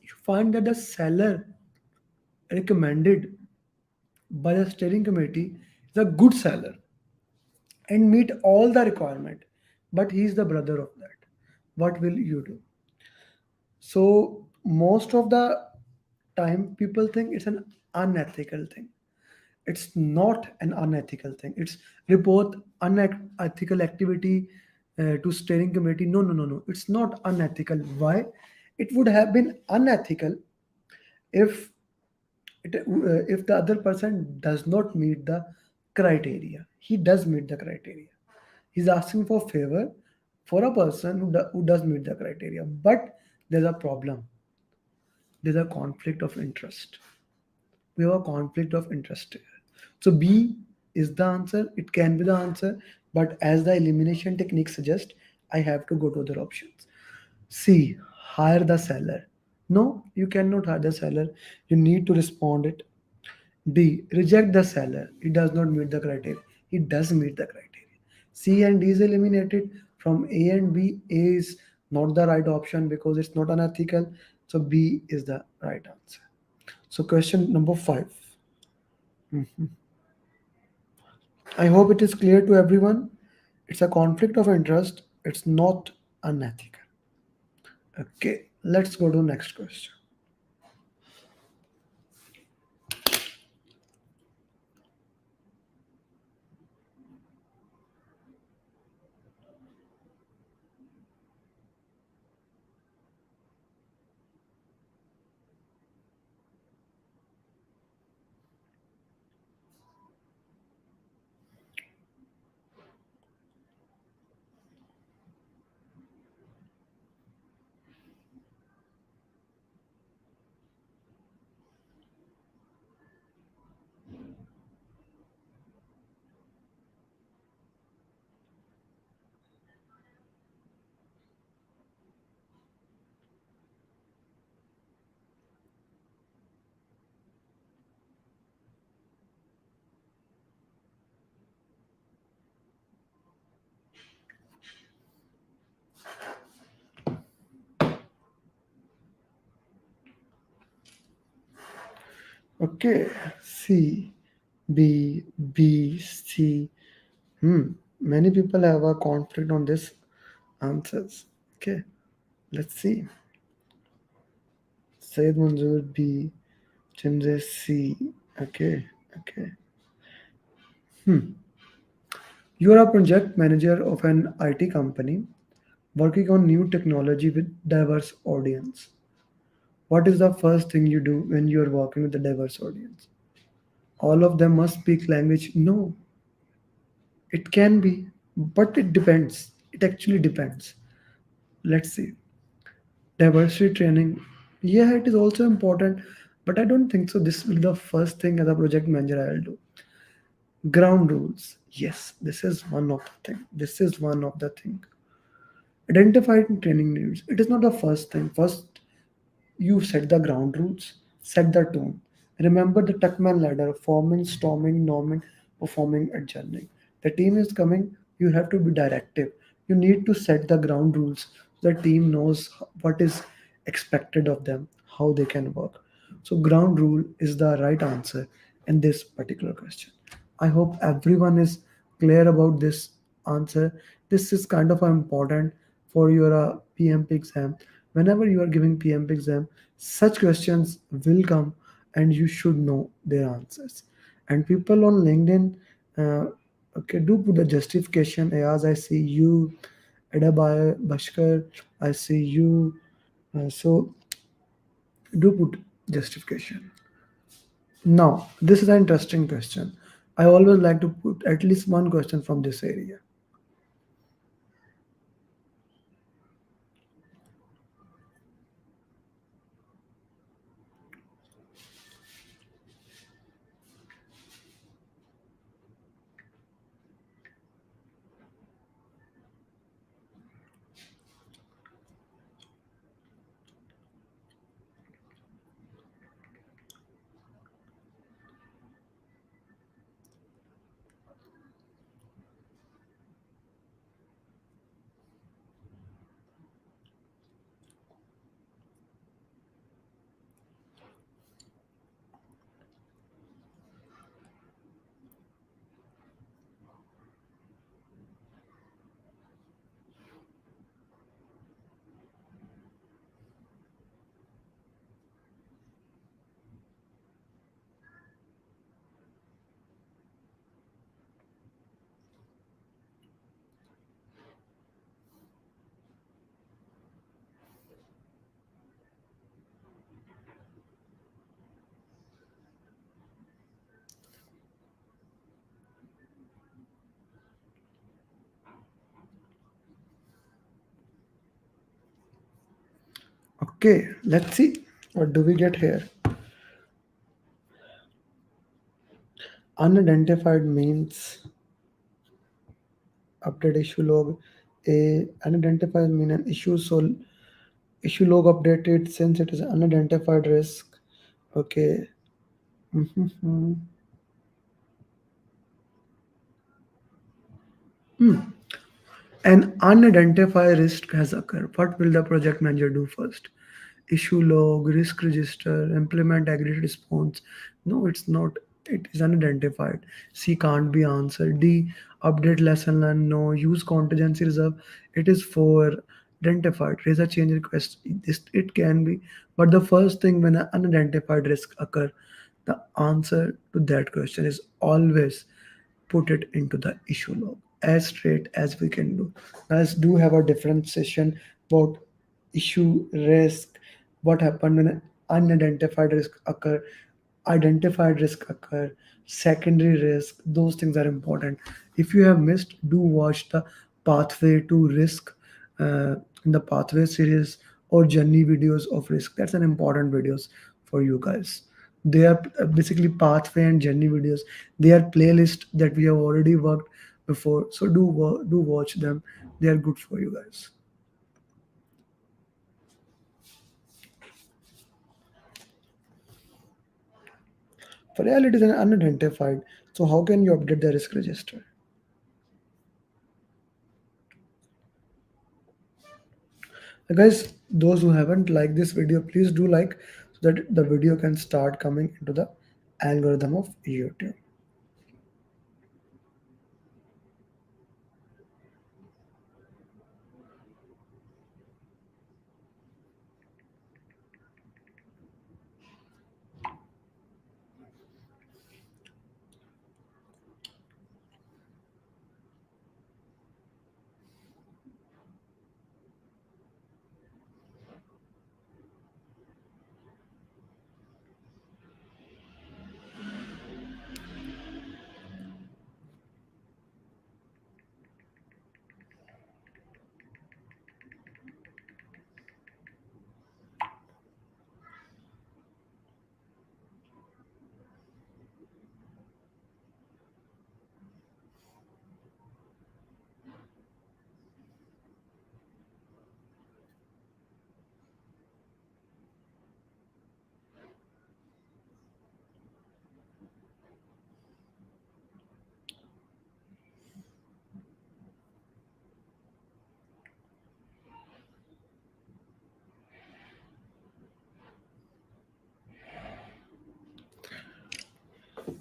you find that the seller recommended by the steering committee is a good seller and meet all the requirement, but he is the brother of that. What will you do? So most of the time people think it's an unethical thing. It's not an unethical thing. It's report unethical activity to steering committee. No, no, no, no. It's not unethical. Why? It would have been unethical if if the other person does not meet the criteria. He does meet the criteria. He's asking for favor for a person who does meet the criteria. But there's a problem. There's a conflict of interest. We have a conflict of interest here. So B is the answer. It can be the answer, but as the elimination technique suggests, I have to go to other options. C, hire the seller. No, you cannot hire the seller. You need to respond it. D, reject the seller. It does not meet the criteria. It does meet the criteria. C and D is eliminated. From A and B, A is not the right option because it's not unethical. So B is the right answer. So question number 5. Mhm. I hope it is clear to everyone. It's a conflict of interest. It's not unethical. Okay, let's go to next question. Okay, C, B, B, C. Many people have a conflict on this answers. Okay, let's see. Said Manzoor B, Chandra C. Okay, okay. You are a project manager of an IT company working on new technology with diverse audience. What is the first thing you do when you are working with a diverse audience? All of them must speak language. No, it can be, but it depends. It actually depends. Let's see. Diversity training. Yeah, it is also important, but I don't think so. This will be the first thing as a project manager I'll do. Ground rules. Yes, this is one of the thing. This is one of the thing. Identifying training needs. It is not the first thing. First, you set the ground rules, set the tone. Remember the Tuckman ladder: forming, storming, norming, performing, adjourning. The team is coming, you have to be directive. You need to set the ground rules so the team knows what is expected of them, how they can work. So, ground rule is the right answer in this particular question. I hope everyone is clear about this answer. This is kind of important for your PMP exam. Whenever you are giving PMP exam, such questions will come and you should know their answers. And people on LinkedIn, okay, do put the justification. As I see you, Edabai Bashkar, I see you. So Do put justification. Now, this is an interesting question. I always like to put at least one question from this area. Okay, let's see what do we get here. Unidentified means update issue log. A unidentified mean an issue, so issue log updated since it is unidentified risk. Okay. Mhm. An unidentified risk has occurred. What will the project manager do first? Issue log, risk register, implement aggregate response. No, it's not. It is unidentified. C can't be answered. D, update lesson learned. No, use contingency reserve. It is for identified. Raise a change request. It can be. But the first thing when an unidentified risk occur, the answer to that question is always put it into the issue log as straight as we can do. Guys, do have a different session about issue risk, what happened when an unidentified risk occur, identified risk occur, secondary risk. Those things are important. If you have missed, do watch the pathway to risk in the pathway series or journey videos of risk. That's an important videos for you guys. They are basically pathway and journey videos. They are playlist that we have already worked before, so do watch them. They are good for you guys. For reality is unidentified, so how can you update the risk register? Guys, those who haven't liked this video, please do like so that the video can start coming into the algorithm of YouTube.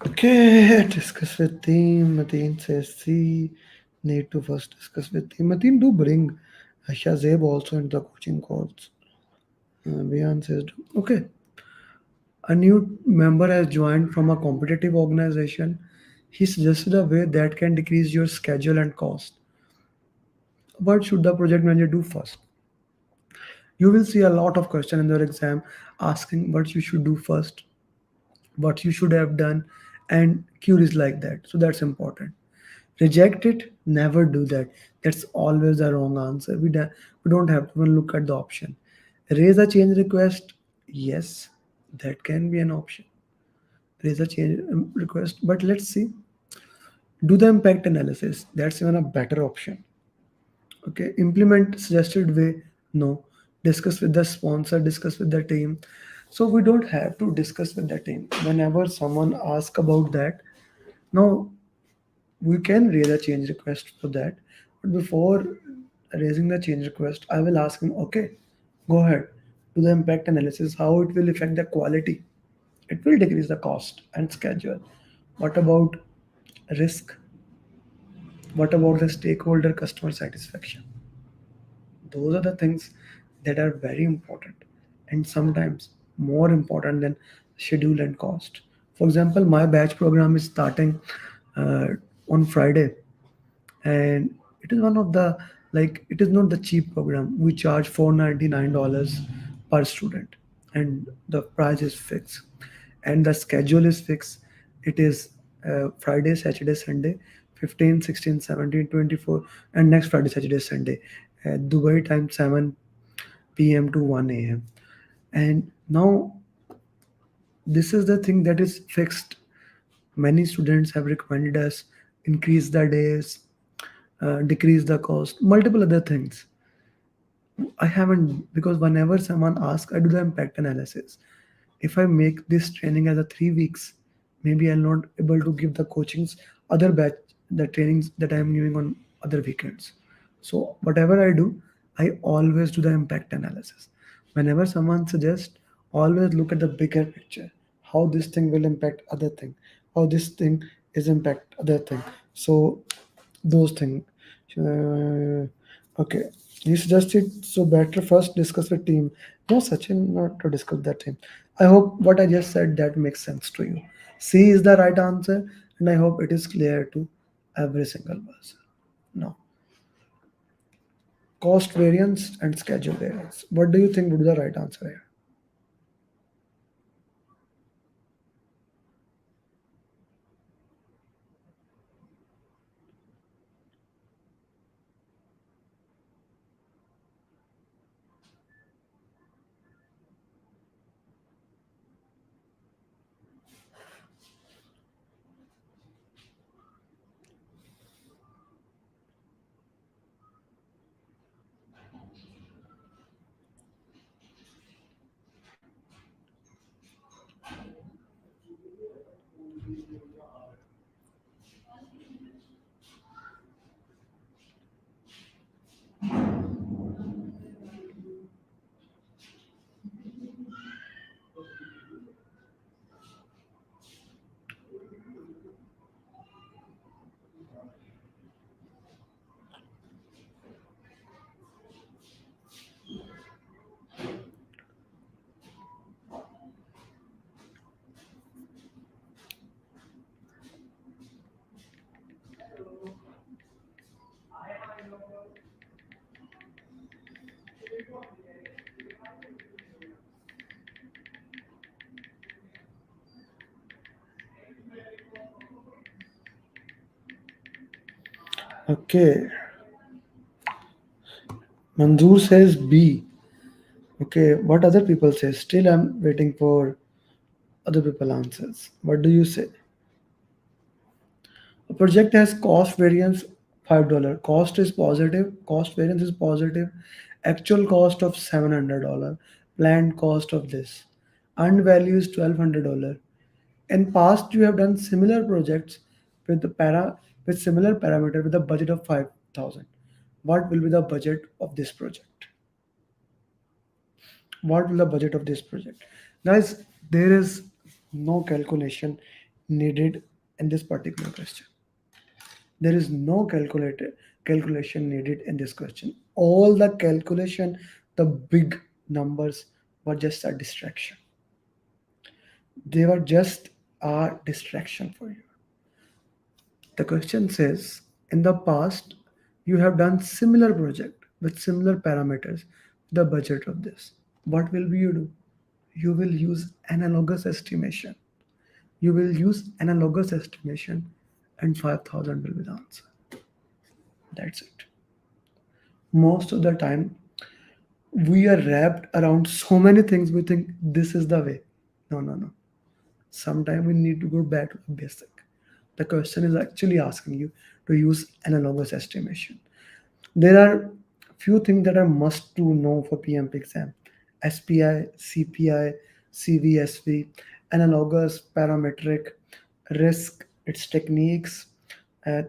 Okay, discuss with team. Mateen says C. Need to first discuss with team. Mateen, do bring Shazeb also into the coaching calls. Bian says, okay. A new member has joined from a competitive organization. He suggested a way that can decrease your schedule and cost. What should the project manager do first? You will see a lot of question in your exam asking what you should do first, what you should have done, and queries like that. So that's important. Reject it, never do that. That's always a wrong answer. We don't have to even look at the option. Raise a change request, yes, that can be an option. Raise a change request, but let's see. Do the impact analysis, that's even a better option. Okay, implement suggested way, no. Discuss with the sponsor, discuss with the team. So we don't have to discuss with the team. Whenever someone asks about that, now we can raise a change request for that. But before raising the change request, I will ask him, okay, go ahead, do the impact analysis, how it will affect the quality. It will decrease the cost and schedule. What about risk? What about the stakeholder customer satisfaction? Those are the things that are very important and sometimes more important than schedule and cost. For example, my batch program is starting uh, on Friday, and it is one of the, like, it is not the cheap program. We charge $499 per student, and the price is fixed, and the schedule is fixed. It is Friday, Saturday, Sunday, 15, 16, 17, 24, and next Friday, Saturday, Sunday, Dubai time 7 p.m. to 1 a.m. And now this is the thing that is fixed. Many students have recommended us increase the days, decrease the cost, multiple other things. I haven't, because whenever someone asks, I do the impact analysis. If I make this training as a 3 weeks, maybe I'll not able to give the coachings other batch, the trainings that I'm giving on other weekends. So whatever I do, I always do the impact analysis. Whenever someone suggests, always look at the bigger picture, how this thing will impact other thing, how this thing is impact other thing. So those things. Okay, you suggested, so better first discuss with team. No, Sachin, not to discuss that team. I hope what I just said that makes sense to you. C is the right answer, and I hope it is clear to every single person. No, cost variance and schedule variance. What do you think would be the right answer here? Okay, Manzoor says B. Okay, what other people say? Still, I'm waiting for other people answers. What do you say? A project has cost variance $5. Cost is positive. Cost variance is positive. Actual cost of $700. Planned cost of this. Earned value is $1,200. In past, you have done similar projects with the with similar parameter with a budget of 5,000. What will be the budget of this project? What will the budget of this project? Guys, there is no calculation needed in this particular question. There is no calculation needed in this question. All the calculation, the big numbers were just a distraction. They were just a distraction for you. The question says, in the past, you have done similar project with similar parameters, the budget of this. What will you do? You will use analogous estimation. You will use analogous estimation, and 5,000 will be the answer. That's it. Most of the time, we are wrapped around so many things, we think this is the way. No, no, no. Sometimes we need to go back to the basic. The question is actually asking you to use analogous estimation. There are few things that are must to know for PMP exam. SPI, CPI, CVSV, analogous, parametric, risk, its techniques,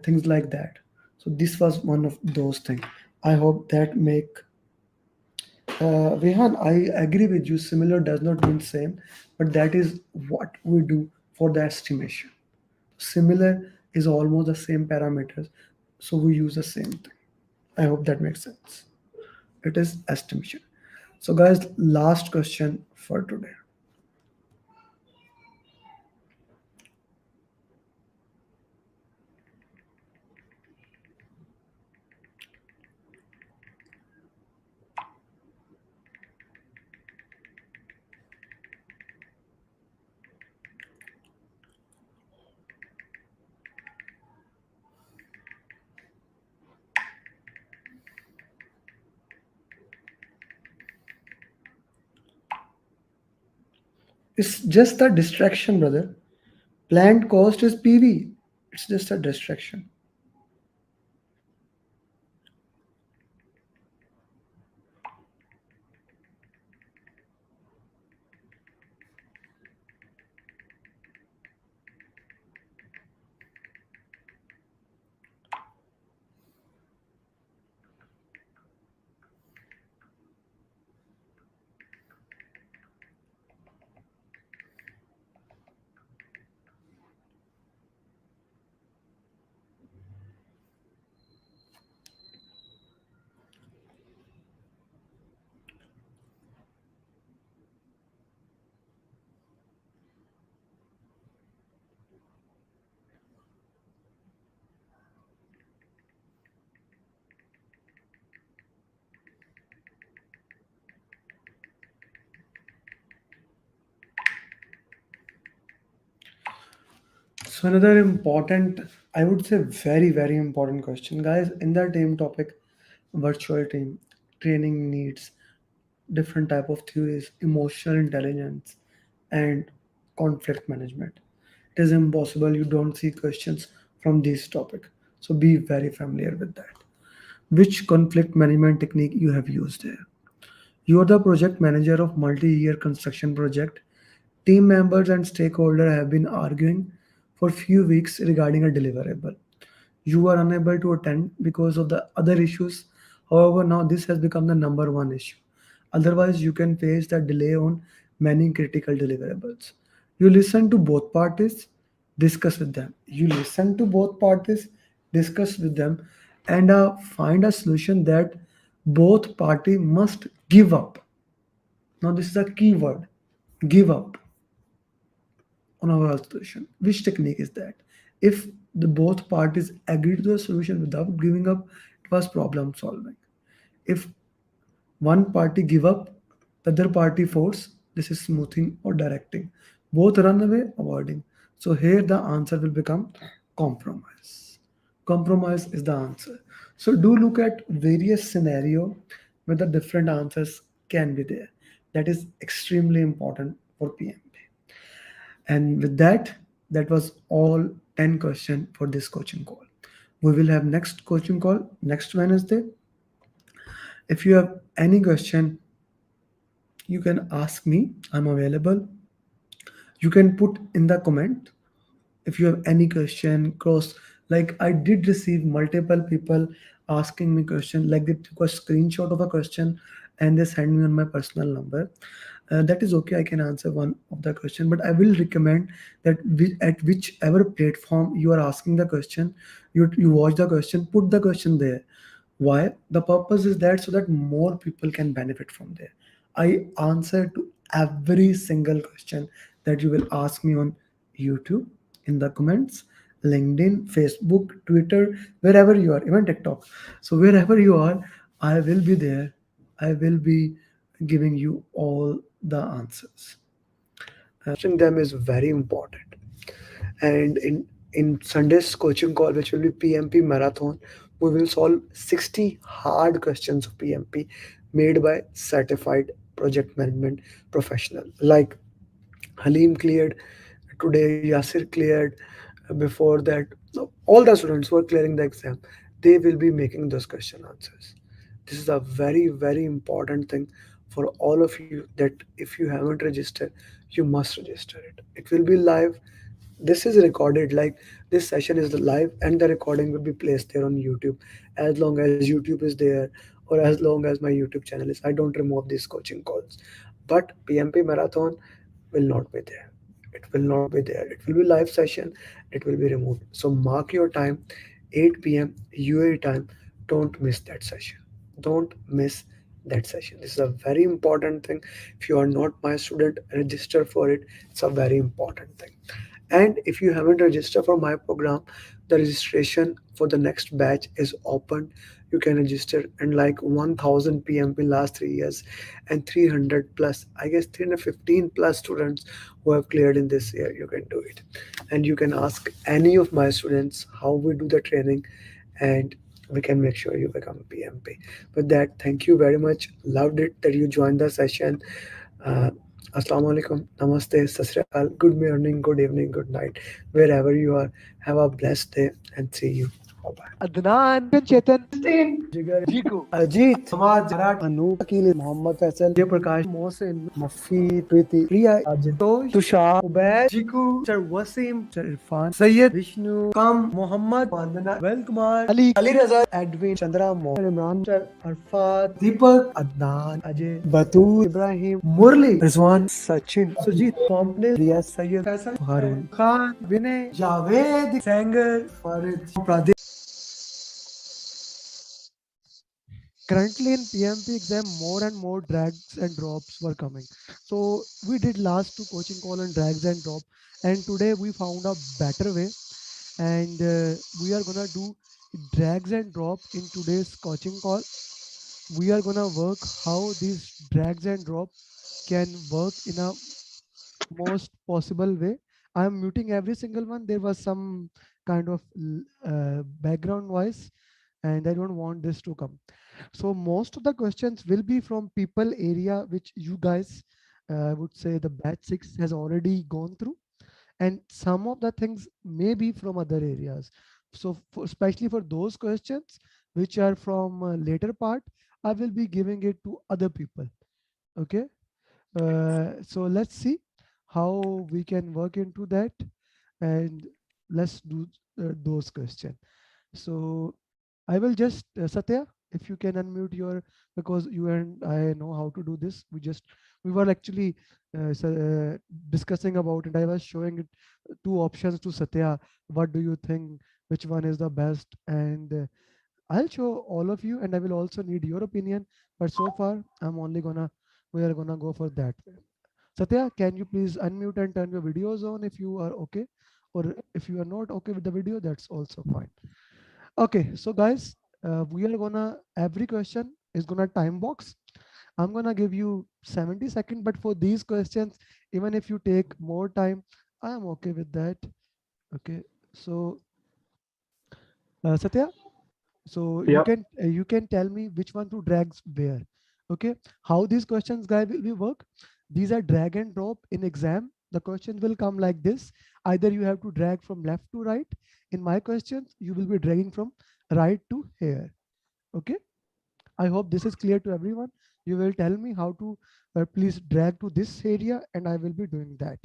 things like that. So this was one of those things. I hope that make Rehan, I agree with you. Similar does not mean same, but that is what we do for the estimation. Similar is almost the same parameters, so we use the same thing. I hope that makes sense. It is estimation. So, guys, last question for today. It's just a distraction, brother. Planned cost is PV. It's just a distraction. So another important, I would say very, very important question, guys, in that same topic, virtual team, training needs, different type of theories, emotional intelligence, and conflict management. It is impossible you don't see questions from this topic. So be very familiar with that. Which conflict management technique you have used here? You are the project manager of multi-year construction project. Team members and stakeholders have been arguing for few weeks regarding a deliverable. You are unable to attend because of the other issues. However, now this has become the number one issue. Otherwise, you can face the delay on many critical deliverables. You listen to both parties, discuss with them. You listen to both parties, discuss with them, and find a solution that both party must give up. Now, this is a key word: give up on our solution. Which technique is that? If the both parties agree to the solution without giving up, it was problem solving. If one party give up, the other party force, this is smoothing or directing. Both run away, avoiding. So here the answer will become compromise. Compromise is the answer. So do look at various scenario where the different answers can be there. That is extremely important for PMP. And with that, that was all 10 questions for this coaching call. We will have next coaching call next Wednesday. If you have any question, you can ask me. I'm available. You can put in the comment if you have any question cross, like I did receive multiple people asking me question, like they took a screenshot of a question and they send me on my personal number. That is okay, I can answer one of the question, but I will recommend that at whichever platform you are asking the question, you watch the question, put the question there. Why? The purpose is that so that more people can benefit from there. I answer to every single question that you will ask me on YouTube, in the comments, LinkedIn, Facebook, Twitter, wherever you are, even TikTok. So wherever you are, I will be there. I will be giving you all the answers. Answering them is very important. And in Sunday's coaching call, which will be PMP Marathon, we will solve 60 hard questions of PMP made by certified project management professional. Like Halim cleared today, Yasir cleared before that. No, all the students who are clearing the exam, they will be making those question answers. This is a very, very important thing for all of you, that if you haven't registered, you must register it. It will be live. This is recorded, like this session is live and the recording will be placed there on YouTube. As long as YouTube is there, or as long as my YouTube channel is, I don't remove these coaching calls. But PMP Marathon will not be there. It will not be there. It will be live session. It will be removed. So mark your time, 8 p.m. UAE time. Don't miss that session. Don't miss that session. This is a very important thing. If you are not my student, register for it. It's a very important thing. And if you haven't registered for my program, the registration for the next batch is open. You can register, and like 1000 PMP last 3 years and 300 plus, I guess 315 plus students who have cleared in this year, you can do it. And you can ask any of my students how we do the training, and we can make sure you become PMP. With that, thank you very much. Loved it that you joined the session. uh, Assalamu alaikum, namaste, sat sri akal, good morning, good evening, good night, wherever you are. Have a blessed day and see you. Bye bye. Adnan, Chetan, Jigar, Jiku, Ajit, Samad, Jarat, Anu, Akil, Mohammed Faisal, Jay Prakash, Mohsin, Mafi, Priti, Priya, Ajit, Tushar, Ubaid, Jiku, Sir Wasim, Sir Irfan, Sayyid, Vishnu, Kam, Mohammed, Vandana, Vel Kumar, Ali Raza, Edwin, Chandra, Mohan, Imran, Sir Arfat, Deepak, Adnan, Ajay, Batu, Ibrahim, Murli, Rizwan, Sachin, Sujit, Complex, Riaz, Sayyid, Faisal, Harun, Khan, Vinay, Javed, Sanger, Farid, Pradeep. Currently in PMP exam, more and more drags and drops were coming. So we did last two coaching call on drags and drop, and today we found a better way, and we are gonna do drags and drop in today's coaching call. We are gonna work how these drags and drop can work in a most possible way. I'm muting every single one. There was some kind of background noise, and I don't want this to come. So most of the questions will be from people area, which you guys would say the batch 6 has already gone through, and some of the things may be from other areas. So especially for those questions which are from later part, I will be giving it to other people. Okay. So let's see how we can work into that, and let's do those questions. So I will just Satya, if you can unmute your, because you and I know how to do this. We were actually discussing about it. I was showing it two options to Satya. What do you think? Which one is the best? And I'll show all of you, and I will also need your opinion. But so far, we are gonna go for that way. Satya, can you please unmute and turn your videos on if you are okay, or if you are not okay with the video, that's also fine. Okay, so guys, we are gonna, every question is gonna time box. I'm gonna give you 70 seconds, but for these questions, even if you take more time, I am okay with that. Okay, so Satya, so you can tell me which one to drag where. Okay, how these questions guy will be work? These are drag and drop in exam. The questions will come like this. Either you have to drag from left to right. In my questions, you will be dragging from right to here. Okay, I hope this is clear to everyone. You will tell me how to please drag to this area, and I will be doing that.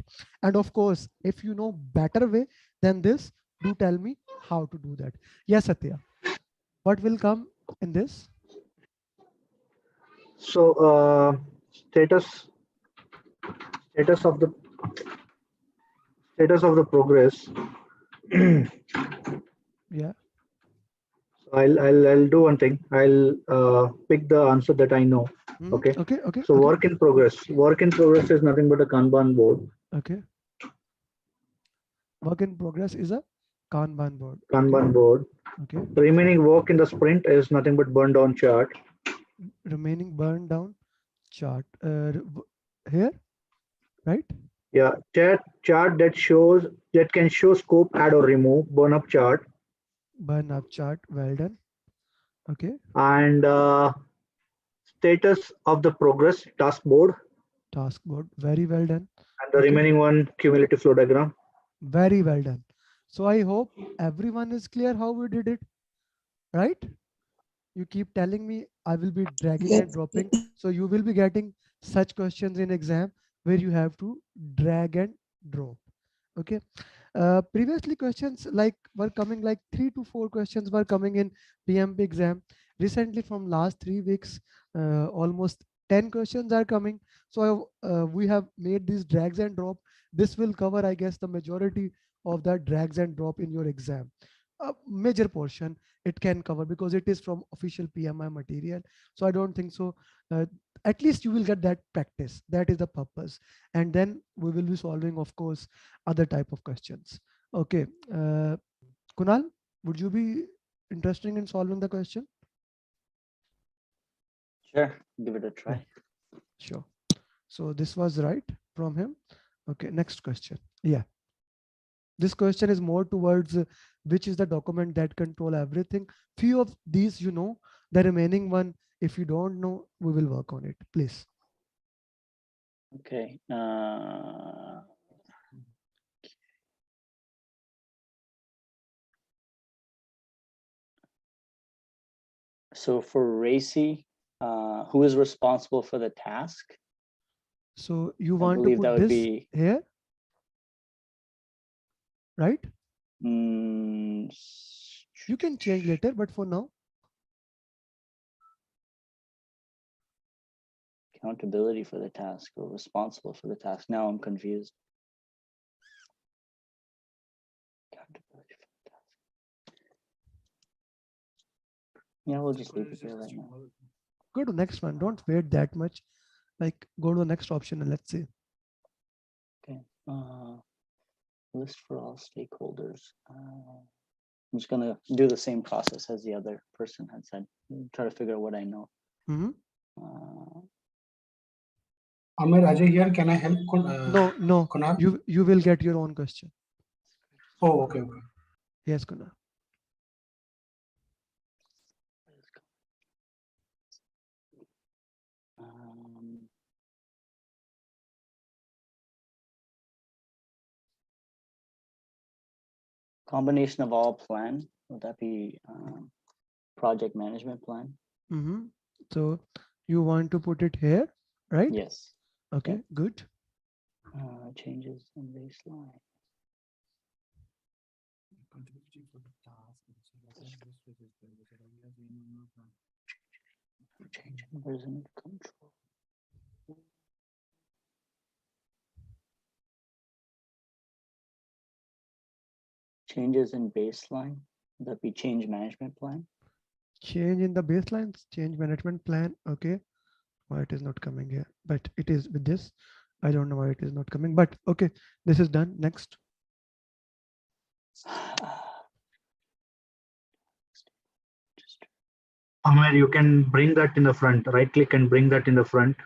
And of course, if you know better way than this, do tell me how to do that. Yes, Satya, what will come in this? So status status of the status of the progress. Yeah. So I'll do one thing. I'll pick the answer that I know. Okay. Okay. So work in progress. Work in progress is nothing but a Kanban board. Okay. Work in progress is a Kanban board. Kanban board. Okay. The remaining work in the sprint is nothing but burned on chart. remaining burn down chart. Here, right? Yeah, chart that can show scope, add or remove, burn up chart, Burn up chart. Well done. Okay. and status of the progress task board, Task board. Very well done. and the Okay. remaining one cumulative flow diagram. Very well done. So I hope everyone is clear how we did it, right? You keep telling me, I will be dragging and dropping. So you will be getting such questions in exam where you have to drag and drop. Okay. Previously questions like were coming like 3 to 4 questions were coming in PMP exam. Recently from last 3 weeks, almost 10 questions are coming. So we have made these drags and drop. This will cover, I guess, the majority of that drags and drop in your exam. A major portion it can cover because it is from official PMI material. So I don't think so. At least you will get that practice. That is the purpose. And then we will be solving, of course, other type of questions. Okay. Kunal, would you be interested in solving the question? Sure, give it a try. Sure. So this was right from him. Okay, next question. Yeah. This question is more towards which is the document that control everything. Few of these, you know, the remaining one, if you don't know, we will work on it. Please. Okay. So for Racy, who is responsible for the task? So you I want to believe put that would this be here, right? mm, You can change later, but for now, accountability for the task or responsible for the task. Now I'm confused. Accountability for the task. Yeah, we'll just leave it here right now. go to next one. Don't wait that much. Like go to the next option and let's see. Okay. List for all stakeholders. I'm just gonna do the same process as the other person had said. Try to figure out what I know. Amer, Ajay here. Can I help? No. Kunal? You will get your own question. Oh, okay. Yes, Kunal. Combination of all plan, would that be project management plan? So you want to put it here, right? Yes. Okay, Yep. good. Changes in baseline. Change in version control. Changes in baseline, would that be change management plan? Change in the baselines, change management plan. Okay. Why it is not coming here, but it is with this. I don't know why it is not coming, but okay, this is done. Next. Amer, you can bring that in the front. Right click and bring that in the front.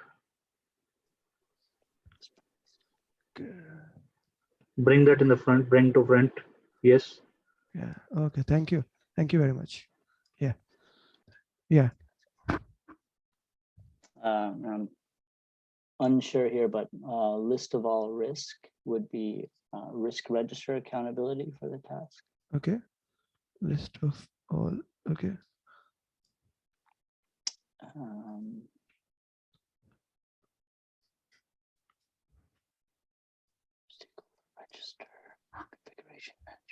Bring that in the front. Bring to front. Yes. Yeah. Okay. Thank you. Thank you very much. Yeah. Yeah. I'm unsure here, but list of all risk would be risk register accountability for the task. Okay. List of all. Okay. Register configuration management.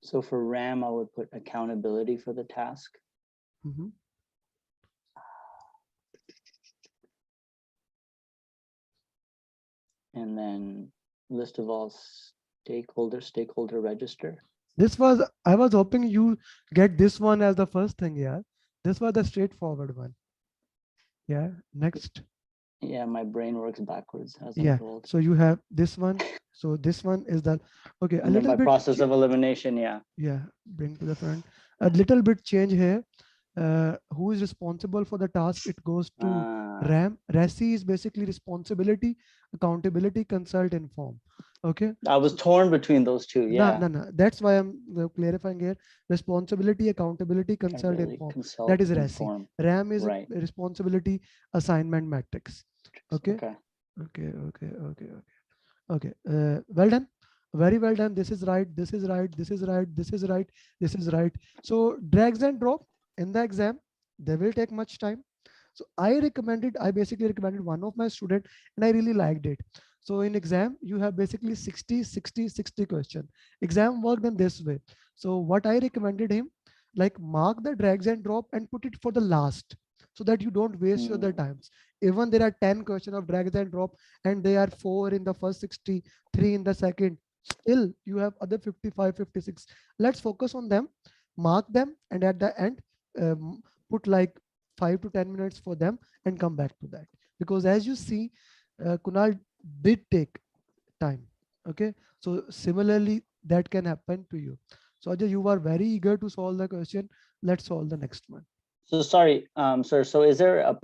So for RAM, I would put accountability for the task. And then list of all stakeholder register. This was, I was hoping you get this one as the first thing. Yeah. This was the straightforward one. Yeah. Next. Yeah, my brain works backwards as I'm Yeah. told. So you have this one. So this one is the, okay, a And then little by bit. process of elimination, yeah. Yeah, bring to the front. A little bit change here. Who is responsible for the task? It goes to RAM. RASI is basically responsibility, accountability, consult, inform. Okay. I was torn between those two. Yeah. No. That's why I'm clarifying here. Responsibility, accountability, consult, inform. That is RASI. Inform. RAM is Right. responsibility, assignment, matrix. Okay. Okay. Okay. Well done. Very well done. This is right. This is right. This is right. This is right. This is right. So drags and drop in the exam, they will take much time. So I basically recommended one of my student and I really liked it. So in exam, you have basically 60, 60, 60 question. Exam worked in this way. So what I recommended him, like mark the drags and drop and put it for the last so that you don't waste your other times. Even there are 10 questions of drags and drop and they are 4 in the first 60, 3 in the second, still you have other 55, 56. Let's focus on them, mark them, and at the end put like 5 to 10 minutes for them and come back to that, because as you see, Kunal did take time. Okay, so similarly that can happen to you. So Ajay, you are very eager to solve the question. Let's solve the next one. So sorry, sir. So is there a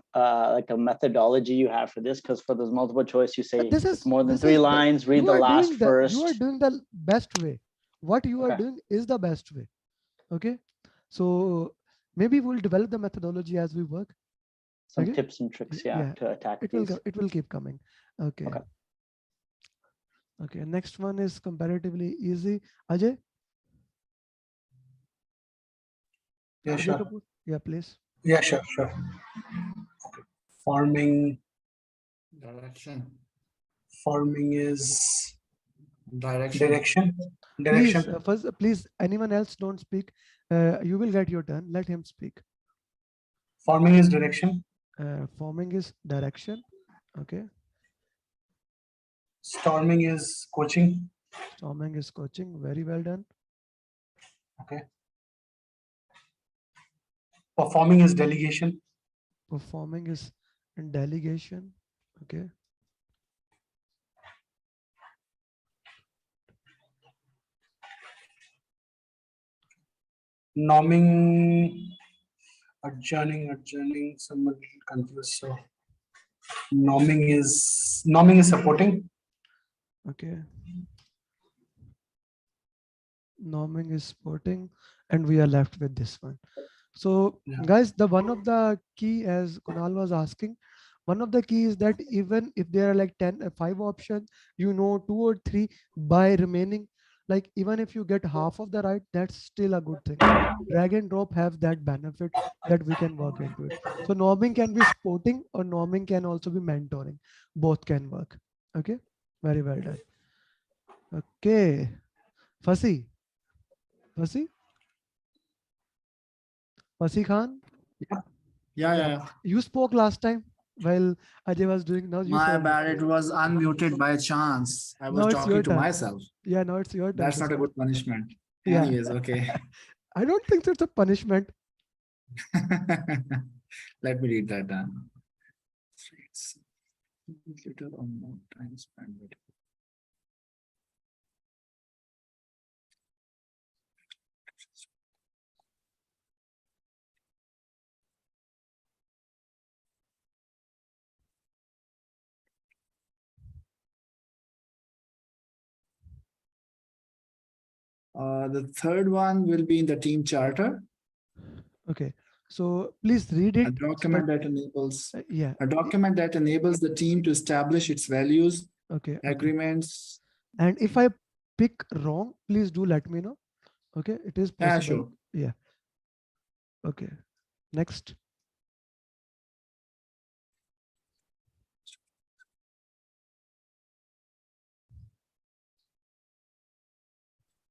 like a methodology you have for this? Because for those multiple choice, you say it's more than 3 lines. Read the last first. You are doing the best way. What you are doing is the best way. Okay, so maybe we'll develop the methodology as we work. Some tips and tricks, yeah, to attack these. It will keep coming. Okay. Next one is comparatively easy. Ajay. Yeah, sure. Kapoor? Yeah, please. Yeah, sure. Okay. Forming direction. Forming is direction. Please, first, please, anyone else don't speak. You will get your turn. Let him speak. Forming is direction. Forming is direction. Okay. Storming is coaching. Storming is coaching. Very well done. Okay. Performing is delegation. Performing is delegation. Okay. Norming, adjourning, somewhat confused. So norming is supporting. Okay. Norming is supporting, and we are left with this one. So guys, the one of the key, as Kunal was asking, one of the key is that even if there are like 5 options, you know 2 or 3 by remaining, like even if you get half of the right, that's still a good thing. Drag and drop have that benefit that we can work into it. So norming can be supporting or norming can also be mentoring. Both can work. Okay, very well done. Okay, Fasi Khan. Yeah. You spoke last time while Ajay was doing. Now you My say. bad. It was unmuted by chance. I was Now it's your talking to turn. myself. Yeah, now it's your turn. That's not a good punishment. Yeah. Anyways, okay. I don't think it's a punishment. Let me read that down. Little or more time spent with. The third one will be in the team charter. Okay, so please read it. A document that enables. Yeah. A document that enables the team to establish its values. Okay. Agreements. And if I pick wrong, please do let me know. Okay, it is possible. Yeah, sure. Yeah. Okay. Next.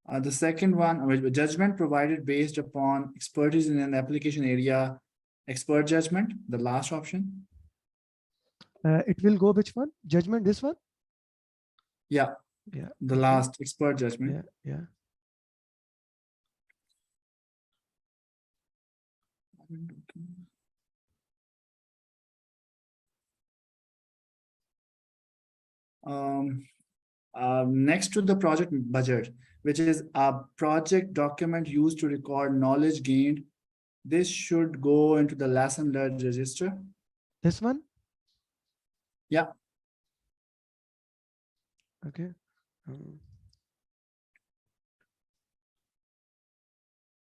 The second one, judgment provided based upon expertise in an application area, expert judgment, the last option. It will go which one? Judgment, this one? Yeah. Yeah. The last expert judgment. Yeah. Next to the project budget, which is a project document used to record knowledge gained, this should go into the lesson learned register. This one? Yeah. Okay.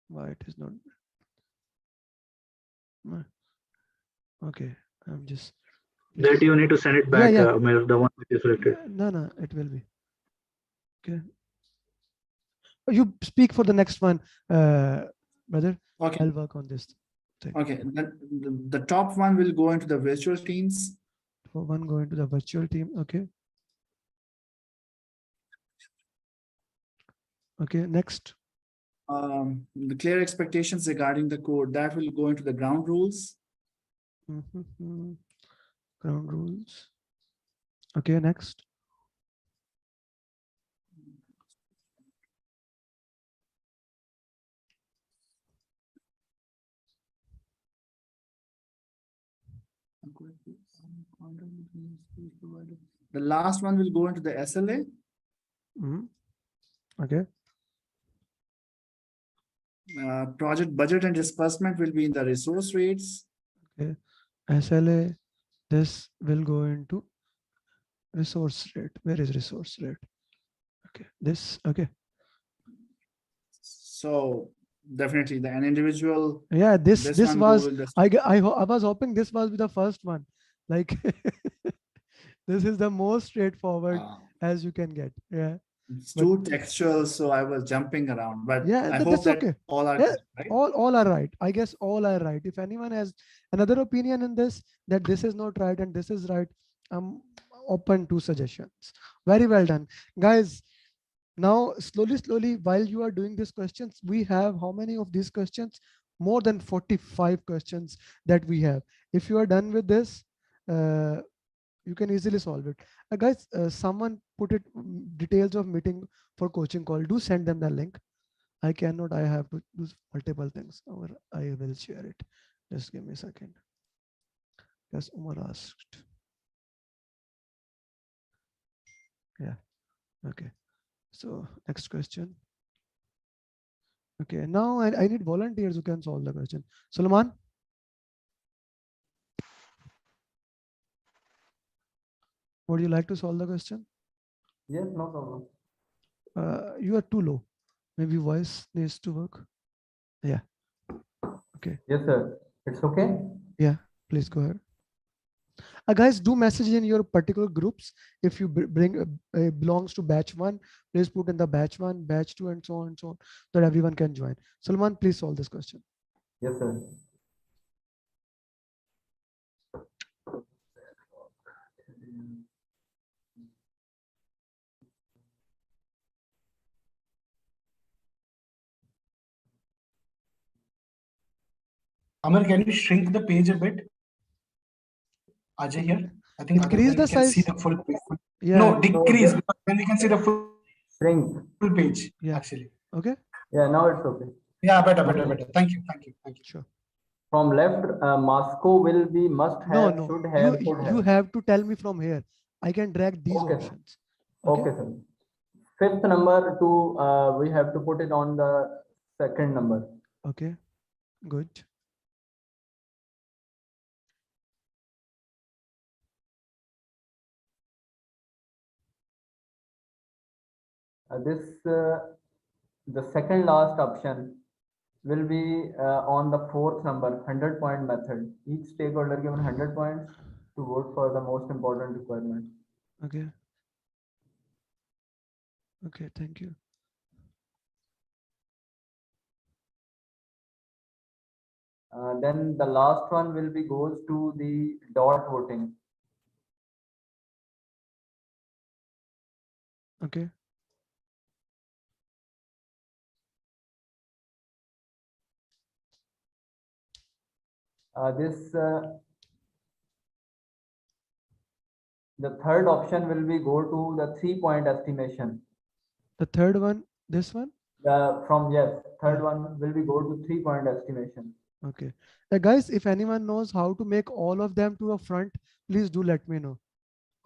Why it is not? Okay, I'm just. That you need to send it back, Yeah. the one which is selected. No, it will be. Okay. You speak for the next one, brother. Okay. I'll work on this thing. Okay, the top one will go into the virtual teams. For one, go into the virtual team. Okay. Okay, next. The clear expectations regarding the code, that will go into the ground rules. Ground rules. Okay, next. The last one will go into the SLA. Okay. Project budget and disbursement will be in the resource rates. Okay. SLA, this will go into resource rate. Where is resource rate? Okay, this, okay. So definitely an individual. Yeah, this was, I was hoping this was the first one. Like this is the most straightforward as you can get. Yeah. It's too textual, so I was jumping around, but yeah, I hope that okay. all are right. All are right. I guess all are right. If anyone has another opinion in this, that this is not right and this is right, I'm open to suggestions. Very well done, guys. Now, slowly, while you are doing these questions, we have how many of these questions? More than 45 questions that we have. If you are done with this, you can easily solve it. Guys, someone put it details of meeting for coaching call. Do send them the link. I cannot. I have to do multiple things, or I will share it. Just give me a second. Yes, Umar asked. Yeah. Okay. So next question. Okay. Now I need volunteers who can solve the question. Sulaiman. Would you like to solve the question? Yes, no problem. You are too low. Maybe voice needs to work. Yeah. Okay. Yes, sir. It's okay. Yeah. Please go ahead. Guys, do message in your particular groups. If you belongs to batch 1, please put in the batch 1, batch 2, and so on, so that everyone can join. Salman, please solve this question. Yes, sir. Amer, can you shrink the page a bit? Ajay here. I think increase the size. See the full page. Yeah. No, decrease, because then we can see the full page. Yeah. Actually. Okay. Yeah, now it's okay. Yeah, better. Thank you. Sure. From left, Moscow will be must have, No. should have, could have. You have to tell me from here. I can drag these options. Okay, sir. Fifth number to we have to put it on the second number. Okay. Good. The second last option will be on the fourth number, 100-point method. Each stakeholder given 100 points to vote for the most important requirement. Okay. Okay, thank you. Then the last one will be goes to the dot voting. Okay. The third option will be go to the 3-point estimation. The third one, this one? Third one will be go to 3-point estimation. Okay. Guys, if anyone knows how to make all of them to a front, please do let me know.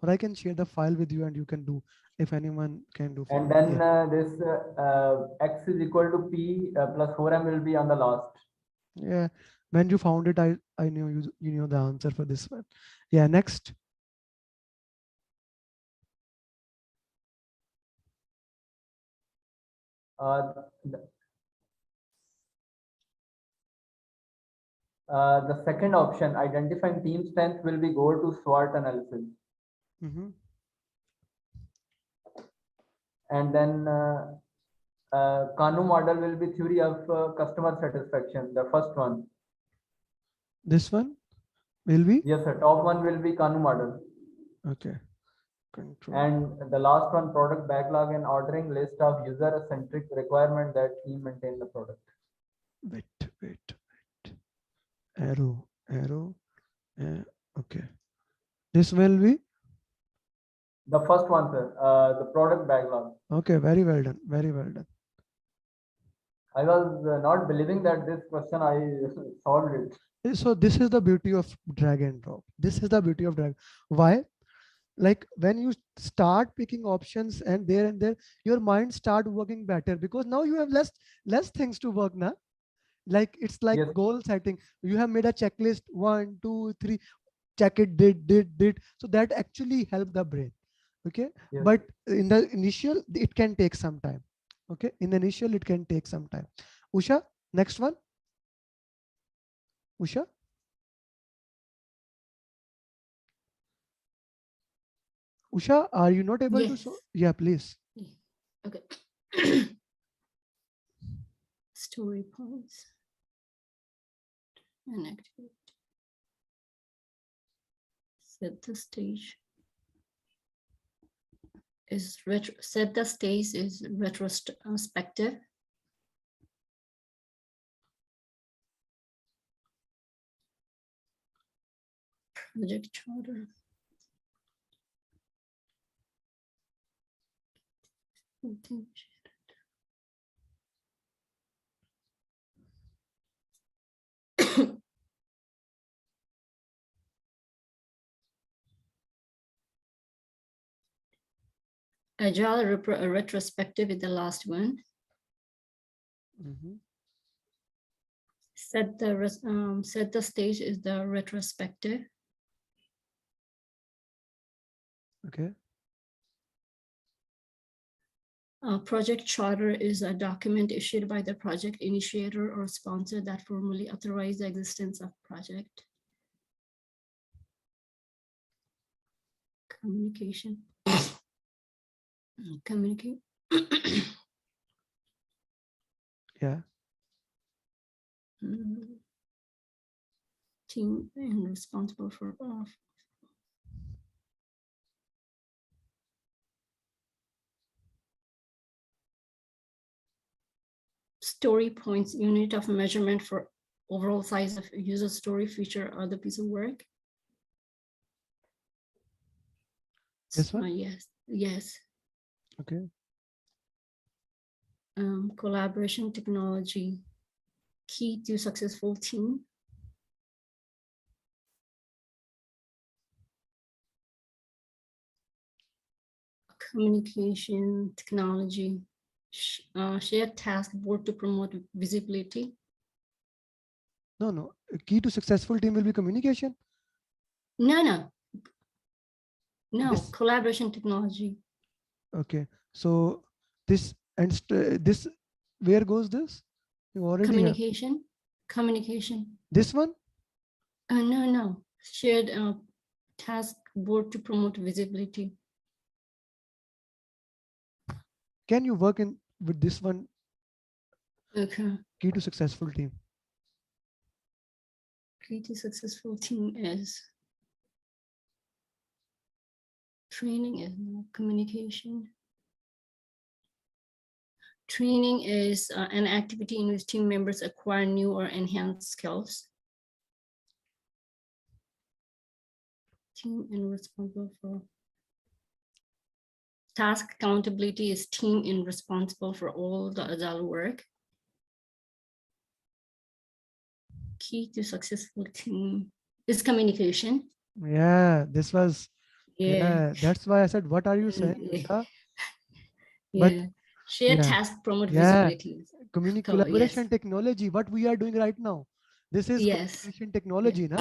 or I can share the file with you and you can do if anyone can do. And then this x is equal to p plus 4m will be on the last. Yeah, when you found it, I knew you know the answer for this one. Yeah, next. The second option, identifying team strength, will be go to SWOT analysis. And then Kanu model will be theory of customer satisfaction, the first one. This one will be? Yes, sir. Top one will be Kanu model. Okay. Control. And the last one, product backlog and ordering list of user-centric requirement that team maintain the product. Wait. Arrow. Okay. This will be? The first one, sir. The product backlog. Okay, very well done. Very well done. I was not believing that this question I solved it. So this is the beauty of drag and drop. This is the beauty of drag. Why? Like when you start picking options and there, your mind start working better because now you have less things to work now. Like it's like Yes. Goal setting. You have made a checklist 1, 2, 3, check it, did. So that actually help the brain. Okay. Yes. But in the initial, it can take some time. Okay. In the initial, it can take some time. Usha, next one. Usha. Usha, are you not able to? Yeah, please. Okay. Story points and activate. Set the stage. Set the stage is retrospective. Project charter. Agile retrospective is the last one. Set the stage is the retrospective. Okay. Project charter is a document issued by the project initiator or sponsor that formally authorizes the existence of project. Communication. Communicate. Yeah. Team and responsible for story points, unit of measurement for overall size of user story, feature, or other piece of work. This one? Yes. Okay. Collaboration technology, key to successful team. Communication technology, shared task board to promote visibility. No. Key to successful team will be communication. No. Collaboration technology. Okay. So this and this, where goes this? You already communication. This one? No. Shared task board to promote visibility. Can you work with this one? Okay. Key to successful team. Key to successful team is training is not communication. Training is an activity in which team members acquire new or enhanced skills. Team and responsible for task accountability is team and responsible for all the agile work. Key to successful team is communication. Yeah, this was Yeah, that's why I said, what are you saying, Usha? But Yeah. Share yeah, task, promote yeah, visibility. collaboration Yes. technology, what we are doing right now. This is Yes. collaboration technology, na?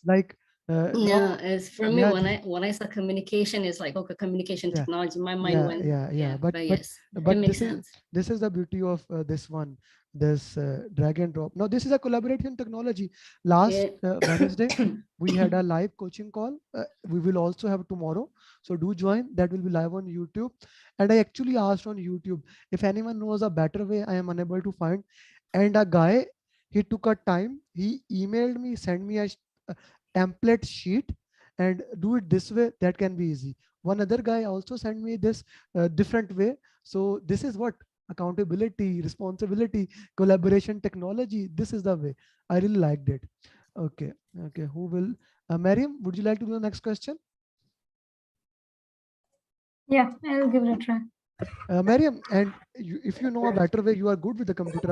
Like No, now, as for me, yeah, when I saw communication, it's like, okay, communication yeah, technology. My mind went, yeah. But yes, it but makes sense. this is the beauty of this drag and drop. Now this is a collaboration technology. Last Yeah. Wednesday we had a live coaching call. We will also have tomorrow, so do join. That will be live on YouTube. And I actually asked on YouTube if anyone knows a better way. I am unable to find. And a guy, he took a time. He emailed me, sent me a template sheet, and do it this way. That can be easy. One other guy also sent me this different way. So this is what accountability, responsibility, collaboration, technology. This is the way. I really liked it. Okay. Who will? Mariam, would you like to do the next question? Yeah, I'll give it a try. Mariam, and if you know a better way, you are good with the computer.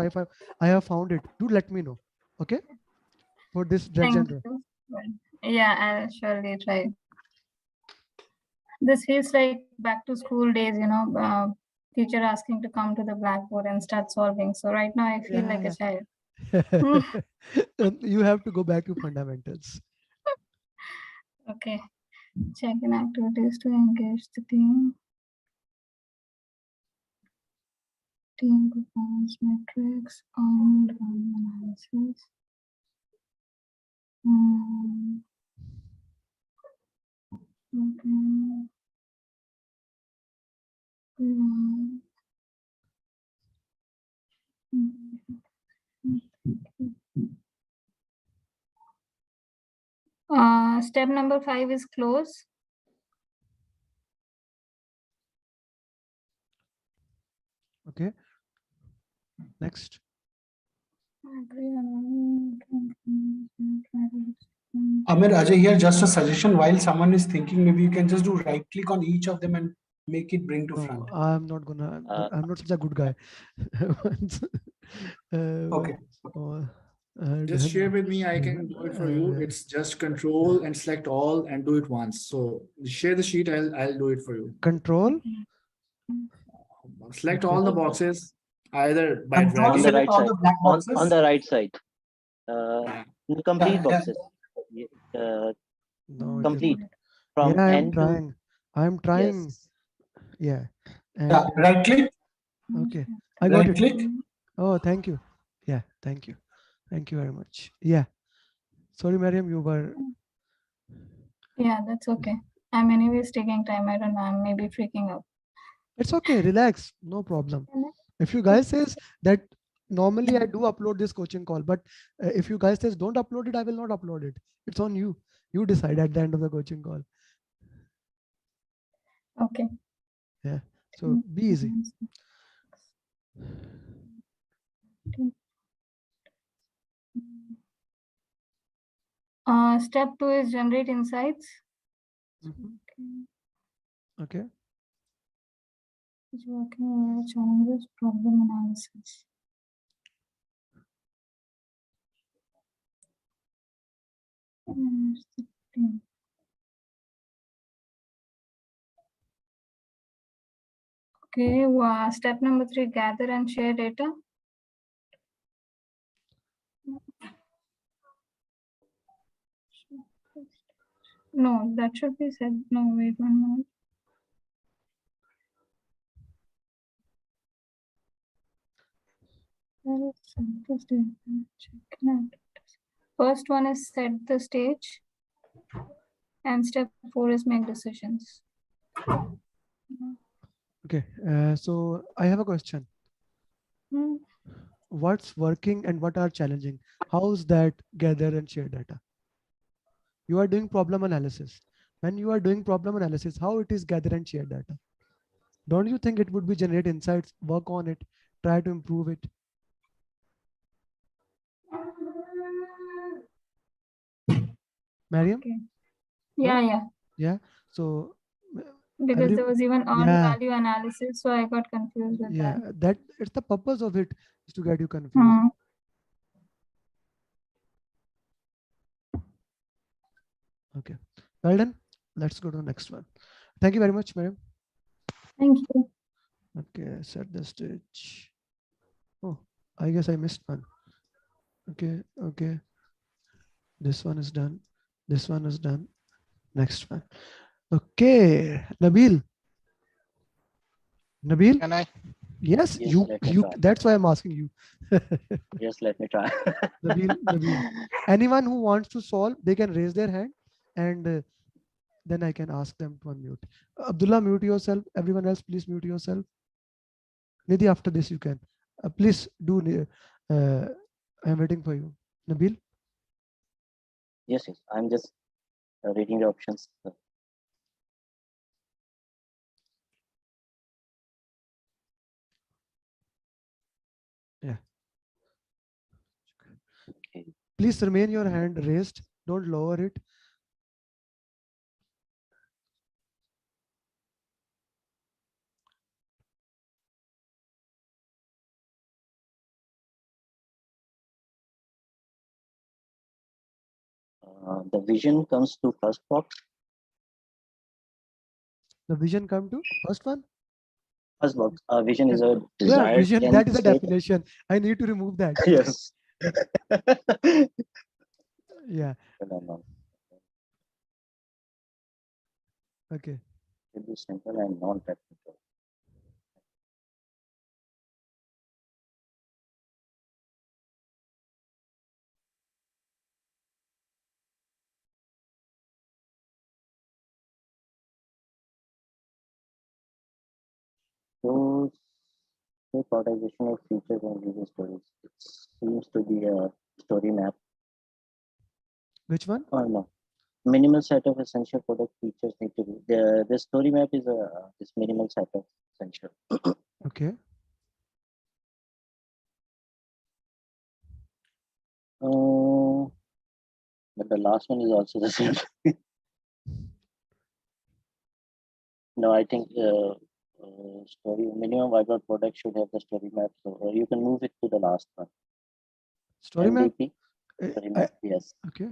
I have found it. Do let me know. Okay. For this drags and Thank drop. you. Yeah, I'll surely try. This feels like back to school days, teacher asking to come to the blackboard and start solving. So right now I feel like a child. You have to go back to fundamentals. Okay. Check in activities to engage the team. Team performance metrics and analysis. Okay. Step number 5 is close. Okay. Next. Amer, Ajay, here just a suggestion. While someone is thinking, maybe you can just do right click on each of them and make it bring to front. I'm not gonna. I'm not such a good guy. Okay. Just share with me, I can do it for you. It's just control and select all and do it once. So share the sheet, I'll do it for you. Control. Select all the boxes either by Control, dragging. On the right all side. the black boxes. On the right side. In the complete Yeah. boxes. No, Complete. yeah, From I'm N trying. to I'm trying. yes. Yeah. And Yeah. Right click. okay, I got Right it. click. Oh, thank you. Yeah, thank you. Thank you very much. Yeah. Sorry, Mariam, you were. Yeah, that's okay. I'm anyways taking time. I don't know. I'm maybe freaking out. It's okay. Relax. No problem. If you guys says that normally I do upload this coaching call, but if you guys says don't upload it, I will not upload it. It's on you. You decide at the end of the coaching call. Okay. Yeah. So be easy. Step 2 is generate insights. Okay. It's working on challenges, problem analysis. Okay, step number 3, gather and share data. No, that should be said. No, wait 1 minute. First one is set the stage, and step 4 is make decisions. Okay. So I have a question. What's working and what are challenging? How's that gather and share data? You are doing problem analysis. When you are doing problem analysis, how it is gather and share data? Don't you think it would be generate insights, work on it, try to improve it? Mariam? Okay. Yeah, no? yeah. Yeah. So because there was even earned yeah, value analysis, so I got confused with yeah, that. that it's the purpose of it is to get you confused. Okay. Well done. let's go to the next one. Thank you very much, madam. Thank you. Okay, set the stage. Oh, I guess I missed one. Okay, okay. This one is done. This one is done. Next one. Okay, Nabil. Nabil? Can I? Yes, Yes, you, let me you. try. That's why I'm asking you. Yes, let me try. Nabil. Anyone who wants to solve, they can raise their hand, and then I can ask them to unmute. Abdullah, mute yourself. Everyone else, please mute yourself. Nidhi, after this you can. Please do. I'm waiting for you. Nabil? Yes, yes. I'm just reading the options. Yeah. Okay. Please remain your hand raised. Don't lower it. The vision comes to first box. The vision come to first one. First box. Vision is a Yeah, desired vision. end That is a state. definition. I need to remove that. Yes. Yeah. No. Okay. It is simple and non-technical. So, prioritization of features and user stories. It seems to be a story map. Which one? Oh no. Minimal set of essential product features need to be. The story map is this minimal set of essential. Okay. But the last one is also the same. No, I think story minimum viable product should have the story map. So you can move it to the last one. Story MVP. map. Story map. Yes. Okay.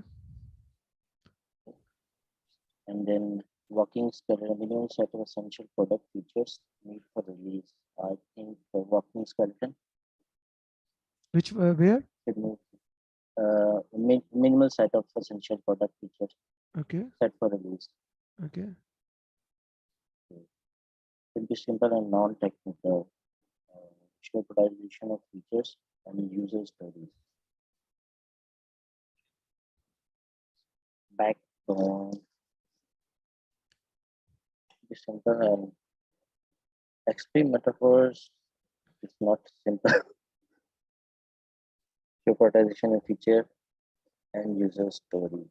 And then working skeleton, minimum set of essential product features need for release. I think the working skeleton. Which where? Should move. Minimal set of essential product features. Okay. Set for release. Okay. Should be simple and non-technical. Show prioritization of features and user stories. Backbone. Be simple and extreme metaphors. It's not simple. Show prioritization of feature and user story.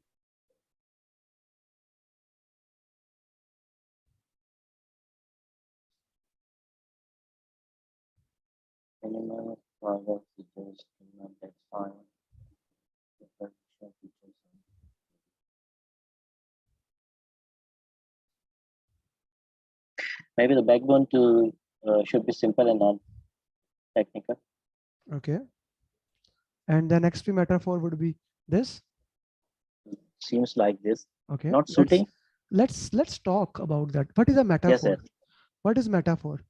Minimal viable features, that's fine. Maybe the backbone to should be simple and non-technical. Okay. And the next metaphor would be this. Seems like this. Okay. Not suiting. Let's talk about that. What is a metaphor? Yes, sir. What is metaphor?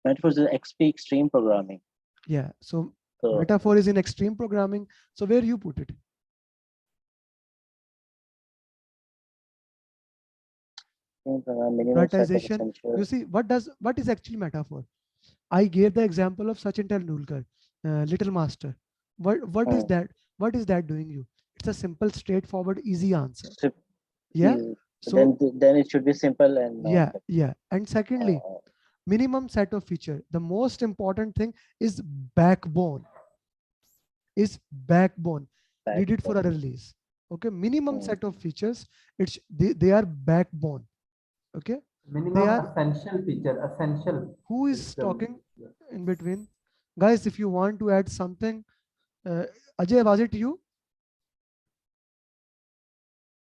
Metaphor is XP extreme programming. Yeah. So metaphor is in extreme programming. So where you put it? Prioritization. You see, what is actually metaphor? I gave the example of Sachin Tendulkar, Little Master. What is that? What is that doing you? It's a simple, straightforward, easy answer. Yeah. So then it should be simple and yeah. And secondly, minimum set of feature. The most important thing is backbone. Needed for a release. Okay. Minimum set of features. They are backbone. Okay. Minimum essential feature. Essential. Who is talking in between? Guys, if you want to add something, Ajay, was it you?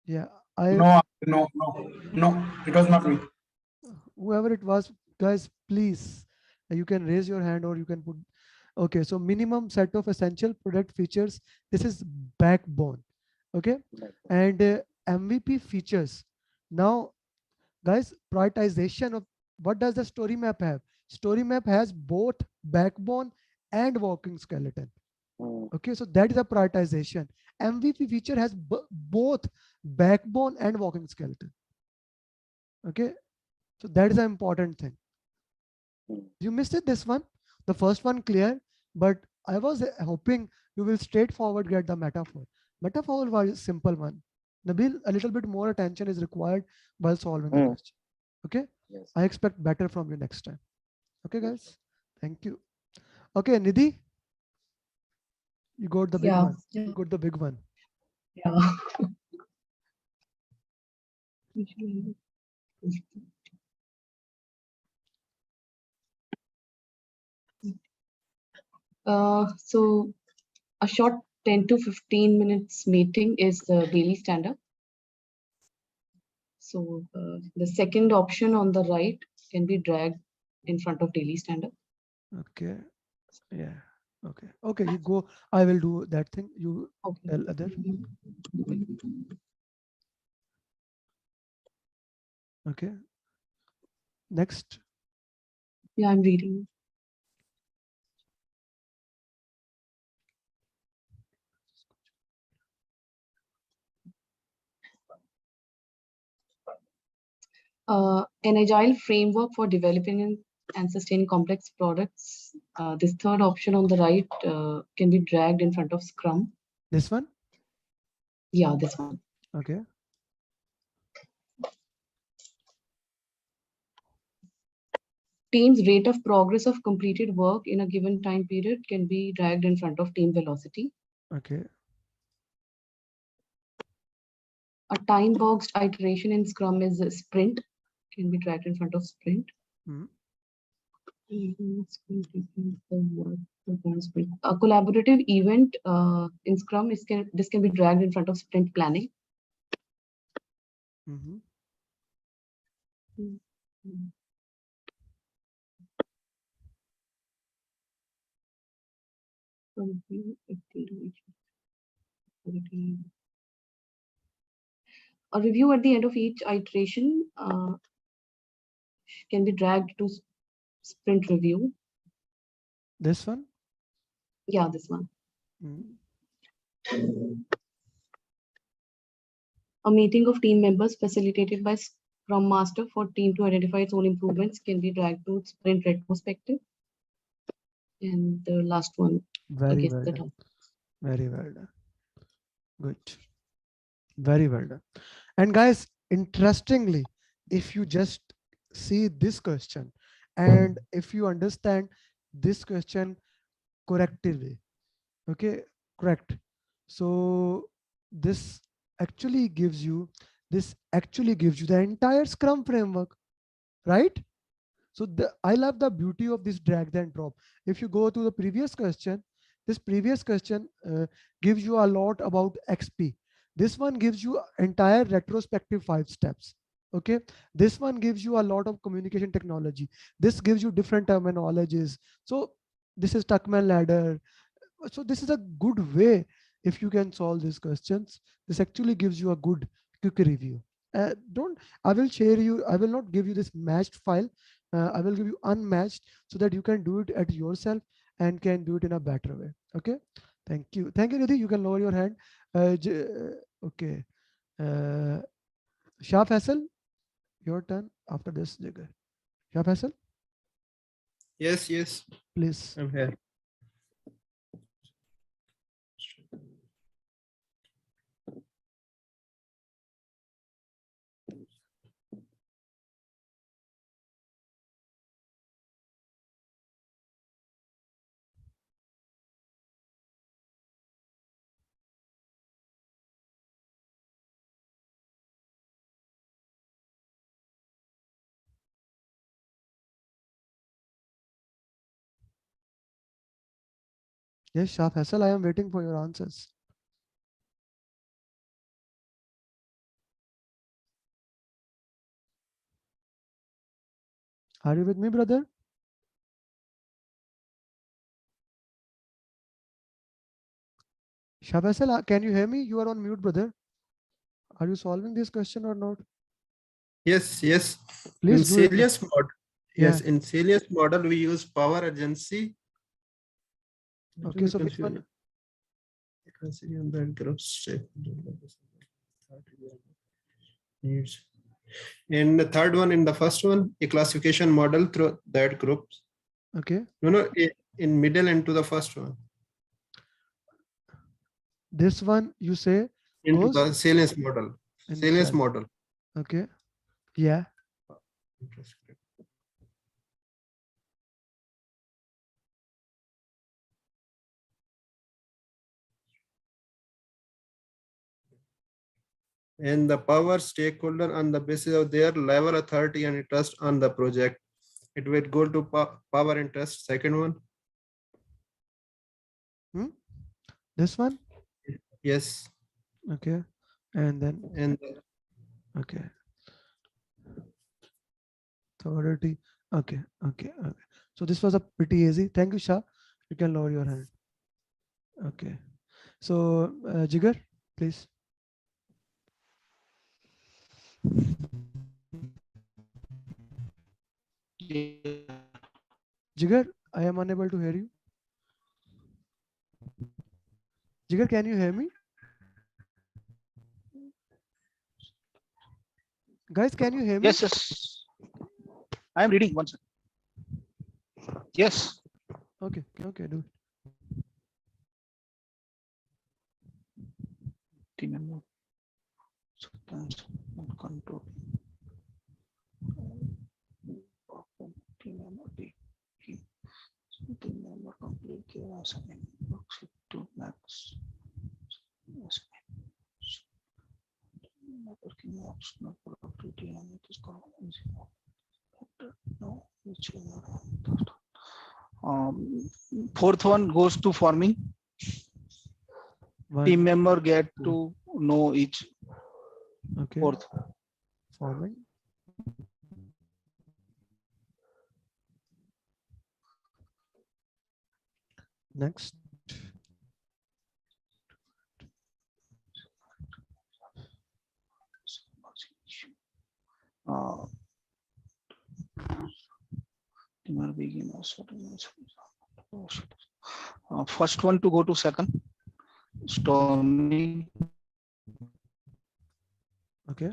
Yeah. No, it was not me. Whoever it was, guys, please, you can raise your hand or you can put. Okay, so minimum set of essential product features. This is backbone. Okay, and MVP features. Now, guys, prioritization of what does the story map have? Story map has both backbone and working skeleton. Okay, so that is a prioritization. MVP feature has both backbone and working skeleton. Okay, so that is an important thing. You missed it, this one. The first one clear, but I was hoping you will straightforward get the metaphor. Metaphor was a simple one. Nabil, a little bit more attention is required while solving the question. Okay, Yes. I expect better from you next time. Okay, guys, thank you. Okay, Nidhi, you got the big one. You got the big one. Yeah. So a short 10 to 15 minutes meeting is the daily standard. So the second option on the right can be dragged in front of daily standard. Okay, yeah, okay. Okay, you go. I will do that thing. You tell other. Okay. Next. Yeah, I'm reading. An agile framework for developing and sustaining complex products. This third option on the right can be dragged in front of Scrum. This one? Yeah, this one. Okay. Team's rate of progress of completed work in a given time period can be dragged in front of team velocity. Okay. A time-boxed iteration in Scrum is a sprint, can be dragged in front of sprint. A collaborative event in Scrum this can be dragged in front of sprint planning. A review at the end of each iteration can be dragged to sprint review. This one? Yeah, this one. A meeting of team members facilitated by Scrum Master for team to identify its own improvements can be dragged to sprint retrospective. And the last one. Very well done. Very well done. Good. Very well done. And guys, interestingly, if you just see this question and if you understand this question correctly, okay, correct. So this actually gives you the entire Scrum framework, right? So I love the beauty of this drag and drop. If you go to the previous question, this previous question gives you a lot about XP. This one gives you entire retrospective 5 steps. Okay, this one gives you a lot of communication technology. This gives you different terminologies. So this is Tuckman ladder. So this is a good way if you can solve these questions. This actually gives you a good quick review. I will share you, I will not give you this matched file. I will give you unmatched so that you can do it at yourself and can do it in a better way. Okay, thank you. Thank you, Nidhi. You can lower your hand. Okay. Shah Faisal, your turn after this, Jigar. Shah Faisal? Yes, yes. Please. I'm here. Yes, Shah Faisal, I am waiting for your answers. Are you with me, brother? Shah Faisal, can you hear me? You are on mute, brother. Are you solving this question or not? Yes, yes. Please In do it. Celius model, yes, Yeah. in Celius model we use power urgency. Okay, so which one? On that group shape. And the third one, in the first one, a classification model through that groups. Okay. No, in middle and to the first one. This one you say Into goes the salience model. in Salience cell. model. Okay. Yeah. And the power stakeholder on the basis of their level authority and trust on the project. It will go to power and trust. Second one. This one? Yes. Okay. And then okay. Authority. Okay. Okay. Okay. So this was a pretty easy. Thank you, Shah. You can lower your hand. Okay. So Jigar, please. Jigar, I am unable to hear you. Jigar, can you hear me? Guys, can you hear me? Yes, yes. I am reading one second. Yes. Okay, okay, do it. Control. To max. Networking optional productivity and it is called no, which fourth one goes to forming. Team member get to know each. Okay. Fourth. Forming. Next. First one to go to second. Storming. Okay.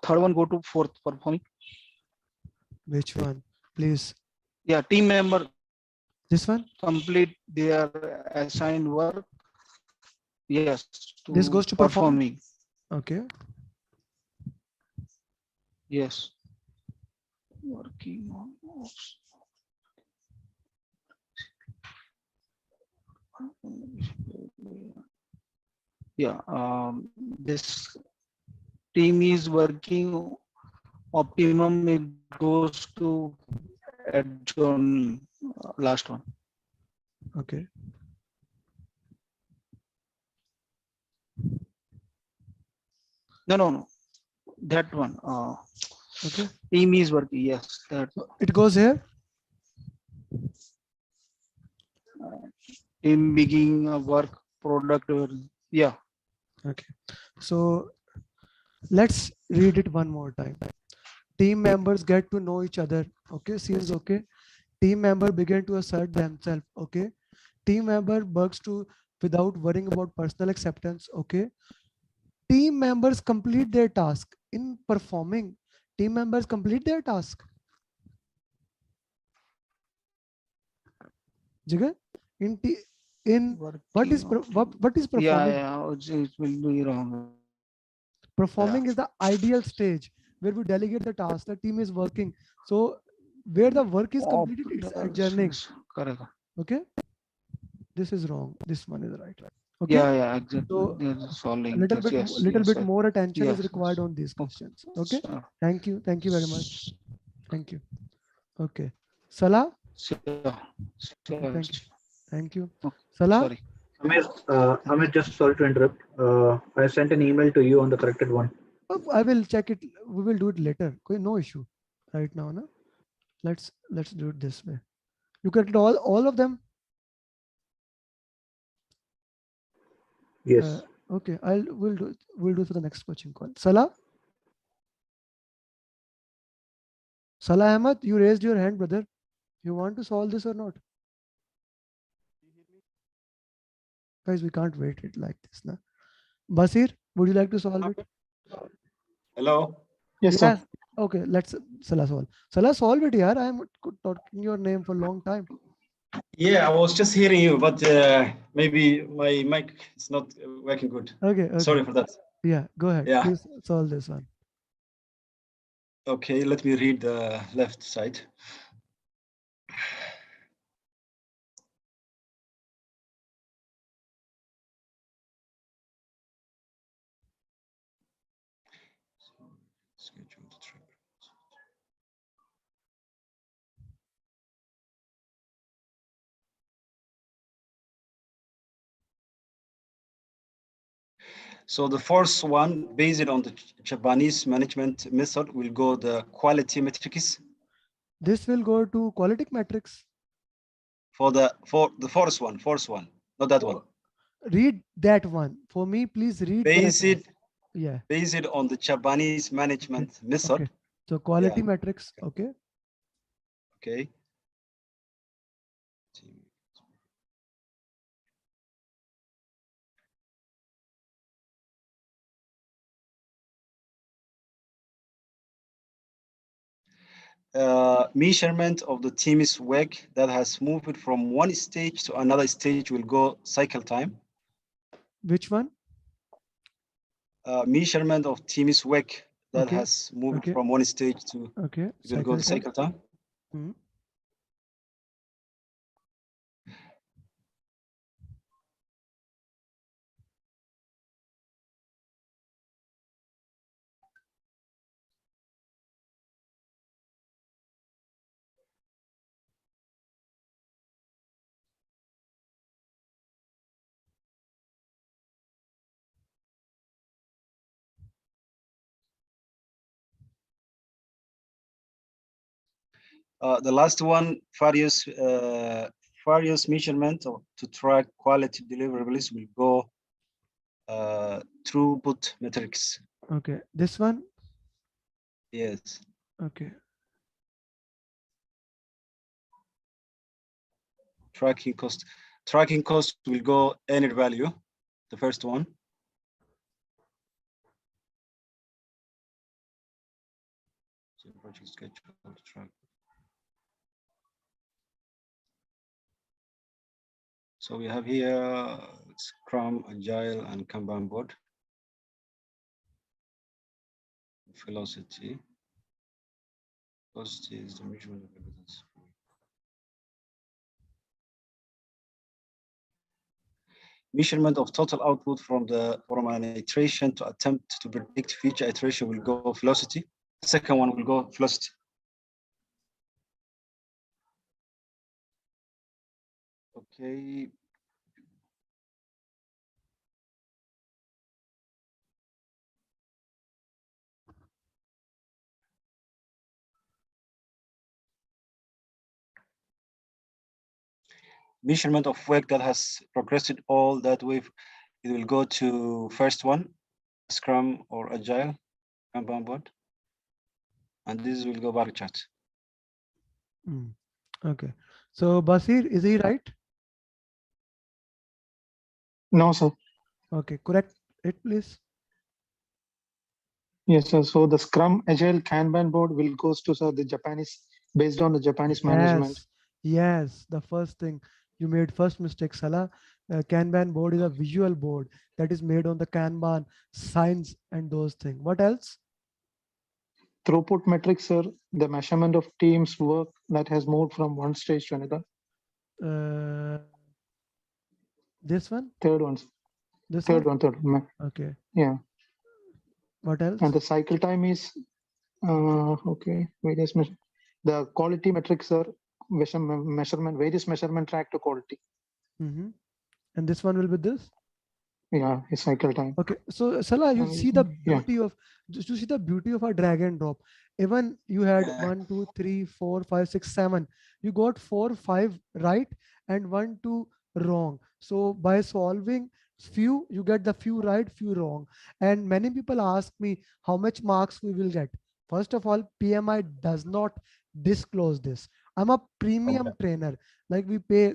Third one go to fourth, performing. Which one? Please. Yeah, team member. This one? Complete their assigned work. Yes. This goes to performing. Okay. Yes. Working on. Yeah. This team is working optimum. It goes to adjourn. Last one. Okay. No. That one. Okay. Team is working. Yes. That. It goes here. Team beginning work product. Yeah. Okay. So let's read it one more time. Team members get to know each other. Okay. Seems okay. Team member begin to assert themselves. Okay. Team member works to without worrying about personal acceptance. Okay. Team members complete their task. In performing, team members complete their task. Jigar, what is performing? Yeah, it will be wrong. Performing is the ideal stage where we delegate the task. The team is working. So where the work is completed, it's adjourning. Correct. Okay. This is wrong. This one is right. Okay. Yeah, exactly. So solving. a little bit more attention is required on these questions. Okay. Sure. Thank you. Thank you very much. Thank you. Okay. Salah. Sure. Thank you. Okay. Salah. Sorry. Amir, just sorry to interrupt. I sent an email to you on the corrected one. I will check it. We will do it later. No issue. Right now, no. Let's do it this way. You corrected all of them. Yes. Okay, we'll do for the next coaching call. Salah Ahmed, you raised your hand, brother. You want to solve this or not? Guys, we can't wait it like this, na? Basir, would you like to solve it? Hello. Yes, sir. Okay, let's Salah solve. Salah, solve it, yaar. I am talking your name for a long time. Yeah, I was just hearing you, but maybe my mic is not working good. Okay. Sorry for that. Yeah, go ahead. Yeah. Please solve this one. Okay, let me read the left side. Schedule the trip. So the first one, based on the Japanese management method, will go the quality metrics. This will go to quality metrics. For the first one, not that one. Read that one for me, please. Read that one. Yeah. Based on the Japanese management method. Okay. So quality metrics. Okay. Okay. Measurement of the team's work that has moved from one stage to another stage will go cycle time. Which one? Measurement of team's work that has moved from one stage to will go the cycle time. The last one, various measurement to track quality deliverables will go throughput metrics. Okay, this one. Yes. Okay. Tracking cost will go any value. The first one. Project schedule track. So we have here Scrum, Agile, and Kanban board. Velocity. Velocity is the measurement of evidence. Measurement of total output from an iteration to attempt to predict future iteration will go velocity. The second one will go velocity. Okay. Measurement of work that has progressed all that way, it will go to first one, Scrum or Agile, Kanban board. And this will go bar chart. Okay. So Basir, is he right? No, sir. Okay, correct it, please. Yes, sir. So the Scrum, Agile, Kanban board will goes to the Japanese, based on the Japanese management. Yes, the first thing you made first mistake, Salah. Kanban board is a visual board that is made on the Kanban signs and those things. What else? Throughput metrics, sir. The measurement of teams' work that has moved from one stage to another. This one? Third one. This third one? one. Okay. Yeah. What else? And the cycle time is okay. The quality metrics are measurement, various measurement track to quality. And this one will be this? Yeah, a cycle time. Okay, so Salah, you see the beauty of our drag and drop. Even you had 1, 2, 3, 4, 5, 6, 7. You got 4, 5 right and 1, 2 wrong. So by solving few, you get the few right, few wrong. And many people ask me how much marks we will get. First of all, PMI does not disclose this. I'm a premium trainer. Like we pay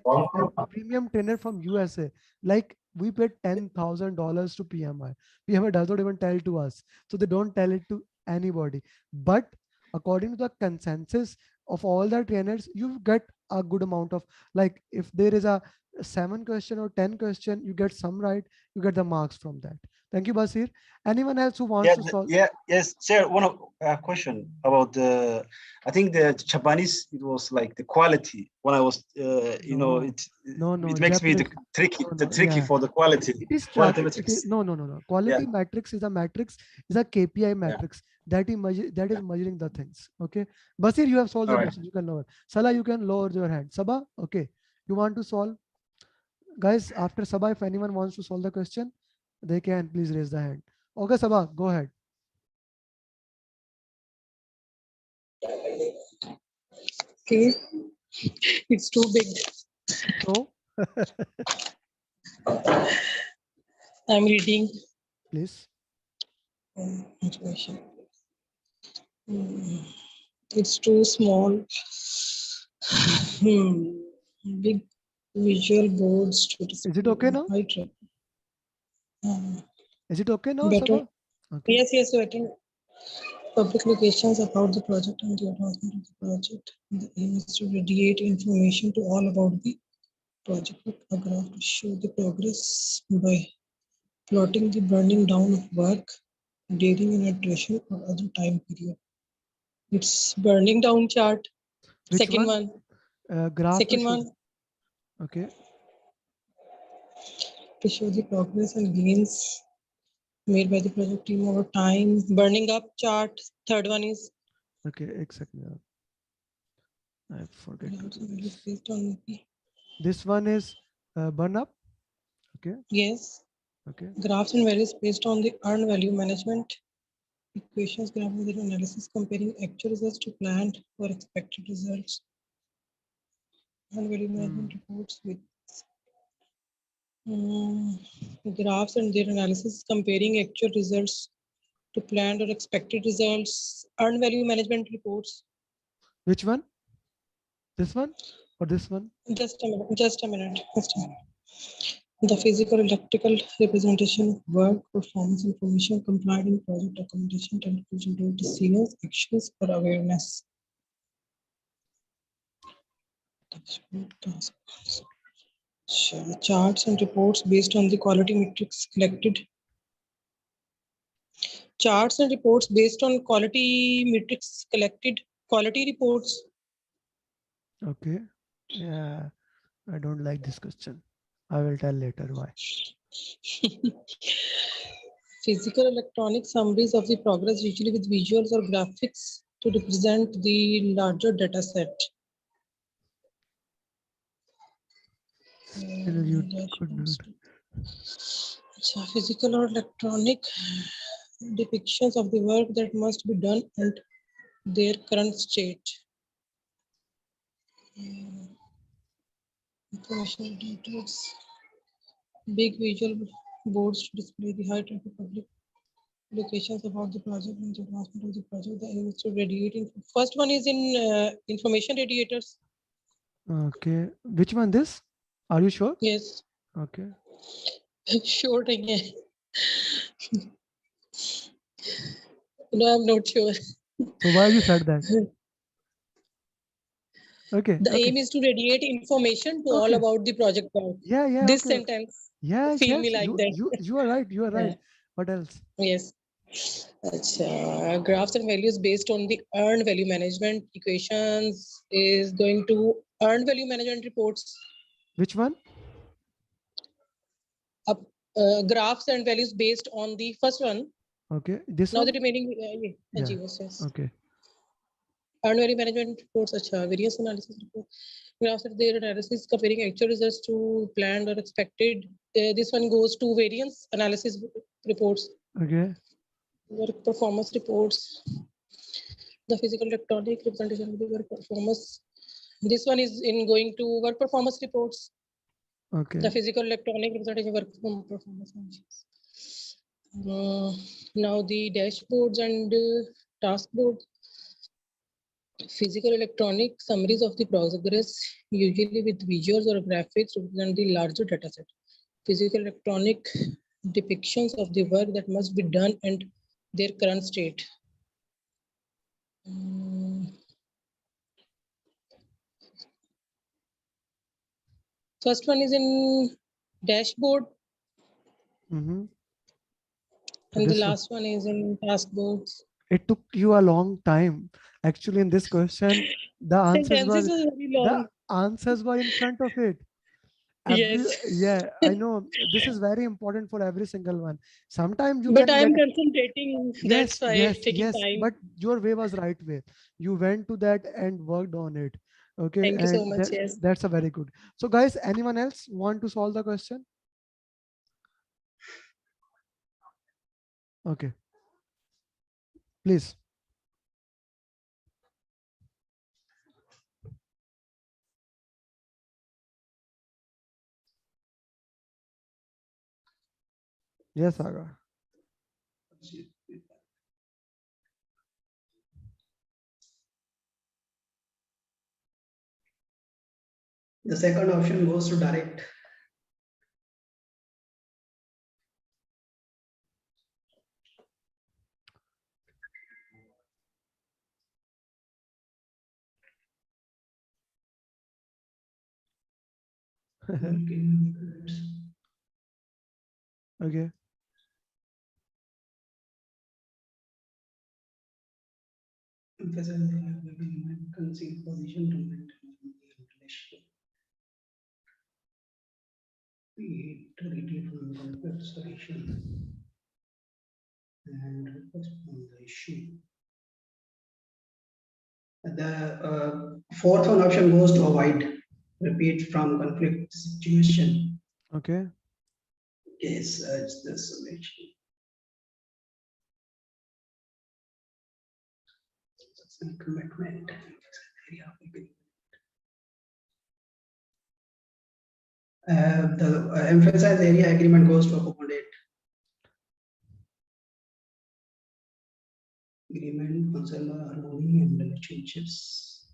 a premium trainer from USA. Like we pay $10,000 to PMI. PMI does not even tell to us. So they don't tell it to anybody. But according to the consensus of all the trainers, you get a good amount of, like if there is a 7 question or 10 question, you get some right, you get the marks from that. Thank you, Basir. Anyone else who wants to solve? Yes, sir. One question about the, I think the Japanese, it was like the quality. When I was, No, it makes me Japanese. tricky for the quality. It is Quality it is, metrics. no. Quality matrix is a matrix, is a KPI matrix that is measuring the things. Okay. Basir, you have solved the All right. question. You can lower. Salah, you can lower your hand. Sabah, okay. You want to solve? Guys, after Sabah, if anyone wants to solve the question, they can please raise the hand. Okay, Sabah, go ahead. Okay, it's too big. So, I'm reading. Please. Information. It's too small. Big visual boards to display. Is it okay now? Is it okay now, Better. Sabah? Okay. Yes, better. Public locations about the project and the advancement of the project. The aim is to radiate information to all about the project. A graph to show the progress by plotting the burning down of work during an iteration or other time period. It's burning down chart. Which Second one. Graph. Second one. Okay. To show the progress and gains made by the project team over time. Burning up chart. Third one is. Okay, exactly. I forget to do this. Based on This one is burn up. Okay. Yes. Okay. Graphs and values based on the earned value management equations, graph with analysis comparing actual results to planned or expected results. Earned value management reports with graphs and their analysis comparing actual results to planned or expected results. Earned value management reports. Which one? This one or this one? Just a minute. The physical electrical representation of work, performance information complied in project documentation, television to decisions, actions, or awareness. Charts and reports based on the quality metrics collected. Charts and reports based on quality metrics collected. Quality reports. Okay. Yeah, I don't like this question. I will tell later why. Physical electronic summaries of the progress, usually with visuals or graphics to represent the larger data set. Still you could not. Physical or electronic depictions of the work that must be done and their current state. Information details. Big visual boards to display the high traffic public locations about the project and the advancement of the project. The aim is to radiate. First one is in information radiators. Okay. Which one this? Are you sure? Yes. Okay. Sure. No, I'm not sure. So why you said that? Okay. The aim is to radiate information to all about the project work. Yeah. This Okay. sentence. Yes. Feel me like that. You are right. You are right. What else? Yes. Graphs and values based on the earned value management equations is going to earned value management reports. Which one? Graphs and values based on the first one. Okay. This now one? the remaining yes. Okay. Earned value management reports, variance analysis report. Graphs and their analysis comparing actual results to planned or expected. This one goes to variance analysis reports. Okay. Work performance reports. The physical electronic representation of the work performance. This one is in going to work performance reports. Okay. The physical electronic representation work performance functions. Now the dashboards and task boards. Physical electronic summaries of the progress, usually with visuals or graphics, represent the larger data set. Physical electronic depictions of the work that must be done and their current state. First one is in dashboard. And the last one is in task boards. It took you a long time. Actually, in this question, the answers were in front of it. Yeah, I know this is very important for every single one. Sometimes you but can I'm get concentrating. yes, That's why yes, taking yes. time. But your way was right way. You went to that and worked on it. Okay, Thank you so and much. Yes. that's a very good. So, guys, anyone else want to solve the question? Okay, please. Yes, Aga. The second option goes to direct. Okay. Concede position to maintain relation. Retrieve from complex solution and respond the issue. The fourth one option goes to avoid repeat from conflict situation. Okay. Yes, it's the solution. Commitment. The emphasize area agreement goes to accommodate. Agreement, consumer harmony and relationships.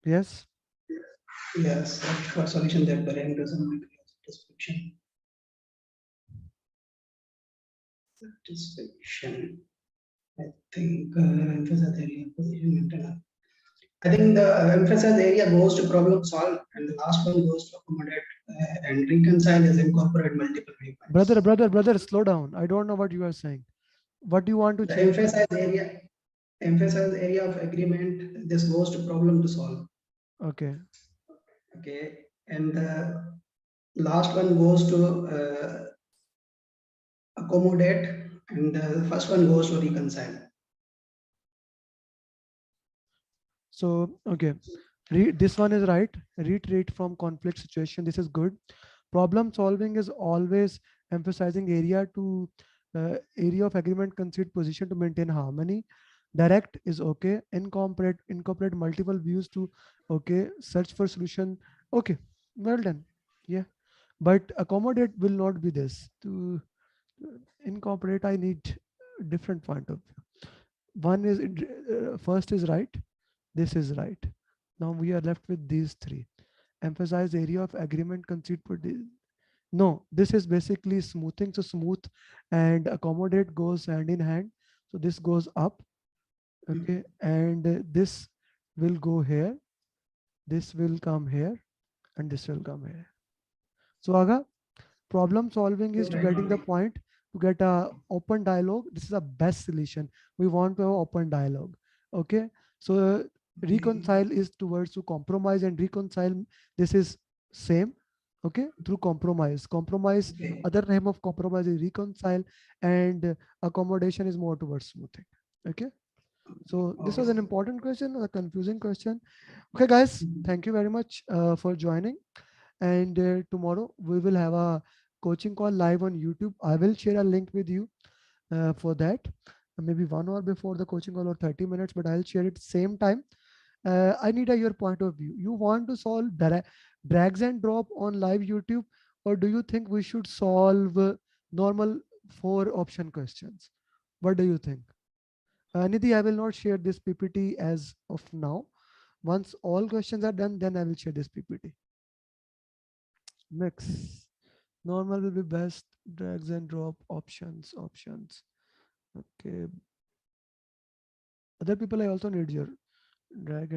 Yes. Yes, for solution that parent doesn't description. Satisfaction. I think emphasize area position maintenance. I think the emphasize area goes to problem solve, and the last one goes to accommodate and reconcile is incorporate multiple viewpoints. Brother, slow down. I don't know what you are saying. What do you want to The change? emphasize area of agreement. This goes to problem to solve. Okay. Okay, and the last one goes to accommodate, and the first one goes to reconcile. So, okay. This one is right. Retreat from conflict situation. This is good. Problem solving is always emphasizing area of agreement, concede position to maintain harmony. Direct is okay. Incorporate multiple views to okay. Search for solution. Okay. Well done. Yeah. But accommodate will not be this. To incorporate, I need different point of view. One is first is right. This is right. Now we are left with these three. Emphasize area of agreement, concede for no, this is basically smoothing. So smooth and accommodate goes hand in hand. So this goes up. Okay. And this will go here. This will come here. And this will come here. So Aga, problem solving is to getting the point, to get a open dialogue. This is a best solution. We want to have open dialogue. Okay. So reconcile is towards to compromise, and reconcile, this is same. Okay, through compromise. Other name of compromise is reconcile, and accommodation is more towards smoothing. Okay. So this was an important question, a confusing question. Okay, guys, thank you very much for joining. And tomorrow we will have a coaching call live on YouTube. I will share a link with you for that. maybe 1 hour before the coaching call or 30 minutes, but I'll share it same time. I need your point of view. You want to solve drags and drop on live YouTube, or do you think we should solve normal 4 option questions? What do you think? Nidhi, I will not share this PPT as of now. Once all questions are done, then I will share this PPT. Mix. Normal will be best. Drags and drop options. Okay. Other people, I also need your drag and